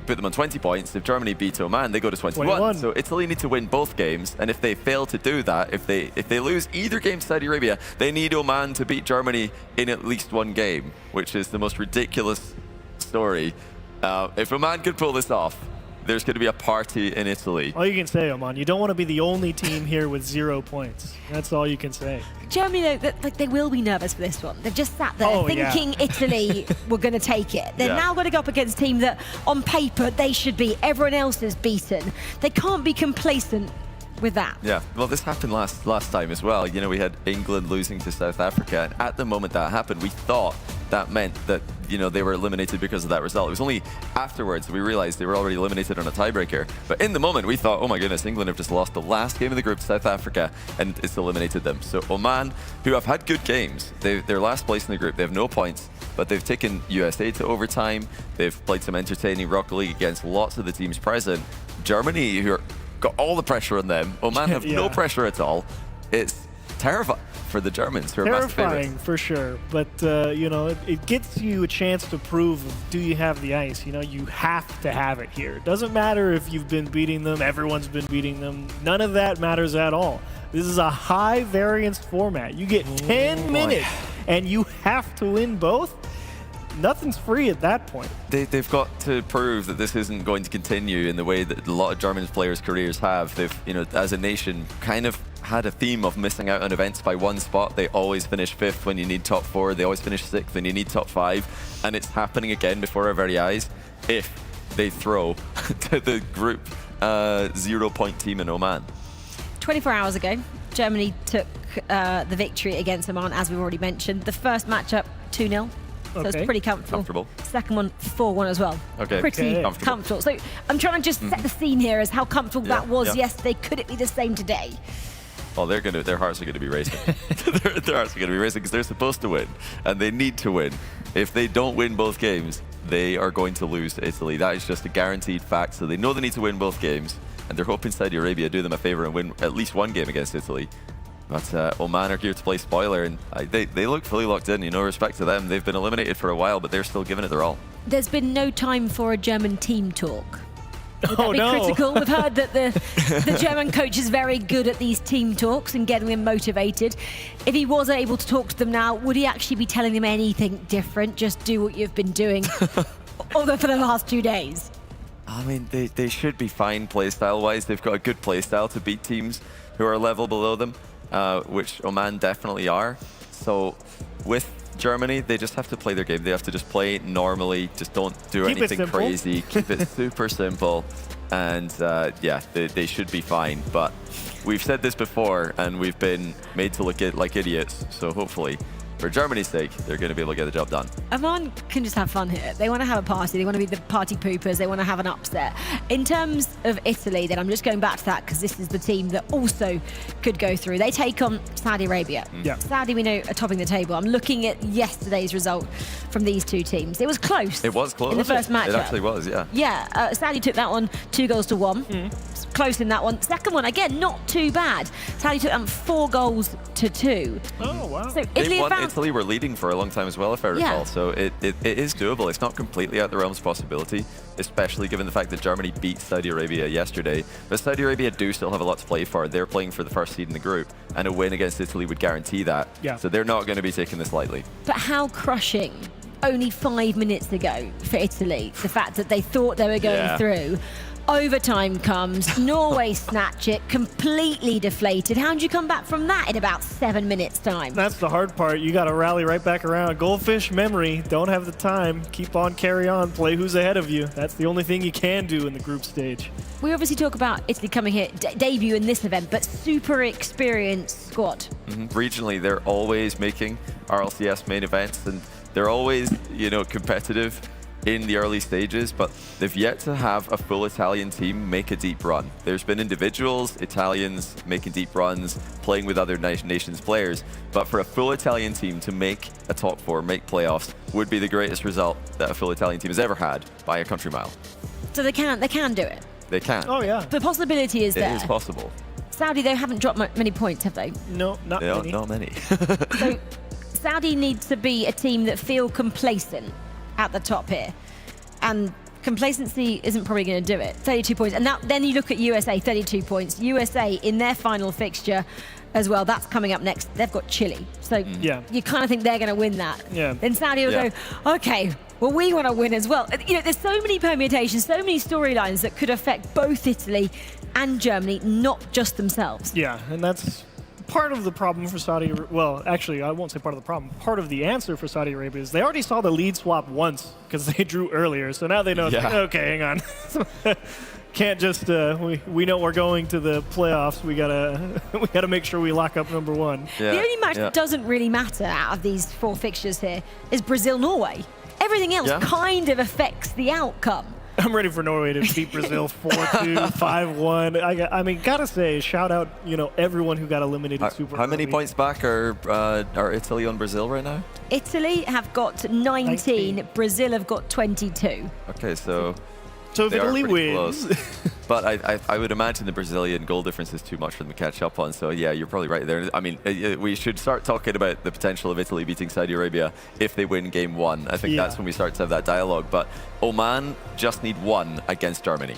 put them on 20 points. If Germany beat Oman, they go to 21. So Italy need to win both games, and if they fail to do that, if they lose either game to Saudi Arabia, they need Oman to beat Germany in at least one game, which is the most ridiculous story. If Oman could pull this off, there's going to be a party in Italy. All you can say, Oman, you don't want to be the only team here with 0 points. That's all you can say. Germany, though, they will be nervous for this one. They've just sat there thinking Italy were going to take it. They're now going to go up against a team that, on paper, they should be. Everyone else is beaten. They can't be complacent with that. Yeah, well, this happened last time as well. You know, we had England losing to South Africa, and at the moment that happened, we thought that meant that, you know, they were eliminated because of that result. It was only afterwards we realized they were already eliminated on a tiebreaker. But in the moment, we thought, oh my goodness, England have just lost the last game of the group to South Africa, and it's eliminated them. So Oman, who have had good games, they're last place in the group. They have no points, but they've taken USA to overtime. They've played some entertaining Rocket League against lots of the teams present. Germany, who got all the pressure on them. Oman have no pressure at all. It's terrifying for the Germans, who are massive favorites. Terrifying for sure, but you know, it gets you a chance to prove, do you have the ice? You know, you have to have it here. It doesn't matter if you've been beating them, everyone's been beating them. None of that matters at all. This is a high variance format. You get 10 minutes and you have to win both. Nothing's free at that point. They've got to prove that this isn't going to continue in the way that a lot of German players' careers have. They've, you know, as a nation, kind of had a theme of missing out on events by one spot. They always finish 5th when you need top 4. They always finish 6th when you need top 5. And it's happening again before our very eyes. If they throw to the group 0-point team in Oman. 24 hours ago, Germany took the victory against Oman, as we've already mentioned. The first matchup, 2-0. So it's pretty comfortable. Second one, 4-1 as well. Okay. Pretty comfortable. So I'm trying to just set the scene here as how comfortable that was yesterday. Could it be the same today? Well, their hearts are going to be racing. their hearts are going to be racing because they're supposed to win, and they need to win. If they don't win both games, they are going to lose to Italy. That is just a guaranteed fact. So they know they need to win both games, and they're hoping Saudi Arabia do them a favor and win at least one game against Italy. But Oman are here to play spoiler, and they look fully locked in. You know, respect to them. They've been eliminated for a while, but they're still giving it their all. There's been no time for a German team talk. Would that Oh, be no. critical? We've heard that the German coach is very good at these team talks and getting them motivated. If he was able to talk to them now, would he actually be telling them anything different? Just do what you've been doing although for the last 2 days. I mean, they should be fine playstyle-wise. They've got a good playstyle to beat teams who are a level below them, which Oman definitely are. So with Germany, they just have to play their game. They have to just play normally. Just don't do anything crazy. Keep it super simple. And yeah, they should be fine. But we've said this before, and we've been made to look like idiots. So hopefully, for Germany's sake, they're going to be able to get the job done. Oman can just have fun here. They want to have a party. They want to be the party poopers. They want to have an upset. In terms of Italy, then I'm just going back to that because this is the team that also could go through. They take on Saudi Arabia. Yeah. Saudi, we know, are topping the table. I'm looking at yesterday's result from these two teams. It was close. It was close. In the first match. It actually was, yeah. Yeah, Saudi took that one 2-1. Close in that one. Second one, again, not too bad. Saudi took them 4-2. Oh, wow. So Italy were leading for a long time as well, if I recall. Yeah. So it is doable. It's not completely out of the realms of possibility, especially given the fact that Germany beat Saudi Arabia yesterday. But Saudi Arabia do still have a lot to play for. They're playing for the first seed in the group, and a win against Italy would guarantee that. Yeah. So they're not going to be taking this lightly. But how crushing, only 5 minutes ago for Italy, the fact that they thought they were going through. Overtime comes, Norway snatch it, completely deflated. How did you come back from that in about 7 minutes' time? That's the hard part. You got to rally right back around. Goldfish memory. Don't have the time. Keep on, carry on. Play who's ahead of you. That's the only thing you can do in the group stage. We obviously talk about Italy coming here, debut in this event, but super experienced squad. Regionally, they're always making RLCS main events, and they're always, you know, competitive in the early stages, but they've yet to have a full Italian team make a deep run. There's been individuals, Italians making deep runs, playing with other nations' players, but for a full Italian team to make a top four, make playoffs, would be the greatest result that a full Italian team has ever had by a country mile. So they can do it. They can. Oh, yeah. The possibility is there. It is possible. Saudi, though, haven't dropped many points, have they? No, not many. Not many. So Saudi needs to be a team that feel complacent at the top here, and complacency isn't probably going to do it. 32 points, and then you look at USA, 32 points. USA in their final fixture as well, that's coming up next. They've got Chile, so you kind of think they're going to win that. Then Saudi will go, okay, well, we want to win as well. You know, there's so many permutations, so many storylines that could affect both Italy and Germany, not just themselves. Yeah, and that's part of the problem for Saudi. Well, actually, I won't say part of the problem. Part of the answer for Saudi Arabia is they already saw the lead swap once because they drew earlier. So now they know, okay, hang on. Can't just, we know we're going to the playoffs. We gotta make sure we lock up number one. The only match that doesn't really matter out of these four fixtures here is Brazil-Norway. Everything else kind of affects the outcome. I'm ready for Norway to beat Brazil 4-2, 5-1. I mean, gotta say, shout out, you know, everyone who got eliminated super How many early. points back are Italy on Brazil right now? Italy have got 19. Brazil have got 22. Okay, so if they are Italy pretty wins. close. But I would imagine the Brazilian goal difference is too much for them to catch up on. So yeah, you're probably right there. I mean, we should start talking about the potential of Italy beating Saudi Arabia if they win game one. I think that's when we start to have that dialogue. But Oman just need one against Germany.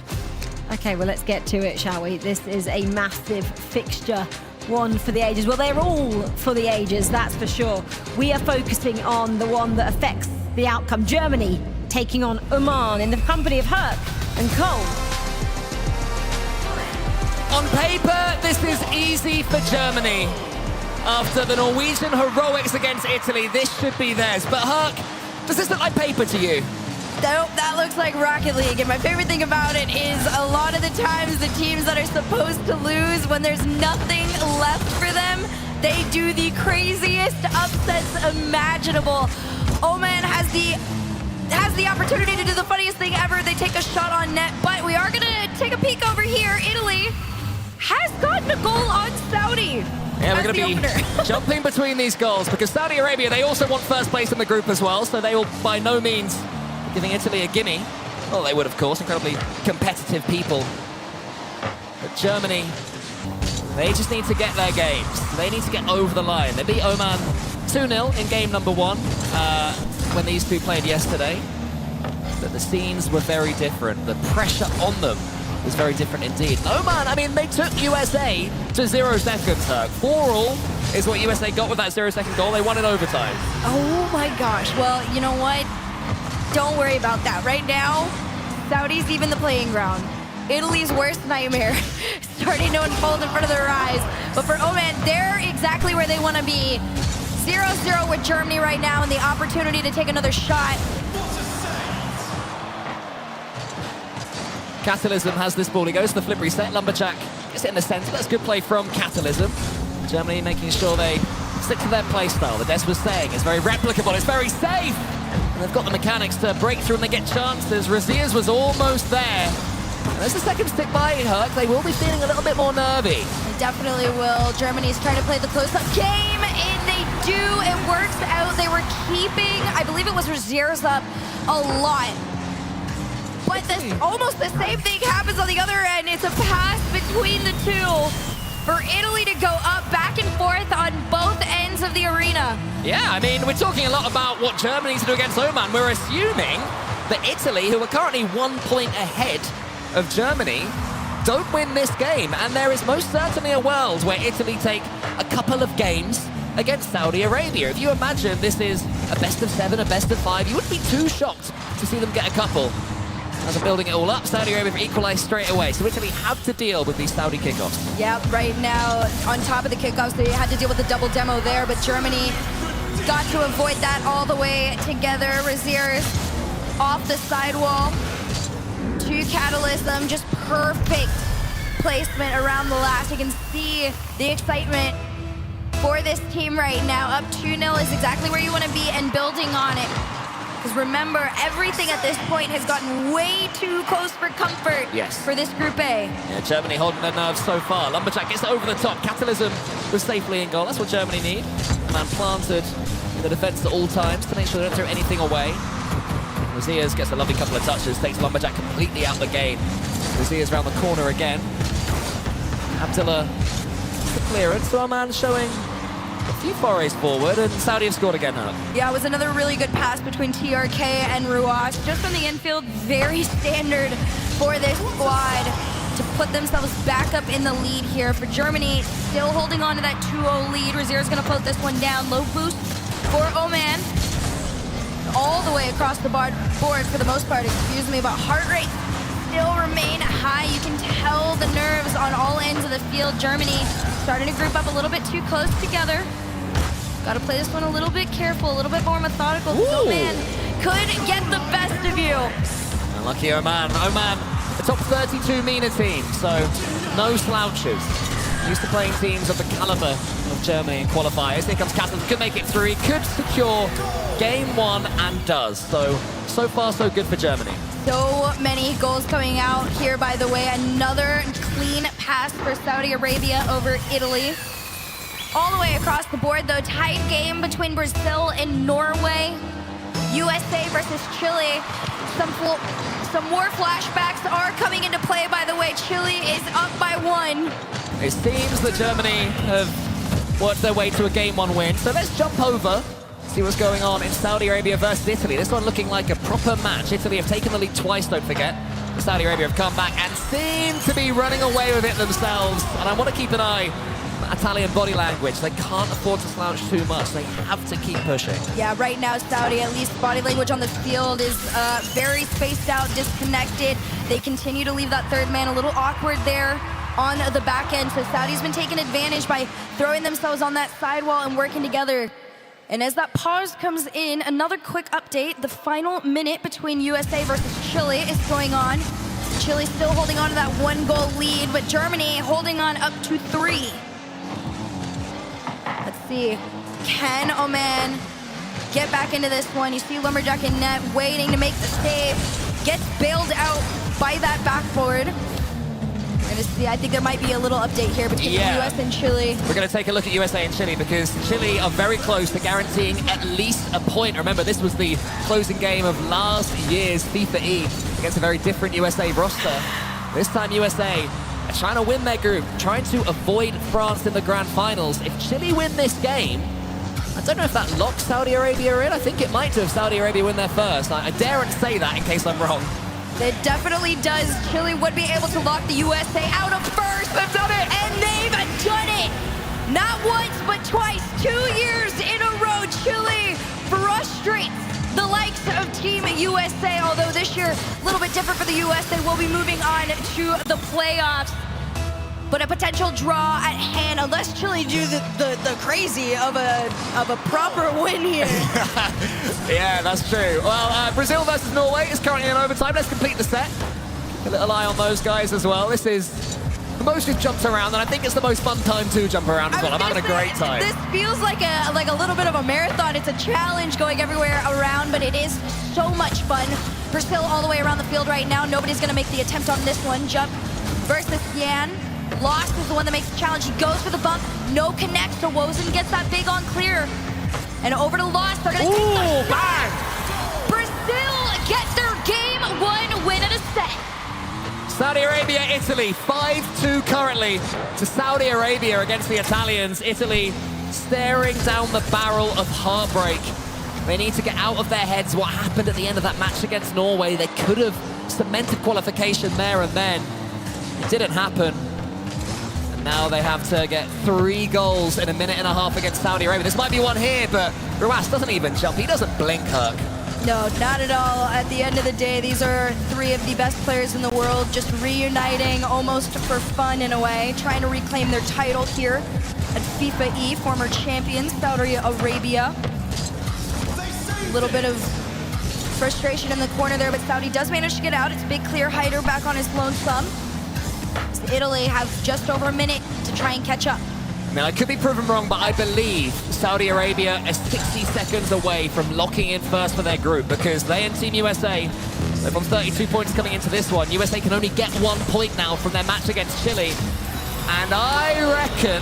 Okay, well, let's get to it, shall we? This is a massive fixture. One for the ages. Well, they're all for the ages, that's for sure. We are focusing on the one that affects the outcome. Germany taking on Oman in the company of Herc and Cole. On paper, this is easy for Germany. After the Norwegian heroics against Italy, this should be theirs. But Herc, does this look like paper to you? That looks like Rocket League, and my favorite thing about it is a lot of the times the teams that are supposed to lose, when there's nothing left for them, they do the craziest upsets imaginable. Oman has the opportunity to do the funniest thing ever. They take a shot on net, but we are gonna take a peek over here. Italy has gotten a goal on Saudi. Yeah, we're going to be jumping between these goals because Saudi Arabia, they also want first place in the group as well, so they will by no means be giving Italy a gimme. Well, they would, of course, incredibly competitive people. But Germany, they just need to get their games. They need to get over the line. They beat Oman 2-0 in game number 1 when these two played yesterday. But the scenes were very different. The pressure on them was very different indeed. Oman, I mean, they took USA to 0 seconds, Herc. 4-all is what USA got with that 0-second goal. They won in overtime. Oh my gosh. Well, you know what? Don't worry about that. Right now, Saudi's even the playing ground. Italy's worst nightmare starting to unfold in front of their eyes. But for Oman, they're exactly where they want to be. 0-0 with Germany right now and the opportunity to take another shot. Catalysm has this ball. He goes to the flip reset. Lumberjack gets it in the center. That's good play from Catalysm. Germany making sure they stick to their play style. The Des was saying it's very replicable. It's very safe. And they've got the mechanics to break through and they get chances. Raziers was almost there. And there's the second stick by Herc. They will be feeling a little bit more nervy. They definitely will. Germany's trying to play the close-up game, and they do. It works out. They were keeping, I believe it was Raziers up a lot. But almost the same thing happens on the other end. It's a pass between the two for Italy to go up back and forth on both ends of the arena. Yeah, I mean, we're talking a lot about what Germany needs to do against Oman. We're assuming that Italy, who are currently 1 point ahead of Germany, don't win this game. And there is most certainly a world where Italy take a couple of games against Saudi Arabia. If you imagine this is a best of 7, a best of 5, you wouldn't be too shocked to see them get a couple. As they're building it all up, Saudi Arabia equalised straight away. So Italy have to deal with these Saudi kickoffs. Yeah, right now, on top of the kickoffs, they had to deal with the double demo there, but Germany got to avoid that all the way together. Raziers off the sidewall to Catalysm, just perfect placement around the last. You can see the excitement for this team right now. Up 2-0 is exactly where you want to be and building on it. Because remember, everything at this point has gotten way too close for comfort for this Group A. Yeah, Germany holding their nerves so far. Lumberjack gets over the top. Catalysm was safely in goal. That's what Germany need. Man planted in the defence at all times to make sure they don't throw anything away. Raziers gets a lovely couple of touches, takes Lumberjack completely out the game. Raziers round the corner again. Abdullah, the clearance. So our man showing a few forays forward, and Saudi have scored again now. Yeah, it was another really good pass between TRK and Ruas. Just from the infield, very standard for this squad to put themselves back up in the lead here. For Germany, still holding on to that 2-0 lead. Razier's going to float this one down. Low boost for Oman. All the way across the board for the most part, excuse me, but heart rate still remain high. You can tell the nerves on all ends of the field. Germany starting to group up a little bit too close together. Got to play this one a little bit careful, a little bit more methodical. Oman could get the best of you. Unlucky Oman. Oman, the top 32 MENA team, so no slouches. Used to playing teams of the caliber of Germany in qualifiers. Here comes Catalysm, could make it through. He could secure game 1 and does. So far so good for Germany. So many goals coming out here, by the way. Another clean pass for Saudi Arabia over Italy. All the way across the board, though, tight game between Brazil and Norway. USA versus Chile. Some more flashbacks are coming into play, by the way. Chile is up by 1. It seems that Germany have worked their way to a game 1 win. So let's jump over, see what's going on in Saudi Arabia versus Italy. This one looking like a proper match. Italy have taken the lead twice, don't forget. Saudi Arabia have come back and seem to be running away with it themselves. And I want to keep an eye on Italian body language. They can't afford to slouch too much. They have to keep pushing. Yeah, right now, Saudi, at least body language on the field is very spaced out, disconnected. They continue to leave that third man a little awkward there on the back end. So Saudi's been taking advantage by throwing themselves on that sidewall and working together. And as that pause comes in, another quick update. The final minute between USA versus Chile is going on. Chile still holding on to that 1-goal lead, but Germany holding on up to 3. Let's see. Can Oman get back into this one? You see Lumberjack in net waiting to make the save. Gets bailed out by that backboard. We're gonna see, I think there might be a little update here between the US and Chile. We're going to take a look at USA and Chile because Chile are very close to guaranteeing at least a point. Remember, this was the closing game of last year's FIFAe against a very different USA roster. This time USA are trying to win their group, trying to avoid France in the grand finals. If Chile win this game, I don't know if that locks Saudi Arabia in. I think it might have Saudi Arabia win there first. I daren't say that in case I'm wrong. It definitely does. Chile would be able to lock the USA out of first. They've done it! And they've done it! Not once, but twice. 2 years in a row, Chile frustrates the likes of Team USA. Although this year, a little bit different for the US. They will be moving on to the playoffs. But a potential draw at hand, unless Chile do the crazy of a proper win here. Yeah, that's true. Well, Brazil versus Norway is currently in overtime. Let's complete the set. A little eye on those guys as well. This is the most we've jumped around, and I think it's the most fun time to jump around as well. I'm having a great time. This feels like a little bit of a marathon. It's a challenge going everywhere around, but it is so much fun. Brazil all the way around the field right now. Nobody's going to make the attempt on this one. Jump versus Yan. Lost is the one that makes the challenge. He goes for the bump. No connect, so Wozen gets that big on clear. And over to Lost. They're going to take the bang! Brazil get their game 1 win at a set. Saudi Arabia, Italy, 5-2 currently to Saudi Arabia against the Italians. Italy staring down the barrel of heartbreak. They need to get out of their heads what happened at the end of that match against Norway. They could have cemented qualification there and then. It didn't happen. And now they have to get 3 goals in a minute and a half against Saudi Arabia. This might be one here, but Ruas doesn't even jump. He doesn't blink, Herc. No, not at all. At the end of the day, these are 3 of the best players in the world, just reuniting almost for fun in a way, trying to reclaim their title here at FIFAe, former champions, Saudi Arabia. A little bit of frustration in the corner there, but Saudi does manage to get out. It's big clear hider back on his lonesome. Italy have just over a minute to try and catch up. Now, I could be proven wrong, but I believe Saudi Arabia are 60 seconds away from locking in first for their group because they and Team USA, they're on 32 points coming into this one. USA can only get 1 point now from their match against Chile. And I reckon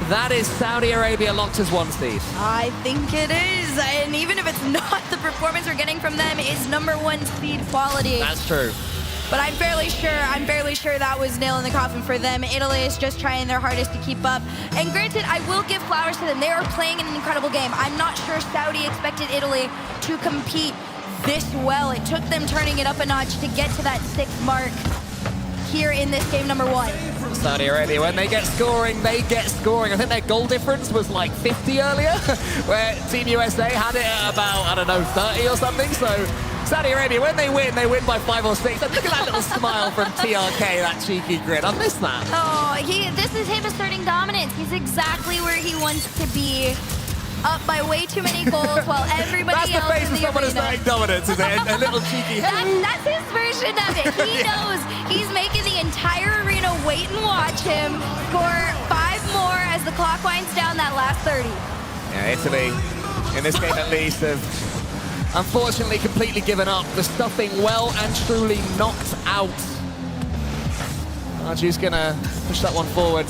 that is Saudi Arabia locked as 1 seed. I think it is. And even if it's not, the performance we're getting from them is #1 seed quality. That's true. But I'm fairly sure that was nail in the coffin for them. Italy is just trying their hardest to keep up. And granted, I will give flowers to them. They are playing an incredible game. I'm not sure Saudi expected Italy to compete this well. It took them turning it up a notch to get to that 6th mark here in this game #1. Saudi Arabia, when they get scoring, they get scoring. I think their goal difference was like 50 earlier, where Team USA had it at about, I don't know, 30 or something. So Saudi Arabia, when they win by 5 or 6. And look at that little smile from TRK, that cheeky grin. I miss that. Oh, this is him asserting dominance. He's exactly where he wants to be. Up by way too many goals while everybody else in the arena. That's the face of someone asserting dominance, is it? A little cheeky. That's his version of it. He knows he's making the entire arena wait and watch him score 5 more as the clock winds down that last 30. Yeah, Italy, in this game at least, have unfortunately completely given up. The stuffing well and truly knocked out. Arju's gonna push that one forward.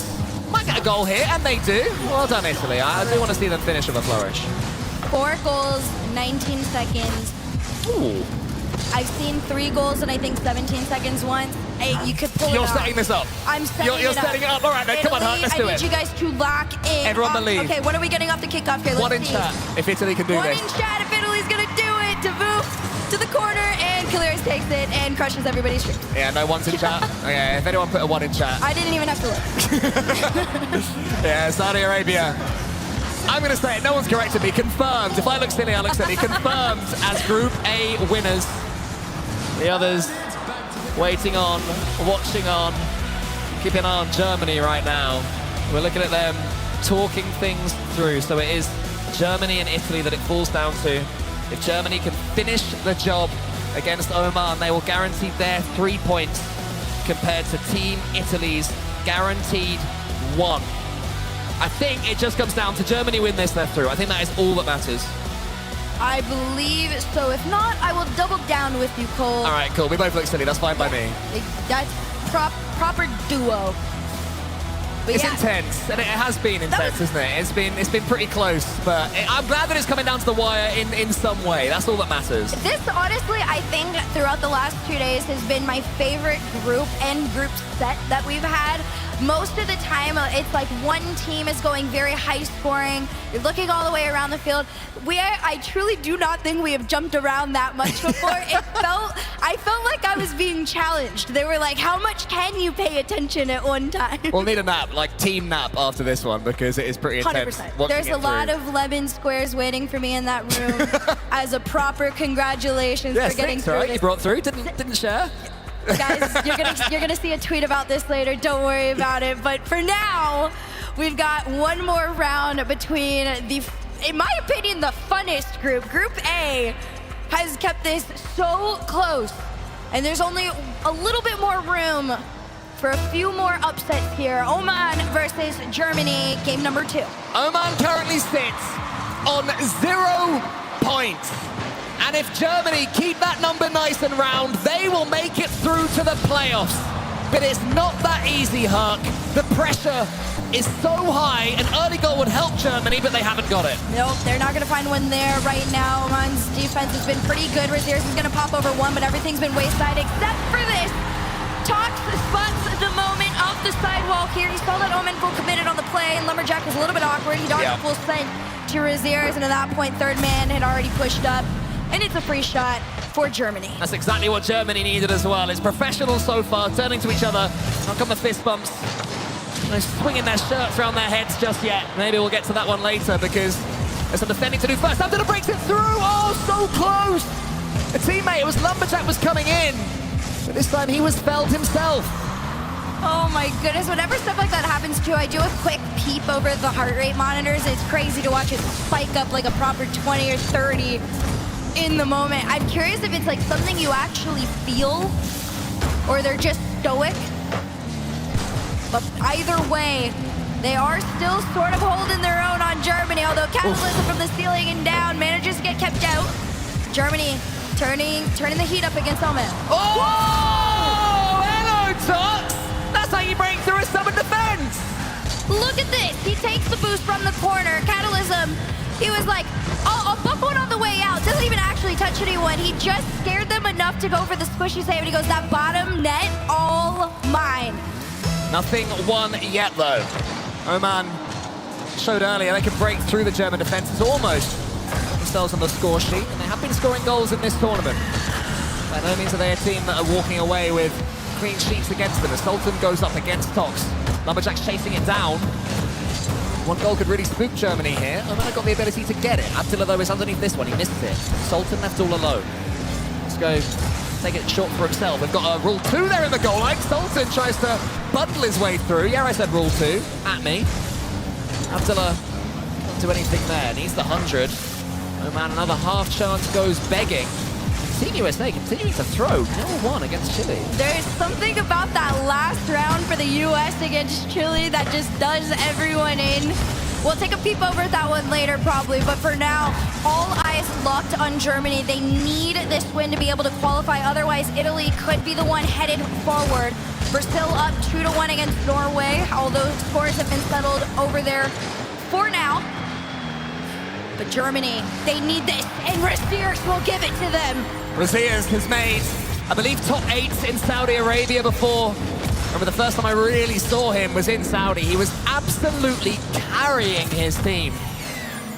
Might get a goal here, and they do. Well done, Italy. I do want to see them finish with a flourish. 4 goals, 19 seconds. Ooh. I've seen 3 goals in, I think, 17 seconds once. Hey, you could pull it You're off. setting this up. I'm setting it up. You're setting it up. All right, then, come on, Hunt, let's do it. I need you guys to lock in. Everyone believe. Okay, what are we getting off the kickoff here? One in chat, if Italy can do One this. in chat if Italy's going to do it. Devu to the corner, and Kaliris takes it and crushes everybody's streak. Yeah, no ones in chat. Okay, if anyone put a 1 in chat. I didn't even have to look. Yeah, Saudi Arabia. I'm going to say it, no one's corrected me. Confirmed. If I look silly, I look silly. Confirmed as Group A winners. The others waiting on, watching on, keeping an eye on Germany right now. We're looking at them talking things through. So it is Germany and Italy that it falls down to. If Germany can finish the job against Oman, they will guarantee their 3 points compared to Team Italy's guaranteed 1. I think it just comes down to Germany win this, they're through. I think that is all that matters. I believe so. If not, I will double down with you, Cole. All right, cool. We both look silly. That's fine by me. That's proper duo. But it's yeah. intense, and it has been intense, isn't it? It's been pretty close, but I'm glad that it's coming down to the wire in some way. That's all that matters. This, honestly, I think throughout the last 2 days has been my favorite group set that we've had. Most of the time, it's like one team is going very high scoring. You're looking all the way around the field. I truly do not think we have jumped around that much before. I felt like I was being challenged. They were like, how much can you pay attention at one time? We'll need a nap, like team nap after this one, because it is pretty intense. 100%. There's a lot of lemon squares waiting for me in that room as a proper congratulations for getting through this. You brought through, didn't share. Guys, you're gonna see a tweet about this later. Don't worry about it. But for now, we've got one more round between in my opinion, the funnest group. Group A has kept this so close, and there's only a little bit more room for a few more upsets here. Oman versus Germany, game number 2. Oman currently sits on 0 points. And if Germany keep that number nice and round, they will make it through to the playoffs. But it's not that easy, Herc. The pressure is so high. An early goal would help Germany, but they haven't got it. Nope, they're not going to find one there right now. Oman's defense has been pretty good. Raziers is going to pop over one, but everything's been wayside except for this. Tox spots the moment off the sidewalk here. He saw that Oman full committed on the play, and Lumberjack was a little bit awkward. He dodged full sent to Raziers, and at that point, third man had already pushed up. And it's a free shot for Germany. That's exactly what Germany needed as well. It's professional so far, turning to each other. Not come the fist bumps. No swinging their shirts around their heads just yet. Maybe we'll get to that one later because there's some defending to do first. Abdullah breaks it through. Oh, so close. A teammate, it was Lumberjack was coming in. But this time he was felled himself. Oh my goodness, whenever stuff like that happens too, I do a quick peep over the heart rate monitors. It's crazy to watch it spike up like a proper 20 or 30 in the moment. I'm curious if it's like something you actually feel or they're just stoic. But either way, they are still sort of holding their own on Germany, although Catalysm from the ceiling and down manages to get kept out. Germany turning the heat up against Oman. Oh! Hello, Tox! That's how you break through a summer defense! Look at this! He takes the boost from the corner. Catalysm, he was like, I'll buck one on the way out. Doesn't even actually touch anyone. He just scared them enough to go for the squishy save, and he goes, that bottom net, all mine. Nothing won yet, though. Oman showed earlier they can break through the German defenses almost themselves on the score sheet, and they have been scoring goals in this tournament. By no means are they a team that are walking away with clean sheets against them. As Sultan goes up against Tox. Lumberjack's chasing it down. One goal could really spook Germany here. Oman got the ability to get it. Abdullah, though, is underneath this one. He misses it. Sultan left all alone. Let's go take it short for himself. We've got a rule 2 there in the goal line. Sultan tries to bundle his way through. Yeah, I said rule 2 at me. Abdullah can't do anything there. Needs the 100. Oman, another half chance, goes begging. Team USA continuing to throw 0-1 against Chile. There's something about that last round for the US against Chile that just does everyone in. We'll take a peep over at that one later probably, but for now, all eyes locked on Germany. They need this win to be able to qualify, otherwise Italy could be the one headed forward. Brazil up 2-1 against Norway, although scores have been settled over there for now. But Germany, they need this, and Raziers will give it to them. Raziers has made, I believe, top 8 in Saudi Arabia before. Remember, the first time I really saw him was in Saudi. He was absolutely carrying his team.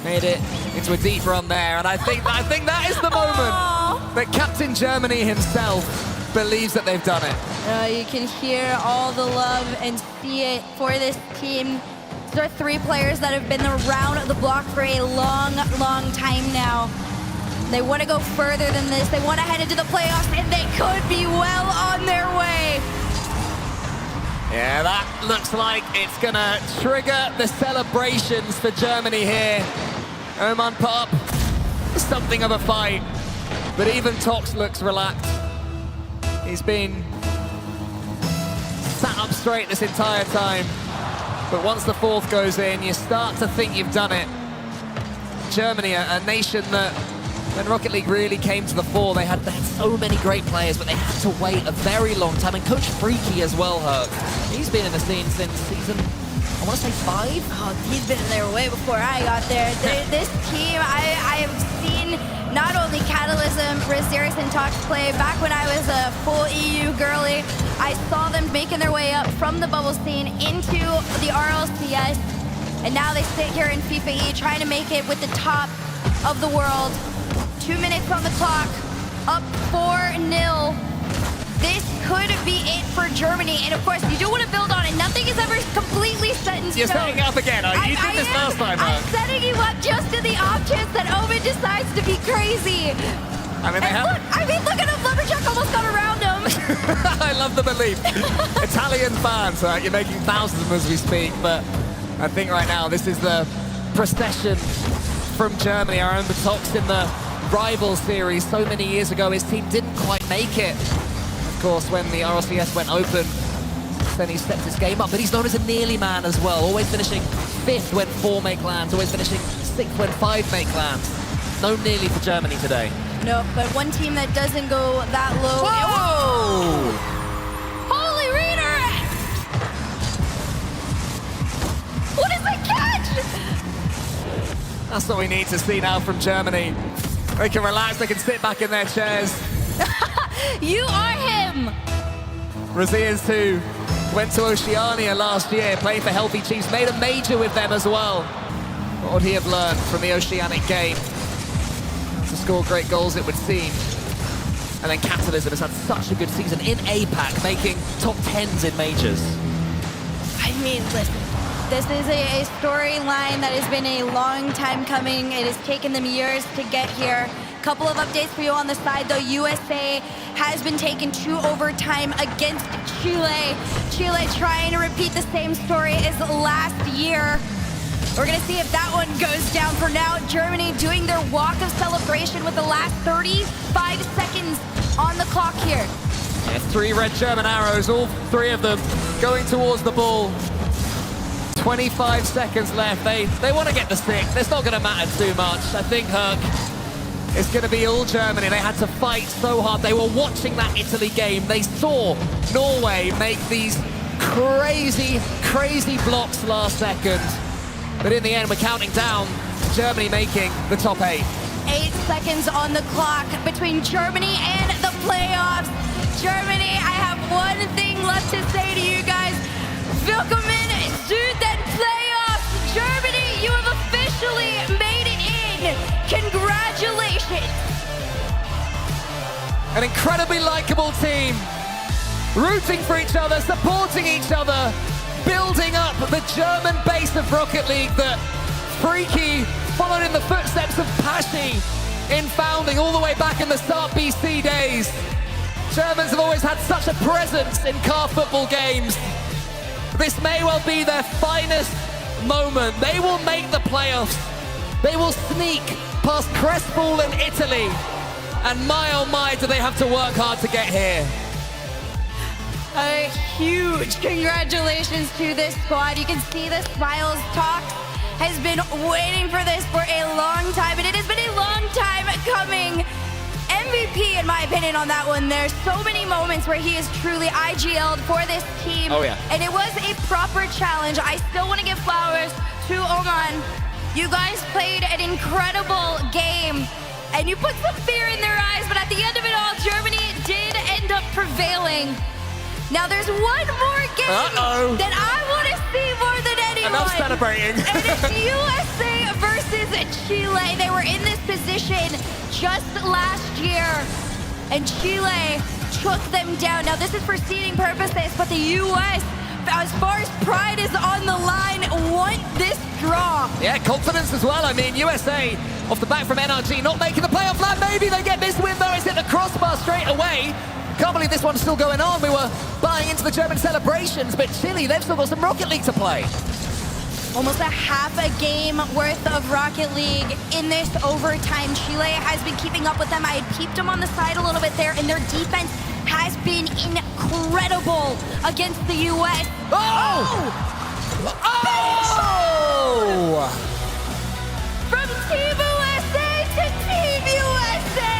Made it into a deep run there, and I think that is the moment that Captain Germany himself believes that they've done it. You can hear all the love and see it for this team. These are 3 players that have been around the block for a long, long time now. They want to go further than this. They want to head into the playoffs, and they could be well on their way. Yeah, that looks like it's going to trigger the celebrations for Germany here Oman put up something of a fight, but even Tox looks relaxed. He's been sat up straight this entire time, but once the fourth goes in, you start to think you've done it. Germany, a nation that, when Rocket League really came to the fore, they had so many great players, but they had to wait a very long time. And Coach Freaky as well, Herc. He's been in the scene since season, I want to say 5? Oh, he's been there way before I got there. This team, I have seen not only Catalysm, Rizerius, and Tox play. Back when I was a full EU girly, I saw them making their way up from the bubble scene into the RLCS. And now they sit here in FIFAe trying to make it with the top of the world. 2 minutes on the clock, up 4-0. This could be it for Germany. And of course, you do want to build on it. Nothing is ever completely set in stone. You're setting it up again. You did this last time, I'm Herc. setting you up just in the off chance that Omen decides to be crazy. I mean, Look at him. Lumberjack almost got around him. I love the belief. Italian fans, you're making thousands of them as we speak, but I think right now this is the procession from Germany. I remember Tox in the Rival series so many years ago. His team didn't quite make it. Of course, when the RLCS went open, then he stepped his game up, but he's known as a nearly man as well, always finishing 5th when 4 make lands, always finishing 6th when 5 make lands. No nearly for Germany today. No, but one team that doesn't go that low. Whoa! Holy reader! What is that catch? That's what we need to see now from Germany. They can relax, they can sit back in their chairs. You are him! Raziers too went to Oceania last year, played for Healthy Chiefs, made a major with them as well. What would he have learned from the Oceanic game? To score great goals, it would seem. And then Catalysm has had such a good season in APAC, making top 10s in majors. I mean, listen, this is a storyline that has been a long time coming. It has taken them years to get here. Couple of updates for you on the side, though. USA has been taken to overtime against Chile. Chile trying to repeat the same story as last year. We're gonna see if that one goes down. For now, Germany doing their walk of celebration with the last 35 seconds on the clock here. Yeah, 3 red German arrows, all 3 of them going towards the ball. 25 seconds left. They want to get the stick. It's not going to matter too much. I think, Herc, it's going to be all Germany. They had to fight so hard. They were watching that Italy game. They saw Norway make these crazy, crazy blocks last second. But in the end, we're counting down Germany making the top 8. 8 seconds on the clock between Germany and the playoffs. Germany, I have one thing left to say to you guys. Willkommen zu den playoffs. Germany, you have officially made it in. Congratulations. An incredibly likable team, rooting for each other, supporting each other, building up the German base of Rocket League that Freaky followed in the footsteps of Pashi in founding all the way back in the Start BC days. Germans have always had such a presence in car football games. This may well be their finest moment. They will make the playoffs. They will sneak past Crestball and Italy. And my oh my, do they have to work hard to get here. A huge congratulations to this squad. You can see the smiles. Talk has been waiting for this for a long time, and it has been a long time coming. MVP, in my opinion, on that one. There's so many moments where he is truly IGL'd for this team. Oh, yeah. And it was a proper challenge. I still want to give flowers to Oman. You guys played an incredible game, and you put some fear in their eyes, but at the end of it all, Germany did end up prevailing. Now there's one more game that I want to see more than anyone. Enough celebrating. And it's USA versus Chile. They were in this position just last year, and Chile took them down. Now this is for seeding purposes, but the US, as far as pride is on the line, want this draw. Yeah, confidence as well. I mean, USA off the back from NRG, not making the playoff lap. Maybe they get this win though. It's hit the crossbar straight away. Can't believe this one's still going on. We were buying into the German celebrations, but Chile, they've still got some Rocket League to play. almost a half a game worth of Rocket League in this overtime. Chile has been keeping up with them. I had peeped them on the side a little bit there, and their defense has been incredible against the US. From Team USA to Team USA,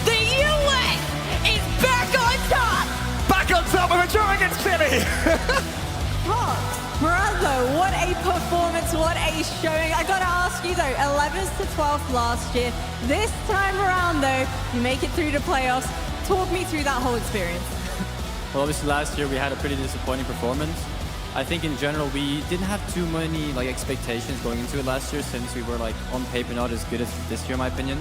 the US is back on top. Back on top of a draw against Philly. Brother, what a performance, what a showing. I gotta ask you though, 11th to 12th last year. This time around though, you make it through the playoffs. Talk me through that whole experience. Well, obviously last year we had a pretty disappointing performance. I think in general we didn't have too many expectations going into it last year, since we were on paper not as good as this year in my opinion.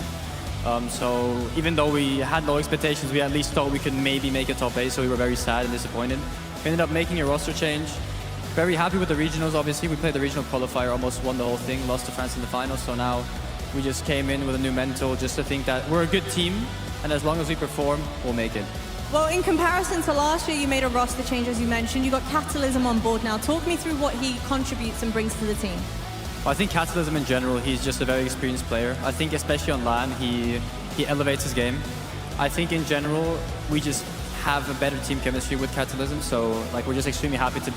So even though we had low expectations, we at least thought we could maybe make a top 8, so we were very sad and disappointed. We ended up making a roster change. Very happy with the regionals, obviously. We played the regional qualifier, almost won the whole thing, lost to France in the finals. So now we just came in with a new mental, just to think that we're a good team, and as long as we perform, we'll make it. Well, in comparison to last year, you made a roster change, as you mentioned. You got Catalysm on board now. Talk me through what he contributes and brings to the team. Well, I think Catalysm in general, he's just a very experienced player. I think especially on LAN, he elevates his game. I think in general, we just have a better team chemistry with Catalysm, so we're just extremely happy to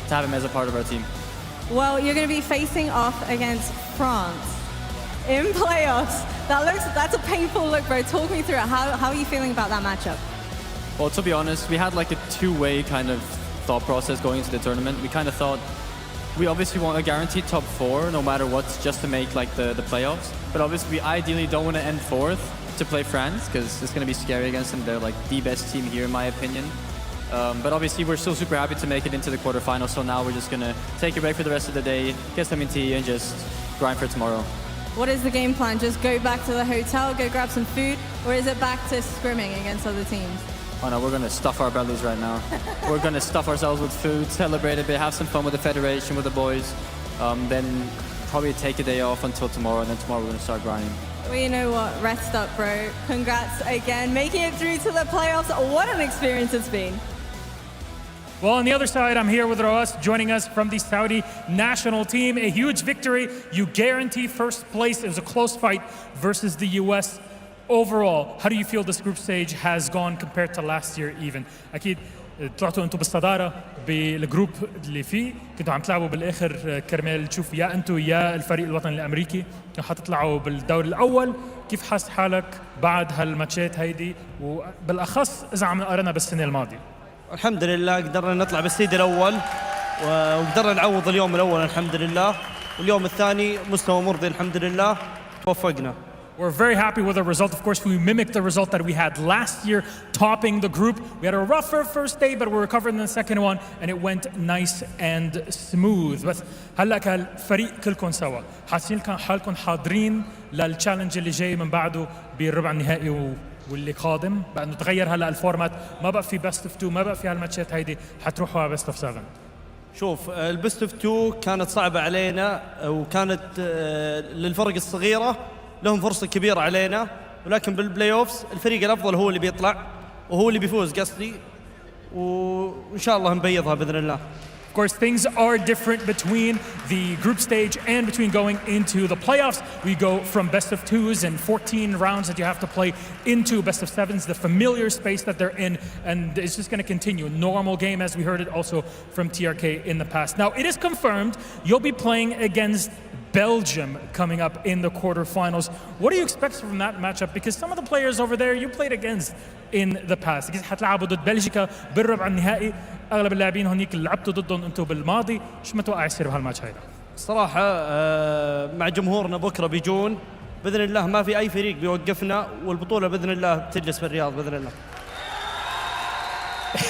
have him as a part of our team. Well, you're going to be facing off against France in playoffs. That's a painful look, bro. Talk me through it. How are you feeling about that matchup? Well, to be honest, we had a two-way kind of thought process going into the tournament. We kind of thought we obviously want a guaranteed top 4 no matter what, just to make the playoffs. But obviously we ideally don't want to end 4th to play France, because it's going to be scary against them. They're the best team here in my opinion. But obviously we're still super happy to make it into the quarterfinals, so now we're just going to take a break for the rest of the day, get some tea, and just grind for tomorrow. What is the game plan? Just go back to the hotel, go grab some food, or is it back to scrimming against other teams? Oh no, we're going to stuff our bellies right now. We're going to stuff ourselves with food, celebrate a bit, have some fun with the Federation, with the boys, then probably take a day off until tomorrow, and then tomorrow we're going to start grinding. Well, you know what? Rest up, bro. Congrats again. Making it through to the playoffs. What an experience it's been. Well, on the other side, I'm here with Roas, joining us from the Saudi national team. A huge victory. You guarantee first place. It was a close fight versus the US. Overall, how do you feel this group stage has gone compared to last year even? أكيد طلعتوا أنتوا بالصدارة بالجروب اللي فيه، كنتوا عم تلعبوا بالآخر كرمال تشوف يا أنتوا يا الفريق الوطني الأمريكي، كنتوا حتطلعوا بالدور الأول. كيف حاسس حالك بعد هالماتشات هيدي، وبالأخص إذا عم نقارنها بالسنة الماضية؟ الحمد لله قدرنا نطلع بالسيد الأول، وقدرنا نعوض اليوم الأول الحمد لله، واليوم الثاني مستوى مرضي الحمد لله، توفقنا. We're very happy with the result. Of course, we mimicked the result that we had last year, topping the group. We had a rougher first day, but we recovered in the second one, and it went nice and smooth. بس هلا كالفريق كلكم سوا، حاسين حالكم حاضرين للتشالنج اللي جاي من بعده بالربع النهائي واللي قادم، بأنه تغير هلا الفورمات، ما بقى في بيست اوف 2، ما بقى في هالماتشات هيدي، حتروحوا على بيست اوف 7. شوف البيست اوف 2 كانت صعبة علينا، وكانت للفرق الصغيرة لهم فرصة كبيرة علينا، ولكن بالبلاي اوفز الفريق الأفضل هو اللي بيطلع وهو اللي بيفوز قصدي، وإن شاء الله نبيضها بإذن الله. Of course, things are different between the group stage and between going into the playoffs. We go from best of 2s and 14 rounds that you have to play into best of 7s, the familiar space that they're in, and it's just going to continue. Normal game, as we heard it also from TRK in the past. Now, it is confirmed you'll be playing against Belgium coming up in the quarterfinals. What do you expect from that matchup? Because some of the players over there you played against in the past. حتلعبوا ضد بلجيكا بالربع النهائي. اغلب اللاعبين هونيك اللي لعبتوا ضدهم انتم بالماضي، شو متوقع يصير بهالماتش هيدا؟ صراحة مع جمهورنا بكرة بيجون بإذن الله، ما في أي فريق بيوقفنا، والبطولة بإذن الله بتجلس في الرياض بإذن الله.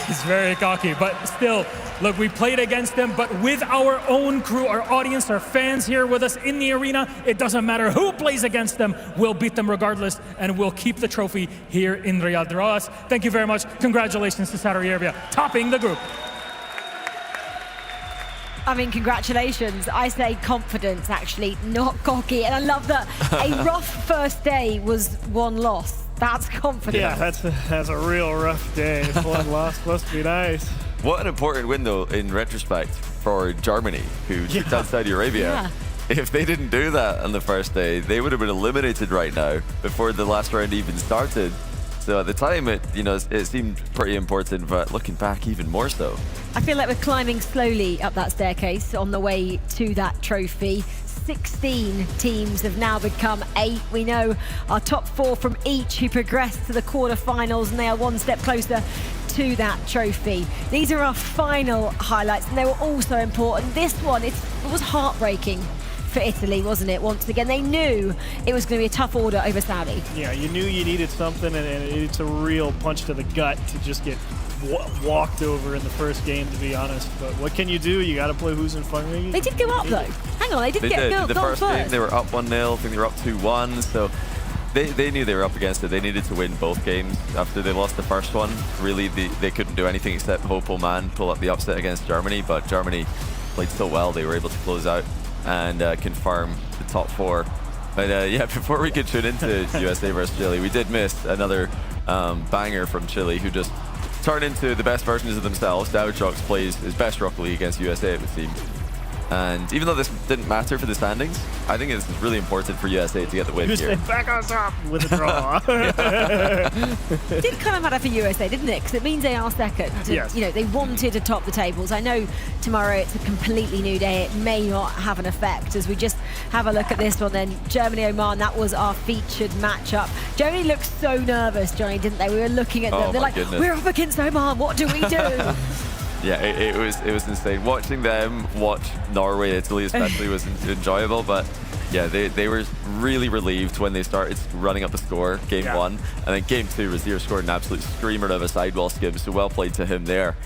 He's very cocky, but still, look, we played against them, but with our own crew, our audience, our fans here with us in the arena, it doesn't matter who plays against them, we'll beat them regardless, and we'll keep the trophy here in Riyadh. Roas, thank you very much. Congratulations to Saudi Arabia, topping the group. I mean, congratulations. I say confidence, actually, not cocky. And I love that a rough first day was one loss. That's confidence. Yeah, that's a real rough day. One loss must be nice. What an important win, though, in retrospect, for Germany, who took down Saudi Arabia. If they didn't do that on the first day, they would have been eliminated right now before the last round even started. So at the time, it seemed pretty important, but looking back, even more so. I feel like we're climbing slowly up that staircase on the way to that trophy. 16 teams have now become 8. We know our top 4 from each who progressed to the quarterfinals, and they are one step closer to that trophy. These are our final highlights, and they were also important. This one, it was heartbreaking for Italy, wasn't it? Once again, they knew it was going to be a tough order over Saudi. Yeah, you knew you needed something, and it's a real punch to the gut to just get walked over in the first game, to be honest. But what can you do? You got to play who's in front of you. They did go up, though. Hang on, they did get the first game, they were up 1-0. I think they were up 2-1. So they knew they were up against it. They needed to win both games. After they lost the first one, really, they couldn't do anything except hope Oman pull up the upset against Germany. But Germany played so well, they were able to close out and confirm the top 4. But yeah, before we could tune into USA versus Chile, we did miss another banger from Chile, who just turned into the best versions of themselves. Davidshox plays his best Rocket League against USA, it would seem. And even though this didn't matter for the standings, I think it's really important for USA to get the win You here. stay back on top with a draw. It did kind of matter for USA, didn't it? Because it means they are second. Yes. You know, they wanted to top the tables. I know tomorrow it's a completely new day. It may not have an effect. As we just have a look at this one then. Germany-Oman, that was our featured matchup. Germany looked so nervous, Johnny, didn't they? We were looking at them. They're like, goodness. we're up against Oman. What do we do? Yeah, it was insane. Watching them watch Norway, Italy especially, was enjoyable. But yeah, they were really relieved when they started running up the score, game 1. And then game 2, Razir scored an absolute screamer of a sidewall skim, so well played to him there.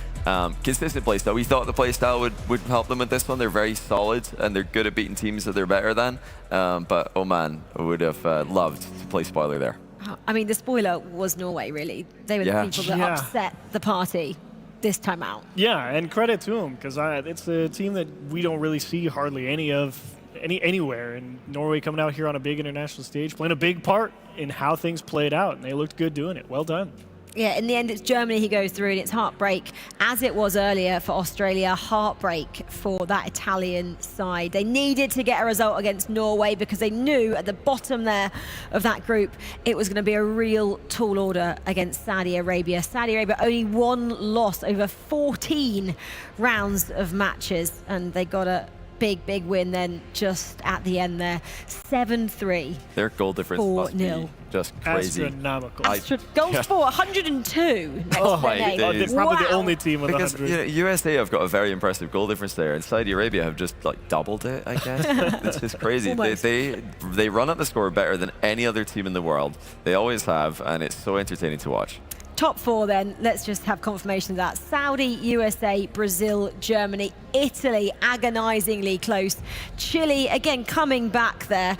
Consistent play style. We thought the play style would help them with this one. They're very solid, and they're good at beating teams that they're better than. But Oman would have loved to play spoiler there. I mean, the spoiler was Norway, really. They were the people that upset the party this time out. Yeah, and credit to them, because it's a team that we don't really see hardly anywhere. And Norway coming out here on a big international stage, playing a big part in how things played out, and they looked good doing it. Well done. Yeah, in the end, it's Germany who goes through, and it's heartbreak, as it was earlier for Australia, heartbreak for that Italian side. They needed to get a result against Norway because they knew at the bottom there of that group, it was going to be a real tall order against Saudi Arabia. Saudi Arabia only one loss over 14 rounds of matches, and they got a big win then just at the end there. 7-3. Their goal difference must be just crazy. Astronomical. Goals for 102. Oh my days. They're probably the only team with because 100. USA have got a very impressive goal difference there, and Saudi Arabia have just like doubled it, I guess. It's just crazy. They run up the score better than any other team in the world. They always have, and it's so entertaining to watch. Top 4 then, let's just have confirmation of that. Saudi, USA, Brazil, Germany, Italy, agonisingly close. Chile, again, coming back there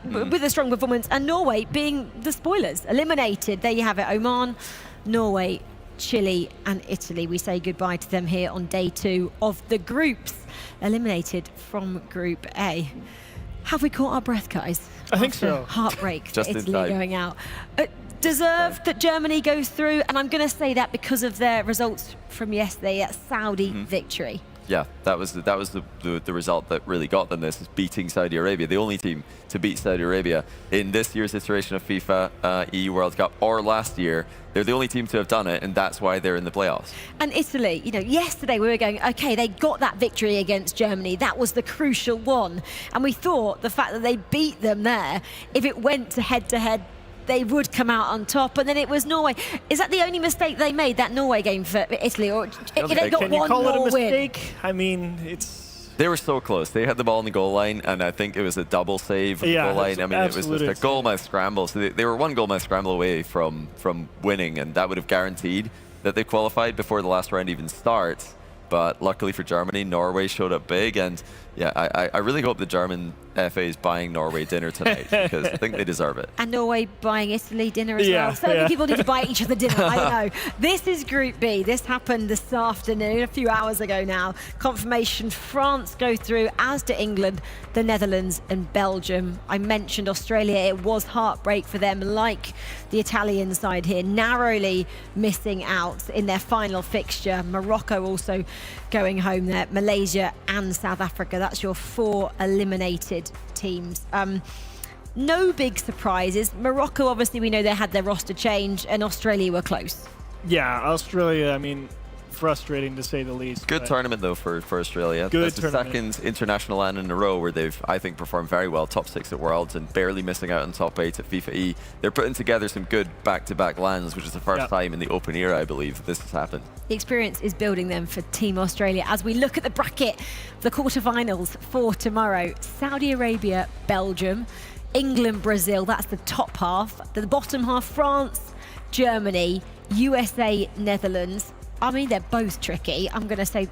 with a strong performance. And Norway being the spoilers, eliminated. There you have it, Oman, Norway, Chile and Italy. We say goodbye to them here on day 2 of the groups, eliminated from Group A. Have we caught our breath, guys? I think so. Heartbreak for Just in Italy time. going out. Deserved that Germany goes through, and I'm going to say that because of their results from yesterday, that Saudi victory. Yeah, that was the result that really got them this, is beating Saudi Arabia, the only team to beat Saudi Arabia in this year's iteration of FIFA World Cup, or last year. They're the only team to have done it, and that's why they're in the playoffs. And Italy, you know, yesterday we were going, okay, they got that victory against Germany. That was the crucial one. And we thought the fact that they beat them there, if it went to head-to-head, they would come out on top, and then it was Norway. Is that the only mistake they made, that Norway game for Italy, or they got Can one you call it a more mistake? win? I mean, it's... They were so close. They had the ball on the goal line, and I think it was a double save on the goal line. I mean, it was just a goal-mouth scramble. So they were one goal-mouth scramble away from winning, and that would have guaranteed that they qualified before the last round even starts. But luckily for Germany, Norway showed up big, and yeah, I really hope the German FA is buying Norway dinner tonight, because I think they deserve it. And Norway buying Italy dinner as well. So many people need to buy each other dinner. I don't know. This is Group B. This happened this afternoon, a few hours ago now. Confirmation: France go through, as do England, the Netherlands and Belgium. I mentioned Australia. It was heartbreak for them, like the Italian side here, narrowly missing out in their final fixture. Morocco also going home there. Malaysia and South Africa, that's your 4 eliminated teams. No big surprises. Morocco, obviously, we know they had their roster change, and Australia were close. Yeah, Australia, I mean, frustrating to say the least. Good tournament, though, for Australia. Good That's the second international LAN in a row where they've, I think, performed very well. Top 6 at Worlds and barely missing out on top 8 at FIFAe. They're putting together some good back-to-back LANs, which is the first time in the Open era, I believe, this has happened. The experience is building them for Team Australia. As we look at the bracket, the quarterfinals for tomorrow, Saudi Arabia, Belgium, England, Brazil, that's the top half. The bottom half, France, Germany, USA, Netherlands. I mean, they're both tricky. I'm going to say,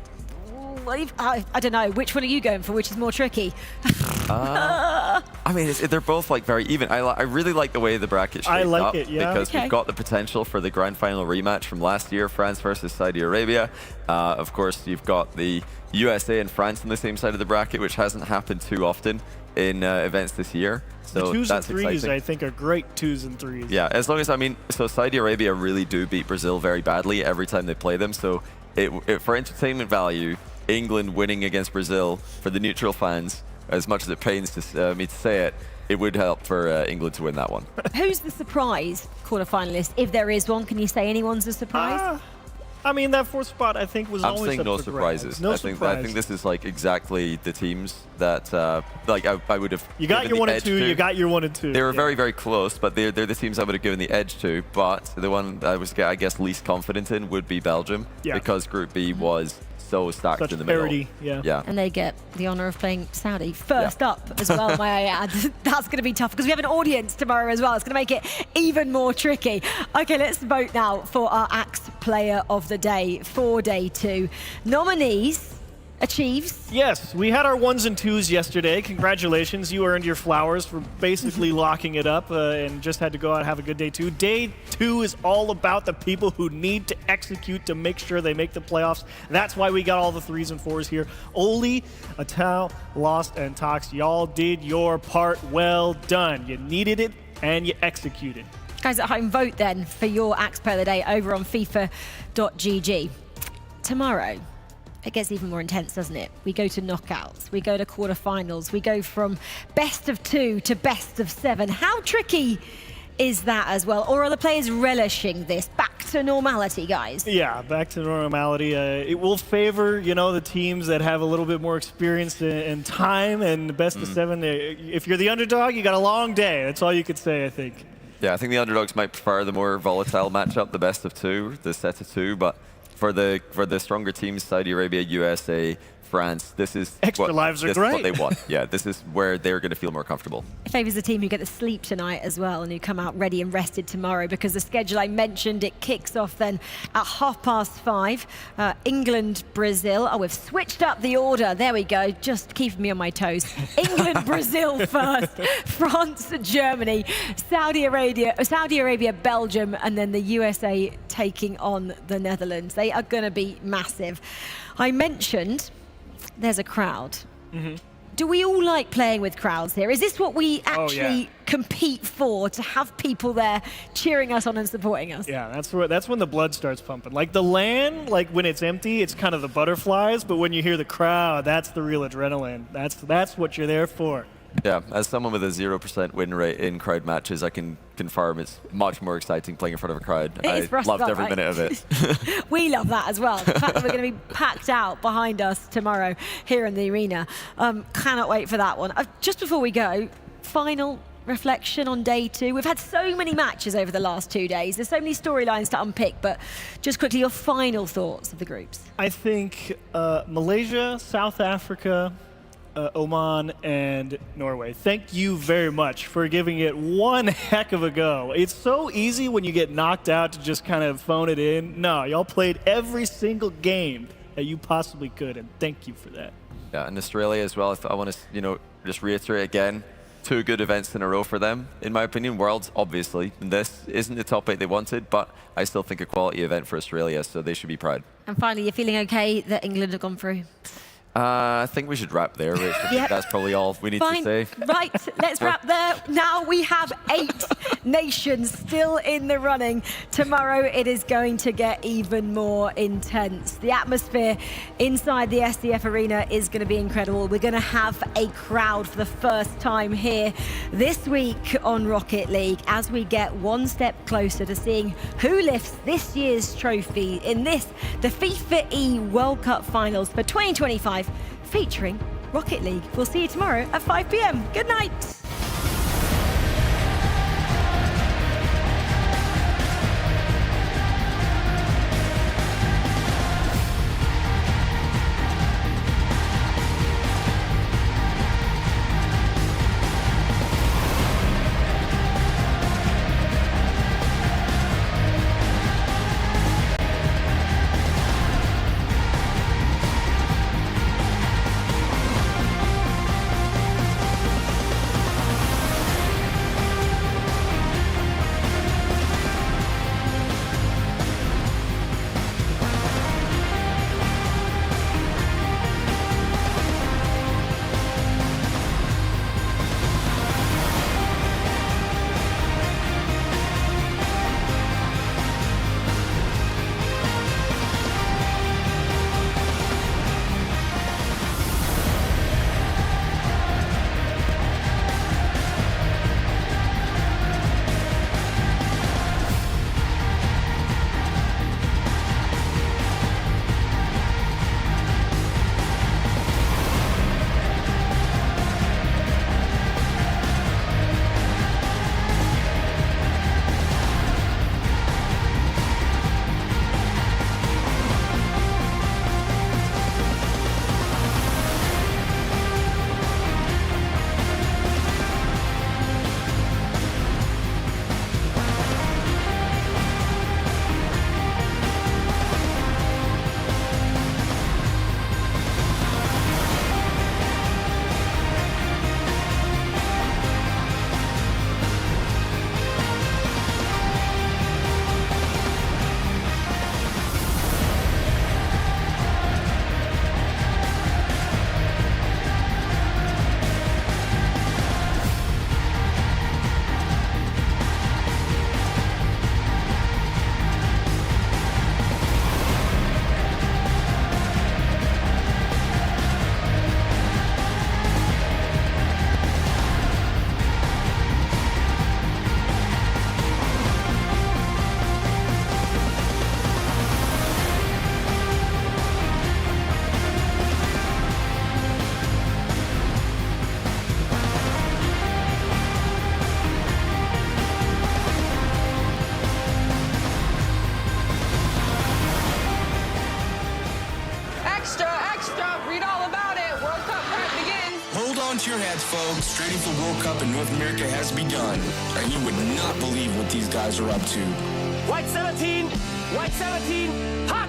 I don't know, which one are you going for? Which is more tricky? I mean, they're both like very even. I really like the way the bracket shaped up because we've got the potential for the grand final rematch from last year, France versus Saudi Arabia. Of course, you've got the USA and France on the same side of the bracket, which hasn't happened too often in events this year. So the 2s that's and 3s, exciting. I think, are great 2s and 3s. Yeah, as long as, I mean, so Saudi Arabia really do beat Brazil very badly every time they play them. So for entertainment value, England winning against Brazil for the neutral fans, as much as it pains me to say it, it would help for England to win that one. Who's the surprise quarterfinalist? If there is one, can you say anyone's a surprise? I mean, that 4th spot, I think, was I'm always saying up no for surprises. grabs. I think this is like exactly the teams that like I would have. You got your 1 and 2. You got your 1 and 2. They were very, very close, but they're the teams I would have given the edge to. But the one I was, I guess, least confident in would be Belgium, because Group B was so stacked Such in the parity, middle. yeah. And they get the honour of playing Saudi first up as well, may I add. That's going to be tough because we have an audience tomorrow as well. It's going to make it even more tricky. Okay, let's vote now for our Axe Player of the Day for Day 2. Nominees, Achieves. Yes, we had our 1s and 2s yesterday. Congratulations, you earned your flowers for basically locking it up and just had to go out and have a good day 2. Day 2 is all about the people who need to execute to make sure they make the playoffs. That's why we got all the 3s and 4s here. Oli, Atal, Lost, and Tox, y'all did your part. Well done. You needed it and you executed. Guys at home, vote then for your Axe Player of the Day over on FIFA.gg. Tomorrow, it gets even more intense, doesn't it? We go to knockouts, we go to quarterfinals, we go from best of 2 to best of 7. How tricky is that as well? Or are the players relishing this? Back to normality, guys. Yeah, back to normality. It will favor, the teams that have a little bit more experience and time, and the best of 7. If you're the underdog, you got a long day. That's all you could say, I think. Yeah, I think the underdogs might prefer the more volatile matchup, the best of 2, the set of 2, but for the stronger teams, Saudi Arabia, USA, France, this is lives are this great. is what they want. Yeah, this is where they're going to feel more comfortable. It favours the team who get the sleep tonight as well and who come out ready and rested tomorrow, because the schedule I mentioned, it kicks off then at 5:30. England, Brazil. Oh, we've switched up the order. There we go. Just keeping me on my toes. England, Brazil first. France, Germany. Saudi Arabia, Belgium, and then the USA taking on the Netherlands. They are going to be massive. I mentioned there's a crowd. Do we all like playing with crowds here? Is this what we actually compete for, to have people there cheering us on and supporting us? Yeah, that's when the blood starts pumping. Like the LAN, like when it's empty, it's kind of the butterflies, but when you hear the crowd, that's the real adrenaline. That's what you're there for. Yeah, as someone with a 0% win rate in crowd matches, I can confirm it's much more exciting playing in front of a crowd. I loved every minute of it. We love that as well. The fact that we're going to be packed out behind us tomorrow here in the arena. Cannot wait for that one. Just before we go, final reflection on day 2. We've had so many matches over the last 2 days. There's so many storylines to unpick, but just quickly, your final thoughts of the groups. I think Malaysia, South Africa, Oman, and Norway. Thank you very much for giving it one heck of a go. It's so easy when you get knocked out to just kind of phone it in. No, y'all played every single game that you possibly could, and thank you for that. Yeah, and Australia as well. I want to, just reiterate again, 2 good events in a row for them, in my opinion. Worlds, obviously. And this isn't the top 8 they wanted, but I still think a quality event for Australia, so they should be proud. And finally, you're feeling okay that England have gone through? I think we should wrap there, Rich. I think that's probably all we need to say. Right, let's wrap there. Now we have 8 nations still in the running. Tomorrow it is going to get even more intense. The atmosphere inside the SDF arena is going to be incredible. We're going to have a crowd for the first time here this week on Rocket League as we get one step closer to seeing who lifts this year's trophy in the FIFAe World Cup finals for 2025. Featuring Rocket League. We'll see you tomorrow at 5 p.m. Good night. To your hats, folks. Trading for World Cup in North America has begun, and you would not believe what these guys are up to. White 17, hot!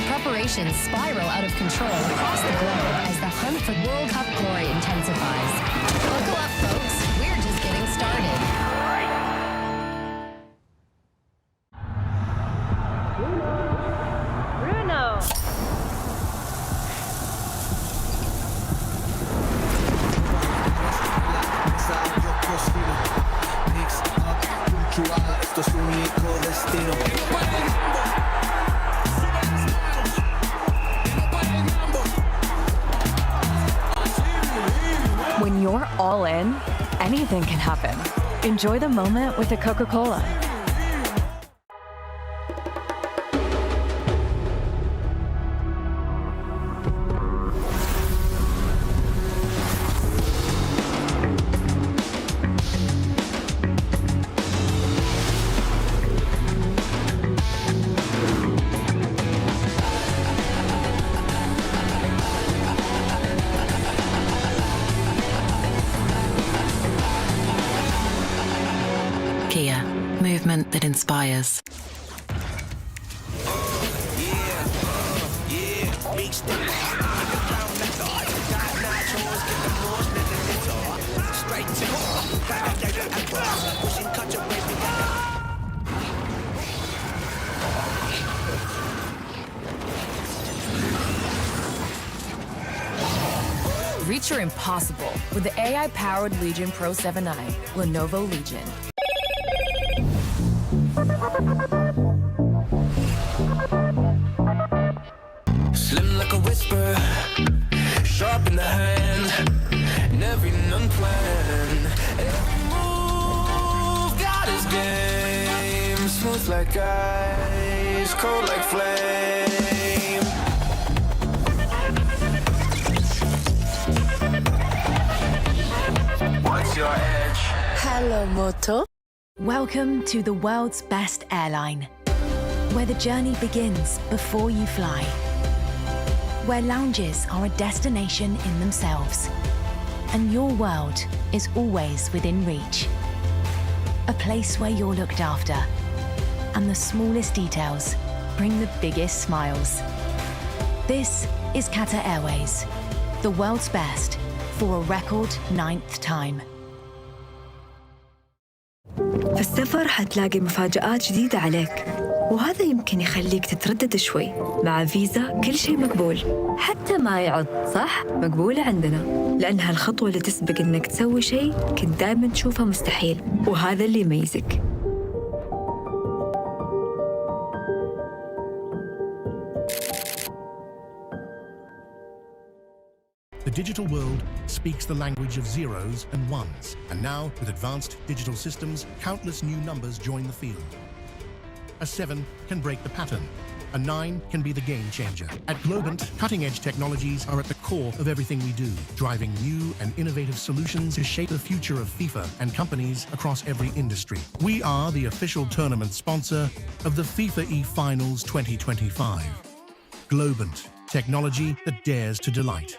Preparations spiral out of control across the globe as the hunt for World Cup glory intensifies. Buckle up, folks. We're just getting started. When you're all in, anything can happen. Enjoy the moment with a Coca-Cola. Kia, movement that inspires. Reach your impossible with the AI-powered Legion Pro 7i, Lenovo Legion. Slim like a whisper, sharp in the hand, never unplanned. Every move got his game, smooth like ice, cold like flame. What's your edge? Hello, Moto. Welcome to the world's best airline, where the journey begins before you fly, where lounges are a destination in themselves, and your world is always within reach. A place where you're looked after, and the smallest details bring the biggest smiles. This is Qatar Airways, the world's best for a record 9th time. في السفر حتلاقي مفاجآت جديدة عليك، وهذا يمكن يخليك تتردد شوي. مع فيزا كل شيء مقبول، حتى ما يعض، صح؟ مقبولة عندنا، لأنها الخطوة اللي تسبق إنك تسوي شيء كنت دائما تشوفه مستحيل، وهذا اللي يميزك. The digital world speaks the language of zeros and ones, and now, with advanced digital systems, countless new numbers join the field. A 7 can break the pattern. A 9 can be the game changer. At Globant, cutting-edge technologies are at the core of everything we do, driving new and innovative solutions to shape the future of FIFA and companies across every industry. We are the official tournament sponsor of the FIFAe Finals 2025. Globant, technology that dares to delight.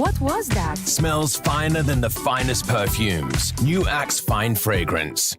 What was that? Smells finer than the finest perfumes. New Axe Fine Fragrance.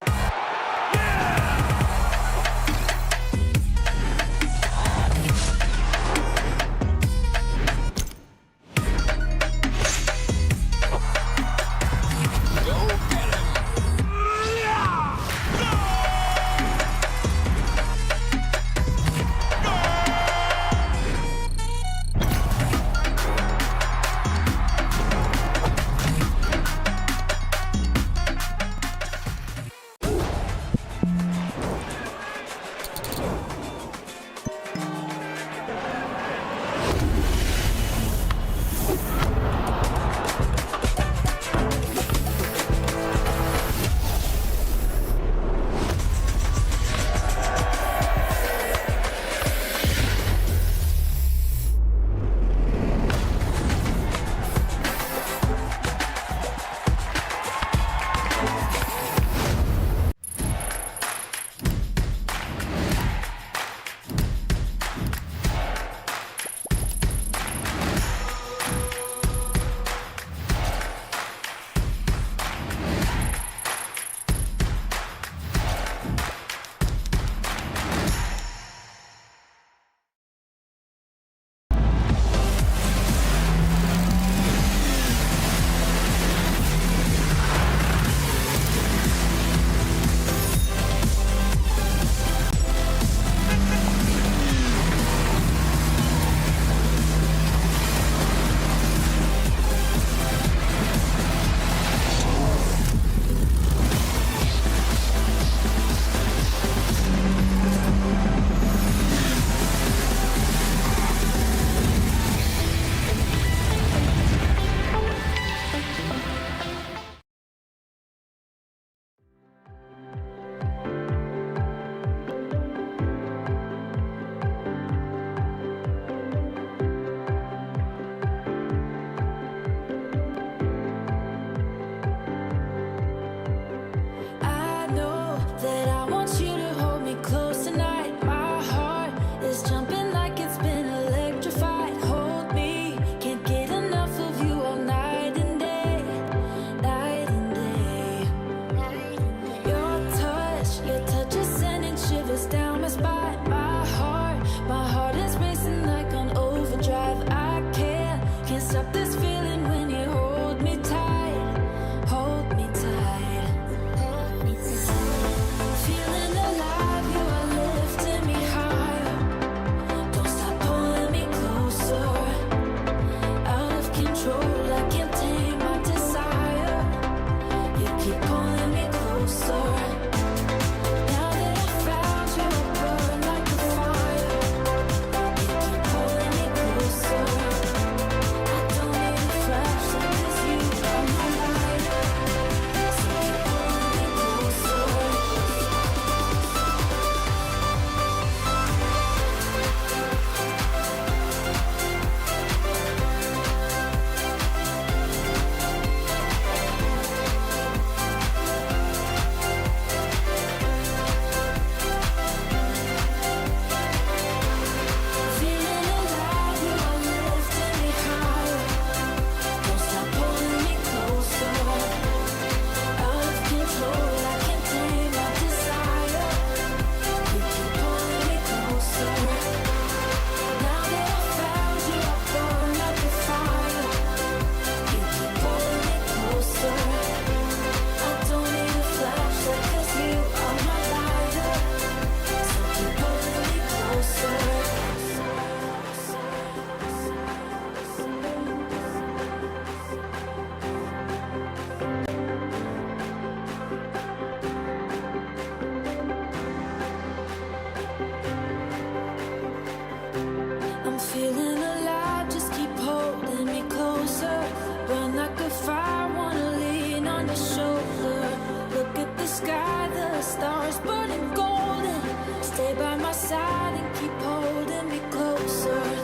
Stay by my side and keep holding me closer.